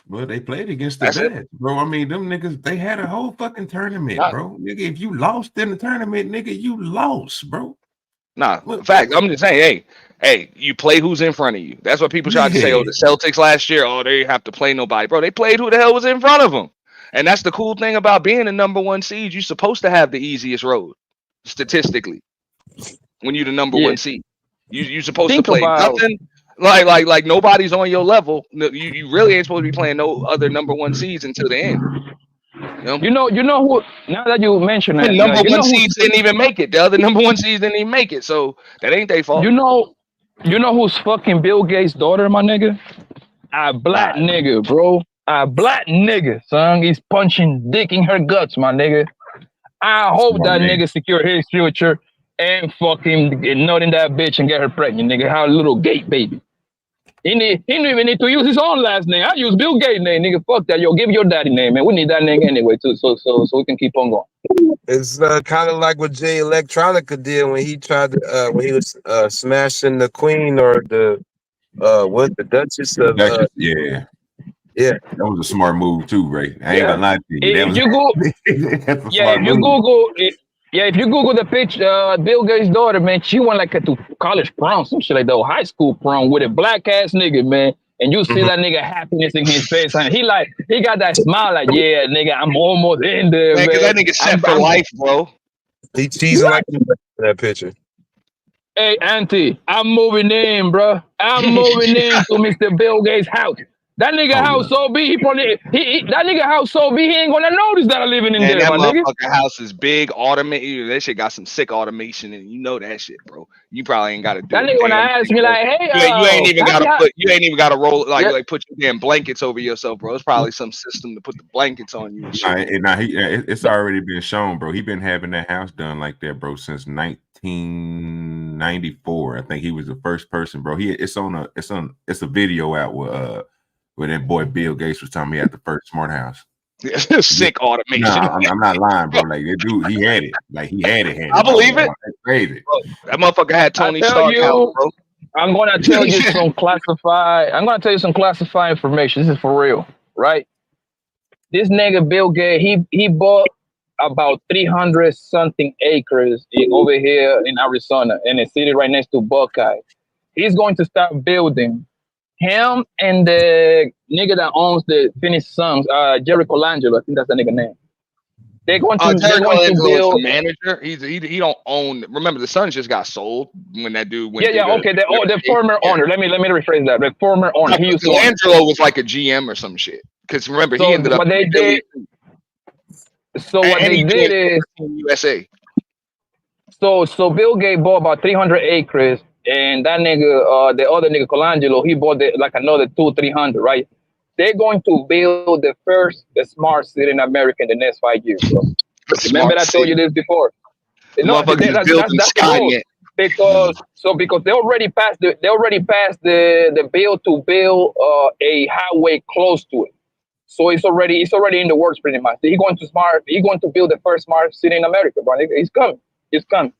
Well, they played against the best, bro. I mean, them niggas, they had a whole fucking tournament, bro. Nigga, if you lost in the tournament, nigga, you lost, bro. Nah, in fact, I'm just saying, hey, you play who's in front of you. That's what people tried to say. Oh, the Celtics last year, they didn't have to play nobody, bro. They played who the hell was in front of them. And that's the cool thing about being a number one seed. You're supposed to have the easiest road, statistically. When you're the number one seed, you're supposed to play nothing like nobody's on your level. You really ain't supposed to be playing no other number one seeds until the end. You know who? Now that you mention it, number one seeds didn't even make it. The other number one seeds didn't even make it. So that ain't their fault. You know who's fucking Bill Gates' daughter, my nigga? A black nigga, bro. A black nigga, son. He's punching dick in her guts, my nigga. I hope that nigga secure his future and fucking nut in that bitch and get her pregnant, nigga. How little gate baby. He don't even need to use his own last name. I use Bill Gates' name, nigga. Fuck that. Yo, give your daddy name, man. We need that name anyway, too. So we can keep on going. It's kind of like what Jay Electronica did when he tried to when he was smashing the Queen or the Duchess of Yeah, that was a smart move too, Ray. I ain't gonna lie to you. If you Google the picture, Bill Gates' daughter, man, she went like to college prom, some shit like that, high school prom with a black ass nigga, man. And you see that nigga happiness in his face, and he got that smile, like, yeah, nigga, I'm almost in there, man. Cause that nigga set for life, bro. He teasing like that picture. Hey, Auntie, I'm moving in, bro. I'm moving in to Mr. Bill Gates' house. That nigga house so big, that nigga house so big, he ain't gonna notice that I'm living in there, that my nigga. Motherfucking house is big, automated. That shit got some sick automation, and you know that shit, bro. You probably ain't got to do that. Nigga when I ask me like, hey, you ain't even got to roll like put your damn blankets over yourself, bro. It's probably some system to put the blankets on you. And shit. It's already been shown, bro. He been having that house done like that, bro, since 1994. I think he was the first person, bro. It's a video out with where that boy Bill Gates was telling me he had the first smart house. Sick automation. No, I'm not lying, bro. Like that dude, he had it. Like he had it. I believe it. That's crazy. Bro, that motherfucker had Tony Stark house, bro. I'm gonna tell you some classified information. This is for real, right? This nigga Bill Gates, he bought about 300 something acres over here in Arizona, in a city right next to Buckeye. He's going to start building. Him and the nigga that owns the Phoenix Suns, Jerry Colangelo, I think that's the nigga name. They're going to, Terry they're going to Colangelo is build. the manager. He don't own. Remember, the Suns just got sold when that dude went. Okay. The former owner. Let me rephrase that. The former owner. He used to own. Colangelo was like a GM or some shit. Because remember, he ended up. What they did. So what they did is USA. So Bill Gates bought about 300 acres, and that nigga, the other nigga Colangelo, he bought like another 200-300, right? They're going to build the first smart city in America in the next 5 years, bro. Remember I told you this before. No, that's the goal. Because they already passed the bill to build a highway close to it. So it's already in the works pretty much. He's going to build the first smart city in America, bro. He's coming. It's coming.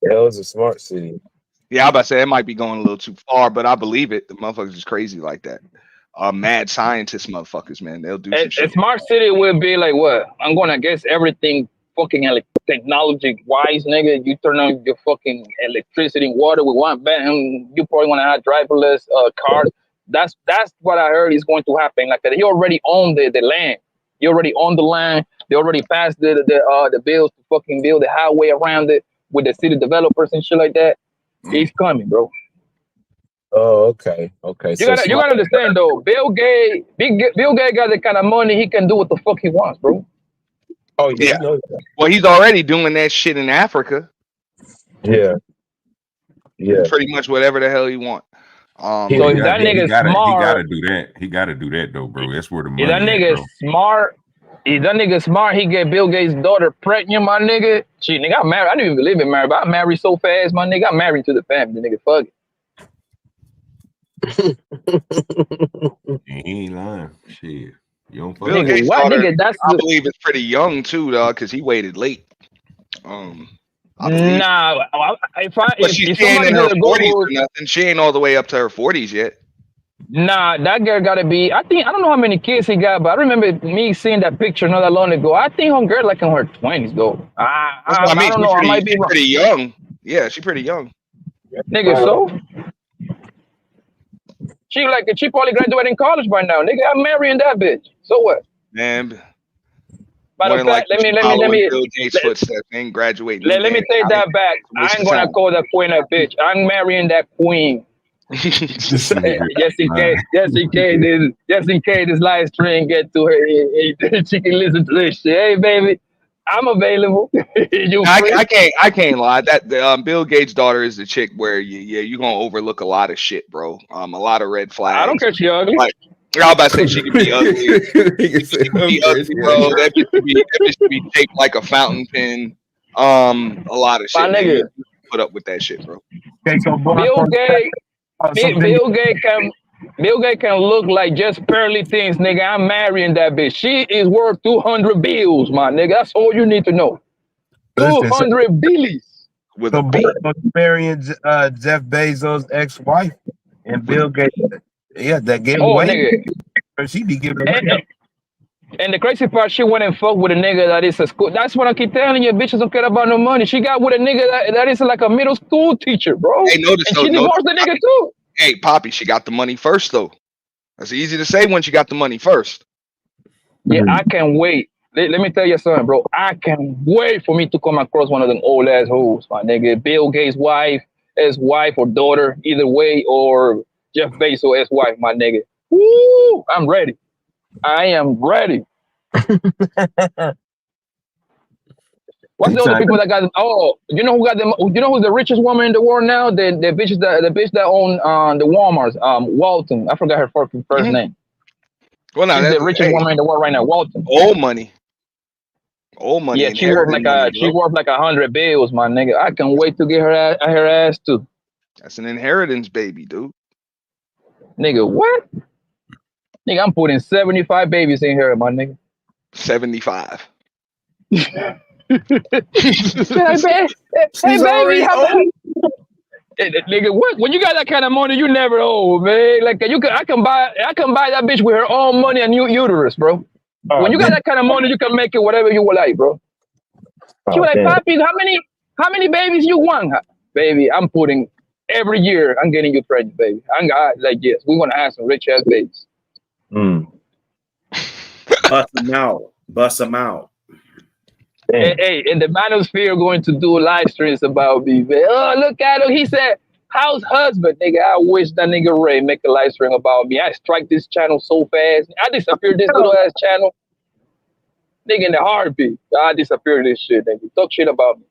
Hell, it's a smart city. Yeah, I'm about to say it might be going a little too far, but I believe it. The motherfuckers is crazy like that. Mad scientist motherfuckers, man. They'll do some shit. A smart city will be like what? I'm gonna guess everything fucking technology wise, nigga. You turn on your fucking electricity and water with one button. You probably wanna have driverless cars. That's what I heard is going to happen. Like that, he already owned the land. He already owned the land. They already passed the bills to fucking build the highway around it with the city developers and shit like that. He's coming, bro. Oh, okay. You gotta understand though. Bill Gates got the kind of money he can do what the fuck he wants, bro. Oh yeah. Well, he's already doing that shit in Africa. Yeah. Pretty much whatever the hell he want. So if that nigga smart, he gotta do that. He gotta do that though, bro. That's where the money. If that nigga smart, he get Bill Gates' daughter pregnant, my nigga. Shit, nigga, I'm married. I didn't even believe in marriage, but I married so fast, my nigga. I'm married to the family, nigga. Fuck it. He ain't lying. Shit. You don't fuck Bill Gates' what, daughter, nigga? I believe it's pretty young too, dog, because he waited late. Nah, But she ain't in her 40s or nothing. She ain't all the way up to her 40s yet. Nah, that girl gotta be. I don't know how many kids he got, but I remember me seeing that picture not that long ago. I think her girl like in her 20s though. I don't know. I might be wrong. Pretty young. Yeah, she's pretty young. Nigga, so she probably graduated in college by now. Nigga, I'm marrying that bitch. So what? Man. Matter of fact, let me Bill Gates' footsteps ain't graduating. Let me take that back. I ain't gonna call that queen a bitch. I'm marrying that queen. Just in case this live stream get to her, she can listen to this shit. Hey, baby, I'm available. I can't lie. That Bill Gates' daughter is the chick where you gonna overlook a lot of shit, bro. A lot of red flags. I don't care. She ugly. Like, I was about to say she could be ugly. She could be ugly, bro. That bitch could be shaped like a fountain pen. A lot of shit. Nigga. Put up with that shit, bro. Okay, so Bill Gates can look like just pearly things, nigga. I'm marrying that bitch. She is worth 200 bills, my nigga. That's all you need to know. 200 billions. With so marrying Jeff Bezos' ex-wife and Bill Gates. Yeah, that gave away. Nigga. She be giving away. And the crazy part, she went and fucked with a nigga that is a school. That's what I keep telling you. Bitches don't care about no money. She got with a nigga that is like a middle school teacher, bro. Hey, notice, and she divorced the nigga too. Hey, Poppy, she got the money first, though. That's easy to say when she got the money first. Yeah, I can't wait. Let me tell you something, bro. I can't wait for me to come across one of them old ass hoes, my nigga. Bill Gates' wife, ex-wife or daughter, either way, or Jeff Bezos' ex-wife, my nigga. Woo! I'm ready. I am ready. What's the other people that got? Oh, you know who got them? You know who's the richest woman in the world now? The bitch that own the Walmarts. Walton. I forgot her first name. Well, now she's the richest woman in the world right now. Walton. Old money. Yeah, she worth like 100 bills, my nigga. I can't wait to get her ass too. That's an inheritance, baby, dude. Nigga, what? Nigga, I'm putting 75 babies in here, my nigga. 75. Hey, baby, nigga, what? When you got that kind of money, you never old, man. Like I can buy that bitch with her own money and new uterus, bro. When you got that kind of money, you can make it whatever you would like, bro. She was like, Papi, how many babies you want? Baby, I'm putting every year. I'm getting you pregnant, baby. Like, yes, we want to have some rich ass babies. Bust them out. Hey, and the manosphere going to do live streams about me, man. Oh, look at him. He said, house husband, nigga. I wish that nigga Ray make a live stream about me. I strike this channel so fast. I disappeared this little ass channel. Nigga in the heartbeat. I disappeared this shit, nigga. Talk shit about me.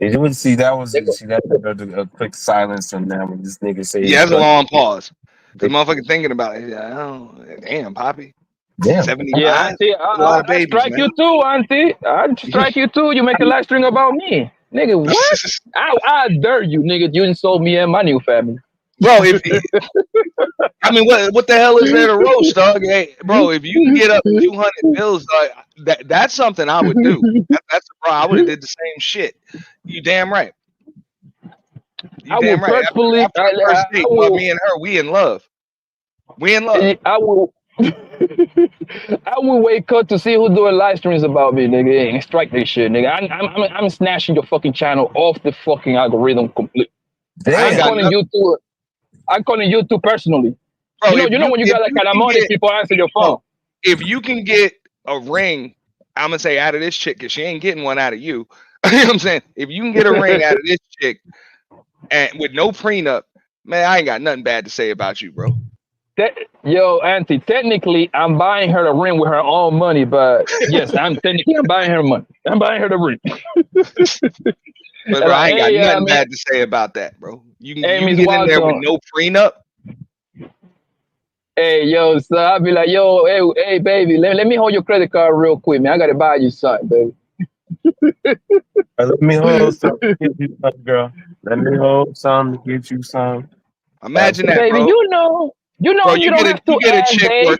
You would see that was a quick silence on that when this nigga said. Yeah, that's a long pause. The motherfucker thinking about it. Oh, damn, Poppy. Damn. 75. Yeah, Auntie, I strike you too, Auntie. I strike you too. You make a live stream about me. Nigga, what? I dare you, nigga. You insult me and my new family. Bro, I mean, what the hell is there to roast, dog? Hey, bro, if you can get up 200 bills, that's something I would do. That's bro, I would have did the same shit. You damn right. You damn right. After first date, me and her, we in love. We in love. I will wake up to see who doing live streams about me, nigga, and strike this shit, nigga. I'm snatching your fucking channel off the fucking algorithm completely. I'm calling you two personally. Bro, you know when you got that kind of money, people answer your phone. If you can get a ring, I'm gonna say out of this chick, because she ain't getting one out of you. You know what I'm saying? If you can get a ring out of this chick and with no prenup, man, I ain't got nothing bad to say about you, bro. Yo, Auntie, technically, I'm buying her the ring with her own money, but yes, I'm buying her money. I'm buying her the ring. But bro, I ain't got nothing bad to say about that, bro. You can get in there with no prenup. Hey, yo, so I'll be like, yo, hey, baby, let me hold your credit card real quick, man. I gotta buy you something, baby. Let me hold something to get you something, girl. Let me hold something to get you something. Imagine that, baby, bro. You know, bro, you don't have to get ask, a chick babe. worth,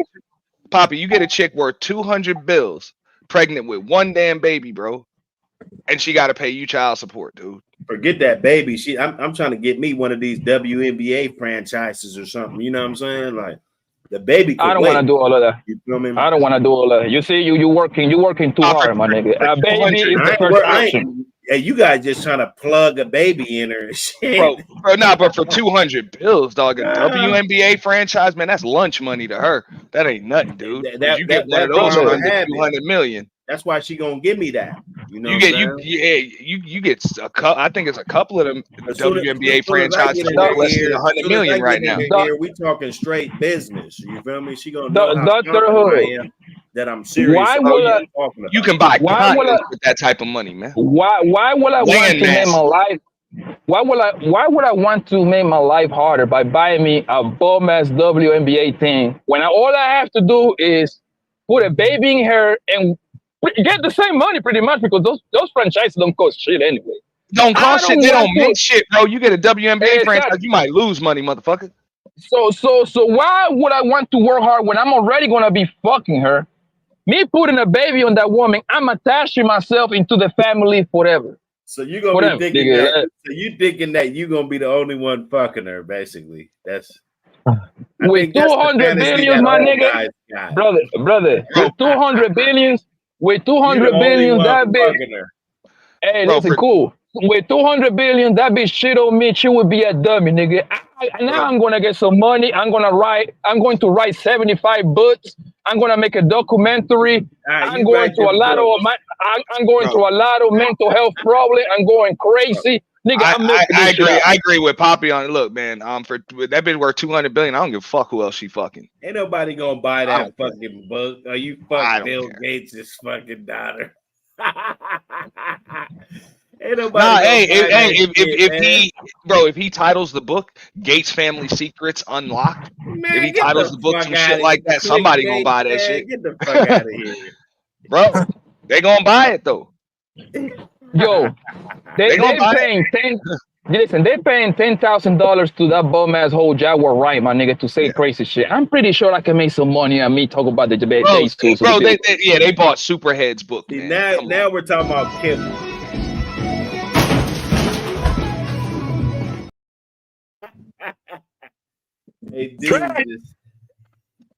Poppy, you get a chick worth 200 bills, pregnant with one damn baby, bro. And she got to pay you child support, dude. Forget that baby. I'm trying to get me one of these WNBA franchises or something. You know what I'm saying? Like the baby. I don't want to do all of that. You feel me? I don't want to do all of that. You see, you working too hard, my nigga. A baby is the first option. Hey, you guys just trying to plug a baby in her and shit. But for 200 bills, dog, a WNBA franchise, man, that's lunch money to her. That ain't nothing, dude. You get one of those for 200 million. That's why she gonna give me that. You know, you get a couple. I think it's a couple of them WNBA franchises for less than 100 million right now. We talking straight business. You feel me? She gonna know that I'm serious. Why would you can buy content with that type of money, man? Why would I want to make my life? Why would I want to make my life harder by buying me a bum ass WNBA thing when all I have to do is put a baby in her and get the same money pretty much, because those franchises don't cost shit anyway. Don't cost shit. They don't make shit, bro. You get a WNBA franchise, you might lose money, motherfucker. So why would I want to work hard when I'm already gonna be fucking her? Me putting a baby on that woman, I'm attaching myself into the family forever. So you're gonna be thinking that. So you thinking that you're gonna be the only one fucking her, basically. That's with 200 billions, my nigga, brother. With 200 billions. With 200 billion, that bitch. Hey, listen, cool. With 200 billion, that bitch shit on me. She would be a dummy, nigga. Now I'm gonna get some money. I'm going to write 75 books. I'm gonna make a documentary. I'm going through a lot of mental health problems. I'm going crazy. Nigga, I agree with Poppy on it. Look, man, for that bitch worth 200 billion. I don't give a fuck who else she fucking. Ain't nobody gonna buy that fucking book. Or you fuck Bill Gates' fucking daughter. Ain't nobody. If he titles the book "Gates Family Secrets Unlocked," if he titles the book some shit like that, somebody gonna buy that shit. Get the fuck out of here, bro. They gonna buy it though. Yo, they paying $10,000 to that bum ass whole Jaguar right, my nigga, to say crazy shit. I'm pretty sure I can make some money on me talk about the debate days too. Bro, they bought Superhead's book. Man. Now we're talking about Kim. just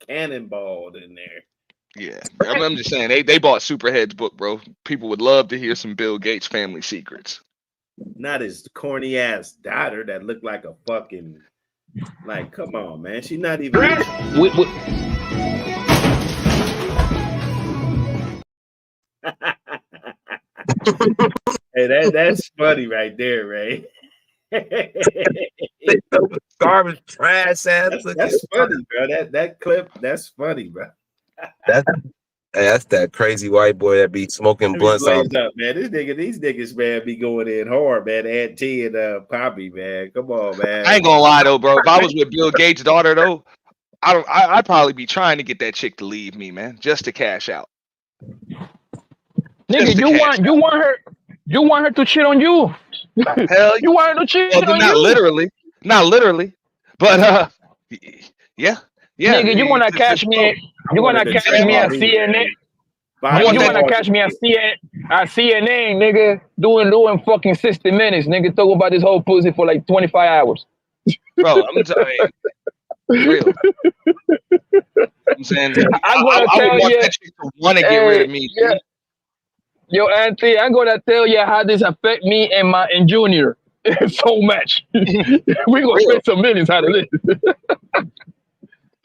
cannonballed in there. Yeah, I'm just saying they bought Superhead's book, bro. People would love to hear some Bill Gates family secrets. Not his corny ass daughter that looked like a fucking like. Come on, man. She's not even. Hey, that's funny right there, Ray. Garbage trash ass. That's funny, bro. That clip, that's funny, bro. That's that crazy white boy that be smoking blunts Up, on. man. These niggas, man, be going in hard, man. Aunt T and Poppy, man. Come on, man. I ain't gonna lie though, bro. If I was with Bill Gates' daughter though, I'd probably be trying to get that chick to leave me, man, just to cash out. Nigga, you want her to cheat on you. Hell, you want her to cheat on not you. Not literally, but yeah. Nigga, you wanna catch me? You wanna catch me at CNN? You wanna catch me at CNN, nigga? Doing fucking 60 minutes, nigga. Talk about this whole pussy for like 25 hours. Bro, I'm telling you, real. I'm saying I would want that chick to want to get rid of me. Yeah. Yo, Auntie, I'm gonna tell you how this affect me and Junior so much. We gonna spend some millions out of this.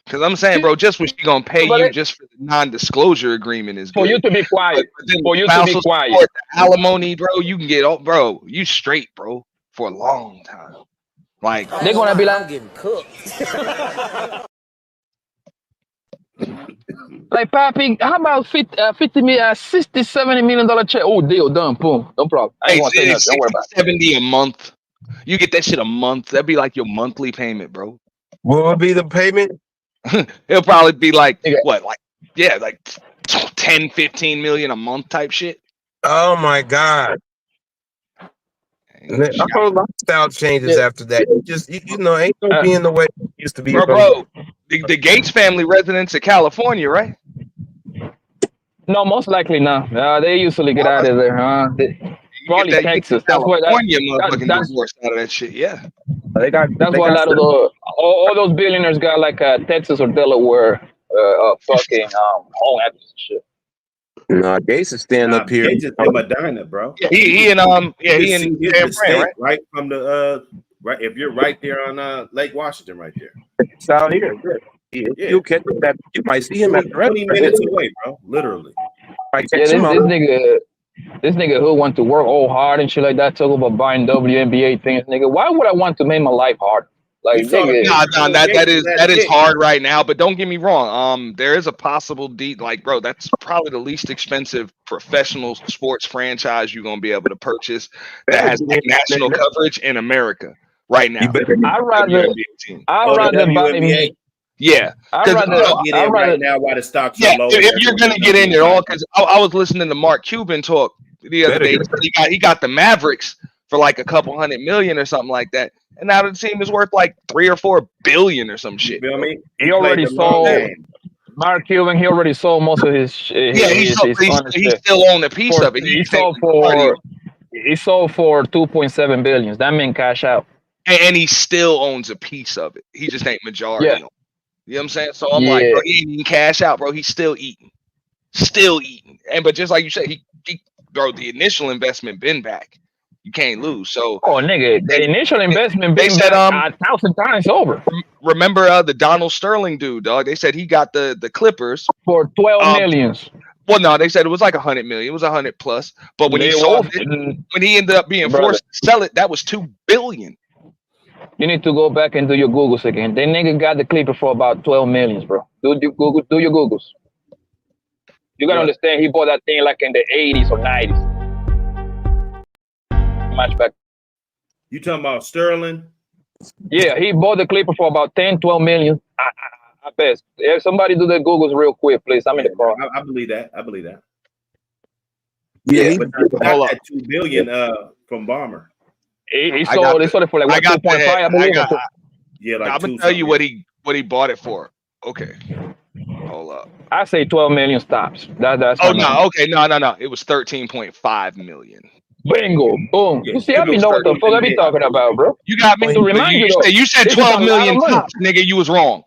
Because I'm saying, bro, just what she gonna pay you just for the non-disclosure agreement is good. For you to be quiet. For you to be quiet. Support, alimony, bro, you can get, bro, you straight, bro, for a long time. Like they're gonna be like, I'm getting cooked. Like, Papi, how about 50 million, $60-70 million check? Oh, deal done, boom, no problem. I ain't gonna say nothing. Don't worry about it. 70 a month. You get that shit a month. That'd be like your monthly payment, bro. What would be the payment? It'll probably be like what, like 10-15 million a month type shit. Oh my god. A whole lifestyle changes after that. You know, ain't gonna be in the way it used to be. Bro, the Gates family residents of California, right? No, most likely not. They usually get out of there, huh? Probably Texas. That's why that's divorced out of that shit. Yeah, that's why a lot of all those billionaires got like Texas or Delaware fucking home address and shit. No, Gates is standing up here. Gates is in Medina, bro. Yeah, he and San Fran, right from the right. If you're right there on Lake Washington, right there. It's out here. You catch that. You might see him at 20 minutes away, bro. Literally. This nigga who want to work all hard and shit like that, talk about buying WNBA things, nigga. Why would I want to make my life hard? Like, nigga, that is hard right now, but don't get me wrong. There is a possible bro, that's probably the least expensive professional sports franchise you're gonna be able to purchase that has national coverage in America right now. I'd rather buy me. Yeah, I'd rather right now while the stocks are low. If you're gonna get in it all, because I was listening to Mark Cuban talk the other day. He got the Mavericks for like a couple $100 million or something like that. And now the team is worth like $3 or $4 billion or some shit. You know what I mean? He already sold Mark Cuban. He already sold most of his. He still owned a piece of it. He sold for $2.7 billion. That meant cash out. And he still owns a piece of it. He just ain't majority. Yeah. You know what I'm saying? So I'm like, bro, he ain't even cash out, bro. He's still eating. But just like you said, bro, the initial investment been back. You can't lose. So, nigga, the initial investment been said 1,000 times over. Remember the Donald Sterling dude, dog? They said he got the Clippers for 12 million. Well, no, they said it was like 100 million. It was 100 plus. But when he sold it, when he ended up being forced to sell it, that was $2 billion. You need to go back and do your Googles again. That nigga got the Clipper for about 12 million, bro. Do your Googles. You gotta understand, he bought that thing like in the 80s or 90s. Much back. You talking about Sterling? Yeah, he bought the Clipper for about 10-12 million. I bet. If somebody do the Googles real quick, please. I'm in the car. I believe that. Yeah, but got that $2 billion from Bomber. He sold it for like 2.5. I believe. I'm gonna tell you what he bought it for. Okay, hold up. I say 12 million stops. That's. Oh no, okay, no. It was 13.5 million. Bingo, boom. You see, I be know what the fuck I be talking about, bro. You got me to remind you. You said 12 million tops, nigga. You was wrong.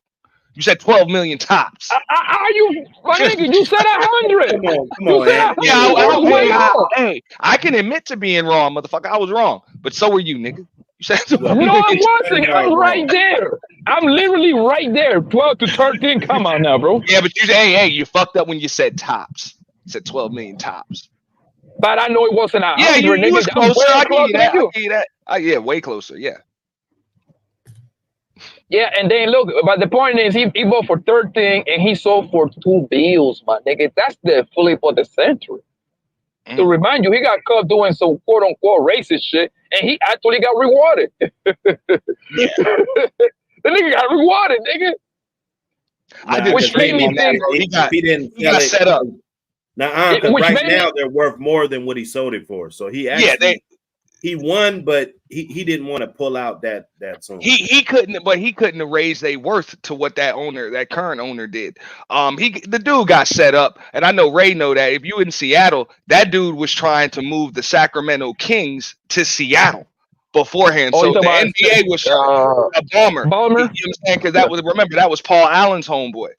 You said 12 million tops. Are you, my nigga? You said 100. Come on, You said 100. That was way more. Hey, I can admit to being wrong, motherfucker. I was wrong, but so were you, nigga. You said 12 No, million. I wasn't. I'm right there. I'm literally right there. 12 to 13. Come on now, bro. Yeah, but hey, you fucked up when you said tops. You said 12 million tops. But I know it wasn't 100. Yeah, you was I'm closer. I way give you that. than I give you that. Yeah, way closer. Yeah. Yeah, and then look, but the point is, he bought for 13 and he sold for 2 bills, my nigga. That's the flip of the century. To remind you, he got caught doing some quote unquote racist shit, and he actually got rewarded. The nigga got rewarded, nigga. Which made me think if he didn't sell it, set up. Now, right now they're worth more than what he sold it for. So he actually he won, but he didn't want to pull out that song. He couldn't have raised their worth to what that current owner did. The dude got set up, and I know Ray know that. If you in Seattle, that dude was trying to move the Sacramento Kings to Seattle beforehand. So the NBA was a bomber. You know what I'm saying? Because that was Paul Allen's homeboy.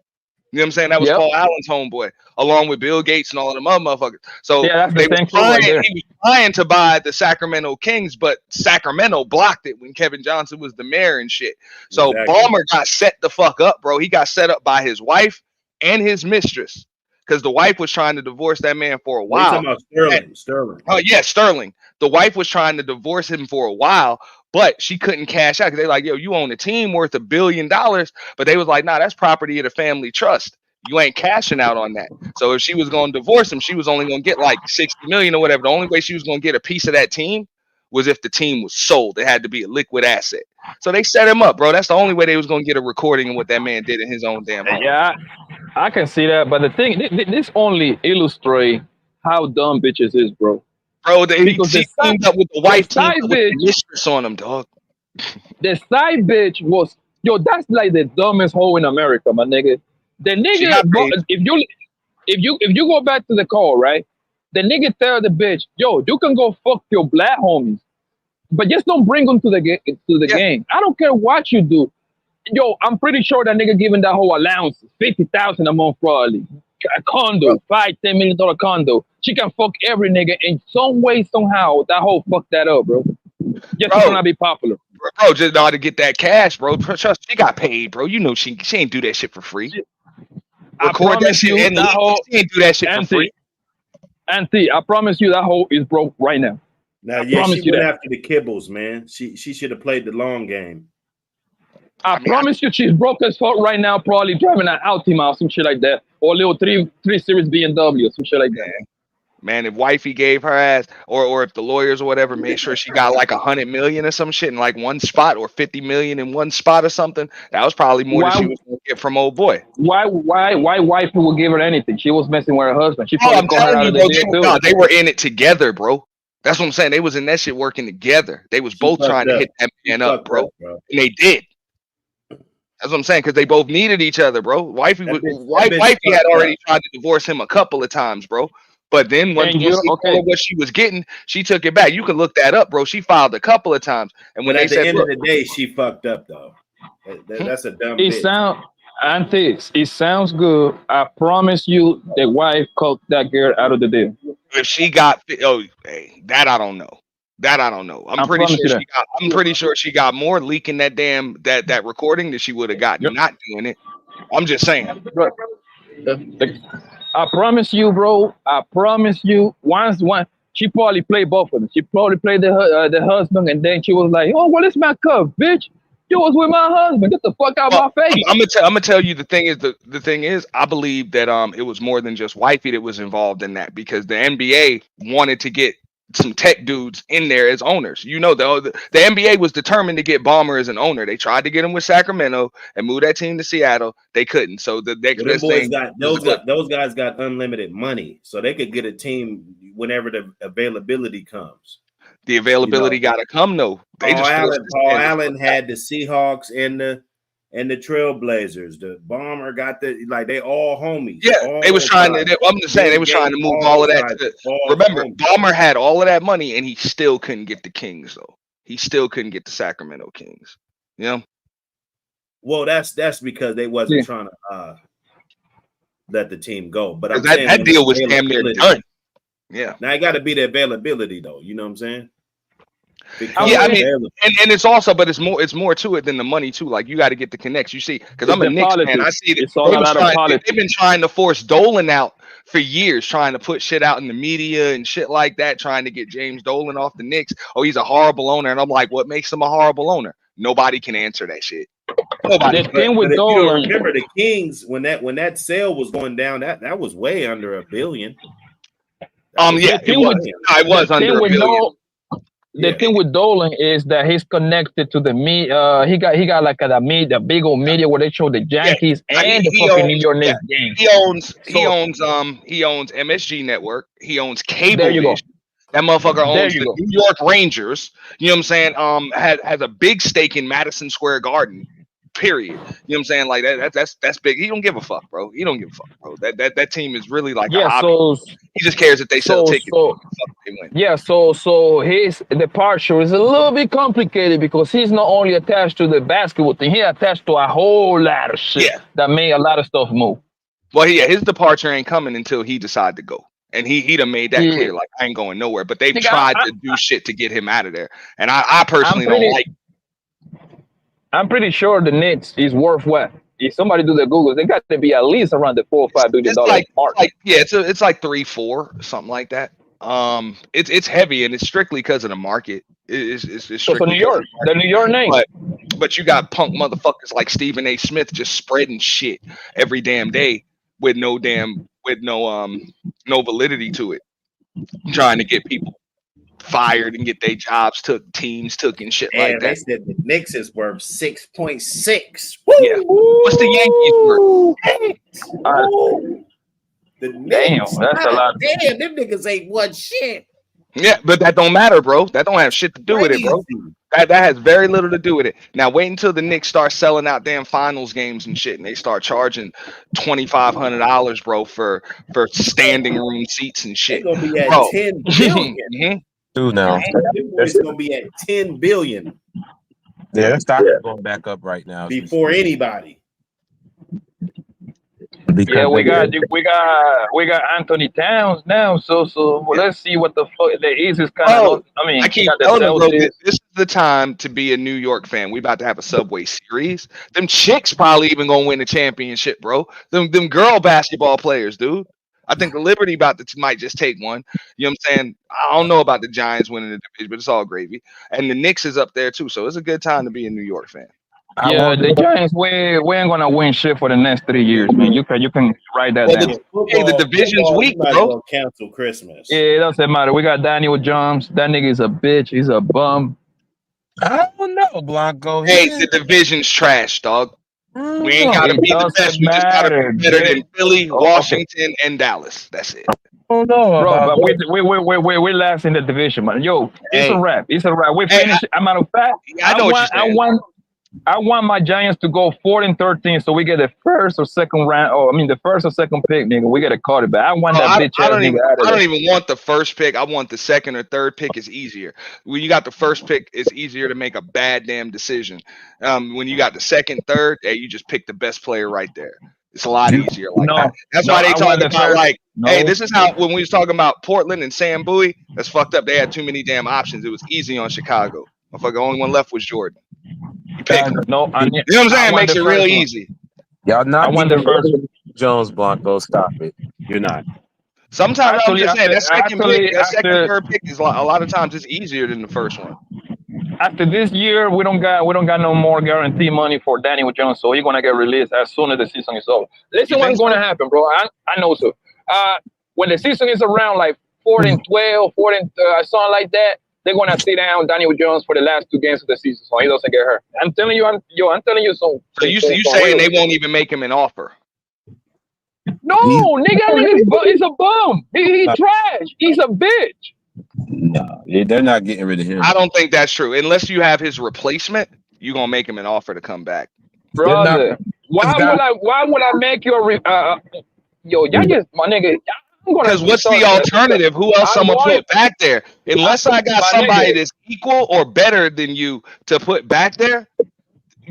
You know what I'm saying? That was Paul Allen's homeboy, along with Bill Gates and all of them other motherfuckers. So he was trying to buy the Sacramento Kings, but Sacramento blocked it when Kevin Johnson was the mayor and shit. So Ballmer got set the fuck up, bro. He got set up by his wife and his mistress, because the wife was trying to divorce that man for a while. Talking about Sterling. Oh yeah, Sterling. The wife was trying to divorce him for a while, but she couldn't cash out because they're like, yo, you own a team worth $1 billion. But they was like, nah, that's property of the family trust. You ain't cashing out on that. So if she was going to divorce him, she was only going to get like 60 million or whatever. The only way she was going to get a piece of that team was if the team was sold. It had to be a liquid asset. So they set him up, bro. That's the only way they was going to get a recording of what that man did in his own damn home. Yeah, I can see that. But the thing, this only illustrates how dumb bitches is, bro. Bro, he teamed up with the wife, teamed up with the mistress on him, dog. The side bitch was, that's like the dumbest hoe in America, my nigga. The nigga, if you go back to the call, right? The nigga tell the bitch, yo, you can go fuck your black homies, but just don't bring them to the game. I don't care what you do. Yo, I'm pretty sure that nigga giving that whole allowance, $50,000 a month probably. A condo, $5-10 million condo. She can fuck every nigga in some way, somehow. That hoe fucked that up, bro. Just to not be popular. Bro, just know how to get that cash, bro. Trust, she got paid, bro. You know she ain't do that shit for free. Record that shit and she ain't do that shit for free. Auntie, I promise you that hoe is broke right now. Now, she went after the kibbles, man. She should have played the long game. I promise you she's broke as fuck right now, probably driving an Altima or some shit like that. Or a little 3 Series BMW or some shit like that. Man, if wifey gave her ass, or if the lawyers or whatever made sure she got like 100 million or some shit in like one spot, or 50 million in one spot or something, that was probably more than she was gonna get from old boy. Why wifey would give her anything? She was messing with her husband. She probably called her out of the deal. They were in it together, bro. That's what I'm saying. They was in that shit working together. They was both trying to hit that man up, bro. And they did. That's what I'm saying, because they both needed each other, bro. Wifey had already tried to divorce him a couple of times, bro. But then once she saw what she was getting, she took it back. You can look that up, bro. She filed a couple of times, and when at the end of the day, she fucked up though. That's a dumb. It sounds good. I promise you, the wife cut that girl out of the deal. If she got, that I don't know. I'm pretty sure she got more leaking that damn that recording than she would have gotten not doing it. I'm just saying. I promise you, bro. I promise you. Once she probably played both of them. She probably played the husband, and then she was like, "Oh, well, it's my cup, bitch. You was with my husband. Get the fuck out of my face." I'm gonna tell you the thing is I believe that it was more than just wifey that was involved in that, because the NBA wanted to get some tech dudes in there as owners. You know, the NBA was determined to get Ballmer as an owner. They tried to get him with Sacramento and move that team to Seattle. They couldn't. So the next best thing, those guys got unlimited money, so they could get a team whenever the availability comes. The availability got to come though. Paul Allen had the Seahawks and the Trailblazers. The Ballmer got they all homies. Yeah, they was trying to. I'm just saying they was trying to move all of that. Remember, Ballmer had all of that money, and he still couldn't get the Kings though. He still couldn't get the Sacramento Kings. You know. Well, that's because they wasn't trying to let the team go. But I'm that, saying that deal was damn near done. Yeah. Now it got to be the availability, though. You know what I'm saying? Yeah, I mean, and it's also, but it's more to it than the money too. Like you got to get the connects. You see, because I'm a Knicks fan, I see that they've been trying to force Dolan out for years, trying to put shit out in the media and shit like that, trying to get James Dolan off the Knicks. Oh, he's a horrible owner, and I'm like, what makes him a horrible owner? Nobody can answer that shit. Nobody. The thing with Dolan, remember the Kings when that sale was going down, that was way under $1 billion. Yeah, it was under $1 billion. The thing with Dolan is that he's connected to the media. He got like the big old media where they show the Yankees and the fucking New York Knicks games. He owns MSG Network. He owns cable. That motherfucker owns the New York Rangers. You know what I'm saying? Has a big stake in Madison Square Garden. Period. You know what I'm saying? Like that's big. He don't give a fuck, bro. He don't give a fuck, bro. That team is really like a hobby. He just cares that they sell tickets. So his departure is a little bit complicated because he's not only attached to the basketball thing, he attached to a whole lot of shit that made a lot of stuff move. Well, his departure ain't coming until he decide to go. And he done made that clear, like I ain't going nowhere. But they've tried to do shit to get him out of there. And I personally don't like. I'm pretty sure the Knicks is worth what? If somebody do the Googles, they got to be at least around the $4 or $5 billion mark. It's like 3-4, something like that. It's heavy and it's strictly because of the market. It's strictly so New York, the New York name. But you got punk motherfuckers like Stephen A. Smith just spreading shit every damn day with no validity to it, trying to get people fired and get their jobs took, teams took, and shit like that. They said the Knicks is worth 6.6. Yeah. What's the Yankees worth? The Knicks, that's a lot. Damn, them niggas ain't one shit. Yeah, but that don't matter, bro. That don't have shit to do with it, bro. That has very little to do with it. Now wait until the Knicks start selling out damn finals games and shit, and they start charging $2,500, bro, for standing room seats and shit. They're gonna be at 10 billion. Now It's gonna be at 10 billion. Yeah, that stock is going back up right now before anybody. Yeah, we got Anthony Towns now. So let's see what the fuck the easiest kind of. I mean, I keep telling them, bro, this is the time to be a New York fan. We about to have a Subway Series. Them chicks probably even gonna win the championship, bro. Them girl basketball players, dude. I think the Liberty might just take one. You know what I'm saying? I don't know about the Giants winning the division, but it's all gravy. And the Knicks is up there too, so it's a good time to be a New York fan. Yeah, the Giants, we ain't gonna win shit for the next 3 years, man. You can write that down. The division's weak, bro. Cancel Christmas. Yeah, it doesn't matter. We got Daniel Jones. That nigga is a bitch. He's a bum. I don't know, Blanco. Hey, the division's trash, dog. We ain't gotta be the best. We just gotta be better than Philly, Washington, and Dallas. That's it. Oh no, bro, but we're last in the division, man. Yo, it's a wrap. It's a wrap. We finished. As a matter of fact, I know what you're saying. I want my Giants to go 4-13, so we get the first or second round. Oh, I mean the first or second pick, nigga. We get a quarterback. I want that bitch ass nigga out of there. I don't even want the first pick. I want the second or third pick. Is easier. When you got the first pick, it's easier to make a bad damn decision. When you got the second, third, you just pick the best player right there. It's a lot easier. That's why they talk about hey, this is how when we was talking about Portland and Sam Bowie, that's fucked up. They had too many damn options. It was easy on Chicago. Motherfucker, only one left was Jordan. You pick him. You know what I'm saying? It makes it real easy. Y'all not the first Jones Blanco. Stop it. You're not. Sometimes I'm just saying that second third pick is a lot of times it's easier than the first one. After this year, we don't got no more guarantee money for Daniel Jones, so he's gonna get released as soon as the season is over. Listen, what's gonna happen, bro? I know so. When the season is around, like 4-12, 4 something like that, they're gonna sit down Daniel Jones for the last 2 games of the season, so he doesn't get hurt. I'm telling you, I'm telling you so. So you saying they won't even make him an offer? No, nigga, he's a bum. He trash. He's a bitch. No, they're not getting rid of him. I don't think that's true. Unless you have his replacement, you're gonna make him an offer to come back. Brother, why would I make your y'all just my nigga? Because what's the alternative? Who else I'm gonna put back there? Unless I got somebody that's equal or better than you to put back there,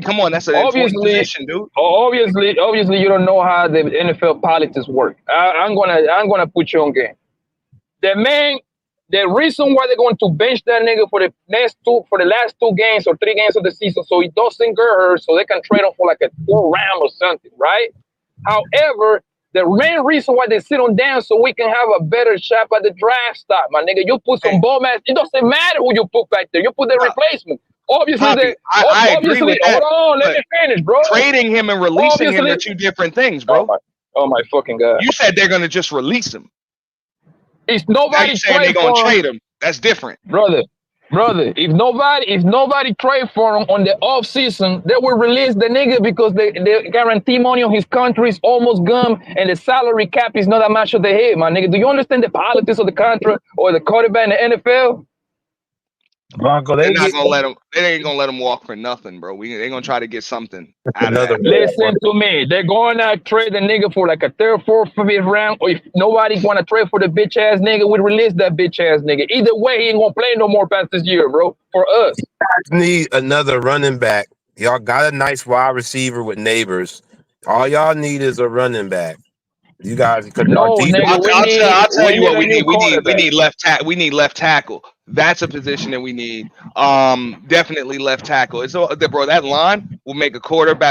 Come on, that's an important position, dude. Obviously, you don't know how the NFL politics work. I'm gonna put you on game. The reason why they're going to bench that nigga for the last 2 games or 3 games of the season, so he doesn't get hurt, so they can trade him for like a 4 round or something, right? However, the main reason why they sit him down so we can have a better shot at the draft stock, my nigga. You put some bum ass. It doesn't matter who you put back there. You put the replacement. Obviously, I agree with that. Hold on, let me finish, bro. Trading him and releasing him are 2 different things, bro. Oh my fucking god! You said they're gonna just release him. If nobody saying they're gonna trade him, that's different, brother. If nobody trade for him on the off season, they will release the nigga because the guarantee money on his country is almost gone, and the salary cap is not that much of the head, my nigga. Do you understand the politics of the country or the quarterback in the NFL? Bronco, they're not gonna let him. They ain't gonna let him walk for nothing, bro. They're gonna try to get something out of that. Listen to me. They're gonna trade the nigga for like a 3rd, 4th, 5th round. Or if nobody wanna trade for the bitch ass nigga, we release that bitch ass nigga. Either way, he ain't gonna play no more past this year, bro. For us, need another running back. Y'all got a nice wide receiver with Neighbors. All y'all need is a running back. You guys, I'll tell you what we need. We need left tackle. We need left tackle. That's a position that we need. Definitely left tackle. It's bro. That line will make a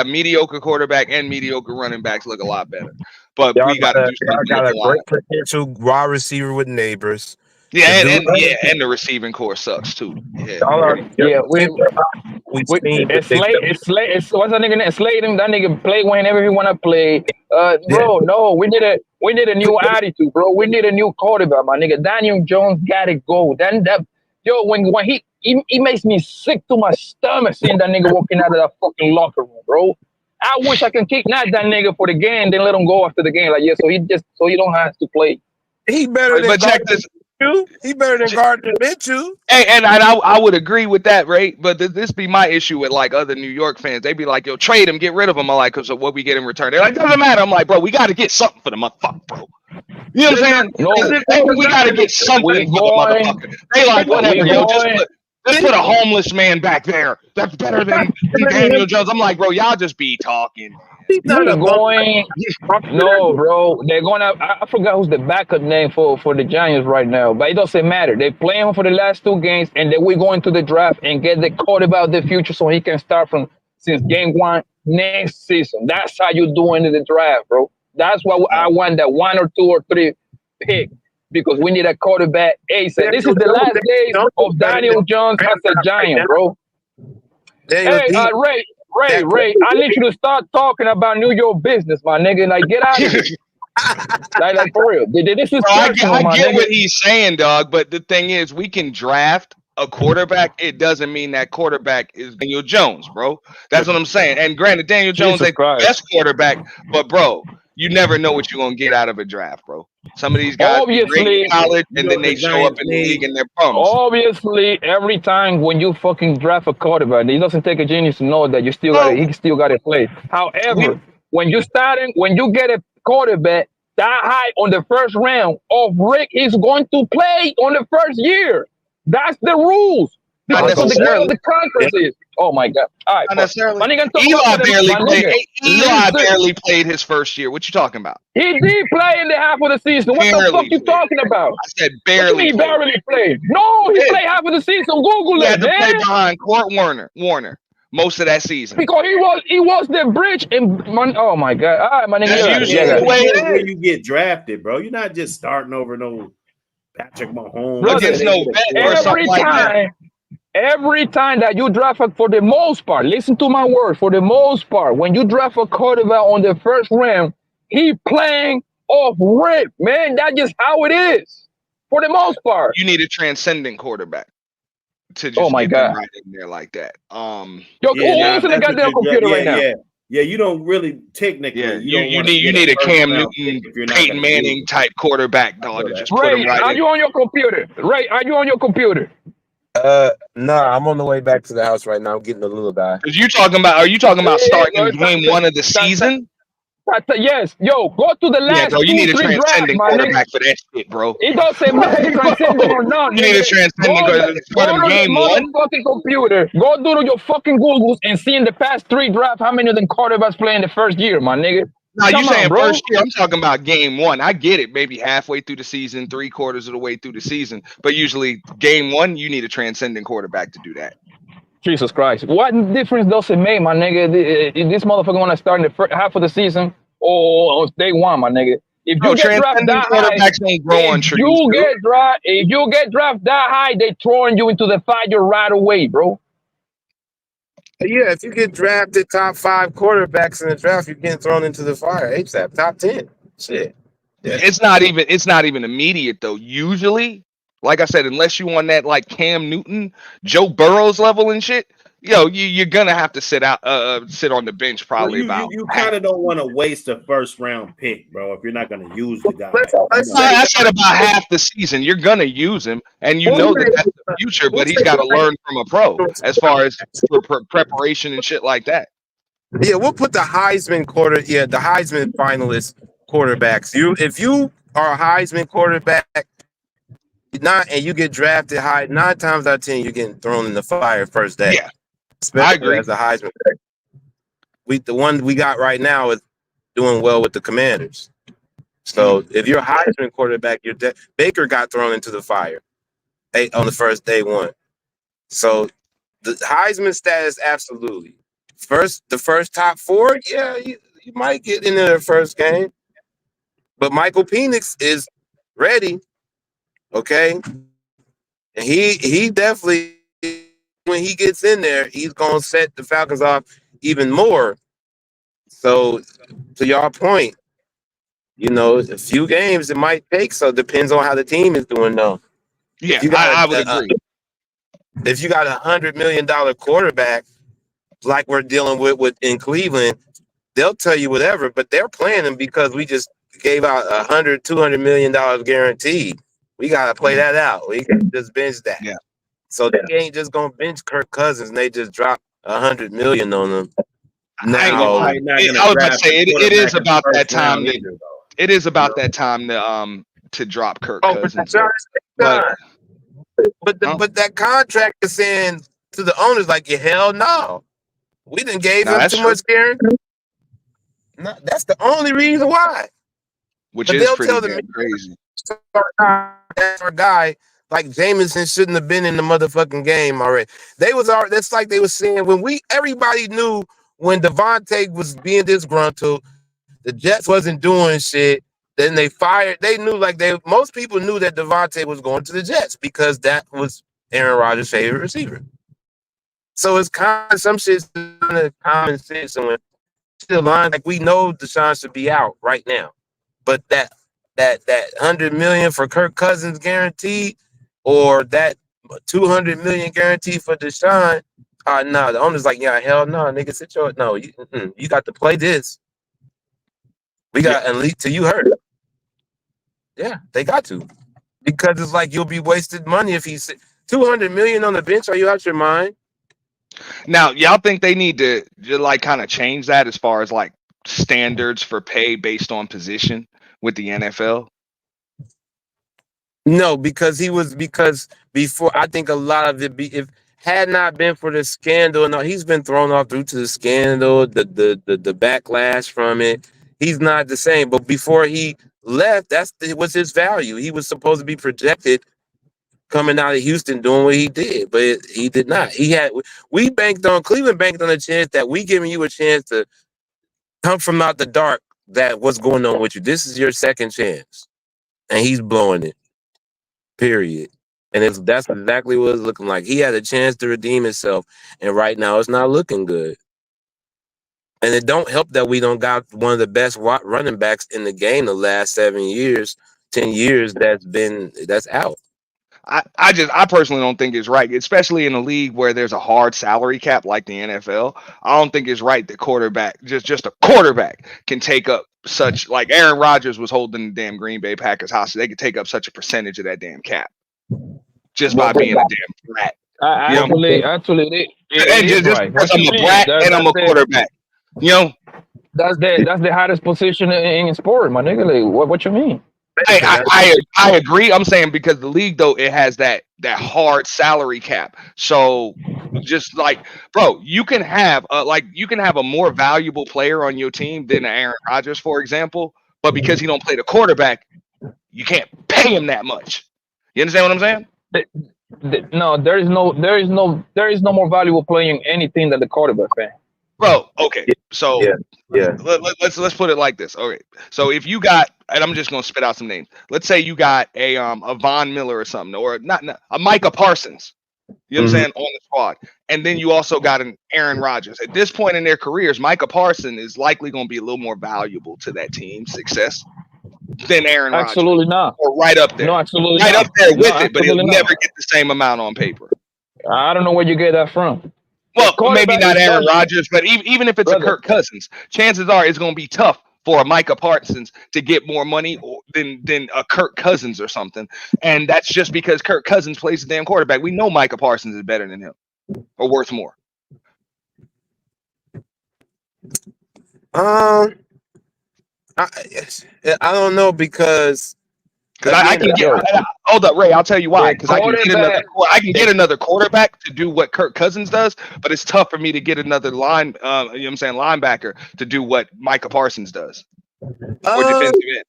mediocre quarterback, and mediocre running backs look a lot better. But we got to do something. Got a great potential wide receiver with Neighbors. Yeah, and the receiving core sucks too. It's what's that nigga name? Slade him. That nigga play whenever he wanna play. Bro, no, we need a new attitude, bro. We need a new quarterback, my nigga. Daniel Jones gotta go. When he makes me sick to my stomach seeing that nigga walking out of that fucking locker room, bro. I wish I can kick that nigga for the game, then let him go after the game. Like, yeah, so he don't have to play. He better than He better than Gardner Minshew. Hey, and I would agree with that, right? But this be my issue with like other New York fans. They be like, yo, trade him, get rid of him. I'm like, because of what we get in return. They're like, doesn't matter. I'm like, bro, we got to get something for the motherfucker, bro. You know what I'm saying? We got to get something for the motherfucker. They like, whatever, yo, just put a homeless man back there. That's better than Daniel Jones. I'm like, bro, y'all just be talking. No, bro. They're gonna. I forgot who's the backup name for the Giants right now, but it doesn't matter. They play him for the last 2 games, and then we go into the draft and get the quarterback of the future, so he can start since game 1 next season. That's how you do into the draft, bro. That's why I want that 1 or 2 or 3 pick, because we need a quarterback ASAP. This is the last days of Daniel Jones as a Giant, bro. Hey, Ray, I need you to start talking about New York business, my nigga. Like, get out of here. like for real. This is I get what he's saying, dog. But the thing is, we can draft a quarterback. It doesn't mean that quarterback is Daniel Jones, bro. That's what I'm saying. And granted, Daniel Jones ain't the best quarterback, but bro, you never know what you're gonna get out of a draft, bro. Some of these guys obviously in college and then they show up in the league and they're bums. Obviously, every time when you fucking draft a quarterback, it doesn't take a genius to know that he still got to play. However, when you get a quarterback that high on the first round of Rick, he's going to play on the first year. That's the rules. Because of the way of the conference is. Oh my god! All right, Eli barely played his first year. What you talking about? He did play in the half of the season. What the fuck you talking about? I said barely. He barely played. No, he played half of the season. Google it, man. He had to play behind Court Warner most of that season because he was the bridge. Oh my god! All right, my nigga. That's usually the way where you get drafted, bro. You're not just starting over no Patrick Mahomes against no vet or something like that. Every time that you draft for the most part, listen to my word, for the most part, when you draft a quarterback on the first round, he playing off rip, man. That's just how it is. For the most part. You need a transcendent quarterback to just get them right in there like that. Who's in the goddamn computer right now? Yeah, you don't really technically. Yeah, you need a Cam Newton, Peyton Manning type quarterback, dog. To just put him right are you on your computer? Ray, are you on your computer? Nah, I'm on the way back to the house right now. I'm getting a little guy. Are you talking about starting game 1 of the season? Yes, yo, go to the Yeah, last bro, you need a 2-3 drafts, transcending my nigga. quarterback for that shit, bro. It doesn't matter transcending or not, You need a nigga. transcending Go for them to the game one. motherfucking computer. Go do your fucking Googles and see in the past 3 drafts how many of them quarterbacks play in the first year, my nigga. No, you Come on, saying bro. first year? I'm talking about game one. I get it, maybe halfway through the season, 3/4 of the way through the season, but usually game one, you need a transcending quarterback to do that. Jesus Christ. What difference does it make, my nigga? This motherfucker want to start in the first half of the season or day one, my nigga? If you get drafted that high, if you get drafted that high, they throwing you into the fire right away, bro. Yeah, if you get drafted top 5 quarterbacks in the draft, you're getting thrown into the fire ASAP. Top 10. Shit. Yeah. It's not even immediate though. Usually, like I said, unless you on that like Cam Newton, Joe Burrow's level and shit, yo, you're gonna have to sit on the bench probably about. You kind of don't want to waste a first round pick, bro, if you're not going to use the guy. I said about half the season, you're gonna use him, and you know that's the future. But he's got to learn from a pro as far as preparation and shit like that. Yeah, we'll put the Heisman the Heisman finalist quarterbacks. If you are a Heisman quarterback, and you get drafted high, 9 times out of 10 you're getting thrown in the fire first day. Yeah, especially I agree. as a Heisman. The one we got right now is doing well with the Commanders. So if you're a Heisman quarterback, Baker got thrown into the fire on the first day one. So the Heisman status, absolutely. The first top 4, yeah, you might get into their first game. But Michael Penix is ready. Okay. And he definitely, when he gets in there, he's gonna set the Falcons off even more. So to y'all point, a few games it might take. So it depends on how the team is doing though. Yeah, I would agree. If you got $100 million quarterback like we're dealing with in Cleveland, they'll tell you whatever, but they're playing him because we just gave out $200 million guaranteed. We gotta play that out. We can just bench that. Yeah. So they ain't just gonna bench Kirk Cousins and they just drop $100 million on them. I was about to say it is about that time. It is about that time to drop Kirk Cousins. But that contract is saying to the owners like, hell no, we didn't gave them too much guarantee. No, that's the only reason why. Which is pretty crazy. For a guy like Jameson shouldn't have been in the motherfucking game already. That's like they were saying when everybody knew when Devontae was being disgruntled, the Jets wasn't doing shit. Then they fired. They knew most people knew that Devontae was going to the Jets because that was Aaron Rodgers' favorite receiver. So it's kind of some shit's kind of common sense. And when the line, like we know Deshaun should be out right now, but that $100 million for Kirk Cousins guaranteed, or that $200 million guaranteed for Deshaun, no, the owner's like, yeah, hell no, nigga, you got to play this. We got at least till you hurt. Yeah, they got to, because it's like you'll be wasted money if he's $200 million on the bench. Are you out your mind? Now, y'all think they need to like kind of change that as far as like standards for pay based on position with the NFL? No, because before, I think a lot of it if had not been for the scandal, no, he's been thrown off due to the scandal, the backlash from it. He's not the same. But before he left, was his value. He was supposed to be projected coming out of Houston doing what he did, but he did not. Cleveland banked on a chance that we giving you a chance to come from out the dark. That what's going on with you. This is your second chance, and he's blowing it. Period. And that's exactly what it's looking like. He had a chance to redeem himself, and right now it's not looking good. And it don't help that we don't got one of the best running backs in the game the last 10 years that's out. I personally don't think it's right, especially in a league where there's a hard salary cap like the NFL. I don't think it's right that quarterback, just a quarterback, can take up such, like Aaron Rodgers was holding the damn Green Bay Packers hostage. They could take up such a percentage of that damn cap just by being a damn brat. Actually, and just because I'm a brat and I'm a quarterback, That's the hottest position in sport, my nigga. Like, what you mean? I agree. I'm saying because the league though it has that hard salary cap. So just like, bro, you can have a more valuable player on your team than Aaron Rodgers, for example. But because he don't play the quarterback, you can't pay him that much. You understand what I'm saying? No, there is no more valuable player in anything than the quarterback, man. Bro, okay. So let's put it like this. Okay. So if you got, and I'm just gonna spit out some names. Let's say you got a Von Miller or something, or not a Micah Parsons. You know what I'm saying, on the squad. And then you also got an Aaron Rodgers. At this point in their careers, Micah Parsons is likely gonna be a little more valuable to that team's success than Aaron Rodgers. Absolutely not. Or right up there. No, absolutely right not. up there with it, but he'll absolutely never not. get the same amount on paper. I don't know where you get that from. Well, maybe quarterback not is Aaron done. Rodgers, but even if it's a Kirk Cousins, chances are it's going to be tough for a Micah Parsons to get more money than a Kirk Cousins or something. And that's just because Kirk Cousins plays the damn quarterback. We know Micah Parsons is better than him or worth more. I don't know because I can get hold up, Ray. I'll tell you why. Because I can get another quarterback to do what Kirk Cousins does, but it's tough for me to get another line. You know what I'm saying, linebacker to do what Micah Parsons does. Or defensive end.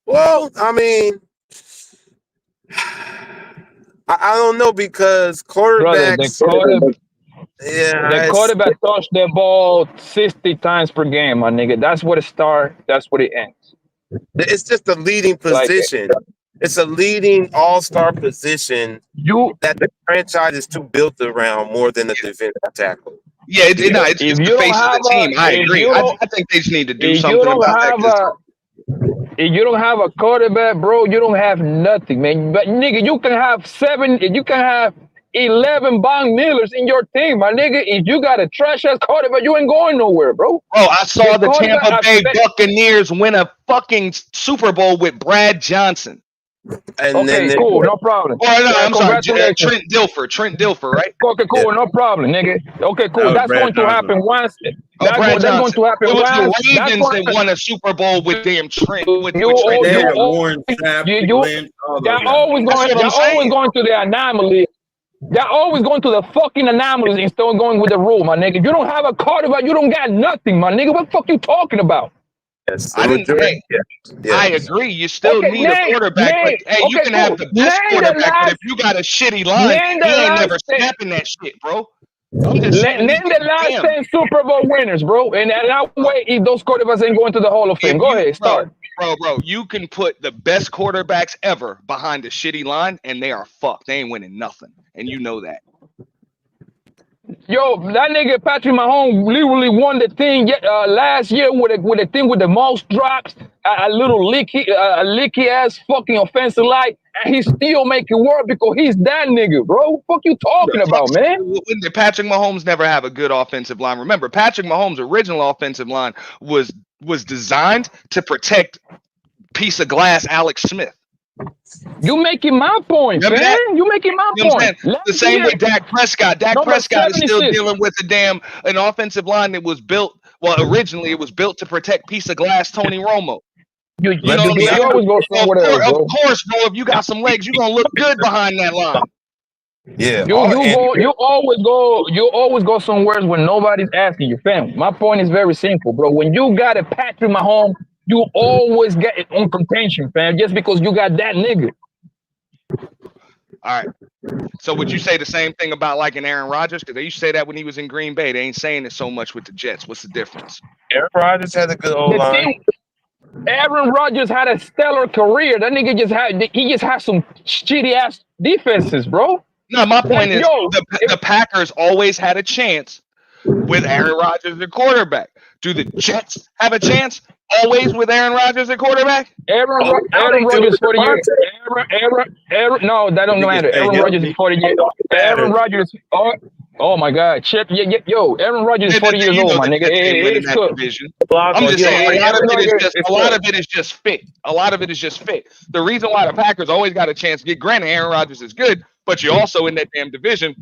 Well, I mean, I don't know because quarterbacks. The quarterback touched the ball 60 times per game, my nigga. That's what it starts. That's what it ends. It's just a leading position. It's a leading all-star position that the franchise is too built around more than the defensive tackle. Yeah, it's the face of the team. I agree. I think they just need to do something about that. If you don't have a quarterback, bro, you don't have nothing, man. But nigga, you can have 11 Von Millers in your team, my nigga. If you got a trash ass quarterback, you ain't going nowhere, bro. Bro, I saw the Tampa Bay Buccaneers win a fucking Super Bowl with Brad Johnson. Okay, cool, no problem. Oh, no, I'm sorry, Trent Dilfer, right? Okay, cool, no problem, nigga. Okay, cool. That's going to happen once. That's going to happen once. It was the Ravens that won a Super Bowl with damn Trent. Y'all always going to the anomaly. They're always going to the fucking anomalies instead of going with the rule, my nigga. If you don't have a quarterback, you don't got nothing, my nigga. What the fuck you talking about? Yes, I agree. You still need a quarterback, but hey, you can have the best quarterback, but if you got a shitty line, you ain't never snapping that shit, bro. I'm just saying. Name the last 10 Super Bowl winners, bro. And that way, if those quarterbacks ain't going to the Hall of Fame. Go ahead, start. Bro, you can put the best quarterbacks ever behind a shitty line, and they are fucked. They ain't winning nothing, and you know that. Yo, that nigga Patrick Mahomes literally won the thing last year with a thing with the most drops, a little leaky ass fucking offensive line, and he still make it work because he's that nigga, bro. What the fuck you talking about, man? Patrick Mahomes never have a good offensive line. Remember, Patrick Mahomes' original offensive line was designed to protect piece of glass Alex Smith. You making my point, man. You making my point. The same with Dak Prescott. Dak Prescott is still dealing with an offensive line that was built. Well, originally it was built to protect piece of glass Tony Romo. You know what I mean? Of course, bro. If you got some legs, you're gonna look good behind that line. Yeah. You always go somewhere when nobody's asking you, fam. My point is very simple, bro. When you got a Patrick Mahomes, you always get it on contention, fam, just because you got that nigga. All right. So would you say the same thing about like an Aaron Rodgers? Because they used to say that when he was in Green Bay. They ain't saying it so much with the Jets. What's the difference? Aaron Rodgers had a good old line. Aaron Rodgers had a stellar career. That nigga just had some shitty ass defenses, bro. No, my point is the Packers always had a chance with Aaron Rodgers at quarterback. Do the Jets have a chance always with Aaron Rodgers at quarterback? Aaron Rodgers 40 years. No, that don't matter. Aaron Rodgers is 40 years. Aaron Rodgers. Oh my God, Chip. Yo, Aaron Rodgers is 40 years old, my nigga. It's cooked. I'm just saying, a lot of it is just fit. A lot of it is just fit. The reason why the Packers always got a chance to get granted, Aaron Rodgers is good, but you're also in that damn division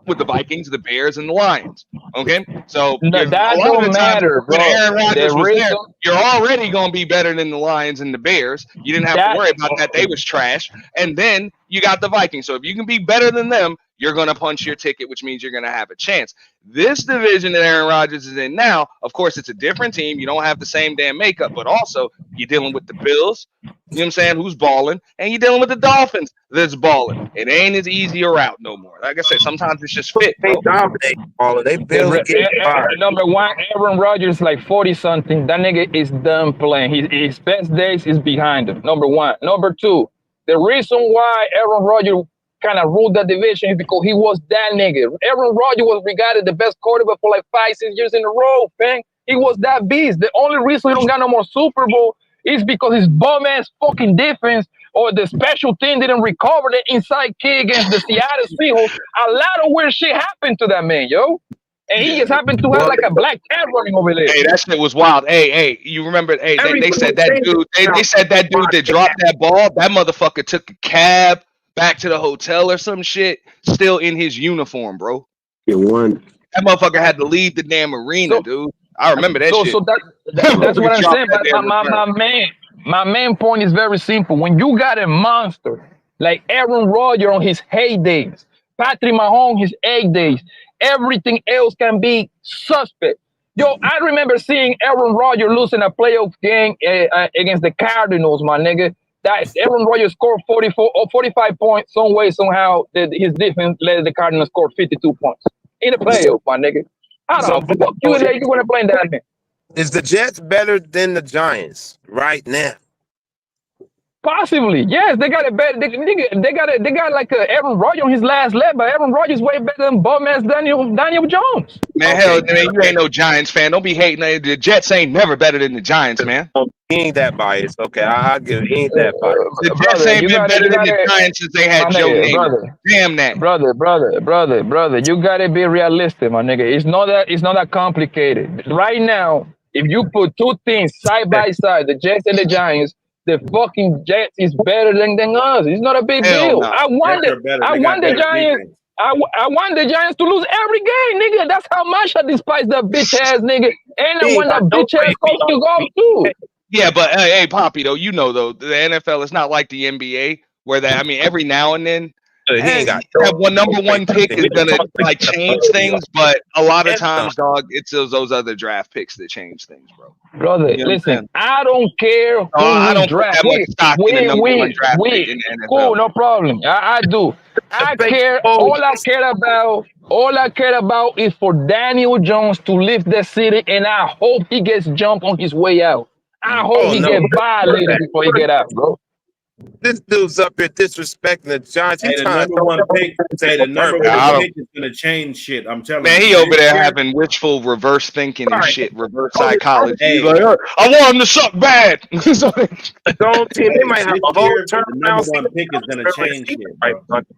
with the Vikings, the Bears, and the Lions. Okay, so No, that a lot of don't the times matter, when bro. Aaron Rodgers The was there, reason you're already going to be better than the Lions and the Bears. You didn't have to that worry about that; they was trash. And then you got the Vikings. So if you can be better than them, you're going to punch your ticket, which means you're going to have a chance. This division that Aaron Rodgers is in now, of course, it's a different team. You don't have the same damn makeup, but also you're dealing with the Bills. You know what I'm saying? Who's balling? And you're dealing with the Dolphins that's balling. It ain't as easy a route no more. Like I said, sometimes it's just fit, bro. They dominate all of they barely get fired. Number one, Aaron Rodgers like 40 something. That nigga is done playing. His best days is behind him. Number one. Number two, the reason why Aaron Rodgers kind of ruled that division is because he was that nigga. Aaron Rodgers was regarded the best quarterback for like 5-6 years in a row, man. He was that beast. The only reason he don't got no more Super Bowl is because his bum ass fucking defense or the special team didn't recover the inside kick against the Seattle Seahawks. A lot of weird shit happened to that man, yo. And he just happened to have like a black cat running over there. Hey, that shit was wild. Hey, you remember? Hey, they said that dude. They said that dude that dropped that ball. That motherfucker took a cab back to the hotel or some shit, still in his uniform, bro. It won. That motherfucker had to leave the damn arena, dude. I remember that shit. So that's what I'm saying. But my main point is very simple. When you got a monster like Aaron Rodgers on his heydays, Patrick Mahomes his heydays, everything else can be suspect. Yo, I remember seeing Aaron Rodgers losing a playoff game against the Cardinals, my nigga. That Aaron Rodgers scored 44 or 45 points some way, somehow. His defense let the Cardinals score 52 points in the playoff, my nigga. How the fuck you want to play that man? Is the Jets better than the Giants right now? Possibly, yes. They got a better. They got like a Aaron Rodgers on his last leg, but Aaron Rodgers way better than bum ass Daniel Jones. Man, hell, man, you ain't no Giants fan. Don't be hating. The Jets ain't never better than the Giants, man. He ain't that biased. Okay, I'll give it. He ain't that biased. The Jets ain't been better than the Giants since they had Joe Namath. Damn that, brother. You gotta be realistic, my nigga. It's not that complicated. Right now, if you put two teams side by side, the Jets and the Giants, the fucking Jets is better than us. It's not a big deal. No. I want the Giants. I want the Giants to lose every game, nigga. That's how much I despise that bitch ass nigga. And I want that bitch ass coach to go too. Yeah, but hey, Poppy, though, you know, though, the NFL is not like the NBA where every now and then that number one pick is gonna like change things, but a lot of times, dog, it's those other draft picks that change things, bro. Brother, you know listen, I don't care who I don't draft. Put that much stock in the number one draft pick in the NFL. Cool, no problem. I do. I care. All I care about is for Daniel Jones to leave the city, and I hope he gets jumped on his way out. I hope he gets violated before he get out, bro. This dude's up here disrespecting the Giants. Hey, the number one pick is gonna change shit. I'm telling you. Man, he over there having wishful reverse thinking and shit, reverse psychology. He's like, I want him to suck bad. They might have a whole The number one pick is gonna change shit.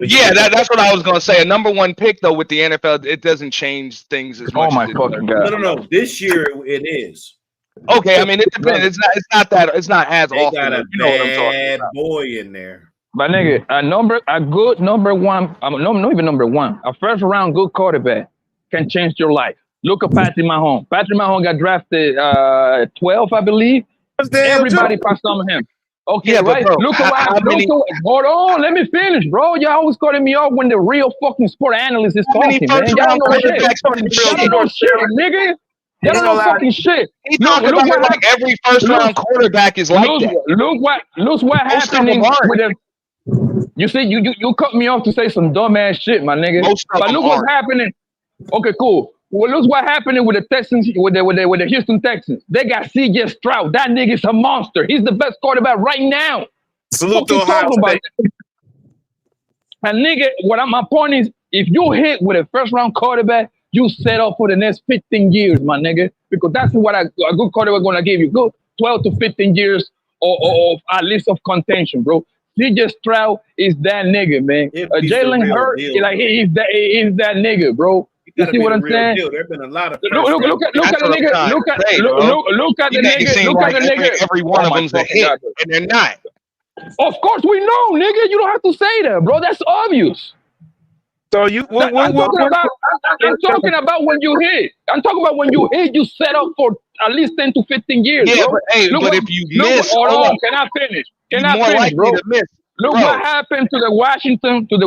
Yeah, that's what I was gonna say. A number one pick though with the NFL, it doesn't change things as much. Oh my fucking god! No. This year it is. Okay, I mean it depends. It's not as they often. Got a you know what I'm talking bad about. boy in there. But nigga, a good number one, not even number one, a first round good quarterback can change your life. Look at Patrick Mahomes. Patrick Mahomes got drafted 12, I believe. Everybody passed on him. Okay, yeah, right. Bro, look at hold on, let me finish, bro. Y'all always cutting me off when the real fucking sport analyst is talking, man. Y'all know shit. Y'all know shit, nigga. Y'all don't know fucking shit. He's talking about like every first round quarterback is like that. Look what happening with them. You see, you cut me off to say some dumbass shit, my nigga. But look what's happening. Okay, cool. Well, look what's happening with the Texans, with the Houston Texans. They got C.J. Stroud. That nigga's a monster. He's the best quarterback right now. Salute to Ohio State. And nigga, my point is, if you hit with a first round quarterback, you set up for the next 15 years, my nigga, because that's what a good quarterback gonna give you. Good 12 to 15 years of at least of contention, bro. C.J. Stroud is that nigga, man. Jalen Hurts, like he's that nigga, bro. You see what I'm saying? There've been a lot of look at the nigga. Look at the nigga. Every one of them's a hit, and they're not. Of course we know, nigga. You don't have to say that, bro. That's obvious. So you I'm talking about when you hit. I'm talking about when you hit, you set up for at least 10 to 15 years, Yeah, bro. but hey, Look but what, if you look, miss, hold hold on, on, can I finish? you're Can I more finish, likely bro? to miss, Look bro. what happened to the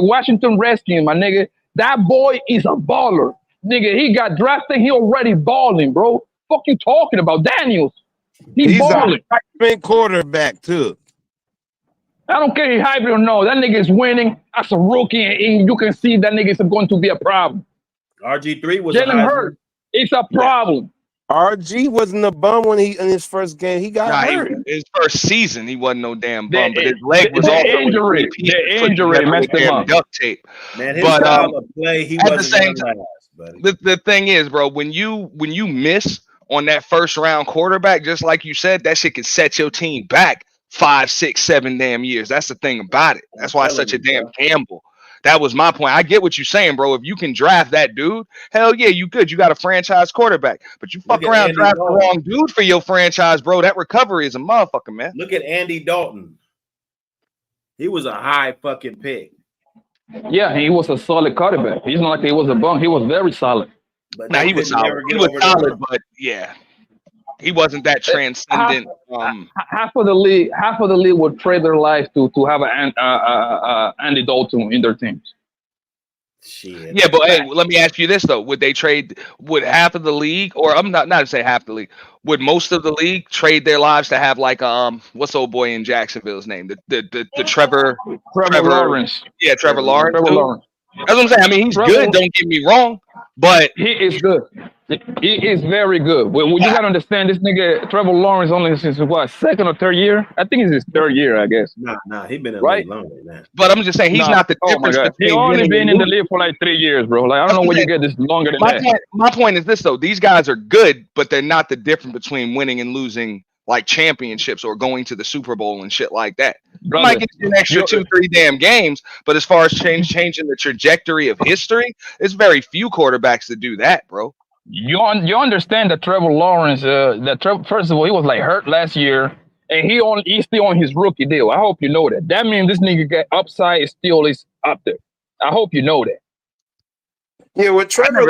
Washington Redskins, my nigga. That boy is a baller. Nigga, he got drafted, he already balling, bro. Fuck you talking about? Daniels. He's balling. a Heisman quarterback too. I don't care if he's hybrid or no. That nigga is winning as a rookie, and you can see that nigga is going to be a problem. RG3 was a Jalen Heisman. Hurts, it's a problem. RG wasn't a bum when he in his first game. He got hurt. His first season, he wasn't no damn bum, but his leg was also injury. The injury messed him up. Duct tape. Man, his But style of play, he at the wasn't same one time, last, buddy. the thing is, bro, when you miss on that first round quarterback, just like you said, that shit can set your team back 5, 6, 7 damn years. That's the thing about it. That's why it's such a damn gamble. That was my point. I get what you're saying, bro. If you can draft that dude, hell yeah, you could. You got a franchise quarterback. But you fuck around, draft the wrong dude for your franchise, bro. That recovery is a motherfucker, man. Look at Andy Dalton. He was a high fucking pick. Yeah, he was a solid quarterback. He's not like he was a bum. He was very solid. But he was solid. He was solid, but yeah, he wasn't that transcendent. Half of the league would trade their life to have Andy Dalton in their teams. Shit. Yeah, but hey, let me ask you this though: would half of the league, or I'm not to say half the league, would most of the league trade their lives to have like what's old boy in Jacksonville's name, the Trevor Lawrence? Yeah, Trevor Lawrence. Trevor Lawrence. That's what I'm saying. I mean, he's good. Don't get me wrong, but he is good. He is very good. Well, you gotta understand, this nigga Trevor Lawrence only since what, second or third year? I think it's his third year, I guess. Nah, he been in right? the league longer than that. But I'm just saying he's not the difference between. He only been in the league for like 3 years, bro. Like I don't know where you get this longer than that. My point is this though: these guys are good, but they're not the difference between winning and losing, like championships or going to the Super Bowl and shit like that. You might get an extra 2, 3 damn games, but as far as changing the trajectory of history, it's very few quarterbacks that do that, bro. You understand that Trevor Lawrence, first of all, he was like hurt last year, and he's still on his rookie deal. I hope you know that. That means this nigga got upside is up there. I hope you know that. Yeah, with Trevor,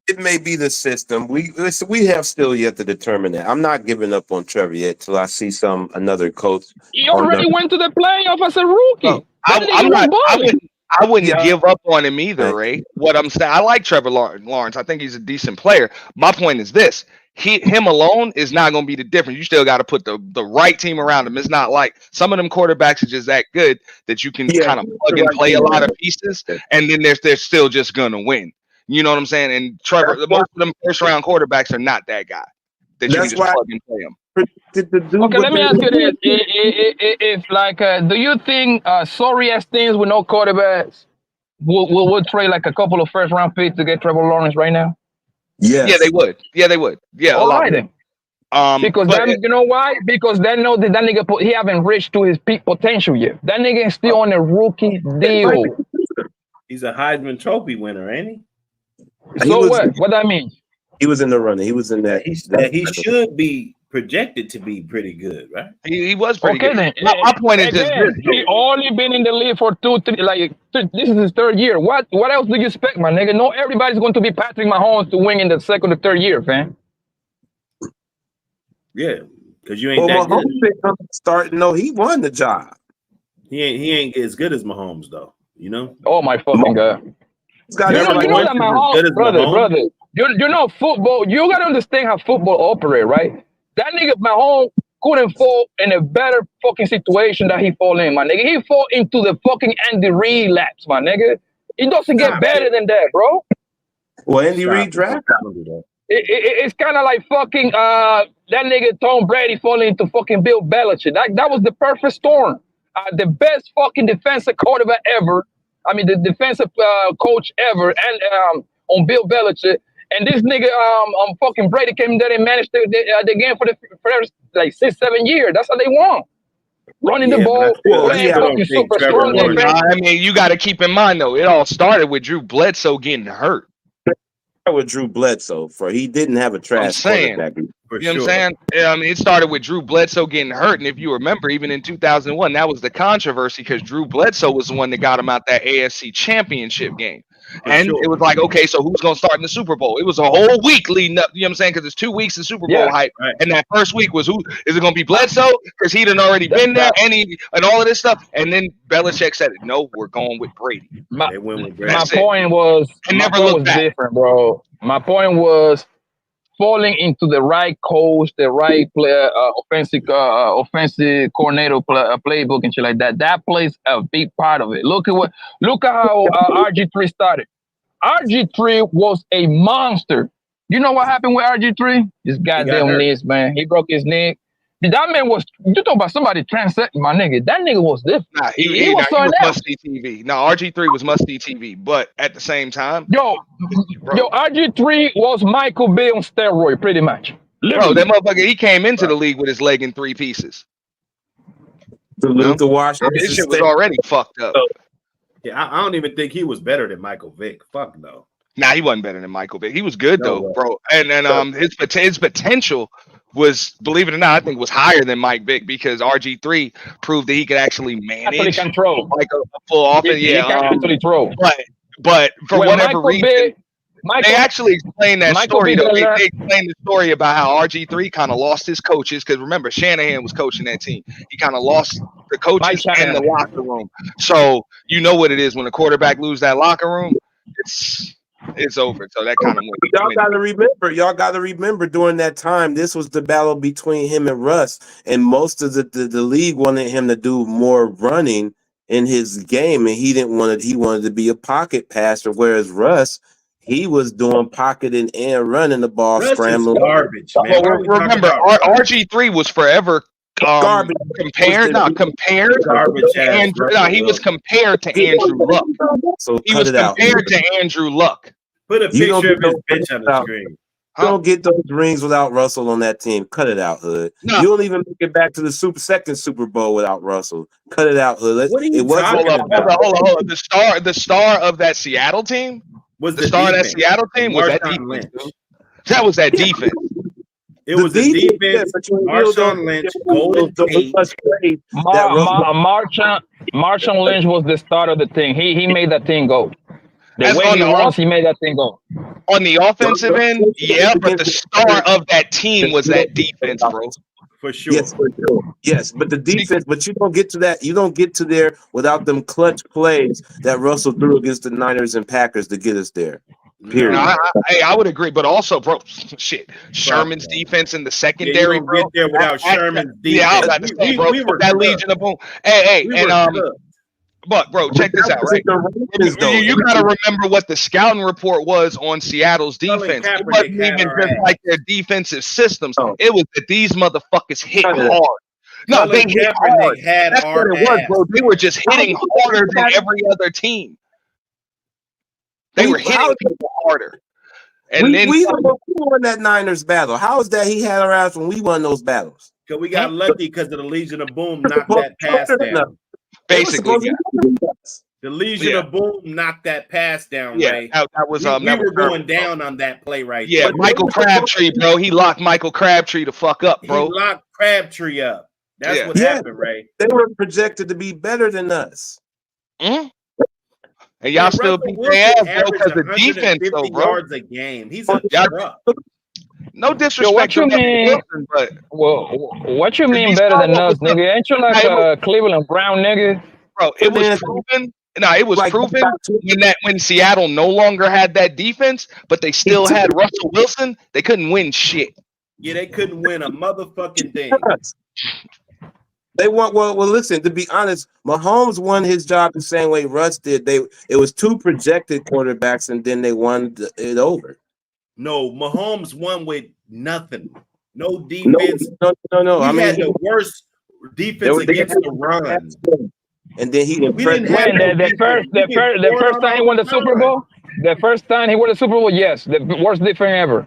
it may be the system. We have still yet to determine that. I'm not giving up on Trevor yet till I see another coach. He already went to the playoff as a rookie. No, I wouldn't give up on him either, Ray. What I'm saying, I like Trevor Lawrence. I think he's a decent player. My point is this: him alone is not going to be the difference. You still got to put the right team around him. It's not like some of them quarterbacks are just that good that you can kind of plug and play a lot of pieces, and then they're still just going to win. You know what I'm saying? And Trevor, most of them first round quarterbacks are not that guy that you can just plug and play him. Okay, let me ask you this: if like, do you think sorry ass teams with no quarterbacks will trade like a couple of first round picks to get Trevor Lawrence right now? Yes. Yeah, they would. Yeah, they would. Yeah, all right then. Because you know why? Because they know that nigga he haven't reached to his peak potential yet. That nigga is still on a rookie deal. He's a Heisman Trophy winner, ain't he? So what? What that mean? He was in the running. He was in that. He should be projected to be pretty good, right? He was pretty good. Then, my point is just this. He only been in the league for 2, 3, this is his third year. What else do you expect, my nigga? No, everybody's going to be Patrick Mahomes to win in the second or third year, fam. Yeah, because you ain't that good. No, he won the job. He ain't as good as Mahomes though. You know? Oh my fucking god! You know that Mahomes, brother. You know football. You gotta understand how football operate, right? That nigga Mahomes couldn't fall in a better fucking situation that he fall in, my nigga. He fall into the fucking Andy Reid laps, my nigga. It doesn't get better than that, bro. Well, Andy Reid drafted. It's kind of like fucking that nigga Tom Brady falling into fucking Bill Belichick. That was the perfect storm. The best fucking defensive quarterback ever. I mean, the defensive coach ever, and on Bill Belichick. And this nigga, fucking Brady came there and managed the game for the first like 6, 7 years. That's how they won. Running the ball, super strong. I mean, you got to keep in mind though, it all started with Drew Bledsoe getting hurt. With Drew Bledsoe, he didn't have a trash quarterback. You know what I'm saying? I mean, it started with Drew Bledsoe getting hurt, and if you remember, even in 2001, that was the controversy because Drew Bledsoe was the one that got him out that AFC Championship game. And it was like, okay, so who's going to start in the Super Bowl? It was a whole week leading up, you know what I'm saying? Because it's 2 weeks of Super Bowl hype. Right. And that first week was, who is it going to be Bledsoe? Because he'd already been there and all of this stuff. And then Belichick said, no, we're going with Brady. My point was different, bro. My point was falling into the right coach, the right player, offensive coordinator playbook and shit like that. That plays a big part of it. Look at how RG3 started. RG3 was a monster. You know what happened with RG3? His goddamn knees, man. He broke his neck. That man was, you talk about somebody transcending, my nigga. That nigga was different. Nah, he was must-see TV. No, RG3 was must-see TV, but at the same time, RG3 was Michael Bay on steroid, pretty much. Bro, that motherfucker, he came into the league with his leg in 3 pieces. To Washington. This shit was already fucked up. Yeah, I don't even think he was better than Michael Vick. Fuck no. Nah, he wasn't better than Michael Vick. He was good though, bro. And his potential was, believe it or not, I think was higher than Mike Vick because RG3 proved that he could actually manage control like a full offense. He can actually throw. But for whatever reason, they actually explained that story. Though. They explained the story about how RG3 kind of lost his coaches because remember Shanahan was coaching that team. He kind of lost the coaches and the locker room. So you know what it is when a quarterback loses that locker room, it's over. So that kind of y'all gotta remember during that time, this was the battle between him and Russ, and most of the league wanted him to do more running in his game, and he wanted to be a pocket passer, whereas Russ, he was doing pocketing and running the ball, scrambling. Garbage, man. Well, remember, RG3 was forever compared he was compared to Andrew Luck. So he was compared to Andrew Luck. Put a picture of his bitch on the screen. You don't get those rings without Russell on that team. Cut it out, Hood. No. You don't even make it back to the second Super Bowl without Russell. Cut it out, Hood. What are you talking about? Hold on. The star of that Seattle team was the star of that Seattle team was that defense. That was that defense. It was the defense. Marshawn Lynch, Golden Tate. Marshawn Lynch was the start of the thing. He made that thing go. The way he runs, he made that thing go. On the offensive end, yeah, but the star of that team was that defense, bro. For sure. Yes, for sure. Yes, but the defense, but you don't get to that. You don't get to there without them clutch plays that Russell threw against the Niners and Packers to get us there. Period. No, I would agree, but also, bro, shit, Sherman's defense in the secondary, bro. Get there without Sherman's defense. Yeah, I was about to say, bro, that Legion of Boom. Hey, but bro, check this out, right? You gotta remember what the scouting report was on Seattle's defense. It wasn't even just like their defensive systems. It was that these motherfuckers hit hard. No, they hit hard. That's what it was, bro. They were just hitting harder than every other team. They were hitting people harder. And we won that Niners battle. How is that he had our ass when we won those battles? Because we got lucky because of the Legion of Boom knocked that pass down. Basically, the Legion of Boom knocked that pass down. Yeah, Ray. that was we were going down on that play right there. Yeah, Michael Crabtree, bro. He locked Michael Crabtree the fuck up, bro. He locked Crabtree up. That's what happened, Ray. They were projected to be better than us. Mm-hmm. And y'all still beat their ass, bro, because the defense, though, bro. Yards a game. He's a truck. No disrespect to Wilson, but what you mean better than us, nigga? Ain't you like a Cleveland Brown nigga? Bro, it was proven. No, it was proven when Seattle no longer had that defense, but they still had Russell Wilson. They couldn't win shit. Yeah, they couldn't win a motherfucking thing. They want well. Listen, to be honest, Mahomes won his job the same way Russ did. It was 2 projected quarterbacks, and then they won it over. No, Mahomes won with nothing. No defense. No. He had the worst defense against the run. And then he the first time he won the Super Bowl. The first time he won the Super Bowl, yes, the worst defense ever.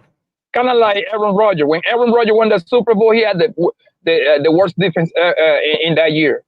Kind of like Aaron Rodgers. When Aaron Rodgers won the Super Bowl, he had the worst defense in that year.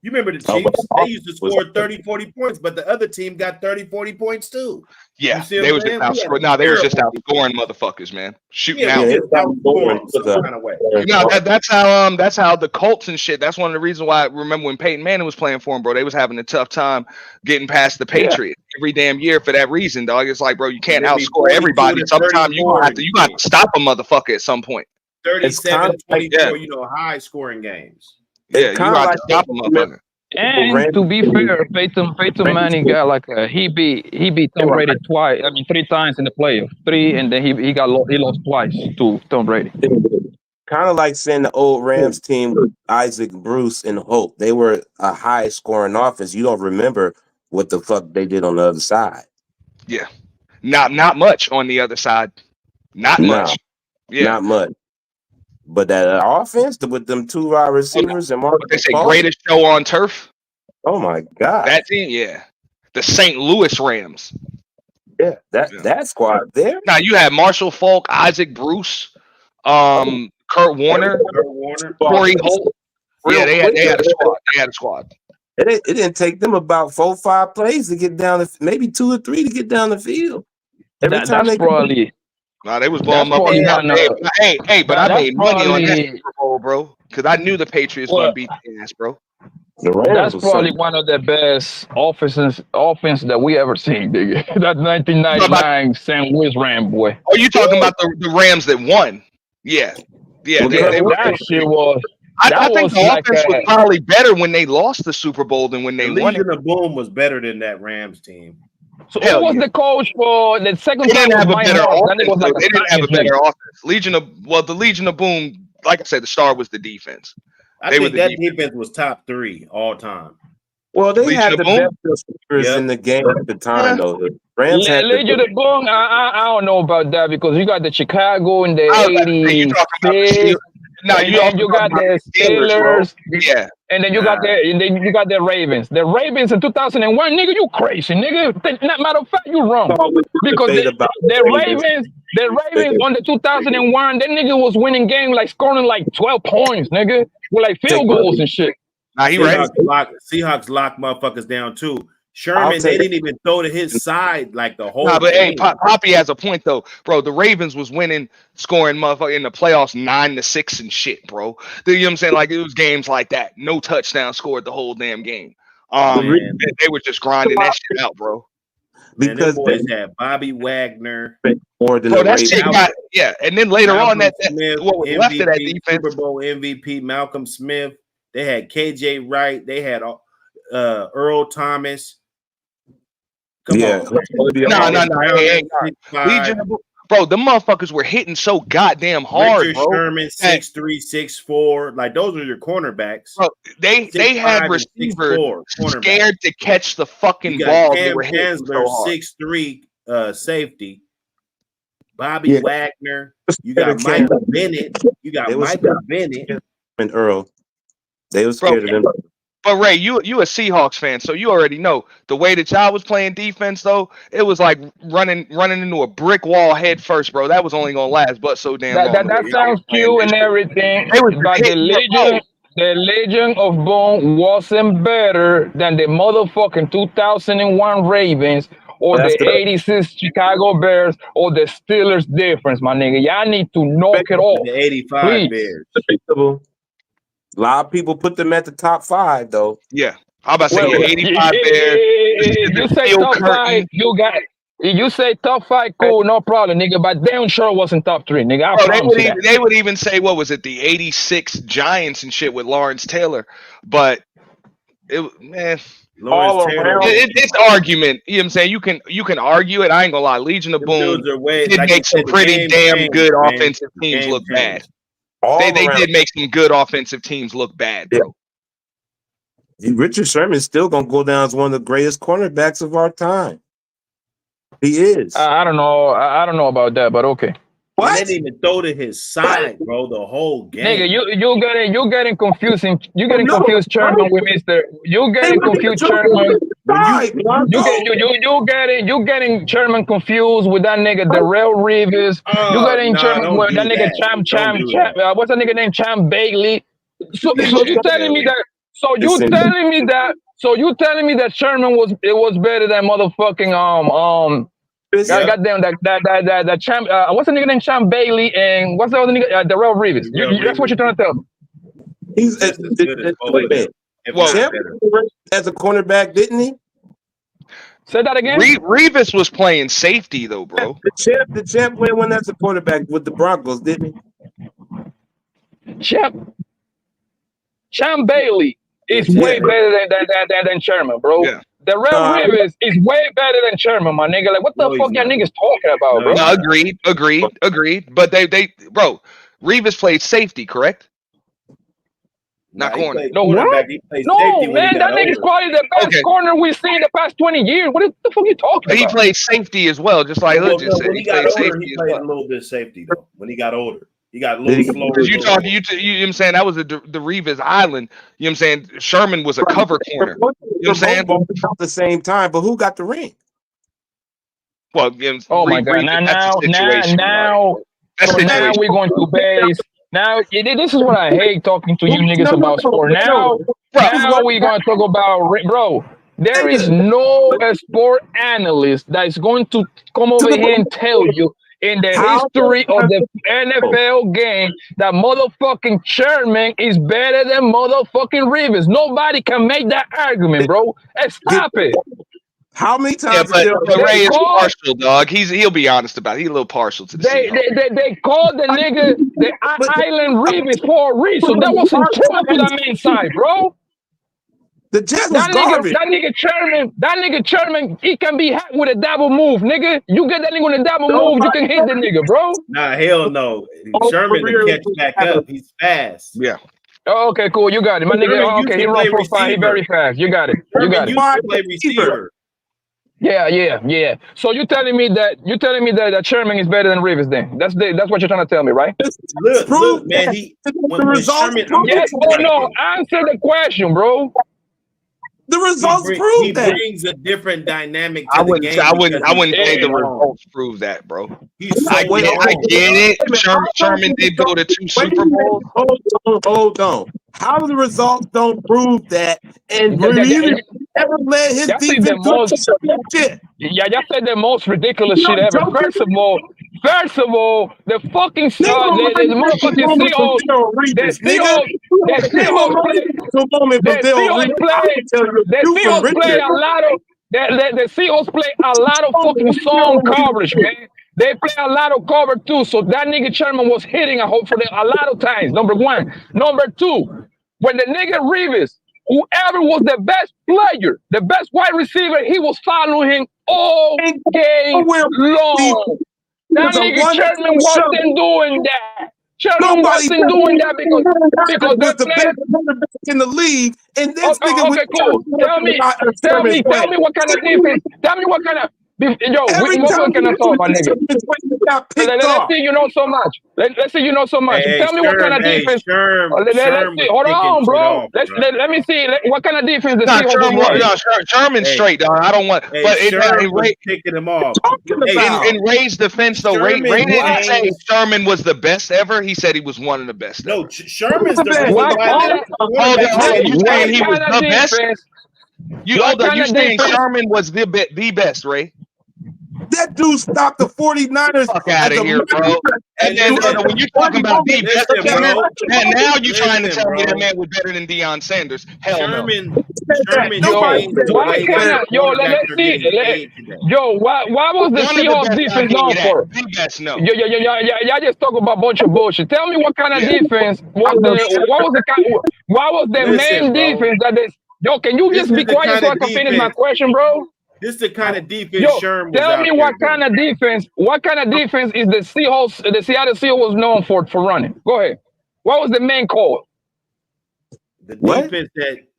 You remember the Chiefs? They used to score 30, 40 points, but the other team got 30, 40 points too. Yeah, they was just outscoring. No, they was just outscoring motherfuckers, man. Shooting out. Some kind of way. No, that's how the Colts and shit. That's one of the reasons why I remember when Peyton Manning was playing for him, bro. They was having a tough time getting past the Patriots every damn year for that reason, dog. It's like, bro, you can't outscore everybody. Sometimes you got to stop a motherfucker at some point. 37, 24, high scoring games. Yeah, you got to stop a motherfucker. And to be fair, Peyton Manning got like he beat Tom Brady twice. I mean, 3 times in the playoffs. 3, and then he lost twice to Tom Brady. Kind of like saying the old Rams team with Isaac Bruce and Hope. They were a high scoring offense. You don't remember what the fuck they did on the other side. Yeah, not much on the other side. Not much. Yeah, not much. But that offense with them 2 wide receivers and Marcus they say greatest show on turf. Oh my God, that team, yeah, the St. Louis Rams. Yeah, that squad there. Now you had Marshall Faulk, Isaac Bruce, Kurt Warner, Corey Holt. Yeah, they had a squad. They had a squad. It didn't take them about 4 or 5 plays to get down, maybe 2 or 3 to get down the field. Every time they probably. Nah, they was blowing up. Hey, but I made money on that Super Bowl, bro, because I knew the Patriots were gonna beat the ass, bro. That's probably one of the best offense that we ever seen, nigga. That 1999 St. Louis Ram boy. Oh, you talking about the Rams that won? Yeah. That shit was. I think the offense was probably better when they lost the Super Bowl than when they won it. Legion of Boom was better than that Rams team. So who was the coach for the second time? They didn't have a better offense. They didn't have a better offense. The Legion of Boom, like I said, the star was the defense. I think that defense was top 3 all time. Well, they had the best receivers in the game at the time, though. The Rams had Legion of Boom. I don't know about that because you got the Chicago in the 80s. No, you got the Steelers, yeah, and then you got the Ravens. The Ravens in 2001, nigga, you crazy, nigga. Matter of fact, you wrong because the Ravens on the 2001, that nigga was winning game like scoring like 12 points, nigga, with like field goals and shit. Nah, he right. Seahawks locked motherfuckers down too. Sherman, they didn't even throw to his side like the whole. But hey, Poppy has a point though, bro. The Ravens was winning, scoring motherfucker in the playoffs 9-6 and shit, bro. You know what I'm saying? Like it was games like that. No touchdown scored the whole damn game. They were just grinding that shit out, bro. Because they boys had Bobby Wagner. More than that shit got, and then later on what was MVP, left of that defense, Super Bowl MVP Malcolm Smith. They had KJ Wright. They had Earl Thomas. Come on. No. Legion, bro, the motherfuckers were hitting so goddamn hard, Richard bro. Sherman, 6'3", 6'4". Like, those are your cornerbacks. Bro, they had receivers scared to catch the fucking ball. Cam Chancellor, 6'3", safety. Bobby Wagner. You got Michael Bennett. And Earl. They were scared of them. But Ray, you a Seahawks fan, so you already know the way that y'all was playing defense. Though it was like running into a brick wall head first, bro. That was only gonna last but so damn long. That sounds cute and everything, but the Legion of Boom wasn't better than the motherfucking 2001 Ravens or the 86 Chicago Bears or the Steelers difference, my nigga. Y'all need to knock it off. The 85 Bears. A lot of people put them at the top 5, though. Yeah, how about saying 85 Bears? You say top 5, you say top 5, cool, no problem, nigga. But damn sure wasn't top 3, nigga. They would even say what was it, the 86 Giants and shit with Lawrence Taylor, but it's argument. You know what I'm saying? You can argue it. I ain't gonna lie. Legion of Boom did make some pretty damn good offensive teams look bad. They did make some good offensive teams look bad, bro. Richard Sherman's still gonna go down as one of the greatest cornerbacks of our time. He is. I don't know. I don't know about that, but okay. What? They didn't even throw to his side, bro. The whole game. Nigga, you're getting confusing. You getting confused, Sherman, with Mister. You getting confused, Sherman. You getting Sherman confused with that nigga Darrell Reeves. You getting Sherman with that nigga Cham. What's that nigga named Cham Bailey? So you telling me that So you telling me that? So you telling me that Sherman was better than motherfucking goddamn that champ what's the nigga named Champ Bailey and what's the other nigga Darrell Rivas? That's what you're trying to tell me. He's as a cornerback, didn't he? Say that again. Rivas was playing safety though, bro. The champ played one as a quarterback with the Broncos, didn't he? Champ Bailey is way better than Sherman, bro. Yeah. Darrell Rivas is way better than Sherman, my nigga. Like, what the fuck y'all niggas talking about, bro? No, agreed. But they bro, Rivas played safety, correct? Not corner. No, what? No, man, that nigga's probably the best corner we've seen in the past 20 years. What the fuck are you talking about? He played safety as well, just like Hood just said. When he got older, he played a little bit of safety, though. When he got older. He got a little slower. Because you know what I'm saying? That was the Rivas Island. You know what I'm saying? Sherman was a cover corner. You know what I'm saying? At the same time, but who got the ring? Well, oh my God. Now we're going to base. Now, this is what I hate talking to you niggas about sport. Now we're going to talk about, bro, there is no sport analyst that is going to come over here and tell you in the history of the NFL game that motherfucking Sherman is better than motherfucking Rivas. Nobody can make that argument, bro. Stop it. How many times? Yeah, but Ray is partial, dog. He'll be honest about it. He's a little partial to the They called the nigga the Island Rivas for a reason. That wasn't true to that man's side, bro. The Jets was garbage. That nigga Sherman, he can be hacked with a double move, nigga. You get that nigga with a double move, you can hit the nigga, bro. Nah, hell no. Sherman to catch back up. He's fast. Yeah. Oh, okay, cool. You got it. My nigga, okay, he run for 5. He very fast. You got it. You got it. Play receiver. Yeah. So you telling me that Sherman is better than Rivas then? That's what you're trying to tell me, right? Look, man, yes or no? Answer the question, bro. The results prove that. He brings a different dynamic to I the game. I wouldn't say the results prove that, bro. I get it. Sherman did go to 2 Super Bowls. Hold on. How the results don't prove that, and Rivas ever led his defense to shit. Yeah, y'all said the most ridiculous shit ever. First of all, the fucking the motherfucking Seahawks play a lot of fucking song coverage, man. They play a lot of cover too, so that nigga Sherman was hitting a lot of times. Number one. Number two, when the nigga Rivas, whoever was the best player, the best wide receiver, he was following him all game long. That nigga Sherman wasn't doing that. Sherman wasn't doing that because the best in the league, and this nigga. Okay, cool. Tell me what kind of defense. Tell me what kind of. Yo, what can I talk about, nigga? Let's see you know so much. Let's see you know so much. Tell me what kind of defense. Hold on, bro. Let me see. What kind of defense the Seahawks? Sherman's straight, dog. I don't want. But it kicking him off. In Ray's defense, though, Ray didn't say Sherman was the best ever. He said he was one of the best. No, Sherman's the best. You saying he was the best? You saying Sherman was the best, Ray? That dude stopped the 49ers. Fuck out of here, bro. And then when you're talking about the best, now you're trying to tell me that man was better than Deion Sanders. Hell Sherman, no. Why was the Seahawks defense known for? Y'all just talk about a bunch of bullshit. Tell me what kind of defense was the main defense that they. Yo, can you just be quiet so I can finish my question, bro? This is the kind of defense Sherman was tell me what kind of defense is the Seattle Seahawks was known for running? Go ahead. What was the main call? The defense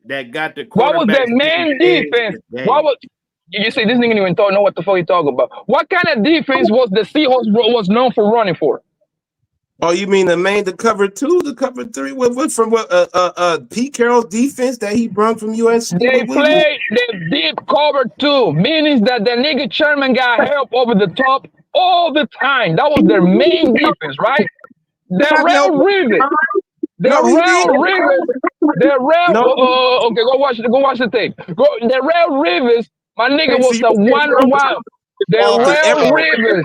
that got the quarterback. What was the main defense? You say this nigga even know what the fuck he talking about? What kind of defense was the Seahawks was known for running for? Oh, you mean the cover 2, the cover 3? What from Pete Carroll's defense that he brought from USC? They played the deep cover 2, meaning that the nigga Sherman got help over the top all the time. That was their main defense, right? Darrell Rivas. The Real Rivers. The Real. Okay, go watch the thing. The Real Rivers. My nigga was the one. The Real Rivers.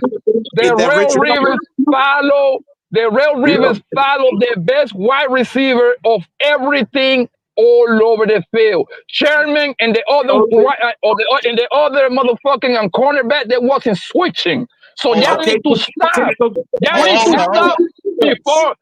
The Real Rivers follow. The Real Rivers follow the best wide receiver of everything all over the field. Sherman and the other and the other motherfucking cornerback that wasn't switching. So y'all need to stop. Y'all need to stop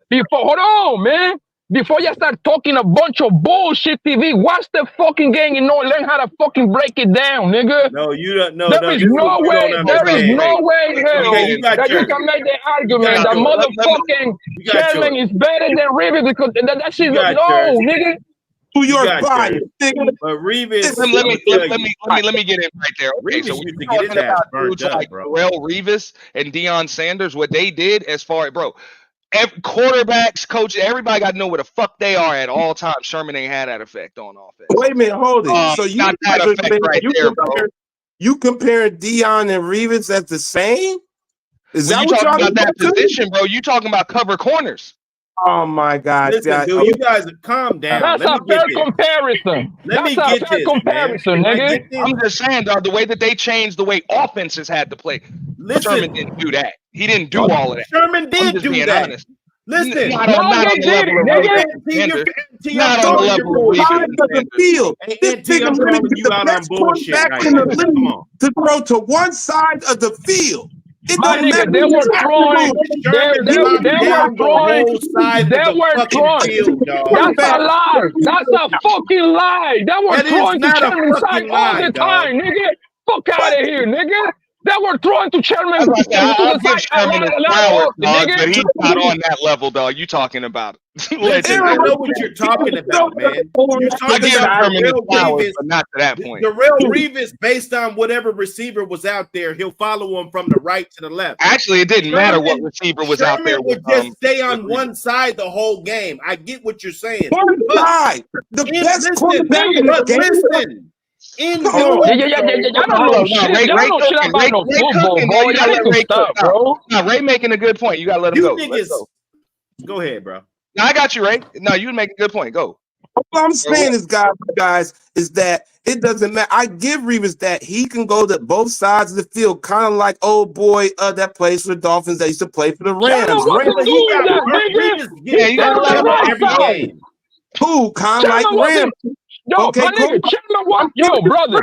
before. Hold on, man. Before you start talking a bunch of bullshit TV, watch the fucking game and learn how to fucking break it down, nigga. No, you don't. No, There is no way. There is no way in hell that you can make the argument that motherfucking Sherman is better than Rivers because that shit. No, nigga. New York bias, nigga. But Revis. Let me get in right there. Okay, so we talking about dudes like Terrell Revis and Deion Sanders, what they did as far as quarterbacks, coaches, everybody got to know where the fuck they are at all times. Sherman ain't had that effect on offense. Wait a minute, hold it. So you got that effect right there, bro. You compare Deion and Revis as the same? Is that what talking about that position, bro? You talking about cover corners? Oh my God! Listen, dude, you guys calm down. That's a fair comparison. That's a fair comparison, nigga. I'm just saying, dog, the way that they changed the way offenses had to play. Sherman didn't do that. He didn't do all of that. Sherman did do that. Honest. Listen, not on the level of the field. This nigga really get the best quarterback in the league to throw to one side of the field. My nigga, they were throwing. They were throwing. That's a lie. That's a fucking lie. They were throwing to Sherman's side all the time, nigga. Fuck out of here, nigga. They were throwing to Sherman. I'll give Sherman his flowers, dog, but he's not on that level, dog. You talking about it? Listen, I know what you're talking about, man. You're talking about Real Revis, but not to that point. The Real Revis, based on whatever receiver was out there, he'll follow him from the right to the left. Actually, it didn't matter what receiver was out there. Would just stay on one side the whole game. I get what you're saying. One side. The best quarterback in the game. I don't know shit. Y'all know shit about no football, boy. Y'all need to stop, bro. Now, Ray making a good point. You gotta let him go. Let's go. Go ahead, bro. No, I got you, Ray. No, you make a good point. Go. What I'm saying is, guys, is that it doesn't matter. I give Revis that he can go to both sides of the field, kind of like old boy that plays for the Dolphins that used to play for the Rams. You gotta let him every game. Who? Kind of like Rams. Yo, okay, my nigga, brother.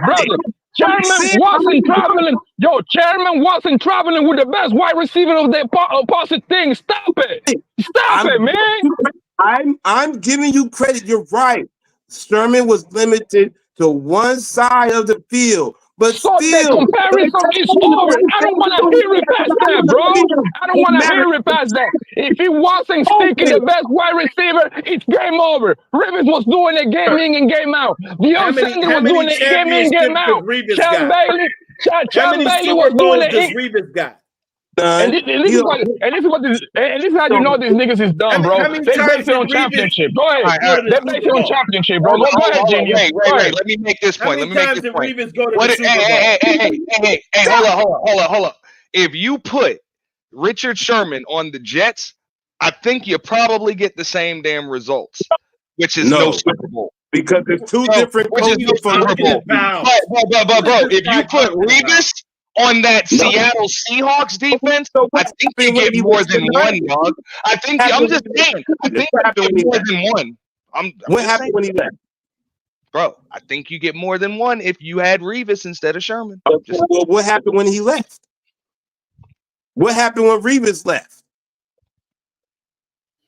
Chairman wasn't traveling. Yo, Chairman wasn't traveling with the best wide receiver of the opposite thing. Stop it. Stop it, man. I'm giving you credit. You're right. Sherman was limited to one side of the field. But so still, the comparison is over. I don't want to hear it past that, bro. I don't want to hear it past that. If he wasn't sticking the best wide receiver, it's game over. Rivers was doing it game in and game out. Deion Sanders was doing it game in and game out. Champ Bailey was doing it. Rivers got. And this is how you know these niggas is dumb, bro. They base it on championship. Go ahead. They base it on championship, bro. Go ahead, Genius. Ray, let me make this point. Hey, hold up. If you put Richard Sherman on the Jets, I think you probably get the same damn results, which is no Super Bowl. Because there's two different coaches from Super Bowl. Bro, if you put Revis on that Seattle Seahawks defense, I think you get more than one, dog. I'm just saying. I think you get more than one. What happened when he left? Bro, I think you get more than one if you had Revis instead of Sherman. Well, what happened when he left? What happened when Revis left?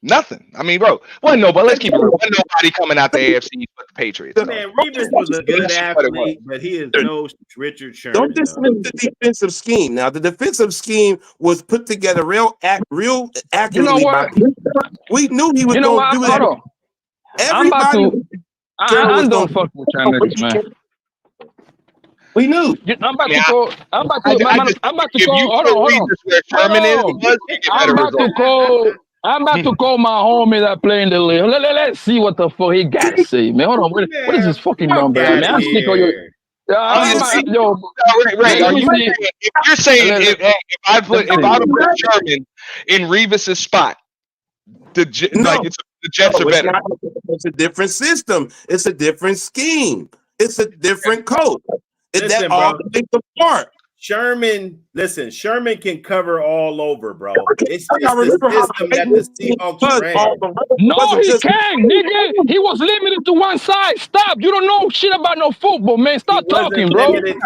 Nothing. I mean, bro, but let's keep it real. Wasn't nobody coming out the AFC but the Patriots. Man, Revis was a good athlete, but he is no Richard Sherman. Don't dismiss the defensive scheme. Now, the defensive scheme was put together real accurately. You know what? We knew he was going to do that. I'm done fucking with y'all niggas, man. We knew. I'm about to go. Hold on. I'm about to call my homie that play in the league. Let's see what the fuck he got to say, man. Hold on. What is this fucking number, man? I'm sick of your. If you're saying if I would put Sherman in Revis's spot, it's The Jets are better. It's a different system. It's a different scheme. It's a different coach. That all plays a part. Sherman can cover all over, bro. It's just the system that the Seahawks ran. No, he can't, nigga. He was limited to one side. Stop. You don't know shit about no football, man. Stop talking, bro. He didn't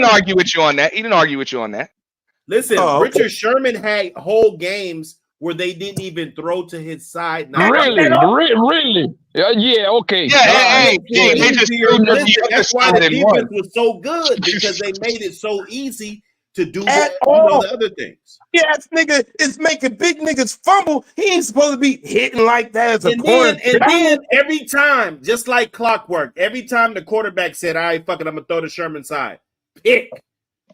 argue with you on that. He didn't argue with you on that. Listen, Richard Sherman had whole games where they didn't even throw to his side. Really? Yeah, okay. They just that's why the defense was so good, because they made it so easy to do the other things. Yes, nigga is making big niggas fumble. He ain't supposed to be hitting like that as a quarterback. And then every time, just like clockwork, every time the quarterback said, all right, fuck it, I'm going to throw to Sherman's side. Pick.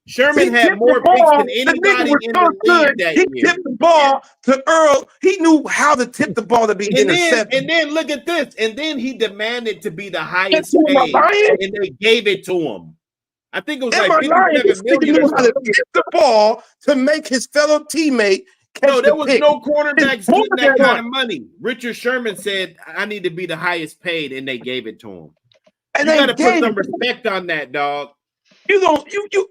Sherman had more picks than anybody in the league that year. He tipped the ball to Earl. He knew how to tip the ball to be intercepted. And then look at this. And then he demanded to be the highest paid, and they gave it to him. I think it was like $57 million. He knew how to tip the ball to make his fellow teammate catch No, there was pick. no quarterbacks getting that kind of money. Richard Sherman said, I need to be the highest paid, and they gave it to him. And you got to put some respect on that, dog.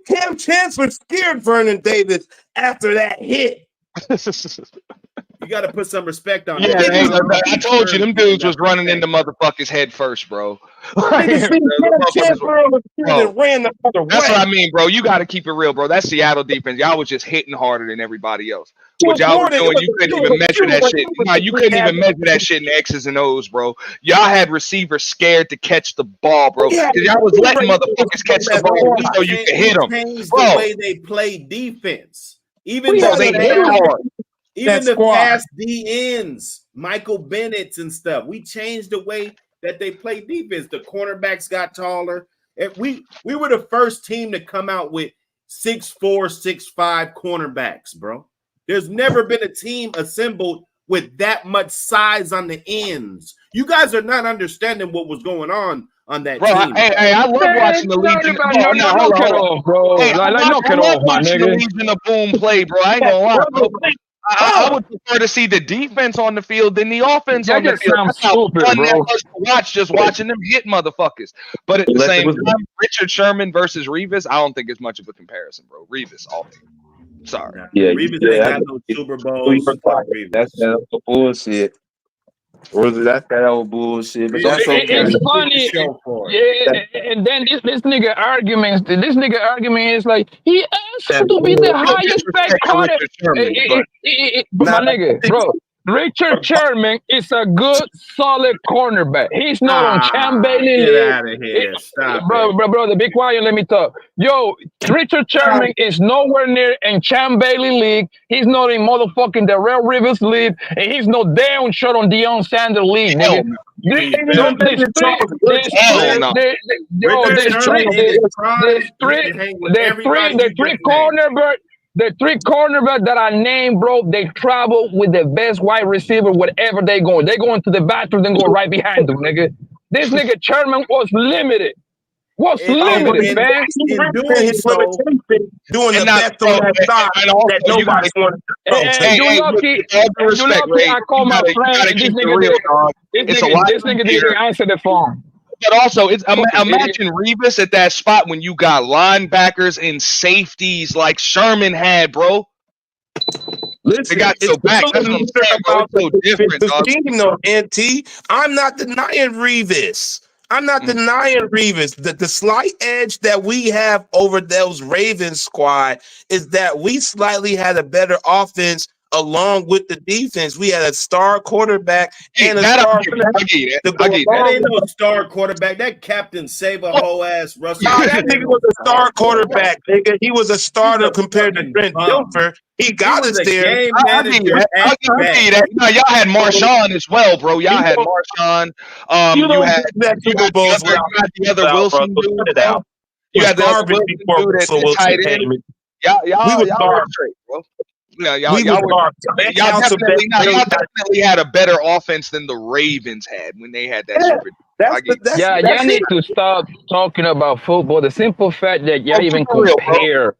Cam Chancellor scared Vernon Davis after that hit. You got to put some respect on that. Hey, I told you, them dudes was running into motherfuckers head first, bro. That's what I mean, bro. You got to keep it real, bro. That Seattle defense, y'all was just hitting harder than everybody else. What y'all was doing, you couldn't even measure that shit. No, you couldn't even measure that shit in X's and O's, bro. Y'all had receivers scared to catch the ball, bro. Because y'all was letting motherfuckers catch the ball so you could hit them. The way they play defense, even though they hit hard. Even the fast D ends, Michael Bennett's and stuff. We changed the way that they play defense. The cornerbacks got taller. And we were the first team to come out with 6'4", 6'5" cornerbacks, bro. There's never been a team assembled with that much size on the ends. You guys are not understanding what was going on that team. Hey, I love watching the Legion. Knock it off, bro. Knock it off, my nigga. The Legion of Boom play, bro. I ain't gonna lie, bro. I would prefer to see the defense on the field than the offense on the field. That's how fun that was to watch, just watching them hit motherfuckers. But at the same time, Richard Sherman versus Revis, I don't think it's much of a comparison, bro. Revis, all day. Sorry. Yeah, Revis ain't got no Super Bowls. That's that old bullshit. That's that old bullshit. But that's okay. It's funny. Yeah, and then this nigga argument is like, he asked to be the highest paid quarterback. My nigga, bro. Richard Sherman is a good, solid cornerback. He's not on Champ Bailey League. Get out of here. Stop brother, be quiet and let me talk. Yo, Richard Sherman is nowhere near in Champ Bailey League. He's not in motherfucking the Real Rivers League. And he's no damn shot on Deion Sanders League, nigga. There's three cornerbacks. The three cornerbacks that I named, bro, they travel with the best wide receiver wherever they go. They go into the bathroom, then go right behind them, nigga. This nigga Sherman was limited. Limited, man. Doing the best on that side that nobody wanted to you lucky I call my friend. This nigga didn't answer the phone. But also, imagine Revis at that spot when you got linebackers and safeties like Sherman had, bro. Listen, they got so back. That's what I'm saying, bro. It's so different, dog. NT, I'm not denying Revis. The slight edge that we have over those Ravens squad is that we slightly had a better offense along with the defense. We had a star quarterback and a star. That ain't no star quarterback. That captain save a whole ass Russell. Nah, that nigga was a star quarterback, nigga. He was a starter compared to Trent Dilfer. He got us there. I'll give you that. No, y'all had Marshawn as well, bro. Y'all had Marshawn. You had the other Wilson dude. You had the other Wilson dude at tight end. Y'all were straight, bro. Yeah, y'all definitely had a better offense than the Ravens had when they had that super. Y'all need to stop talking about football. The simple fact that y'all even compare.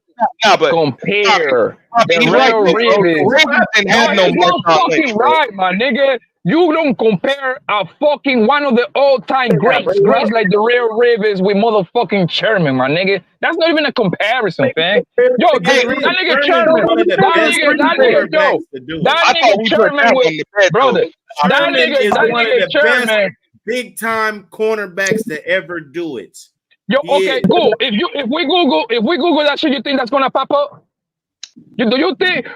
but compare the he's real right. Rivas. Didn't have no It's more not fucking right, my nigga. You don't compare a fucking one of the all-time greats like the real Rivas with motherfucking Sherman, my nigga. That's not even a comparison, fam. Yo, that nigga Sherman, that nigga Sherman with brother. Sherman is one of the Sherman, best big-time cornerbacks to ever do it. Yo, okay, cool. If we Google that shit, you think that's gonna pop up? Do you think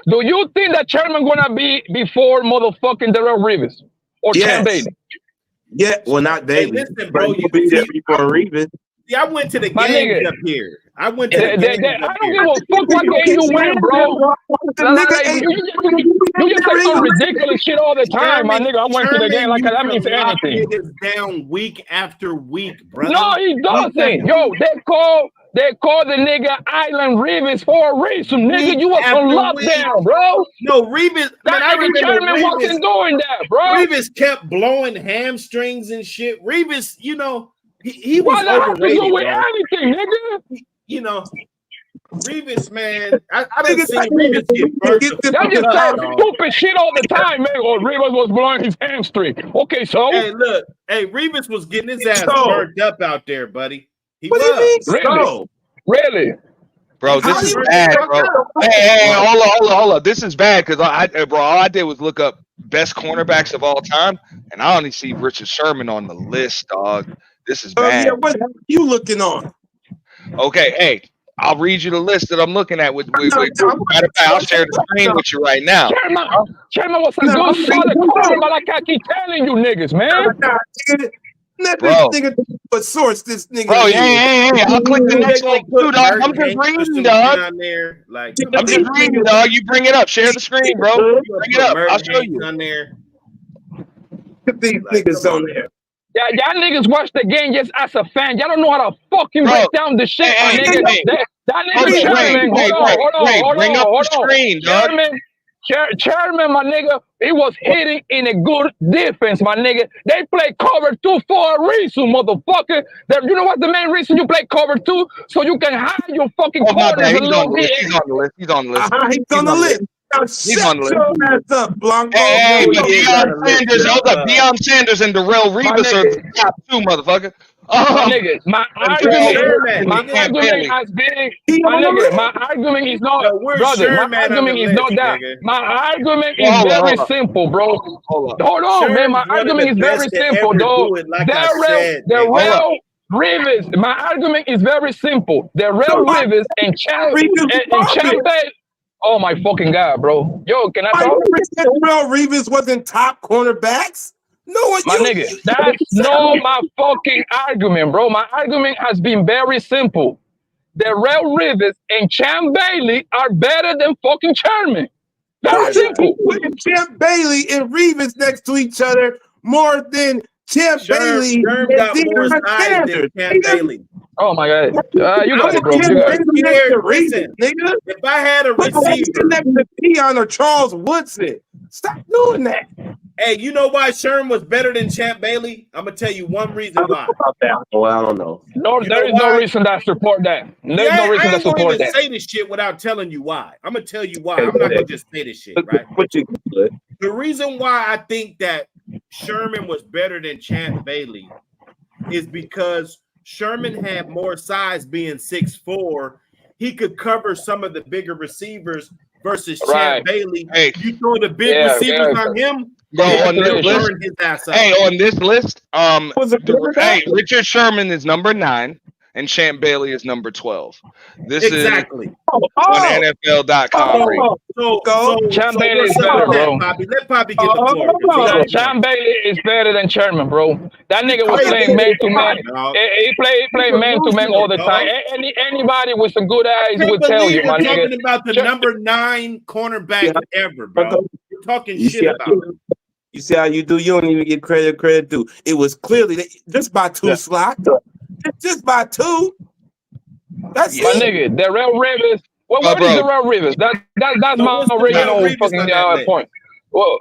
that Sherman gonna be before motherfucking Darrell Rivas or Champ Bailey? Yeah, well, not Bailey. Hey, listen, bro, you be there before Rivas. See, I went to the My games nigga. up here. I went to the games I don't give a fuck what game you win, bro. You just say some ridiculous shit all the time, my nigga. I went to the game like that means anything. Niggas down week after week, brother. No, he doesn't. Yo, they call the nigga Island Rivas for a reason, nigga. You was on lockdown, bro. No, Rivas. That nigga Sherman wasn't doing that, bro. Rivas kept blowing hamstrings and shit. Rivas, you know, he was Why that have to overrated, do with bro. anything, nigga? You know, Rivas, man. I didn't see Rivas get burnt. That just sounds stupid shit all the time, man. Oh, Rivas was blowing his hamstring. Okay, so Hey, look. Hey, Rivas was getting his ass So- burnt up out there, buddy. He What do you mean? Really? So? Really? Bro, this is bad, bro. Hey, hold on. This is bad because all I did was look up best cornerbacks of all time, and I only see Richard Sherman on the list, dog. This is bad. Yeah, what are you looking on? Okay, hey, I'll read you the list that I'm looking at with matter of fact, I'll share the screen with you right now. Sherman was a good solid corner, but like I keep telling you niggas, man. Let Bro. this nigga but source this nigga. Bro, yeah. I'll click the next link too, dog. I'm just reading, dog. Down there, like, I'm just reading, dog. You bring it up. Share the screen, bro. Bring it up. I'll show you. On there. Put these niggas on there. Yeah, y'all niggas watch the game just as a fan. Y'all don't know how to fucking break down the shit, my nigga. That nigga Sherman, hold bring up on. the screen, dog. Chairman, my nigga, he was hitting in a good defense, my nigga. They play cover 2 for a reason, motherfucker. You know what the main reason you play cover 2? So you can hide your fucking corners a little bit. He's on the list. He's on the list. He's on the list. He's on the list. Your ass up, Blanco. Hey, but Deion Sanders and Darrell Rivas are the top 2, motherfucker. My nigga, my argument has been, my argument is not, brother, my argument is not that. My argument is very simple, bro. Hold on, man. My argument is very simple, dog. The real Rivas, my argument is very simple. The real Rivas and Champ Bailey. Oh my fucking God, bro. Yo, can I talk? Darrell Rivas wasn't top cornerbacks. No, my nigga, that's not my fucking argument, bro. My argument has been very simple. Darrell Rivas and Champ Bailey are better than fucking Sherman. Very simple. Putting Champ Bailey and Rivas next to each other more than Champ Bailey Sherm and got more Deion size Sanders. than Champ Bailey. Oh my God. You got it, bro. You got it. Listen, nigga. If I had a receiver next to Deion or Charles Woodson, stop doing that. Hey, you know why Sherm was better than Champ Bailey? I'm gonna tell you one reason why. Oh, I don't know. No, there is no reason that support that. There's no reason to support I ain't gonna even that. say this shit without telling you why. I'm gonna tell you why. I'm not gonna just say this shit, right? The reason why I think that Sherman was better than Champ Bailey is because Sherman had more size, being 6'4". He could cover some of the bigger receivers versus Champ Bailey. Hey. You throw the big receivers on him. Bro, on this list, his ass up. hey, on this list, hey, Richard Sherman is number 9 and Champ Bailey is number 12. This is on NFL.com. Champ Bailey is better, bro. Let Poppy get the floor. Champ Bailey is better than Sherman, bro. That nigga was playing man to man. He played man to man all the time. Anybody with some good eyes would tell you, my We're nigga. talking about the number 9 cornerback ever, bro. We're talking shit about him. You see how you do? You don't even get credit due. It was clearly just by 2 slots. Just by 2. That's my nigga. Darrell Rivas. What is Darrell Rivas? That's my original fucking point. Well,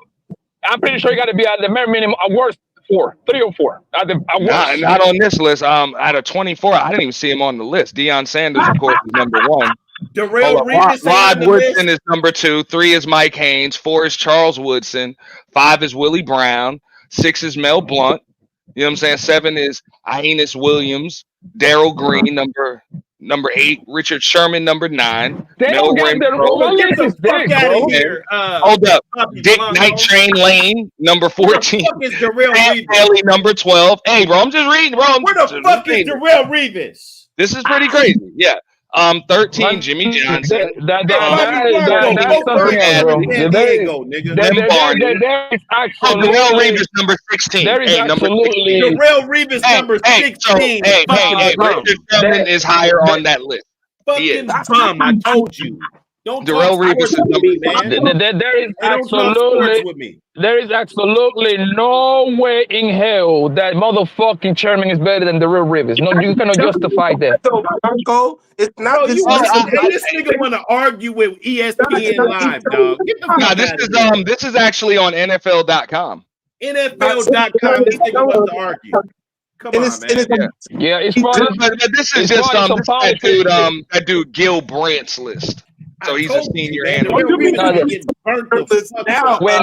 I'm pretty sure you got to be at the bare minimum a worst 4, 3 or 4. Not on this list. Out of 24, I didn't even see him on the list. Deion Sanders, of course, is number 1. Darrell Hold Reeves up. ain't Rod on the Woodson list. is number 2. 3 is Mike Haynes. 4 is Charles Woodson. 5 is Willie Brown. 6 is Mel Blunt. You know what I'm saying? 7 is Ionis Williams. Daryl Green, number 8. Richard Sherman, number 9. They Mel don't get the Renfro. what Get list the is fuck this, out of bro? here. Hold up. Bobby Dick Blanco. Night Train Lane, number Where 14. the fuck is Darrell Pat Reeves? Bailey, number 12. Hey, bro, I'm just reading, bro. Where the fuck is Darrell Reeves? This is pretty crazy. Yeah. 13, Jimmy Johnson. Bobby Blanco, That's go something else, bro. San Diego, nigga. There is Darrell Reeves absolutely, is number 16. there is Number absolutely, 16. Darrell Reeves number 16. Richard Sherman is higher on that list. He is. Fucking bum, I told you. Don't Darrell talk Reeves sports is with me, man. there is Hey, don't talk sports absolutely, with me. there is absolutely no way in hell that motherfucking Sherman is better than Darrell Reeves. No, you cannot justify that. It's not Bro, this. this nigga want to argue with ESPN Live, dog. Get the fuck No, out this of is here. this is actually on NFL.com. NFL.com. This nigga wants to argue. Come on, man. Yeah, it's probably, But this is it's just probably some that politics. that dude Gil Brandt's list. So he's a senior Man, analyst. Darrell Reeves is getting burnt the fuck out. When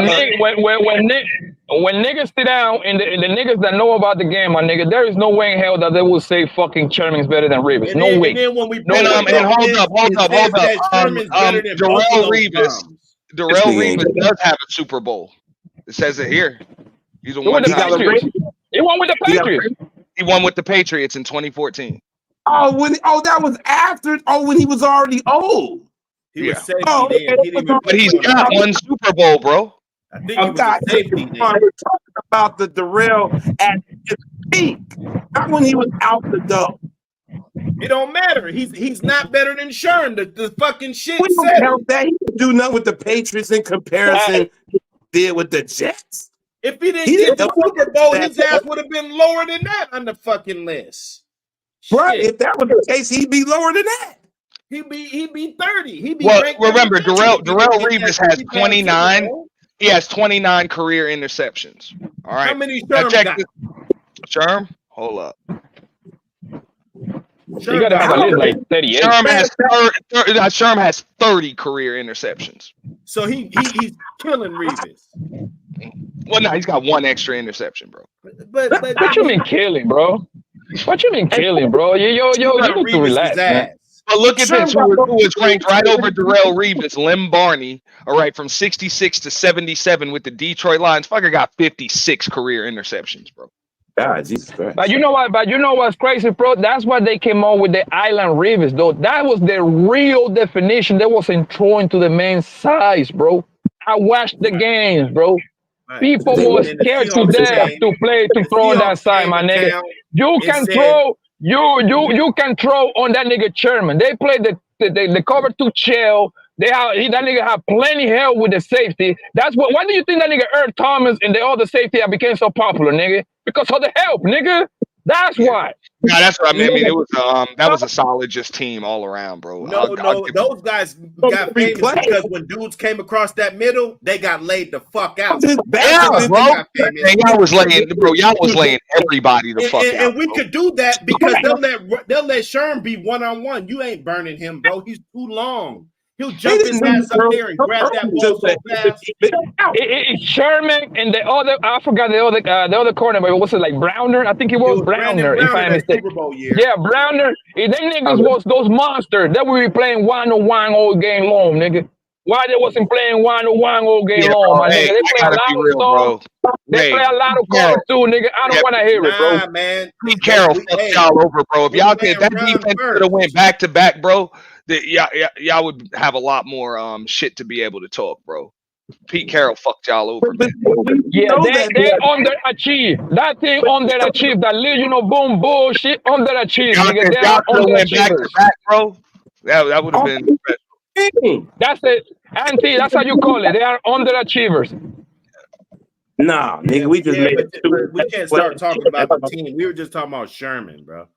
niggas sit down and the niggas that know about the game, my nigga, there is no way in hell that they will say fucking Sherman's better than Reeves. And No then, way. And then when we No, and hold up. Darrell Reeves does have a Super Bowl. It says it here. He's a one-time. He won with the Patriots. He won with the Patriots in 2014. That was after. When he was already old. He was safety then. But he's got one Super Bowl, bro. I think he was a safety then. We're talking about the Darrell at his peak, not when he was out the door. It don't matter. He's not better than Sherm. The fucking shit We don't said count it. that. He didn't do nothing with the Patriots in comparison to did with the Jets. If he didn't get the Super Bowl, his ass would have been lower than that on the fucking list. Right. Shit. If that was the case, he'd be lower than that. He'd be 30. He'd be Well, ranked remember, number 30. Darrell Reeves has 29. He has 29 career interceptions. All right. How many Now Sherm check got? this. Sherm, hold up. You gotta have a list like 38. Sherm has 30 career interceptions. So he's killing Reeves. Well, no, he's got one extra interception, bro. But What you mean killing, bro? What you mean killing, bro? You need to relax, man. But look at this, who was ranked right over Darrell Reeves, Lim Barney, all right, from 66 to 77 with the Detroit Lions. Fucker got 56 career interceptions, bro. God, Jesus Christ. But you know what? But you know what's crazy, bro? That's why they came out with the Island Reeves, though. That was the real definition. They wasn't throwing to the man's size, bro. I watched the games, bro. People were scared to death to throw on that side, my nigga. You can throw. You can throw on that nigga Sherman. They played the cover 2 shell. That nigga have plenty help with the safety. That's what. Why do you think that nigga Earl Thomas and the other safety became so popular, nigga? Because of the help, nigga. That's why. Yeah, that's what I mean. It was that was a solid just team all around, bro. No, those guys got famous because when dudes came across that middle, they got laid the fuck out. Yeah, bro. Y'all was laying everybody the fuck out. And we could do that because they'll let Sherm be one-on-one. You ain't burning him, bro. He's too long. He'll jump his ass up there and grab that ball so fast. It's Sherman and the other. I forgot the other corner, but was it like Browner? I think it was Browner. If I'm mistaken. Yeah, Browner. If them niggas was those monsters that we be playing 1-on-1 all game long, nigga. Why they wasn't playing 1-on-1 all game long, my nigga? They play a lot of stuff. They play a lot of calls too, nigga. I don't want to hear it, bro. Man. Pete Carroll fucked y'all over, bro. If y'all could, that defense could have went back to back, bro. Y'all would have a lot more shit to be able to talk, bro. Pete Carroll fucked y'all over. Yeah, they underachieved. That thing underachieved. That little boom bullshit underachieved. Nigga, they are underachievers, bro. That would have been special. That's it, Auntie. That's how you call it. They are underachievers. Nah, nigga, we just made it. We can't start talking about the team. We were just talking about Sherman, bro.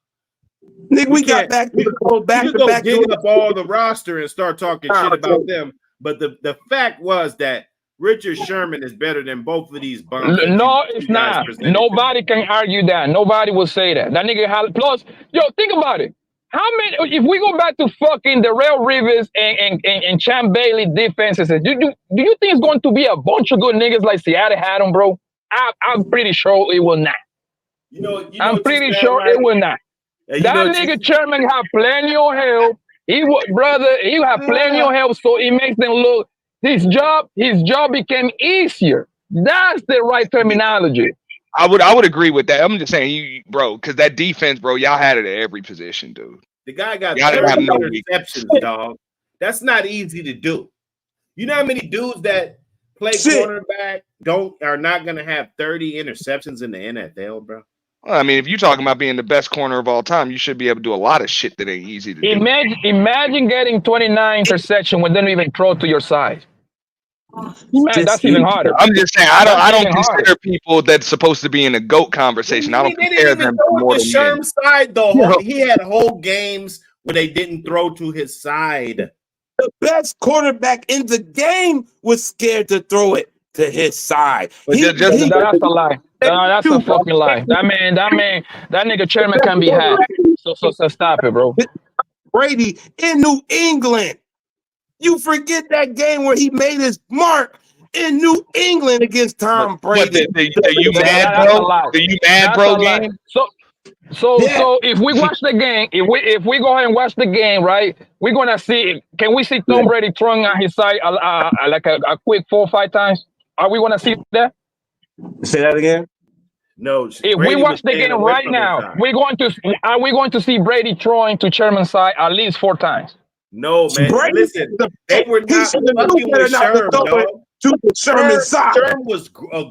Nigga, we got back to go back to back. Dig up all the roster and start talking shit about them. But the fact was that Richard Sherman is better than both of these bums. No, it's not. Nobody can argue that. Nobody will say that. That nigga has plus. Yo, think about it. How many? If we go back to fucking the Rail Rivers and Champ Bailey defenses, do you think it's going to be a bunch of good niggas like Seattle had them, bro? I'm pretty sure it will not. I'm pretty sure it will not. That nigga Chairman have plenty of help. He have plenty of help, so it makes them look. His job became easier. That's the right terminology. I would agree with that. I'm just saying, bro, because that defense, bro, y'all had it at every position, dude. The guy got Y'all didn't 30 have no interceptions, dog. That's not easy to do. You know how many dudes that play cornerback are not gonna have 30 interceptions in the NFL, bro? Well, I mean, if you're talking about being the best corner of all time, you should be able to do a lot of shit that ain't easy to do. Imagine getting 29 interceptions when they don't even throw to your side. That's even harder. I'm just saying, I don't consider people that's supposed to be in a GOAT conversation. I don't compare them to more than Sherm side though. He had whole games where they didn't throw to his side. The best quarterback in the game was scared to throw it to his side. That's a lie. No, that's a fucking lie. That nigga Chairman can be had. So stop it, bro. Brady in New England. You forget that game where he made his mark in New England against Tom Brady. Are you mad, bro? Are you mad, bro? Game? So if we watch the game, if we go ahead and watch the game, right, we're gonna see. Can we see Tom Brady throwing on his side like a quick 4 or 5 times? Are we gonna see that? Say that again. No. If we watch the game right now, are we going to see Brady throwing to Chairman's side at least 4 times? No, man. Listen, they were not fucking with Sherm, dog. To the Sherman's side.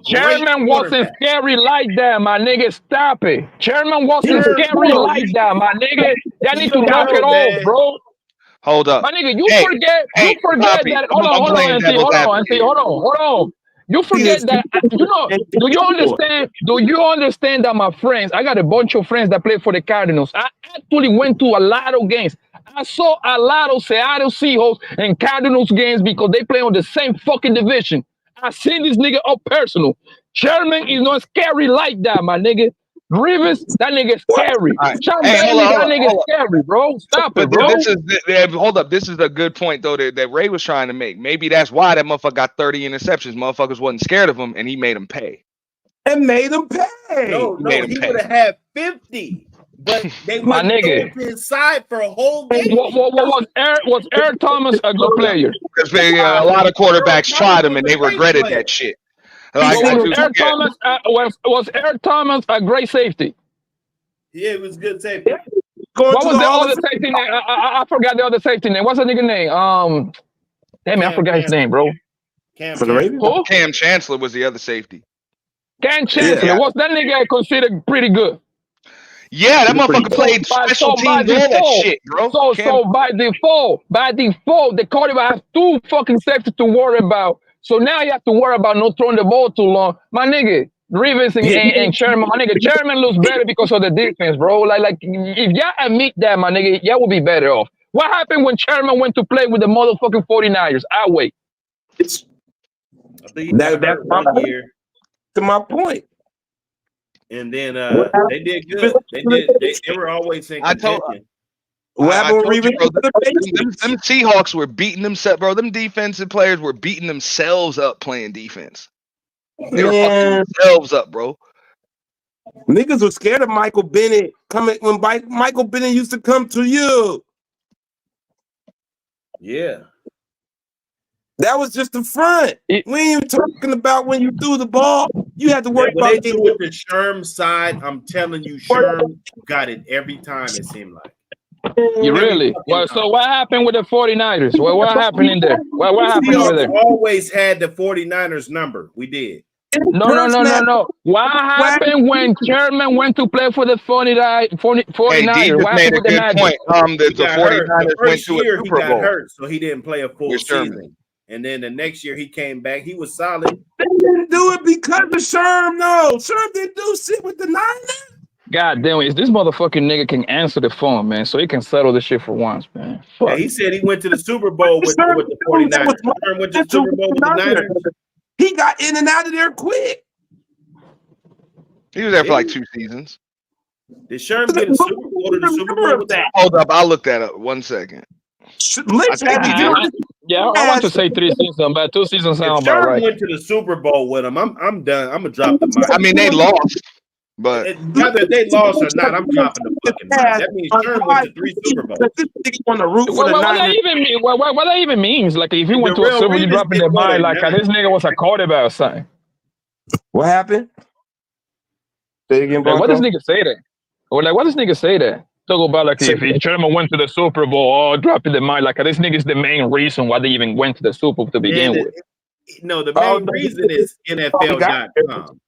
Chairman wasn't scary like that, my nigga. Stop it. Chairman wasn't scary like that, my nigga. Y'all need to knock it off, bro. Hold up, my nigga. You forget that. Hold on. You forget that. Do you understand that my friends? I got a bunch of friends that play for the Cardinals. I actually went to a lot of games. I saw a lot of Seattle Seahawks and Cardinals games because they play on the same fucking division. I seen this nigga up personal. Chairman is not scary like that, my nigga. Rivers, that nigga scary. Right. That nigga scary, bro. Stop it, bro. Hold up. This is a good point, though, that Ray was trying to make. Maybe that's why that motherfucker got 30 interceptions. Motherfuckers wasn't scared of him, and he made him pay. And made him pay. No, he would have had 50. But they went to his side for a whole game. Was Eric Thomas a good player? Because a lot of quarterbacks tried him and they regretted that shit. Was Eric Thomas a great safety? Yeah, it was good safety. What was the other safety name? I forgot the other safety name. What's the nigga name? Damn it, I forgot his name, bro. Cam Chancellor was the other safety. Cam Chancellor. Yeah. Was that nigga considered pretty good? Yeah, that motherfucker played special teams and that shit, bro. So by default, the quarterback has 2 fucking safeties to worry about. So now you have to worry about not throwing the ball too long. My nigga, Rivers and Chairman, my nigga, Chairman looks better because of the defense, bro. Like if y'all admit that, my nigga, y'all will be better off. What happened when Chairman went to play with the motherfucking 49ers? I wait. That's my point. And then they did good. They were always in contention. Them Seahawks were beating themselves, bro. Them defensive players were beating themselves up playing defense. They were fucking themselves up, bro. Niggas were scared of Michael Bennett coming when Michael Bennett used to come to you. Yeah. That was just the front. We ain't even talking about when you threw the ball. You had to worry about it. With the Sherm side, I'm telling you, Sherm got it every time, it seemed like. You really? Well, so what happened with the 49ers? Well, what happened in there? What happened over there? We always had the 49ers number. We did. No. What happened when Chairman went to play for the 49ers? Hey, what happened with the Magic? Point. The 49ers went to a Super Bowl. He got hurt, so he didn't play a full season. And then the next year he came back. He was solid. They didn't do it because of Sherm, no. Sherm didn't do shit with the Niners. God damn it. This motherfucking nigga can answer the phone, man, so he can settle this shit for once, man. Yeah, he said he went to the Super Bowl with the 49ers. Sherm went to the Super Bowl with the Niners. He got in and out of there quick. He was there for like 2 seasons. Did Sherm get a Super Bowl go to the Super Bowl with that? Hold up, I'll look that up. 1 second. I want to say 3 seasons, but 2 seasons sound If about Sherman right. went to the Super Bowl with him, I'm done. I'm gonna drop the mic. I mean, they lost, but whether they lost or not, I'm dropping the fucking mic. That means Sherman went to 3 Super Bowls. On the roof What that even means? Like, if he went to a Super Bowl, you dropping the mind like this nigga was a quarterback or something. What happened? Say it again, Like, what Bronco. does nigga say that? Or like, what does nigga say that? Talk about like if Sherman went to the Super Bowl, dropping the mind like this nigga's the main reason why they even went to the Super Bowl to begin with. No, the main reason is NFL.com.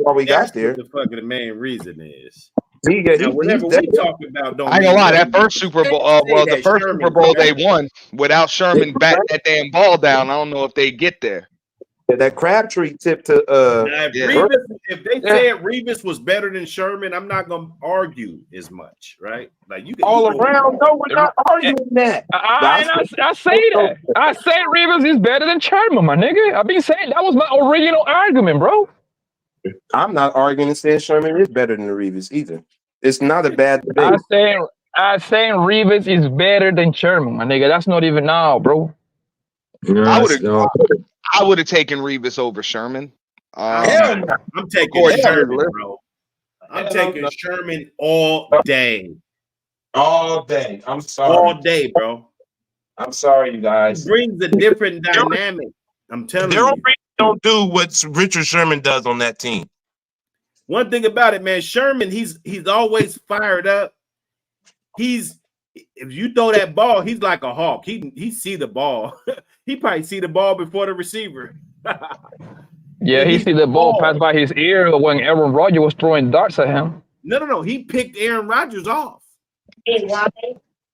All we got That's there. what the fucking the main reason is. Now, whenever we talk about, I ain't gonna lie, that first Super Bowl, the first Super Bowl they won without Sherman batting that damn ball down. I don't know if they get there. That Crabtree tip to if they said Revis was better than Sherman, I'm not gonna argue as much, right? Like you can all around. No, we're not arguing that. I say that. I say Revis is better than Sherman, my nigga. I've been saying that was my original argument, bro. I'm not arguing and saying Sherman is better than Revis either. It's not a bad debate. I saying Revis is better than Sherman, my nigga. That's not even now, bro. I would have taken Revis over Sherman. I'm taking Sherman, bro. I'm taking Sherman all day. All day. I'm sorry. All day, bro. I'm sorry, you guys. It brings a different dynamic. I'm telling you. Don't do what Richard Sherman does on that team. One thing about it, man, Sherman, he's always fired up. If you throw that ball, he's like a hawk. He see the ball. He probably see the ball before the receiver. Yeah, he see the ball pass by his ear when Aaron Rodgers was throwing darts at him. No. He picked Aaron Rodgers off.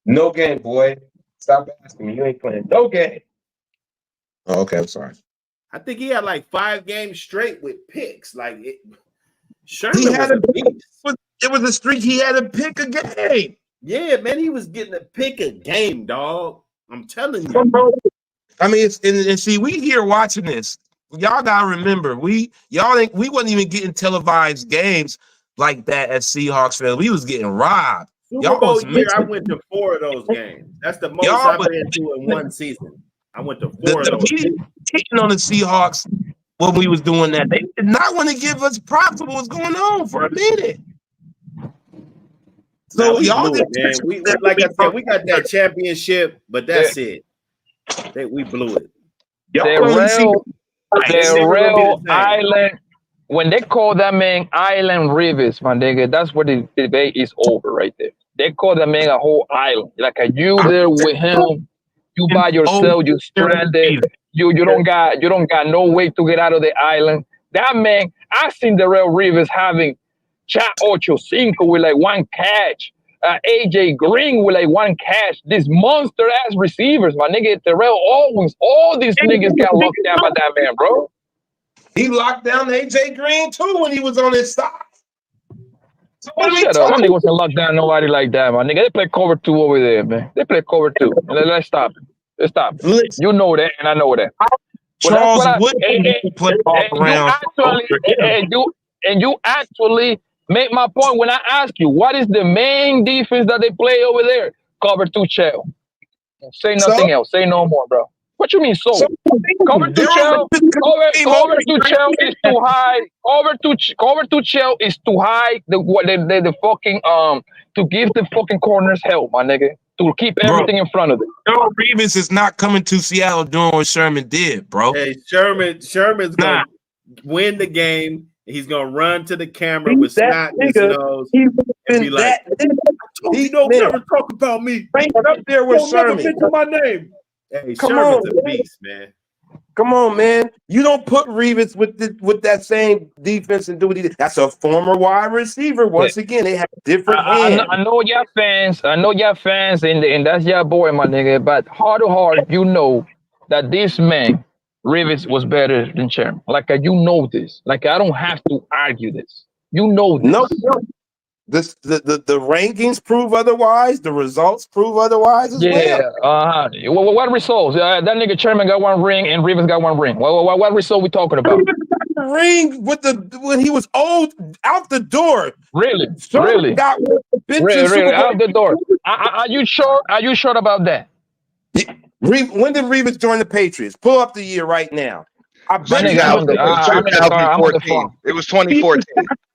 No game, boy. Stop asking me. You ain't playing no game. Oh, okay, I'm sorry. I think he had like 5 games straight with picks. Like Sherman was a beast. It was a streak. He had to pick a game. Yeah, man, he was getting to pick a game, dog. I'm telling you. I mean, and see, we here watching this. Y'all gotta remember, we wasn't even getting televised games like that at Seahawks fans. We was getting robbed. Super Bowl year, I went to 4 of those games. That's the most I've been to in one season. I went to 4 of those. Hitting on the Seahawks when we was doing that. They did not want to give us props of what was going on for a minute. So y'all blew it, man. We like I said, we got that championship, but that's it. We blew it. The real island. When they call that man Island Revis, my nigga, that's where the debate is over right there. They call that man a whole island. Like you there with him, you by yourself, you stranded, you don't got no way to get out of the island. That man, I seen the real Revis having Chat 8-5 with like 1 catch. AJ Green with like 1 catch. These monster ass receivers, my nigga. Terrell Owens, all these niggas got locked down by that man, bro. He locked down AJ Green too when he was on his side. So shut up. That nigga wasn't locked down nobody like that, my nigga. They play cover 2 over there, man. They play cover 2. Let's stop it. Let's stop it. You know that, and I know that. Charles Woodson play off around. And you actually make my point when I ask you, what is the main defense that they play over there? Cover 2 shell. Say nothing else. Say no more, bro. What you mean so? Cover 2 shell. Cover 2 shell is too high. Cover 2 shell is too high. The fucking to give the fucking corners help, my nigga. To keep everything in front of them. Darrelle Revis is not coming to Seattle doing what Sherman did, bro. Hey, Sherman's gonna win the game. He's gonna run to the camera with snot in his nose and be like, "He don't never talk about me. Right up there with Sherman. Never mention my name." Hey, Sherman's a beast, man. Come on, man. You don't put Revis with that same defense and do what he did. That's a former wide receiver. Once again, they have different hands. I know y'all fans. And that's your boy, my nigga. But heart to heart, you know that this man, Revis, was better than Sherman. Like, you know this. Like, I don't have to argue this. You know this. No. The rankings prove otherwise. The results prove otherwise as well. What results? That nigga Sherman got 1 ring and Revis got 1 ring. What result we talking about? Ring when he was old out the door. Really? Sherman got one been to the Super Bowl. Out the door. Are you sure? Are you sure about that? When did Revis join the Patriots? Pull up the year right now. I bet you I'm in the car. I'm on the phone. It was 2014.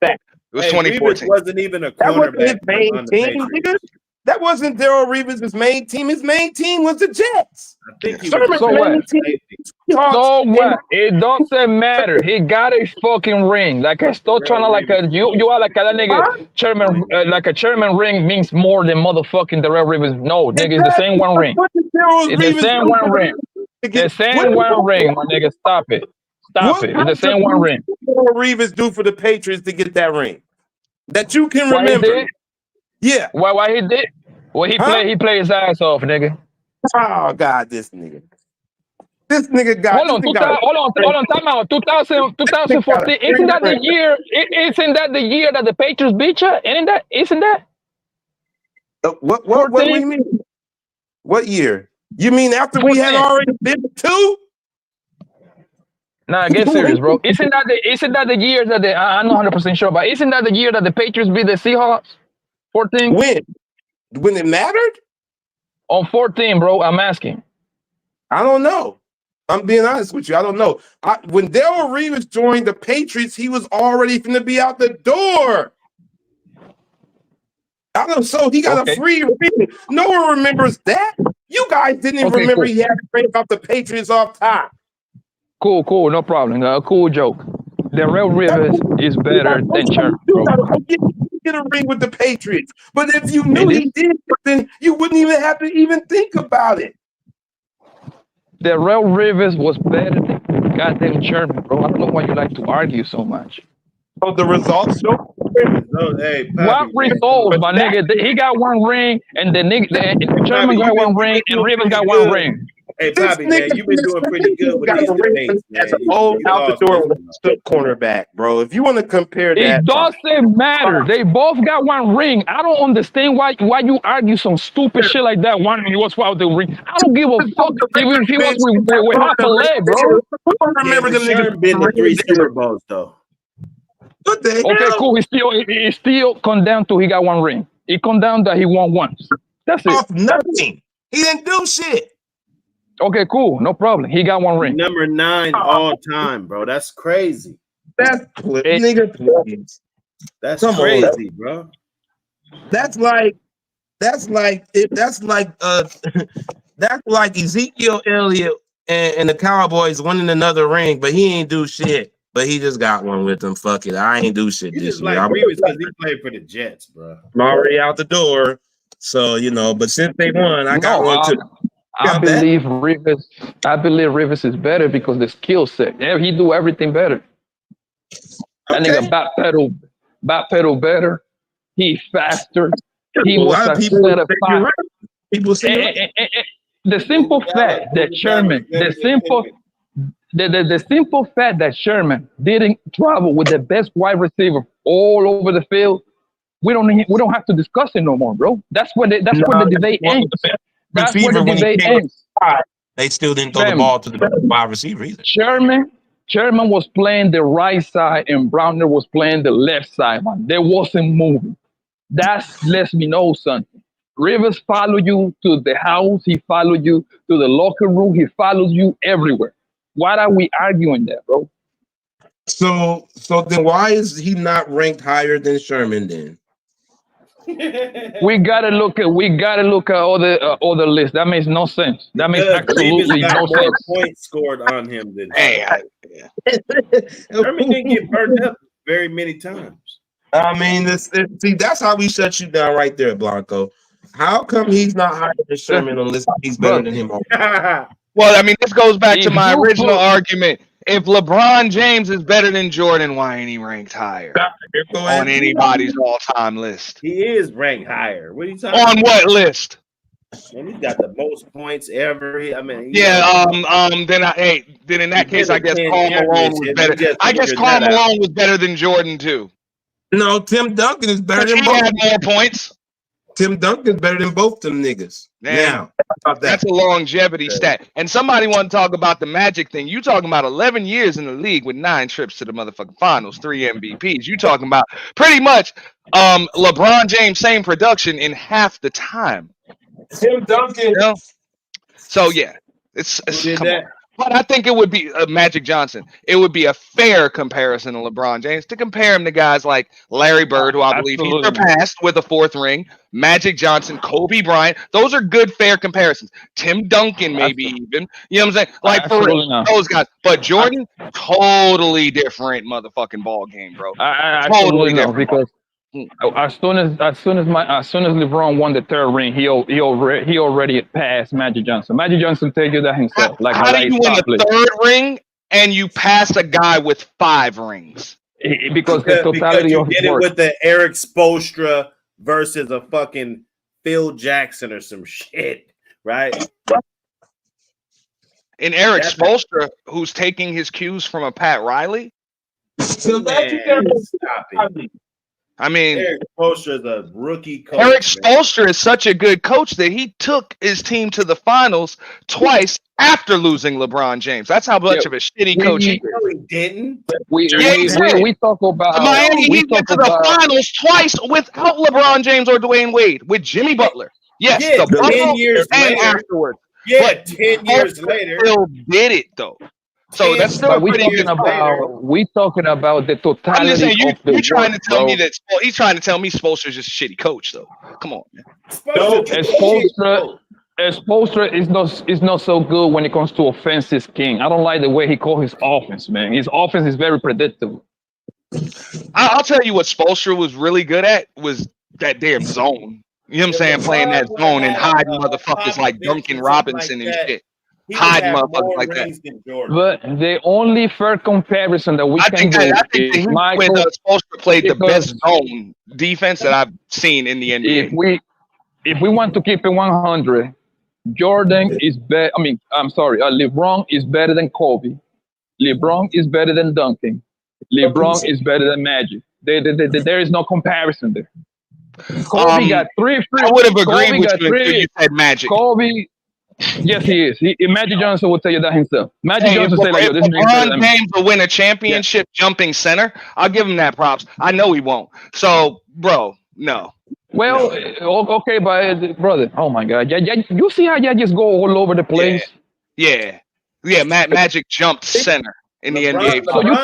It was 2014. Revis wasn't even a That wasn't his cornerback main on the team, nigga. That wasn't Darrell Revis' main team. His main team was the Jets. I think he So was what? Seahawks. So what? It doesn't matter. He got a fucking ring. Like I still trying to like a you are like a that nigga chairman like a chairman ring means more than motherfucking Darrell Revis. No, nigga, it's the same one ring. It's the same one ring. The same one ring, my nigga. Stop it. Stop it. It's the same one ring. What did Revis do for the Patriots to get that ring? That you can Why he remember. did? Yeah. Why he did? Well, he played his ass off, nigga. Oh God, this nigga. This nigga got. Hold on, time out. 2014. Isn't that the year? Isn't that the year that the Patriots beat you? Isn't that? What do you mean? What year? You mean after 14. We had already been 2? Nah, get serious, bro. Isn't that the year that I'm not 100% sure, but isn't that the year that the Patriots beat the Seahawks? 14? When it mattered? On 14, bro. I'm asking. I don't know. I'm being honest with you. I don't know. When Darrell Revis joined the Patriots, he was already going to be out the door. I don't know. So he got a free ring. No one remembers that. You guys didn't even remember he had to break off the Patriots off top. Cool. No problem. Cool joke. Darrell Revis is better than Sherman, bro. Get a ring with the Patriots. But if you knew he did, then you wouldn't even have to even think about it. Darrell Revis was better than goddamn Sherman, bro. I don't know why you like to argue so much. So the results show. What results, my nigga? He got one ring, and the Sherman got one ring, and Revis got one ring. Hey, Bobby, man, you've been doing pretty good with these debates, man. As an old out the door cornerback, bro. If you want to compare that, it doesn't matter. They both got one ring. I don't understand why you argue some stupid shit like that. One he was without the ring. I don't give a fuck if he was with half a leg, bro. I remember them niggas been to 3 Super Bowls though. What the okay, hell? Cool. He still come down to he got one ring. It come down that he won once. That's it. Off nothing. He didn't do shit. Okay, cool. No problem. He got one ring. Number 9 all time, bro. That's crazy. That's nigga, please. That's crazy, bro. That's like Ezekiel Elliott and the Cowboys winning another ring, but he ain't do shit. But he just got one with them. Fuck it. I ain't do shit this year. Like Revis because he played for the Jets, bro. I'm already out the door. So, but since they won, I got one too. I believe Revis is better because the skill set. Yeah, he do everything better. That nigga back pedal better. He faster. He was a set of five. People say the simple fact that Sherman, the simple fact that Sherman didn't travel with the best wide receiver all over the field, we don't have to discuss it no more, bro. That's where the debate ends. That's where the debate ends. They still didn't throw the ball to the wide receiver either. Sherman was playing the right side and Browner was playing the left side, man. They wasn't moving. That lets me know something. Rivers followed you to the house. He followed you to the locker room. He follows you everywhere. Why are we arguing that, bro? So then why is he not ranked higher than Sherman then? We gotta look at all the lists. That makes no sense. That makes absolutely no sense. Points scored on him than Sherman didn't get burned up very many times. I mean, see, that's how we shut you down right there, Blanco. How come he's not higher than Sherman unless he's better than him? Well, I mean, this goes back to my original argument. If LeBron James is better than Jordan, why ain't he ranked higher on anybody's all-time list? He is ranked higher. What are you talking about? On what list? And he's got the most points ever. Then in that case, I guess Karl Malone was better. I guess Karl Malone was better than Jordan too. No, Tim Duncan is better than both. He had more points. Tim Duncan's better than both them niggas. Now, how about that's a longevity stat. And somebody want to talk about the Magic thing. You talking about 11 years in the league with 9 trips to the motherfucking finals, 3 MVPs. You talking about pretty much LeBron James same production in half the time. Tim Duncan. You know? So yeah, it's come on. But I think it would be Magic Johnson. It would be a fair comparison to LeBron James to compare him to guys like Larry Bird, who I believe he surpassed with a 4th ring, Magic Johnson, Kobe Bryant. Those are good, fair comparisons. Tim Duncan, maybe even. You know what I'm saying? Like for real, those guys. But Jordan, totally different motherfucking ball game, bro. Totally different. Because as soon as LeBron won the 3rd ring, he already passed Magic Johnson. Magic Johnson tell you that himself. How do you win a 3rd ring and you pass a guy with 5 rings? Because the totality you of get it with the Eric Spoelstra versus a fucking Phil Jackson or some shit, right? And Eric Spoelstra, who's taking his cues from a Pat Riley. I mean, Eric Spoelstra is a rookie coach. Eric Spoelstra is such a good coach that he took his team to the finals twice after losing LeBron James. That's how much of a shitty coach he didn't. We talk about Miami. He went to the finals twice without LeBron James or Dwayne Wade with Jimmy Butler. Yes, Yeah, the 10 years and later. afterwards. Yeah, But 10 years later. still did it though. So that's still But we pretty talking good. about the I'm totality just saying, of the you're trying to work, tell bro. me that he's trying to tell me Spoelstra's just a shitty coach, though. Come on, man. Spoelstra is not so good when it comes to offensive king. I don't like the way he calls his offense, man. His offense is very predictable. I'll tell you what Spoelstra was really good at was that damn zone. You know what I'm saying? Playing that zone and hiding motherfuckers like Duncan Robinson and shit. Hiding motherfuckers like that. But the only fair comparison that we I can think do that is when Michael. Spoelstra played the because best zone defense that I've seen in the NBA. If we want to keep it 100, Jordan is better. LeBron is better than Kobe. LeBron is better than Duncan. LeBron is better than Magic. There is no comparison there. Kobe got 3 free. I would have agreed Kobe with got you until you said Magic. Kobe. Yes, he is. Magic Johnson will tell you that himself. Magic Hey, Johnson say like, "Yo, this man's better LeBron than me." James will win a championship jumping center. I'll give him that props. I know he won't. So, bro, no. Well, okay, but brother, oh my God, you see how y'all just go all over the place? Yeah. Magic jumped center in the NBA. So you're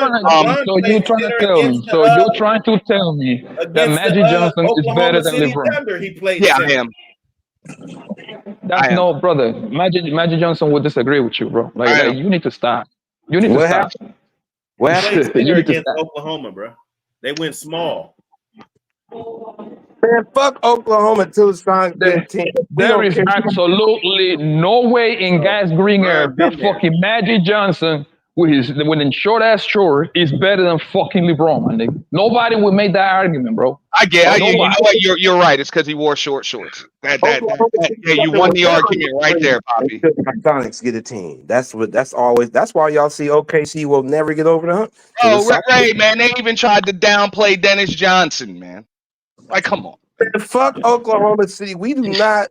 trying to tell me that Magic Johnson is better than LeBron? He played Yeah, center. I am. That's no, brother. Magic Johnson would disagree with you, bro. Like you need to stop. You need to stop. What happened? You need to Against stop. Oklahoma, bro. They went small. Man, fuck Oklahoma too, son. There is absolutely no way in Gas Green Air that fucking Magic Johnson with a short ass short is better than fucking LeBron, my nigga. Nobody would make that argument, bro. I get it. You know what? You're right. It's because he wore short shorts. Yeah, you won the argument right there, Bobby. Sonics get a team. That's why y'all see OKC will never get over the hump. Oh, Ray, man, they even tried to downplay Dennis Johnson, man. Like, come on. Man, fuck Oklahoma City. We do not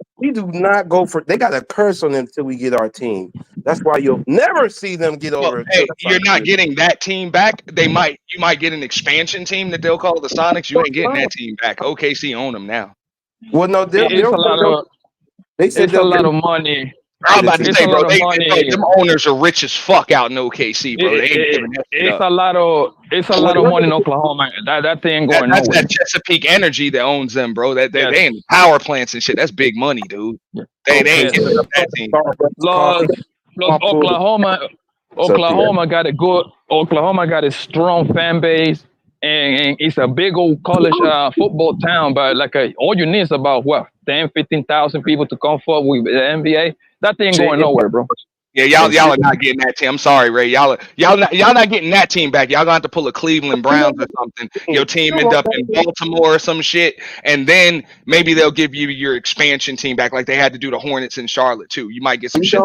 go for. They got a curse on them until we get our team. That's why you'll never see them get over. Hey, you're not getting that team back. You might get an expansion team that they'll call the Sonics. You ain't getting that team back. OKC own them now. Well, no, it's a lot of money. I'm about to say, bro, them owners are rich as fuck out in OKC, bro. It's a lot of money in Oklahoma. That thing going That's nowhere. that Chesapeake Energy that owns them, bro. They ain't the power plants and shit. That's big money, dude. They ain't giving up that team. Plus Oklahoma got a strong fan base, and it's a big old college football town. But all you need is about 10,000-15,000 people to come forward with the NBA. That thing going nowhere, bro. Yeah, y'all are not getting that team. I'm sorry, Ray. Y'all not getting that team back. Y'all gonna have to pull a Cleveland Browns or something. Your team end up in Baltimore or some shit, and then maybe they'll give you your expansion team back, like they had to do the Hornets in Charlotte too. You might get some shit.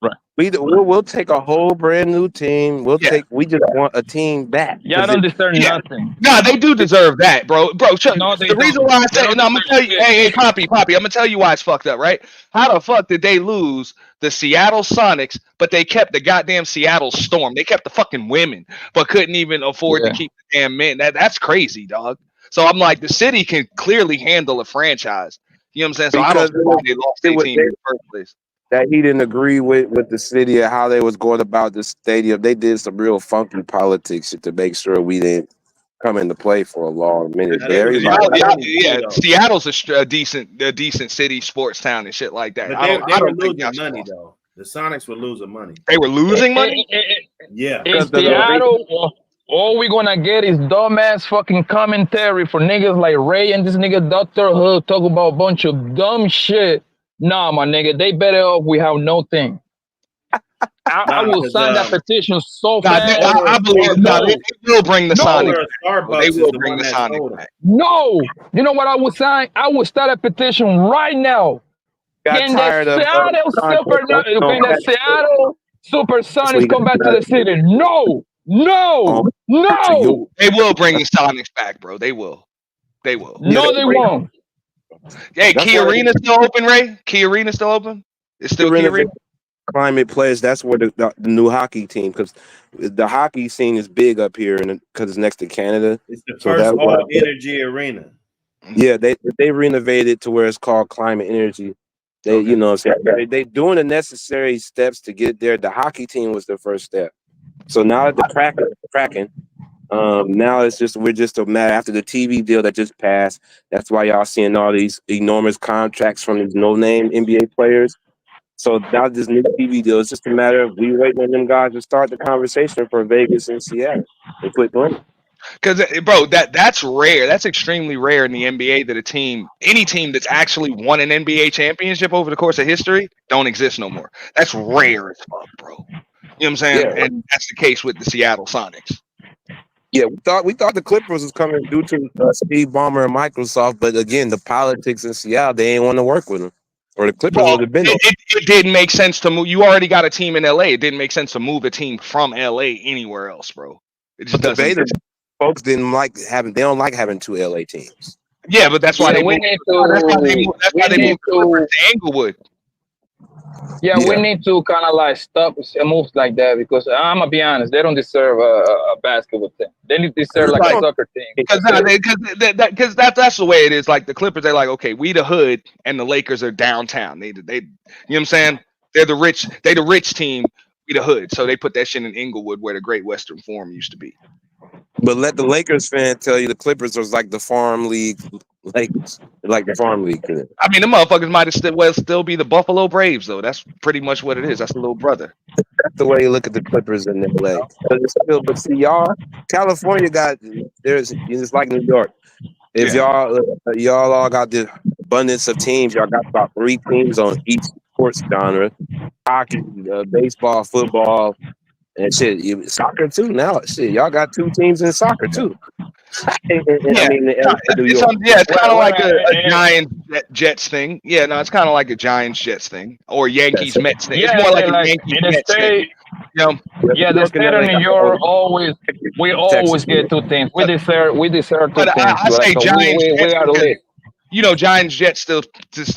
Right. We'll take a whole brand new team. We just want a team back. Y'all don't deserve nothing. No, they do deserve that, bro. No, they the reason don't. why I They say, don't no, I'm gonna deserve tell you, shit. hey, Poppy, I'm gonna tell you why it's fucked up, right? How the fuck did they lose the Seattle Sonics, but they kept the goddamn Seattle Storm? They kept the fucking women, but couldn't even afford to keep the damn men. That's crazy, dog. So I'm like, the city can clearly handle a franchise. You know what I'm saying? So I don't see why they lost their team in the first place. That he didn't agree with the city and how they was going about the stadium. They did some real funky politics to make sure we didn't come into play for a long minute. But Seattle's a decent city, sports town, and shit like that. But I they were don't think losing money though. The Sonics were losing money. They were losing money. Yeah. In Seattle, all we're gonna get is dumbass fucking commentary for niggas like Ray and this nigga Dr. Hood talk about a bunch of dumb shit. Nah, my nigga, they better off we have no thing. I will sign that petition so fast. I believe they will bring the Sonic. They will bring the Sonic back. No, you know what I would sign? I would start a petition right now. Can the Seattle Supersonics come back to the city? No. They will bring the Sonics back, bro. They will. No, they won't. Hey, Key Arena still open, Ray? Key Arena still open? It's still Key Arena? Climate Pledge, that's where the new hockey team, because the hockey scene is big up here, and because it's next to Canada. It's the first all energy arena. Yeah, they renovated to where it's called Climate Energy. They they doing the necessary steps to get there. The hockey team was the first step. So now that the cracking, now we're just a matter after the TV deal that just passed. That's why y'all seeing all these enormous contracts from these no-name NBA players. So now this new TV deal, it's just a matter of we waiting on them guys to start the conversation for Vegas and Seattle. They quit doing it. Because, bro, that's rare. That's extremely rare in the NBA that any team that's actually won an NBA championship over the course of history don't exist no more. That's rare as fuck, bro. You know what I'm saying? Yeah. And that's the case with the Seattle Sonics. Yeah, we thought the Clippers was coming due to Steve Ballmer and Microsoft, but again, the politics in Seattle, they ain't want to work with them. Or the Clippers would have been. It didn't make sense to move. You already got a team in LA. It didn't make sense to move a team from LA anywhere else, bro. It just doesn't. Folks didn't like having. They don't like having two LA teams. Yeah, but that's why they moved. That's why they moved to Inglewood. Yeah, we need to kind of like stop moves like that because I'm gonna be honest, they don't deserve a basketball team. They deserve like a soccer team. Because that's the way it is. Like the Clippers, they're like, okay, we the hood, and the Lakers are downtown. They you know what I'm saying? They're the rich team. We the hood, so they put that shit in Inglewood where the Great Western Forum used to be. But let the Lakers fan tell you the Clippers was like the farm league, like the farm league. I mean, the motherfuckers might still be the Buffalo Braves, though. That's pretty much what it is. That's the little brother. That's the way you look at the Clippers in LA. But see, y'all, California it's like New York. If y'all all got the abundance of teams, y'all got about 3 teams on each sports genre: hockey, baseball, football. And shit, soccer too. Now, shit, y'all got 2 teams in soccer too. It's kind of like a Giants Jets thing. Yeah, no, it's kind of like a Giants Jets thing or Yankees Mets thing. It's more like a Yankees Mets thing. Yeah, the state of New York always get 2 teams. We deserve 2 teams. I say Giants. We are the list. You know, Giants Jets still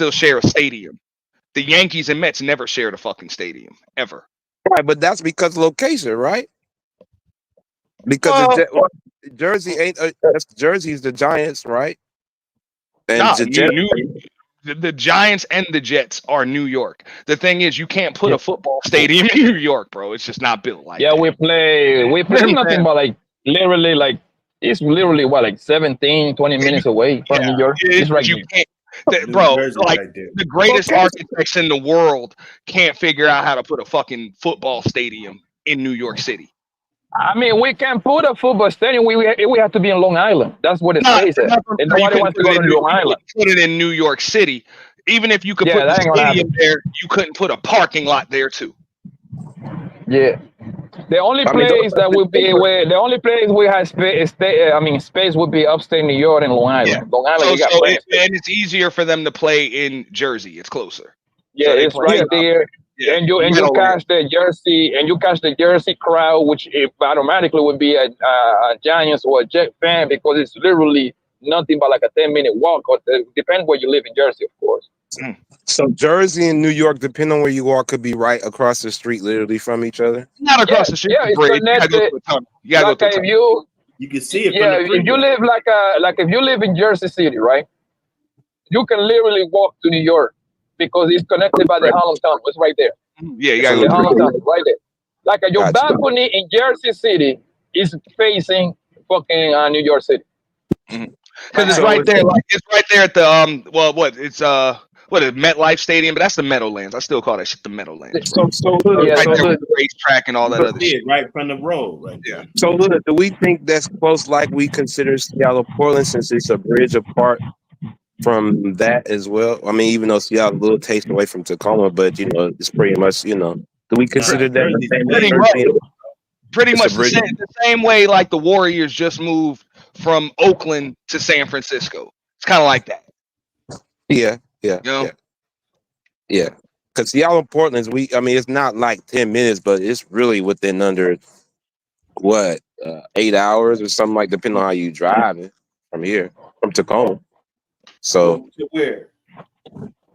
share a stadium. The Yankees and Mets never shared a fucking stadium ever. Right, but that's because of location, right? Because Jersey ain't Jersey's the Giants, right? And the Giants and the Jets are New York. The thing is, you can't put a football stadium in New York, bro. It's just not built like that. We play nothing but like literally like it's literally what like 17, 20 minutes away from New York. It's right here. Bro, like the greatest architects in the world can't figure out how to put a fucking football stadium in New York City. I mean, we can put a football stadium. We have to be in Long Island. That's what it says. And nobody wants to go to Long Island. Put it in New York City. Even if you could put the stadium there, you couldn't put a parking lot there too. Yeah. The only place that would be where the only place we have space would be upstate New York and Long Island. Yeah. Long Island, and it's easier for them to play in Jersey. It's closer. Yeah, so it's right there. Yeah, and you catch the Jersey crowd, which it automatically would be a Giants or a Jet fan because it's literally nothing but like a 10-minute walk. Or depends where you live in Jersey, of course. So Jersey and New York, depending on where you are, could be right across the street, literally from each other. Not across the street. Yeah, it's Bridge. You gotta go connected. to a tunnel. You gotta go to a tunnel. You can see it. Yeah, from the if you live if you live in Jersey City, right, you can literally walk to New York because it's connected by the Harlem Tunnel. It's right there. Yeah, you gotta the go Harlem through. Tunnel, right there. Like your balcony in Jersey City is facing fucking New York City. Because it's right there, like it's right there at the what is MetLife Stadium, but that's the Meadowlands. I still call that shit the Meadowlands. Bro. So look, right so there look, with the racetrack and all that other shit. right from the road, right? Yeah. So look, do we think that's close? Like we consider Seattle, Portland, since it's a bridge apart from that as well. I mean, even though Seattle a little taste away from Tacoma, but it's pretty much do we consider that pretty much the same way like the Warriors just moved from Oakland to San Francisco. It's kind of like that. Yeah. Because Seattle and Portland's it's not like 10 minutes, but it's really within under 8 hours or something like, depending on how you drive it from here, from Tacoma. So to where?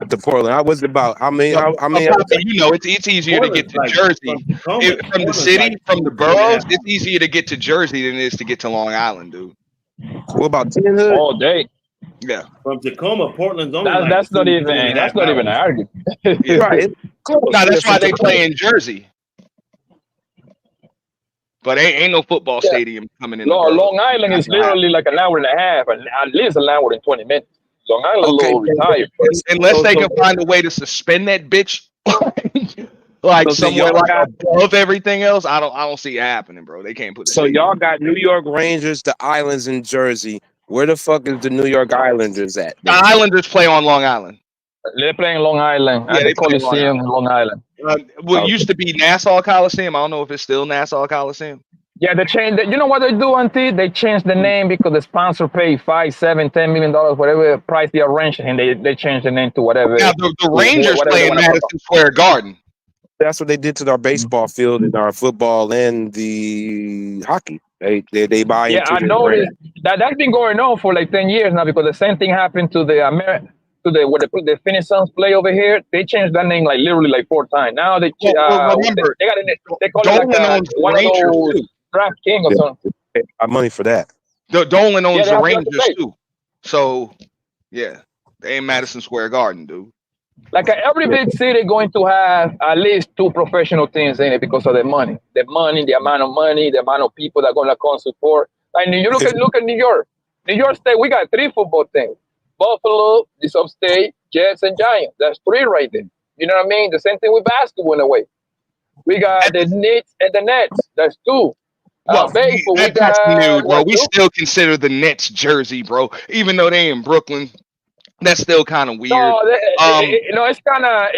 To Portland, I was about. I mean, it's easier to get to Jersey from the city, from the boroughs. It's easier to get to Jersey than it is to get to Long Island, dude. What about 10 hood? All day. Yeah. From Tacoma, Portland's only that's not even an argument. Yeah. Right. No, that's why they play in Jersey. But ain't no football stadium coming in. Long Island is literally like an hour and a half, and at least an hour and 20 minutes. Long Island a little retired. Unless they can find a way to suspend that bitch, like somewhere like above everything else, I don't see it happening, bro. They can't put it. So y'all got New York Rangers, the Islands in Jersey. Where the fuck is the New York Islanders at? The Islanders play on Long Island. They're playing Long Island at the Coliseum in Long Island. What used to be Nassau Coliseum. I don't know if it's still Nassau Coliseum. Yeah, they changed. You know what they do, Auntie? They changed the name because the sponsor paid $5, $7, $10 million, whatever price they arranged, and they changed the name to whatever. Now the Rangers play in Madison Square Garden. That's what they did to our baseball field and our football and the hockey. They buy into. Yeah, I noticed that's been going on for like 10 years now because the same thing happened to the where they put the Phoenix Suns play over here. They changed that name like literally like 4 times. Now they they call it like one of those draft king or something. I money for that. Dolan owns the Rangers too. So yeah, they in Madison Square Garden, dude. Like every big city going to have at least 2 professional teams in it because of the money, the amount of money, the amount of people that are going to come support. Like you look at New York State, we got 3 football teams: Buffalo, this upstate, Jets, and Giants. That's 3 right there. You know what I mean? The same thing with basketball in a way. We got the Knicks and the Nets. That's 2. Well, that's new, bro. We still consider the Nets Jersey, bro, even though they in Brooklyn. That's still kind of weird. No, it's kind of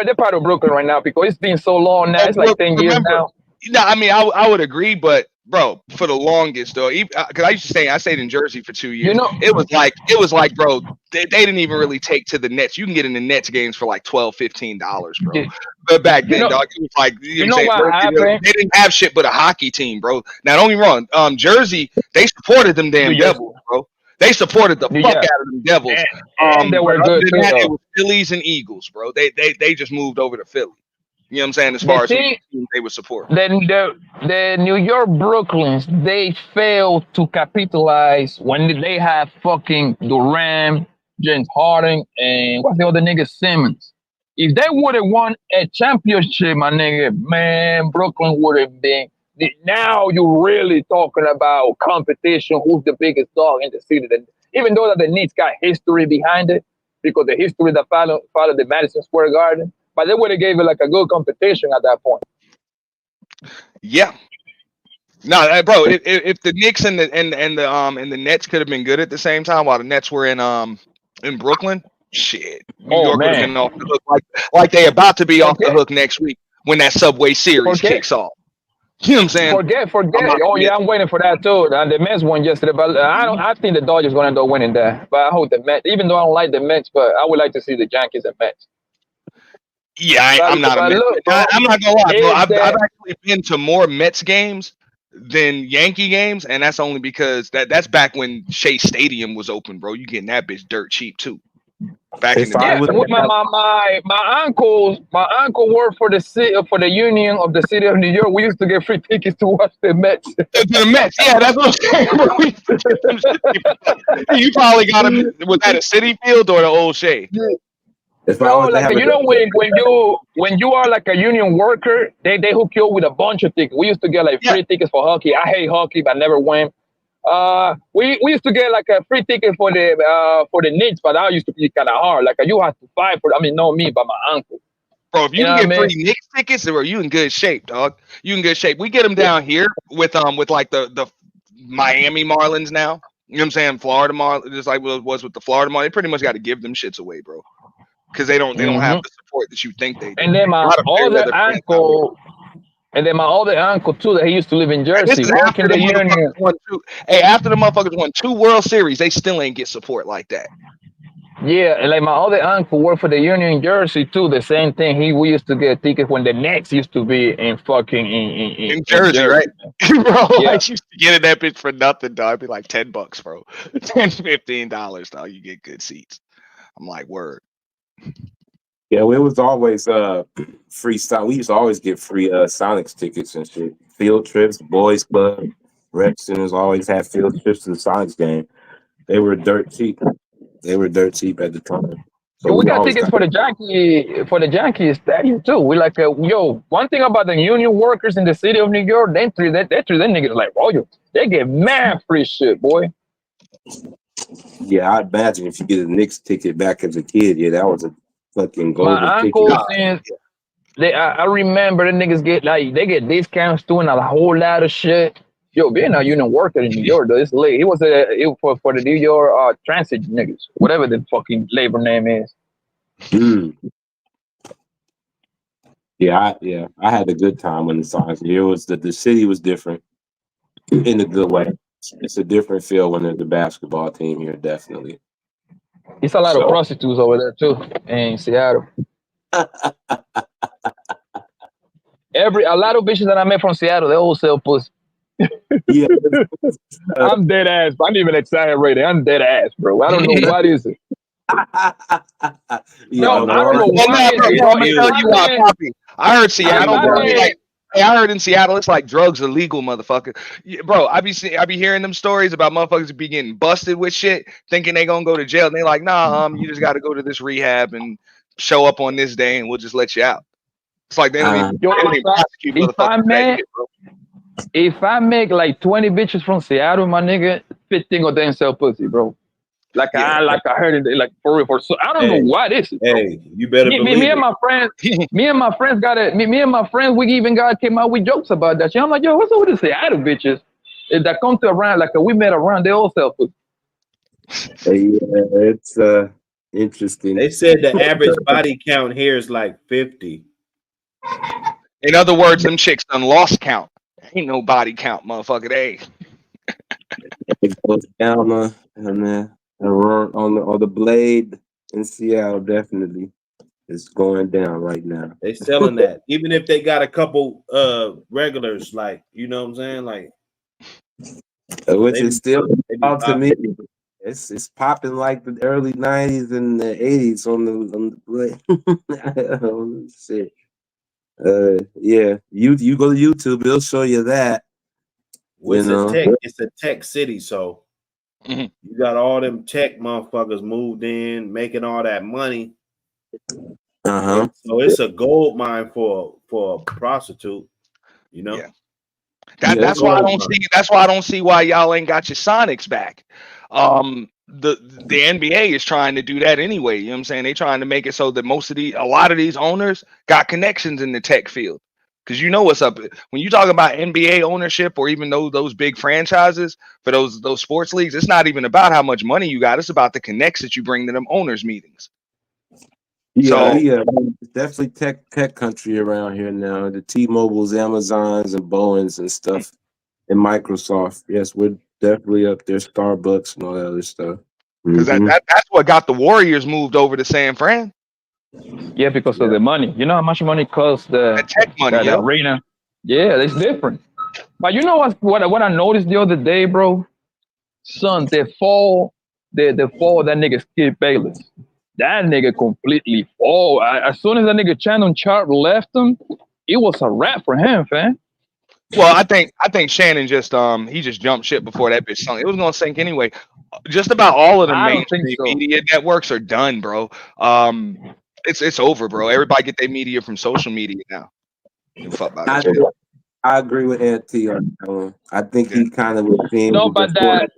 they're part of Brooklyn right now because it's been so long now. It's like 10 years now. No, I mean I would agree, but bro, for the longest though, because I stayed in Jersey for 2 years. It was like, bro, they didn't even really take to the Nets. You can get in the Nets games for like $12, $15, bro. But back then, dog, it was like what happened? They didn't have shit but a hockey team, bro. Now don't get me wrong, Jersey, they supported them damn Devils, bro. They supported the fuck out of them Devils. They were good too, it was Phillies and Eagles, bro. They just moved over to Philly. You know what I'm saying? As far as they would support. The New York Brooklyns, they failed to capitalize when they have fucking Durant, James Harden, and what's the other nigga, Simmons. If they would have won a championship, my nigga, man, Brooklyn would have been. Now you're really talking about competition. Who's the biggest dog in the city? Even though that the Knicks got history behind it, because the history that followed the Madison Square Garden, but they would have gave it like a good competition at that point. Yeah. No, bro. If the Knicks and the Nets could have been good at the same time while the Nets were in Brooklyn, shit, New York would have been off the hook like they about to be off the hook next week when that Subway Series kicks off. You know what I'm saying? Forget. Oh yeah, I'm waiting for that too. And the Mets won yesterday, but I think the Dodgers gonna end up winning that. But I hope the Mets, even though I don't like the Mets, but I would like to see the Yankees and Mets. Yeah, I'm not a Mets. I'm not gonna lie, bro. I've actually been to more Mets games than Yankee games, and that's only because that's back when Shea Stadium was open, bro. You getting that bitch dirt cheap too. Back in the day. My uncle worked for the Union of the City of New York. We used to get free tickets to watch the Mets. To the Mets, yeah, that's what I'm saying. You probably got him. Was that a City Field or the old Shea? No, like you know when you are like a union worker, they hook you up with a bunch of tickets. We used to get like free tickets for hockey. I hate hockey, but I never went. We used to get like a free ticket for the Knicks, but that used to be kind of hard. Like you had to fight for. I mean, not me, but my uncle. Bro, if you can get free Knicks tickets, bro, you in good shape, dog. You in good shape. We get them down here with like the Miami Marlins now. You know what I'm saying? Florida Marlins, just like what it was with the Florida Marlins. They pretty much got to give them shits away, bro. Because they don't have the support that you think they do. And then my other uncle, too, that he used to live in Jersey. After the motherfuckers won 2 World Series, they still ain't get support like that. Yeah, and like my other uncle worked for the Union in Jersey too. The same thing. We used to get tickets when the Nets used to be in fucking in Jersey, right? Bro, Yeah. I used to get in that bitch for nothing, dog. It'd be like $10, bro. $10-$15, dog. You get good seats. I'm like, word. Yeah, well, it was always free style. We used to always get free Sonics tickets and shit. Field trips, boys club, rec centers always had field trips to the Sonics game. They were dirt cheap. They were dirt cheap at the time. So we got tickets for the Yankees stadium too. We like one thing about the union workers in the city of New York, they treat them niggas like royal. They get mad free shit, boy. Yeah, I imagine if you get a Knicks ticket back as a kid, yeah, that was a fucking golden My ticket. uncle, I remember the niggas they get discounts doing a whole lot of shit. Yo, being a union worker in New York, though, it's late. He was for the New York transit niggas, whatever the fucking labor name is. Yeah, I had a good time when the Sonics. It was the city was different in a good way. It's a different feel when there's a basketball team here, definitely. It's a lot of prostitutes over there too in Seattle. A lot of bitches that I met from Seattle, they all sell pussy. Yeah, I'm dead ass. I'm even exaggerating. I'm dead ass, bro. I don't know what is it. No, I don't know why. I heard Seattle, bro. I heard in Seattle it's like drugs illegal, motherfucker. Bro, I be hearing them stories about motherfuckers be getting busted with shit, thinking they gonna go to jail, and they like, nah, you just got to go to this rehab and show up on this day, and we'll just let you out. It's like they don't even prosecute motherfuckers. If I make like 20 bitches from Seattle, my nigga, 15 of them sell pussy, bro. I heard it, like for real. So I don't know why this is. Hey, you better believe me and my friends. Me and my friends we even came out with jokes about that shit. I'm like, yo, what's up with the Seattle bitches that come to around? Like we met around, they all sell pussy. Yeah, it's interesting. They said the average body count here is like 50. In other words, them chicks done lost count. Ain't no body count, motherfucker. Hey. It goes down on the blade in Seattle. Definitely, it's going down right now. They selling that, even if they got a couple regulars, like you know what I'm saying, like which is still out to me. It's popping like the early 90s and the 80s on the blade. Oh, shit. Yeah, you go to YouTube, it'll show you that. It's a tech city, so you got all them tech motherfuckers moved in, making all that money. So it's a gold mine for a prostitute, you know. Yeah. That's why I don't see. That's why I don't see why y'all ain't got your Sonics back. The NBA is trying to do that anyway. You know what I'm saying? They trying to make it so that a lot of these owners got connections in the tech field. Because you know what's up when you talk about NBA ownership or even those big franchises for those sports leagues. It's not even about how much money you got. It's about the connects that you bring to them owners meetings. Yeah, it's definitely tech country around here now. The T-Mobiles, Amazons, and Boeings and stuff, and Microsoft. Yes, we're definitely up there. Starbucks and all that other stuff. Because that's what got the Warriors moved over to San Fran. Yeah, because of the money. You know how much money costs That tech money, the yo. arena? Yeah, it's different. But you know what I noticed the other day, bro? Son, the fall of that nigga Skip Bayless. That nigga completely fall. As soon as that nigga Shannon Sharp left him, it was a wrap for him, fam. Well, I think Shannon just he just jumped ship before that bitch sunk. It was gonna sink anyway. Just about all of the I don't think mainstream so. media networks are done, bro. It's over, bro. Everybody get their media from social media now. Give a fuck about that shit. I agree with LT on that one. I think he kind of was seeing No, the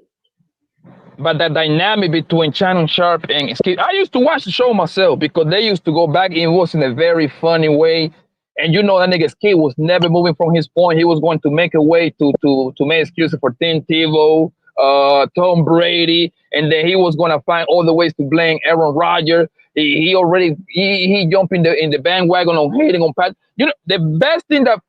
but that dynamic between Shannon Sharp and Skip, I used to watch the show myself because they used to go back. It was in a very funny way. And you know that nigga Skip was never moving from his point. He was going to make a way to make excuses for Tim Tebow, Tom Brady, and then he was gonna find all the ways to blame Aaron Rodgers. He already jumped in the bandwagon on hating on Pat. You know the best thing that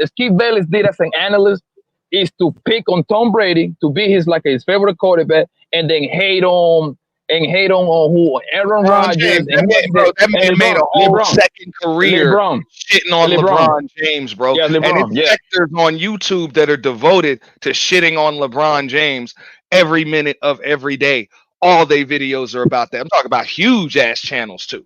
Skip Bayless did as an analyst is to pick on Tom Brady to be his favorite quarterback, and then hate on who Aaron Rodgers and that man made a whole second career shitting on LeBron James, bro. Yeah, LeBron, and it's sectors on YouTube that are devoted to shitting on LeBron James every minute of every day. All their videos are about that. I'm talking about huge ass channels too.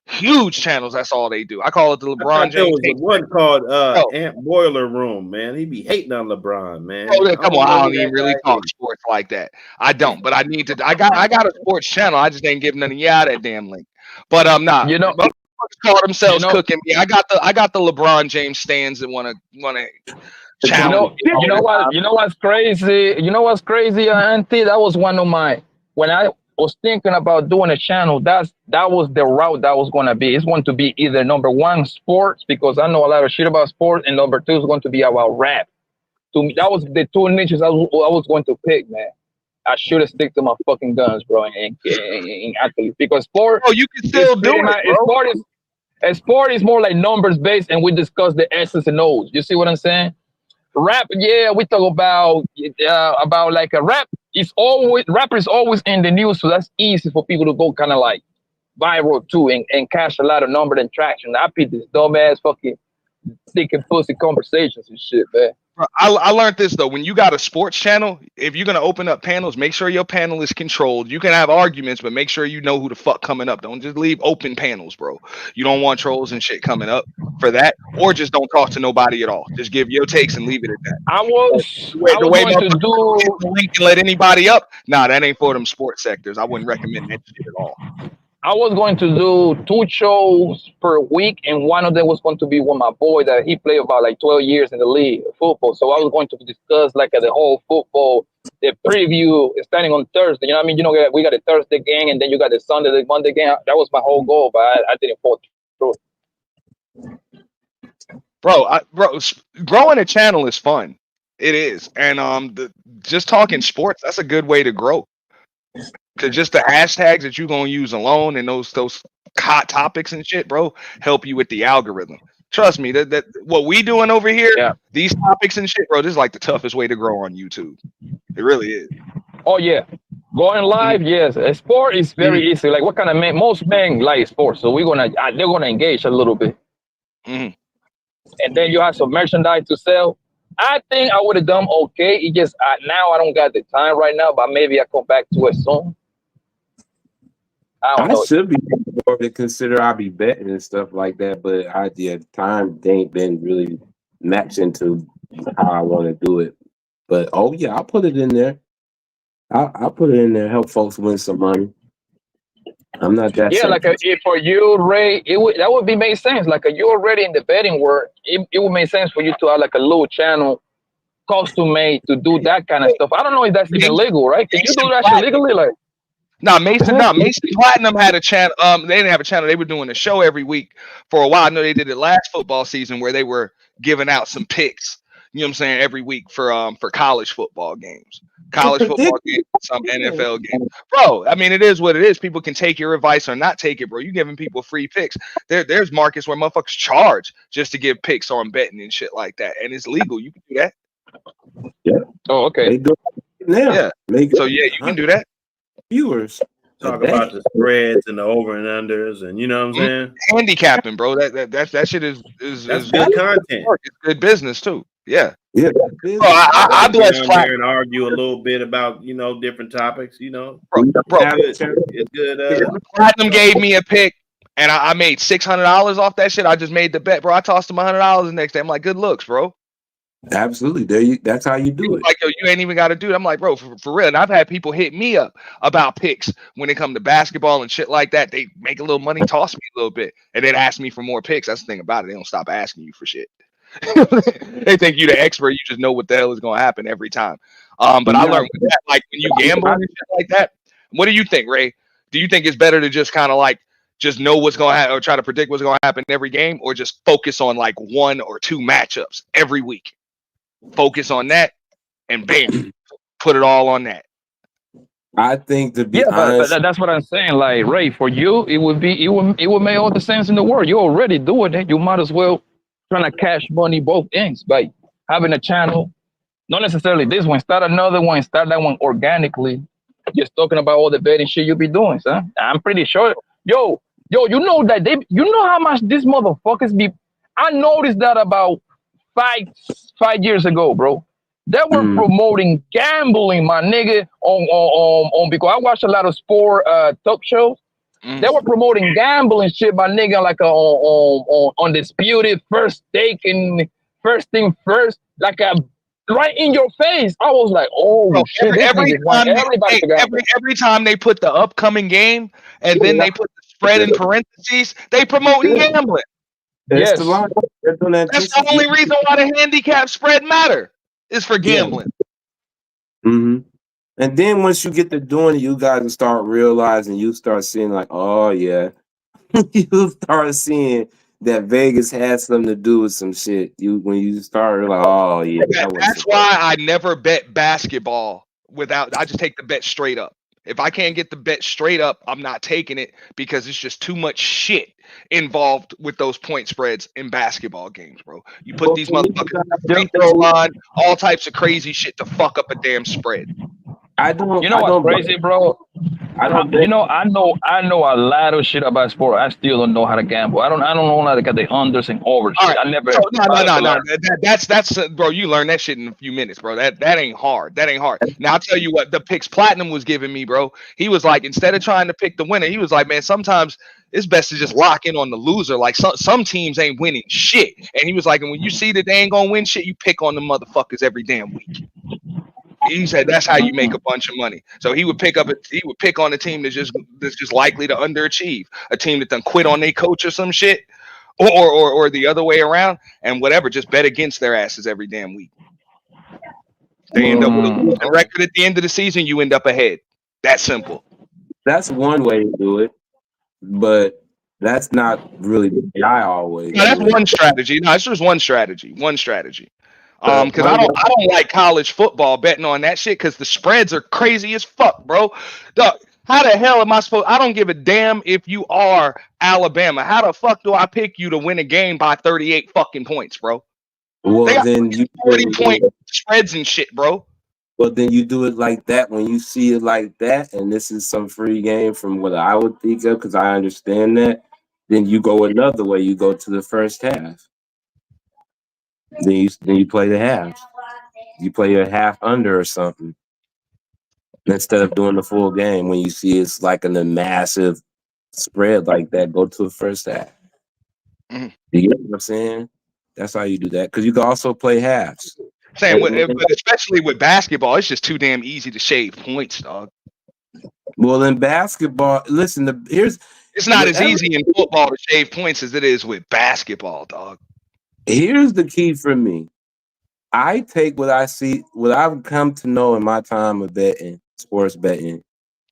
Huge channels. That's all they do. I call it the LeBron There James. was one called Ant Boiler Room, man. He be hating on LeBron, man. Oh, come on, I don't even really guy talk sports like that. I don't, but I need to. I got a sports channel. I just ain't giving none of y'all that damn link. But I'm not. You know, call themselves cooking me. I got the LeBron James stands that want to challenge. You know what's crazy? You know what's crazy, Auntie? That was one of my when I was thinking about doing a channel. That was the route that was going to be. It's going to be either number one sports because I know a lot of shit about sports, and number two is going to be about rap. To me, that was the two niches I was going to pick, man. I should have stick to my fucking guns, bro, and athletes because sport. Oh, you can still do it, bro. Sport is more like numbers based, and we discuss the S's and O's. You see what I'm saying? Rap, yeah, we talk about like a rap. Rapper is always in the news, so that's easy for people to go kind of like viral too and catch a lot of number and traction. I pick this dumbass fucking dick and pussy conversations and shit, man. I learned this though. When you got a sports channel, if you're gonna open up panels, make sure your panel is controlled. You can have arguments, but make sure you know who the fuck coming up. Don't just leave open panels, bro. You don't want trolls and shit coming up for that, or just don't talk to nobody at all. Just give your takes and leave it at that. I was going to do the link and let anybody up. Nah, that ain't for them sports sectors. I wouldn't recommend that shit at all. I was going to do 2 shows per week, and one of them was going to be with my boy that he played about like 12 years in the league of football. So I was going to discuss like the whole football, the preview starting on Thursday. You know what I mean? You know, we got a Thursday game, and then you got the Sunday, the Monday game. That was my whole goal, but I didn't fall through. Bro, growing a channel is fun. It is, and just talking sports, that's a good way to grow. Cause just the hashtags that you're gonna use alone and those hot topics and shit, bro, help you with the algorithm. Trust me, that what we doing over here, these topics and shit, bro, this is like the toughest way to grow on YouTube. It really is. Oh yeah, going live, yes. A sport is very easy. Like what kind of men? Most men like sports, so they're gonna engage a little bit. And then you have some merchandise to sell. I think I would have done okay. It just now I don't got the time right now, but maybe I come back to it soon. I should be more to consider I'll be betting and stuff like that, but time they ain't been really matching to how I want to do it. But oh yeah, I'll put it in there. I'll put it in there, help folks win some money. I'm not that. Yeah, like if for you, Ray, that would make sense. Like you're already in the betting world, it would make sense for you to have like a little channel, custom made to do that kind of stuff. I don't know if that's even legal, right? Can you do that shit legally? Like, Mason Platinum had a channel. They didn't have a channel. They were doing a show every week for a while. I know they did it last football season where they were giving out some picks. You know what I'm saying? Every week for college football games. College football games, some NFL games. Bro, I mean, it is what it is. People can take your advice or not take it, bro. You giving people free picks. There's markets where motherfuckers charge just to give picks on betting and shit like that. And it's legal. You can do that. Yeah. Oh, okay. They do it now. Yeah. So yeah, you can do that. Viewers. Talk about the spreads and the over and unders, and you know what I'm saying? Handicapping, bro. That shit is That's good content. It's good business too. Yeah. Yeah. Bro, I bless get on there Platinum. and argue a little bit about different topics. Bro. It's good. Platinum gave me a pick, and I made $600 off that shit. I just made the bet, bro. I tossed him $100 the next day. I'm like, good looks, bro. Absolutely. That's how you do it. Like, yo, you ain't even got to do it. I'm like, bro, for real. And I've had people hit me up about picks when it come to basketball and shit like that. They make a little money, toss me a little bit, and then ask me for more picks. That's the thing about it. They don't stop asking you for shit. They think you the expert. You just know what the hell is going to happen every time. But I learned with that, like when you gamble and shit like that. What do you think, Ray? Do you think it's better to just kind of like just know what's going to happen or try to predict what's going to happen every game, or just focus on like 1 or 2 matchups every week? Focus on that and bam, put it all on that. I think to be honest, but that's what I'm saying. Like, Ray, for you, it would make all the sense in the world. You're already doing it. You might as well trying to cash money both ends by having a channel. Not necessarily this one. Start another one. Start that one organically. Just talking about all the betting shit you be doing, son. I'm pretty sure. Yo, you know that you know how much these motherfuckers be. I noticed that about five years ago, bro. They were promoting gambling, my nigga, on because I watch a lot of sport talk shows. They were promoting gambling shit, my nigga, like on Undisputed, First Take and First Thing First, like right in your face. I was like, oh, bro, shit, every time they put the upcoming game and then they put the spread in parentheses, they promoting gambling. That's That's the only reason why the handicap spread matter is for gambling. Mm-hmm. And then once you get to doing it, you guys will start realizing, you start seeing like, oh yeah, you start seeing that Vegas had something to do with some shit. When you start like, oh yeah, that's why I never bet basketball I just take the bet straight up. If I can't get the bet straight up, I'm not taking it because it's just too much shit involved with those point spreads in basketball games, bro. You put these motherfuckers free throw line, all types of crazy shit to fuck up a damn spread. You know what's crazy, bro? I know a lot of shit about sport. I still don't know how to gamble. I don't know how to get the unders and overs. Right. I never. No. That's bro. You learn that shit in a few minutes, bro. That ain't hard. That ain't hard. Now I'll tell you what the picks Platinum was giving me, bro. He was like, instead of trying to pick the winner, he was like, man, sometimes it's best to just lock in on the loser. Like some teams ain't winning shit, and he was like, and when you see that they ain't gonna win shit, you pick on the motherfuckers every damn week. He said that's how you make a bunch of money. So he would pick on a team that's just likely to underachieve, a team that done quit on their coach or some shit, or the other way around, and whatever. Just bet against their asses every damn week. They end up with a losing record at the end of the season. You end up ahead. That simple. That's one way to do it, but that's not really the way I always. No, that's one strategy. No, it's just one strategy. One strategy. Because I don't like college football betting on that shit because the spreads are crazy as fuck, bro. Dog, how the hell am I supposed? I don't give a damn if you are Alabama. How the fuck do I pick you to win a game by 38 fucking points, bro? Well, then you 40-point spreads and shit, bro. Well, then you do it like that when you see it like that, and this is some free game from what I would think of because I understand that. Then you go another way. You go to the first half. Then you play the half. You play a half under or something instead of doing the full game. When you see it's like a massive spread like that, go to the first half. You get what I'm saying? That's how you do that because you can also play halves. Saying, but especially with basketball, it's just too damn easy to shave points, dog. Well, in basketball, listen. It's not as easy in football to shave points as it is with basketball, dog. Here's the key for me. I take what I see, what I've come to know in my time of betting, sports betting,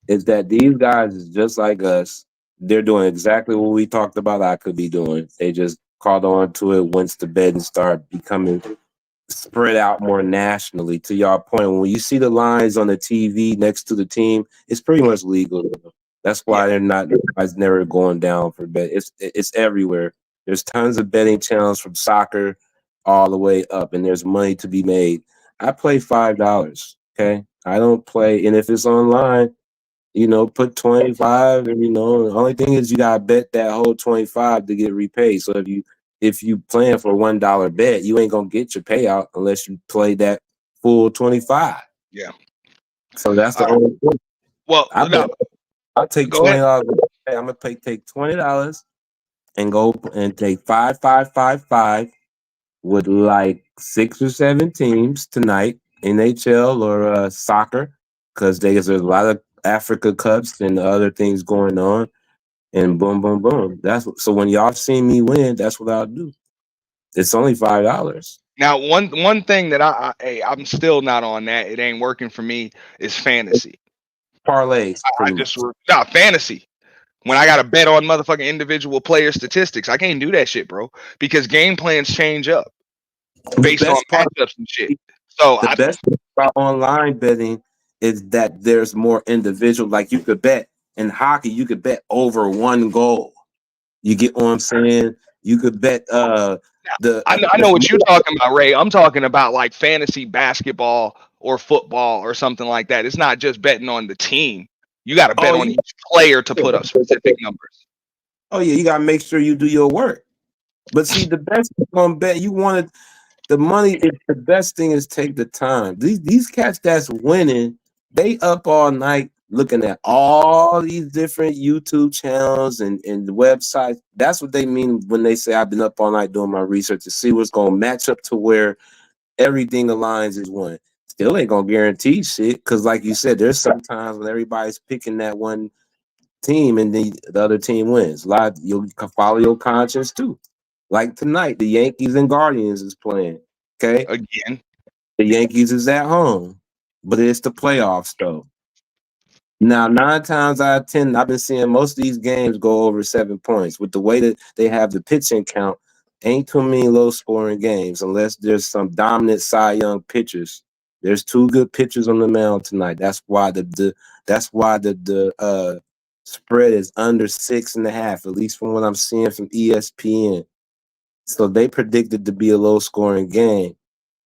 is that these guys is just like us. They're doing exactly what we talked about I could be doing. They just caught on to it once the betting start becoming spread out more nationally. To your point, when you see the lines on the TV next to the team, it's pretty much legal. That's why they're not. It's never going down for bet. It's everywhere. There's tons of betting channels from soccer all the way up, and there's money to be made. I play $5. Okay, I don't play, and if it's online, You know, put 25, and you know, the only thing is you gotta bet that whole 25 to get repaid. So if you plan for $1 bet, you ain't gonna get your payout unless you play that full 25. Yeah. So that's the only thing. Well, I'll take go ahead. $20. I'm gonna take $20 and go and take 5 with like 6 or 7 teams tonight, NHL or soccer, because there's a lot of Africa Cups and other things going on, and boom, boom, boom. So when y'all see me win, that's what I'll do. It's only $5. Now, one thing that I'm still not on that. It ain't working for me. Is fantasy parlays. Fantasy. When I got to bet on motherfucking individual player statistics, I can't do that shit, bro. Because game plans change up based on matchups and shit. So the best thing about online betting is that there's more individual. Like you could bet in hockey, you could bet over 1 goal. You get what I'm saying? You could bet I know what you're talking about, Ray. I'm talking about like fantasy basketball or football or something like that. It's not just betting on the team. You got to bet on each player to put up specific numbers. Oh yeah, you got to make sure you do your work. But see, the best you're gonna bet, you wanted the money. The best thing is take the time. These cats that's winning, they up all night looking at all these different YouTube channels and the websites. That's what they mean when they say I've been up all night doing my research to see what's gonna match up to where everything aligns is one. Still ain't gonna guarantee shit, because like you said, there's sometimes when everybody's picking that one team and then the other team wins. A lot you can follow your conscience too. Like tonight, the Yankees and Guardians is playing. Okay, again, the Yankees is at home, but it's the playoffs though. Now, 9 times out of 10, I've been seeing most of these games go over 7 points. With the way that they have the pitching count, ain't too many low-scoring games unless there's some dominant Cy Young pitchers. There's 2 good pitchers on the mound tonight. That's why the spread is under 6.5, at least from what I'm seeing from ESPN. So they predicted to be a low-scoring game.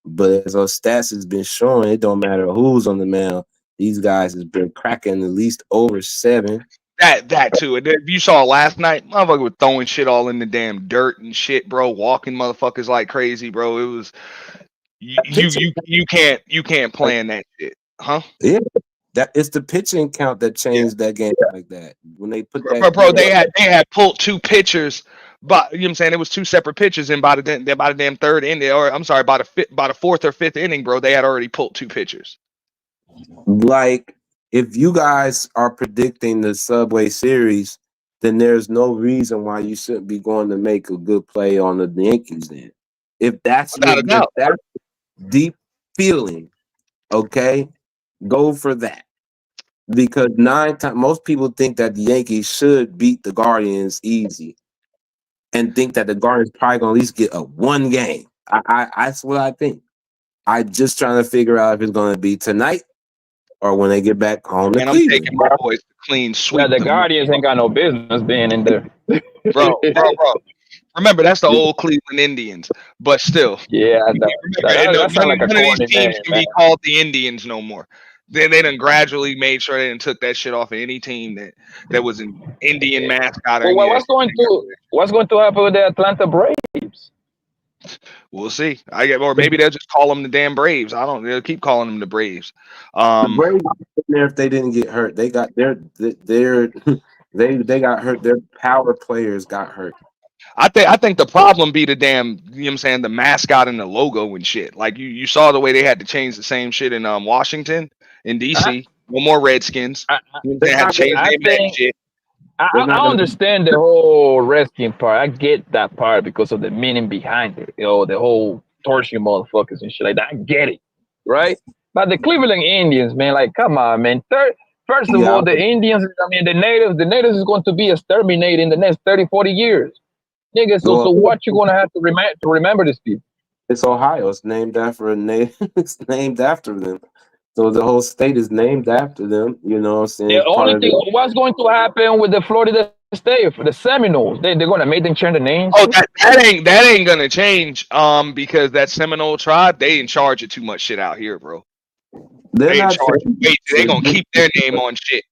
But as those stats has been showing, it don't matter who's on the mound. These guys has been cracking at least over 7. That too. And if you saw last night, motherfucker was throwing shit all in the damn dirt and shit, bro. Walking motherfuckers like crazy, bro. It was you can't plan that shit, huh? Yeah, that it's the pitching count that changed that game like that. When they put that, bro, they had pulled 2 pitchers, but you know what I'm saying, it was 2 separate pitchers, and by the damn third inning, or I'm sorry, by the 4th or 5th inning, bro, they had already pulled 2 pitchers. Like, if you guys are predicting the Subway Series, then there's no reason why you shouldn't be going to make a good play on the Yankees then. If that's deep feeling, okay, go for that. Because 9 times, most people think that the Yankees should beat the Guardians easy and think that the Guardians probably going to at least get a 1 game. That's what I think. I'm just trying to figure out if it's going to be tonight or when they get back home to And I'm Cleveland. taking my boys to clean sweep. Yeah, the Guardians ain't got no business being in there. bro. Remember, that's the old Cleveland Indians, but still. Yeah, that sounds like none of these teams can be called the Indians no more. Then they done gradually made sure they done took that shit off of any team that was an Indian mascot. Well, what's going to happen with the Atlanta Braves? We'll see. Or maybe they'll just call them the damn Braves. I don't. They'll keep calling them the Braves. The Braves there if they didn't get hurt. They got they got hurt. Their power players got hurt. I think the problem be the damn, you know what I'm saying, the mascot and the logo and shit. Like you saw the way they had to change the same shit in Washington, in DC. No more Redskins. They had to change that shit. I understand the whole Redskin part. I get that part because of the meaning behind it. You know, the whole torching motherfuckers and shit like that. I get it, right? But the Cleveland Indians, man, like, come on, man. First of all, the Indians, I mean, the natives is going to be exterminated in the next 30, 40 years. Nigga, so what you gonna have to remember these people? It's Ohio. It's named after it's named after them. So the whole state is named after them. You know what I'm saying? The only thing, what's going to happen with the Florida State for the Seminoles? They're gonna make them change the name. Oh, that ain't gonna change. Because that Seminole tribe, they in charge of too much shit out here, bro. They in charge. They gonna keep their name on shit.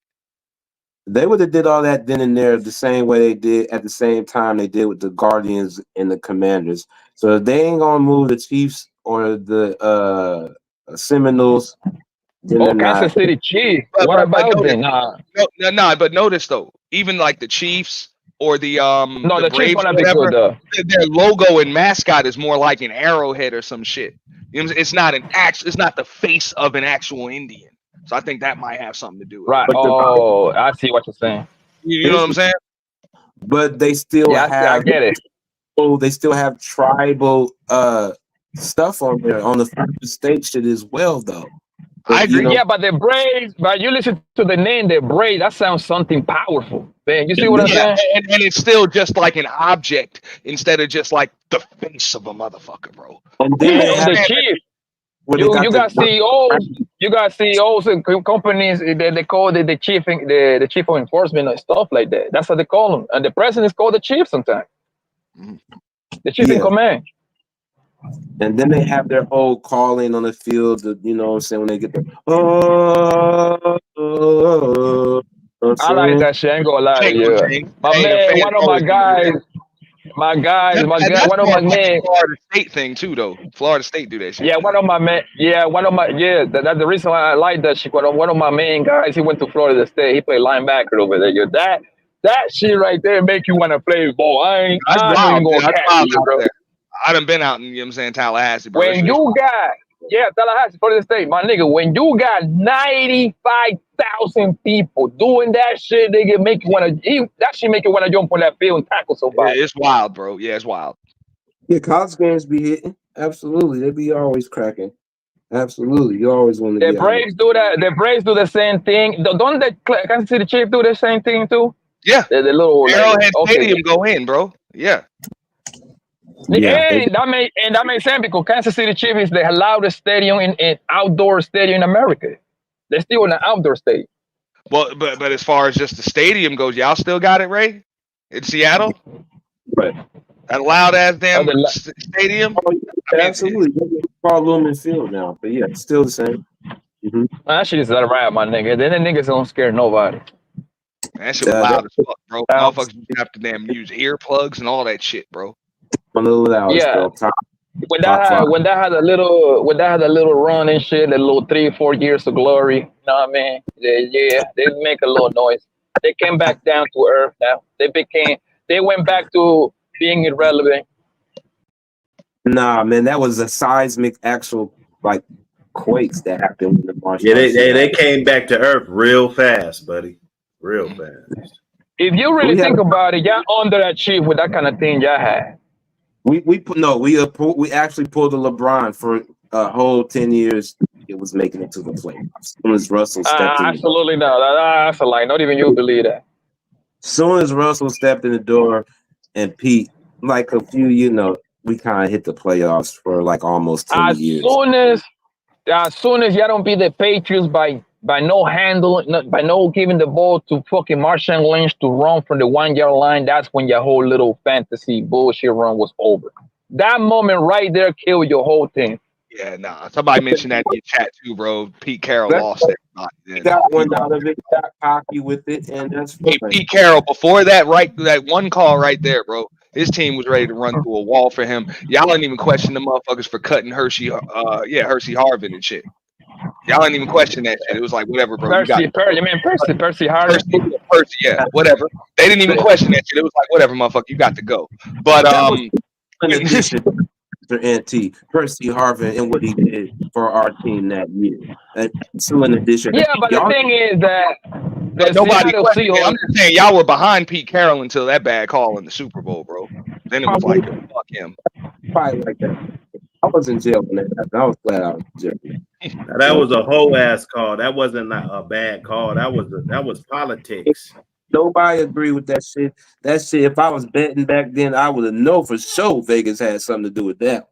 They would have did all that then and there the same way they did at the same time they did with the Guardians and the Commanders. So if they ain't gonna move the Chiefs or the Seminoles, then they're Kansas not. City Chiefs. What about them? No, but notice though, even like the Chiefs or the the Chiefs Braves, wanna be whatever, good though. their logo and mascot is more like an arrowhead or some shit. You know, it's not it's not the face of an actual Indian. So I think that might have something to do with Right. it. Oh, I see what you're saying. You know what I'm saying? But they still I have get it. Oh, they still have tribal stuff on there on the state shit as well though. I agree. Yeah, but the Braves, but you listen to the name, the Braves, that sounds something powerful. Man, you see what I'm saying? And it's still just like an object instead of just like the face of a motherfucker, bro. And then they have the Chiefs. where You got CEOs. You got CEOs and companies that they call the chief of enforcement and stuff like that. That's what they call them. And the president is called the chief sometimes. The chief in command. And then they have their whole calling on the field, you know what I'm saying, when they get the I like that shit. I ain't gonna lie to you. My man, one of my guys, one of my men. Florida State thing too, though. Florida State do that shit. Yeah, one of my men. That's the reason why I like that shit. One of my main guys, he went to Florida State. He played linebacker over there. That shit right there make you want to play ball. I ain't even gonna catch you, bro. I done been out in, you know what I'm saying, Tallahassee, bro. When you got, Tallahassee, Florida State, my nigga, when you got 95,000 people doing that shit, nigga, make you want to, that shit make you want to jump on that field and tackle somebody. Yeah, it's wild, bro. Yeah, it's wild. Yeah, college games be hitting. Absolutely. They be always cracking. Absolutely. You always want to The Braves do that. The Braves do the same thing. Don't the Kansas City Chiefs do the same thing too? Yeah. The little Arrowhead Stadium go in, bro. Yeah. And that makes sense because Kansas City Chiefs is the loudest stadium in outdoor stadium in America. They're still in an outdoor stadium. Well, but as far as just the stadium goes, y'all still got it, Ray? In Seattle? Right. That loud ass damn stadium? Absolutely. It's called Lumen Field now, but yeah, it's still the same. Mm-hmm. That shit is right, my nigga. Then the niggas don't scare nobody. That shit was loud as fuck, bro. Motherfuckers have to damn use earplugs and all that shit, bro. Yeah. When that had a little run and shit, a little 3-4 years of glory, you know what I mean? They make a little noise. They came back down to earth now. They went back to being irrelevant. Nah, man, that was a seismic actual like quakes that happened in the Martian. Yeah, they came back to earth real fast, buddy. Real fast. If you really think about it, y'all under that chief with that kind of thing y'all had. We actually pulled a LeBron for a whole 10 years. It was making it to the playoffs. As soon as Russell stepped in. Absolutely not. That's a lie. Not even you believe that. As soon as Russell stepped in the door and Pete, like a few, we kind of hit the playoffs for like almost 10 years. As soon as y'all don't beat the Patriots by no handling, by no giving the ball to fucking Marshawn Lynch to run from the 1 yard line, that's when your whole little fantasy bullshit run was over. That moment right there killed your whole thing. Yeah, nah. Somebody mentioned that in your chat too, bro. Pete Carroll lost it. He got one out of it, got cocky with it, and that's Pete Carroll, before that one call right there, bro. His team was ready to run through a wall for him. Y'all didn't even question the motherfuckers for cutting Hersey Harvin and shit. Y'all didn't even question that shit. It was like, whatever, bro. Percy Harvin. Percy, yeah, whatever. They didn't even question that shit. It was like, whatever, motherfucker, you got to go. But NT, Percy Harvin and what he did for our team that year. So in addition, yeah, but the thing is that nobody. I'm just saying, y'all were behind Pete Carroll until that bad call in the Super Bowl, bro. Then it was like, fuck him. Probably like that. I was in jail when that happened. I was glad I was in jail. Now, that was a whole ass call. That wasn't a bad call. That was politics. Nobody agree with that shit. That shit, if I was betting back then, I would have known for sure Vegas had something to do with that.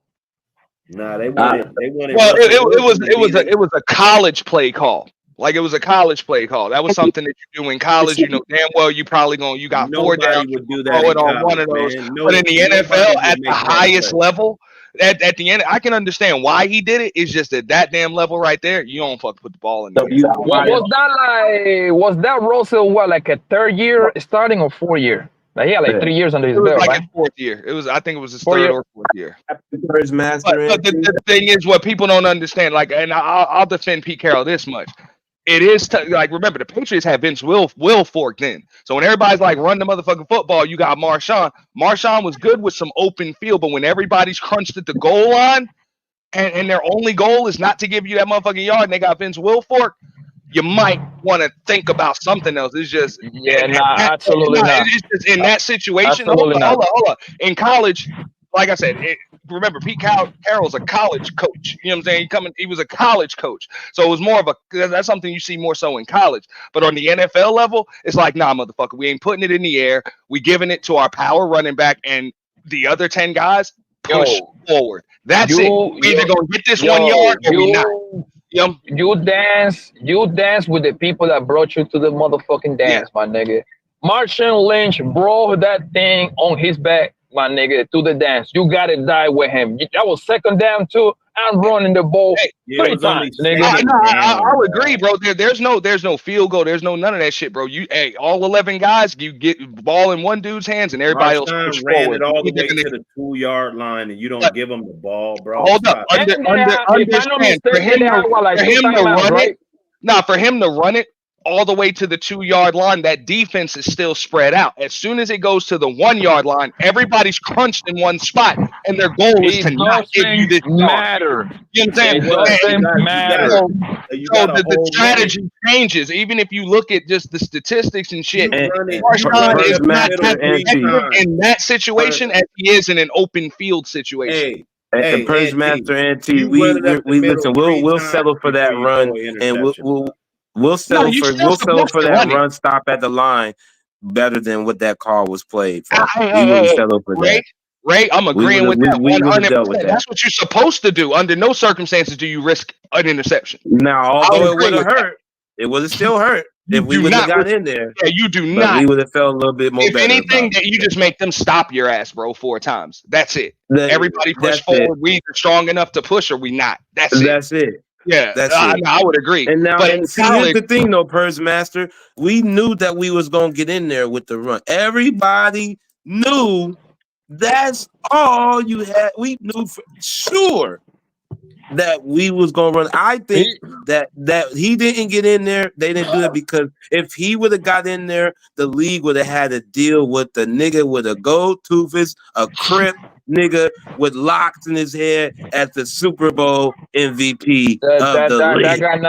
Nah, they wanted. Well, it was a college play call. Like it was a college play call. That was something that you do in college. You know damn well you got 4 down. Would do that throw it on one of those. But in the NFL at the highest level, at the end, I can understand why he did it. It's just at that damn level right there, you don't fuck put the ball in the air. Was that Russell like a third year starting or 4 year? Like he had like 3 years under his It was belt, like right? his fourth year. I think it was his 4 third year. or fourth year. But the thing is, what people don't understand, like, and I'll defend Pete Carroll this much. It is like, remember, the Patriots had Vince Wilfork then. So when everybody's like, run the motherfucking football, you got Marshawn. Marshawn was good with some open field, but when everybody's crunched at the goal line and their only goal is not to give you that motherfucking yard, and they got Vince Wilfork, you might want to think absolutely something else. It's just absolutely not. It's just in that situation. Absolutely Hold on. In college, like I said, remember Pete Carroll's a college coach. You know what I'm saying? He was a college coach, so it was more of that's something you see more so in college. But on the NFL level, it's like, nah, motherfucker, we ain't putting it in the air. We giving it to our power running back, and the other 10 guys push forward. That's it. We either gonna get this 1 yard or we not. You dance with the people that brought you to the motherfucking dance, my nigga. Marshawn Lynch brought that thing on his back, my nigga, to the dance. You gotta die with him. That was second down too. I'm running the ball 3 times, nigga. I would agree, bro. There's no field goal. There's no none of that shit, bro. All 11 guys, you get the ball in one dude's hands, and everybody else push ran forward. it all the way to the 2-yard line, and you don't give them the ball, bro. Hold up, understand for him to run it. Nah, for him to run it all the way to the 2-yard line, that defense is still spread out. As soon as it goes to the 1-yard line, everybody's crunched in one spot, and their goal is to not give you this matter. You know what I'm saying? It doesn't matter. So the strategy changes. Even if you look at just the statistics and shit, Marshawn is not as effective in that situation as he is in an open field situation. And Purge Master NT, we listen. We'll settle for that run, and we'll settle for that run stop at the line better than what that call was played for. We wouldn't settle for that. Ray, I'm agreeing with that. 100%. That's what you're supposed to do. Under no circumstances do you risk an interception. Now, although it would have hurt, it would have still hurt if we would have got in there. Yeah, you do not. We would have felt a little bit more better. If anything, that you just make them stop your ass, bro, 4 times. That's it. Everybody push forward. We either strong enough to push or we not. That's it. Yeah, I would agree. And now, but see, here's the thing, though, Purge Master. We knew that we was gonna get in there with the run. Everybody knew. That's all you had. We knew for sure that we was gonna run. I think that he didn't get in there. They didn't do that because if he would have got in there, the league would have had to deal with the nigga with a gold toothus, a crip nigga with locks in his head as the Super Bowl MVP of the league. That guy,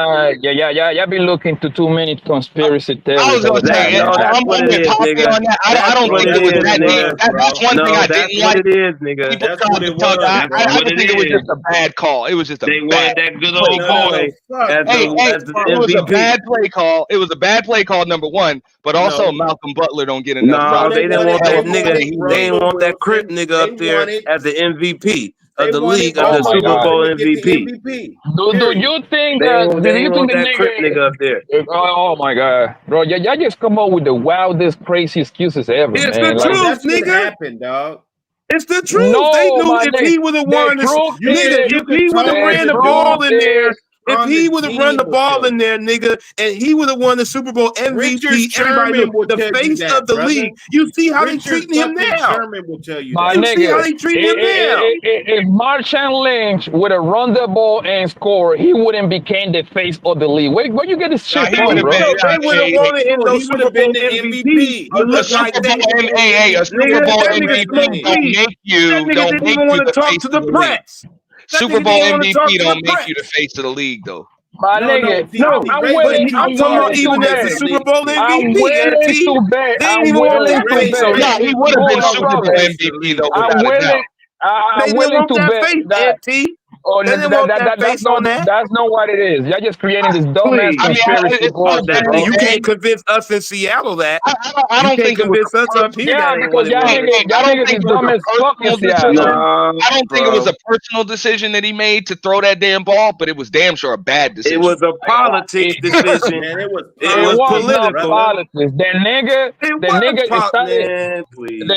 y'all been looking to too many conspiracy theories. I was gonna say, I'm with Poppy on that. I don't think it was that deep. That's one thing I didn't like. That's what it is, nigga. That's what it was. I don't think it was just a bad call. It was just a bad. That good old boy. It was a bad play call. It was a bad play call, number one. But also, Malcolm Butler don't get enough. No, they didn't want that nigga. They didn't want that crip nigga up there as the MVP of the league, of the Super Bowl MVP. Do you think that nigga up there? Oh my God, bro! Y'all just come up with the wildest, crazy excuses ever. It's man. the truth, nigga. Happened, dog. It's the truth. No, they knew if he would have won this, nigga, if he would have ran the ball in there. If he would have run the ball in there, nigga, and he would have won the Super Bowl MVP, everybody knew the face of the league. You see how they treating him now. My you nigga, see how they treating him now. If Marshawn Lynch would have run the ball and scored, he wouldn't became the face of the league. Where you get this shit from, bro? They would have won it in those Super Bowl MVP. A Super Bowl MVP don't make you the face of the league. Super Bowl MVP don't make you the face of the league, though. My nigga, I'm talking about even as the Super Bowl MVP. They didn't even want that face. Yeah, he would have been Super Bowl MVP, though. I'm willing to bet that. Oh, that's not what it is. Y'all just creating this dumbass conspiracy bullshit. You can't convince us in Seattle that. I don't think convince us up here. Yeah, because y'all niggas is dumb as fuck in Seattle. I don't think it was a personal decision that he made to throw that damn ball, but it was damn sure a bad decision. It was a politics decision. It was political. Politics. The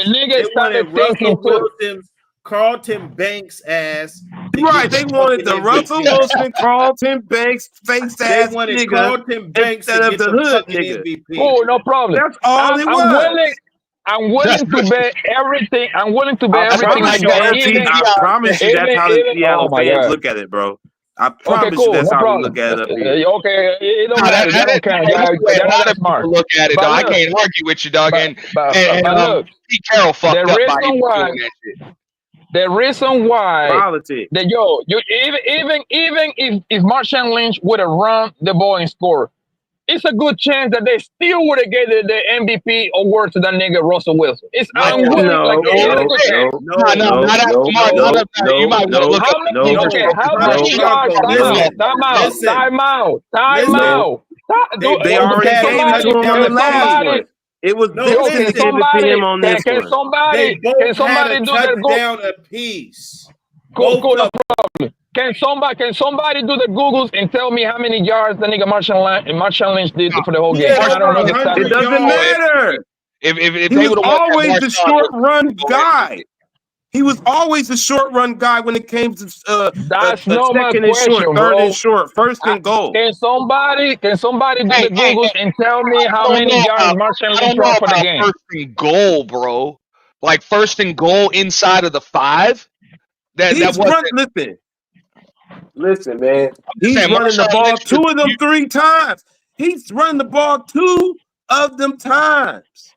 nigga started thinking. Carlton Banks ass. Right, they wanted the Russell Wilson, Carlton Banks, face They ass wanted nigga Carlton Banks instead to of get the the hood fucking nigga. MVP. Oh, no problem. That's all it was. I'm willing to bet everything. I'm willing to bet I everything. promise you, LT, I promise you that's how the Seattle fans look at it, bro. I promise you that's how we look at it up here. Okay, it don't matter. Y'all don't count. That's the way a lot of smart. people look at it, But dog. I look, can't argue with you, dog. And look, Pete Carroll fucked the up by reason even why- doing that shit. The reason why Politics. that even if Marshawn Lynch would have run the ball and scored, it's a good chance that they still would have given the MVP award to that nigga Russell Wilson. It's I'm willing, like it's a good chance. You might want to look up. How many yards? Time out. They already gave it to him on the last one. It was Vincent gave it to him on this Can one. somebody do the touchdown apiece? Cool, no problem. Can somebody do the Googles and tell me how many yards the nigga Marshawn Lynch did for the whole game? I don't know the stats. It doesn't matter. If He they was would always the short run guy. He was always the short run guy when it came to That's not my second and question, short, bro. third and short, first and goal. Can somebody do the Googles and tell me how many yards Marshawn Lynch ran for the game? First and goal, bro. Like first and goal inside of the 5. He's running. Listen, man. He's running the ball 2 of them 3 times. He's running the ball 2 of them times.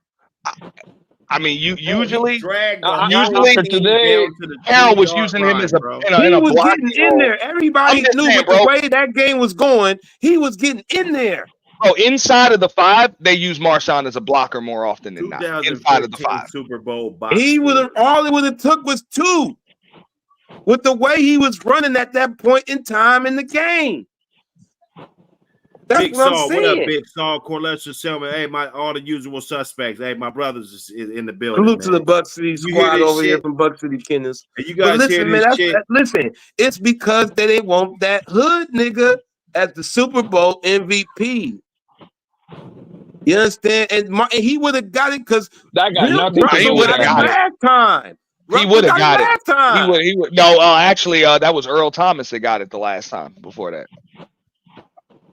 I mean, usually today, Carroll was using him as a he was getting in there. Everybody knew with the way that game was going, he was getting in there. Bro, inside of the 5, they use Marshawn as a blocker more often than not. Inside of the 5. Super Bowl He would have all it would have took was 2. With the way he was running at that point in time in the game. That's Big what I'm Saul, saying. what up, Big Saul? Corlessa Selman. Hey, all the usual suspects. Hey, my brothers is in the building. Salute to the Buck City You squad hear this over here shit? from Buck City Kenners. And you guys hear this shit? Listen, it's because they didn't want that hood nigga as the Super Bowl MVP. You understand? And he would have got it because that got nothing. He would have got it last time. He would have got last it. time. He would. No, actually, that was Earl Thomas that got it the last time. Before that,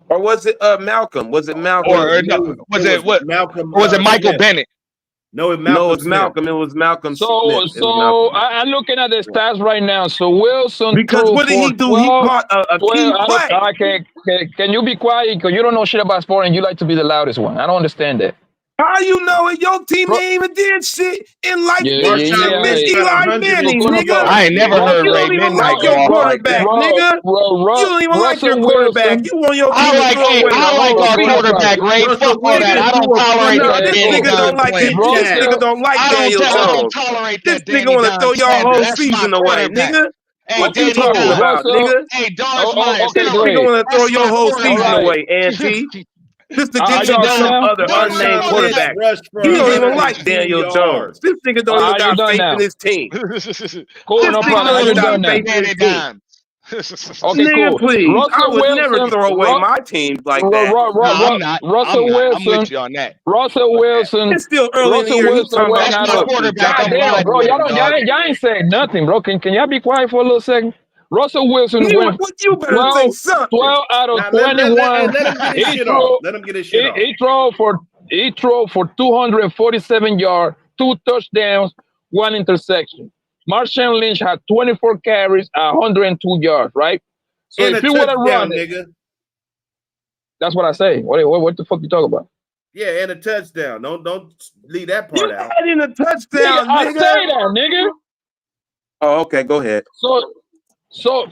or was it Malcolm? Was it Malcolm? Or no, was it what? Malcolm? Or was it Michael Smith. Bennett? No, it was Malcolm. It was Malcolm. I'm looking at the stats right now. So Wilson, because what did he do? 12, he caught a key play. Can you be quiet? Because you don't know shit about sport and you like to be the loudest one. I don't understand that. How you know it? Your team ain't even did shit in like Eli Manning, nigga. I ain't never heard you Ray don't even Manning like your quarterback, nigga. You don't even like your quarterback. You want your team I like our quarterback, Ray. Fuck all that. I don't tolerate that. This nigga don't like it. This nigga don't like Daniel Jones. This nigga want to throw your whole season away, nigga. What you talking about, nigga? Hey, Dodge Myers. This nigga want to throw your whole season away, Auntie. Just to get y'all some other unnamed quarterback. He don't even like Daniel Jones. This nigga don't even got faith in his team. Cool, no problem. You done now. Okay, cool. Please, I would never throw away my team like that. Russell Wilson. I'm with you on that. Russell Wilson. It's still early in the year. He's talking about my quarterback. Goddamn, bro. Y'all ain't saying nothing, bro. Can y'all be quiet for a little second? Russel Wilson went 12 out of 21. Let him get his shit off. He threw for 247 yards, 2 touchdowns, 1 interception. Marshawn Lynch had 24 carries, 102 yards, right? So and if you would have run it, that's what I say. What the fuck you talking about? Yeah, and a touchdown. Don't leave that part out. In a touchdown, nigga. I say that, nigga. Oh, okay, go ahead. So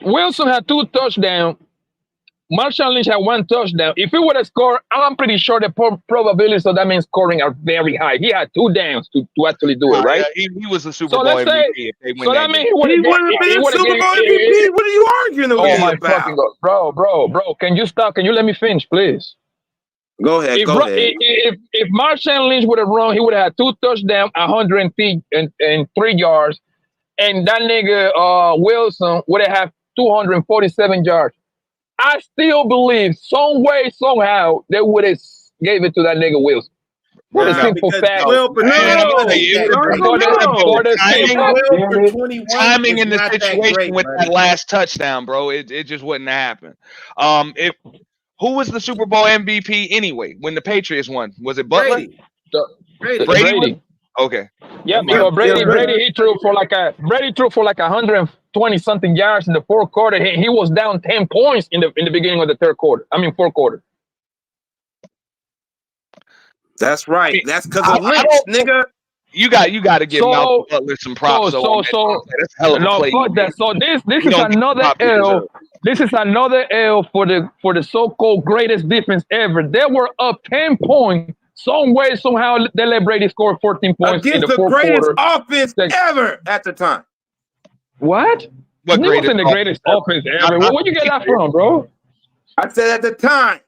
Wilson had 2 touchdowns. Marshawn Lynch had 1 touchdown. If he would have scored, I'm pretty sure the probabilities of that man scoring are very high. He had 2 downs to actually do it, right? He was the Super Bowl MVP. If they win that game. He would have been Super Bowl MVP. What are you arguing about? Oh my fucking God, bro! Can you stop? Can you let me finish, please? Go ahead. If Marshawn Lynch would have run, he would have had 2 touchdowns, 103 yards. And that nigga Wilson would have had 247 yards. I still believe some way, somehow, they would have gave it to that nigga Wilson. For the simple fact. Timing in the situation with that last touchdown, bro, it just wouldn't happen. Who was the Super Bowl MVP anyway when the Patriots won? Was it Butler? Brady. Okay. Yeah, because Brady threw for like 120 something yards in the fourth quarter. He was down 10 points in the beginning of the third quarter. I mean fourth quarter. That's right. That's because of Lynch, nigga. You got to give Malcolm Butler some props. Fuck that. So this is another L. This is another L for the so-called greatest defense ever. They were up 10 points. Some way, somehow, they let Brady score 14 points against in the fourth greatest quarter. offense ever at the time. What? It wasn't the greatest offense ever. Where you get that from, bro? I said at the time.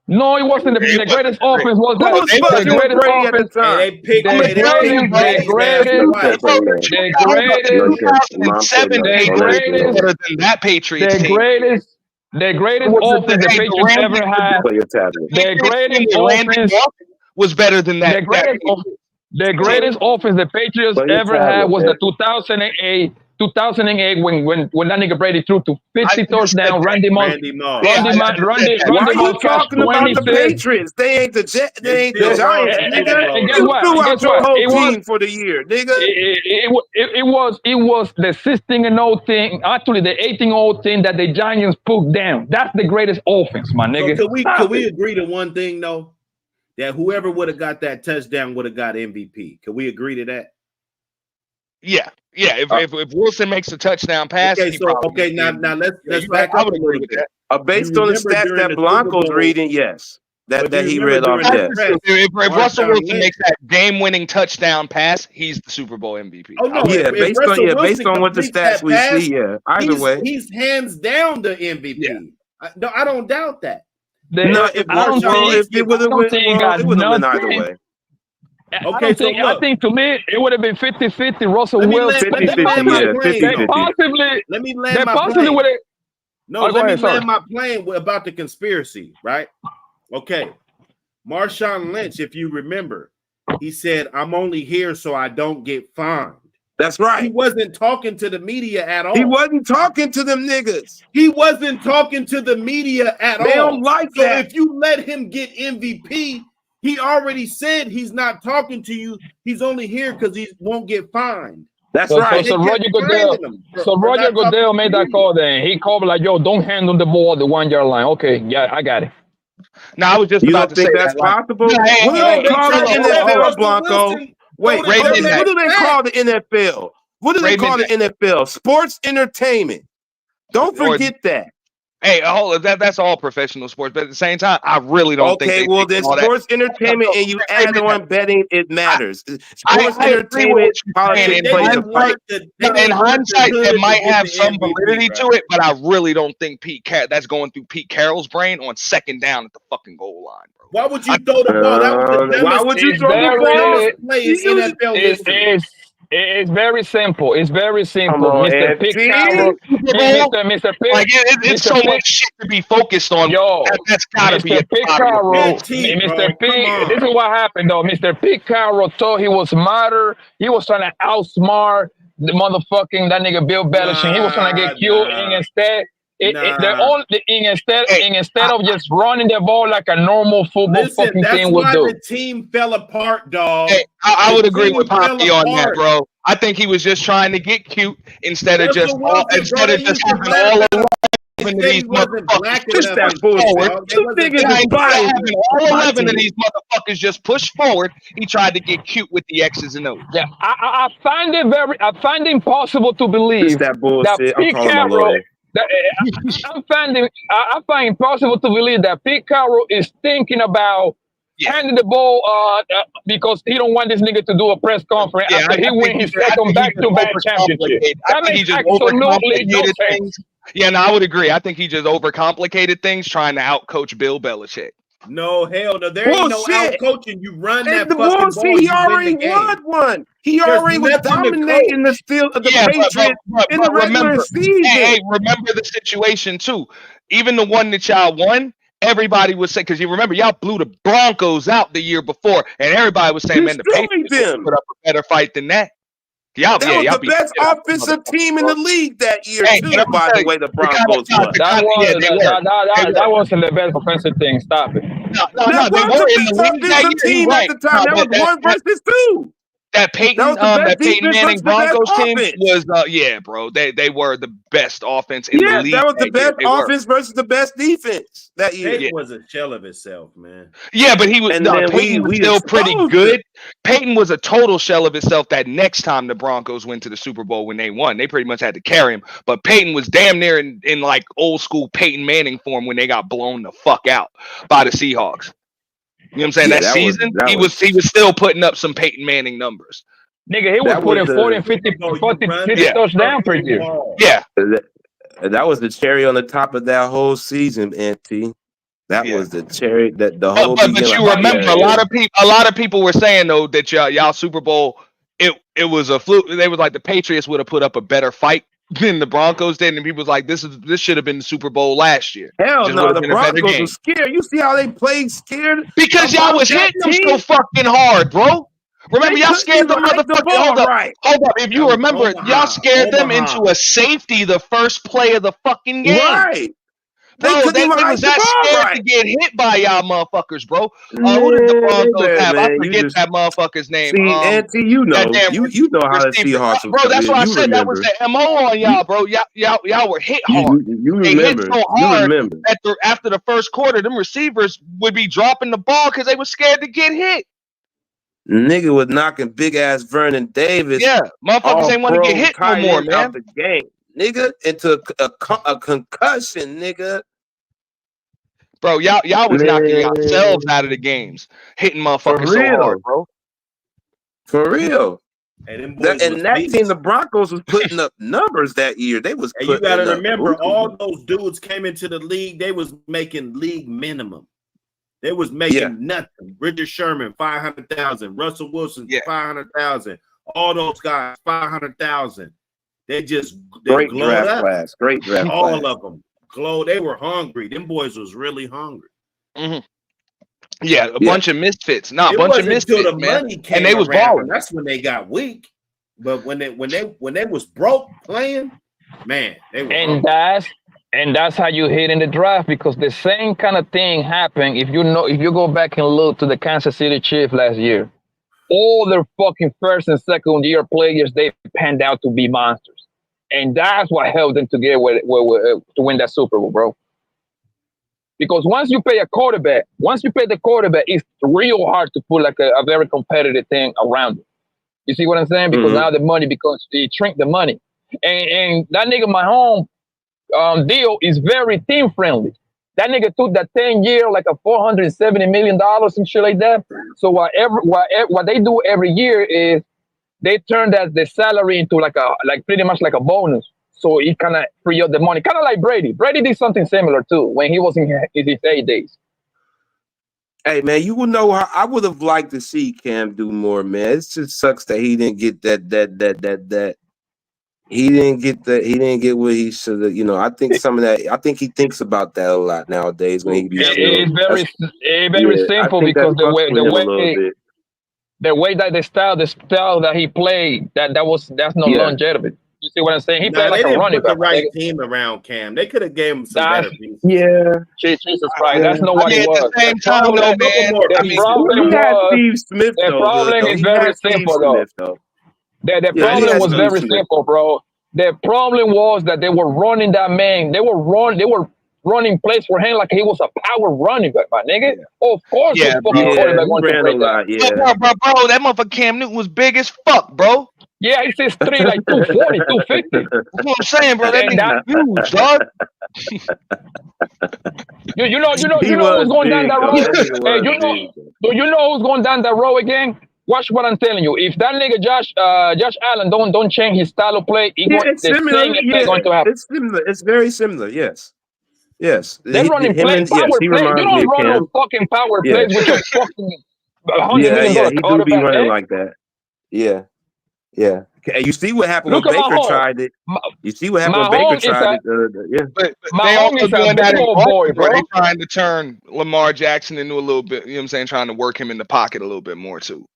No, it wasn't the greatest offense. Was that the greatest offense? At the time. The greatest offense the Patriots ever had. The greatest offense was better than that. The greatest offense the Patriots ever had was the 2008 when that nigga Brady threw to 50 touchdowns. Randy Moss. Why are you talking about the Patriots? They ain't the Giants, nigga. You threw out your whole team for the year, nigga. It was the 16-0 thing. Actually, the 18-0 thing that the Giants put down. That's the greatest offense, my nigga. So could we agree to one thing though? That whoever would have got that touchdown would have got MVP. Can we agree to that? Yeah. If Wilson makes a touchdown pass, now let's back up a little bit. Based on the stats that Blanco's reading, yes, that he read off. Yes. If Russell Wilson makes that game-winning touchdown pass, he's the Super Bowl MVP. Oh no, based on what the stats we see, either way, he's hands down the MVP. Yeah. I don't doubt that. It would have been either way. Okay, I think to me it would have been 50-50 Russell Wilson. Let me land my plane about the conspiracy, right? Okay. Marshawn Lynch, if you remember, he said, I'm only here so I don't get fined. That's right. He wasn't talking to the media at all. He wasn't talking to them niggas. He wasn't talking to the media at all. They don't like that. So if you let him get MVP, he already said he's not talking to you. He's only here because he won't get fined. That's right. So Roger Goodell made that call then. He called like, yo, don't handle the ball at the 1 yard line. Okay, yeah, I got it. No, I was just about to say that's possible. What do they call the NFL, Blanco? Wait, what do they call the NFL? What do they call the NFL? Sports entertainment. Don't forget that. Hey, that's all professional sports, but at the same time, I really don't think. Okay, well, then sports entertainment and you add on betting, it matters. Sports entertainment, politics plays a part. In hindsight, it might have some validity to it, but I really don't think that's going through Pete Carroll's brain on second down at the fucking goal line, bro. Why would you throw the ball? Why would you throw the ball? It's very simple. It's very simple, Mr. Pete Carroll. Mr. Pete. Like it's so much shit to be focused on. Yo, that's gotta be Mr. Pete Carroll. Mr. Pete. This is what happened though. Mr. Pete Carroll thought he was smarter. He was trying to outsmart the motherfucking that nigga Bill Belichick. He was trying to get cute, and instead. Instead of just running the ball like a normal football fucking team would do. The team fell apart, dog. Hey, I would agree with Poppy on that, bro. I think he was just trying to get cute instead of just having all 11 of these motherfuckers. All 11 of these motherfuckers just pushed forward. He tried to get cute with the X's and O's. Yeah, I find it impossible to believe that Pete Carroll. I find impossible to believe that Pete Carroll is thinking about handing the ball because he don't want this nigga to do a press conference after he win his second back-to-back championship. That makes absolutely no sense. Yeah, no, I would agree. I think he just overcomplicated things trying to outcoach Bill Belichick. No, hell no. There ain't no out coaching. You run that fucking ball. He already won one. He already was dominating the field of the Patriots in the regular season. Hey, remember the situation too. Even the one that y'all won, everybody would say, because you remember y'all blew the Broncos out the year before, and everybody was saying, man, the Patriots put up a better fight than that. Y'all, That yeah, was y'all the beat best the shit out of offensive the team in the league that year, Hey, too, but I'm by telling the way, you, the Broncos were. That wasn't the best offensive thing. Stop it. That they was were the in the best league that offensive year. You're team at right. the time. That was 1 versus 2. That was the best Peyton defense Manning versus the best Broncos team offense. was yeah, bro. They were the best offense in the Yes, league. that was the best They were. offense versus the best defense that year. Peyton was a shell of himself, man. Yeah, but he was And no, then Peyton was we still pretty exposed good. him. Peyton was a total shell of himself that next time the Broncos went to the Super Bowl when they won. They pretty much had to carry him. But Peyton was damn near in like old school Peyton Manning form when they got blown the fuck out by the Seahawks. You know what I'm saying? Yeah, that season, he was still putting up some Peyton Manning numbers. Nigga, he was putting 40 and 50 touchdowns per year. Yeah. That was the cherry on the top of that whole season, Auntie. That was the cherry that the whole But you remember a lot of people were saying though that y'all Super Bowl it was a fluke. They were like the Patriots would have put up a better fight than the Broncos did, and people was like this should have been the Super Bowl last year. Hell no, the been a better Broncos game. were scared. You see how they played scared? Because y'all was hitting them so fucking hard, bro. Remember, y'all scared them motherfuckers. Hold up. If you remember, y'all scared them into a safety the first play of the fucking game. Right. Bro, they was that scared to get hit by y'all motherfuckers, bro. Who did the Broncos have? I forget that motherfucker's name. See, Auntie, you know how the Seahawks were. Bro, that's why I said remember. that was the MO on y'all, bro. Y'all were hit hard. You they remember. hit so hard that after the first quarter, them receivers would be dropping the ball because they were scared to get hit. Nigga was knocking big ass Vernon Davis. Yeah, motherfuckers ain't want to get hit no more, man. Out the game, nigga, into a concussion, nigga. Bro, y'all was knocking yourselves out of the games, hitting motherfuckers so hard, bro. For real. And that team, the Broncos, was putting up numbers that year. They was. And you got to remember, all those dudes came into the league. They was making league minimum. They was making nothing. Richard Sherman, 500,000. Russell Wilson, 500,000. All those guys, 500,000. They great glowed draft up. class. Great draft all class. of them glowed. They were hungry. Them boys was really hungry. Mm-hmm. Yeah, a bunch of misfits. Nah, a bunch of misfits, the man. Money came and they was around, balling. That's when they got weak. But when they was broke playing, man, they were hungry. And that's how you hit in the draft, because the same kind of thing happened. If you go back and look to the Kansas City Chiefs last year, all their fucking first and second year players, they panned out to be monsters, and that's what helped them to get to win that Super Bowl, bro. Because once you pay the quarterback, it's real hard to put like a very competitive thing around it. You see what I'm saying? Because now the money, because they shrink the money, and that nigga Mahomes deal is very team friendly. That nigga took that 10-year like a $470 million and shit like that. So what they do every year is they turn the salary into like pretty much like a bonus. So it kind of free up the money, kind of like Brady. Brady did something similar too when he was in his 8 days. Hey man, you will know how I would have liked to see Cam do more, man. It just sucks that he didn't get that. He didn't get what he should have. You know, I think some of that. I think he thinks about that a lot nowadays when he be. It's very simple because the way that the style that he played, that's no longevity. You see what I'm saying? He played like a running back. The right team around Cam. They could have gave him some better pieces. Yeah. Jesus Christ, that's not what it was. At the same time, though, man. The problem is very simple, though. The problem was very simple, bro. The problem was that they were running that man. They were running plays for him like he was a power running back, my nigga. Of course, the fucking quarterback wants to break that. Bro, that motherfucker Cam Newton was big as fuck, bro. Yeah, he's 6'3", like 240, 250. That's what I'm saying, bro. That nigga huge, dog. You know who's going down that road? Hey, you know who's going down that road again? Watch what I'm telling you. If that nigga Josh Allen don't change his style of play, it's similar. Going to happen. It's similar. It's very similar. Yes. They're running plays. Power plays. You don't run no fucking power plays with your fucking $100 million he do be running like that. Yeah. You see what happened Look when at my Baker home. tried it. You see what happened My when Baker home is tried a it. Yeah. But my they home also is a doing that big in old boy, Baltimore. bro. They trying to turn Lamar Jackson into a little bit, you know what I'm saying, trying to work him in the pocket a little bit more too.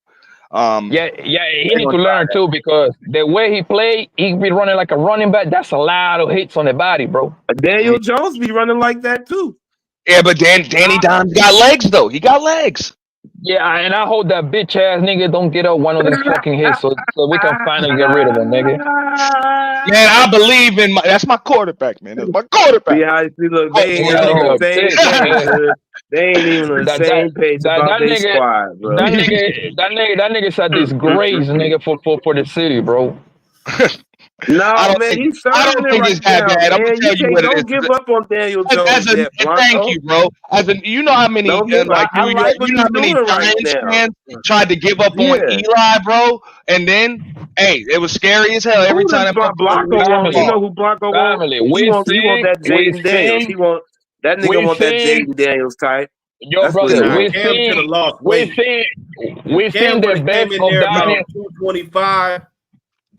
Yeah, he They need gonna to try learn that. too, because the way he play, he be running like a running back. That's a lot of hits on the body, bro. Daniel Jones be running like that too. Yeah, but Danny Dimes got legs though. He got legs. Yeah, and I hope that bitch ass nigga don't get up one of these fucking hits, so we can finally get rid of him, nigga. Man, I believe in that's my quarterback, man. That's my quarterback. See how look, they ain't That even on nigga the same upset, page. man. They ain't even on the same page about their squad, bro. That nigga's a disgrace, nigga, for the city, bro. No, man, he's I serving don't it think right it's that now, bad. I'm gonna man. tell you what it is. Don't give up on Daniel As Jones a yet, Blanco. thank you, bro. You know how many I like what you know he's how many doing right Giants now. fans tried to give up on Yeah. Eli, bro, and then hey, it was scary as hell every Who time does that Blanco want? You know who Blanco want? Family. He want that Jaden Daniels. He want that nigga want that Jaden Daniels type. Yo, That's what brother, he want. Cam should have lost we weight. seen the Cam best in of there Daniel. about 225.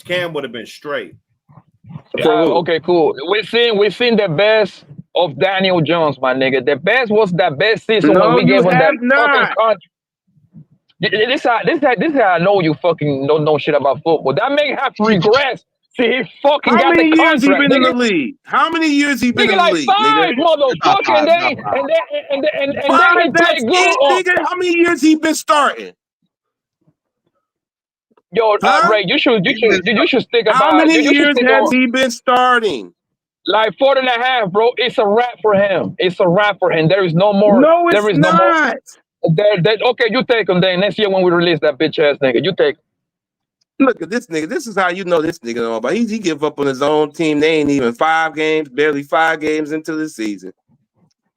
Cam would have been straight. Okay, cool. We seen the best of Daniel Jones, my nigga. The best was the best season when No, we you gave him that have fucking not. contract. This how I know you fucking don't know shit about football. That man have to regress. See, he fucking How got the many years he contract, been in nigga. the league? How many years he been Nigga in the like league, nigga? 5, motherfucker, and then he That's play good. it, nigga. How many years he been starting? Yo, Ray, you should think about. How many You should years think has about, he been starting? like 4.5, bro. It's a wrap for him. It's a wrap for him. There is no more. No, it's there is not. no more. Okay, you take him then. Next year when we release that bitch ass nigga, you take him. Look at this nigga. This is how you know this nigga know about. He give up on his own team. They ain't even barely 5 games into the season.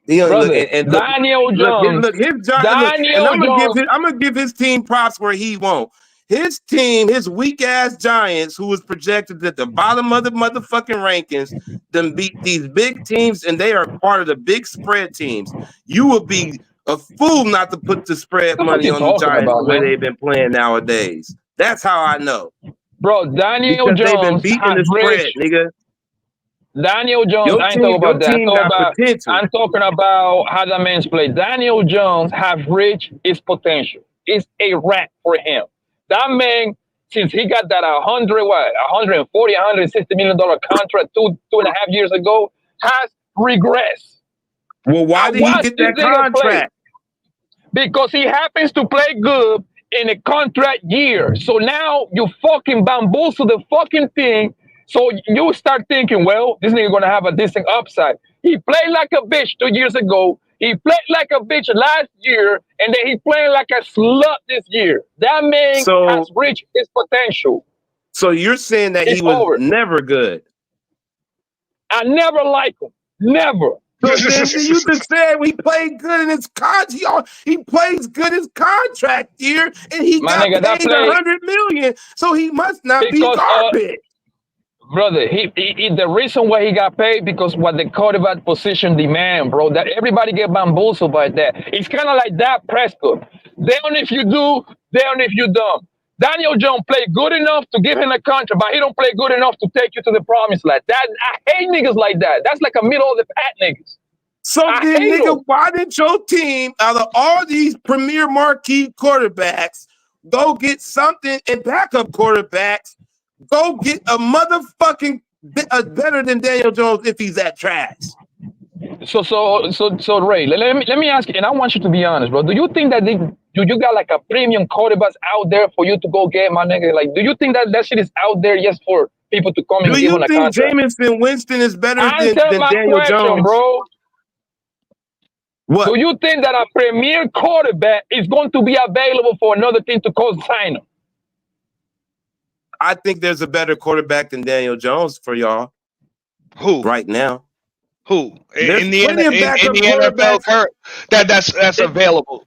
He only Brother, look and look, Daniel Jones. and I'm gonna give his team props where he won't. His team, his weak ass Giants, who was projected at the bottom of the motherfucking rankings, them beat these big teams, and they are part of the big spread teams. You would be a fool not to put the spread What money you on the talking Giants about, the way man? they've been playing nowadays. That's how I know. Bro, Daniel Because they've been Jones beating has the spread, reached. nigga. Daniel Jones, Your I ain't talking about that. team got potential. I'm talking about how the man's play. Daniel Jones have reached his potential. It's a wrap for him. That man, since he got that 160 million dollar contract 2.5 years ago, has regressed. Well, why did he get that contract? Because he happens to play good in a contract year. So now you fucking bamboozle the fucking thing. So you start thinking, well, this nigga gonna have a decent upside. He played like a bitch 2 years ago. He played like a bitch last year, and then he playing like a slut this year. That man has reached his potential. So you're saying that he was never good? I never liked him. Never. So then you just said he played good in his contract. He plays good his contract year, and he got paid $100 million. So he must not be garbage. Brother, the reason why he got paid because what the quarterback position demand, bro. That everybody get bamboozled by that. It's kind of like that Prescott. Down if you do, down if you don't. Daniel Jones played good enough to give him a contract, but he don't play good enough to take you to the promised land. I hate niggas like that. That's like a middle of the pack niggas. So then, nigga, why did your team, out of all these premier marquee quarterbacks, go get something and backup quarterbacks? Go get a motherfucking better than Daniel Jones if he's that trash. So Ray, let me ask you, and I want you to be honest, bro. Do you think that you got like a premium quarterbacks out there for you to go get, my nigga? Like, do you think that shit is out there just for people to come and give him a contract? Do you think Jameis Winston is better than Daniel Jones, bro? What? Do you think that a premier quarterback is going to be available for another team to co-sign him? I think there's a better quarterback than Daniel Jones for y'all. Who? Right now. Who? There's In the NFL that's available.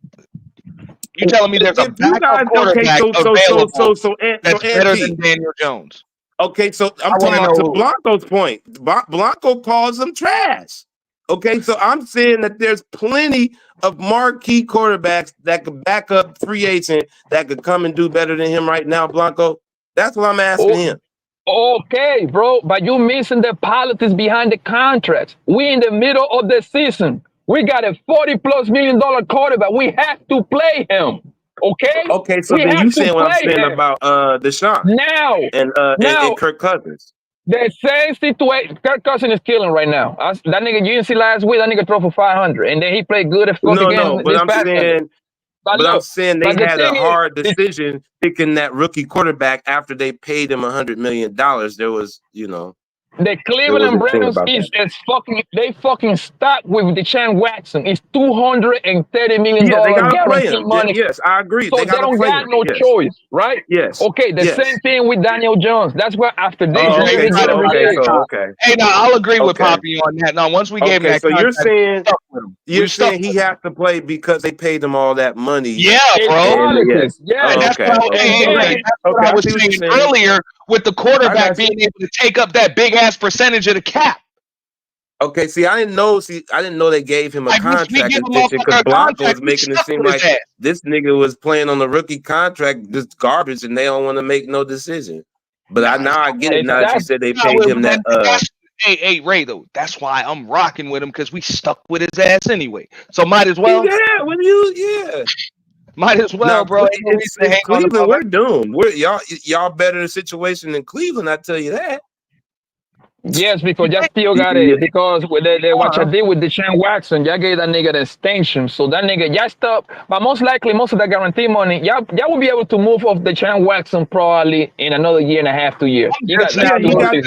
You telling me there's a backup quarterback available that's better than Daniel Jones? Okay, so I'm talking about to Blanco's point. Blanco calls them trash. Okay, so I'm saying that there's plenty of marquee quarterbacks that could back up free agent that could come and do better than him right now, Blanco. That's what I'm asking him. Okay, bro, but you missing the politics behind the contracts. We in the middle of the season. We got a $40+ million quarterback. We have to play him. Okay? Okay, so we then have you to saying what I'm play saying him. about Deshaun Now, and Kirk Cousins. the same situation. Kirk Cousins is killing right now. That nigga, you didn't see last week, that nigga throw for 500. And then he played good as fuck again But this I'm past Sunday. saying, but I'm saying they but the had a thing is, hard decision picking that rookie quarterback after they paid him $100 million. There was, you know, the Cleveland Browns is fucking. They fucking stuck with Deshaun Watson. It's $230 million Yeah, they gotta play guaranteed him. money. Yes, I agree. So They they gotta don't play got him. no Yes. choice, right? Yes. Okay, the Yes. same thing with Daniel Jones. That's why after this, Oh, okay, we got him released. okay. Hey, no, I'll agree with Okay. Poppy on that. Now, once we gave him that so contract, you're saying he has to play because they paid him all that money. Yeah, bro. Yes. Yeah, and that's okay. what I was saying earlier with the quarterback being able to take up that big ass percentage of the cap. Okay, see, I didn't know they gave him a Like, once we contract give a extension because motherfucker a Blanco was contract, we making it stuck seem with his like ass. this nigga was playing on the rookie contract, just garbage, and they don't want to make no decision. But I get it now that you said they paid him that. Hey, Ray, though, that's why I'm rocking with him because we stuck with his ass anyway. So might as well. Might as well, Now, bro. It's Cleveland. We're doomed. Y'all better in a situation than Cleveland. I tell you that. Yes, because y'all still got it. Because what I did with Deshaun Watson, y'all gave that nigga the extension. So that nigga, y'all stop. But most likely, most of that guarantee money, y'all will be able to move off Deshaun Watson probably in another year and a half, 2 years. I'm just now noticing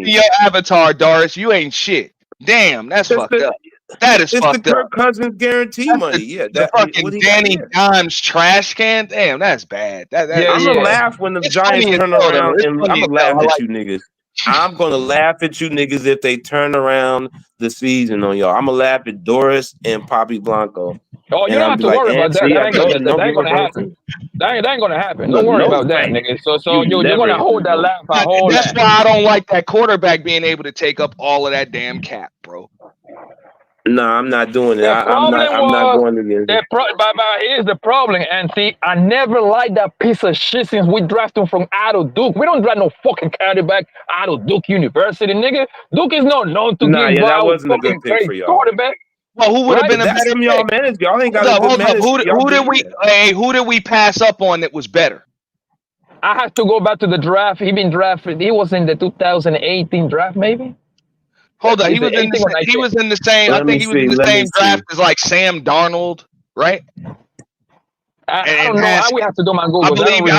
your avatar, Doris. You ain't shit. Damn, that's fucked up. That is fucked up. It's the Kirk Cousins guarantee money. The fucking Danny Dimes trash can. Damn, that's bad. I'm gonna laugh when the Giants turn around, and I'm gonna laugh at you niggas. I'm gonna laugh at you niggas if they turn around the season on y'all. I'm gonna laugh at Doris and Poppy Blanco. Oh, you don't have to worry about that. That ain't gonna happen. That ain't gonna happen. Don't worry about that, nigga. So you're gonna hold that laugh. That's why I don't like that quarterback being able to take up all of that damn cap, bro. No, I'm not doing it. I'm not going against it. Here's the problem, and see, I never liked that piece of shit since we drafted him from Duke. We don't draft no fucking quarterback out of Duke University, nigga. Duke is not known to give that wasn't a good pick for y'all. Quarterback. Well, who would have been a better pick? Y'all managed. Y'all ain't got a good manager. Who did we pass up on that was better? I have to go back to the draft. He been drafted. He was in the 2018 draft, maybe. Hold on, he was in the same. I think he was in the same draft as like Sam Darnold, right? I don't know. I would have to do my Google. I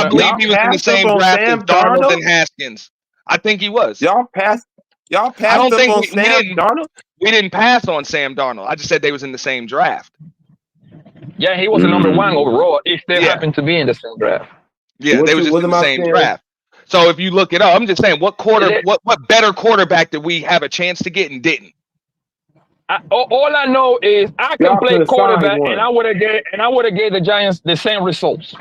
believe he was in the same draft as Darnold and Haskins. I think he was. Y'all passed. I don't think on Sam Darnold. We didn't pass on Sam Darnold. I just said they was in the same draft. Yeah, he was the number 1 overall. If they happened to be in the same draft. Yeah, they was just in the same draft. So if you look it up, I'm just saying, what better quarterback did we have a chance to get and didn't? All I know is I can play quarterback, and I would have gave the Giants the same results.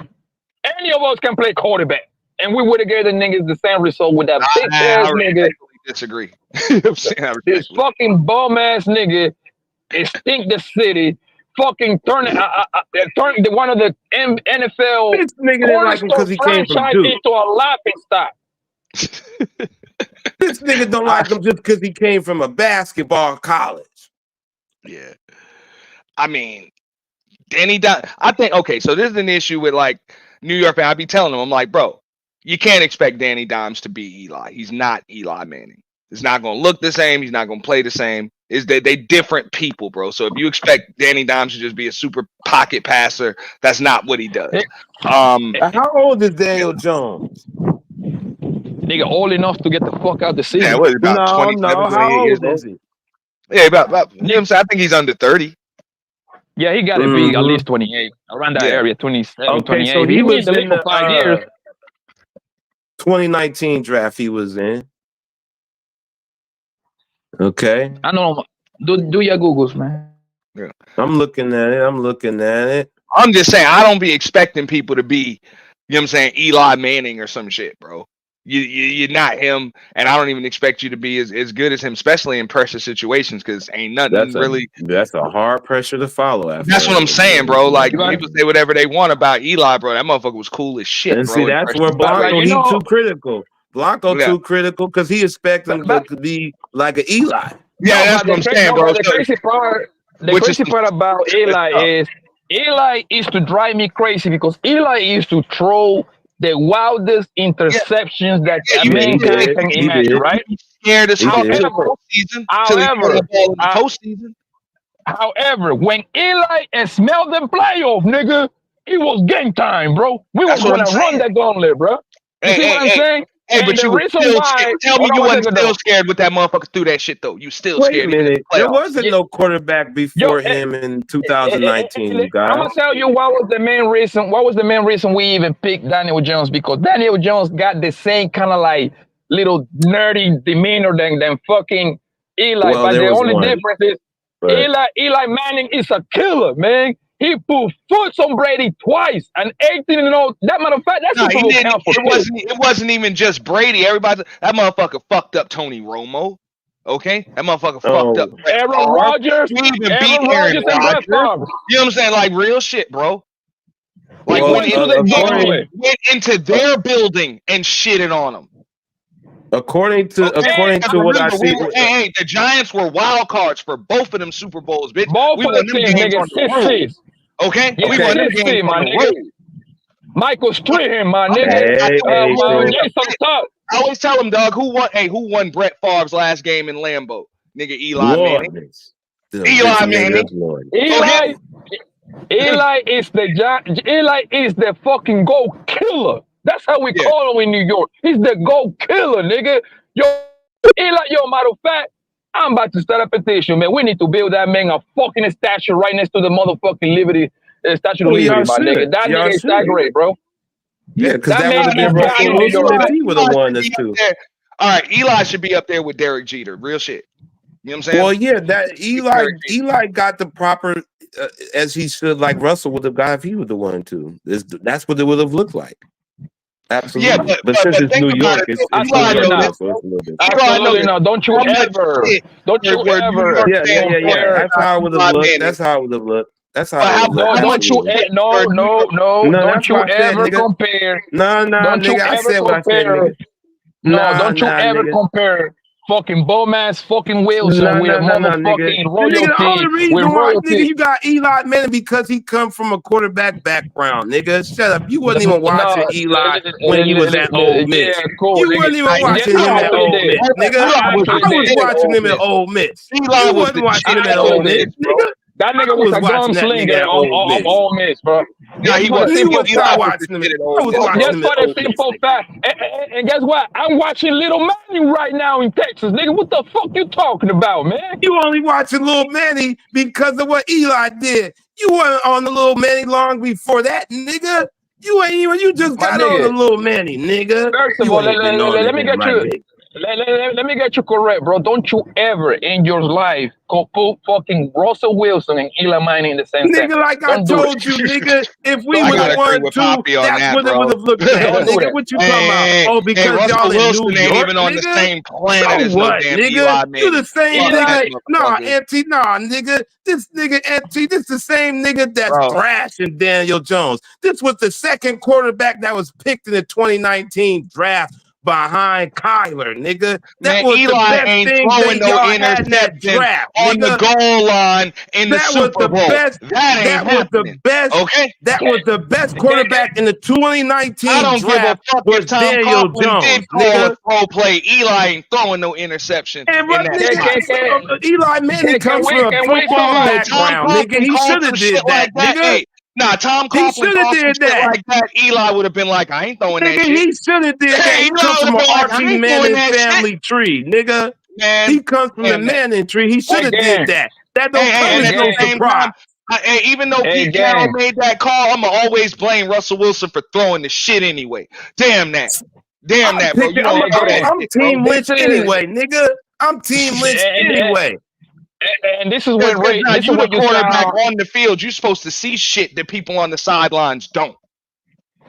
Any of us can play quarterback, and we would have gave the niggas the same result with that big ass nigga. Disagree. This fucking bum ass nigga is stink the city. Fucking turn one of the NFL this nigga didn't like him because he came from Duke into a laughing stock. This nigga don't like him just because he came from a basketball college. Yeah, I mean, I think okay. So this is an issue with like New York fans. I be telling them, I'm like, bro, you can't expect Danny Dimes to be Eli. He's not Eli Manning. It's not gonna look the same. He's not gonna play the same. They different people, bro. So if you expect Danny Dimes to just be a super pocket passer, that's not what he does. How old is Daniel Jones? Nigga, old enough to get the fuck out the season. Yeah, what, about 27, 28 years old? Yeah, about you know what I'm saying? I think he's under 30. Yeah, he got to be at least 28, around that area, 27, 28. So he was in the 5 years. 2019 draft he was in. Okay. I know. Do your Googles, man. Yeah. I'm looking at it. I'm just saying, I don't be expecting people to be, you know what I'm saying, Eli Manning or some shit, bro. You're not him, and I don't even expect you to be as good as him, especially in pressure situations, because ain't nothing really. That's a hard pressure to follow. After That's what I'm saying, bro. Like Right. people say whatever they want about Eli, bro. That motherfucker was cool as shit, And bro. see, that's where Blanco he too critical. Blanco Yeah. too critical because he expects him to be like an Eli. Yeah, that's what I'm saying, bro. The crazy part about Eli is Eli used to drive me crazy because Eli used to throw the wildest interceptions that mankind can imagine, right? Scared as fuck in the postseason. However, when Eli smelled the playoff, nigga, it was game time, bro. We were gonna run that gauntlet, bro. You see what I'm saying? Hey, but you were still scared. Tell me you wasn't still scared with that motherfucker threw that shit though. You still Wait scared. a minute. There wasn't no quarterback before him in 2019, you guys. I'm gonna tell you what was the main reason. What was the main reason we even picked Daniel Jones? Because Daniel Jones got the same kind of like little nerdy demeanor than fucking Eli. Well, but there the was only one, difference is but- Eli Manning is a killer, man. He put foot on Brady twice and 18-0. That matter of fact, that's No, Super Bowl count for it wasn't even just Brady. That motherfucker fucked up Tony Romo. Okay, that motherfucker fucked up Aaron Rodgers. We even Aaron beat Rodgers and Brett Rodgers. Favre. You know what I'm saying? Like real shit, bro. Like Well, went into their building and shitted on them. According to what I see, Hey, the Giants were wild cards for both of them Super Bowls, bitch. Both We of won the them teams, games nigga. on the road. Okay, Yeah, we won them games my on the nigga. road. Michael Strahan, my nigga. Hey, I always tell them, dog, who won Brett Favre's last game in Lambeau? Nigga, Eli Manning. Eli Manning. Eli is the fucking goal killer. That's how we call him in New York. He's the goal killer, nigga. Matter of fact, I'm about to start a petition, man. We need to build that man a fucking statue right next to the motherfucking Liberty, Statue of Liberty, my nigga. That nigga is that great, bro. Yeah, because that would have been Russell Wilson if he would have won this too. All right, Eli should be up there with Derek Jeter. Real shit. You know what I'm saying? Well, yeah, that Eli got the proper as he should, like Russell would have got if he would have won too. That's what it would have looked like. Absolutely. Yeah, but since it's New York, it's a little bit. Absolutely not. Don't you ever. Yeah. That's how it would have looked. That's how it would have looked. That's how it would have looked. Don't you ever compare. No, nigga. I said what I said, nigga. Don't you ever compare fucking Bowman's fucking Wilson with motherfucking royalty. The only reason with why, royalty. nigga, you got Eli Manning because he come from a quarterback background, nigga. Shut up. You wasn't even watching Eli when he was at Ole Miss. Yeah, cool, you wasn't even watching him at Ole Miss, nigga. I was watching him at Ole Miss. You wasn't watching him at Ole Miss, nigga. That nigga was a gunslinger on Ole Miss, bro. Yeah, he was. He was watching him. I was watching him at Ole Miss. And guess what? I'm watching Little Manny right now in Texas, nigga. What the fuck you talking about, man? You only watching Little Manny because of what Eli did. You weren't on the Little Manny long before that, nigga. You ain't even. You just got on the Little Manny, nigga. First of all, let me get you. Let me get you correct, bro. Don't you ever in your life go put fucking Russell Wilson and Eli Manning in the same nigga, thing. like I told you, nigga, if we would have won two, that's what it would have looked like. Nigga, what you talking about? Oh, because y'all in New York, ain't even on the same planet as what, nigga? You the same nigga? Nah, Auntie, nigga. This nigga, Auntie, this the same nigga that's thrashing Daniel Jones. This was the second quarterback that was picked in the 2019 draft. Behind Kyler, nigga. That was Eli the best ain't thing throwing that no y'all had in that interception draft, on nigga. the goal line in the That Super Bowl. That was the best. Okay, that was the best quarterback in the 2019 I don't draft. give a fuck was if Tom Daniel Coughlin Jones, did call nigga. a throw play. Eli ain't throwing no interception. And in that Eli Manning comes from a football background, nigga. He should have did that, nigga. Hey, nah, Tom Coughlin should have did that. Like that. Eli would have been like, I ain't throwing that Nigga, shit. he should have did that. He comes from an Archie Manning family tree, nigga. Man, he comes from the Manning tree. He should have did that. That don't come as no surprise. Even though Pete Carroll made that call, I'm gonna always blame Russell Wilson for throwing the shit anyway. Damn that, bro. You don't know that. I'm Team Lynch anyway, nigga. I'm Team Lynch anyway. And this is what this is what quarterback on the field. You're supposed to see shit that people on the sidelines don't.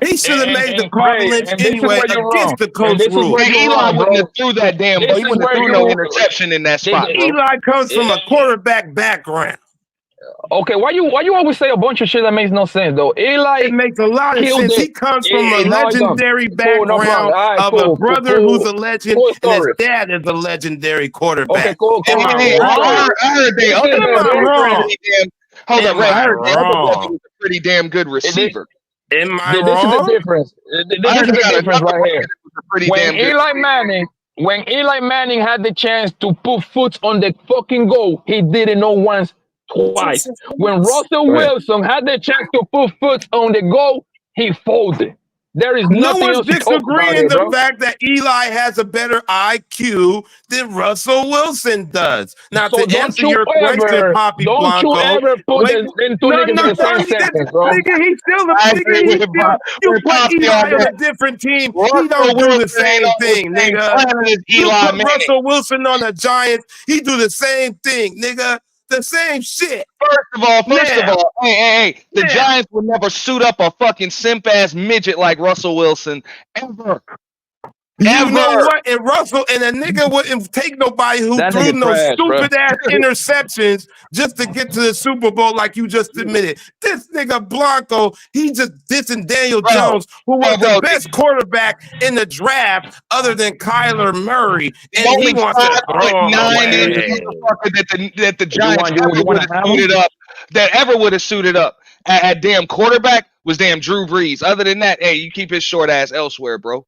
He should have made the cartilage and this is anyway where you're wrong. against the And coach this is rule. where you're Eli wrong, wouldn't bro. have threw that damn ball. This He is wouldn't have where threw no you. interception in that spot, bro. Eli comes from a quarterback background. Okay, why you always say a bunch of shit that makes no sense though? Eli, It makes a lot of killed sense. it. He comes from a No, he don't. legendary Cool, no problem. background All right, of cool, a brother cool, who's a legend, cool and his story. dad is a legendary Okay, quarterback. cool, Am cool. I Hey, wrong? I heard they This other is Am the I brother was wrong? difference. pretty damn. Hold up, Am Ray. I I heard the other brother wrong? was a pretty damn good receiver. Am I This is the wrong? difference. I This heard is they the got difference another right brother here. that was a pretty damn good. When Eli Manning had the chance to put foot on the fucking goal, he did it not once, twice. When Russell Right. Wilson had the chance to put foot on the goal, he folded. There is No nothing one's else to talk about disagreeing here, the bro. fact that Eli has a better IQ than Russell Wilson does. Now, So to answer your question, Poppy don't you Blanco, ever put wait, them two no, niggas no, in the no, same he didn't. sentence, bro. Nigga, he's still a I nigga. agree He's with still. You with put Poppy Eli on on a that. different team. He Russell don't do the Wilson ain't same on thing, the same nigga. planet as You Eli put Manning. Russell Wilson on the Giants. He do the same thing, nigga. The same shit. First of all, hey, the Now. Giants would never suit up a fucking simp ass midget like Russell Wilson ever. You know what? And Russell and a nigga wouldn't take nobody who That threw nigga no trash, bro. stupid ass interceptions just to get to the Super Bowl, like you just admitted. This nigga Blanco, he just dissing Daniel Jones, who was the best quarterback in the draft other than Kyler Murray, and he only wants to throw him 5'9" inch away. motherfucker that the Giants you ever would wanna have have suited him? up, that ever would have suited up at damn quarterback was damn Drew Brees. Other than that, hey, you keep his short ass elsewhere, bro.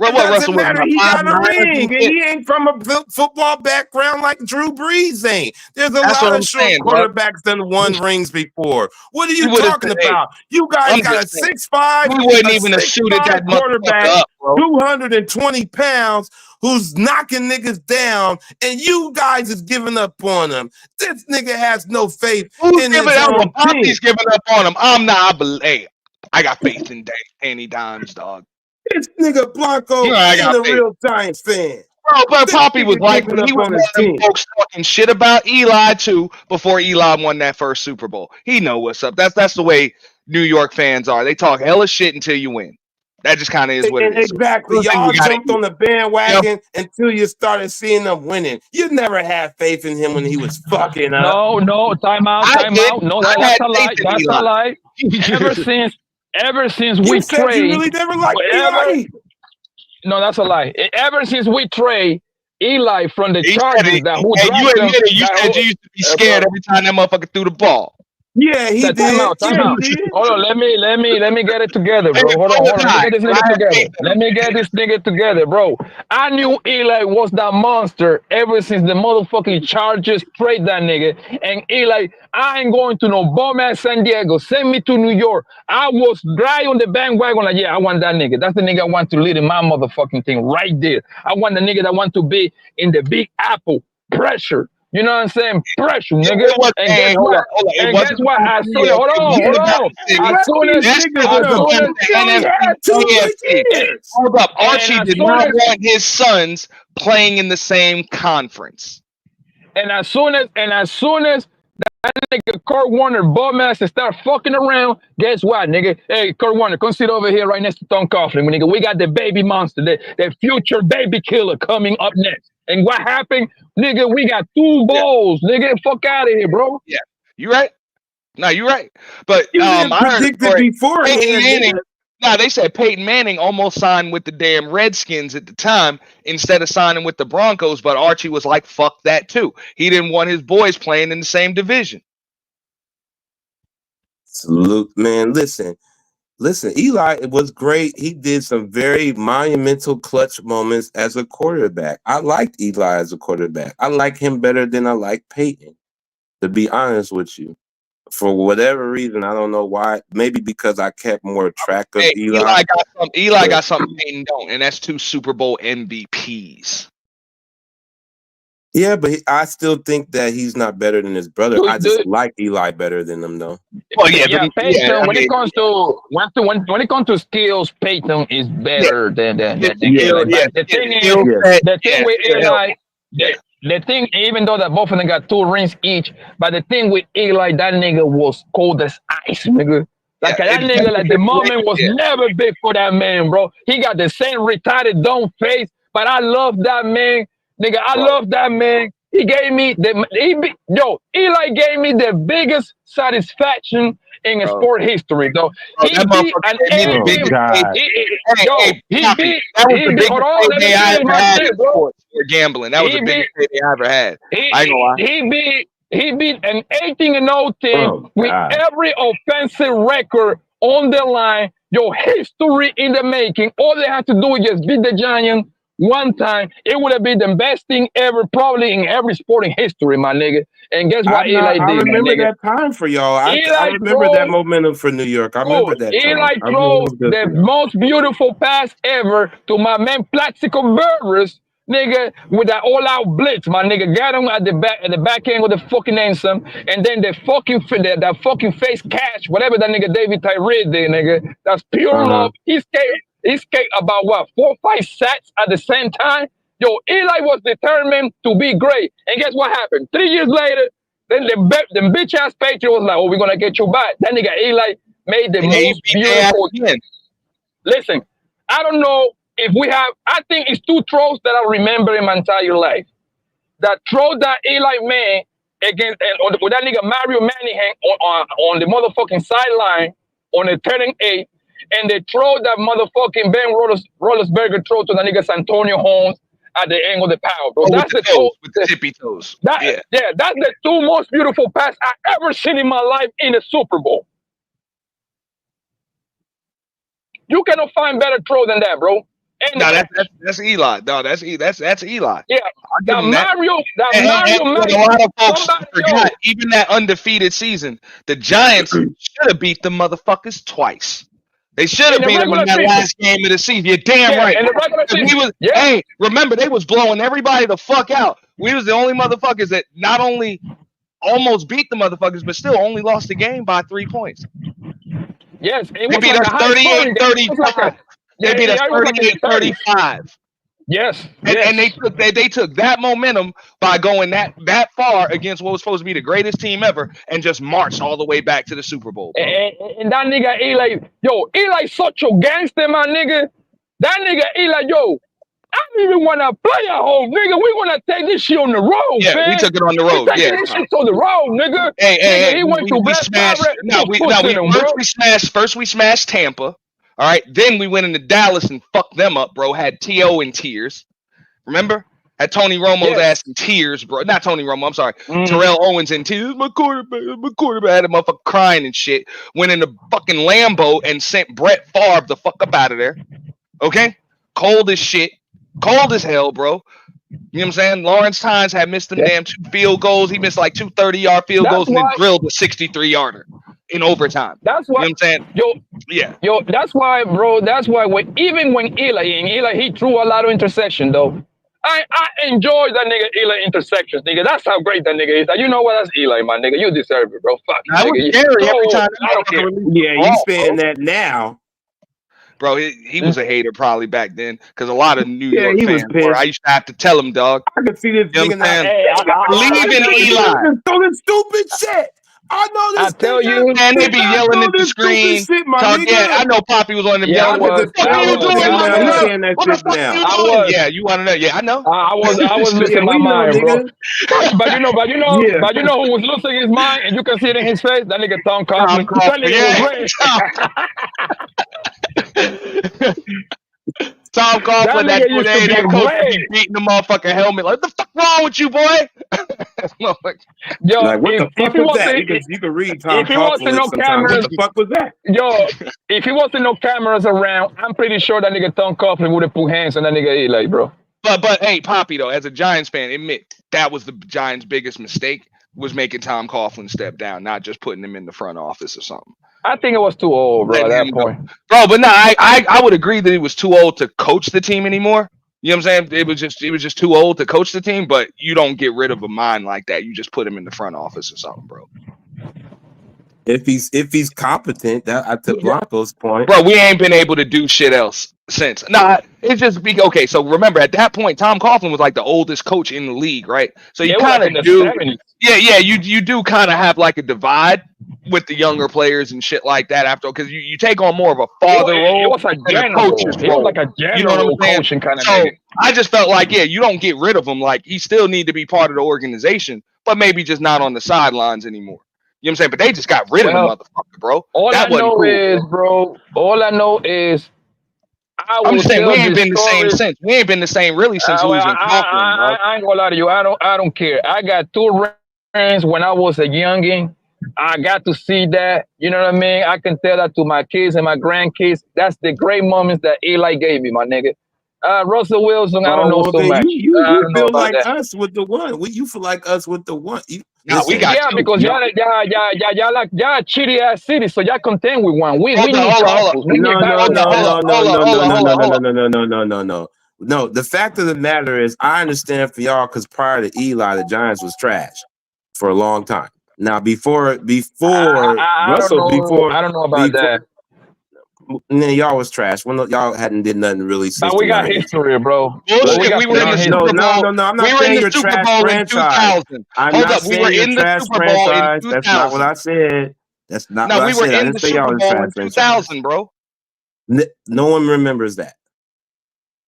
It What doesn't Russell Wilson? matter. He got a 5'9" or some ring, and shit? he ain't from a football background like Drew Brees ain't. There's a That's lot what of I'm short saying, bro. quarterbacks that won rings before. What are He you would have talking said, hey, about? You guys I'm got a just saying, 6'5", he wouldn't even have suited that motherfucker quarterback, up, bro. 220 pounds, who's knocking niggas down, and you guys is giving up on him. This nigga has no faith Who's in giving his up own on Poppy's team. giving up on him? I'm not. Hey, I got faith in Danny Dimes, dog. This nigga Blanco You know I ain't got a faith. real Giants fan. Bro, but This Poppy was nigga like, giving he up was on one his of them team. folks talking shit about Eli too before Eli won that first Super Bowl. He know what's up. That's the way New York fans are. They talk hella shit until you win. That just kind of is what it is. Exactly. First thing Y'all you gotta jumped do. on the bandwagon until you started seeing them winning. You never had faith in him when he was fucking up. No, time out. No, I that's had a lie. faith in That's Eli. a lie. Ever since You we said you trade, really never liked Eli. no, that's a lie. Ever since we trade Eli from the He said Chargers, it. that who Hey, you drafted him, admitted you said you used to be scared every time that motherfucker threw the ball. Yeah, he Time did. out. Yeah, he did. Hold on, let me get it together, bro. Hey, Hold on. Let me get this I nigga had together. faith in Let me get this nigga together, bro. I knew Eli was that monster ever since the motherfucking Chargers trade that nigga. And Eli, I ain't going to no bum ass San Diego. Send me to New York. I was dry on the bandwagon. Like, yeah, I want that nigga. That's the nigga I want to lead in my motherfucking thing right there. I want the nigga that want to be in the Big Apple. Pressure. You know what I'm saying? Pressure, nigga. And guess what? And guess what? As soon as, hold on. As soon as Hold up. Archie and as did soon not as- want his sons playing in the same conference. And as soon as that nigga Kurt Warner bum ass and start fucking around, guess what, nigga? Hey, Kurt Warner, come sit over here right next to Tom Coughlin, nigga. We got the baby monster, the future baby killer coming up next. And what happened, nigga? We got 2 balls, nigga. Fuck out of here, bro. Yeah, you right. No, you're right. But You didn't I heard predict it beforehand, Peyton Manning. nigga. No, they said Peyton Manning almost signed with the damn Redskins at the time instead of signing with the Broncos, but Archie was like, fuck that too. He didn't want his boys playing in the same division. Salute, man. Listen, Eli was great. He did some very monumental clutch moments as a quarterback. I liked Eli as a quarterback. I like him better than I like Peyton, to be honest with you. For whatever reason, I don't know why. Maybe because I kept more track of Eli. Eli got something Peyton don't, and that's 2 Super Bowl MVPs. Yeah, but I still think that he's not better than his brother. I just like Eli better than him, though. Well, yeah, Peyton. When it comes to skills, Peyton is better than the thing with Eli. The thing, even though that both of them got 2 rings each, but the thing with Eli, that nigga was cold as ice, nigga. Like that nigga, like the moment was never big for that man, bro. He got the same retarded dumb face, but I love that man, nigga. I love that man. He gave me Eli gave me the biggest satisfaction in sport history, though. He beat an A team. For gambling. That was the biggest payday I ever had. I ain't gonna lie. He beat an 18-0 team with every offensive record on the line. Your history in the making. All they had to do is just beat the Giants one time. It would have been the best thing ever, probably in every sporting history, my nigga. And guess what Eli did? I remember that time for y'all. I remember that momentum for New York. I remember that time. Eli threw the most beautiful pass ever to my man Plaxico Burress, nigga, with that all-out blitz, my nigga. Got him at the back end with the fucking answer, and then that fucking face catch, whatever that nigga David Tyree did, nigga. That's pure love. He skate about what 4 or 5 sacks at the same time. Yo, Eli was determined to be great, and guess what happened? 3 years later, then the bitch ass Patriot was like, "Oh, we're gonna get you back." That nigga Eli made the most beautiful. Listen, I don't know. If we have, I think it's 2 throws that I remember in my entire life. That throw that Eli made against with that nigga Mario Manningham on the motherfucking sideline on the 3rd and 8, and they throw that motherfucking Ben Roethlisberger throw to that nigga Santonio Holmes at the end of the power, bro. That's the toes, with the tippy toes. That's the 2 most beautiful pass I ever seen in my life in the Super Bowl. You cannot find better throw than that, bro. No, that's Eli. No, that's Eli. Yeah, that Mario. A lot of folks forgot. Even that undefeated season, the Giants should have beat the motherfuckers twice. They should have beat them in that last game of the season. You're damn right. Hey, remember they was blowing everybody the fuck out. We was the only motherfuckers that not only almost beat the motherfuckers, but still only lost the game by 3 points. Yes, they beat us 38-35. They beat us 38-35. Yes. And they took that momentum by going that far against what was supposed to be the greatest team ever and just marched all the way back to the Super Bowl. And that nigga Eli such a gangster, my nigga. That nigga Eli, I don't even want to play at home, nigga. We want to take this shit on the road, yeah, man. We took it on the road. Yeah, this shit on the road, nigga. Hey, he went to First we smashed Tampa. All right, then we went into Dallas and fucked them up, bro. Had T.O. in tears. Remember? Had Tony Romo's ass in tears, bro. Not Tony Romo, I'm sorry. Terrell Owens in tears. My quarterback had a motherfucker crying and shit. Went into fucking Lambeau and sent Brett Favre the fuck up out of there. Okay? Cold as shit. Cold as hell, bro. You know what I'm saying? Lawrence Tynes had missed them damn 2 field goals. He missed like 2 30-yard field goals and then drilled a 63-yarder in overtime. That's why. You know what I'm saying? Yo, that's why, bro. That's why even when Eli, he threw a lot of interception, though. I enjoy that nigga Eli intersections, nigga. That's how great that nigga is. Like, you know what? That's Eli, my nigga. You deserve it, bro. Fuck. I was scary every time. I don't care. Yeah, you saying that now. Bro, he was a hater probably back then because a lot of New York fans, bro, I used to have to tell him, dog. I could see this nigga now. Believe in Eli. Doing stupid shit. I know this. I tell you, man, they be yelling at the screen. I know Poppy was on them yelling. What the fuck are you doing? Yeah, you want to know? Yeah, I know. I was losing my mind, bro. But you know who was losing his mind, and you can see it in his face. That nigga Tom Coughlin. Tom Coughlin, that coach beating the motherfucking helmet. Like, what the fuck wrong with you, boy? Yo, like, what the fuck was that? You can read Tom Coughlin. What the fuck was that? Yo, if he wasn't no cameras around, I'm pretty sure that nigga Tom Coughlin would have put hands on that nigga Eli, bro. But hey, Poppy, though, as a Giants fan, admit that was the Giants' biggest mistake, was making Tom Coughlin step down, not just putting him in the front office or something. I think it was too old, bro, at that point. Bro, but no, I would agree that he was too old to coach the team anymore. You know what I'm saying? It was just too old to coach the team, but you don't get rid of a mind like that. You just put him in the front office or something, bro. If he's competent, at the Broncos' point. Bro, we ain't been able to do shit else since. Nah, it's just okay. So remember, at that point, Tom Coughlin was like the oldest coach in the league, right? So you kind of do, you do kind of have like a divide. with the younger players and shit like that after, because you take on more of a father It role was a and a general. coach's He was role. like a You know what I'm general saying? coaching kind of So nigga. I just felt like, yeah, you don't get rid of him. Like, he still need to be part of the organization, but maybe just not on the sidelines anymore. You know what I'm saying? But they just got rid of the Well, motherfucker, bro. all That I wasn't know cool, is, bro. all I know is I I'm will just saying we tell ain't this been the same story. since. We ain't been the same really since Well, losing Coughlin, dog. I ain't gonna lie to you. I don't care. I got two friends when I was a youngin. I got to see that. You know what I mean? I can tell that to my kids and my grandkids. That's the great moments that Eli gave me, my nigga. Russell Wilson, I don't Oh know well, so then much. I you don't know feel about like that. us with the one. You feel like us with the one. Nah, we Listen, got Yeah, two. because y'all like y'all chitty ass city, so y'all content with one. We Hold need up. truffles. We need Hold up. No. No, the fact of the matter is, I understand for y'all because prior to Eli, the Giants was trash for a long time. Now, before I don't Russell, know. I don't know about before that. and then y'all was trash. When y'all hadn't did nothing really since But the we got 90s. history, bro. Look, We Bullshit. got We were in the plenty Super Bowl. I'm not We were in saying the you're a Super trash Bowl in franchise. 2000. I'm Hold not up. We were saying you're a in the trash Super Bowl in franchise. That's not what 2000. I said. That's not No, what I we were said. I in didn't the say y'all Super were a Bowl trash in franchise. 2000, bro. No one remembers that.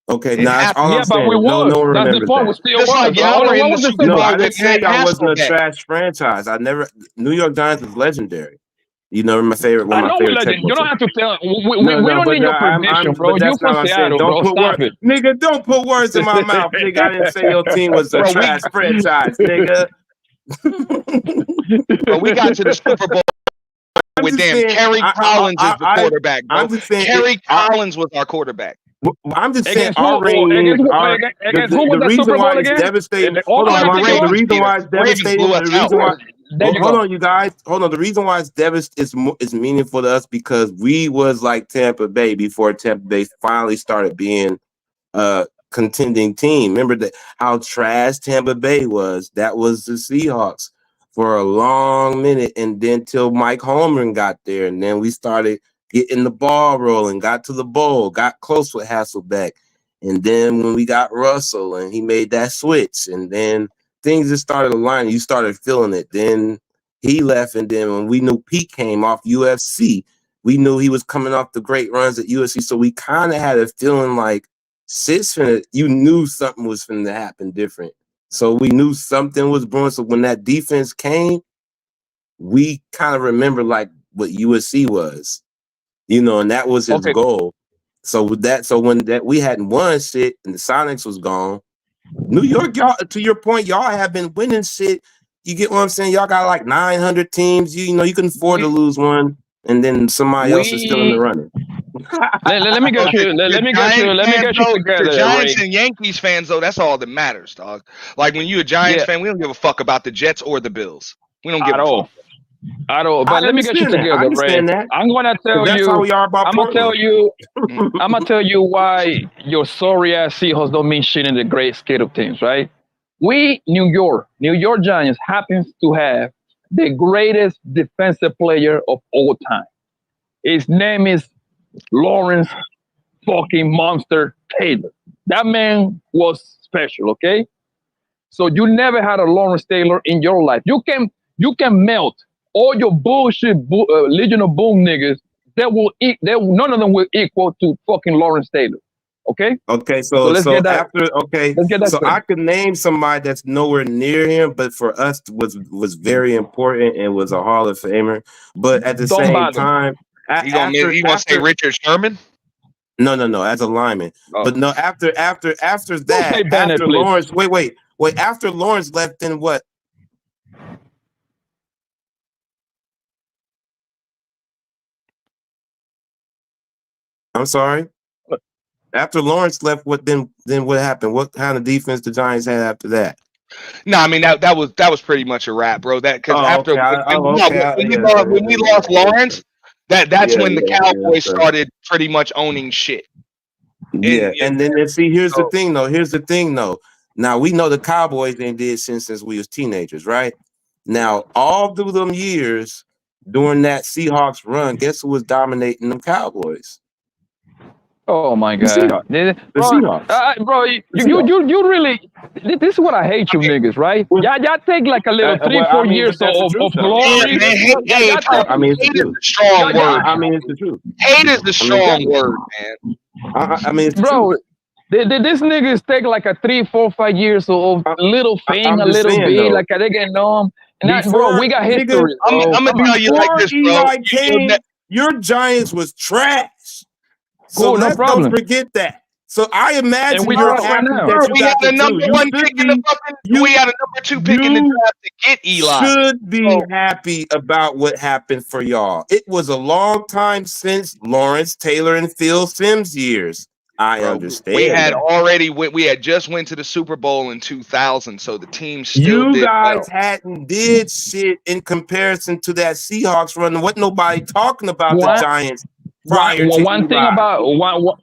Okay, It now that's all happened. I'm Yeah, but we saying. No was. one That's the remembers point. We that. still Just like was. y'all were What in the was the Super Super No, Bowl? I Bowl didn't with say y'all wasn't a Hasselbeck. trash franchise. New York Giants is legendary. You know, my favorite, one I of my know we favorite legend. technical You don't teams. have to tell. We No, don't but need your prediction, bro. but You that's not from what I'm saying. Seattle, Don't bro. put Stop words, it. nigga. Don't put words in my mouth, nigga. I didn't say your team was a Bro, trash franchise, nigga. Bro, we got to the Super Bowl I'm with just damn saying. Kerry Collins is the quarterback, bro. I'm just saying. Kerry Collins was our quarterback. I'm just saying Against who? our ring means our Against who was the that reason Super why Bowl it's again? devastating. All Hold I on, gotta think Marco. The of. reason why it's Ravens blew devastating. us The out, reason bro. why. There you Hold go. on, you guys. Hold on. The reason why it's devastating, it's meaningful to us because we was like Tampa Bay before Tampa Bay finally started being a contending team. Remember that how trash Tampa Bay was? That was the Seahawks for a long minute, and then till Mike Holmgren got there, and then we started getting the ball rolling, got to the bowl, got close with Hasselbeck. And then when we got Russell and he made that switch, and then things just started aligning, you started feeling it. Then he left, and then when we knew Pete came off UFC, we knew he was coming off the great runs at UFC. So we kind of had a feeling like you knew something was going to happen different. So we knew something was brewing. So when that defense came, we kind of remember like what USC was, and that was his goal. So with that, when that we hadn't won shit and the Sonics was gone, New York, y'all, to your point, y'all have been winning shit. You get what I'm saying? Y'all got like 900 teams. You know, you can afford to lose one, and then somebody else is still in the running. Let me get you. Let me get you The together, Giants Ray. and Yankees fans, though, that's all that matters, dog. Like when you a Giants fan, we don't give a fuck about the Jets or the Bills. We don't give a fuck. I don't. But I let me get you understand that. I together, Ray. understand that. I'm gonna tell That's you. how we are about I'm gonna Portland. tell you. I'm gonna tell you why your sorry ass Seahawks don't mean shit in the great scale of things, right? We, New York Giants happens to have the greatest defensive player of all time. His name is Lawrence fucking Monster Taylor. That man was special, okay? So you never had a Lawrence Taylor in your life. You can melt all your bullshit Legion of Boom niggas. None of them will equal to fucking Lawrence Taylor. Okay. Okay, So let's get that. Let's get that so straight. I could name somebody that's nowhere near him, but for us was very important and was a Hall of Famer. But at the Don't same bother. time, You gonna say Richard Sherman? No, as a lineman. Oh. But no, after that, say Bennett, after please. Lawrence, wait, after Lawrence left, then what? I'm sorry. After Lawrence left, what then what happened? What kind of defense the Giants had after that? No, I mean that was pretty much a wrap, bro. That because after when we lost Lawrence, that's when the Cowboys started pretty much owning shit. And then see, here's the thing though. Now we know the Cowboys ain't did since we was teenagers, right? Now all through them years during that Seahawks run, guess who was dominating them Cowboys? Oh my The God, Seahawks. The bro, Seahawks. bro, you really. This is what I hate you niggas, right? Y'all take like a little 3-4 years that's the of truth, though. glory. Man, Y'all take- I mean, it's the hate is truth. the strong word. I mean, it's the truth. Hate is the I mean, strong word, man. I mean, it's the bro. truth. This niggas take like a 3-4-5 years of little fame, I'm a just little saying, bit, though. like they get known. And that, bro, Before, we got nigga, history, bro. I'm gonna tell you like Before this, bro. Eli came, your Giants was trash. So Cool, no let's problem. don't forget that. So I And imagine we you're trash right happy now. that you We got had the a number two. one pick in the fucking. We had a number 2 pick in the draft to get Eli. Should be happy about what happened for y'all. It was a long time since Lawrence Taylor and Phil Simms years. I understand. We had that. already we had just went to the Super Bowl in 2000, so the team still You did guys well. hadn't did shit in comparison to that Seahawks run. What nobody talking about the Giants prior to One thing Eli. about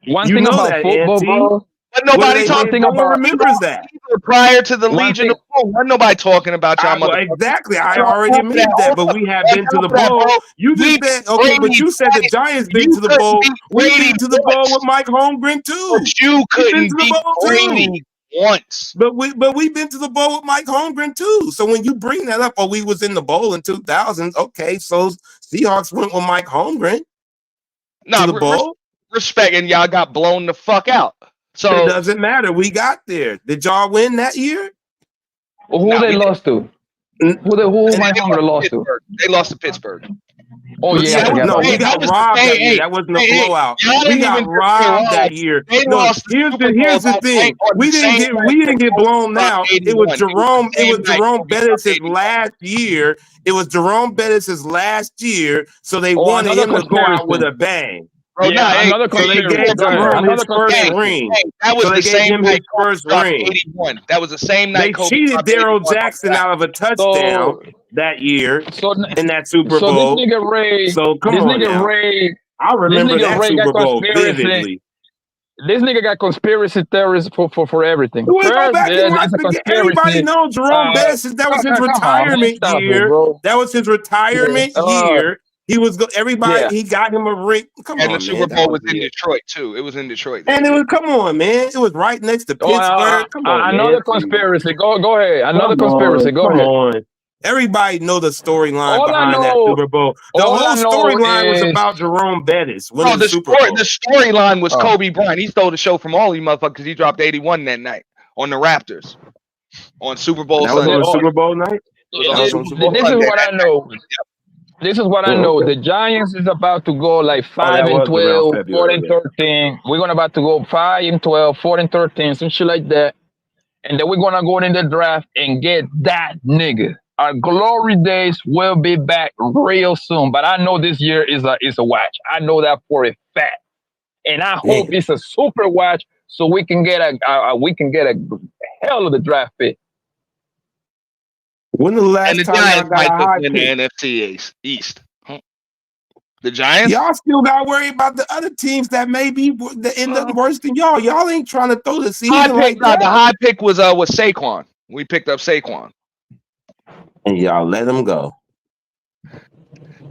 one You thing know about that, football, Auntie. bro. But nobody talking no one about remembers that. Prior to the One Legion thing- of Boom, wasn't nobody talking about y'all Well, motherfuckers. exactly. I already admitted that, but we have been to the bowl. You just said, okay, but you said the Giants been to the bowl. We've been to the bowl with Mike Holmgren too. But you We've been couldn't to the beat bowl too. Brady once. But we've been to the bowl with Mike Holmgren too. So when you bring that up, we was in the bowl in 2000. Okay, so Seahawks went with Mike Holmgren to the bowl. Respect, and y'all got blown the fuck out. So it doesn't matter. We got there. Did y'all win that year? Who they lost to? Who Mike Holmgren lost to? They lost to Pittsburgh. Oh yeah, I forgot about we that. got robbed that year. That wasn't a blowout. We got robbed that year. No, here's the thing. We didn't get blown out. It was Jerome Bettis' last year. It was Jerome Bettis' last year, so they wanted him to go out with a bang. Bro, another So they gave Jerome his first ring. That was So the they gave same him night his first Kobe dropped ring. 81. That was the same night They Kobe cheated dropped Daryl 81. Jackson out of a touchdown that year in that Super So Bowl. this nigga Ray, So come this on nigga now. Ray, I remember this nigga that Ray Super got Bowl conspiracy. vividly. This nigga got conspiracy theories for everything. We go First, back and watch there's a the game. Everybody conspiracy. knows Jerome Bettis. That was his Come on, man, retirement stop it, year. bro. That was his retirement year. He was everybody. Yeah. He got him a ring. Come And on, the Super man. Bowl was in Detroit too. It was in Detroit. And it was come on, man. It was right next to Pittsburgh. Come on, another man. conspiracy. Go ahead. Another Come conspiracy. Go come ahead. on. Everybody know the storyline All I behind that know- Super Bowl. The all whole I know storyline was is- about Jerome Bettis Bro, winning the Super Bowl. the storyline was Kobe Bryant. He stole the show from all you motherfuckers because he dropped 81 that night on the Raptors on Super Bowl That was Sunday. on Super Bowl night. That was on Super Bowl This is Sunday. what I know. This is what I know. okay. The Giants is about to go like that 5-12, was around 4 and February, 13. We're gonna about to go 5-12, 4 and 13, some shit like that. And then we're gonna go in the draft and get that nigga. Our glory days will be back real soon. But I know this year is a watch. I know that for a fact. And I hope it's a super watch so we can get a hell of a draft pick. When the last And the time y'all Giants got might a high win pick? the NFC East. Huh? The Giants? Y'all still got to worry about the other teams that may be end up worse than y'all. Y'all ain't trying to throw the season like that. The high pick was Saquon. We picked up Saquon. And y'all let him go.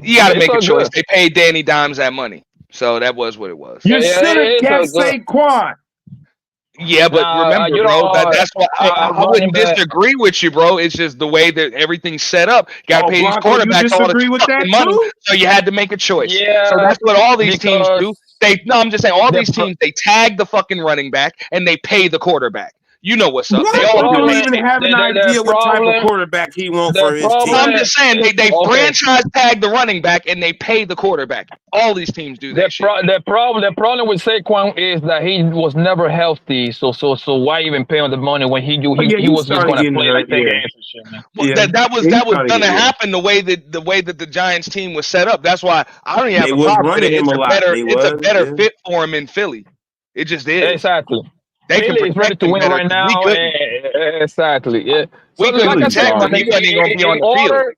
You got to It's make a all choice. good. They paid Danny Dimes that money. So that was what it was. You Yeah, should have it's kept all good. Saquon. Yeah, but Nah, remember, you bro, know, that's what I running wouldn't back. disagree with you, bro. It's just the way that everything's set up. Got to pay these Blanco, you quarterbacks all disagree this with that fucking money, too? so you had to make a choice. Yeah, so that's what all these teams do. because I'm just saying, all the these teams they tag the fucking running back and they pay the quarterback. You know what's up? They Blanco all do don't it. even have an the idea what type of problem- quarterback he wants the for his problem- team. I'm just saying they Okay. franchise tag the running back and they pay the quarterback. All these teams do that shit. The problem with Saquon is that he was never healthy. So why even pay him the money when he was just started going to getting play hurt, like take yeah. an answer shit, man. Well, Yeah. that was He going started to getting hurt. happen the way that the Giants team was set up. That's why I don't even have They a was problem with running it. him It's a a lot. better They it's a was, better yeah. fit for him in Philly. It just is. Exactly. They can Philly is ready protect to him win better right 'cause now. we couldn't. Exactly. Yeah. We couldn't like I said, protect my him. He nigga, wasn't even gonna be on the field.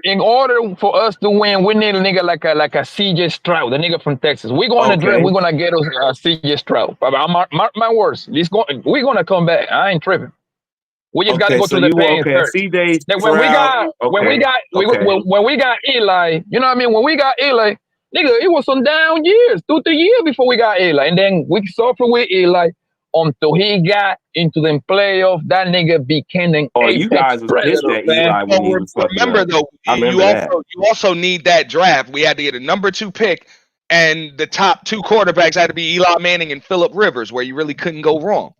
In order for us to win, we need a nigga like a CJ Stroud, the nigga from Texas. We're going to draft. We're gonna get us CJ Stroud. Mark my words. We're gonna come back. I ain't tripping. We just got to go through the pain first. CJ Then when we got Eli, you know what I mean? When we got Eli, Nigga, it was some down years, 2-3 years before we got Eli. And then we suffered with Eli until he got into the playoff. That nigga became an you guys was pissed predator, at man. Eli when he was fucking Remember up. though, I remember that. you also need that draft. We had to get a number 2 pick, and the top 2 quarterbacks had to be Eli Manning and Phillip Rivers, where you really couldn't go wrong.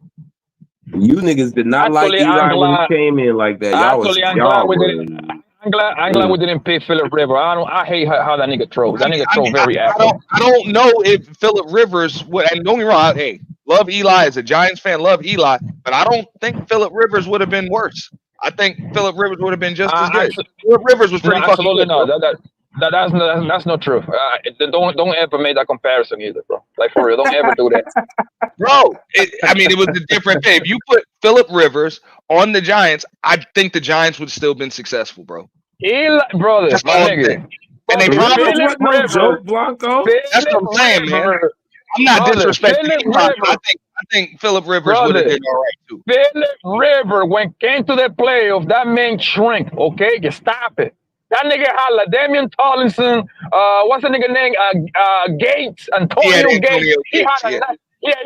You niggas did not like Eli when he came in like that. I'm glad we didn't pick Phillip Rivers. I hate how that nigga throws. That nigga throws very accurate. I don't know if Phillip Rivers would, and don't get me wrong, hey, love Eli as a Giants fan, love Eli, but I don't think Phillip Rivers would have been worse. I think Phillip Rivers would have been just as good. Phillip Rivers was pretty fucking good. No, that's not true. Don't ever make that comparison either, bro. Like for real, don't ever do that, bro. It was a different thing. If you put Phillip Rivers on the Giants, I think the Giants would still been successful, bro. Eli, brother, my nigga. And they probably wasn't no joke, Blanco. That's what I'm saying, man. I'm not disrespecting Eli. I think Phillip Rivers would have been all right too. Phillip Rivers, when came to the playoff, that man shrink. Okay, you stop it. That nigga had Damian Tomlinson, what's the nigga name? Gates, Antonio Gates. He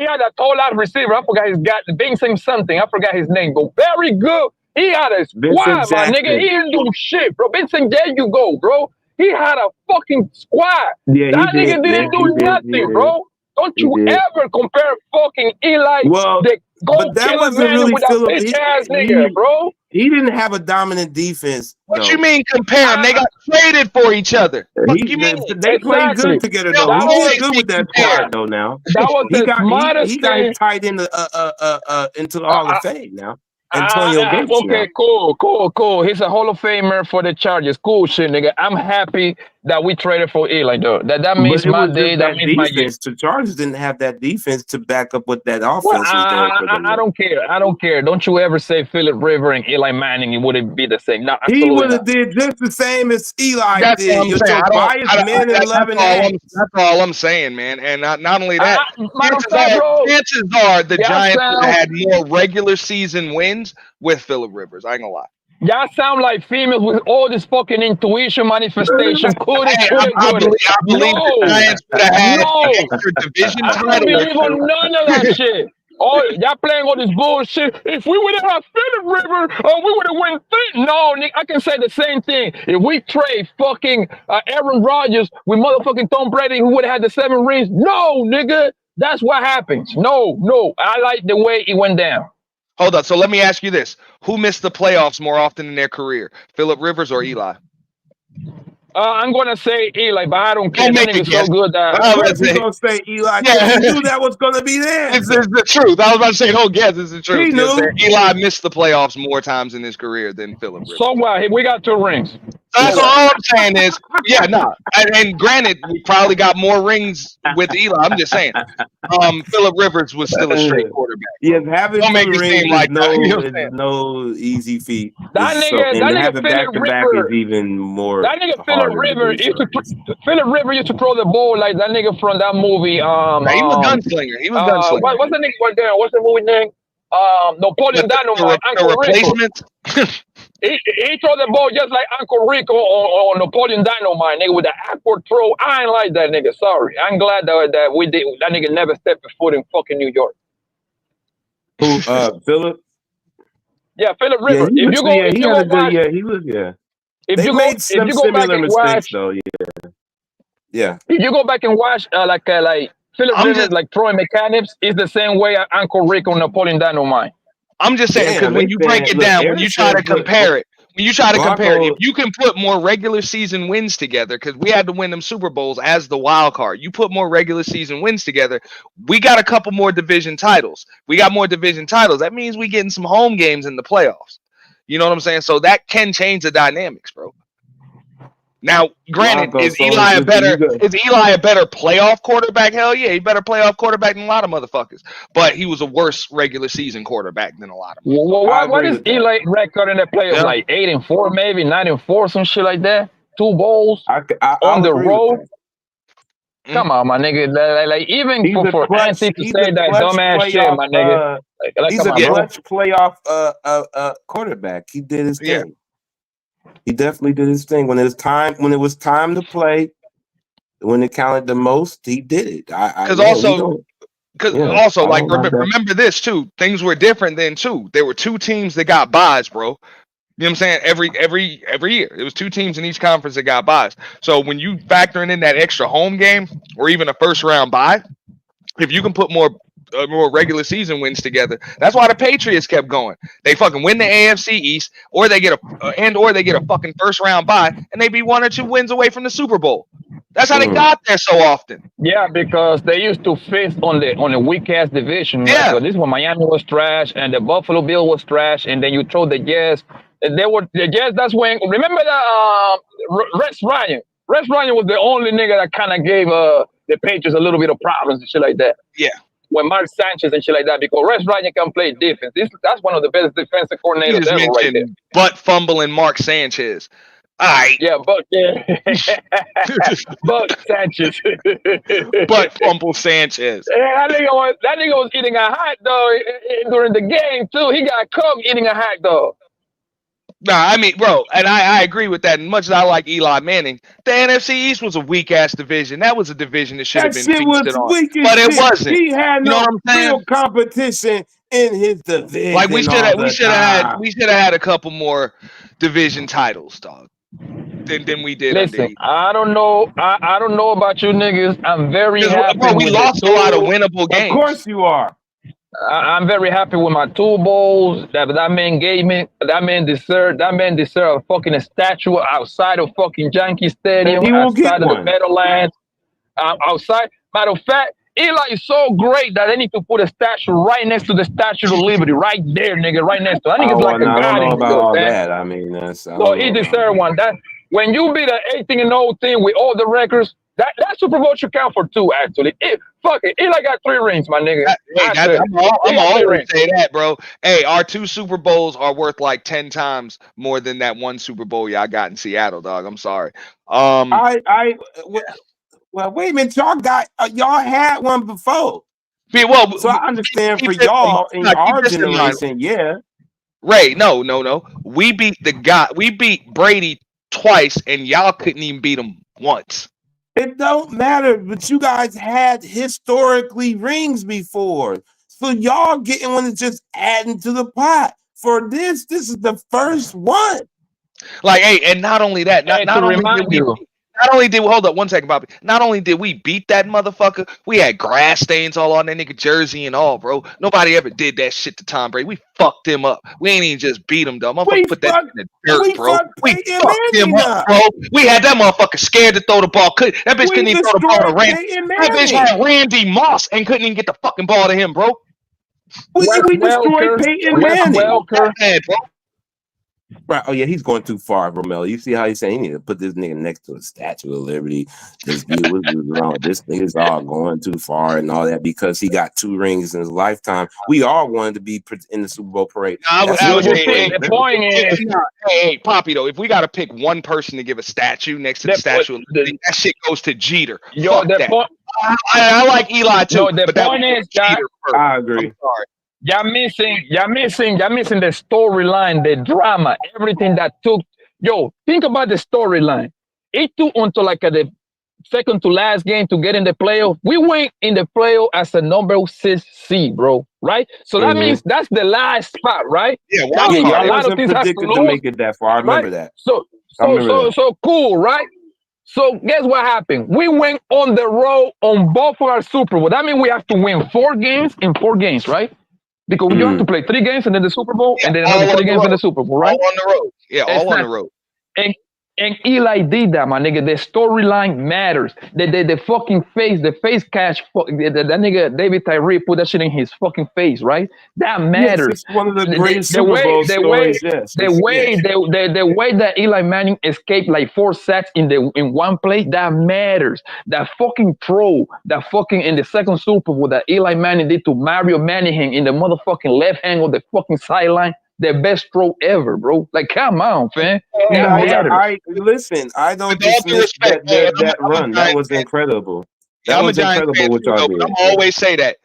had a tall out receiver. I forgot his guy, Vincent something. I forgot his name, but very good. He had a squad, my nigga. He didn't do shit, bro. Vincent, there you go, bro. He had a fucking squad. Yeah, that nigga didn't do nothing, bro. Don't you ever compare fucking Eli, but that wasn't really with that bitch ass nigga, bro. He didn't have a dominant defense. What you mean compare them? They got traded for each other. What you mean? They played good together though. He did good with that squad though. Now he got tied into the Hall of Fame now. Antonio Gates. Okay, cool. He's a Hall of Famer for the Chargers. Cool shit, nigga. I'm happy that we traded for Eli, though. That means my day. That means my year. The Chargers didn't have that defense to back up what that offense was doing for them. I don't care. I don't care. Don't you ever say Phillip Rivers and Eli Manning. It wouldn't be the same. No, he would have did just the same as Eli did. You're so biased, man, and loving it. That's all I'm saying, man. And not only that, chances are the Giants would have had more regular season wins with Phillip Rivers. I ain't gonna lie. Y'all sound like females with all this fucking intuition manifestation. I believe the Giants would have had an extra division title. I don't believe on none of that shit. Oh, y'all playing all this bullshit. If we would have had Phillip Rivers, we would have won 3. No, nigga, I can say the same thing. If we trade fucking Aaron Rodgers with motherfucking Tom Brady, who would have had the 7 rings. No, nigga, that's what happens. No, I like the way it went down. Hold up. So let me ask you this: who missed the playoffs more often in their career, Phillip Rivers or Eli? I'm gonna say Eli, but I don't care. That nigga's so good that I'm gonna say Eli. Yeah, you knew that was gonna be there. This is the truth. I was about to say, oh, guess this is the truth. Eli missed the playoffs more times in his career than Phillip Rivers. So what? We got 2 rings. That's all I'm saying is, and granted, we probably got more rings with Eli. I'm just saying, Phillip Rivers was still a straight quarterback. Yeah, having don't make it seem like no easy feat. That nigga back to back is even more. That nigga Phillip Rivers used to throw the ball like that nigga from that movie. He was gunslinger. He was gunslinger. What's the nigga one there? What's the movie name? Napoleon Dynamite. The replacement. He throw the ball just like Uncle Rico on Napoleon Dynamite, nigga, with the awkward throw. I ain't like that nigga. Sorry. I'm glad that we did. That nigga never stepped foot in fucking New York. Who? Phillip? Yeah, Phillip Rivers. He made some similar mistakes though. Yeah. If you go back and watch like Phillip Rivers, like throwing mechanics, is the same way Uncle Rico on Napoleon Dynamite. I'm just saying, because when you break it down, when you try to compare it, if you can put more regular season wins together, because we had to win them Super Bowls as the wild card. You put more regular season wins together, we got a couple more division titles. That means we getting some home games in the playoffs. You know what I'm saying? So that can change the dynamics, bro. Now, granted, is Eli a better playoff quarterback? Hell yeah, he's a better playoff quarterback than a lot of motherfuckers. But he was a worse regular season quarterback than a lot of them. Well, what is Eli record in the playoffs? Like 8-4, maybe 9-4, some shit like that. 2 bowls on the road. Come on, my nigga. Like even for Anthony to say that dumbass shit, my nigga. He's a clutch playoff quarterback. He did his thing. He definitely did his thing when it was time to play. when it counted the most, he did it. Because yeah, also, I like, don't like that. remember this too. Things were different then too. There were 2 teams that got buys, bro. You know what I'm saying? Every year, it was 2 teams in each conference that got buys. So when you factoring in that extra home game or even a first round bye, if you can put more regular season wins together, that's why the Patriots kept going. They fucking win the AFC East, or they get a fucking first round bye, and they be 1 or 2 wins away from the Super Bowl. That's how they got there so often. Yeah, because they used to face on the weak ass division. Yeah. Right? So this one, Miami was trash, and the Buffalo Bill was trash, and then you throw the Jets. They were the Jets. That's when remember that Rex Ryan. Rex Ryan was the only nigga that kind of gave the Patriots a little bit of problems and shit like that. Yeah. When Mark Sanchez and shit like that, because Rex Ryan can play defense. That's one of the best defensive You coordinators just ever right there. mentioned butt fumbling Mark Sanchez. All right. Yeah, but Buck Sanchez. Butt fumble Sanchez. Yeah, that nigga was eating a hot dog during the game too. He got caught eating a hot dog. Nah, I mean, bro, and I agree with that. And much as I like Eli Manning, the NFC East was a weak ass division. That was a division that should have been feasted on, but it wasn't. He had You know no what I'm saying? real competition in his division. Like we should have had a couple more division titles, dog. Than we did. Listen, I don't know. I don't know about you niggas. I'm very happy. Bro, we with lost a lot of winnable games. Of course you are. I'm very happy with my 2 bowls that man gave me. That man deserved a fucking statue outside of fucking Yankee Stadium, And he will get outside of the one. Meadowlands, outside. Matter of fact, Eli is so great that they need to put a statue right next to the Statue of Liberty, right there, nigga, right next to it. I think it's like a I god don't in know the about all man. that. I mean, that's So he deserved one. That when you beat an 18-0 team with all the records, that Super Bowl should count for 2. Actually, fuck it. Eli got 3 rings, my nigga. I'm always say that, bro. Hey, our 2 Super Bowls are worth like 10 times more than that 1 Super Bowl y'all got in Seattle, dog. I'm sorry. Well, wait a minute. Y'all had one before. Yeah, well, so I understand for y'all in our generation, yeah. Ray, no. We beat Brady twice, and y'all couldn't even beat him once. It don't matter, but you guys had historically rings before. So y'all getting one that's just adding to the pot. For this is the first one. Like, hey, and not only that, not only did we hold up 1 second, Bobby. Not only did we beat that motherfucker, we had grass stains all on that nigga jersey and all, bro. Nobody ever did that shit to Tom Brady. We fucked him up. We ain't even just beat him, though. Motherfucker put that in the dirt, bro. We fucked him up, bro. We had that motherfucker scared to throw the ball. That bitch couldn't even throw the ball to Randy. That bitch had Randy Moss and couldn't even get the fucking ball to him, bro. We destroyed Peyton Manning. Bro. Right. Oh yeah, he's going too far, Romel. You see how he's saying he need to put this nigga next to a Statue of Liberty. This view is wrong. This nigga's all going too far and all that because he got 2 rings in his lifetime. We all wanted to be in the Super Bowl parade. The point is, hey, Poppy, though, if we got to pick one person to give a statue next to the Statue of Liberty, that shit goes to Jeter. Fuck that. I like Eli too. No, the point is, I agree. I'm sorry. Y'all missing the storyline, the drama, everything that took. Yo, think about the storyline. It took until like the second to last game to get in the playoff. We went in the playoff as a number 6 seed, bro. Right? So that means that's the last spot, right? Yeah, a lot of things have to make it that far. I remember that. So cool, right? So guess what happened? We went on the road on both of our Super Bowl. That means we have to win 4 games in 4 games, right? Because you have to play 3 games and then the Super Bowl, and then another 3 games in the Super Bowl, right? All on the road. Yeah, all on the road. And Eli did that, my nigga. The storyline matters. The fucking face, the face catch. That nigga David Tyree put that shit in his fucking face, right? That matters. Yes, it's one of the greatest Super Bowl stories. The way that Eli Manning escaped like 4 sacks in one play, that matters. That fucking throw, that fucking in the second Super Bowl that Eli Manning did to Mario Manningham in the motherfucking left hand of the fucking sideline. The best throw ever, bro. Like, come on, man. Listen, I don't dismiss that run. That was incredible. That was incredible what y'all did. I'm always say that.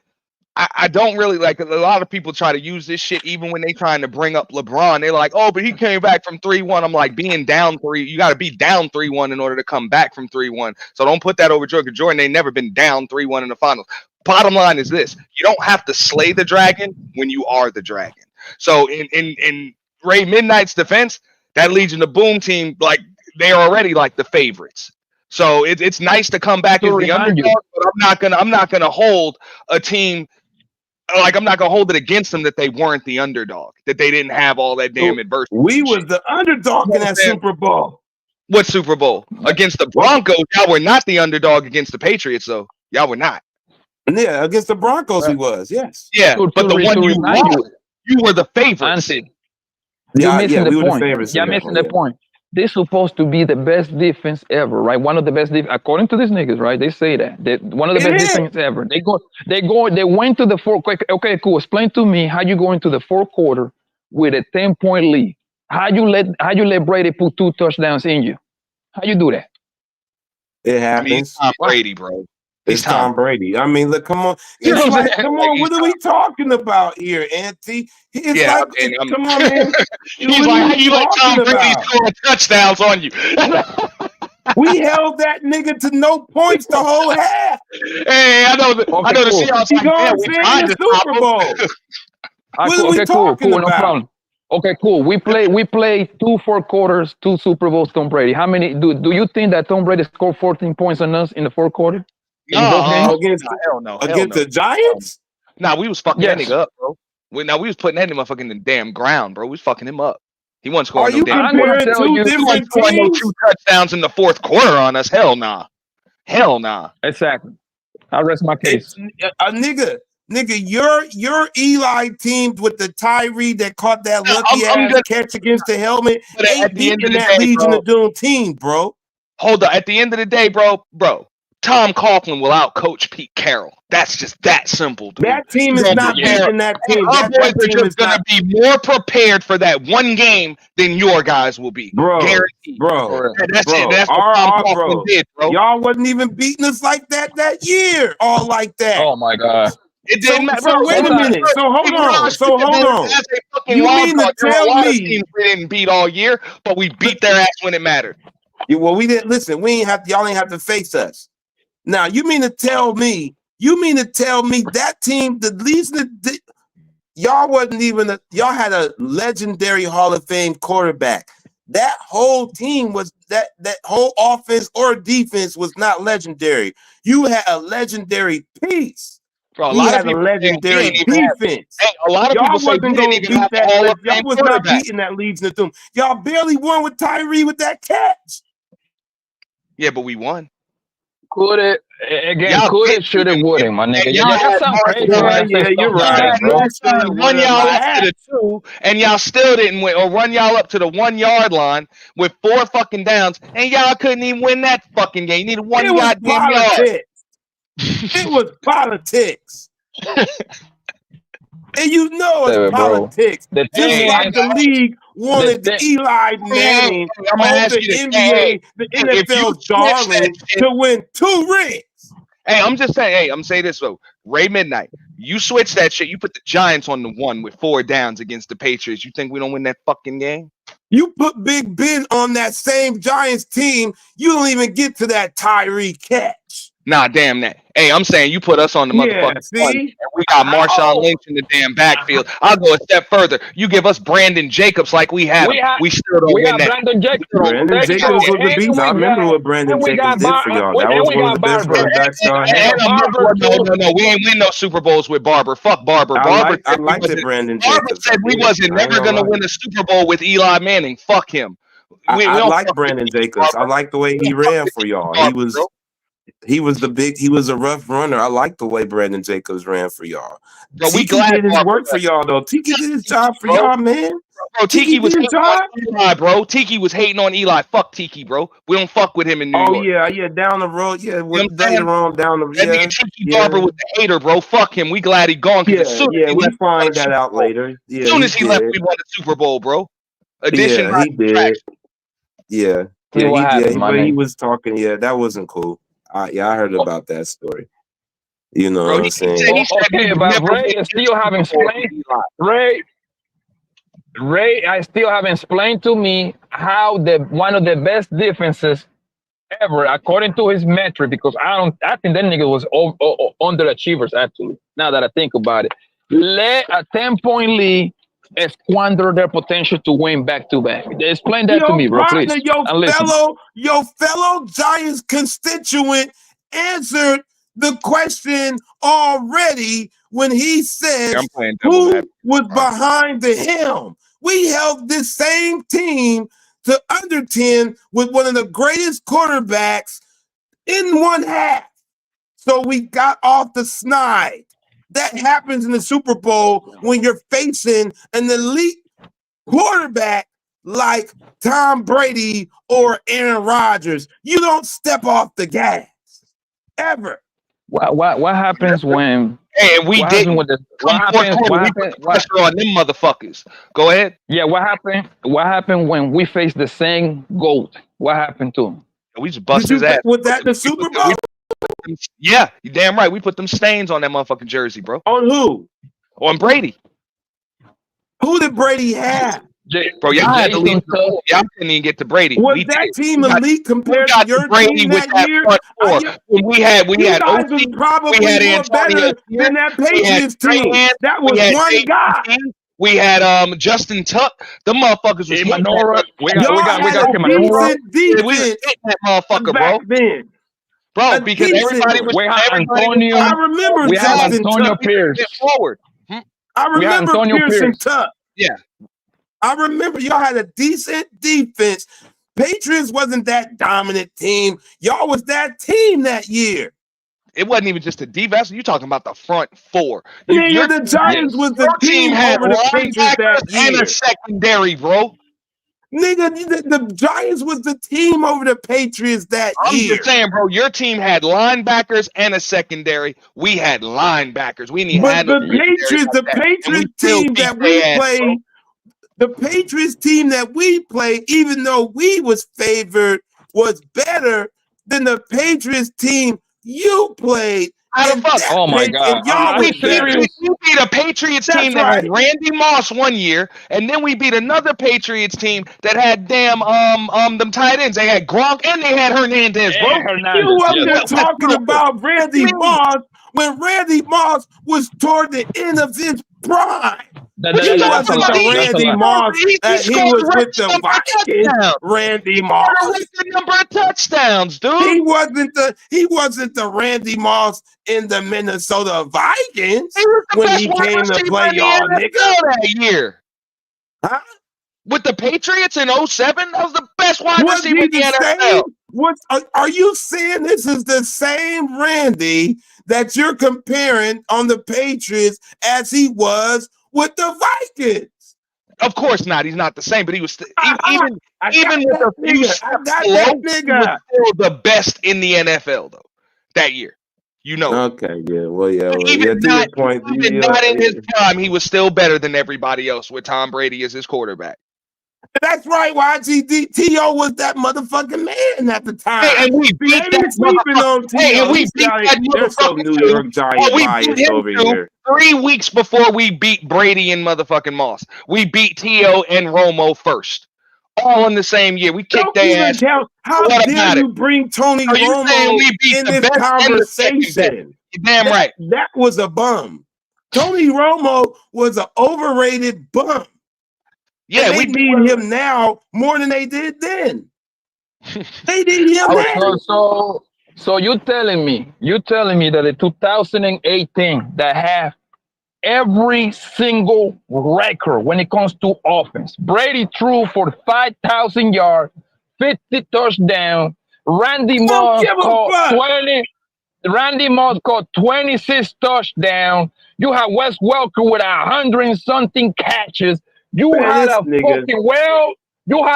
I don't really like. A lot of people try to use this shit even when they trying to bring up LeBron. They're like, oh, but he came back from 3-1. I'm like, being down 3, you got to be down 3-1 in order to come back from 3-1. So don't put that over Jordan. Jordan, they never been down 3-1 in the finals. Bottom line is this: you don't have to slay the dragon when you are the dragon. So in Ray Midnight's defense, that Legion of Boom team, like they're already like the favorites. So it's nice to come back as the underdog, but I'm not gonna hold a team. Like I'm not gonna hold it against them that they weren't the underdog, that they didn't have all that damn adversity. We was the underdog in that Super Bowl. What Super Bowl? Against the Broncos, y'all were not the underdog against the Patriots, though. Y'all were not. Yeah, against the Broncos, he was. Yes. Yeah, but the one you won, you were the favorites. You're missing we the were the point. favorites You're in that missing one, the point. They're supposed to be the best defense ever, right? One of the best according to these niggas, right? They say that one of the best defense ever. They went to the fourth. Okay, cool. Explain to me how you go into the fourth quarter with a 10-point lead. How you let Brady put 2 touchdowns in you? How you do that? It happens. I mean, Tom Brady, bro. It's Tom Brady. I mean, look, come on. It's like, come on, what are we talking about here, Auntie? It's like, come on, man. He's like, how you let Tom Brady score touchdowns on you? We held that nigga to no points the whole half. Hey, I know the Seahawks. You know what I'm saying? The Super Bowl. What are we talking about? No problem. Okay, cool. We play 2 fourth quarters, 2 Super Bowls. Tom Brady. How many? Do you think that Tom Brady scored 14 points on us in the fourth quarter? Hell no. Against the Giants? Nah, we was fucking that nigga up, bro. We was putting that motherfucker in the damn ground, bro. We was fucking him up. He wasn't scoring no damn. He wasn't scoring no 2 touchdowns in the fourth quarter on us. Hell nah. Hell nah. Exactly. I rest my case. Nigga, your Eli team with the Tyree that caught that lucky ass catch against the helmet ain't beating that Legion of Doom team, bro. Hold on. At the end of the day, bro, Tom Coughlin will out-coach Pete Carroll. That's just that simple, dude. That team is not beating that team. Our boys are just going to be more prepared for that one game than your guys will be. Bro, guaranteed. Bro. That's it. That's what Tom Coughlin did, bro. Y'all wasn't even beating us like that year. All like that. Oh, my God. It didn't matter. So wait a minute. So hold on. You mean to tell me we didn't beat all year, but we beat their ass when it mattered? Yeah, well, we didn't listen. Y'all ain't have to face us. Now, you mean to tell me that team, y'all wasn't even y'all had a legendary Hall of Fame quarterback. That whole team was that whole offense or defense was not legendary. You had a legendary piece. Bro, He had a legendary defense. A lot of people say we didn't even have a Hall of Fame Y'all was not beating that Legion of Doom. Y'all barely won with Tyree with that catch. Yeah, but we won. Could it again? Could it? Should it? Would it, my nigga? You're right. Run y'all up to the 2, and y'all still didn't win, or run y'all up to the 1-yard line with 4 fucking downs, and y'all couldn't even win that fucking game. You needed 1 goddamn yard. It was politics. And you know it's politics. Just like the league wanted Eli Manning on the NBA, the NFL's darling, to win 2 rings. Hey, I'm just saying, I'm saying this though. Ray Midnight, you switch that shit. You put the Giants on the 1 with 4 downs against the Patriots. You think we don't win that fucking game? You put Big Ben on that same Giants team, you don't even get to that Tyree catch. Nah, damn that. Hey, I'm saying you put us on the motherfucking one, and we got Marshawn Lynch in the damn backfield. I'll go a step further. You give us Brandon Jacobs like we have him. We still don't win that. Brandon Jacobs was the beast. I remember what Brandon Jacobs did for y'all. That was one of the best running backs y'all had. No, we ain't win no Super Bowls with Barber. Fuck Barber. I liked it, Brandon Jacobs. Barber said we wasn't never going to win a Super Bowl with Eli Manning. Fuck him. I like Brandon Jacobs. I like the way he ran for y'all. He was a rough runner. I like the way Brandon Jacobs ran for y'all. Tiki did his work for y'all, though. Tiki did his job for y'all, man. Bro, Tiki was hating on Eli, bro. Tiki was hating on Eli. Fuck Tiki, bro. We don't fuck with him in New York. Oh, yeah, down the road. Yeah, later on down the road. That nigga Tiki Barber was the hater, bro. Fuck him. We glad he gone. We find that out later. Yeah, as soon as he left, we won the Super Bowl, bro. He did. Yeah, he did. But he was talking. Yeah, that wasn't cool. I heard about that story. You know what I'm saying? Okay, but Ray still haven't explained. Ray, I still haven't explained to me how one of the best defenses ever, according to his metric, because I think that nigga was underachievers actually. Now that I think about it, let a 10-point lead squander their potential to win back to back. Explain that to me, bro, please. Your fellow Giants constituent answered the question already when he said who was behind the helm. We held this same team to under 10 with one of the greatest quarterbacks in one half. So we got off the snide. That happens in the Super Bowl when you're facing an elite quarterback like Tom Brady or Aaron Rodgers. You don't step off the gas ever. What happens when? Hey, we didn't. What happened pressure on them motherfuckers. Go ahead. Yeah, what happened? What happened when we faced the same GOAT? What happened to him? We just bust his ass. Was that the Super Bowl? Yeah, you damn right. We put them stains on that motherfucking jersey, bro. On who? On Brady. Who did Brady have? Bro, y'all had to leave. Y'all couldn't even get to Brady. Was that team elite compared to your team that year? We had OC, was probably more better than that Patriots team. That was one guy. We had Justin Tuck. The motherfuckers was Manora. We got decent defense. We was hitting that motherfucker, bro. Then. Bro, because everybody was. Antonio. I remember Justin Tuck. Pierce. Forward. I remember Pierce and Tuck. Yeah. I remember y'all had a decent defense. Patriots wasn't that dominant team. Y'all was that team that year. It wasn't even just the defense. You're talking about the front four. The Giants was the team over the Patriots that year. And a secondary, bro. Nigga, the Giants was the team over the Patriots that year. I'm just saying, bro, your team had linebackers and a secondary. We had linebackers. We didn't have the Patriots team that we played. The Patriots team that we played, even though we was favored, was better than the Patriots team you played. Oh my God! We beat a Patriots team that had Randy Moss one year, and then we beat another Patriots team that had them tight ends. They had Gronk and they had Hernandez, bro. You wasn't talking about Randy Moss when Randy Moss was toward the end of his prime. He wasn't the Randy Moss that he was with the Vikings. Randy Moss. The number of touchdowns, dude. He wasn't the Randy Moss in the Minnesota Vikings when he came to play y'all nigga that year. Huh? With the Patriots in 07, that was the best wide receiver in the NFL. Are you saying this is the same Randy that you're comparing on the Patriots as he was with the Vikings? Of course not. He's not the same, but he was even with a few he was still the best in the NFL though that year. You know. Okay, yeah. Well, yeah. Even not in his prime, he was still better than everybody else with Tom Brady as his quarterback. That's right. YGT.O. was that motherfucking man at the time. Hey, and we beat that sleeping on T.O. Hey, and we beat that motherfucking New York Giants bias over here. 3 weeks before we beat Brady and motherfucking Moss. We beat T.O. and Romo first. All in the same year. We kicked their ass. How dare you bring Tony Romo in this conversation? You're damn right. That was a bum. Tony Romo was an overrated bum. Yeah, we need him now more than they did then. They need him now. So you telling me that in 2018 that have every single record when it comes to offense. Brady threw for 5,000 yards, 50 touchdowns. Randy Moss caught 26 touchdowns. You have Wes Welker with 100-something catches. You had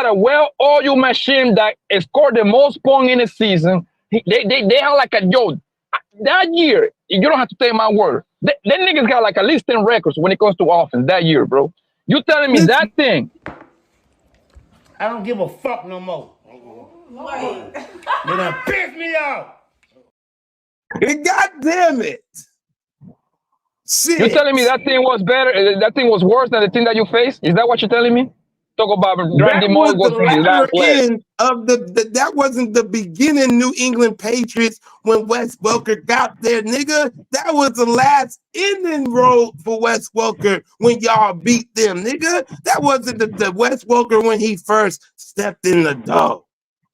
a well-oiled machine that scored the most points in the season. They had like that year. You don't have to take my word. That niggas got like at least 10 records when it comes to offense that year, bro. You telling me that thing? I don't give a fuck no more. They done pissed me off. God damn it. You're telling me that thing was better, that thing was worse than the thing that you faced? Is that what you're telling me? Talk about Randy That Moss was the was his latter last leg. end of that wasn't the beginning New England Patriots when Wes Welker got there, nigga. That was the last ending road for Wes Welker when y'all beat them, nigga. That wasn't the Wes Welker when he first stepped in the door.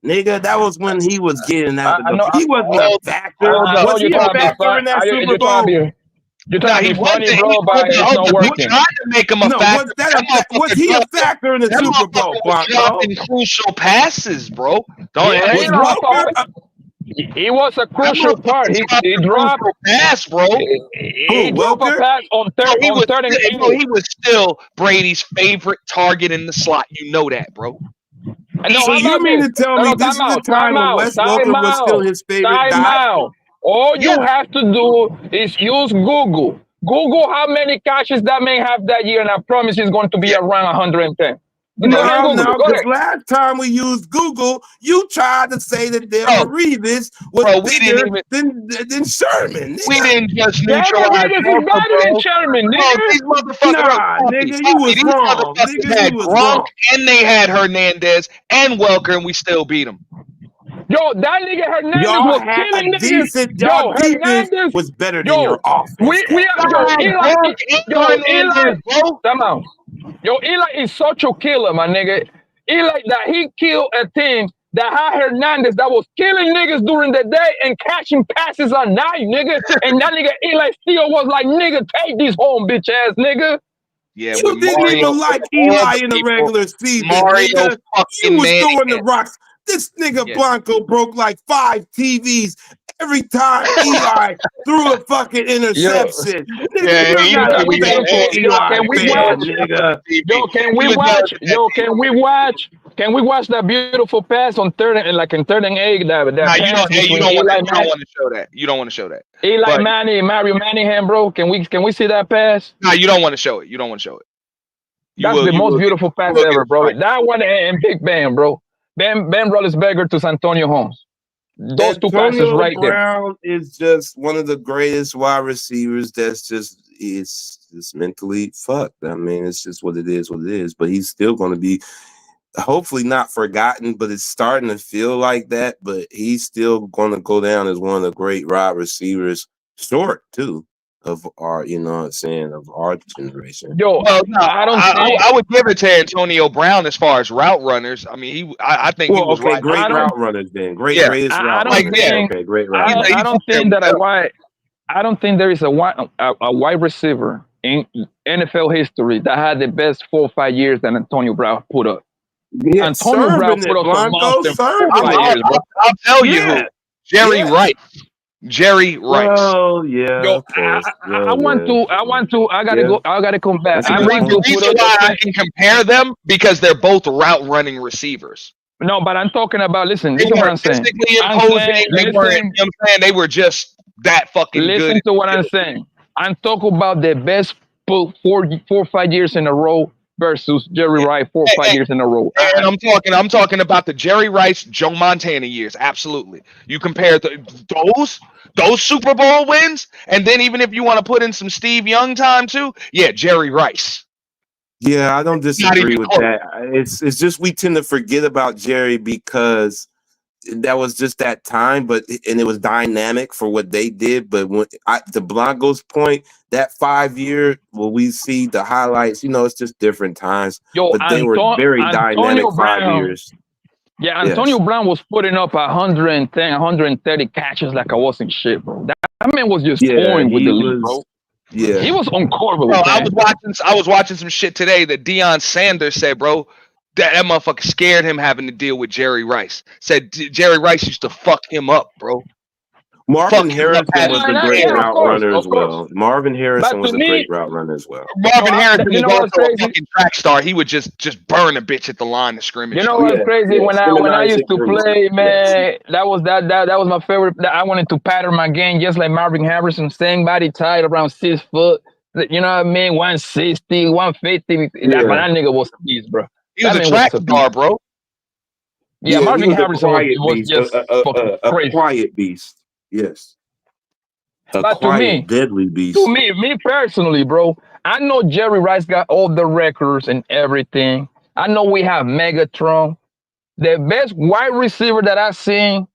Nigga, that was when he was getting out the door. He wasn't a factor. Was he a factor in that Super Bowl? You're trying to be funny, bro, but it's not working. Trying to make him a factor. Was he a factor in the Super Bowl, dropping crucial passes, bro. He was a crucial part. He dropped a pass, bro. He dropped a pass on third and eight. He was still Brady's favorite target in the slot. You know that, bro. So you mean to tell me this is the time when Wes Welker was still his favorite guy? All you have to do is use Google. Google how many catches that man have that year, and I promise he's going to be around 110. No, because last time we used Google, you tried to say that Darrell Reeves was bigger than Sherman. We didn't just neutralize better than Sherman, nigga. These motherfuckers nigga, you was wrong. Nigga, had you was Gronk, wrong. and they had Hernandez and Welker, and we still beat them. Yo, that nigga Hernandez Y'all was had killing a niggas. decent. Y'all defense was better than your offense. Eli is such a killer, my nigga. Eli, that he killed a team that had Hernandez that was killing niggas during the day and catching passes at night, nigga. And that nigga Eli still was like, nigga, take this home, bitch ass nigga. Yeah, you didn't even like Eli in the regular season, nigga. You was throwing the rocks. This nigga Blanco broke like 5 TVs every time Eli threw a fucking interception. Can we watch that beautiful pass on third and 8? You don't want to show that. You don't want to show that. Eli Mario Manningham, bro. Can we see that pass? No, you don't want to show it. You don't want to show it. That's the most beautiful pass ever, bro. That one and Big Ben, bro. Ben Roethlisberger to Santonio Holmes. Those two passes right there. Brown is just one of the greatest wide receivers. That's just mentally fucked. I mean, it's just what it is. But he's still going to be hopefully not forgotten. But it's starting to feel like that. But he's still going to go down as one of the great wide receivers, short too, of our, you know what I'm saying, of our generation. Yo, I would give it to Antonio Brown as far as route runners. I mean, I think he was great route runners then. Greatest route runners. Okay, great route runners. I don't think that I don't think there is a wide receiver in NFL history that had the best 4 or 5 years that Antonio Brown put up. Yeah, Antonio Brown put up a monster 4 or 5 years, bro. I'll tell you who. Jerry Rice. Jerry Rice. Oh yeah. Yo, I gotta come back. The reason why I can compare them because they're both route running receivers. No, but I'm talking about listen what I'm saying. They were just that fucking good. Listen to what I'm saying. I'm talking about the best 4 or 5 years in a row versus Jerry Rice 4 or 5 years in a row. And I'm talking about the Jerry Rice, Joe Montana years. Absolutely. You compare those Super Bowl wins, and then even if you want to put in some Steve Young time too, Jerry Rice. Yeah, I don't disagree with that. It's just we tend to forget about Jerry because that was just that time, and it was dynamic for what they did. But when to Blanco's point, that 5 year, we see the highlights. You know, it's just different times. But they were very dynamic 5 years. Yeah, Antonio Brown was putting up 110, 130 catches like I wasn't shit, bro. That man was just toying with the league, bro. Yeah, he was uncoverable. I was watching some shit today that Deion Sanders said, bro. That motherfucker scared him having to deal with Jerry Rice. Said Jerry Rice used to fuck him up, bro. Marvin Harrison was a great route runner as well. Marvin Harrison was a great route runner as well. Marvin Harrison was also a fucking track star. He would just burn a bitch at the line of scrimmage. You know what's crazy? When I used to play, man, that was my favorite. I wanted to pattern my game just like Marvin Harrison, same body type, around 6 foot. You know what I mean? 160, 150. But that nigga was a beast, bro. He was a track star, bro. Yeah, Marvin Harrison was just a quiet beast. Yes. A But quiet, deadly beast. to me personally, bro, I know Jerry Rice got all the records and everything. I know we have Megatron. The best wide receiver that I've seen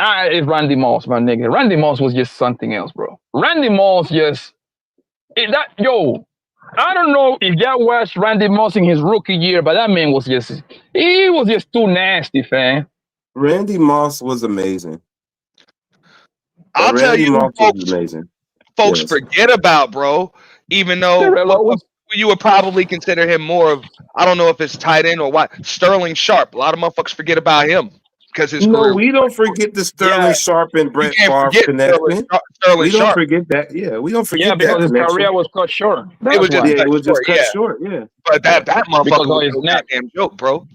is Randy Moss, my nigga. Randy Moss was just something else, bro. Randy Moss just I don't know if y'all watched Randy Moss in his rookie year, but that man was just too nasty, fam. Randy Moss was amazing. I'll tell Randy you, Moss folks, was amazing. folks Yes. forget about, bro. Even though you would probably consider him more of, I don't know if it's tight end or what, Sterling Sharp. A lot of motherfuckers forget about him because his No, career. we don't forget the Sterling Sharp and Brett can't Favre forget connection. Sterling We don't Sharp. forget that. Yeah, we don't forget Yeah, that because his connection. career was cut short. It was just it was just cut yeah. short. Yeah, But that Because motherfucker of was his no neck. goddamn joke, bro.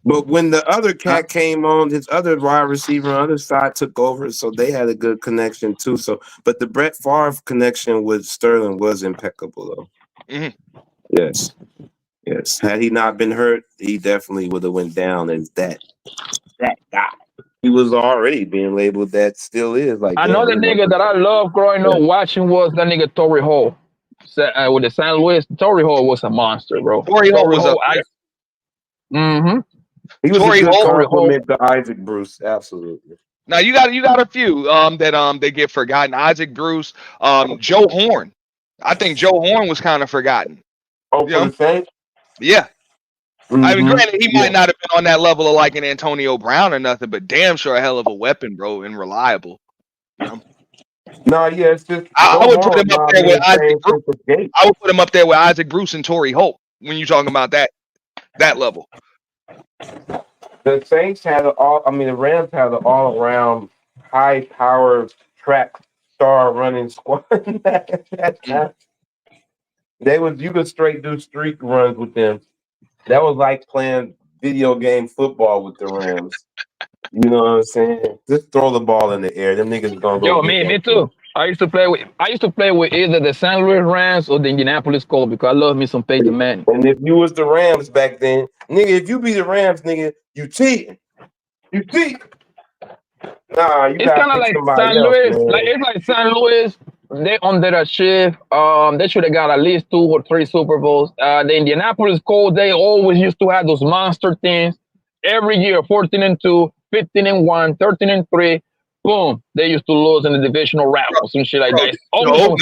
but when the other cat came on, his other wide receiver on the other side took over, so they had a good connection too. So, but the Brett Favre connection with Sterling was impeccable, though. Mm-hmm. Yes. Had he not been hurt, he definitely would have went down as that guy. He was already being labeled that, still is like. Another nigga that I love growing up watching was that nigga Torrey Hall. With the San Luis, Torrey Hall was a monster, bro. Torrey Hall was up there. He was Torrey a good Hall. compliment to Isaac Bruce, absolutely. Now you got a few that they get forgotten. Isaac Bruce, Joe Horn. I think Joe Horn was kind of forgotten. Oh, for the Saints? Yeah. I mean, granted, he might Yeah. not have been on that level of like an Antonio Brown or nothing, but damn sure a hell of a weapon, bro, and reliable. You know? No, yeah, it's just I would put him up there with Isaac Bruce. I would put him up there with Isaac Bruce and Torrey Holt when you're talking about that level. The Saints had the Rams had an all-around high-power track star running squad. You could straight do streak runs with them. That was like playing video game football with the Rams. You know what I'm saying? Just throw the ball in the air. Them niggas gonna go. Me too. I used to play with either the San Luis Rams or the Indianapolis Colts because I love me some Peyton Manning. And if you was the Rams back then, nigga, if you be the Rams, nigga, you cheating. You cheat. Nah, you It's gotta kind of pick like somebody San else, Luis. man. It's like San Luis. They under the shift. They should have got at least 2 or 3 Super Bowls. The Indianapolis Colts, they always used to have those monster things every year: 14-2, 15-1, 13-3. Boom! They used to lose in the divisional round or some shit like that. No.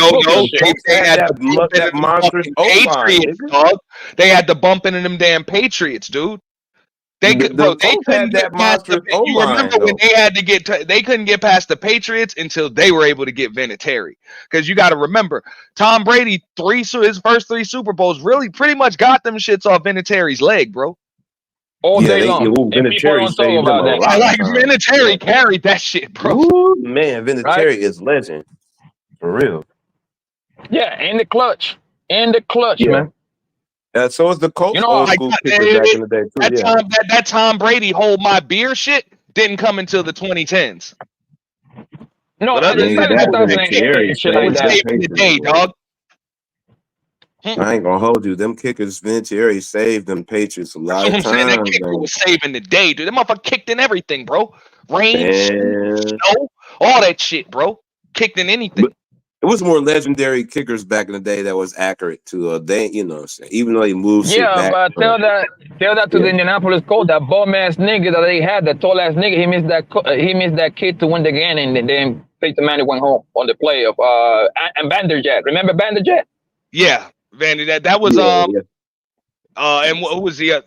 They had that monstrous Patriots, dog. They had the bumping in them damn Patriots, dude. They couldn't get past the. You remember when they had to they couldn't get past the Patriots until they were able to get Vinatieri. Because you got to remember, Tom Brady his first 3 Super Bowls really pretty much got them shits off Vinatieri's leg, bro. All day long. Vinatieri saved them a lot. Like Vinatieri carried that shit, bro. Ooh, man, Vinatieri is legend for real. Yeah, in the clutch, man. So is the Colts. You know, old school kicker back in the day too. That Tom Brady hold my beer shit didn't come until the 2010s. No, I saving the day, dog. I ain't gonna hold you. Them kickers, Vinatieri saved them Patriots a lot of times. That kicker was saving the day, dude. That motherfucker kicked in everything, bro. Rain, snow, all that shit, bro. Kicked in anything. But it was more legendary kickers back in the day that was accurate to they, you know what I'm saying? Even though he moved shit back. But tell that to the Indianapolis Colts, that bum ass nigga that they had, that tall ass nigga, he missed that kid to win the game, and then Peyton Manning went home on the play of and Banderjet. Remember Banderjet? Yeah, Vandy. That was and who was the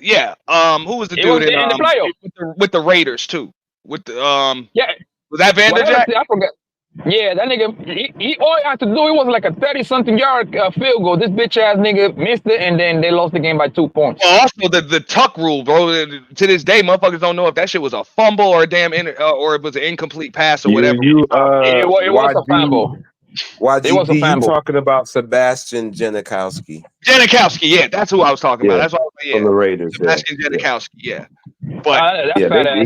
who was the dude in the playoff with the Raiders too? With the was that Vanderjet? I forgot. Yeah, that nigga, he all he had to do, it was like a 30-something yard field goal. This bitch ass nigga missed it, and then they lost the game by 2 points. Well, also the tuck rule, bro. To this day, motherfuckers don't know if that shit was a fumble or a damn or it was an incomplete pass or whatever. It was a fumble. YGD, you talking about Sebastian Janikowski? Yeah, that's who I was talking about. That's what from the Raiders. Sebastian Janikowski, yeah. But he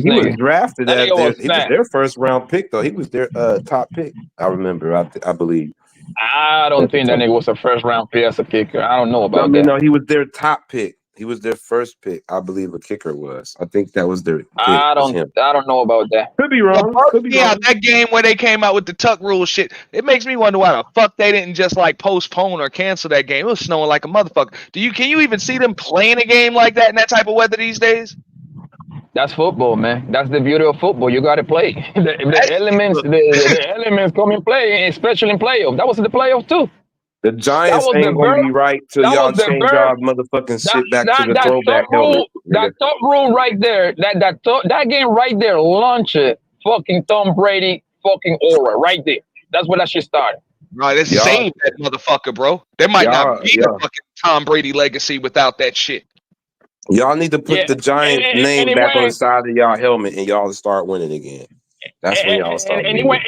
was drafted he was their first round pick though. He was their top pick. I remember. I believe. I don't think that nigga was a first round pick as a kicker. I don't know about that. No, he was their top pick. He was their first pick, I believe. A kicker was. I think that was their pick. I Was don't him. know about that. Could be wrong. Could be Yeah, wrong. that game where they came out with the tuck rule shit, it makes me wonder why the fuck they didn't just like postpone or cancel that game. It was snowing like a motherfucker. Can you even see them playing a game like that in that type of weather these days? That's football, man. That's the beauty of football. You gotta play. The elements come in play, especially in playoffs. That was the playoff too. The Giants ain't gonna be right till y'all change y'all motherfucking shit back to the throwback helmet. That top rule right there, that game right there, launch it. Fucking Tom Brady, fucking aura right there. That's where that shit started. Right, it's saved that motherfucker, bro. There might not be a fucking Tom Brady legacy without that shit. Y'all need to put the Giants name back on the side of y'all helmet, and y'all start winning again. That's when y'all start. And it went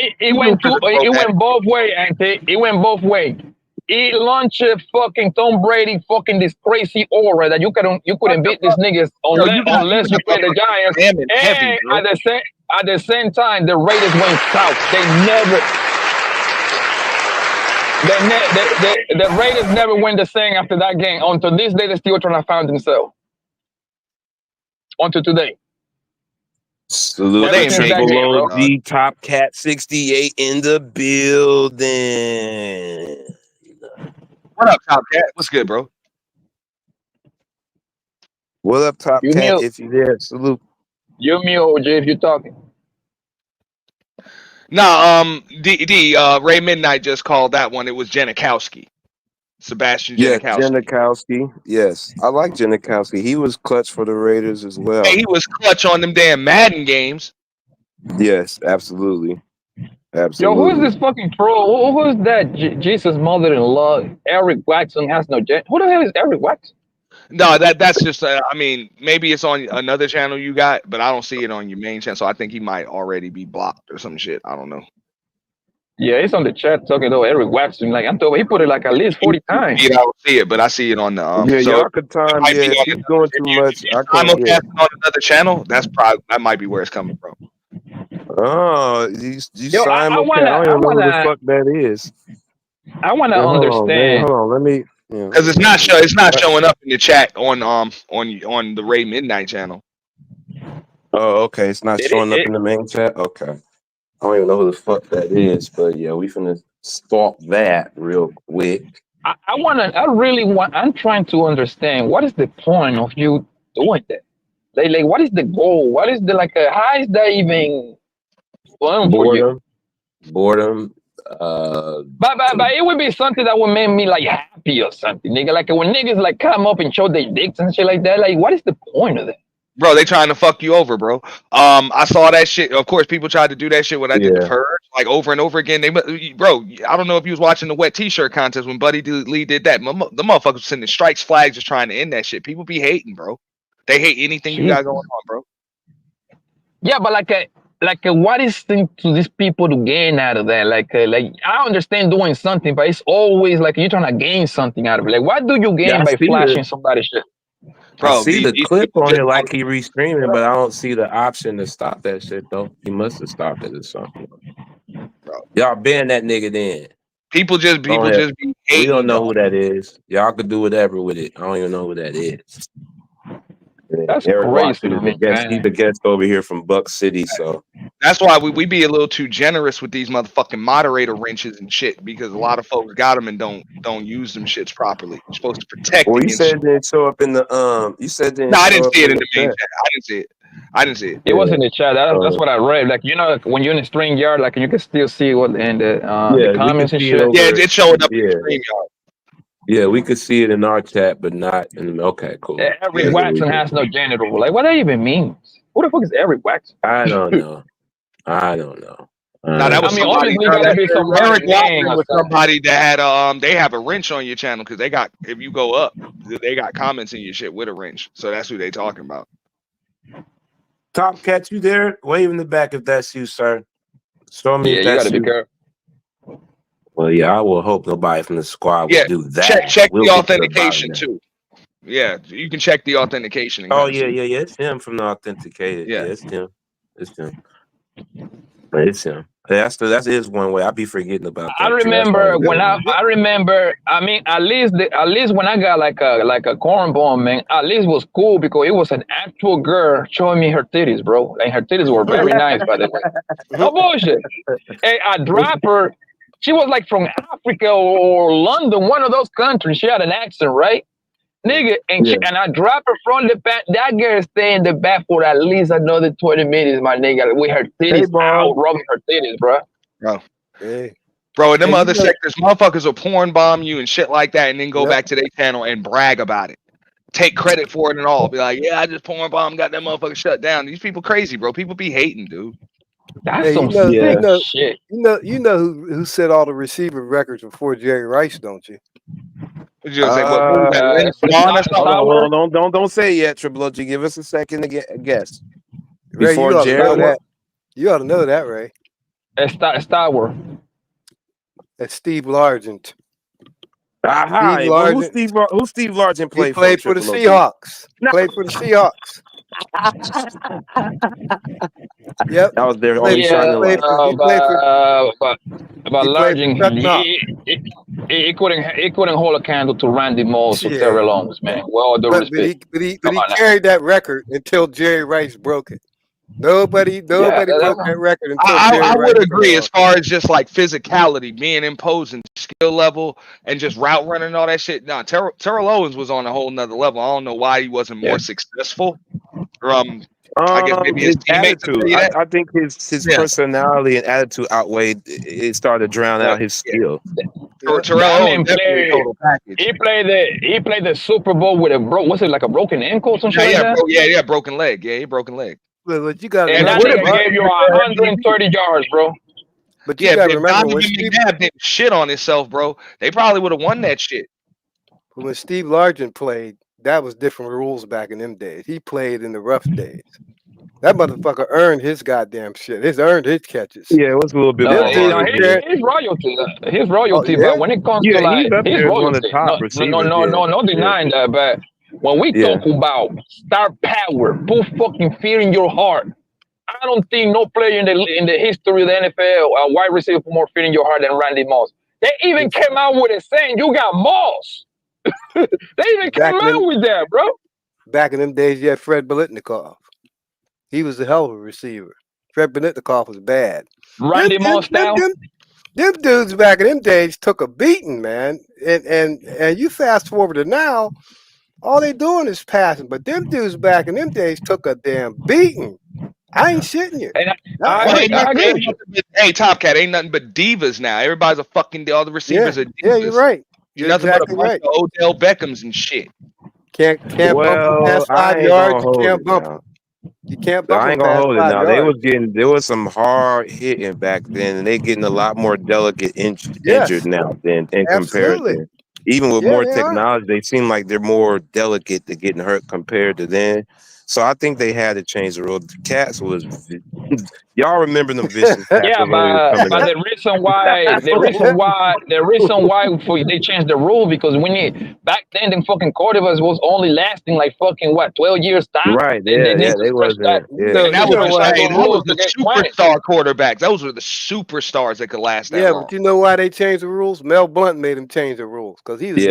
both ways, Auntie. It went both ways. It launched fucking Tom Brady, fucking this crazy aura that you couldn't beat these niggas unless you play the Giants. And at the same time, the Raiders went south. The Raiders never went the same after that game. Until this day, they're still trying to find themselves. Until today. Salute Triple OG, Top Cat 68 in the building. What up, Top Cat? What's good, bro? What up, Top Cat? If you there, salute. You me, OG, if you're talking. Nah, Ray Midnight just called that one. It was Janikowski. Sebastian Janikowski. Janikowski. Yes, I like Janikowski. He was clutch for the Raiders as well. Hey, he was clutch on them damn Madden games. Yes, absolutely. Yo, who is this fucking troll? Who is that? Jesus' mother-in-law, Eric Waxon has no jet. Who the hell is Eric Waxon? No, that's just. I mean, maybe it's on another channel you got, but I don't see it on your main channel. So I think he might already be blocked or some shit. I don't know. Yeah, it's on the chat talking to Eric Waxon. Like I'm told, he put it like at least 40 times. I don't see it, but I see it on the. y'all could time. Yeah, if you're doing too much, I can't. On another channel. That might be where it's coming from. Oh, you simulcast. I don't know who the fuck that is. I want to understand. Hold on, let me. Because it's not showing up in the chat on the Ray Midnight channel. Oh, okay. It's not showing up in the main chat. Okay. I don't even know who the fuck that is, but yeah, we finna stalk that real quick. I'm trying to understand what is the point of you doing that? Like what is the goal? What is how is that even fun for you? Boredom. But it would be something that would make me like happy or something, nigga. Like when niggas like come up and show their dicks and shit like that. Like, what is the point of that? Bro, they trying to fuck you over, bro. I saw that shit. Of course, people tried to do that shit when I did the Purge, like over and over again. Bro, I don't know if you was watching the wet t-shirt contest when Buddy Lee did that. The motherfuckers was sending strikes, flags, just trying to end that shit. People be hating, bro. They hate anything you got going on, bro. Yeah, but what is to these people to gain out of that? Like I understand doing something, but it's always like you're trying to gain something out of it. Like, what do you gain by flashing somebody's shit? Bro, I see the clip on it like he restreaming, but I don't see the option to stop that shit though. He must have stopped it or something. Bro, y'all ban that nigga then. People just be hating. We don't know who that is. Y'all could do whatever with it. I don't even know who that is. That's Eric crazy. He's the guest over here from Buck City, so that's why we be a little too generous with these motherfucking moderator wrenches and shit, because a lot of folks got them and don't use them shits properly. You're supposed to protect. Well, you said it didn't show up in the You said no, I didn't see it in the main chat. I didn't see it. It was in the chat. That's what I read. Like, you know, like when you're in the StreamYard, like you can still see what in the comments and shit. Yeah, it showed up in the StreamYard. Yeah, we could see it in our chat, but not in. Okay, cool. Eric Waxon has no genital. Like, what that even means? Who the fuck is Eric Waxon? I don't know. No, that was somebody. Eric Waxon was somebody that had they have a wrench on your channel because they got, if you go up, they got comments in your shit with a wrench. So that's who they talking about. Top Cat, you there? Wave in the back if that's you, sir. Show me. Yeah, if you that's gotta be careful. Well, yeah, I will hope nobody from the squad will do that. Check the authentication too. Yeah, you can check the authentication. Oh yeah, it's him from the authenticated. Yeah, it's him. It's him. That's his one way. I be forgetting about that. I remember when I mean, at least when I got like a cornball, man, at least it was cool because it was an actual girl showing me her titties, bro. And her titties were very nice, by the way. No bullshit. Hey, I dropped her. She was like from Africa or London, one of those countries. She had an accent, right? Nigga, and I dropped her from the back. That girl stayed in the back for at least another 20 minutes, my nigga, with her titties out, rubbing her titties, bro. Bro, in them other sectors, motherfuckers will porn bomb you and shit like that, and then go back to their channel and brag about it. Take credit for it and all. Be like, yeah, I just porn bomb, got that motherfucker shut down. These people crazy, bro. People be hating, dude. That's some shit. You know who set all the receiver records before Jerry Rice, don't you? Hold on, don't say it yet, Triple OG. Give us a second to guess. Ray, Before you ought to know that, Ray. Star Wars. That's Steve Largent. Who Steve Largent played? He played for the Seahawks. Played for the Seahawks. Yep. That was their only shining light. About Largent, he couldn't hold a candle to Randy Moss or Terry Lawrence, man. Well, but he carried that record until Jerry Rice broke it. Nobody broke that record until I would agree as far as just like physicality, being imposing, skill level, and just route running and all that shit. Nah, Terrell Owens was on a whole nother level. I don't know why he wasn't more successful. I guess maybe his attitude. I think his personality and attitude outweighed. It started to drown out his skill. Terrell Owens he played the Super Bowl with a broken ankle or something like that? Broken leg. Yeah, broken leg. But you got and that nigga gave you 130 yards, bro. But you gotta remember when McNabb didn't shit on himself, bro. They probably would have won that shit. When Steve Largent played, that was different rules back in them days. He played in the rough days. That motherfucker earned his goddamn shit. He's earned his catches. Yeah, it was a little bit more. His royalty, but when it comes to like his royalty, no denying that, but when we talk about star power, put fucking fear in your heart. I don't think no player in the history of the NFL, a wide receiver, put more fear in your heart than Randy Moss. They even came out with it saying you got Moss. They even came out with that, bro. Back in them days, you had Fred Biletnikoff. He was a hell of a receiver. Fred Biletnikoff was bad. Randy Moss style. Them dudes back in them days took a beating, man. And you fast forward to now, all they doing is passing. But them dudes back in them days took a damn beating. I ain't shitting you. I agree. Hey, Top Cat, ain't nothing but divas now. Everybody's a fucking, all the receivers are divas. Yeah, you're right. You're nothing exactly but a right. bunch of Odell Beckhams and shit. Can't bump them past 5 yards. You can't bump them. You can't bump I ain't gonna hold it now. There was some hard hitting back then, and they getting a lot more delicate injured now than in comparison. Even with more technology, they seem like they're more delicate to getting hurt compared to then. So I think they had to change the rule. The Cats was y'all remember them vicious. Yeah, but the reason why they changed the rule because back then the fucking quarterbacks was only lasting like fucking 12 years time. Right. Yeah, they wasn't. That was the superstar quarterbacks. Those were the superstars that could last that long. But you know why they changed the rules? Mel Blunt made them change the rules because he was is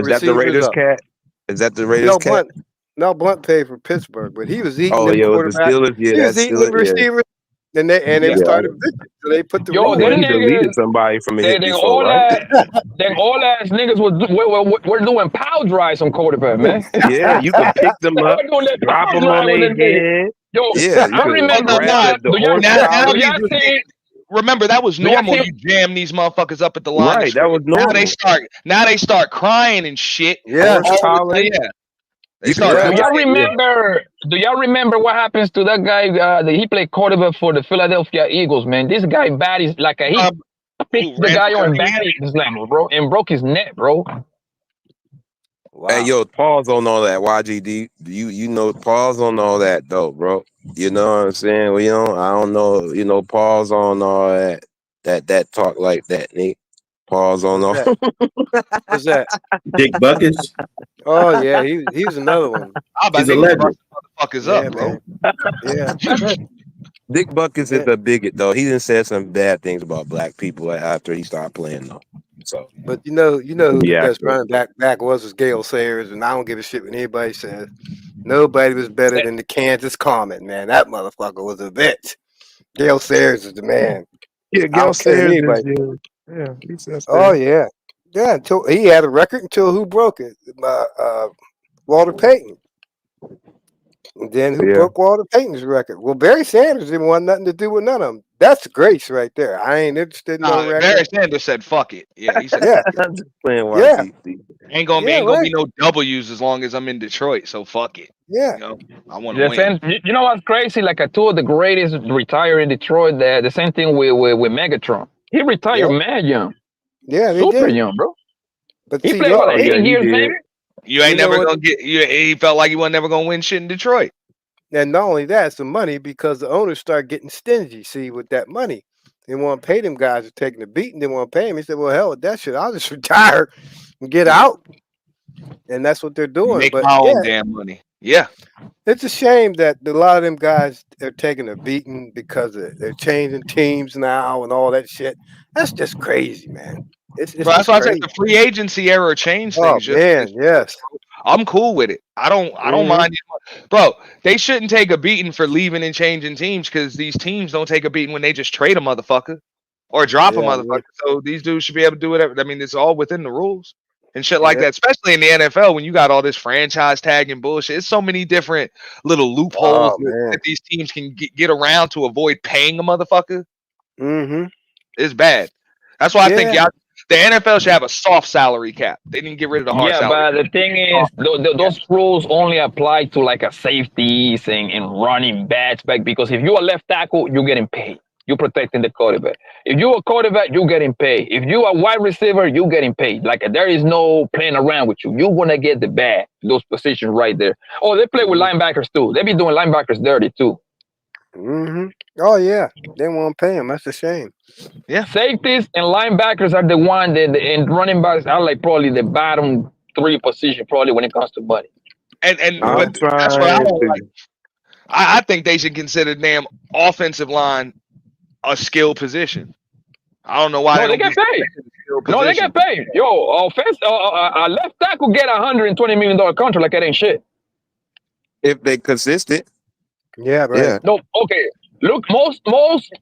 that the Raiders cat? Is that the Raiders cat? Mel Blunt paid for Pittsburgh, but he was eating the Steelers. Yeah, he was eating the receivers, and they started victory. So they put the he deleted somebody from the hit before, right? Then all ass niggas were doing power drives on quarterback, man. Yeah, you can pick them up, drop them on their head. I remember Remember, that was normal. You jam these motherfuckers up at the line. Right, that was normal. Now they start crying and shit. Yeah. Do y'all remember what happens to that guy that he played quarterback for the Philadelphia Eagles, man? This guy bad is like he picked the guy on body slam, bro, and broke his neck, bro. Wow. Hey, yo, pause on all that, YGD. You know, pause on all that though, bro. You know what I'm saying? Well, I don't know, pause on all that talk like that, Nick. Pause on all. What's that? Dick Buckets. Oh yeah, he's another one. He's a legend. Motherfuckers up, bro. Yeah. Dick Buckets is a bigot though. He didn't say some bad things about black people after he started playing though. So, but you know who the yeah, best running back was Gale Sayers, and I don't give a shit when anybody says nobody was better than the Kansas Comet, man. That motherfucker was a bitch. Gale Sayers is the man. yeah, I Gale don't care Sayers anybody. yeah, he says Oh yeah, yeah. Until he had a record until who broke it? Walter Payton. And then who broke Walter Payton's record? Well, Barry Sanders didn't want nothing to do with none of them. That's grace right there. I ain't interested in no record. Barry Sanders said, "Fuck it." Yeah, he said, Yeah. I'm just playing Yeah. YTC. Ain't gonna be no W's as long as I'm in Detroit. So fuck it. Yeah. You know, I want to win. You know what's crazy? Like two of the greatest retire in Detroit. The same thing with Megatron. He retired mad young. Yeah, they super did. young, bro. But he see, played what, 8 years, maybe? You ain't never gonna get. He felt like he wasn't never gonna win shit in Detroit. And not only that, it's the money because the owners start getting stingy. See, with that money, they want to pay them guys who taking the beating. They want to pay him. He said, "Well, hell with that shit. I'll just retire and get out." And that's what they're doing. Make but my own damn money. Yeah. It's a shame that a lot of them guys are taking a beating because they're changing teams now and all that shit. That's just crazy, man. It's Bro, that's why I say the free agency era changed things. Yes. I'm cool with it. I don't mind it. Bro, they shouldn't take a beating for leaving and changing teams because these teams don't take a beating when they just trade a motherfucker or drop a motherfucker. So these dudes should be able to do whatever. I mean, it's all within the rules and shit like that, especially in the NFL when you got all this franchise tagging bullshit. It's so many different little loopholes that these teams can get around to avoid paying a motherfucker. Mm-hmm. It's bad. That's why I think the NFL should have a soft salary cap. They didn't get rid of the hard salary. But the thing is, those rules only apply to like a safeties and running backs back because if you're a left tackle, you're getting paid. You're protecting the quarterback. If you're a quarterback, you're getting paid. If you're a wide receiver, you're getting paid. Like there is no playing around with you. You're gonna get the bag. Those positions right there. Oh, they play with linebackers too. They be doing linebackers dirty too. Mm-hmm. Oh yeah, they won't pay him. That's a shame. Yeah, safeties and linebackers are the one that and running backs are like probably the bottom 3 position probably when it comes to money. But that's what I don't like. I think they should consider damn offensive line a skill position. I don't know why they get paid. No, they get paid. Yo, offense, a left tackle get $120 million contract like that ain't shit. If they consistent. Yeah, right. Yeah. No, okay. Look, most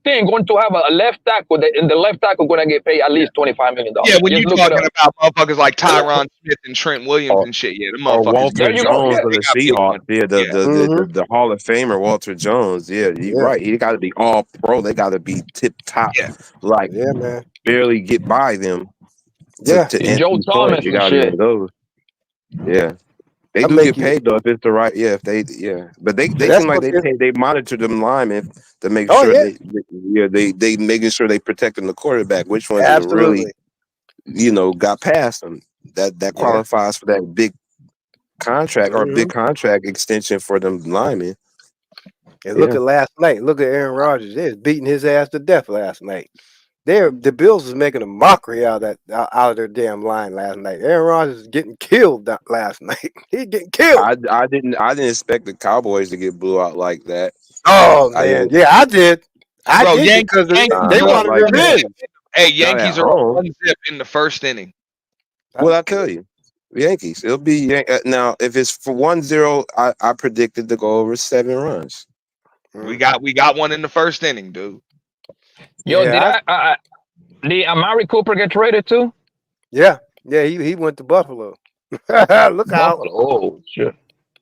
things going to have a left tackle, and the left tackle going to get paid at least $25 million. Yeah, when you're talking about motherfuckers like Tyron Smith and Trent Williams and shit, the motherfuckers. Or Walter Jones of the Seahawks, the Hall of Famer Walter Jones. Yeah, you're right. He got to be all pro. They got to be tip top. Yeah. Like, man, barely get by them. To Joe Thomas and shit. Yeah. They do get paid though if it's the right, but they seem like they monitor them linemen to make sure they making sure they protecting the quarterback. Which ones are really, got past them that qualifies for that big contract or big contract extension for them linemen. And look at last night. Look at Aaron Rodgers. They was beating his ass to death last night. The Bills was making a mockery out of their damn line last night. Aaron Rodgers was getting killed last night. He getting killed. I didn't expect the Cowboys to get blew out like that. Oh man, I did. I did because they wanted revenge. Hey, Yankees are on 1-0 in the first inning. Well, I tell you, Yankees. It'll be now if it's for 1-0, I predicted to go over 7 runs. We got one in the first inning, dude. Yo, did Amari Cooper get traded too? Yeah, he went to Buffalo. Look out! Oh shit.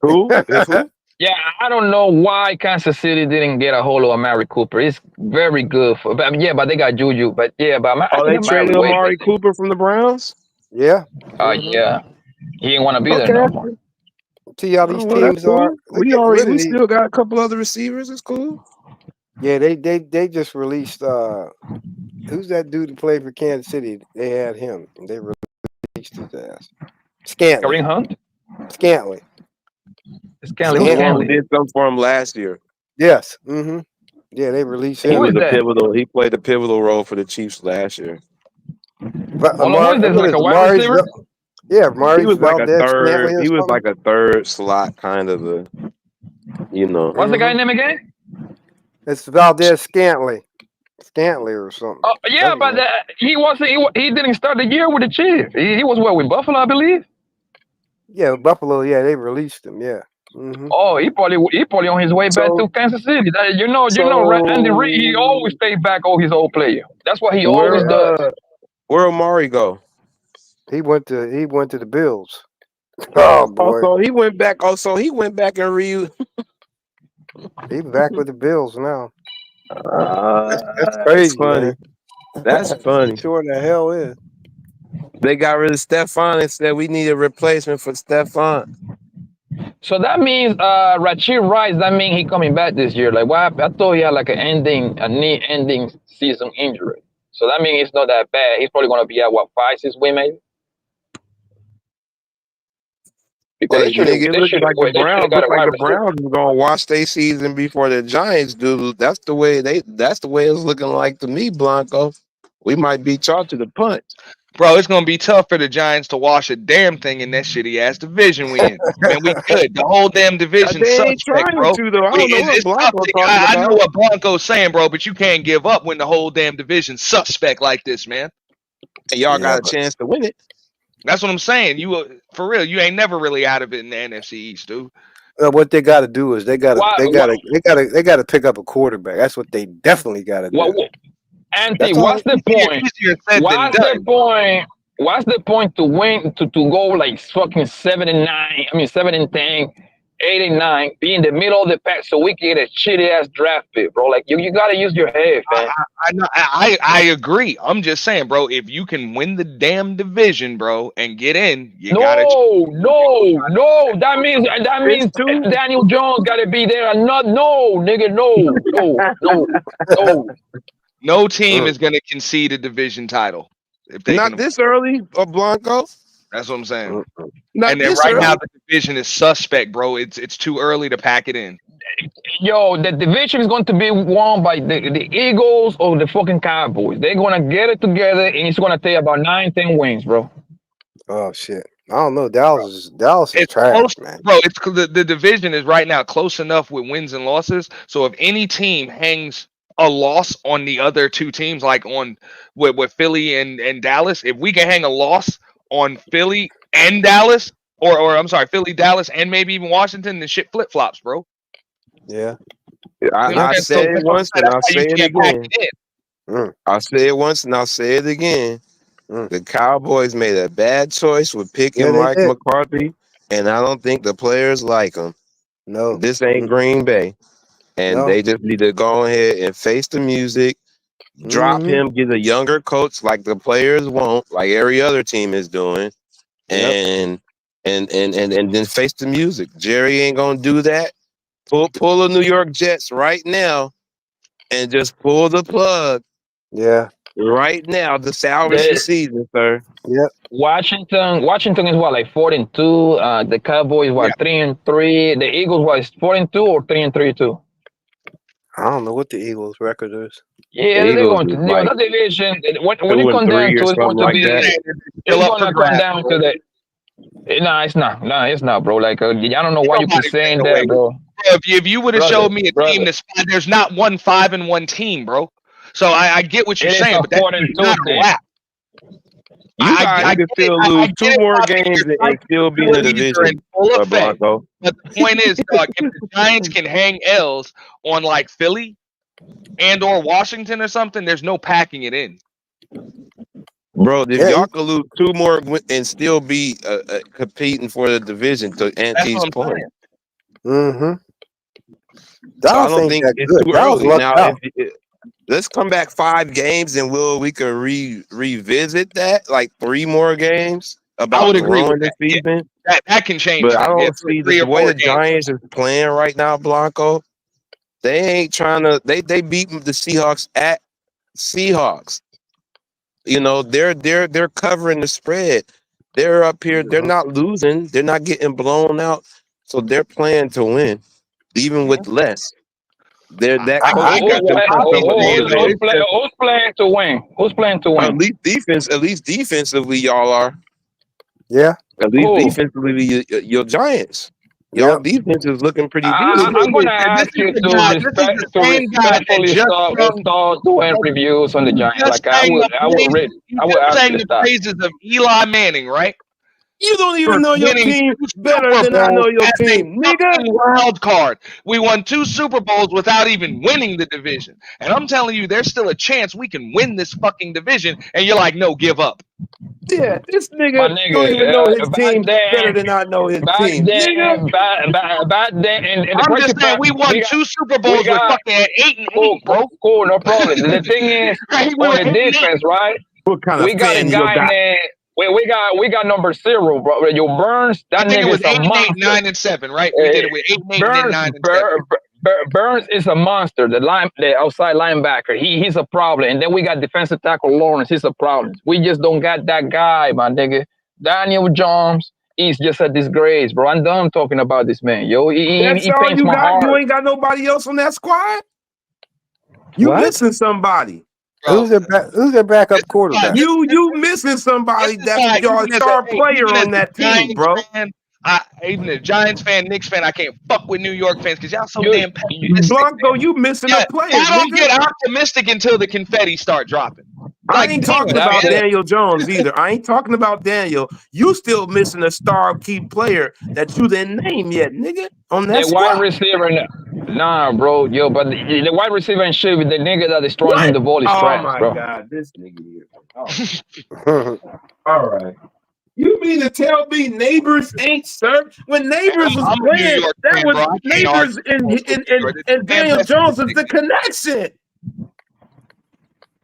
Who? Yeah, I don't know why Kansas City didn't get a hold of Amari Cooper. It's very good for, but they got Juju. But they traded Amari Cooper from the Browns. Yeah. Yeah. He didn't want to be there no more. See how these teams are. We still got a couple other receivers. It's cool. Yeah, they just released who's that dude who played for Kansas City? They had him. And they released his ass. Scantling. Kareem Hunt? Scantling. Scantling did something for him last year. Yes. Mm-hmm. Yeah, they released him. He played a pivotal role for the Chiefs last year. But like a wide receiver? Yeah, Amari. He was like a third. He was like a third slot kind of a. What's the guy's name again? It's Valdez Scantley or something. Yeah, but he wasn't. He didn't start the year with the Chiefs. He was with Buffalo, I believe. Yeah, Buffalo. Yeah, they released him. Yeah. Mm-hmm. Oh, he probably on his way back to Kansas City. You know, Andy Reid, he always stay back all his old player. That's what he always does. Where Amari go? He went to the Bills. Oh boy. So he went back. He went back and He's back with the Bills now. That's crazy, funny. man. That's funny. Sure the hell is. They got rid of Stephon and said we need a replacement for Stephon. So that means Rashid Rice, that means he coming back this year. Like what? I thought he had like a knee-ending season injury. So that means it's not that bad. He's probably gonna be at 5-6 weeks maybe. Because it looks like the Browns is gonna watch their season before the Giants do. That's the way it's looking like to me, Blanco. We might beat y'all to the punch. Bro, it's gonna be tough for the Giants to wash a damn thing in that shitty ass division we in. Man, we good. The whole damn division suspect, bro. I know what Blanco's saying, bro, but you can't give up when the whole damn division suspect like this, man. And y'all got a chance to win it. That's what I'm saying. You for real, you ain't never really out of it in the NFC East, dude. What they got to do is they got to pick up a quarterback. That's what they definitely got to do. Anthony, what's the point? What's the point to win to go like fucking 7-9? I mean 7-10, 8-9, be in the middle of the pack so we can get a shitty ass draft pick, bro. Like you gotta use your head, man. I agree. I'm just saying, bro. If you can win the damn division, bro, and get in, gotta. No. That means Daniel Jones gotta be there. Nigga, no. No team is gonna concede a division title if they not this early, Blanco. That's what I'm saying. Not and then this right early. now the division is suspect, bro. It's too early to pack it in. Yo, the division is going to be won by the Eagles or the fucking Cowboys. They're gonna get it together, and it's gonna take about 9-10 wins, bro. Oh shit. I don't know. Dallas is trash, close, man. Bro, it's the division is right now close enough with wins and losses. So if any team hangs a loss on the other two teams, like on with Philly and Dallas, if we can hang a loss on Philly and Dallas, or I'm sorry, Philly, Dallas, and maybe even Washington, then shit flip flops, bro. Yeah. I said it once and I'll say it again. I'll say it once and I'll say it again. The Cowboys made a bad choice with picking Mike McCarthy, and I don't think the players like him. No. This ain't Green Bay. And they just need to go ahead and face the music, drop him, get a younger coach like the players want, like every other team is doing, and then face the music. Jerry ain't gonna do that. Pull the New York Jets right now, and just pull the plug. Yeah. Right now to salvage the season, sir. Yep. Washington is what, like 4-2. The Cowboys 3-3. The Eagles was 4-2 or 3-3 too. I don't know what the Eagles' record is. Yeah, they're going to that division. When it comes down to it's going to be. It's going to come down to that. No, it's not. No, it's not, bro. Like I don't know why you keep saying that, bro. If you would have showed me a team that's there's not 1 5-1 team, bro. So I get what you're saying, but that's not a wrap. You guys can still lose 2 more games and still be in the division. But the point is, dog, if the Giants can hang L's on like Philly and or Washington or something, there's no packing it in. Bro, if y'all could lose 2 more and still be competing for the division, to Auntie's point. I don't think it's too early now. Let's come back 5 games and we can revisit that, like 3 more games. I would agree with that. Season. That can change. But I don't see the way the Giants are playing right now, Blanco. They ain't trying to. They beat the Seahawks at Seahawks. You know, they're covering the spread. They're up here. They're not losing. They're not getting blown out. So they're playing to win, even with less. They're that. Who's playing to win? Who's playing to win? At least defensively, y'all are. Yeah. At least defensively, your Giants. Y'all defense is looking pretty good. I'm gonna ask you to respectfully start doing reviews on the Giants. Like I would ask you to the stop. praises of Eli Manning, right? You don't even know your team better Super than I know your Bowls as a team, nigga. fucking wild card. We won 2 Super Bowls without even winning the division. And I'm telling you, there's still a chance we can win this fucking division. And you're like, no, give up. Yeah, this My nigga don't even know his team better than I know his team. Back then, and the I'm just saying, we won 2 Super Bowls with fucking at 8-8, bro. Cool, no problem. The thing is, on the defense, right? What kind of We got a fan you guy got? named. We got number 0, bro. Yo, Burns. That I think nigga it was is a 8-8, monster. 9-7, right? We did it with 8-8 and then 9-7. Burns is a monster. The outside linebacker. He's a problem. And then we got defensive tackle Lawrence. He's a problem. We just don't got that guy, my nigga. Daniel Jones is just a disgrace, bro. I'm done talking about this man. Yo, he all pains you my got? heart. You ain't got nobody else on that squad? You missing somebody. Who's their backup quarterback? You missing somebody that's your star player on that team, bro. Even a Giants fan, Knicks fan, I can't fuck with New York fans because y'all so damn pessimistic. Blanco, you missing a player. I don't get optimistic until the confetti start dropping. I ain't talking about Daniel Jones either. I ain't talking about Daniel. You still missing a star key player that you didn't name yet, nigga. On that The squad. wide receiver, nah, bro, yo, but the wide receiver and shit with the nigga that is throwing him the ball is trash, bro. Oh my God, this nigga here. Oh. All right. You mean to tell me Neighbors ain't served? When Neighbors was playing, that was Neighbors and Daniel Jones was the connection.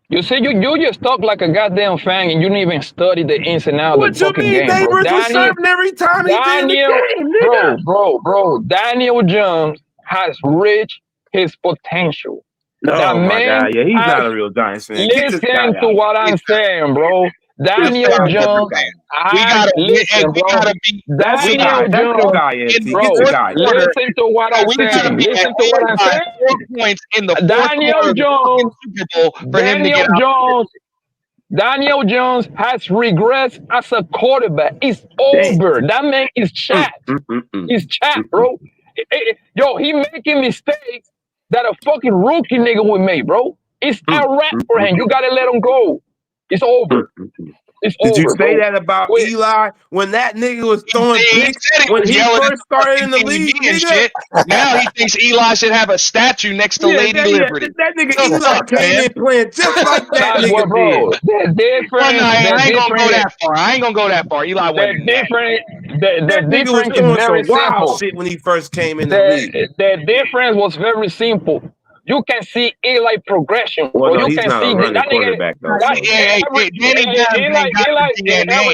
You see, you just talk like a goddamn fan, and you didn't even study the ins and outs of the fucking game, bro. Neighbors was serving every time he did the game, nigga. Bro. Daniel Jones has reached his potential. Oh my God, yeah, he's not a real Giants fan. Listen to what I'm saying, bro. Daniel Jones. Listen to what I'm saying. Listen to what I'm saying. 4 points in the Daniel Jones. for him to get out. Daniel Jones has regressed as a quarterback. It's over. That man is chapped. He's chapped, bro. Yo, he making mistakes that a fucking rookie nigga would make, bro. It's a wrap for him. You gotta let him go. It's over. Did you say that about Eli when that nigga was throwing picks when he first started in the league? Nigga? Now he thinks Eli should have a statue next to Lady Liberty. That nigga Eli came in playing just like that nigga bro. The difference. I ain't gonna go that far. I ain't gonna go that far. Eli went The difference is very simple. Shit when he first came in the league. The difference was very simple. You can see Eli progression. Well, no, you he's can not see a running quarterback though.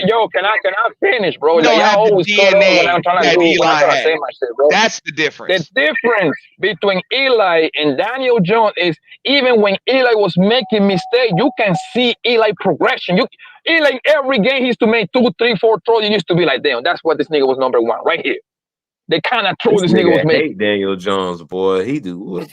Yo, can I finish, bro? You I always cut off when I'm trying to do when I'm trying to say my shit, bro. That's the difference. The difference between Eli and Daniel Jones is even when Eli was making mistakes, you can see Eli progression. Eli every game he used to make 2, 3, 4 throws. You used to be like, damn, that's what this nigga was number 1 right here. The kind of throw this nigga was making. Hate Daniel Jones, boy. He do.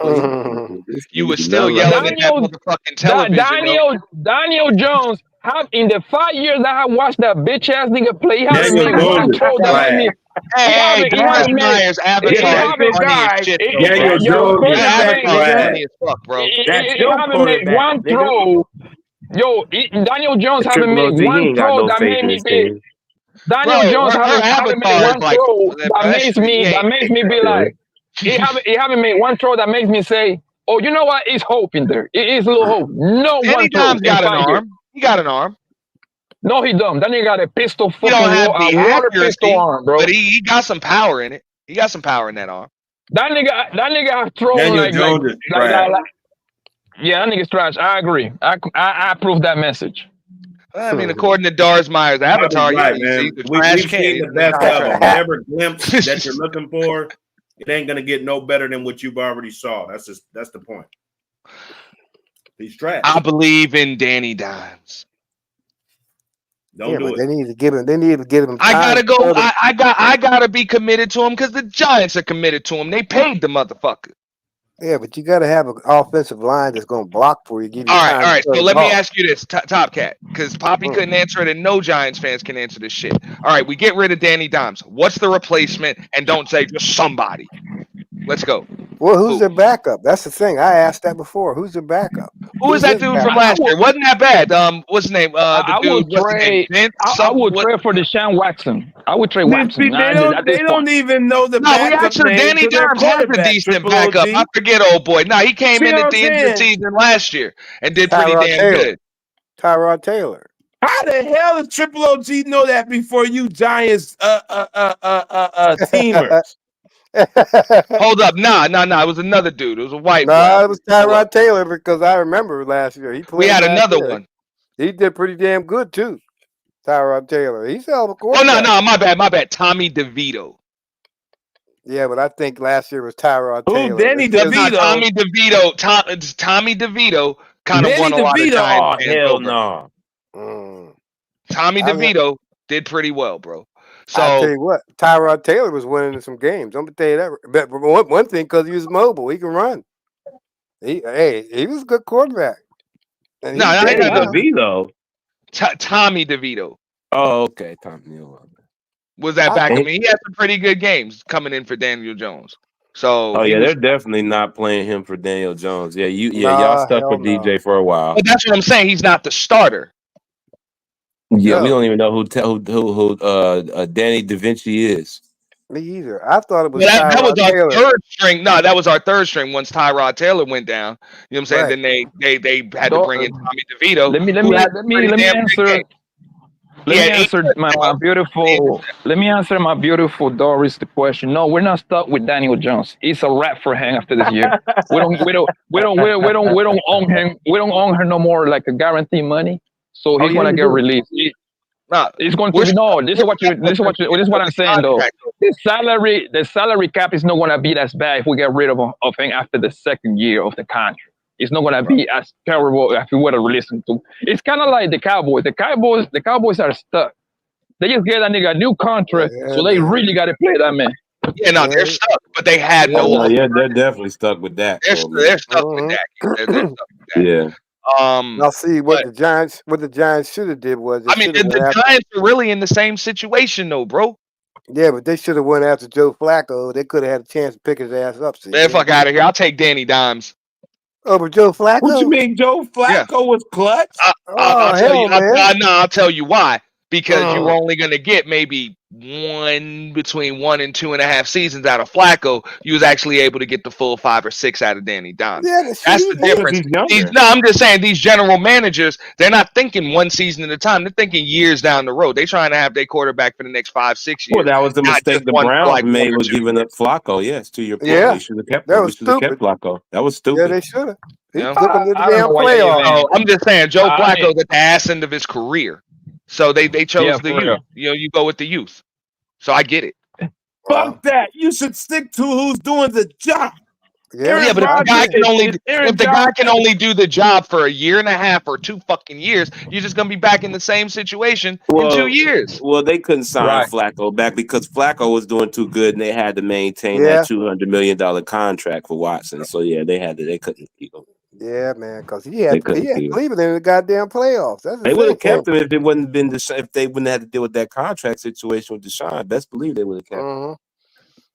You were still yelling at that motherfucking television. Daniel Jones have in the 5 years that I watched that bitch ass nigga play. He haven't made one throw that made me. Hey, Darth Myers avatar Daniel Jones funny as fuck, bro. He haven't made one throw. Yo, Daniel Jones haven't made one throw that made me be. Daniel Jones haven't made one throw that makes me be like, he haven't made one throw that makes me say, oh, you know what? It's hope in there. It is a little hope. No one throw. Got an arm. He got an arm. No, he don't. That nigga got a pistol He don't have the water accuracy, pistol arm, bro. But he got some power in it. He got some power in that arm. That nigga have thrown like yeah, that nigga's trash. I agree. I approve that message. I mean, according to Darth Myers' avatar, right, you man. see the We've trash seen can. the best of them. Whatever glimpse that you're looking for, it ain't gonna get no better than what you've already saw. That's the point. He's trash. I believe in Danny Dimes. Don't do it. They need to give him. They need to give him. I gotta go. I gotta be committed to him because the Giants are committed to him. They paid the motherfucker. Yeah, but you got to have an offensive line that's going to block for you, give you All time. right. to throw So the let me ball. ask you this, Top Cat, because Poppy couldn't answer it, and no Giants fans can answer this shit. All right, we get rid of Danny Dimes. What's the replacement? And don't say just somebody. Let's go. Well, who's their backup? That's the thing. I asked that before. Who's their backup? Who is that dude from last year? Wasn't that bad? What's his name? I would trade. I would trade for Deshaun Watson. I would trade Watson. They don't even know the No, we backup actually name Danny to their Dimes has a quarterback. decent Triple backup. OG. I forget, old boy. No, he came See in what at the I'm end of the saying? season last year and did pretty Tyrod damn Taylor. good. Tyrod Taylor. How the hell does Triple OG know that before you Giants teamers? Hold up, nah. It was another dude. It was a white Nah, boy. it was Tyrod Taylor because I remember last year. He played. We had last another year. one. He did pretty damn good too. Tyrod Taylor. He's a hell of a Oh quarterback. no, my bad. Tommy DeVito. Yeah, but I think last year was Tyrod Taylor. Danny DeVito? Tommy DeVito. Tommy DeVito kind of Danny won a lot of DeVito? Giants Oh fans hell over. no! Tommy DeVito did pretty well, bro. So I'll tell you what, Tyrod Taylor was winning some games. I'm gonna tell you that. But one thing, because he was mobile, he can run. He was a good quarterback. And no, Danny DeVito. Tommy DeVito. Oh, okay, Tommy. Was that back? I mean, he had some pretty good games coming in for Daniel Jones. So Oh yeah, they're definitely not playing him for Daniel Jones. Yeah, y'all stuck with DJ for a while. But that's what I'm saying. He's not the starter. Yeah, we don't even know who Danny DaVinci is. Me either. I thought it was that was our Taylor. third string. No, that was our third string once Tyrod Taylor went down. You know what I'm saying? Right. Then they had to bring in Tommy DeVito. Let me answer my beautiful Doris the question. No, we're not stuck with Daniel Jones. It's a wrap for him after this year. we don't own him. We don't own her no more like a guarantee money. So he's gonna get released. It's going to be this is what I'm saying though. The salary cap is not gonna be as bad if we get rid of him after the second year of the contract. It's not gonna be as terrible if we were to release him to. It's kind of like the Cowboys. The Cowboys are stuck. They just get that nigga a new contract, so they really got to play that man. Yeah, no, they're stuck, but they had no. Yeah, they're definitely stuck with that. They're stuck with that. They're stuck with that. Yeah. Now see what the Giants should have did was. I mean, the Giants are really in the same situation though, bro. Yeah, but they should have went after Joe Flacco. They could have had a chance to pick his ass up. Man, fuck out of here. I'll take Danny Dimes. Oh, but Joe Flacco? What you mean, Joe Flacco was clutch? I'll tell you why. Because you were only going to get maybe between 1 and 2.5 seasons out of Flacco. You was actually able to get the full 5 or 6 out of Danny Dimes. Yeah, that's the difference. I'm just saying these general managers, they're not thinking one season at a time. They're thinking years down the road. They're trying to have their quarterback for the next 5-6 years. Well, that was the mistake the Browns made was giving up Flacco. Yes, to your point. Yeah, they should have kept him. They should have kept Flacco. That was stupid. Yeah, they should have. He Yeah. took him to the damn playoffs. I'm just saying, Joe Flacco's at the ass end of his career. So they chose the youth. You go with the youth. So I get it. Fuck that. You should stick to who's doing the job. Yeah, but if the guy can only do the job for 1.5 or 2 fucking years, you're just gonna be back in the same situation in 2 years. Well, they couldn't sign Flacco back because Flacco was doing too good, and they had to maintain that $200 million contract for Watson. So yeah, they couldn't keep him. Yeah, man, because he had Cleveland in the goddamn playoffs. They would have kept him if it wouldn't been if they wouldn't have to deal with that contract situation with Deshaun. Best believe they would have kept him.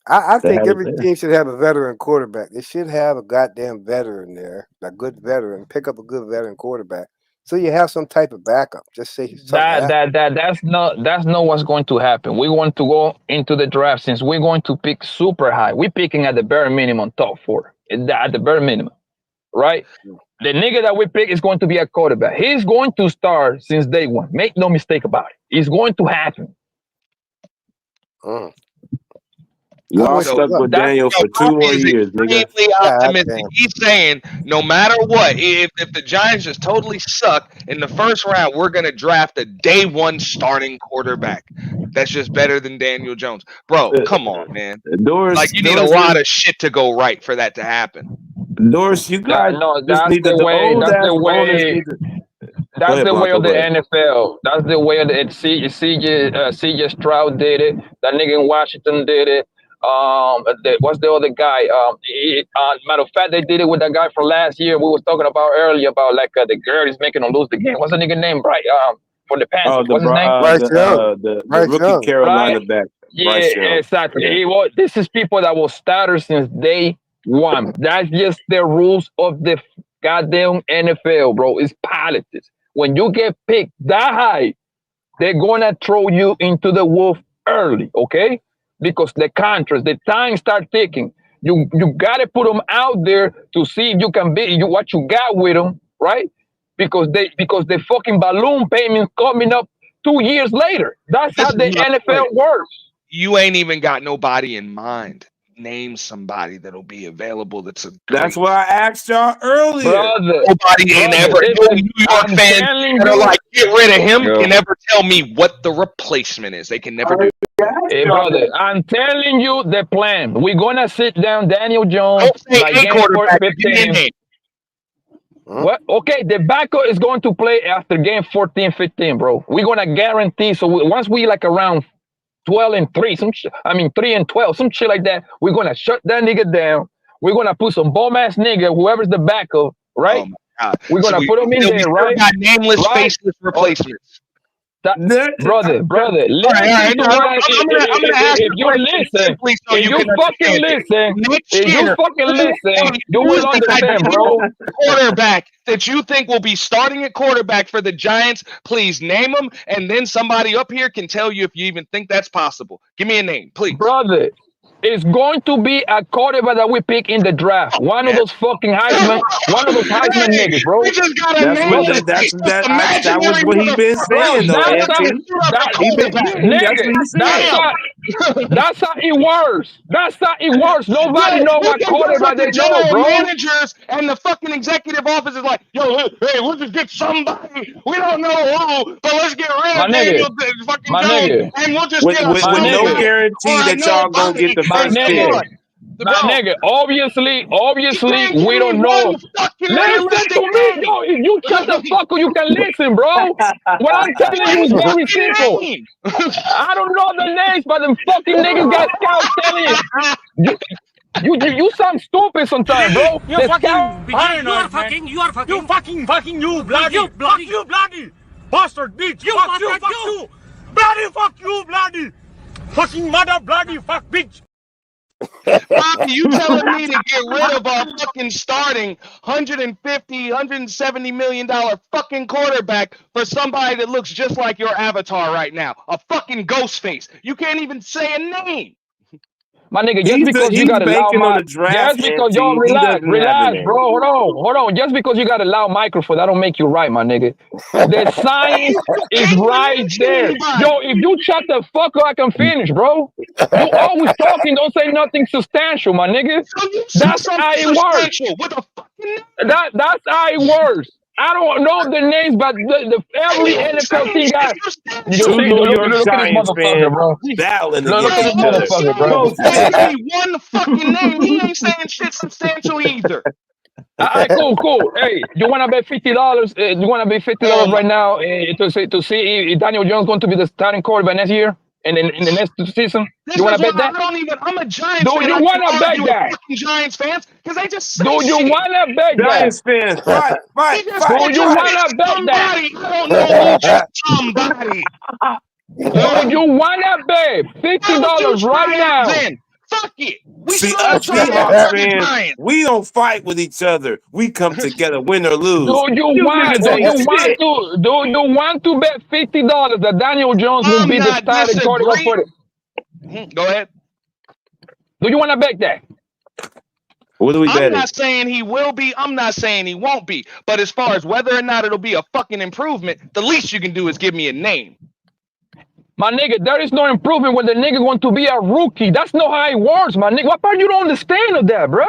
I think every team should have a veteran quarterback. They should have a goddamn veteran there, a good veteran. Pick up a good veteran quarterback, so you have some type of backup. Just say that's not what's going to happen. We want to go into the draft since we're going to pick super high. We're picking at the bare minimum top 4 at the bare minimum, right? The nigga that we pick is going to be a quarterback. He's going to start since day one. Make no mistake about it. It's going to happen. Y'all stuck with Daniel for 2 more years, nigga. Optimistic. He's saying no matter what, if the Giants just totally suck in the first round, we're gonna draft a day 1 starting quarterback. That's just better than Daniel Jones, bro. Come on, man. Doris, you need a lot of shit to go right for that to happen. Doris, you guys that's the way. That's the way of the NFL. That's the way of the CJ Stroud did it. That nigga in Washington did it. What's the other guy? Matter of fact, they did it with that guy from last year. We was talking about earlier about like the girl is making them lose the game. What's the nigga name? Right? For the Panthers. What's his name? The rookie Carolina back. Yeah, exactly. This is people that was starters since day one. That's just the rules of the goddamn NFL, bro. It's politics. When you get picked that high, they're gonna throw you into the wolf early, okay? Because the contracts, the time start ticking. You gotta put them out there to see if you can be what you got with them, right? Because the fucking balloon payment coming up 2 years later. That's how the NFL works. You ain't even got nobody in mind. Name somebody that'll be available. That's what I asked y'all earlier. Nobody ain't ever. No New York fans that are like, get rid of him can never tell me what the replacement is. They can never do. Hey, brother, I'm telling you the plan. We're gonna sit down Daniel Jones. Don't say a quarterback. Give me a name. What? Okay, the backup is going to play after game 14, 15, bro. We're gonna guarantee. So once we like around 12-3, 3-12, some shit like that, we're gonna shut that nigga down. We're gonna put some bum ass nigga, whoever's the backup, right? We're gonna put him in there, right? Got nameless, faceless replacements. Brother, listen to what if you listen, you will understand, bro. Quarterback that you think will be starting at quarterback for the Giants, please name them, and then somebody up here can tell you if you even think that's possible. Give me a name, please. Brother, it's going to be a quarterback that we pick in the draft. One of those fucking Heisman, niggas, bro. We just got a name. That was what he been saying, though. That's how it works. That's how it works. Nobody know what quarterback they know, bro. Managers and the fucking executive office is like, yo, hey, we'll just get somebody. We don't know who, but let's get rid of Daniel fucking Jones, and we'll just get with no guarantee that y'all gonna get the first pick. My nigga, obviously, we don't know. Listen to me, yo. If you shut the fuck up, you can listen, bro. What I'm telling you is very simple. I don't know the names, but them fucking niggas got scouts telling you. You sound stupid sometimes, bro. You bloody bastard bitch. Fuck you. Bloody fucking mother bloody fuck bitch. Bobby, you telling me to get rid of our fucking starting $150, $170 million fucking quarterback for somebody that looks just like your avatar right now? A fucking ghost face. You can't even say a name. My nigga, just because you got a loud just because y'all relax, bro. Hold on. Just because you got a loud microphone, that don't make you right, my nigga. The science is right there. Yo, if you shut the fuck up, I can finish, bro. You always talking, don't say nothing substantial, my nigga. That's how it works. That's how it works. I don't know the names, but the every NFL team got. Look at this motherfucker, bro. Battling against each other, bro. Give me one fucking name. He ain't saying shit substantial either. All right, cool. Hey, you want to bet $50? You want to bet $50 right now to see if Daniel Jones going to be the starting quarterback next year? And in the next season, you want to bet that? I'm a Giants fan. Do you want to bet that? Giants fans, because they just say do you want to bet that? Giants fans, fight. Do you want to bet that? I don't know who just somebody. Do you want to bet $50 right now? Fuck it. See, us Seahawks fans, we don't fight with each other. We come together, win or lose. Do you want to bet $50 that Daniel Jones will be the starting quarterback for it? Go ahead. Do you want to bet that? What are we betting? I'm not saying he will be. I'm not saying he won't be. But as far as whether or not it'll be a fucking improvement, the least you can do is give me a name. My nigga, there is no improvement when the nigga want to be a rookie. That's not how it works, my nigga. What part you don't understand of that, bro?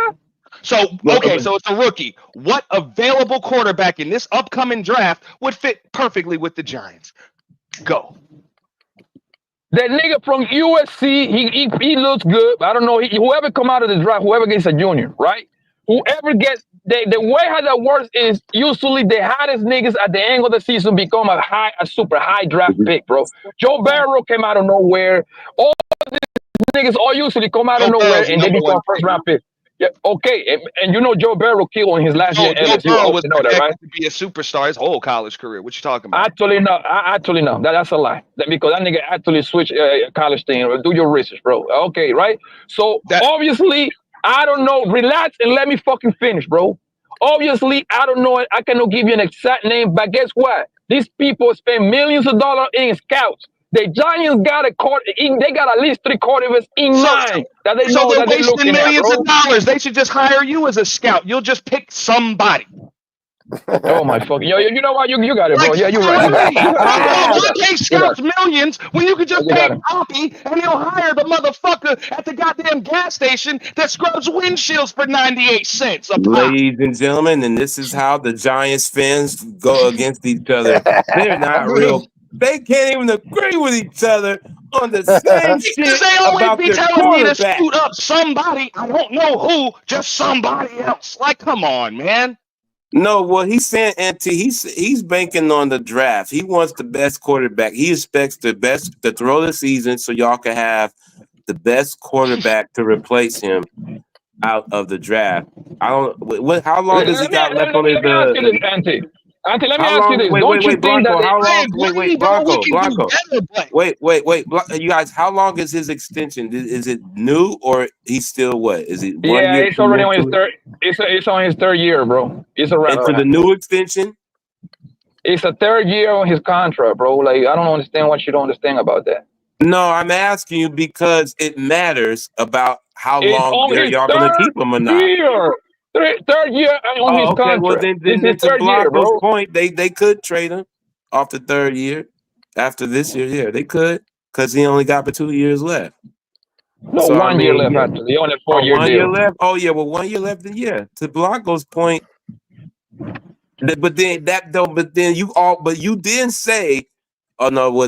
So, okay, so it's a rookie. What available quarterback in this upcoming draft would fit perfectly with the Giants? Go. That nigga from USC, he looks good. I don't know. Whoever come out of the draft, whoever gets a junior, right? Whoever gets the way how that works is usually the hottest niggas at the end of the season become a super high draft pick, bro. Joe Burrow came out of nowhere. All these niggas all usually come out of Joe nowhere Burrow's and they number become one first pick. round pick. Yeah, okay, and you know Joe Burrow killed in his last year at Joe LSU. Burrow was You know that, right? projected to be a superstar his whole college career. What you talking about? Actually, no. Actually, no. That's a lie. Because that nigga actually switched college thing. Do your research, bro. Okay, right? So, obviously, I don't know. Relax and let me fucking finish, bro. Obviously, I don't know. I cannot give you an exact name, but guess what? These people spend millions of dollars in scouts. The Giants got they got at least 3 quarterbacks in mind that they know they're that they're wasting looking at, millions bro. of dollars. They should just hire you as a scout. You'll just pick somebody. Oh my fucking you know what? You got it, bro. Like, Yeah, you're right. why pay scouts millions when you could just You pay got it. Poppy and he'll hire the motherfucker at the goddamn gas station that scrubs windshields for 98 cents a pop. Ladies and gentlemen, and this is how the Giants fans go against each other. They're not real. They can't even agree with each other on the same shit They always about be their telling me to quarterback. scoot up somebody. I don't know who, just somebody else. Like, come on, man. No, well, he's saying, Auntie, he's banking on the draft. He wants the best quarterback. He expects the best to throw the season so y'all can have the best quarterback to replace him out of the draft. I don't. How long does he got left on his? Auntie, let me ask you this. Don't you think Blanco, that how long? Wait, Blanco. You guys, how long is his extension? Is it new or he's still what? Is it 1 year? Yeah, it's already on his third. It's on his 3rd year, bro. It's around. And for the new extension, it's a 3rd year on his contract, bro. Like, I don't understand what you don't understand about that. no, I'm asking you because it matters about how long y'all gonna keep him or not. Year. Third year on his contract. Well, then This is to 3rd year, Blanco's bro. point, they could trade him off the 3rd year after this year. Yeah, they could because he only got 2 years left. No, So, 1 year left after the only 4-year 1 deal. year left. Oh yeah, well 1 year left. Then yeah, to Blanco's point. But then you didn't say. Oh no,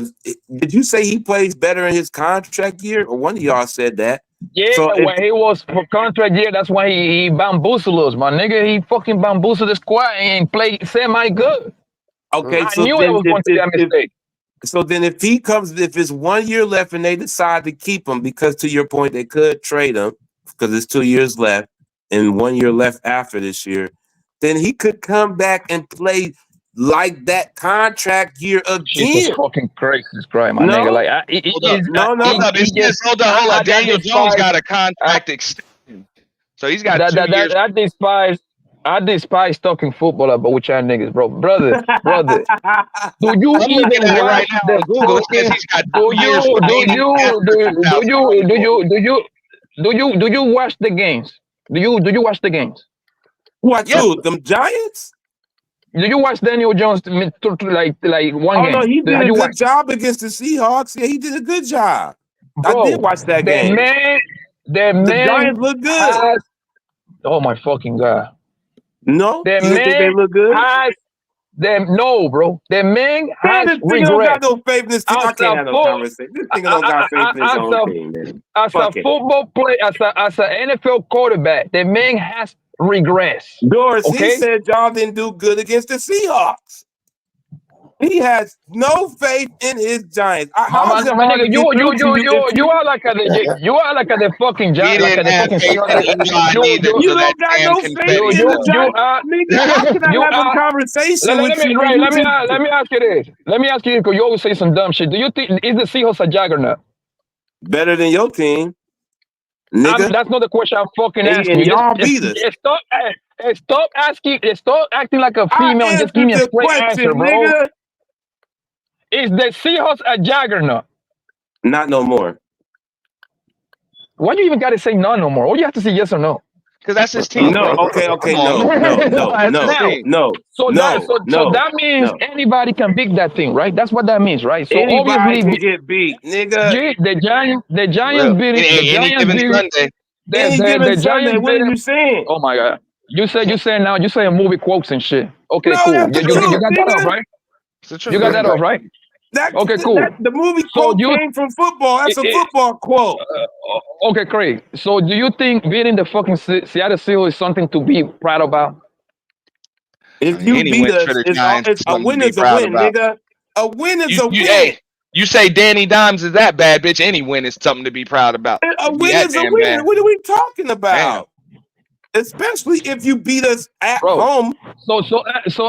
did you say he plays better in his contract year? Or one of y'all said that. Yeah, so when he was for contract year, that's why he bamboozled us, my nigga. He fucking bamboozled the squad and played semi good. Okay, I knew it was going to be a mistake. So then if it's 1 year left and they decide to keep him, because to your point, they could trade him because there's 2 years left and 1 year left after this year, then he could come back and play like that contract year again. Jesus fucking Christ, my nigga. Like, hold on. Daniel Jones got a contract extension, so he's got 2 years. I despise talking football about with y'all niggas, bro. Brother. Do you even watch the Google? Says he's got 2 years. Do you watch the games? Do you watch the games? Watch who? Them Giants? Do you watch Daniel Jones like one game? Oh no, he did a good job against the Seahawks. Yeah, he did a good job. Bro, I did watch that game. The Giants look good. Oh my fucking God. No, you think they look good? No, bro. The man has regret. Don't got no faith in this team. I can't have no conversation. This nigga don't got faith in his own team, man. As a football player, as an NFL quarterback, the man has regressed. Doris, he said y'all didn't do good against the Seahawks. He has no faith in his Giants. You are like a fucking Giant. You don't got no faith in the Giants. How can I have a conversation with you? Let me ask you this. Let me ask you, because you always say some dumb shit. Do you think is the Seahawks a juggernaut? Better than your team, nigga. That's not the question I'm fucking asking. Y'all beat us. Stop asking. Stop acting like a female and just give me a straight answer, bro. Nigga. Is the Seahawks a juggernaut? Not no more. Why do you even got to say no more? Or you have to say yes or no? Because that's his team. No, bro. okay, no. So that means anybody can beat that thing, right? That's what that means, right? So anybody obviously can get beat, nigga. The Giants beat it. The Giants. What are you saying? Oh my God! You saying movie quotes and shit. Okay, cool. You got that off, right? You got that off, right? Okay, cool. The movie quote came from football. That's a football quote. Okay, Craig. So do you think beating the fucking Seattle Seahawks is something to be proud about? If you beat us, a win is a win, nigga. A win is a win. You say Danny Dimes is that bad, bitch? Any win is something to be proud about. A win is a win. What are we talking about? Especially if you beat us at home. So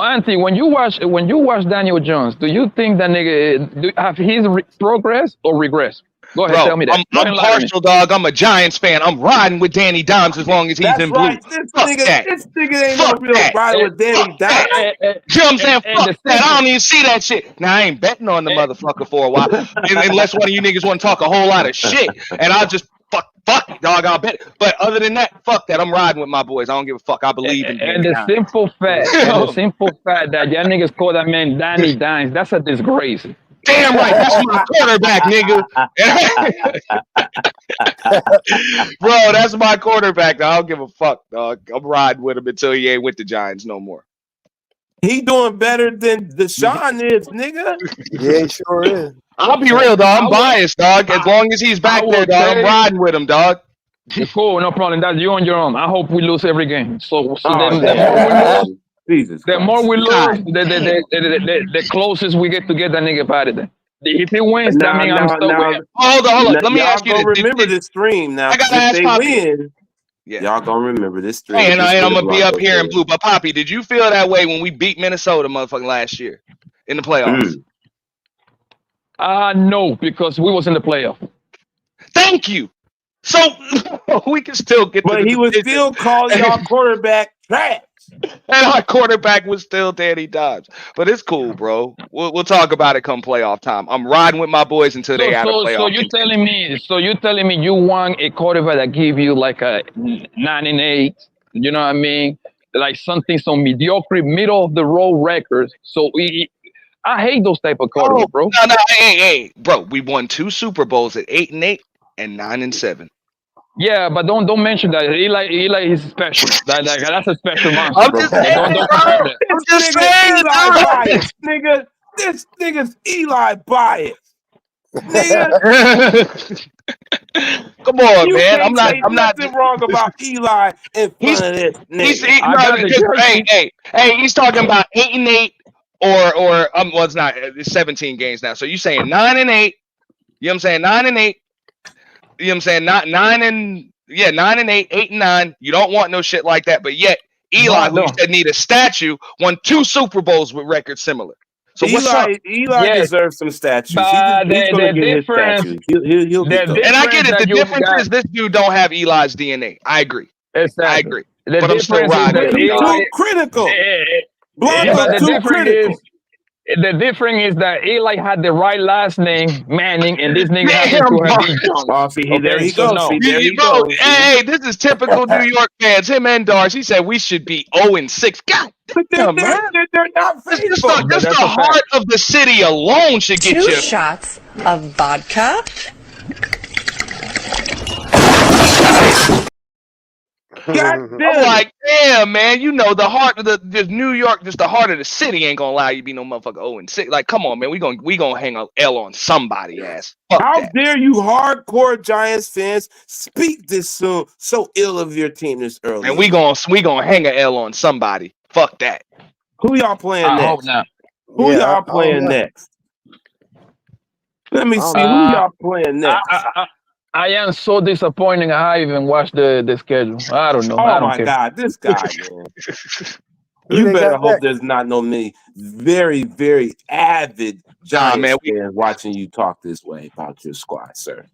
Auntie, when you watch Daniel Jones, do you think that nigga have his progress or regress? Go ahead, tell me that. I'm partial, dog. I'm a Giants fan. I'm riding with Danny Dimes as long as he's in blue. This nigga ain't no real rider with Danny Dimes. You know what I'm saying? Fuck that. I don't even see that shit. Now I ain't betting on the motherfucker for a while, unless one of you niggas want to talk a whole lot of shit, and I'll just fuck it, dog. I'll bet. But other than that, fuck that. I'm riding with my boys. I don't give a fuck. I believe in Danny Dimes. Simple fact that y'all niggas call that man Danny Dimes, that's a disgrace. Damn right, that's my quarterback, nigga. Bro, that's my quarterback. I don't give a fuck, dog. I'm riding with him until he ain't with the Giants no more. He doing better than Deshaun is, nigga. Yeah, he sure is. I'll be real, dog. I'm biased, dog. As long as he's back there, dog, I'm riding with him, dog. Cool, no problem. That's you on your own. I hope we lose every game. So the more we lose, the closest we get to get that nigga out of there. If he wins, that means I'm still winning. Hold on. Let me ask you this. Remember this stream now. I gotta ask Poppy. Win, y'all gonna remember this stream. Hey, and I'm gonna be up here in blue. But Poppy, did you feel that way when we beat Minnesota, motherfucking last year in the playoffs? No, because we was in the playoff. Thank you. So we can still get. But he was still calling our quarterback trash. And our quarterback was still Danny Dimes. But it's cool, bro. We'll talk about it come playoff time. I'm riding with my boys until they have a playoff. So you're telling me you want a quarterback that give you like a 9-8, you know what I mean? Like something so mediocre, middle of the road records. So I hate those type of quarterbacks, bro. No, hey, bro. We won 2 Super Bowls at 8-8 and 9-7. Yeah, but don't mention that. Eli is special. That's a special monster. I'm just saying, bias, nigga. This nigga's Eli bias. Nigga. Come on, man. I'm not nothing wrong about Eli in front of this nigga. Hey, he's talking about 8-8 or well, it's not. It's 17 games now. So you saying 9-8? You know what I'm saying? 9-8. You know what I'm saying? 9-8, 8-9. You don't want no shit like that. But yet, Eli, who you said need a statue, won 2 Super Bowls with records similar. So what's up? Eli deserves some statues. He's gonna get his statue. He'll get those. And I get it. The difference is this dude don't have Eli's DNA. I agree. Exactly. I agree. But I'm still riding. Too critical. Blanco's too critical. The difference is that Eli had the right last name, Manning, and this nigga has to have Jones. There he goes. Hey, this is typical New York fans. Him and Darsh. He said we should be 0-6. God damn, man. They're not faithful. Just the heart of the city alone should get 2 you. shots of vodka. I'm like, damn, man. You know the heart of the New York, just the heart of the city ain't gonna allow you to be no motherfucker 0-6. Like, come on, man. We gonna hang a L on somebody ass. How dare you, hardcore Giants fans, speak this soon so ill of your team this early? And we gonna hang a L on somebody. Fuck that. Who y'all playing next? Hope not. Who y'all playing next? Let me see who y'all playing next. I am so disappointed. I even watched the schedule. I don't know. Oh my God, this guy, man. You better hope there's not no many very, very avid Giants fans watching you talk this way about your squad, sir.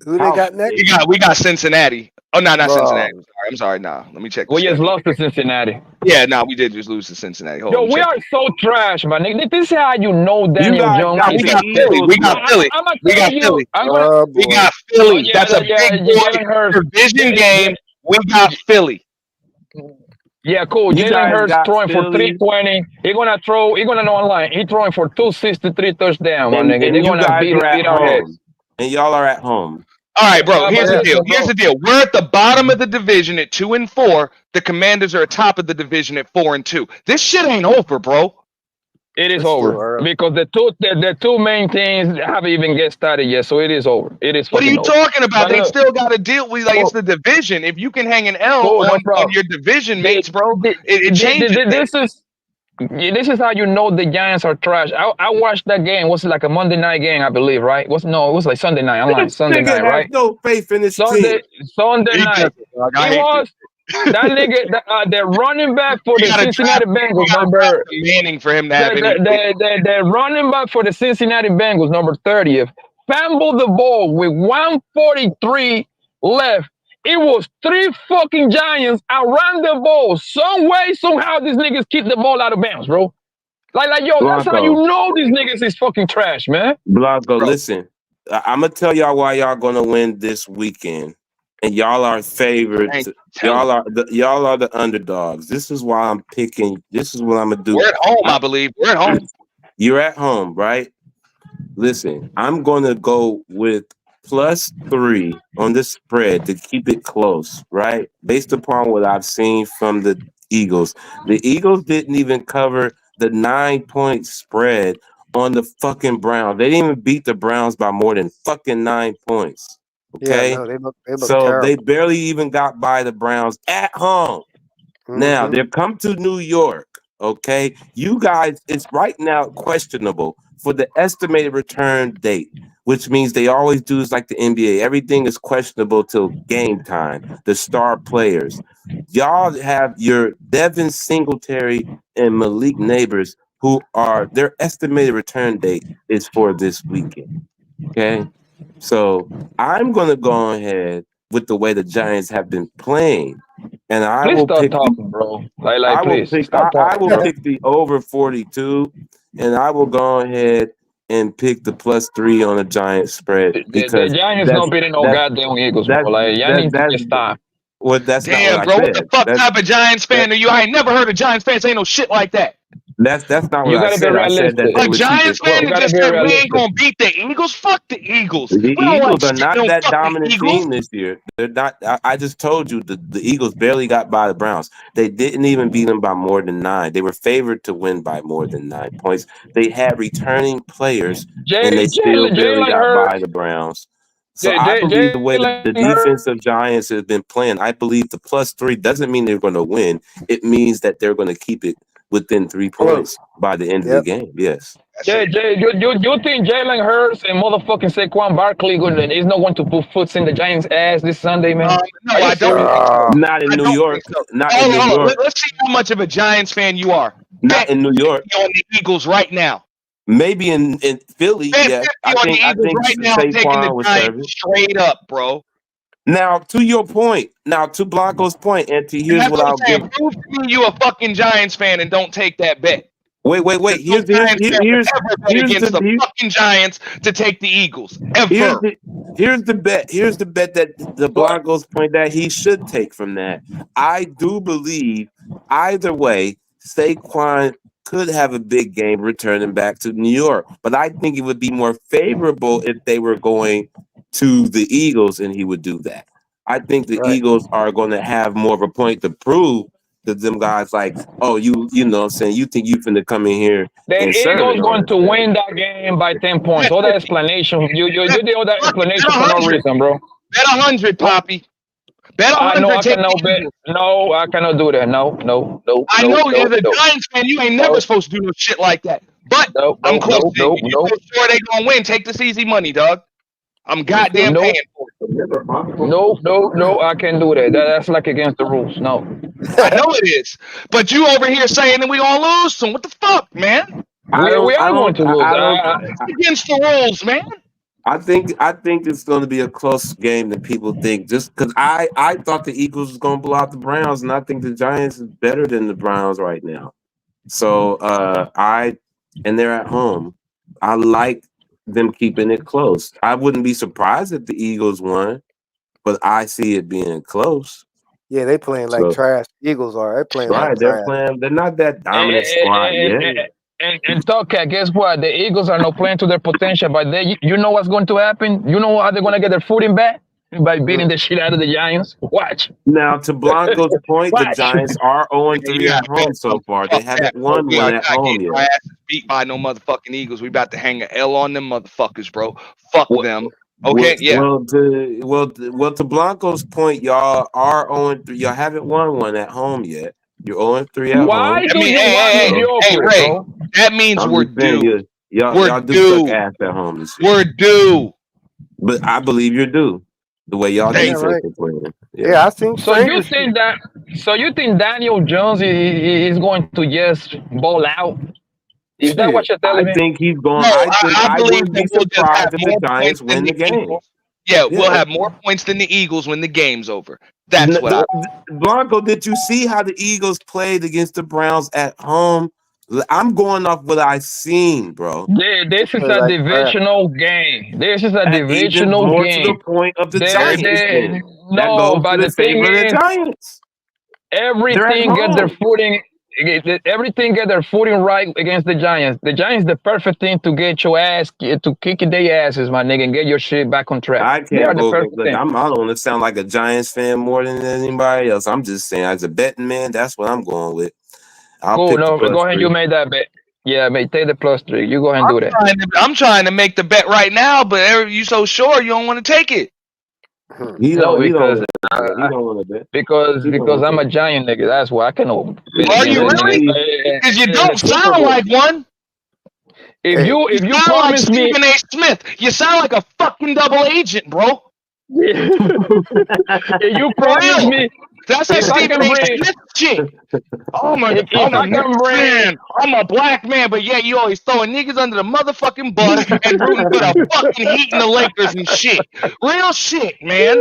Who they got next? We got Cincinnati. Oh no, not Cincinnati. I'm sorry. Nah, let me check. We just lost to Cincinnati. Yeah, no, we did just lose to Cincinnati. Yo, we are so trash, man. This is how you know Daniel Jones. We got Philly. We got Philly. We got Philly. That's a big boy division game. We got Philly. Yeah, cool. Jalen Hurts throwing for 320. He's gonna know online. He's throwing for 263 touchdowns, my nigga. They're gonna beat our heads. And y'all are at home. All right, bro. Here's the deal. We're at the bottom of the division at 2-4. The Commanders are at top of the division at 4-2. This shit ain't over, bro. It is over because the two main teams haven't even get started yet, so it is over. It is. What are you talking about? They still got to deal with it's the division. If you can hang an L on your division mates, bro, it changes. This is how you know the Giants are trash. I watched that game. It was like a Monday night game, I believe, right? It was like Sunday night. I'm lying. Sunday night, Nigga right? has no faith in his team. Sunday night. It was that nigga, the running back for the Cincinnati Bengals, number Manning for him to have any. the running back for the Cincinnati Bengals, number 30th, fumbled the ball with 1:43 left. It was 3 fucking Giants around the ball. Some way, somehow, these niggas keep the ball out of bounds, bro. Like, yo, that's how you know these niggas is fucking trash, man. Blanco, listen, I'm gonna tell y'all why y'all gonna win this weekend, and y'all are favorites. Y'all are the underdogs. This is why I'm picking. This is what I'm gonna do. We're at home, I believe. We're at home. You're at home, right? Listen, I'm gonna go with +3 on the spread to keep it close, right? Based upon what I've seen from the Eagles. The Eagles didn't even cover the 9-point spread on the fucking Browns. They didn't even beat the Browns by more than fucking 9 points. Okay? Yeah, no, they look so terrible. they barely even got by the Browns at home. Now, they've come to New York, okay? You guys, it's right now questionable for the estimated return date, which means they always do is like the NBA. Everything is questionable till game time, the star players. Y'all have your Devin Singletary and Malik Neighbors, who are, their estimated return date is for this weekend, okay? So I'm going to go ahead with the way the Giants have been playing. And I Please will stop pick talking, bro. I will pick the over 42, and I will go ahead and pick the +3 on the Giants spread because the Giants not beating no goddamn Eagles, bro. Like, y'all need to stop. Well, that's Damn, not bro. what I What said. the fuck type of Giants fan are you? I ain't never heard of Giants fans saying no shit like that. That's not what You I gotta be said. I said that realistic. they A would keep Giants it close. fan that just said we ain't gonna beat the Eagles. Fuck the Eagles. The We don't Eagles like are not no that fucking dominant Eagles. team this year. They're not. I just told you the Eagles barely got by the Browns. They didn't even beat them by more than 9. They were favored to win by more than 9 points. They had returning players, and they still barely got by the Browns. So I believe the way that the defensive Giants have been playing, I believe the +3 doesn't mean they're going to win. It means that they're going to keep it within 3 points by the end of the game. Yes. Jay, you think Jalen Hurts and motherfucking Saquon Barkley is not going to put foots in the Giants' ass this Sunday, man? No, I don't think so. Not in New York. Not in New Hold on. York. Let's see how much of a Giants fan you are. Not in New York. On the Eagles right now. Maybe in Philly, yes. I think right now taking Saquon the was Giants serving. straight up, bro. Now, to your point, to Blanco's point, Auntie, here's what I'll give. Prove to me you a fucking Giants fan and don't take that bet. Wait. Here's against the fucking Giants to take the Eagles. Ever. Here's the bet. Here's the bet that the Blancos point that he should take from that. I do believe either way, Saquon could have a big game returning back to New York, but I think it would be more favorable if they were going to the Eagles and he would do that. I think the Eagles are going to have more of a point to prove to them guys like, oh, you know what I'm saying, you think you finna come in here the and serve Eagles it going to win that game by 10 points. All that explanation, you did all that explanation for no reason, bro. Bet 100, Poppy. Bet 100. I cannot bet. No, I cannot do that. No. I know you're the Giants fan. You ain't never supposed to do no shit like that. But I'm close. You sure they gonna win? Take this easy money, dog. I'm goddamn paying for it. No, I can't do that. That's like against the rules. No. I know it is. But you over here saying that we gonna lose. So what the fuck, man? We are going to lose. It's against the rules, man. I think it's going to be a close game than people think. Just because I thought the Eagles was going to blow out the Browns, and I think the Giants is better than the Browns right now. So and they're at home. I like them keeping it close. I wouldn't be surprised if the Eagles won, but I see it being close. Yeah, they playing like trash. Eagles are. They're playing like trash. They're playing. They're not that dominant squad yet. And Talkcat, guess what? The Eagles are not playing to their potential, but you know what's going to happen? You know how they're going to get their footing back? By beating the shit out of the Giants. Watch. Now, to Blanco's point, the Giants are 0-3 at home so far. They haven't won one at home yet. Beat by no motherfucking Eagles. We about to hang an L on them motherfuckers, bro. Fuck them. Okay, Well, to Blanco's point, y'all are 0-3. Y'all haven't won one at home yet. You're 0-3 at Why home. do you want mediocre, Ray, bro? that means I'm we're just saying, due. y'all do suck ass at home this year. We're due. But I believe you're due. The way y'all Thank defense you. is playing. Yeah, I think So you strangers. think that? So you think Daniel Jones is going to just ball out? Is that what you're telling I me? think he's going. No, I believe wouldn't that be we'll just have surprised if the more Giants points than win the game. Eagles. Yeah, we'll Yeah. have more points than the Eagles when the game's over. That's what Blanco, did you see how the Eagles played against the Browns at home? I'm going off what I've seen, bro. This is a divisional game. This is a Even divisional more game. to the point of the Giants game. That No, goes but to the the thing favor of the is, Giants. everything get their footing. Everything get their footing right against the Giants. The Giants, the perfect team to get your ass to kick their asses, my nigga, and get your shit back on track. I They are can't the go. perfect Look, team. I don't want to sound like a Giants fan more than anybody else. I'm just saying, as a betting man, that's what I'm going with. I'll pick the plus Go ahead. 3. You made that bet. Yeah, mate. Take the +3. You go ahead and do that. I'm trying to make the bet right now, but you so sure you don't want to take it. He don't want to bet. Because I'm a Giant nigga. That's why I can. Are you really? Because you don't sound like one. If you sound promise like me, Stephen A. Smith, you sound like a fucking double agent, bro. if you promise me, that's that if I Stephen can A. bring, Smith shit. I'm a bring, man. I'm a black man, but yeah, you always throwing niggas under the motherfucking bus and rooting for the fucking Heat and the Lakers and shit. Real shit, man.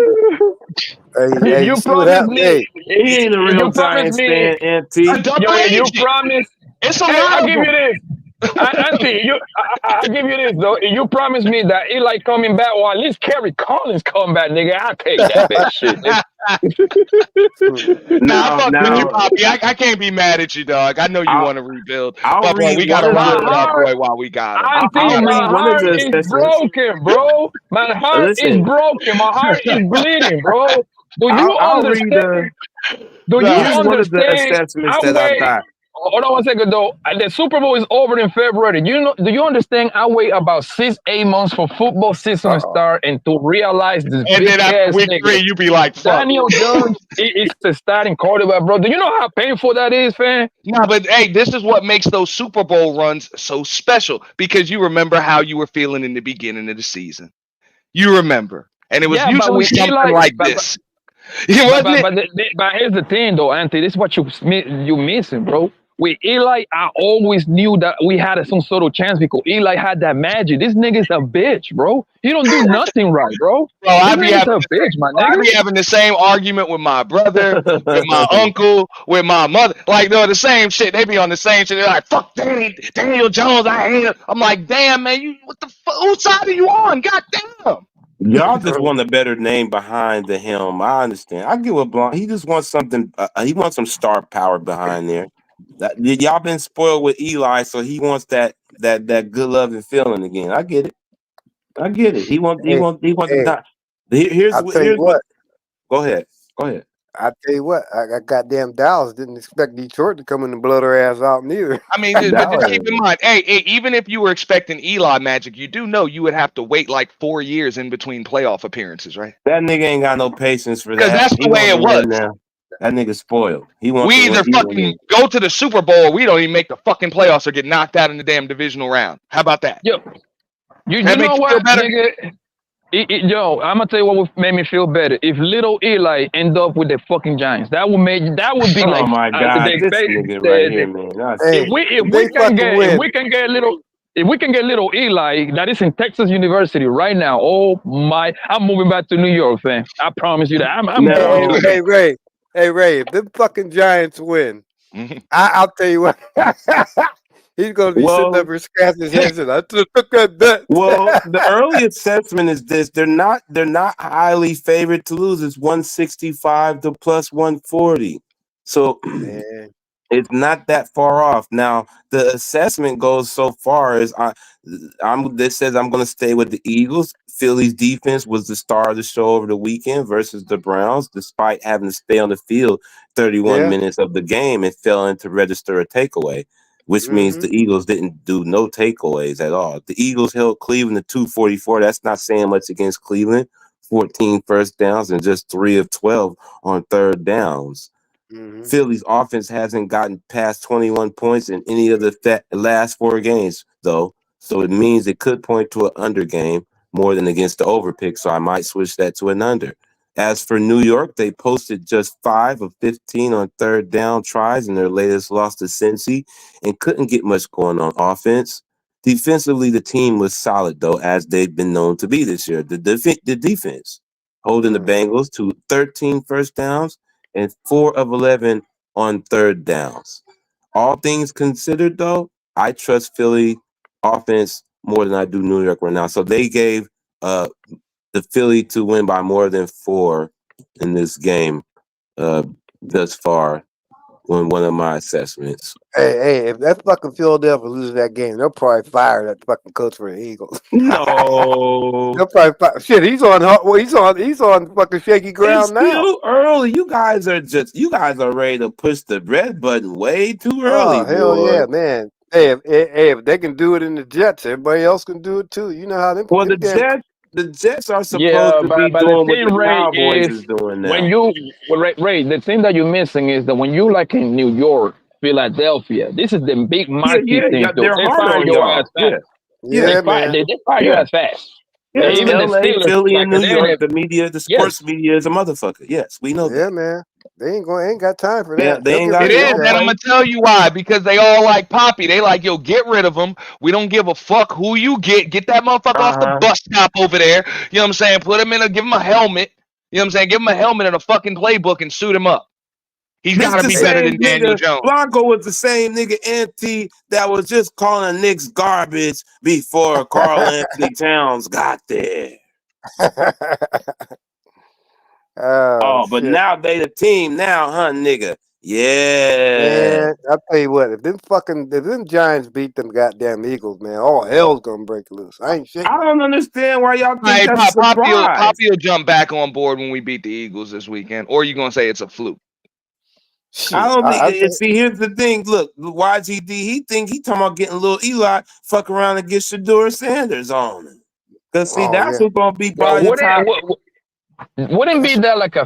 Hey, you see what promise happened? me, Hey, he ain't a real Giants fan, Auntie. A double agent. You promise. It's a lot I'll of give them. you this. Auntie, I'll give you this though. You promise me that Eli coming back, or at least Kerry Collins come back, nigga. I'll take that bitch shit. Nah, fuck with you, Poppy. I can't be mad at you, dog. I know you want to rebuild. But boy, we gotta ride with our boy while we got him. Auntie, my heart is broken, bro. My heart is broken. My heart is bleeding, bro. Do you understand? Do you Here's one of the understand? assessments that I got. Hold on 1 second though. The Super Bowl is over in February. Do you understand? I wait about 6-8 months for football season to start and to realize this and big then after ass week nigga. 3, you be like, fuck. Daniel Jones is the starting quarterback, bro. Do you know how painful that is, fam? Nah, but hey, this is what makes those Super Bowl runs so special because you remember how you were feeling in the beginning of the season. You remember, and it was usually something like this. But here's the thing, though, Auntie. This is what you missing, bro. With Eli, I always knew that we had some sort of chance because Eli had that magic. This nigga's a bitch, bro. He don't do nothing right, bro. I this be nigga's a bitch, my nigga. I be having the same argument with my brother, with my uncle, with my mother. Like, they're the same shit. They be on the same shit. They're like, fuck Daniel Jones. I hate him. I'm like, damn, man, what the fuck? Whose side are you on? God damn. Y'all just want a better name behind the helm. I understand. I get what Blanc. He just wants something. He wants some star power behind there. Y'all been spoiled with Eli, so he wants that good loving feeling again. I get it. He wants to die. Here's what. Go ahead. I tell you what, I goddamn Dallas didn't expect Detroit to come in and blow their ass out neither. I mean, just keep in mind, hey, even if you were expecting Eli magic, you do know you would have to wait like 4 years in between playoff appearances, right? That nigga ain't got no patience for that. Because that's the way it was. That nigga's spoiled. He wants. We either fucking go to the Super Bowl, or we don't even make the fucking playoffs, or get knocked out in the damn divisional round. How about that? Yo, you know what, nigga? Yo, I'm gonna tell you what made me feel better. If little Eli end up with the fucking Giants, that would be like. Oh my god, this nigga right here, man. If we can get little Eli that is in Texas University right now, I'm moving back to New York, fam. I promise you that. Hey Ray, if them fucking Giants win, I'll tell you what. He's gonna be sitting up and scratching his head. I took that bet. Well, the early assessment is this: they're not highly favored to lose. It's 165 to plus 140, so it's not that far off. Now the assessment goes so far as this says I'm going to stay with the Eagles. Philly's defense was the star of the show over the weekend versus the Browns, despite having to stay on the field 31 minutes of the game and failing to register a takeaway. Which means the Eagles didn't do no takeaways at all. The Eagles held Cleveland to 244. That's not saying much against Cleveland. 14 first downs and just 3 of 12 on third downs. Philly's offense hasn't gotten past 21 points in any of the last 4 games, though. So it means it could point to an under game more than against the over pick. So I might switch that to an under. As for New York, they posted just 5 of 15 on third down tries in their latest loss to Cincy and couldn't get much going on offense. Defensively, the team was solid, though, as they've been known to be this year. The defense holding the Bengals to 13 first downs and 4 of 11 on third downs. All things considered, though, I trust Philly offense more than I do New York right now. So they gave the Philly to win by more than 4 in this game thus far on one of my assessments. Hey, if that fucking Philadelphia loses that game, they'll probably fire that fucking coach for the Eagles. No, they'll probably fire. Shit, he's on fucking shaky ground it's now. Still early. You guys are ready to push the red button way too early. Oh hell boy. yeah, man. Hey, if they can do it in the Jets, everybody else can do it too. You know how them. Well, the Jets are supposed to be doing what the Cowboys is doing now. When you Ray, the thing that you're missing is that when you like in New York, Philadelphia, this is the big marquee thing. They're they hard fire on your y'all. ass fast. They fire your ass fast. Yeah, even LA, the Steelers, Philly, like and New they're York, the media, the sports media is a motherfucker. Yes, we know that. Yeah, man. They ain't got time for that. They ain't It got is, and I'm gonna tell you why. Because they all like Poppy. They like, yo, get rid of him. We don't give a fuck who you get. Get that motherfucker off the bus stop over there. You know what I'm saying? Put him give him a helmet. You know what I'm saying? Give him a helmet and a fucking playbook and suit him up. He's got to be better than Daniel Jones. Blanco was the same nigga NT that was just calling Knicks garbage before Carl Anthony Towns got there. But shit. now they the team now, huh, nigga? Yeah. Man, I'll tell you what, if them Giants beat them goddamn Eagles, man, all hell's gonna break loose. I ain't shit. I don't understand why y'all think that's a surprise. Poppy will jump back on board when we beat the Eagles this weekend. Or you gonna say it's a fluke? I don't think. See, here's the thing. Look, YGD. He talking about getting a little Eli, fuck around and get Shador Sanders on him. Cause see, that's what's gonna be by the time. Wouldn't be that like a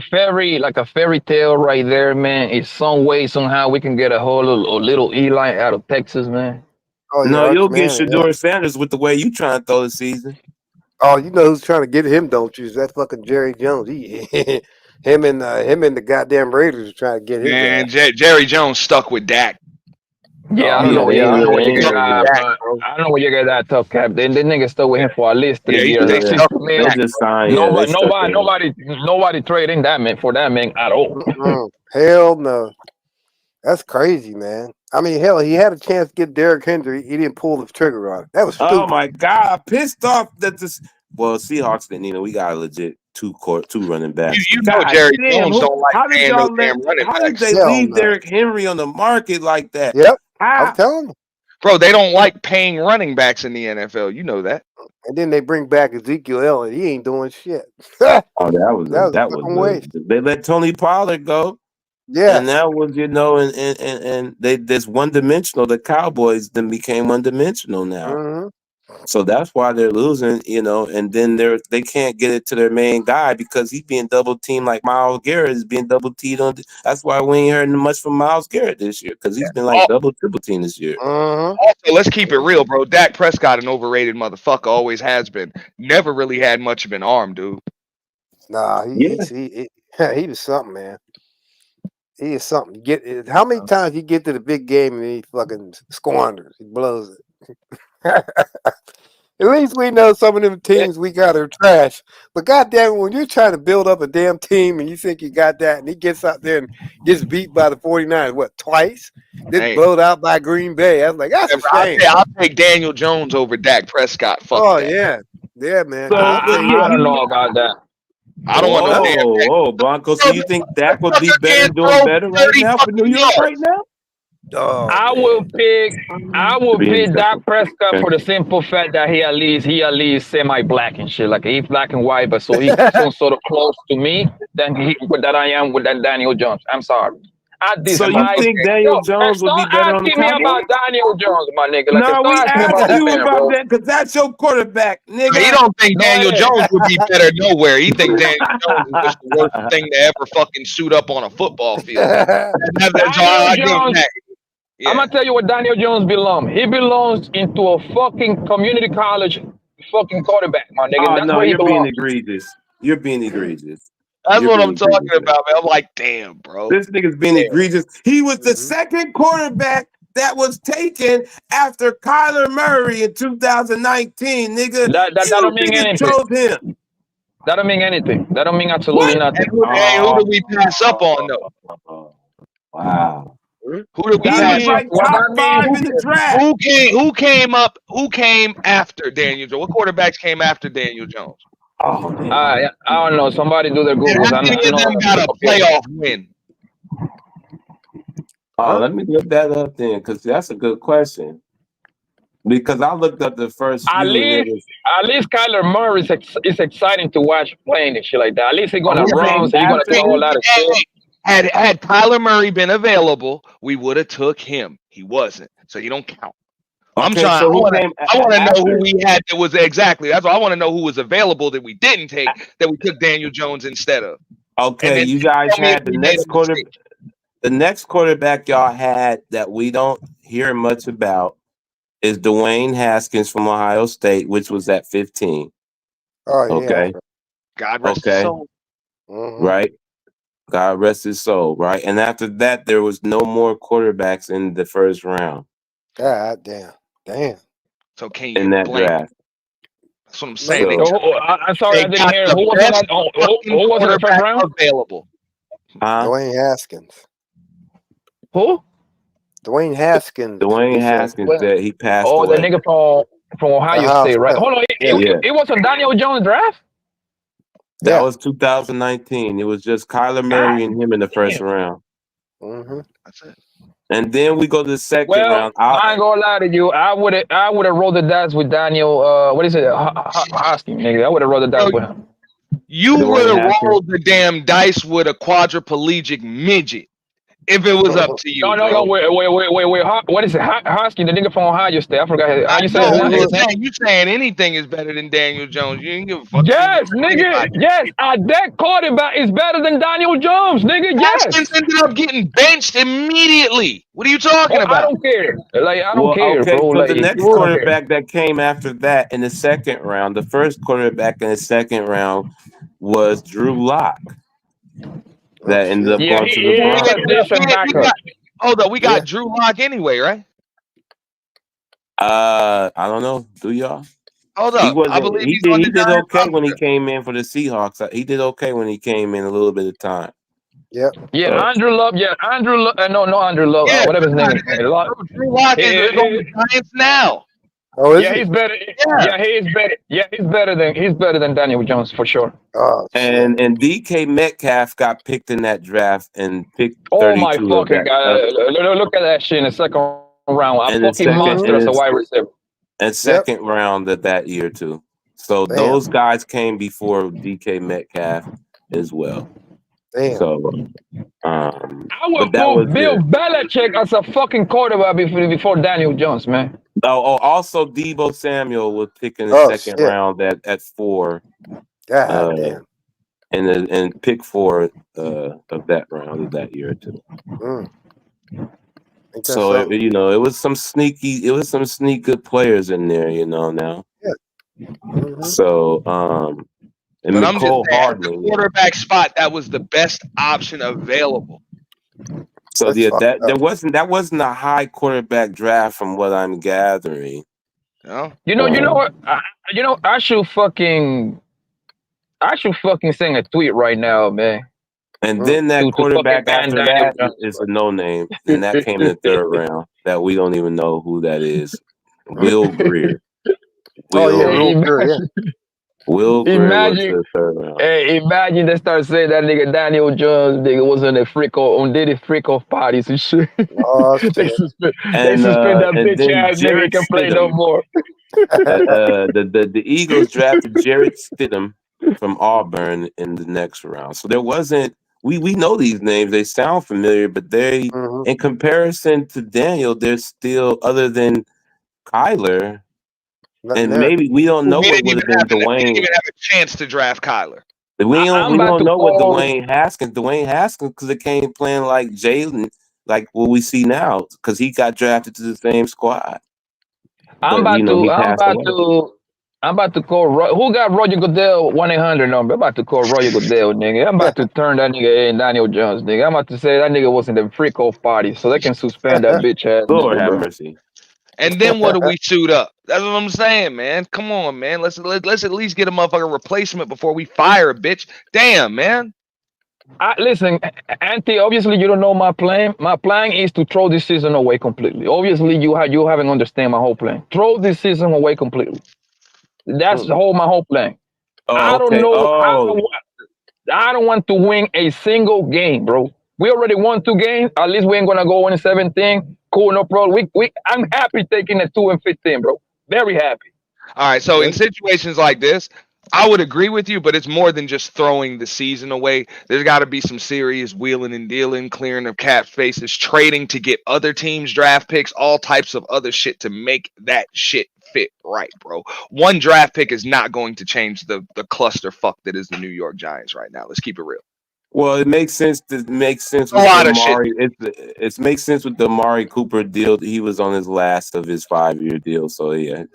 fairy tale right there, man? It's some way, somehow we can get a little Eli out of Texas, man. Oh, yeah, no, you'll get Shador Sanders with the way you trying to throw the season. Oh, you know who's trying to get him? Don't you? Is that fucking Jerry Jones? Him and the goddamn Raiders are trying to get him. Man, Jerry Jones stuck with Dak. Yeah, I know where you get that tough cap. The nigga stuck with him for at least 3 years. Nobody trading that man for that man at all. Hell no. That's crazy, man. I mean, hell, he had a chance to get Derrick Henry. He didn't pull the trigger on it. That was stupid. Oh my god, I'm pissed off that this. Well, Seahawks didn't. We got a legit two running backs. You know, Jerry Jones don't like paying no damn running backs. How did they leave Derrick Henry on the market like that? Yep, I'm telling you. Bro, they don't like paying running backs in the NFL. You know that. And then they bring back Ezekiel Elliott. He ain't doing shit. That was they let Tony Pollard go. Yeah, and that was and they this one dimensional. The Cowboys then became one dimensional now. Mm-hmm. So that's why they're losing, and then they can't get it to their main guy because he's being double teamed like Myles Garrett is being double teamed on. That's why we ain't heard much from Myles Garrett this year because he's been like double triple teamed this year. Also, let's keep it real, bro. Dak Prescott, an overrated motherfucker, always has been. Never really had much of an arm, dude. Nah, he was something, man. He is something. How many times you get to the big game and he fucking squanders? He blows it. At least we know some of them teams we got are trash. But goddamn, when you're trying to build up a damn team and you think you got that, and he gets out there and gets beat by the 49ers, twice? Then blowed out by Green Bay. I was like, that's a shame. I'll take Daniel Jones over Dak Prescott. Fuck that. Yeah, man. So, I don't know about that. I don't understand. Oh, Blanco. So you think Dak would be better, doing better right now for New York right now? I will pick Dak Prescott for the simple fact that he at least semi-black and shit. Like he's black and white, but so he's some sort of close to me than I am with that Daniel Jones. I'm sorry. I despise. So you think Daniel Jones would be better on the asking me Cowboys? about Daniel Jones, my nigga. Like, No, we start asking me about asked this you man, about bro. that because that's your quarterback, nigga. He don't think Go Daniel ahead. Jones would be better nowhere. He think Daniel Jones is just the worst thing to ever fucking suit up on a football field. That's all I give him that. I'm gonna tell you what Daniel Jones belongs. He belongs into a fucking community college fucking quarterback, my nigga. Oh That's no, where he you're being belongs. egregious. You're being egregious. That's You're what being I'm talking egregious. about, man. I'm like, damn, bro. This nigga's being egregious. He was the second quarterback that was taken after Kyler Murray in 2019, nigga. That You don't mean niggas anything. chose him. That don't mean anything. That don't mean absolutely nothing. Hey, who did we pass up on though? Wow. Who did we He pass was up? like top 5 in the draft. Who came after Daniel Jones? What quarterbacks came after Daniel Jones? Oh man. I don't know. Somebody do their And Googles. how many of them got a playoff win? Oh, let me look that up then, because that's a good question. Because I looked up the first At few and it least, was at least Kyler Murray is exciting to watch playing and shit like that. At least he's gonna who run, came so he's gonna after throw a lot of shit. Had Kyler Murray been available, we would have took him. He wasn't, so you don't count. I'm Okay, trying. so I who want came to know after? who we had that was exactly. That's what I want to know who was available that we didn't take that we took Daniel Jones instead of. Okay, you guys had the next quarterback. The next quarterback y'all had that we don't hear much about is Dwayne Haskins from Ohio State, which was at 15. Oh yeah. Okay. God rest his soul. Right. God rest his soul. Right. And after that, there was no more quarterbacks in the first round. God damn. Damn. So can you in that blame? draft? That's what I'm saying. I'm sorry, I didn't hear. Who was in that? Who was in the first round? Available. Dwayne Haskins. Who? Dwayne Haskins. Dwayne Haskins. That he passed Oh, away. the nigga from Ohio State, right? Hold on, it was a Daniel Jones draft. That was 2019. It was just Kyler Murray and him in the first round. That's it. And then we go to the second Well, round. I ain't gonna lie to you. I would have rolled the dice with Daniel. What is it? Hoskin, nigga. I would have rolled the dice with him. You would have rolled the damn dice with a quadriplegic midget if it was up to you. No, wait. What is it? Hoskin, the nigga from Ohio State. I forgot how you say his name. You saying anything is better than Daniel Jones. You ain't give a fuck. Yes, nigga. Yes, that quarterback is better than Daniel Jones, nigga. Yes. Haskins ended up getting benched immediately. What are you talking about? I don't care. Like, I don't care, okay, bro. so Like, the next quarterback that came after that in the second round, the first quarterback in the second round was Drew Lock. That ended up going to the Browns. Hold on, we got Drew Lock anyway, right? I don't know. Do y'all? Hold up. I believe he did okay when he came in for the Seahawks. He did okay when he came in a little bit of time. Yep. Yeah, Andrew Love. Yeah, Andrew Love. No, Andrew Love. Yeah, whatever his name is. Drew Lock is on the Giants now. Oh, is yeah, he? he's better. Yeah, he's better. Yeah, he's better than Daniel Jones for sure. Oh, and DK Metcalf got picked in that draft and picked 32. Oh my fucking god! Look at that shit in the second round. A fucking monster as a wide receiver. And second round of that year too. So those guys came before DK Metcalf as well. Damn. So I would put Bill Belichick as a fucking quarterback before Daniel Jones, man. Also Deebo Samuel was picked in the second round at 4. God damn. And pick 4 of that round of that year too. So it was some sneaky good players in there, now. Yeah. So and but I'm just saying, Hardman, the quarterback spot, that was the best option available. So that wasn't a high quarterback draft from what I'm gathering. No. You know what? I should fucking sing a tweet right now, man. And then that quarterback after that is a no name, and that came in the third round. That we don't even know who that is. Will Greer. Will Greer. Will Greer was the third round. Hey, imagine they start saying that nigga Daniel Jones nigga was on the freak off parties and shit. Oh, they suspend that bitch ass nigga. He can play no more. The Eagles drafted Jarrett Stidham from Auburn in the next round. So there wasn't we know these names. They sound familiar, but they, in comparison to Daniel, they're still, other than Kyler, and maybe we don't know what would have been We didn't Dwayne. even have a chance to draft Kyler. We I'm don't about to know what call- Dwayne Haskins, because it came playing like Jalen, like what we see now, because he got drafted to the same squad. I'm But, about to call who got Roger Goodell 1-800 number? I'm about to call Roger Goodell, nigga. I'm about to turn that nigga in Daniel Jones, nigga. I'm about to say that nigga was in the freak off party, so they can suspend that bitch ass. Lord nigga, have bro. mercy. And then what do we suit up? That's what I'm saying, man. Come on, man. Let's at least get a motherfucking replacement before we fire a bitch. Damn, man. Listen, Auntie, obviously you don't know my plan. My plan is to throw this season away completely. Obviously you haven't understand my whole plan. Throw this season away completely. That's my whole plan. I don't know how. I don't want to win a single game, bro. We already won 2 games. At least we ain't gonna go 1-17. Cool, no problem. I'm happy taking the 2-15, bro. Very happy. All right, so in situations like this, I would agree with you, but it's more than just throwing the season away. There's got to be some serious wheeling and dealing, clearing of cap spaces, trading to get other teams' draft picks, all types of other shit to make that shit fit right, bro. One draft pick is not going to change the clusterfuck that is the New York Giants right now. Let's keep it real. Well, it makes sense. With it makes sense with the Amari Cooper deal. He was on his last of his 5-year deal, so they had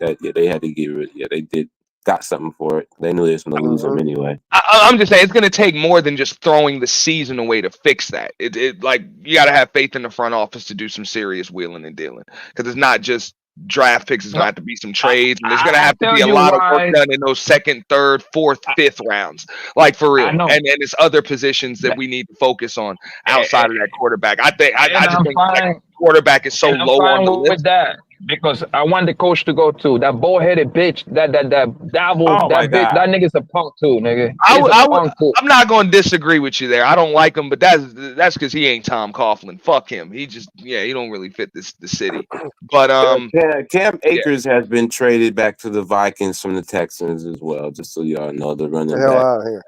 to get rid. Yeah, they did got something for it. They knew they was going to lose him anyway. I'm just saying it's going to take more than just throwing the season away to fix that. It like you got to have faith in the front office to do some serious wheeling and dealing, because it's not just draft picks. It's going to have to be some trades, and there's going to have to be a lot of work done in those 2nd, 3rd, 4th, 5th rounds, like for real. And it's other positions that we need to focus on outside of that quarterback. I just think that quarterback is so low on the list. With that, because I want the coach to go too. That bald-headed bitch, that nigga's a punk too, nigga. I'm not going to disagree with you there. I don't like him, but that's because he ain't Tom Coughlin. Fuck him. He don't really fit the city. But Cam Akers has been traded back to the Vikings from the Texans as well. Just so y'all know, the running back out here.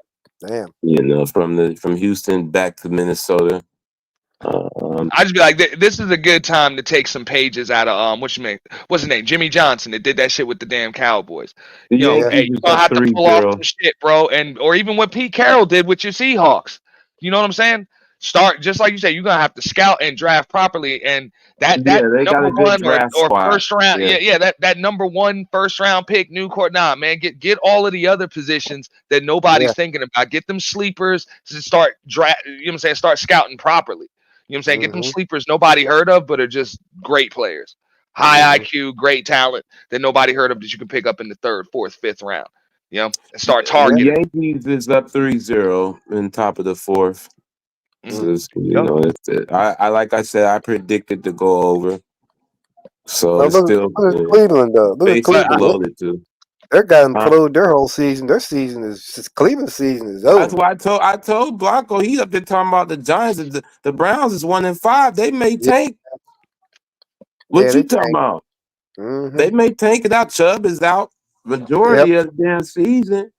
Damn. You know, from Houston back to Minnesota. I just be like, this is a good time to take some pages out of what's his name, Jimmy Johnson, that did that shit with the damn Cowboys. You're gonna have to pull off some shit, bro, or even what Pete Carroll did with your Seahawks. You know what I'm saying? Start just like you said. You're gonna have to scout and draft properly, and that number 1 or first round, that number 1 first round pick, new court. Nah, man, get all of the other positions that nobody's thinking about. Get them sleepers to start draft. You know what I'm saying? Start scouting properly. You know what I'm saying? Get them sleepers nobody heard of, but are just great players. High IQ, great talent that nobody heard of that you can pick up in the 3rd, 4th, 5th round. You know, and start targeting. The Yankees is up 3-0 in top of the 4th. So I like I said, I predicted to go over. So it's still Cleveland though. Look at Cleveland. Loaded too. They're got imploded their whole season. Their season is Cleveland's season is over. That's why I told Blanco, he up there talking about the Giants. The Browns is 1-5. They may tank. What you talking about? They may tank it out. Chubb is out majority of the damn season.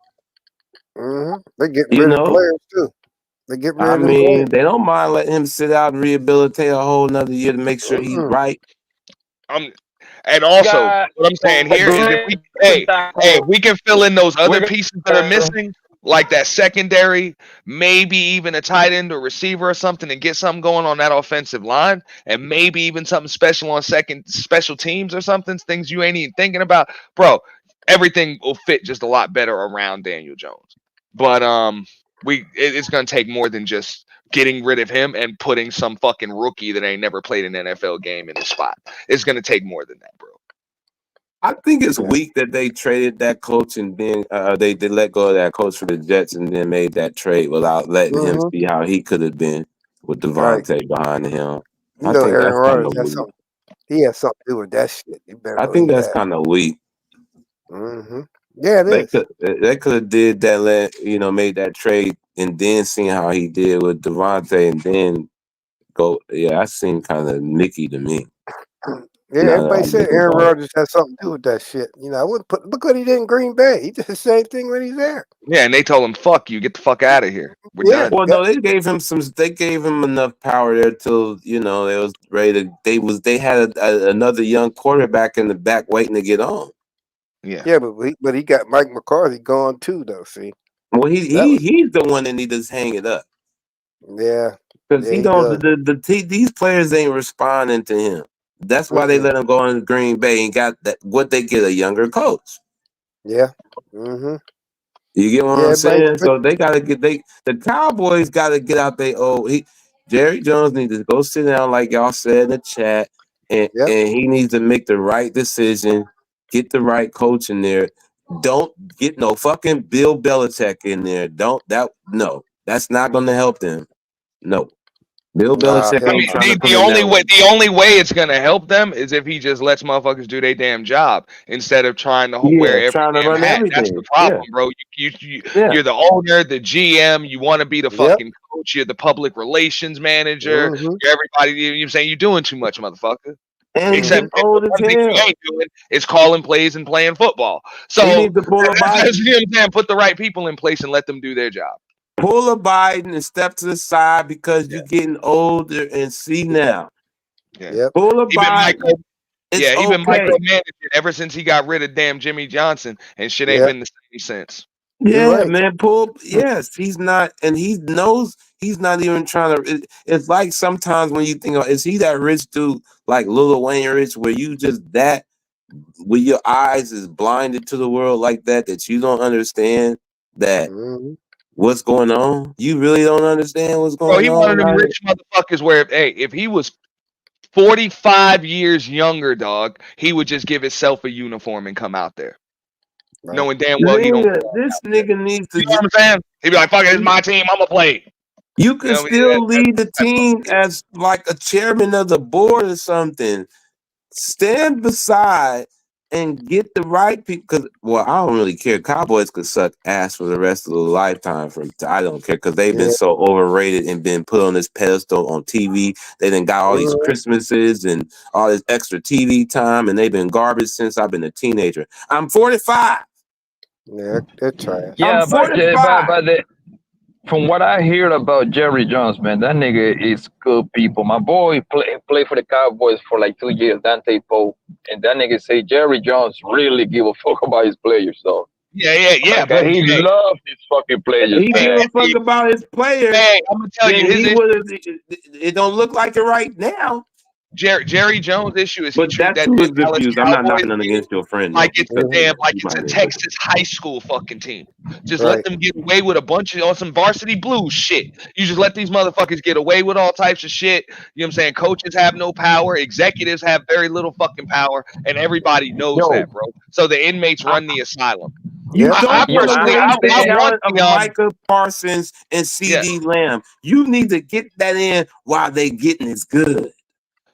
They get rid of players too. They get rid of players. They don't mind letting him sit out and rehabilitate a whole another year to make sure he's right. And also, what I'm saying here is if we can fill in those other pieces that are missing, like that secondary, maybe even a tight end or receiver or something, and get something going on that offensive line, and maybe even something special on special teams or something, things you ain't even thinking about, bro. Everything will fit just a lot better around Daniel Jones. But it's gonna take more than just getting rid of him and putting some fucking rookie that ain't never played an NFL game in his spot. It's gonna take more than that, bro. I think it's weak that they traded that coach and then they let go of that coach for the Jets and then made that trade without letting him see how he could have been with Devontae behind him. You know, Aaron Rodgers has something. He has something to do with that shit. I think that's kind of weak. Yeah, it is. They could have did that, made that trade and then seen how he did with Devontae and then go. Yeah, that seemed kind of Mickey to me. Yeah, everybody said Aaron Rodgers has something to do with that shit. You know, I wouldn't put. Look what he did in Green Bay. He did the same thing when he's there. Yeah, and they told him, "Fuck you, get the fuck out of here. We're done." Well, no, they gave him enough power there till they was ready to. They had another young quarterback in the back waiting to get on. Yeah, yeah, but he got Mike McCarthy gone too, though. See, well, he's the one that needs to hang it up. Yeah, because he don't. These players ain't responding to him. That's why they let him go in Green Bay and got that. What they get, a younger coach. Yeah. Mm-hmm. You get what I'm saying? So they gotta get the Cowboys gotta get out there. Jerry Jones needs to go sit down like y'all said in the chat, and he needs to make the right decision, get the right coach in there. Don't get no fucking Bill Belichick in there. No, that's not gonna help them. No. Bill Belichick ain't trying to put the only way it's gonna help them is if he just lets motherfuckers do their damn job instead of trying to wear every damn hat. That's the problem, bro. You're the owner, the GM. You want to be the fucking coach. You're the public relations manager. You're everybody. You're saying you're doing too much, motherfucker. And except one thing you ain't doing is calling plays and playing football. So you need to pull a Biden. Put the right people in place and let them do their job. Pull a Biden and step to the side because you're getting older and see now. Yeah. Pull a Biden. Even micromanaging ever since he got rid of damn Jimmy Johnson and shit ain't been the same since. Yeah, man. Yes, he's not, and he knows he's not even trying to. It's like sometimes when you think, is he that rich dude like Lil Wayne rich, where you just that, where your eyes is blinded to the world like that you don't understand that. What's going on? You really don't understand what's going on. He one of them rich motherfuckers where, if he was 45 years younger, dog, he would just give himself a uniform and come out there. Right. Knowing damn well he don't. This nigga needs to. You know what I'm saying? He'd be like, fuck it, it's my team, I'ma play. You can still lead the team as like a chairman of the board or something. Stand beside and get the right people. Because, I don't really care. Cowboys could suck ass for the rest of the lifetime. I don't care because they've been so overrated and been put on this pedestal on TV. They done got all these Christmases and all this extra TV time, and they've been garbage since I've been a teenager. I'm 45. Yeah, they're trash. Yeah, but from what I hear about Jerry Jones, man, that nigga is good people. My boy played for the Cowboys for like 2 years, Dante Pope, and that nigga say Jerry Jones really give a fuck about his players, though. Yeah. But he loves his fucking players. He give a fuck about his players. Hey, I'm gonna tell you, it don't look like it right now. Jerry Jones' issue is he treated that I'm not knocking nothing against your friend. Like it's a Texas high school fucking team. Just let them get away with a bunch of some varsity blues shit. You just let these motherfuckers get away with all types of shit. You know what I'm saying? Coaches have no power, executives have very little fucking power, and everybody knows that, bro. So the inmates run the asylum. You don't want Micah Parsons and CD Lamb. You need to get that in while they getting as good.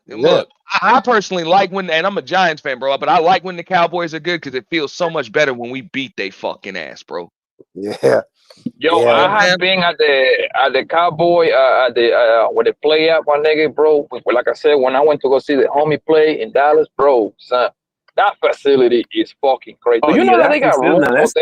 And look, I personally like when, and I'm a Giants fan, bro, but I like when the Cowboys are good because it feels so much better when we beat they fucking ass, bro. Yeah. I have been at the Cowboy where they play at, my nigga, bro. Like I said, when I went to go see the homie play in Dallas, bro, son, that facility is fucking crazy. You know that they got rooms,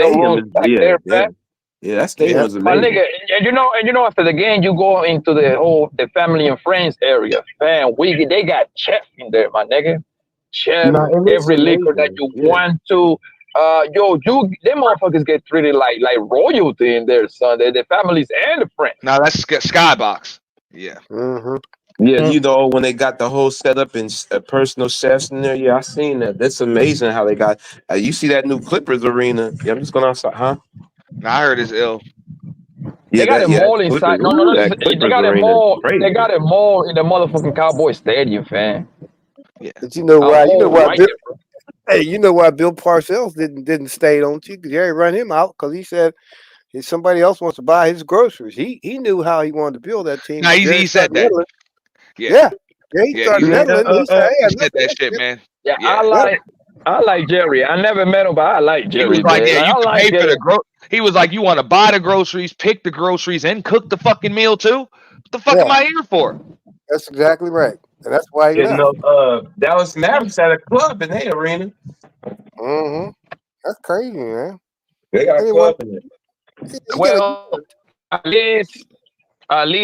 Yeah, that stadium was amazing. My nigga, and you know, after the game, you go into the family and friends area. Man, they got chef in there, my nigga. Chef, every liquor that you want to. Them motherfuckers get treated like royalty in there, son. The families and the friends. No, that's Skybox. Yeah. Yeah, when they got the whole setup and personal chefs in there. Yeah, I seen that. That's amazing how they got. You see that new Clippers arena? Yeah, I'm just going outside, huh? I heard it's ill. They got a mall inside. No. They got a mall. They got a mall in the motherfucking Cowboy Stadium, fam. Yeah. But you know why? You know why Bill Parcells didn't stay, don't you? Jerry run him out because he said if somebody else wants to buy his groceries. He knew how he wanted to build that team. Nah, he said that. Yeah. He started meddling. He said that shit, man. Yeah, I like Jerry. I never met him, but I like Jerry. He was like, you pay for the He was like, you want to buy the groceries, pick the groceries, and cook the fucking meal too? What the fuck am I here for? That's exactly right. And that's why he left. Dallas Mavericks at a club in their arena. Mm-hmm. That's crazy, man. They got a club in it. Well, at least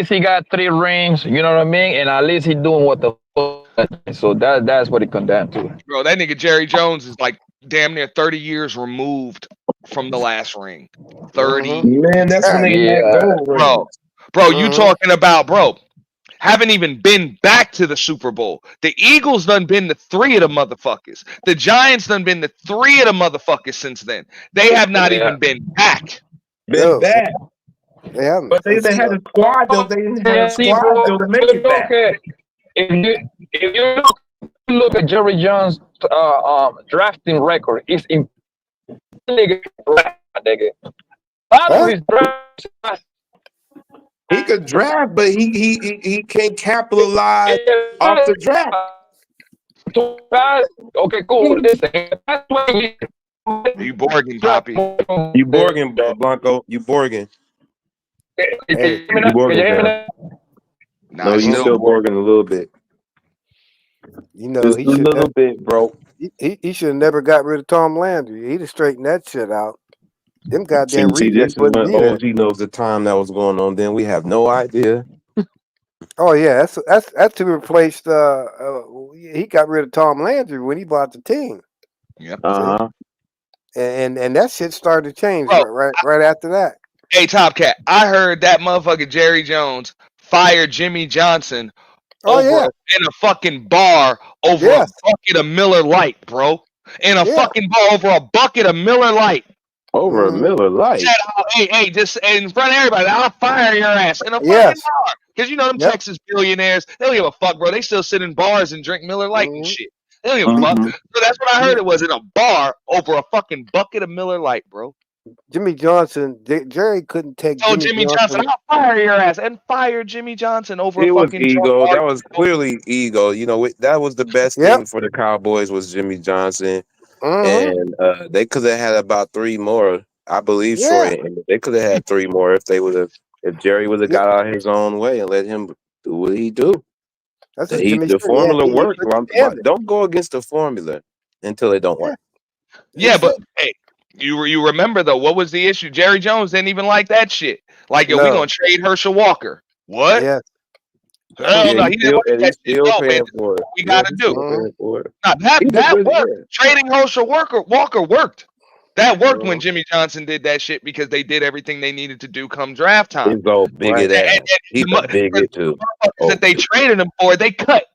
he got 3 rings. You know what I mean? And at least he doing what the fuck. So that's what it comes down to. Bro, that nigga Jerry Jones is like damn near 30 years removed from the last ring. 30. Man, that's when they let go, bro. You talking about, bro? Haven't even been back to the Super Bowl. The Eagles done been to 3 of the motherfuckers. The Giants done been to 3 of the motherfuckers since then. They have not even been back. Been back. They haven't. But they had a squad though. They didn't have a squad though to make it back. If you look at Jerry Jones' drafting record, it's in nigga. He could draft, but he can't capitalize off the draft. Okay, cool. Listen, you Borgin, Poppy. You Borgin, Blanco. You Borgin. Hey, No, you still Borgin a little bit. You know, just he a little bit, bro. He should have never got rid of Tom Landry. He'd have straightened that shit out. Them goddamn See, this rejects is when wouldn't be there. OG knows the time that was going on. Then we have no idea. Oh yeah, that's to replace he got rid of Tom Landry when he bought the team. Yep. And that shit started to change right after that. Hey, Top Cat, I heard that motherfucker Jerry Jones fired Jimmy Johnson in a fucking bar over a bucket of Miller Lite, bro. In a fucking bar over a bucket of Miller Lite. Over a Miller Lite. Hey, just in front of everybody, I'll fire your ass in a fucking bar. Because you know them Texas billionaires, they don't give a fuck, bro. They still sit in bars and drink Miller Lite and shit. They don't give a fuck. So that's what I heard it was, in a bar over a fucking bucket of Miller Lite, bro. Jimmy Johnson, Jerry couldn't take. Oh, Jimmy Johnson, I'll fire your ass and fire Jimmy Johnson over it a was fucking ego. That was clearly ego. You know, that was the best thing for the Cowboys was Jimmy Johnson, and they could have had about 3 more. I believe they could have had 3 more if Jerry would have got out his own way and let him do what he do. That's the formula works. Don't go against the formula until it don't work. Yeah, but hey, you remember though, what was the issue? Jerry Jones didn't even like that shit. Like, yo, we gonna trade Herschel Walker. What? Yeah. Hell no, he didn't like that shit. No, man, what we gotta do. That worked. Trading Herschel Walker worked. That worked when Jimmy Johnson did that shit because they did everything they needed to do come draft time. He's all bigot ass. He's a bigot too. That they traded him for, they cut.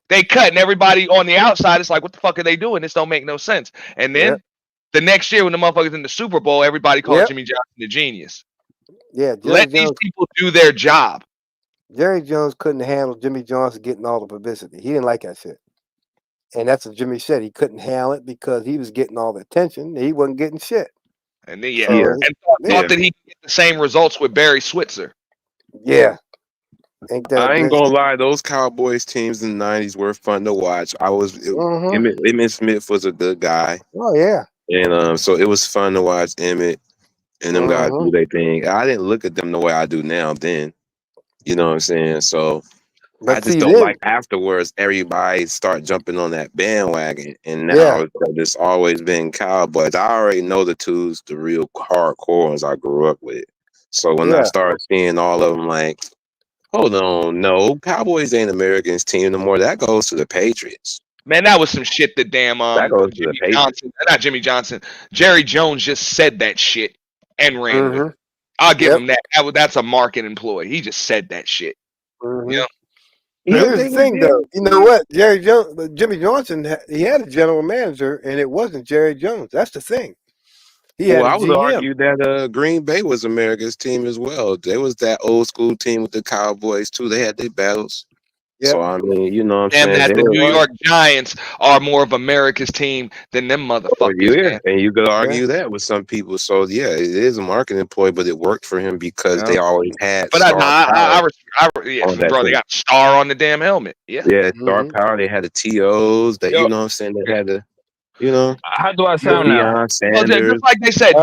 They cut, and everybody on the outside is like, what the fuck are they doing? This don't make no sense. And then the next year when the motherfuckers in the Super Bowl, everybody called Jimmy Johnson the genius. Yeah, let these people do their job. Jerry Jones couldn't handle Jimmy Johnson getting all the publicity. He didn't like that shit. And that's what Jimmy said. He couldn't handle it because he was getting all the attention. He wasn't getting shit. And then, thought that he could get the same results with Barry Switzer. Yeah. I ain't gonna lie, those Cowboys teams in the 90s were fun to watch. Emmitt Smith was a good guy. Oh yeah. And so it was fun to watch Emmitt and them guys do their thing. I didn't look at them the way I do now then. You know what I'm saying? So I just don't like afterwards everybody start jumping on that bandwagon. And now it's always been Cowboys. I already know the real hardcore ones I grew up with. So when I start seeing all of them like, hold on, no, Cowboys ain't Americans team no more. That goes to the Patriots. Man, that was some shit that damn that goes to the Patriots. Not Jimmy Johnson. Jerry Jones just said that shit and ran with it. I'll give him that. That's a marketing ploy. He just said that shit. You know? Here's the thing, though. You know what? Jimmy Johnson, he had a general manager, and it wasn't Jerry Jones. That's the thing. I would argue that Green Bay was America's team as well. They was that old school team with the Cowboys, too. They had their battles. Yep. So, I mean, you know what I'm saying? And that the New York Giants are more of America's team than them motherfuckers. And you could argue that with some people. So, yeah, it is a marketing ploy, but it worked for him because they always had But bro, they got star on the damn helmet. Yeah, star power. They had the TOs that, you know what I'm saying, they had the, you know. How do I sound now? Well, just like they said,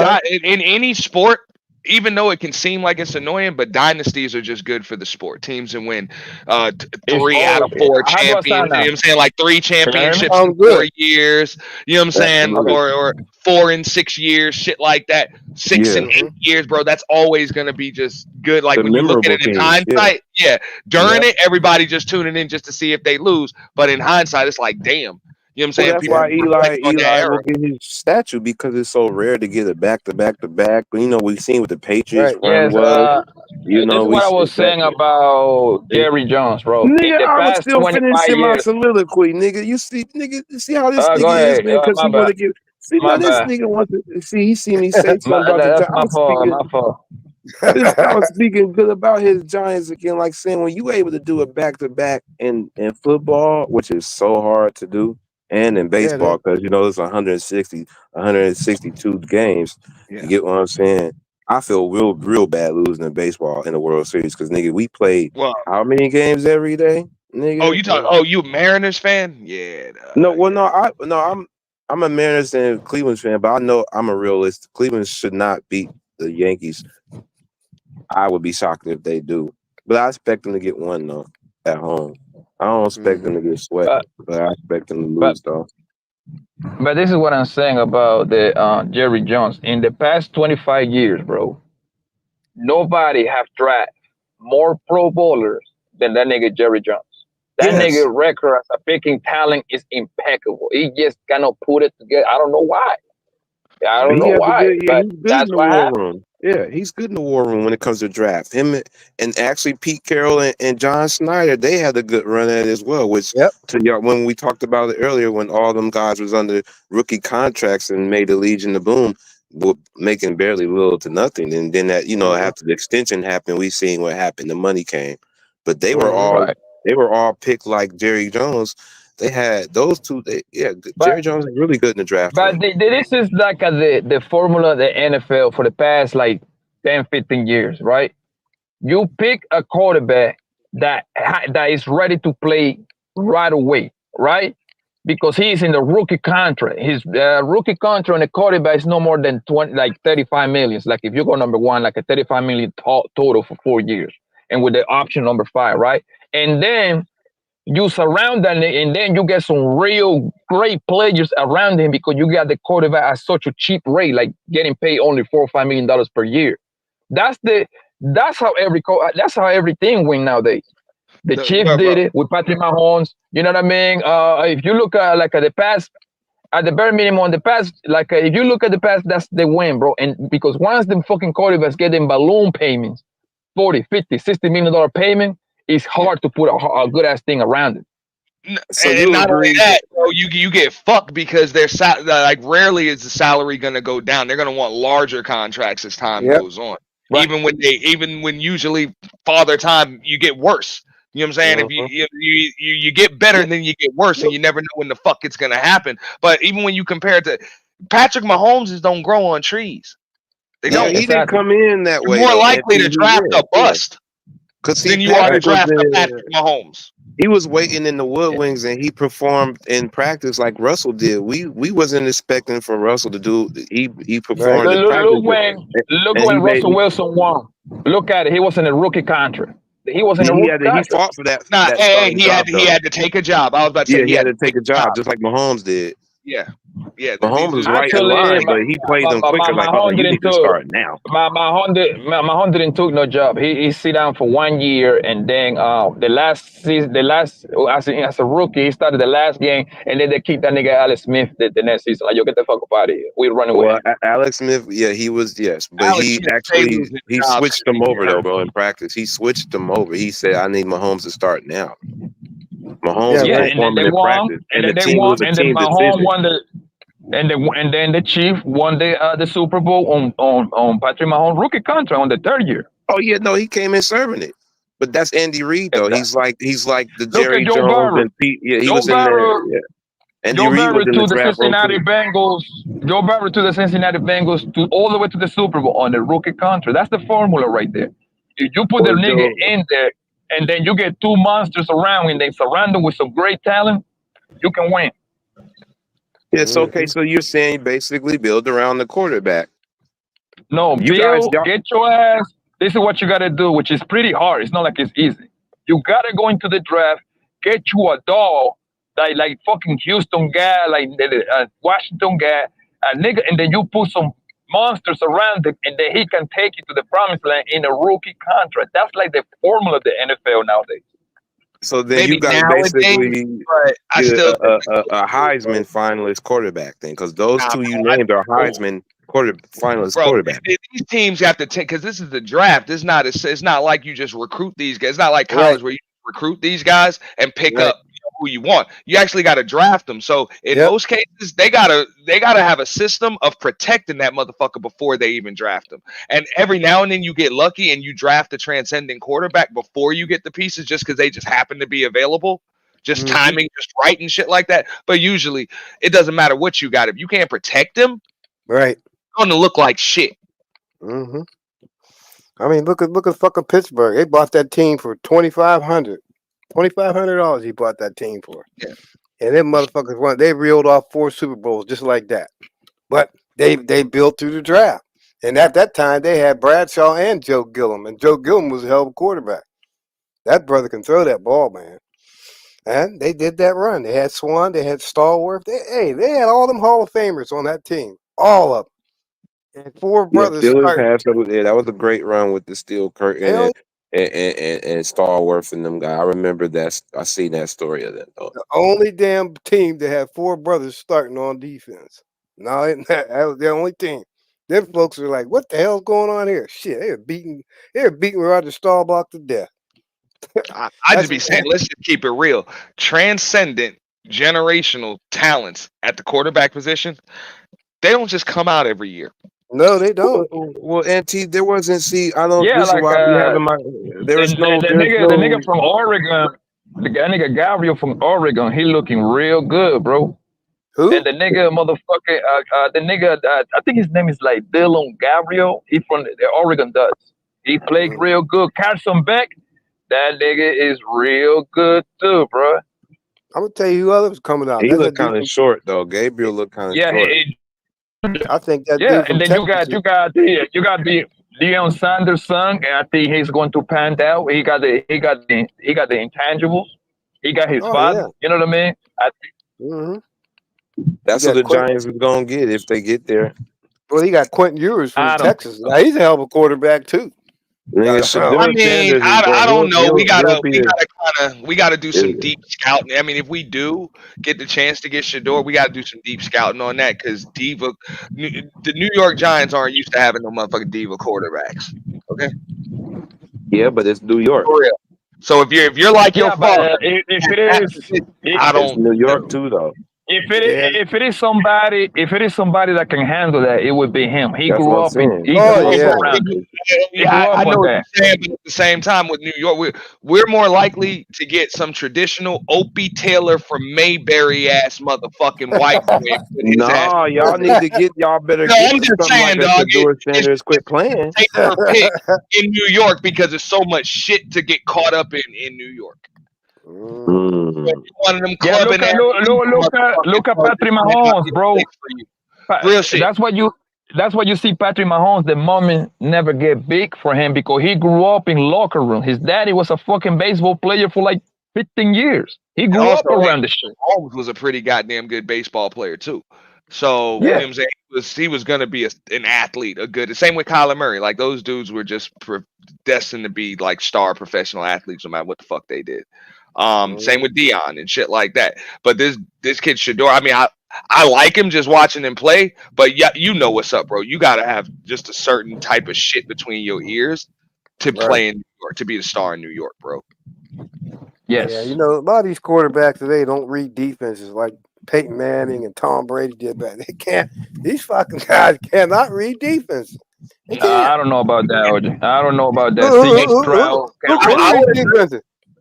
in any sport, even though it can seem like it's annoying, but dynasties are just good for the sport. Teams that win 3 out of 4 How do I champions. You know sound now? what I'm saying? Like 3 Can you hear me? championships in 4 years. You know what I'm saying? Okay. Or 4 in 6 years, shit like that. 6 Yeah. and 8 years, bro. That's always gonna be just good. Like The when you look at it in memorable teams, hindsight, yeah. During Yeah. it, everybody just tuning in just to see if they lose. But in hindsight, it's like, damn. You know what I'm Well, saying? that's People why reflect on that Eli era. will get his statue because it's so rare to get it back to back to back. You know, we've seen what the Patriots Right. run Yes, was. You this know, is we what I was saying about Jerry Jones, bro. In nigga, the I was past still 25 finishing my years. soliloquy, nigga. You see how this Go nigga is, ahead. man, because My he want to bad. get. See, My now this bad. nigga wants to see. He see me say something about the That's Giants. my I'm fault. speaking. My fault. I was speaking good about his Giants again, like saying when you able to do it back to back in football, which is so hard to do, and in baseball because you know it's 162 games. Yeah. You get what I'm saying? I feel real bad losing in baseball in the World Series because nigga, we played how many games every day, nigga? Oh, you a Mariners fan? Yeah. I'm a Mariners and Cleveland fan, but I know I'm a realist. Cleveland should not beat the Yankees. I would be shocked if they do, but I expect them to get one though at home. I don't expect them to get swept, but I expect them to lose though. But this is what I'm saying about the Jerry Jones. In the past 25 years, bro, nobody have drafted more Pro Bowlers than that nigga Jerry Jones. That nigga record as a picking talent is impeccable. He just cannot put it together. I don't know why. I don't know why, but He's good that's in the what war happened. room. Yeah, he's good in the war room when it comes to draft. Him and actually Pete Carroll and John Snyder, they had a good run at it as well. Which to y'all, when we talked about it earlier, when all them guys was under rookie contracts and made the Legion of Boom, making barely little to nothing, and then that after the extension happened, we seen what happened. The money came, but they were all picked like Jerry Jones. They had those two. Jerry Jones is really good in the draft. But this is like the formula of the NFL for the past like 10, 15 years, right? You pick a quarterback that is ready to play right away, right? Because he's in the rookie contract. His rookie contract on the quarterback is no more than 35 million. Like if you go number one, like a 35 million total for 4 years, and with the option number 5, right? And then you surround that, and then you get some real great players around him because you got the quarterback at such a cheap rate, like getting paid only $4 or $5 million per year. That's how everything win nowadays. The Chiefs did it with Patrick Mahomes. You know what I mean? If you look at the past, at the bare minimum on the past, if you look at the past, that's the win, bro. And because once the fucking quarterbacks getting balloon payments, 40, 50, $60 million payment, it's hard to put a good ass thing around it. So and not only that, you get fucked because they're rarely is the salary going to go down. They're going to want larger contracts as time goes on. Right. Even when usually father time you get worse. You know what I'm saying? If you get better and then you get worse, and you never know when the fuck it's going to happen. But even when you compare it to Patrick Mahomes, don't grow on trees. They don't. He didn't come in that way. You're more likely to draft a bust. Then you are to draft a Patrick Mahomes. He was waiting in the woodwings and he performed in practice like Russell did. We wasn't expecting for Russell to do. He performed in practice. Look when Russell Wilson won. Look at it. He was in a rookie contract. He was in a rookie contract. He fought for that. He had to take a job. I was about to say he had to take a job just like Mahomes did. Yeah. Mahomes was right in line, but he played them quicker. Like, you need to start now. Mahomes didn't took no job. He sit down for 1 year, and then the last season, as a rookie, he started the last game, and then they kicked that nigga Alex Smith the next season. Like, yo, get the fuck up out of here. We're running away. Alex Smith, he was but he switched them over though, bro. In practice, he switched them over. He said, "I need Mahomes to start now." Mahomes performing in practice, and the team was a team decision. And then the Chiefs won the Super Bowl on Patrick Mahomes rookie contract on the 3rd year. Oh yeah, no, he came in serving it. But that's Andy Reid though. He's like the Jerry Jones and Pete. Yeah, he was in there. Yeah. Andy Reid was in the draft Joe Burrow to the Cincinnati Bengals all the way to the Super Bowl on the rookie contract. That's the formula right there. If you put the nigga in there and then you get 2 monsters around and they surround them with some great talent, you can win. It's okay. So you're saying basically build around the quarterback. No, You guys, Bill, get your ass. This is what you gotta do, which is pretty hard. It's not like it's easy. You gotta go into the draft, get you a doll, like fucking Houston guy, like Washington guy, a nigga, and then you put some monsters around him, and then he can take you to the promised land in a rookie contract. That's like the formula of the NFL nowadays. So then Maybe you got to nowadays, basically but I get still a Heisman finalist quarterback then, because those two you named are Heisman finalist bro, quarterback. these teams have to take, because this is the draft. It's not like you just recruit these guys. It's not like college where you recruit these guys and pick up who you want. You actually got to draft them. So in most cases, they gotta have a system of protecting that motherfucker before they even draft them. And every now and then you get lucky and you draft a transcendent quarterback before you get the pieces, just because they just happen to be available. Just timing just right and shit like that. But usually it doesn't matter what you got. If you can't protect them, right, it's gonna look like shit. I mean, look at fucking Pittsburgh. They bought that team for $2,500. He bought that team for. Yeah. And them motherfuckers won. They reeled off 4 Super Bowls just like that. But they built through the draft. And at that time they had Bradshaw and Joe Gilliam. And Joe Gilliam was a hell of a quarterback. That brother can throw that ball, man. And they did that run. They had Swan, they had Stallworth. They had all them Hall of Famers on that team. All of them. And 4 brothers. That was a great run with the Steel Curtain and Stallworth and them guys. I remember that. I seen that story of that. Though. The only damn team that had 4 brothers starting on defense. No, that was the only team. Them folks were like, "What the hell's going on here?" Shit, they were beating Roger Staubach to death. I just be saying, let's just keep it real. Transcendent generational talents at the quarterback position, they don't just come out every year. No, they don't. Well, NT, there wasn't. See, I don't. Yeah, this like is why we having my. There is no. The nigga from Oregon, the nigga Gabriel from Oregon, he looking real good, bro. Who? And the nigga motherfucker, the nigga, I think his name is like Dylan Gabriel. He from the Oregon Ducks. He played real good. Carson Beck, that nigga is real good too, bro. I'm gonna tell you who else was coming out. He looked kind of short though. Gabriel looked kind of short. I think that. Yeah, and then you got the Deion Sanders' son, and I think he's going to pan out. He got the intangibles. He got his father. Yeah. You know what I mean? That's what the Giants is gonna get if they get there. Well, he got Quentin Ewers from Texas. Now, he's a hell of a quarterback too. I mean, I don't know. We gotta do some deep scouting. I mean, if we do get the chance to get Shador, we gotta do some deep scouting on that, because the New York Giants aren't used to having no motherfucking diva quarterbacks. Okay. Yeah, but it's New York. For real. So if you're like your father, if it is, I don't. New York too, though. If it is somebody that can handle that, it would be him. He grew up around. I know what you're saying, but at the same time, with New York, we're more likely to get some traditional Opie Taylor from Mayberry ass motherfucking white boy. No, y'all need to get No, I'm just saying, dog. Sanders quit playing. Take her pick in New York because there's so much shit to get caught up in New York. One of them clubbing. Look at Patrick Mahomes, bro. Real shit. That's what you see Patrick Mahomes. The moment never get big for him because he grew up in locker room. His daddy was a fucking baseball player for like 15 years. He grew up around the shit. Mahomes was a pretty goddamn good baseball player too. So you know what I'm saying, he was going to be an athlete, same with Kyler Murray. Like those dudes were just destined to be like star professional athletes no matter what the fuck they did. Same with Deion and shit like that. But this kid Shador, I mean, I like him just watching him play, but yeah, you know what's up, bro. You gotta have just a certain type of shit between your ears to play in New York, to be a star in New York, bro. Yes. Yeah, you know, a lot of these quarterbacks today don't read defenses like Peyton Manning and Tom Brady did back. They can't. These fucking guys cannot read defense. I don't know about that, OJ. I don't know about that. CJ Stroud.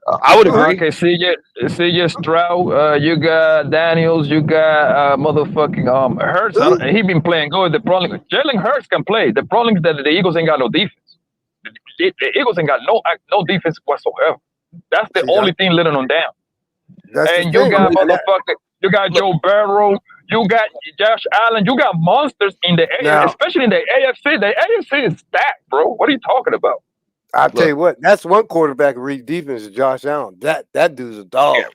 I would agree. Okay, CJ Stroud, you got Daniels, you got motherfucking Hurts. He been playing good. The problem, Jalen Hurts can play. The problem is that the Eagles ain't got no defense. The Eagles ain't got no defense whatsoever. That's the only thing letting them down. And you got motherfucker, you got Joe Burrow, You got Josh Allen. You got monsters in the Now, especially in the AFC. The AFC is stacked, bro. What are you talking about? I'll tell you what, that's one quarterback who reads defense is Josh Allen. That dude's a dog. Yeah.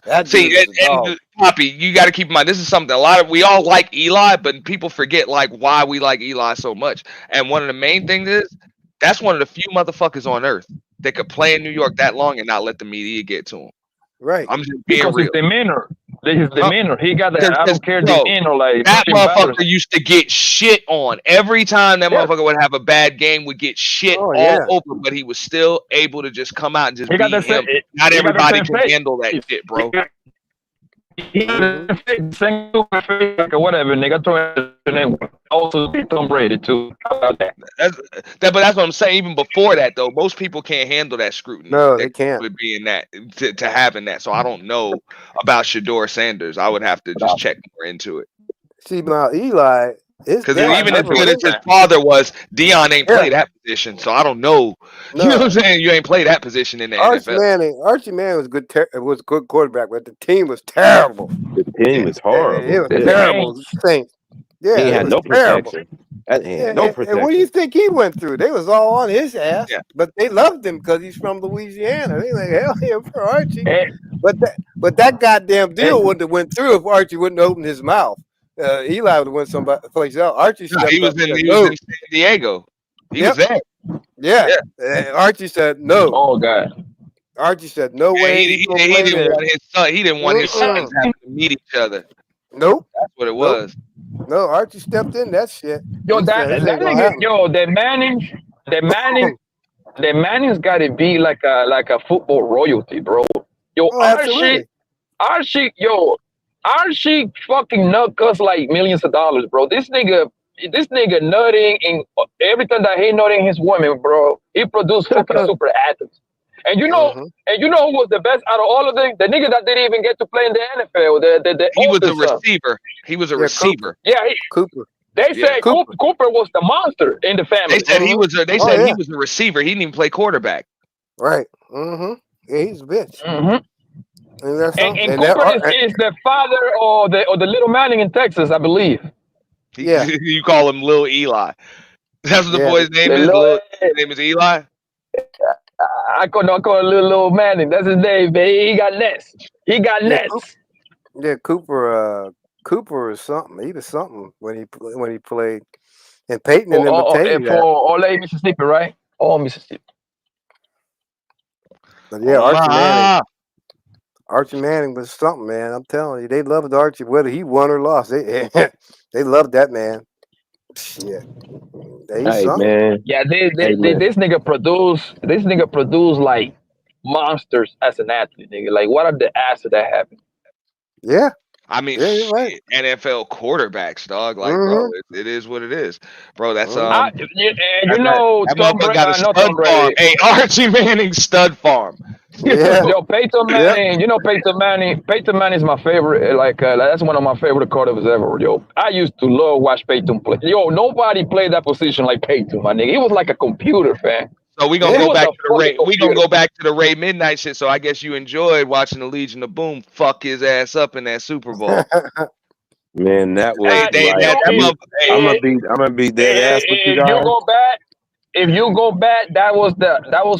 That See, dude is a dog. and Poppy, you got to keep in mind, this is something we all like Eli, but people forget like why we like Eli so much. And one of the main things is that's one of the few motherfuckers on earth that could play in New York that long and not let the media get to him. Right. I'm just being Because real. his demeanor. His demeanor. He got that I don't care Bro, demeanor. Like that pushing motherfucker boundaries. used to get shit on. Every time that motherfucker would have a bad game, would get shit all over, but he was still able to just come out and just He be got the him. same- Not he got the everybody same can face. handle that shit, bro. He got the same face, like whatever. Nigga, throw the name. Also, beat Tom Brady too. How about that? But that's what I'm saying. Even before that, though, most people can't handle that scrutiny. No, they can't. With being that to having that, so I don't know about Shador Sanders. I would have to just check more into it. See, now Eli, Because even as good as his father was, Dion ain't played that position, so I don't know. You know what I'm saying? You ain't played that position in the NFL. Archie Manning was good. Was a good quarterback, but the team was terrible. The team is horrible. It was terrible. Saints. Yeah, he it had was no terrible. protection. He had no protection. And what do you think he went through? They was all on his ass, but they loved him because he's from Louisiana. They like, hell yeah, for Archie. But that goddamn deal wouldn't have went through if Archie wouldn't have opened his mouth. Eli would have went someplace else. Archie No, he was in San Diego. He was there. Yeah. Archie said no. Oh God. Archie said no way. He didn't want his son. He didn't want his sons having to meet each other. Nope. That's what it was. No, Archie stepped in that shit. Yo, He that said, "This ain't gonna nigga, happen." yo, the Manning's got to be like a football royalty, bro. Yo, Archie fucking nut us like millions of dollars, bro. This nigga nutting in every time that he nutting his women, bro. He produced fucking super athletes. And you know, who was the best out of all of them? The nigga that didn't even get to play in the NFL. He was a receiver. He was a receiver. Cooper. They said Cooper was the monster in the family. They said he was. They said he was a receiver. He didn't even play quarterback. Right. Yeah, he's a bitch. And Cooper is the father or the little Manning in Texas, I believe. Yeah. You call him Lil Eli. That's what the boy's name is. His name is Eli. I call him little Manning. That's his name, baby. He got nets. He got nets. Yeah, Cooper. Cooper is something. He was something when he played. And Peyton and them would tell you that. For Ole, Mississippi, right? Oh, Mississippi. But yeah, Archie Manning was something, man. I'm telling you, they loved Archie whether he won or lost. They loved that man. Shit. Man. Yeah, this nigga produce like monsters as an athlete, nigga. Like, what are the odds of that happening? Yeah. I mean, right. NFL quarterbacks, dog. Like, bro, it is what it is, bro. That's Tom motherfucker got a stud farm. Hey, Archie Manning stud farm. Yeah. Yo, Peyton Manning. You know Peyton Manning. Peyton Manning is my favorite. That's one of my favorite quarterbacks ever. Yo, I used to love watch Peyton play. Yo, nobody played that position like Peyton, my nigga. He was like a computer, fan. So we gonna go back to the Ray. We gonna go back to the Ray Midnight shit. So I guess you enjoyed watching the Legion of Boom fuck his ass up in that Super Bowl. Man, that was I'm gonna be dead ass with you guys. If you go back, that was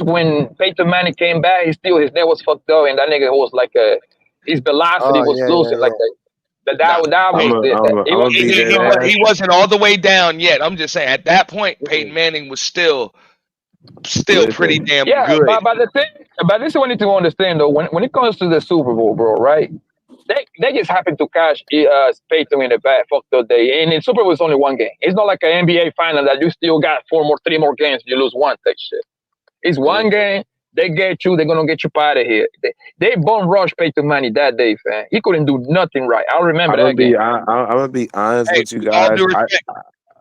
when Peyton Manning came back. His neck was fucked up, and that nigga was like his velocity was losing like that. He wasn't all the way down yet. I'm just saying at that point, Peyton Manning was still pretty damn good. But this is what you need to understand though. When it comes to the Super Bowl, bro, right? They just happened to catch Peyton in the back, fucked up day. And in Super Bowl, it's only one game. It's not like an NBA final that you still got 3 more games. You lose one, that shit. It's one game. They get you. They're gonna get you out of here. They bum rushed Peyton Manning that day, fam. He couldn't do nothing right. I remember that game. I'm gonna be honest with you guys.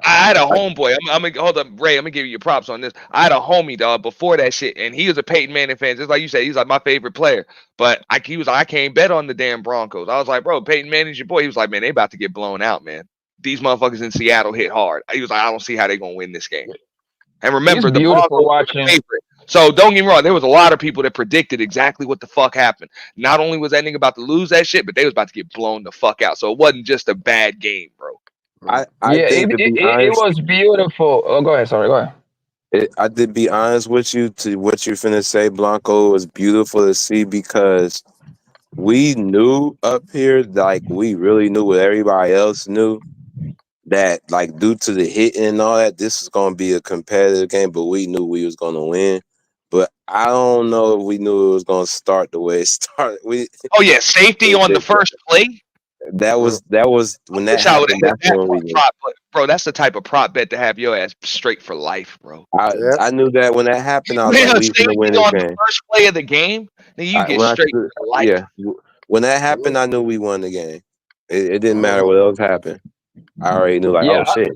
I had a homeboy. I'm gonna hold up, Ray. I'm gonna give you your props on this. I had a homie, dog, before that shit, and he was a Peyton Manning fan, just like you said. He's like my favorite player, but he was like, I can't bet on the damn Broncos. I was like, bro, Peyton Manning's your boy. He was like, man, they about to get blown out, man. These motherfuckers in Seattle hit hard. He was like, I don't see how they gonna win this game. And remember, It's the beautiful Broncos were watching. the favorite. So don't get me wrong, there was a lot of people that predicted exactly what the fuck happened. Not only was that nigga about to lose that shit, but they was about to get blown the fuck out. So it wasn't just a bad game, bro. I Yeah, think to be it honest, was beautiful. Oh, go ahead. Sorry, go ahead. I did be honest with you to what you finna say, Blanco. It was beautiful to see because we knew up here, like we really knew what everybody else knew, that like due to the hitting and all that, this is gonna be a competitive game, but we knew we was gonna win. But I don't know if we knew it was gonna start the way it started. Oh yeah, safety on the first play. That was when that Wish I would've happened. hit That's that when we knew. prop, bro. That's the type of prop bet to have your ass straight for life, bro. I knew that when that happened. I was like, we gonna win this on game. the first play of the game, then you get straight for life. Yeah, when that happened, I knew we won the game. It didn't matter what else happened. I already knew, like, Yeah, oh shit.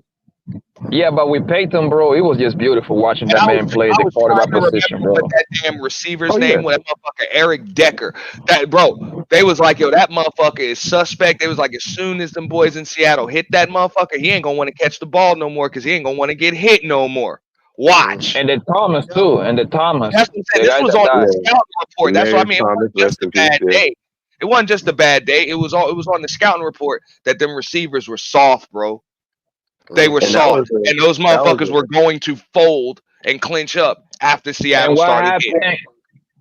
Yeah, but with Peyton, bro, it was just beautiful watching that man play the quarterback position, bro. What that damn receiver's Oh, name yeah. was, that motherfucker Eric Decker. That bro, they was like, yo, that motherfucker is suspect. They was like, as soon as them boys in Seattle hit that motherfucker, he ain't gonna want to catch the ball no more because he ain't gonna want to get hit no more. Watch. And the Thomas too, and the Thomas. That's what I'm saying. This was on the scouting report. That's what I mean. It wasn't just a bad day. It wasn't just a bad day. It was on the scouting report that them receivers were soft, bro. They were soft, and those motherfuckers were going to fold and clinch up after Seattle started hitting.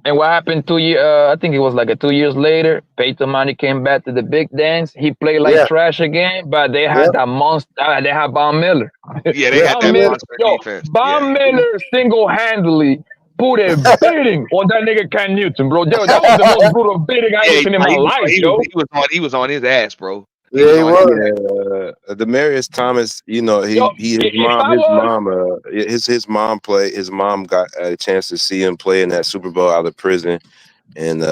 And what happened 2 years? I think it was like 2 years later. Peyton Manning came back to the big dance. He played like trash again, but they had that monster. They had Von Miller. Yeah, they had that monster defense. Von Miller single-handedly put a beating on that nigga Cam Newton, bro. That was the most brutal beating I ever seen in my life, yo. He was on his ass, bro. Yeah, he was. Demarius Thomas, you know, his mom got a chance to see him play in that Super Bowl out of prison, and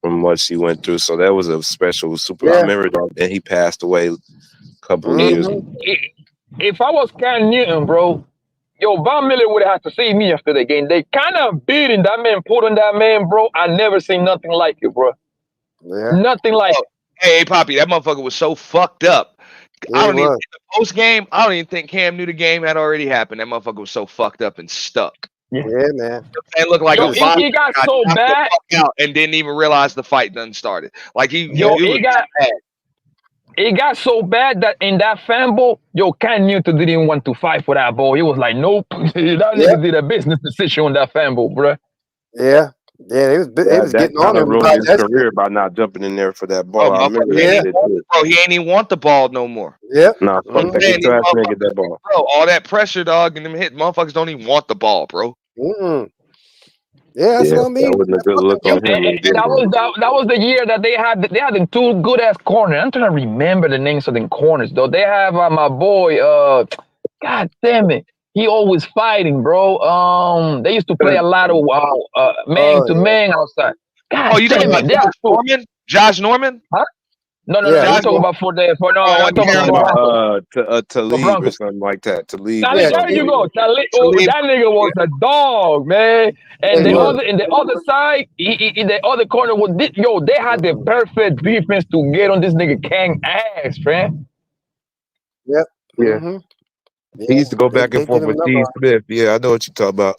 from what she went through, so that was a special Super Bowl. I remember that, and he passed away a couple of years ago. If I was Cam Newton, bro, yo, Von Miller would have to see me after the game. They kind of beating that man, put on that man, bro. I never seen nothing like it, bro. Yeah. Nothing like it. Hey, Poppy, that motherfucker was so fucked up. I don't even in the post game. I don't even think Cam knew the game had already happened. That motherfucker was so fucked up and stuck. Yeah, man. It looked like he got so bad out and didn't even realize the fight done started. Like it got so bad that in that fumble, Cam Newton didn't want to fight for that ball. He was like, nope. That nigga did a business decision on that fumble, bro. Yeah. Yeah, they was getting on him ruined his career by not jumping in there for that ball. I remember bro, he ain't even want the ball no more. Yeah. Nah, fuck that. Get your ass in and get that ball. Bro, all that pressure, dog, and them hit motherfuckers don't even want the ball, bro. Yeah, that's what I mean. That wasn't a good look on him. That was the year that they had the two good ass corners. I'm trying to remember the names of the corners though. They have my boy. God damn it. He always fighting, bro. They used to play a lot of man to man outside. God you talking about Josh Norman? Josh Norman? Huh? No. I'm talking about I'm talking about Talib or something like that. Talib. There you go. Talib. Oh, that nigga was a dog, man. And the other side, in the other corner was they had the perfect defense to get on this nigga Kang ass, man. Yep. Yeah. Mm-hmm. He used to go back and forth with Steve Smith. Yeah, I know what you're talking about.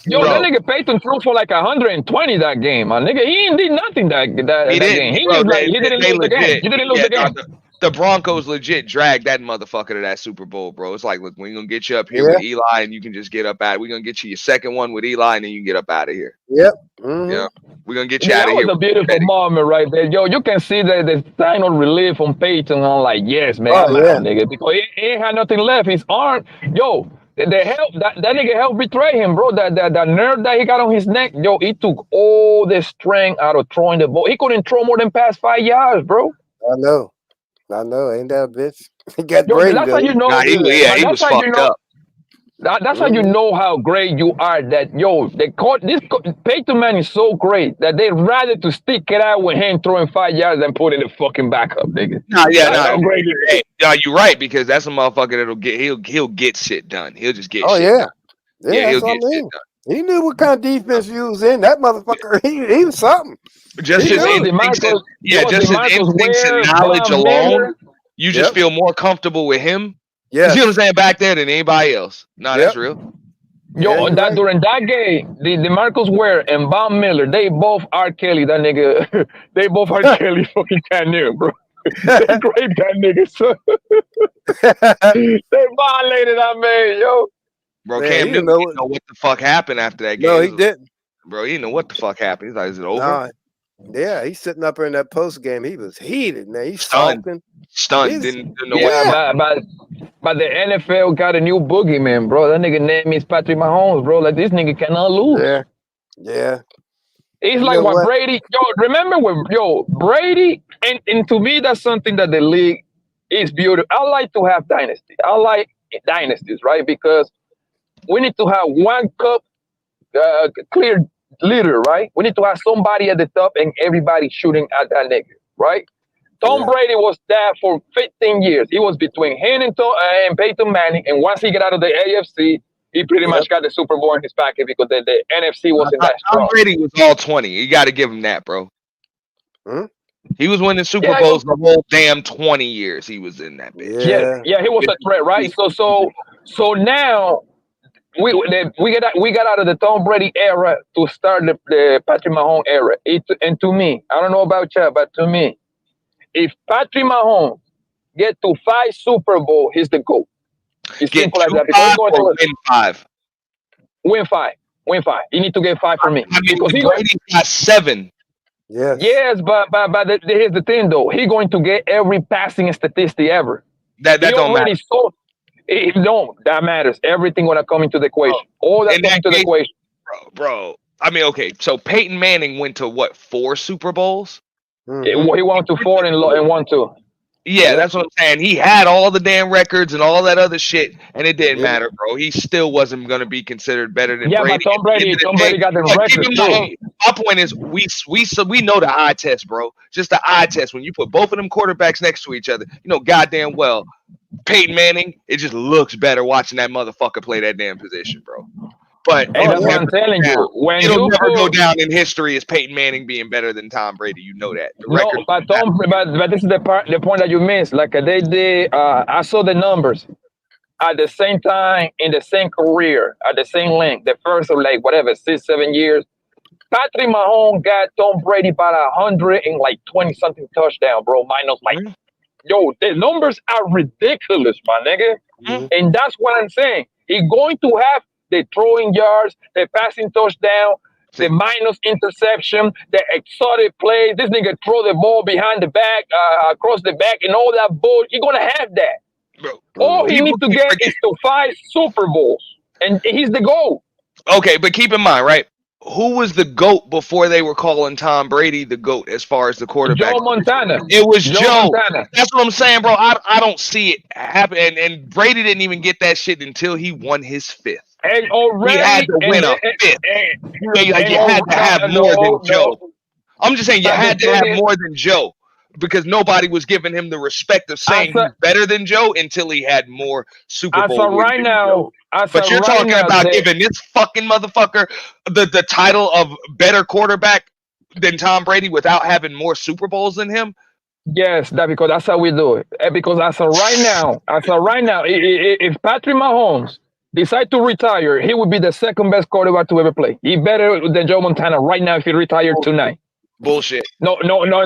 Yo, that nigga Peyton threw for like 120 that game, my nigga. He ain't did nothing that game. He didn't lose the game. He didn't lose the game. The Broncos legit dragged that motherfucker to that Super Bowl, bro. It's like, look, we're gonna get you up here with Eli, and you can just get up out. We're gonna get you your second one with Eli, and then you can get up out of here. Yep. Mm-hmm. Yeah, we're gonna get you out of here. That was a beautiful moment right there. Yo, you can see the sign of relief from Peyton on like, yes, man, nigga, because he ain't had nothing left. His arm, yo. That nigga helped betray him, bro. That nerve that he got on his neck, yo, he took all the strength out of throwing the ball. He couldn't throw more than past 5 yards, bro. I know. Ain't that a bitch? He got brain. That's how you know. He was fucked up. That's how you know how great you are. That Peyton Manning is so great that they'd rather to stick it out with him throwing 5 yards than put it in the fucking backup, nigga. You're right, because that's a motherfucker he'll get shit done. He'll just get shit done. Yeah, he'll get shit shit done. He knew what kind of defense you was in. That motherfucker, he was something. Just his instincts and knowledge alone, you just feel more comfortable with him. Yeah. You see what I'm saying back there than anybody else. Nah, that's real. Yo, during that game, the Marcus Ware and Von Miller, they both R. Kelly, that nigga. They both R. Kelly fucking Cannell, bro. They raped that nigga, son. They violated that man, yo. Bro, Man, Cam he Newton didn't didn't know what the fuck happened after that game. No, he didn't. Bro, he didn't know what the fuck happened. He's like, is it over? Nah, yeah, he's sitting up there in that post game. He was heated, man. He's Stunned. sulking. Stunned. Didn't know what Yeah, but the NFL got a new boogeyman, bro. That nigga name is Patrick Mahomes, bro. Like, this nigga cannot lose. Yeah. It's You like know what what? Brady, remember when, Brady, and to me, that's something that the league is beautiful. I like to have dynasty. I like dynasties, right? Because we need to have one cup clear leader, right? We need to have somebody at the top and everybody shooting at that nigga, right? Tom Brady was there for 15 years. He was between him and Peyton Manning, and once he got out of the AFC, he pretty much got the Super Bowl in his pocket because the NFC wasn't that strong. Tom Brady was all 20. You got to give him that, bro. He was winning Super Bowls the whole damn 20 years he was in that bitch. Yeah, he was a threat, right? So now we got out of the Tom Brady era to start the Patrick Mahomes era. And to me, I don't know about you, but to me, if Patrick Mahomes get to 5 Super Bowl, he's the GOAT. It's Get simple like that. 5 or win 5. Win 5. Win 5. You need to get 5 for me. I mean, because Brady got 7. Yes, but here's the thing though. He's going to get every passing statistic ever. That don't matter. That matters. Everything gonna come into the equation. All that comes into the equation. Bro. I mean, okay. So Peyton Manning went to what, 4 Super Bowls? He went to 4 and 1 2. Yeah, that's what I'm saying. He had all the damn records and all that other shit, and it didn't matter, bro. He still wasn't going to be considered better than Brady. But Tom Brady got the records too. My point is, we know the eye test, bro. Just the eye test. When you put both of them quarterbacks next to each other, you know goddamn well, Peyton Manning, it just looks better watching that motherfucker play that damn position, bro. But that's what I'm telling you. When it'll never go down in history as Peyton Manning being better than Tom Brady. You know that. But this is the point that you missed. Like they did, I saw the numbers at the same time in the same career, at the same length. The first of 6-7 years. Patrick Mahomes got Tom Brady by 120 something touchdown, bro. Minus the numbers are ridiculous, my nigga. And that's what I'm saying. He's going to have the throwing yards, the passing touchdown, the minus interception, the exotic play. This nigga throw the ball behind the back, across the back, and all that bull. You're gonna have that. Bro, all he needs to get is to 5 Super Bowls, and he's the GOAT. Okay, but keep in mind, right? Who was the GOAT before they were calling Tom Brady the GOAT as far as the quarterback? Joe Montana. It was Joe. Montana. That's what I'm saying, bro. I don't see it happen. And Brady didn't even get that shit until he won his 5th. And already, he had to win a 5th. You had to have more than Joe. I'm just saying you had to have more than Joe because nobody was giving him the respect of saying he's better than Joe until he had more Super Bowl wins right now. But you're talking about giving this fucking motherfucker the title of better quarterback than Tom Brady without having more Super Bowls than him? Yes, because that's how we do it. Because as of right now, if Patrick Mahomes decide to retire, he would be the second best quarterback to ever play. He better than Joe Montana right now if he retired tonight. Bullshit. No,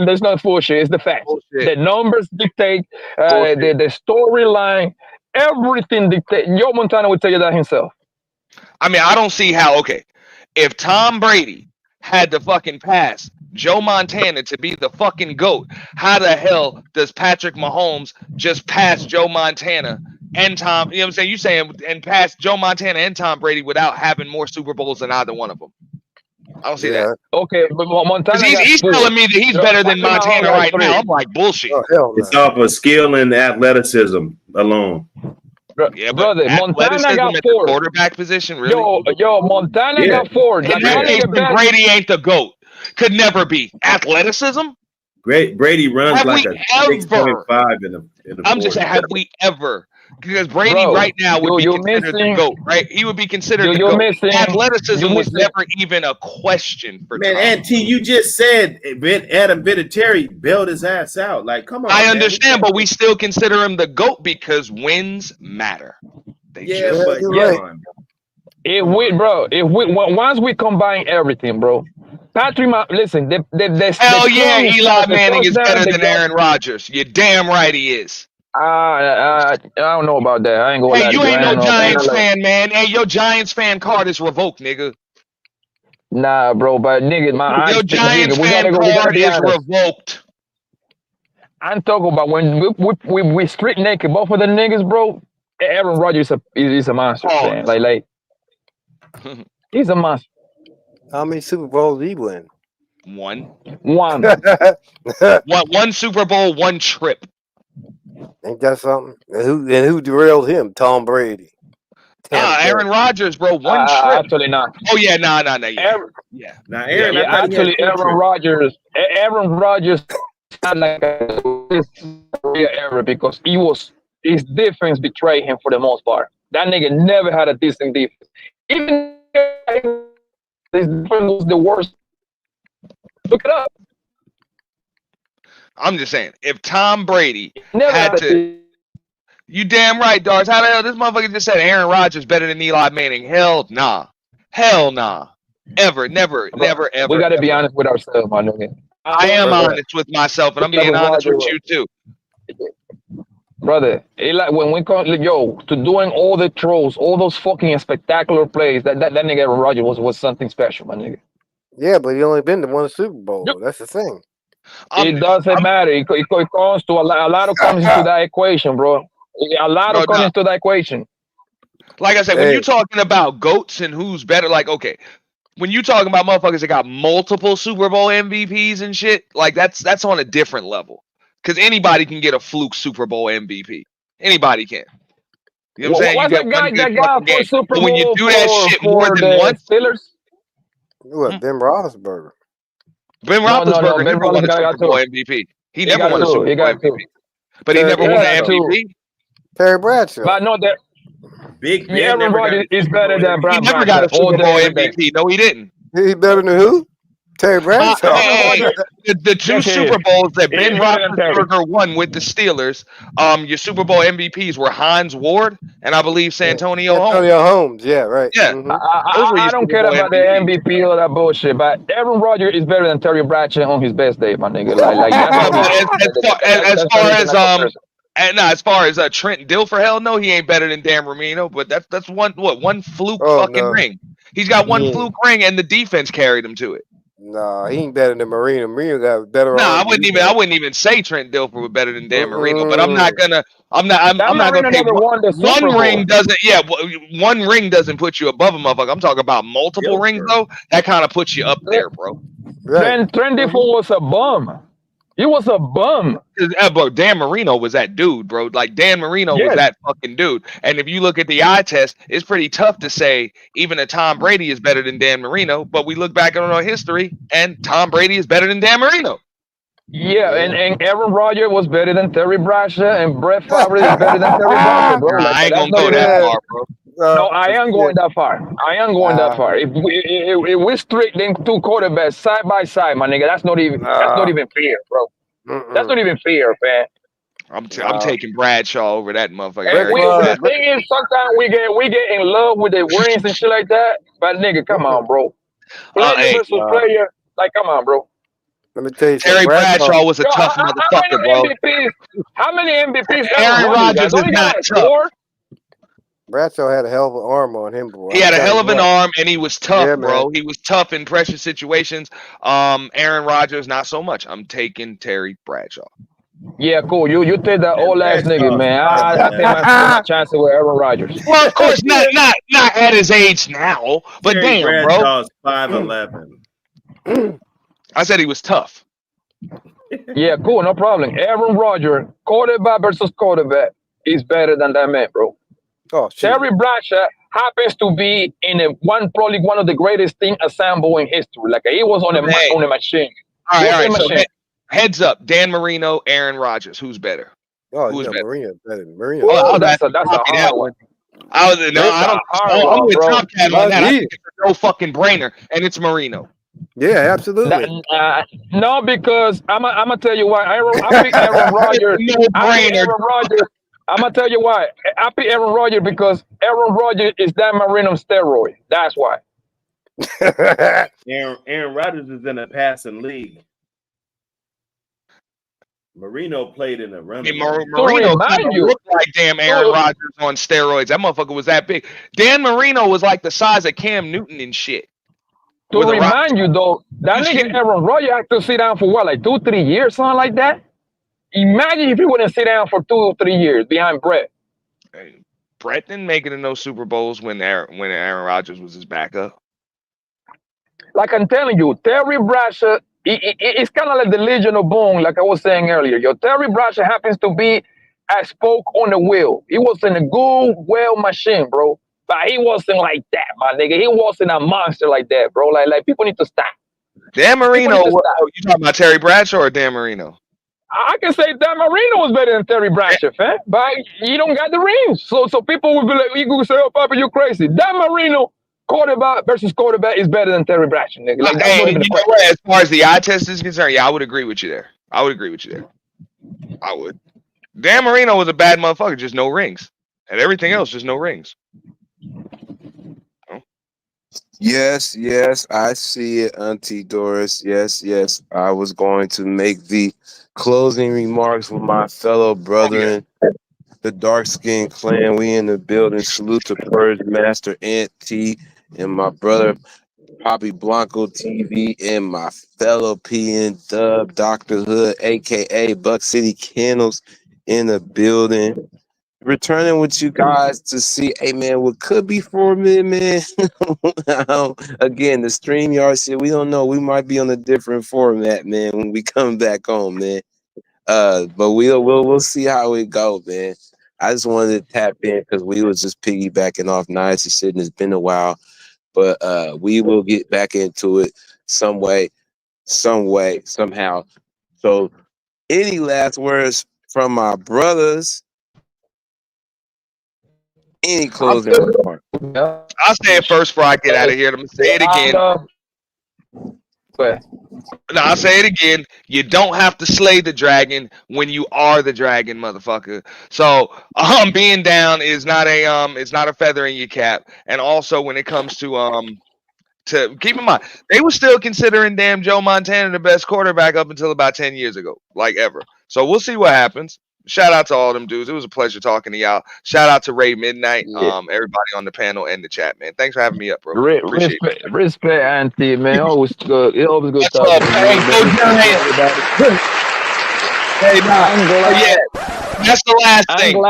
there's no bullshit. It's the fact. The numbers dictate, the storyline, everything dictate. Joe Montana would tell you that himself. I mean, I don't see how, okay, if Tom Brady had to fucking pass Joe Montana to be the fucking GOAT, how the hell does Patrick Mahomes just pass Joe Montana and Tom, you know what I'm saying? You saying and pass Joe Montana and Tom Brady without having more Super Bowls than either one of them? I don't see that. Okay, but Montana he's telling me that he's better than Montana right now. I'm like, bullshit. It's off of skill and athleticism alone. Yeah, brother, Montana got 4. Quarterback position, really? Yo, Montana got 4. In that case, Brady ain't the GOAT. Could never be. Athleticism? Brady runs like a 6.5 in the I'm just saying, have we ever? Because Brady right now would be considered the GOAT, right? He would be considered the GOAT. Athleticism was never even a question for man. And T, you just said Adam Vinatieri bailed his ass out. Like, come on. I understand, but we still consider him the GOAT because wins matter. Once we combine everything, bro. Patrick, listen, hell yeah, Eli Manning is better than Aaron Rodgers. You're damn right he is. I don't know about that. I ain't going. Hey, you ain't no Giants fan, man. Hey, your Giants fan card is revoked, nigga. Nah, bro, but nigga, your Giants fan card is revoked. I'm talking about when we street naked, both of the niggas, bro. Aaron Rodgers is a monster, man. Like he's a monster. How many Super Bowls did he win? One. One Super Bowl, one trip. Ain't that something? And who derailed him? Tom Brady. Aaron Rodgers, bro. One trip. Actually not. Oh yeah, nah. Yeah. Now Aaron. Actually, Aaron Rodgers. Aaron Rodgers not like a era because his defense betrayed him for the most part. That nigga never had a decent defense. Even his defense was the worst. Look it up. I'm just saying, if Tom Brady had to, you damn right, Dars. How the hell this motherfucker just said Aaron Rodgers better than Eli Manning? Hell nah. Ever, never, ever. We got to be honest with ourselves, my nigga. I am honest with myself, and I'm being honest with you too. Brother, Eli, when we call to doing all the throws, all those fucking spectacular plays, that nigga Aaron Rodgers was something special, my nigga. Yeah, but he only been to one Super Bowl. Yep. That's the thing. It doesn't matter. It comes to a lot of comes into that equation, bro. A lot of comes into that equation. Like I said, when you're talking about GOATs and who's better, like, okay, when you talking about motherfuckers that got multiple Super Bowl MVPs and shit, like that's on a different level. Because anybody can get a fluke Super Bowl MVP. Anybody can. You know what I'm saying? What's that guy for Super Bowl? When you do that shit more than once, Steelers? What, Ben Roethlisberger? Ben Roethlisberger never won a Super Bowl MVP. He never won a Super Bowl MVP. But he never won an MVP. Terry Bradshaw. But no, that Big Aaron Rodgers is better than Bradshaw. He never got a Super Bowl MVP. No, he didn't. He better than who? Terry Bradshaw. The two Super Bowls that Ben Roethlisberger won with the Steelers, your Super Bowl MVPs were Hines Ward and I believe Santonio Holmes. Santonio Holmes, yeah, right. Yeah. Mm-hmm. I don't care about the MVP or that bullshit, but Aaron Rodgers is better than Terry Bradshaw on his best day, my nigga. As far as Trent Dilfer, hell no, he ain't better than Dan Marino. But that's one fluke ring. He's got one fluke ring, and the defense carried him to it. No, he ain't better than Marino. Marino got better. No, I wouldn't even say Trent Dilfer was better than Dan Marino. But I'm not gonna pick one ring doesn't. Yeah, one ring doesn't put you above a motherfucker. I'm talking about multiple rings though. That kind of puts you up there, bro. Trent Dilfer was a bum. He was a bum. Bro, Dan Marino was that dude, bro. Like Dan Marino was that fucking dude. And if you look at the eye test, it's pretty tough to say even a Tom Brady is better than Dan Marino. But we look back on our history, and Tom Brady is better than Dan Marino. Yeah, and Aaron Rodgers was better than Terry Bradshaw, and Brett Favre is better than Terry Bradshaw, bro. I ain't gonna go that far, bro. No, I am going that far. That far. If we streak them two quarterbacks side by side, my nigga, that's not even fair, bro. That's not even fair, man. I'm taking Bradshaw over that motherfucker. The thing is, sometimes we get in love with the rings and shit like that. But nigga, come on, bro. Player versus player, like, come on, bro. Let me tell you, Terry Bradshaw was a tough motherfucker, bro. How many MVPs? Aaron Rodgers is not tough. Bradshaw had a hell of an arm on him, bro. He had a hell of an arm, and he was tough, bro. He was tough in pressure situations. Aaron Rodgers, not so much. I'm taking Terry Bradshaw. Yeah, cool. You take that old ass nigga, man. I think my chance with Aaron Rodgers. Well, of course, not at his age now, but Terry damn, Bradshaw's 5'11". I said he was tough. Yeah, cool, no problem. Aaron Rodgers, quarterback versus quarterback, is better than that man, bro. Oh, Terry Bradshaw happens to be probably one of the greatest things assembled in history. Like he was on a machine. All right. So heads up, Dan Marino, Aaron Rodgers. Who's better? Oh, who's better? Marino. Oh, that's a hard one. I'm with Top Cat on that. I think it's no fucking brainer, and it's Marino. Yeah, absolutely. No, because I'm gonna tell you why. I pick Aaron Rodgers. No brainer. I'm gonna tell you why. I pick Aaron Rodgers because Aaron Rodgers is Dan Marino steroid. That's why. Aaron Rodgers is in a passing league. Marino played in a running. Marino kind of looked like damn Aaron Rodgers on steroids. That motherfucker was that big. Dan Marino was like the size of Cam Newton and shit. To remind you though, that nigga Aaron Rodgers had to sit down for what, like 2-3 years, something like that. Imagine if he wouldn't sit down for 2 or 3 years behind Brett. Hey, Brett didn't make it in those Super Bowls when Aaron Rodgers was his backup. Like I'm telling you, Terry Bradshaw, it's kind of like the Legion of Boom, like I was saying earlier. Your Terry Bradshaw happens to be a spoke on the wheel. He was in a good well machine, bro. But he wasn't like that, my nigga. He wasn't a monster like that, bro. Like people need to stop. Dan Marino, you talking about Terry Bradshaw or Dan Marino? I can say Dan Marino was better than Terry Bradshaw, fam. But he don't got the rings. So people will be like, you could say, oh, Papa, you're crazy. Dan Marino, quarterback versus quarterback, is better than Terry Bradshaw, nigga. Like, that's not even a question. As far as the eye test is concerned, yeah, I would agree with you there. I would. Dan Marino was a bad motherfucker, just no rings. And everything else, just no rings. Yes, I see it, Auntie Doris. Yes. I was going to make the closing remarks with my fellow brethren, the Dark Skin Clan. We in the building. Salute to Purge Master Ant T and my brother Poppy Blanco TV and my fellow PN Dub Dr. Hood, aka Buck City Kennels, in the building. Returning with you guys to see, hey man, what could be for me, man. Again, the StreamYard shit, we don't know. We might be on a different format, man, when we come back home, man. But we'll see how it go, man. I just wanted to tap in because we was just piggybacking off Nice and shit, and it's been a while. But we will get back into it some way, somehow. So, any last words from my brothers? Any closing remarks? I'll say it first before I get out of here. I'm gonna say it again. No, I'll say it again. You don't have to slay the dragon when you are the dragon, motherfucker. So being down is not a feather in your cap. And also when it comes to keep in mind, they were still considering damn Joe Montana the best quarterback up until about 10 years ago, like ever. So we'll see what happens. Shout out to all them dudes. It was a pleasure talking to y'all. Shout out to Ray Midnight, everybody on the panel and the chat, man. Thanks for having me up, bro. Respect, Auntie, man. Always good. It always good talking to you. Hey, yeah. That's the last thing.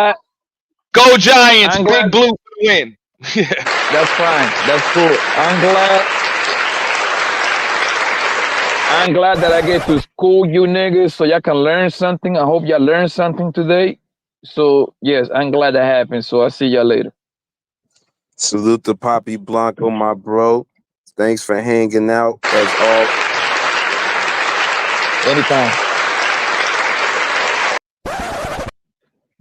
Go Giants. Big Blue for the win. That's fine. That's cool. I'm glad that I get to school you niggas so y'all can learn something. I hope y'all learned something today. So, yes, I'm glad that happened. So, I'll see y'all later. Salute to Poppy Blanco, my bro. Thanks for hanging out, as all. Anytime.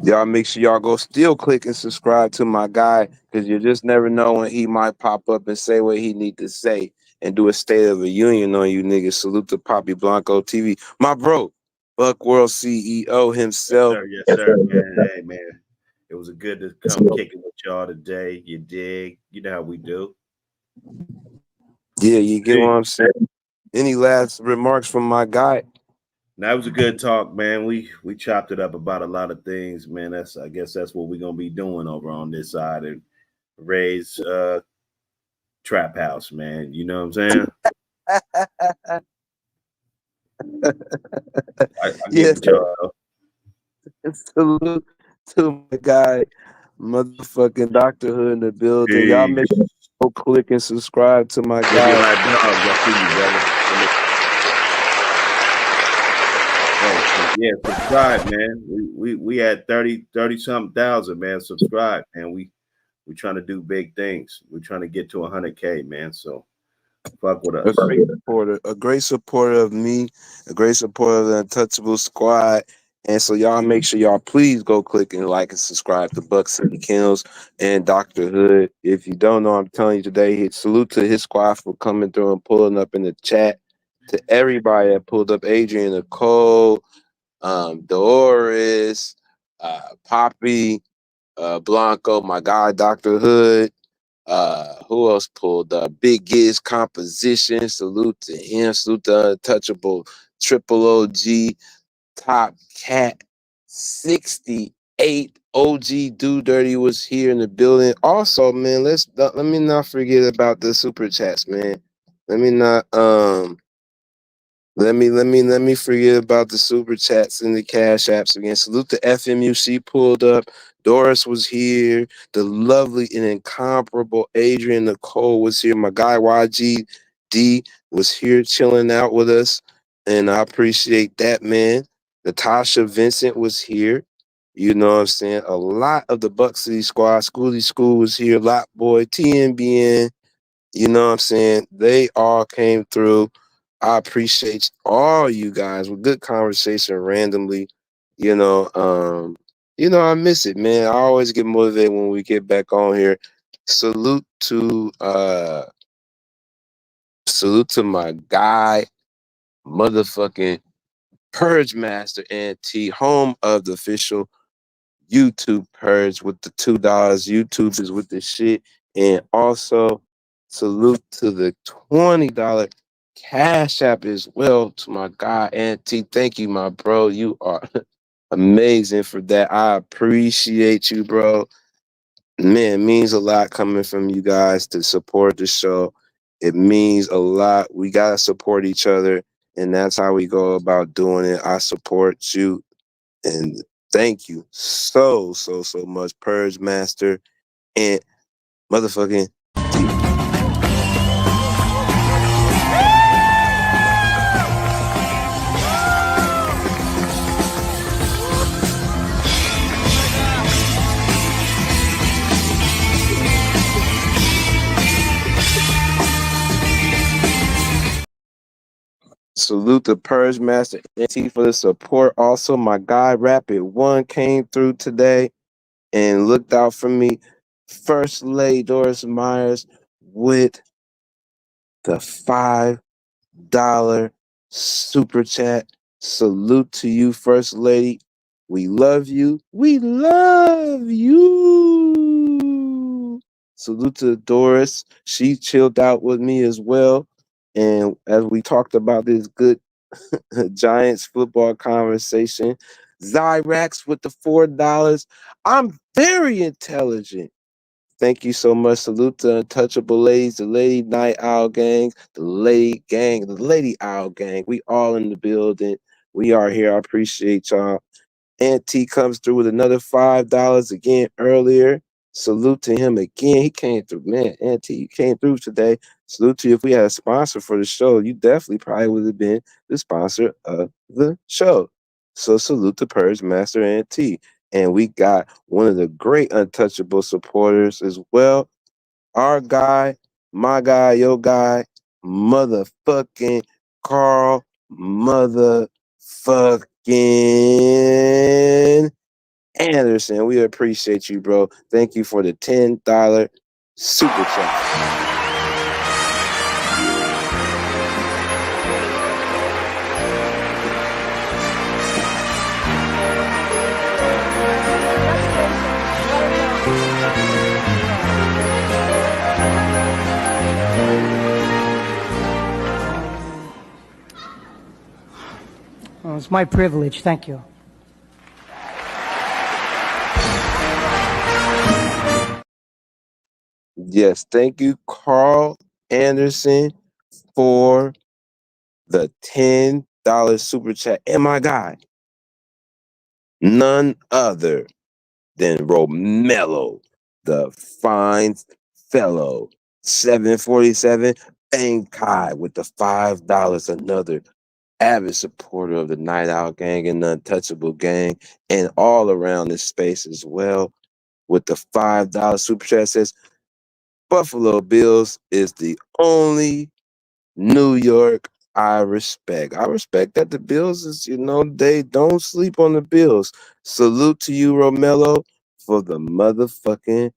Y'all make sure y'all go still click and subscribe to my guy, because you just never know when he might pop up and say what he need to say. And do a state of a union on you niggas. Salute to Poppy Blanco TV. My bro, Buck World CEO himself. Yes, sir, man. Hey, man. It was good to come kicking with y'all today. You dig? You know how we do. Yeah, you get what I'm saying? Any last remarks from my guy? That was a good talk, man. We chopped it up about a lot of things, man. I guess that's what we're gonna be doing over on this side and Ray's trap house, man. You know what I'm saying? I Yes. Salute to my guy, motherfucking Dr. Hood in the building. Hey. Y'all make sure you go click and subscribe to my guy. Yeah, subscribe, man. We had 30 something thousand, man. Subscribe, and we trying to do big things. We're trying to get to 100K, man. So fuck with us. A great supporter of me, a great supporter of the Untouchable Squad. And so y'all make sure y'all please go click and like and subscribe to Buck City Kennels and Dr. Hood. If you don't know, I'm telling you today, salute to his squad for coming through and pulling up in the chat. To everybody that pulled up, Adrian, Nicole, Doris, Poppy, Blanco, my guy Dr. Hood. Who else pulled up? Big Giz Composition. Salute to him. Salute to Untouchable. Triple OG. Top Cat. 68. OG Do Dirty was here in the building. Also, man, let me not forget about the super chats, man. Let me not let me forget about the super chats and the cash apps again. Salute to FMUC pulled up. Doris was here. The lovely and incomparable Adrian Nicole was here. My guy YGD was here chilling out with us. And I appreciate that, man. Natasha Vincent was here. You know what I'm saying? A lot of the Buck City squad, Schooly School was here. Lot Boy, TNBN. You know what I'm saying? They all came through. I appreciate all you guys with good conversation randomly. You know, I miss it, man. I always get motivated when we get back on here. Salute to my guy, motherfucking Purge Master NT, home of the official YouTube Purge with the $2. YouTube is with the shit. And also salute to the $20 Cash App as well to my guy Auntie. Thank you, my bro. You are amazing for that. I appreciate you, bro. Man, it means a lot coming from you guys to support the show. It means a lot. We gotta support each other, and that's how we go about doing it. I support you, and thank you so much, Purge Master and motherfucking T. Salute the Purge Master NT for the support. Also, my guy Rapid One came through today and looked out for me. First Lady Doris Myers with the $5 super chat. Salute to you, First Lady. We love you. We love you. Salute to Doris. She chilled out with me as well. And as we talked about this good Giants football conversation, Zyrax with the $4. I'm very intelligent. Thank you so much. Salute to Untouchable Ladies, the Lady Night Owl Gang, the Lady Gang, the Lady Owl Gang. We all in the building. We are here. I appreciate y'all. Auntie comes through with another $5 again earlier. Salute to him again. He came through. Man, Auntie, you came through today. Salute to you. If we had a sponsor for the show, you definitely probably would have been the sponsor of the show. So salute to Purge Master Auntie. And we got one of the great Untouchable supporters as well. Our guy, my guy, your guy, motherfucking Carl motherfucking Anderson. We appreciate you, bro. Thank you for the $10 super chat. It's my privilege. Thank you. Yes, thank you, Carl Anderson, for the $10 super chat. And my guy, none other than Romello, the fine fellow, 747 Bankai with the $5. Another avid supporter of the Night Owl Gang and the Untouchable Gang, and all around this space as well. With the $5 super chat, says Buffalo Bills is the only New York I respect. I respect that the Bills is, they don't sleep on the Bills. Salute to you, Romello, for the motherfucking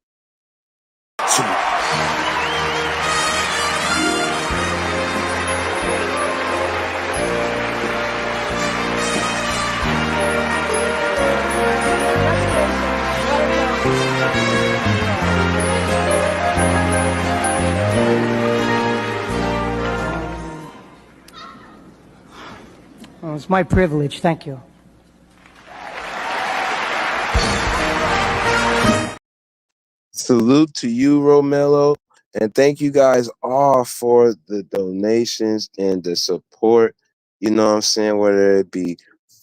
Oh, it's my privilege. Thank you. Salute to you, Romelo. And thank you guys all for the donations and the support. You know what I'm saying? Whether it be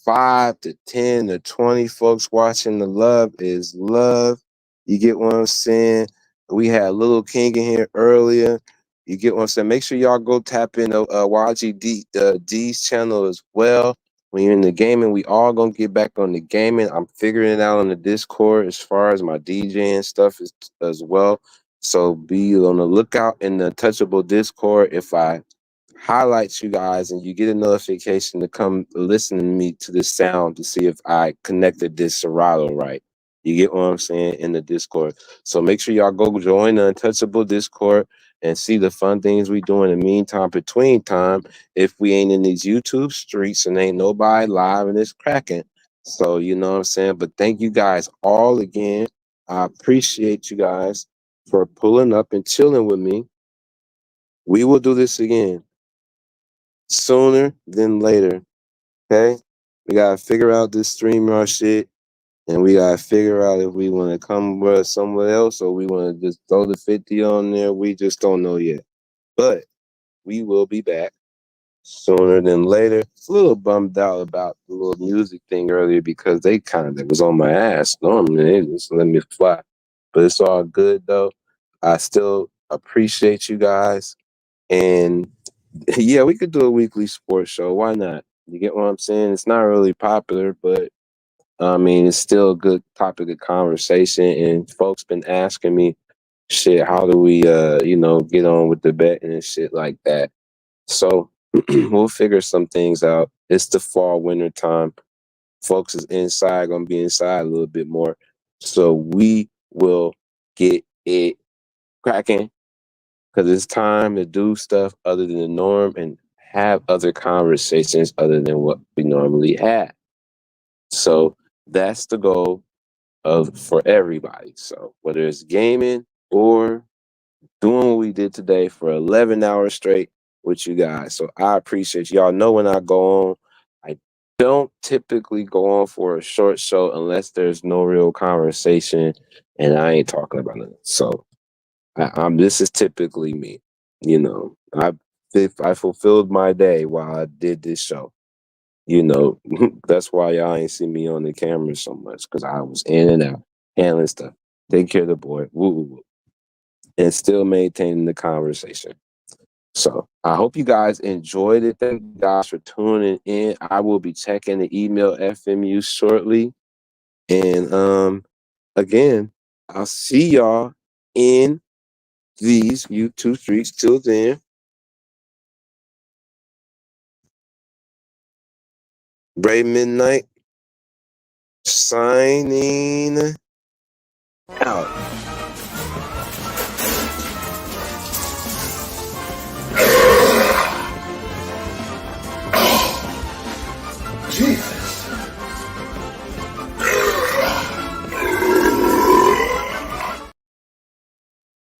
5 to 10 to 20 folks watching, the love is love. You get what I'm saying? We had Little King in here earlier. You get what I'm saying? Make sure y'all go tap in YGD's channel as well. When you're in the gaming, we all gonna get back on the gaming. I'm figuring it out on the Discord as far as my DJing stuff is as well. So be on the lookout in the Touchable Discord. If I highlight you guys and you get a notification to come listen to me to the sound to see if I connected this Serato right. You get what I'm saying in the Discord. So make sure y'all go join the Untouchable Discord and see the fun things we do in the meantime, between time, if we ain't in these YouTube streets and ain't nobody live and it's cracking. So you know what I'm saying? But thank you guys all again. I appreciate you guys for pulling up and chilling with me. We will do this again sooner than later. Okay? We gotta figure out this StreamYard shit. And we gotta figure out if we want to come with somewhere else or we want to just throw the 50 on there. We just don't know yet. But we will be back sooner than later. It's a little bummed out about the little music thing earlier because they kind of was on my ass. Normally they just let me fly. But it's all good though. I still appreciate you guys. And yeah, we could do a weekly sports show. Why not? You get what I'm saying? It's not really popular, but I mean, it's still a good topic of conversation, and folks been asking me, shit, how do we, get on with the betting and shit like that. So we'll figure some things out. It's the fall, winter time. Folks is inside, gonna be inside a little bit more. So we will get it cracking because it's time to do stuff other than the norm and have other conversations other than what we normally have. So that's the goal for everybody. So whether it's gaming or doing what we did today for 11 hours straight with you guys. So I appreciate y'all. Know when I go on, I don't typically go on for a short show unless there's no real conversation and I ain't talking about it. So this is typically me. You know, I fulfilled my day while I did this show. You know, that's why y'all ain't see me on the camera so much because I was in and out, handling stuff, taking care of the boy, woo, woo, woo, and still maintaining the conversation. So I hope you guys enjoyed it. Thank you guys for tuning in. I will be checking the email FMU shortly. And again, I'll see y'all in these YouTube streets. Till then, Brave Midnight signing out.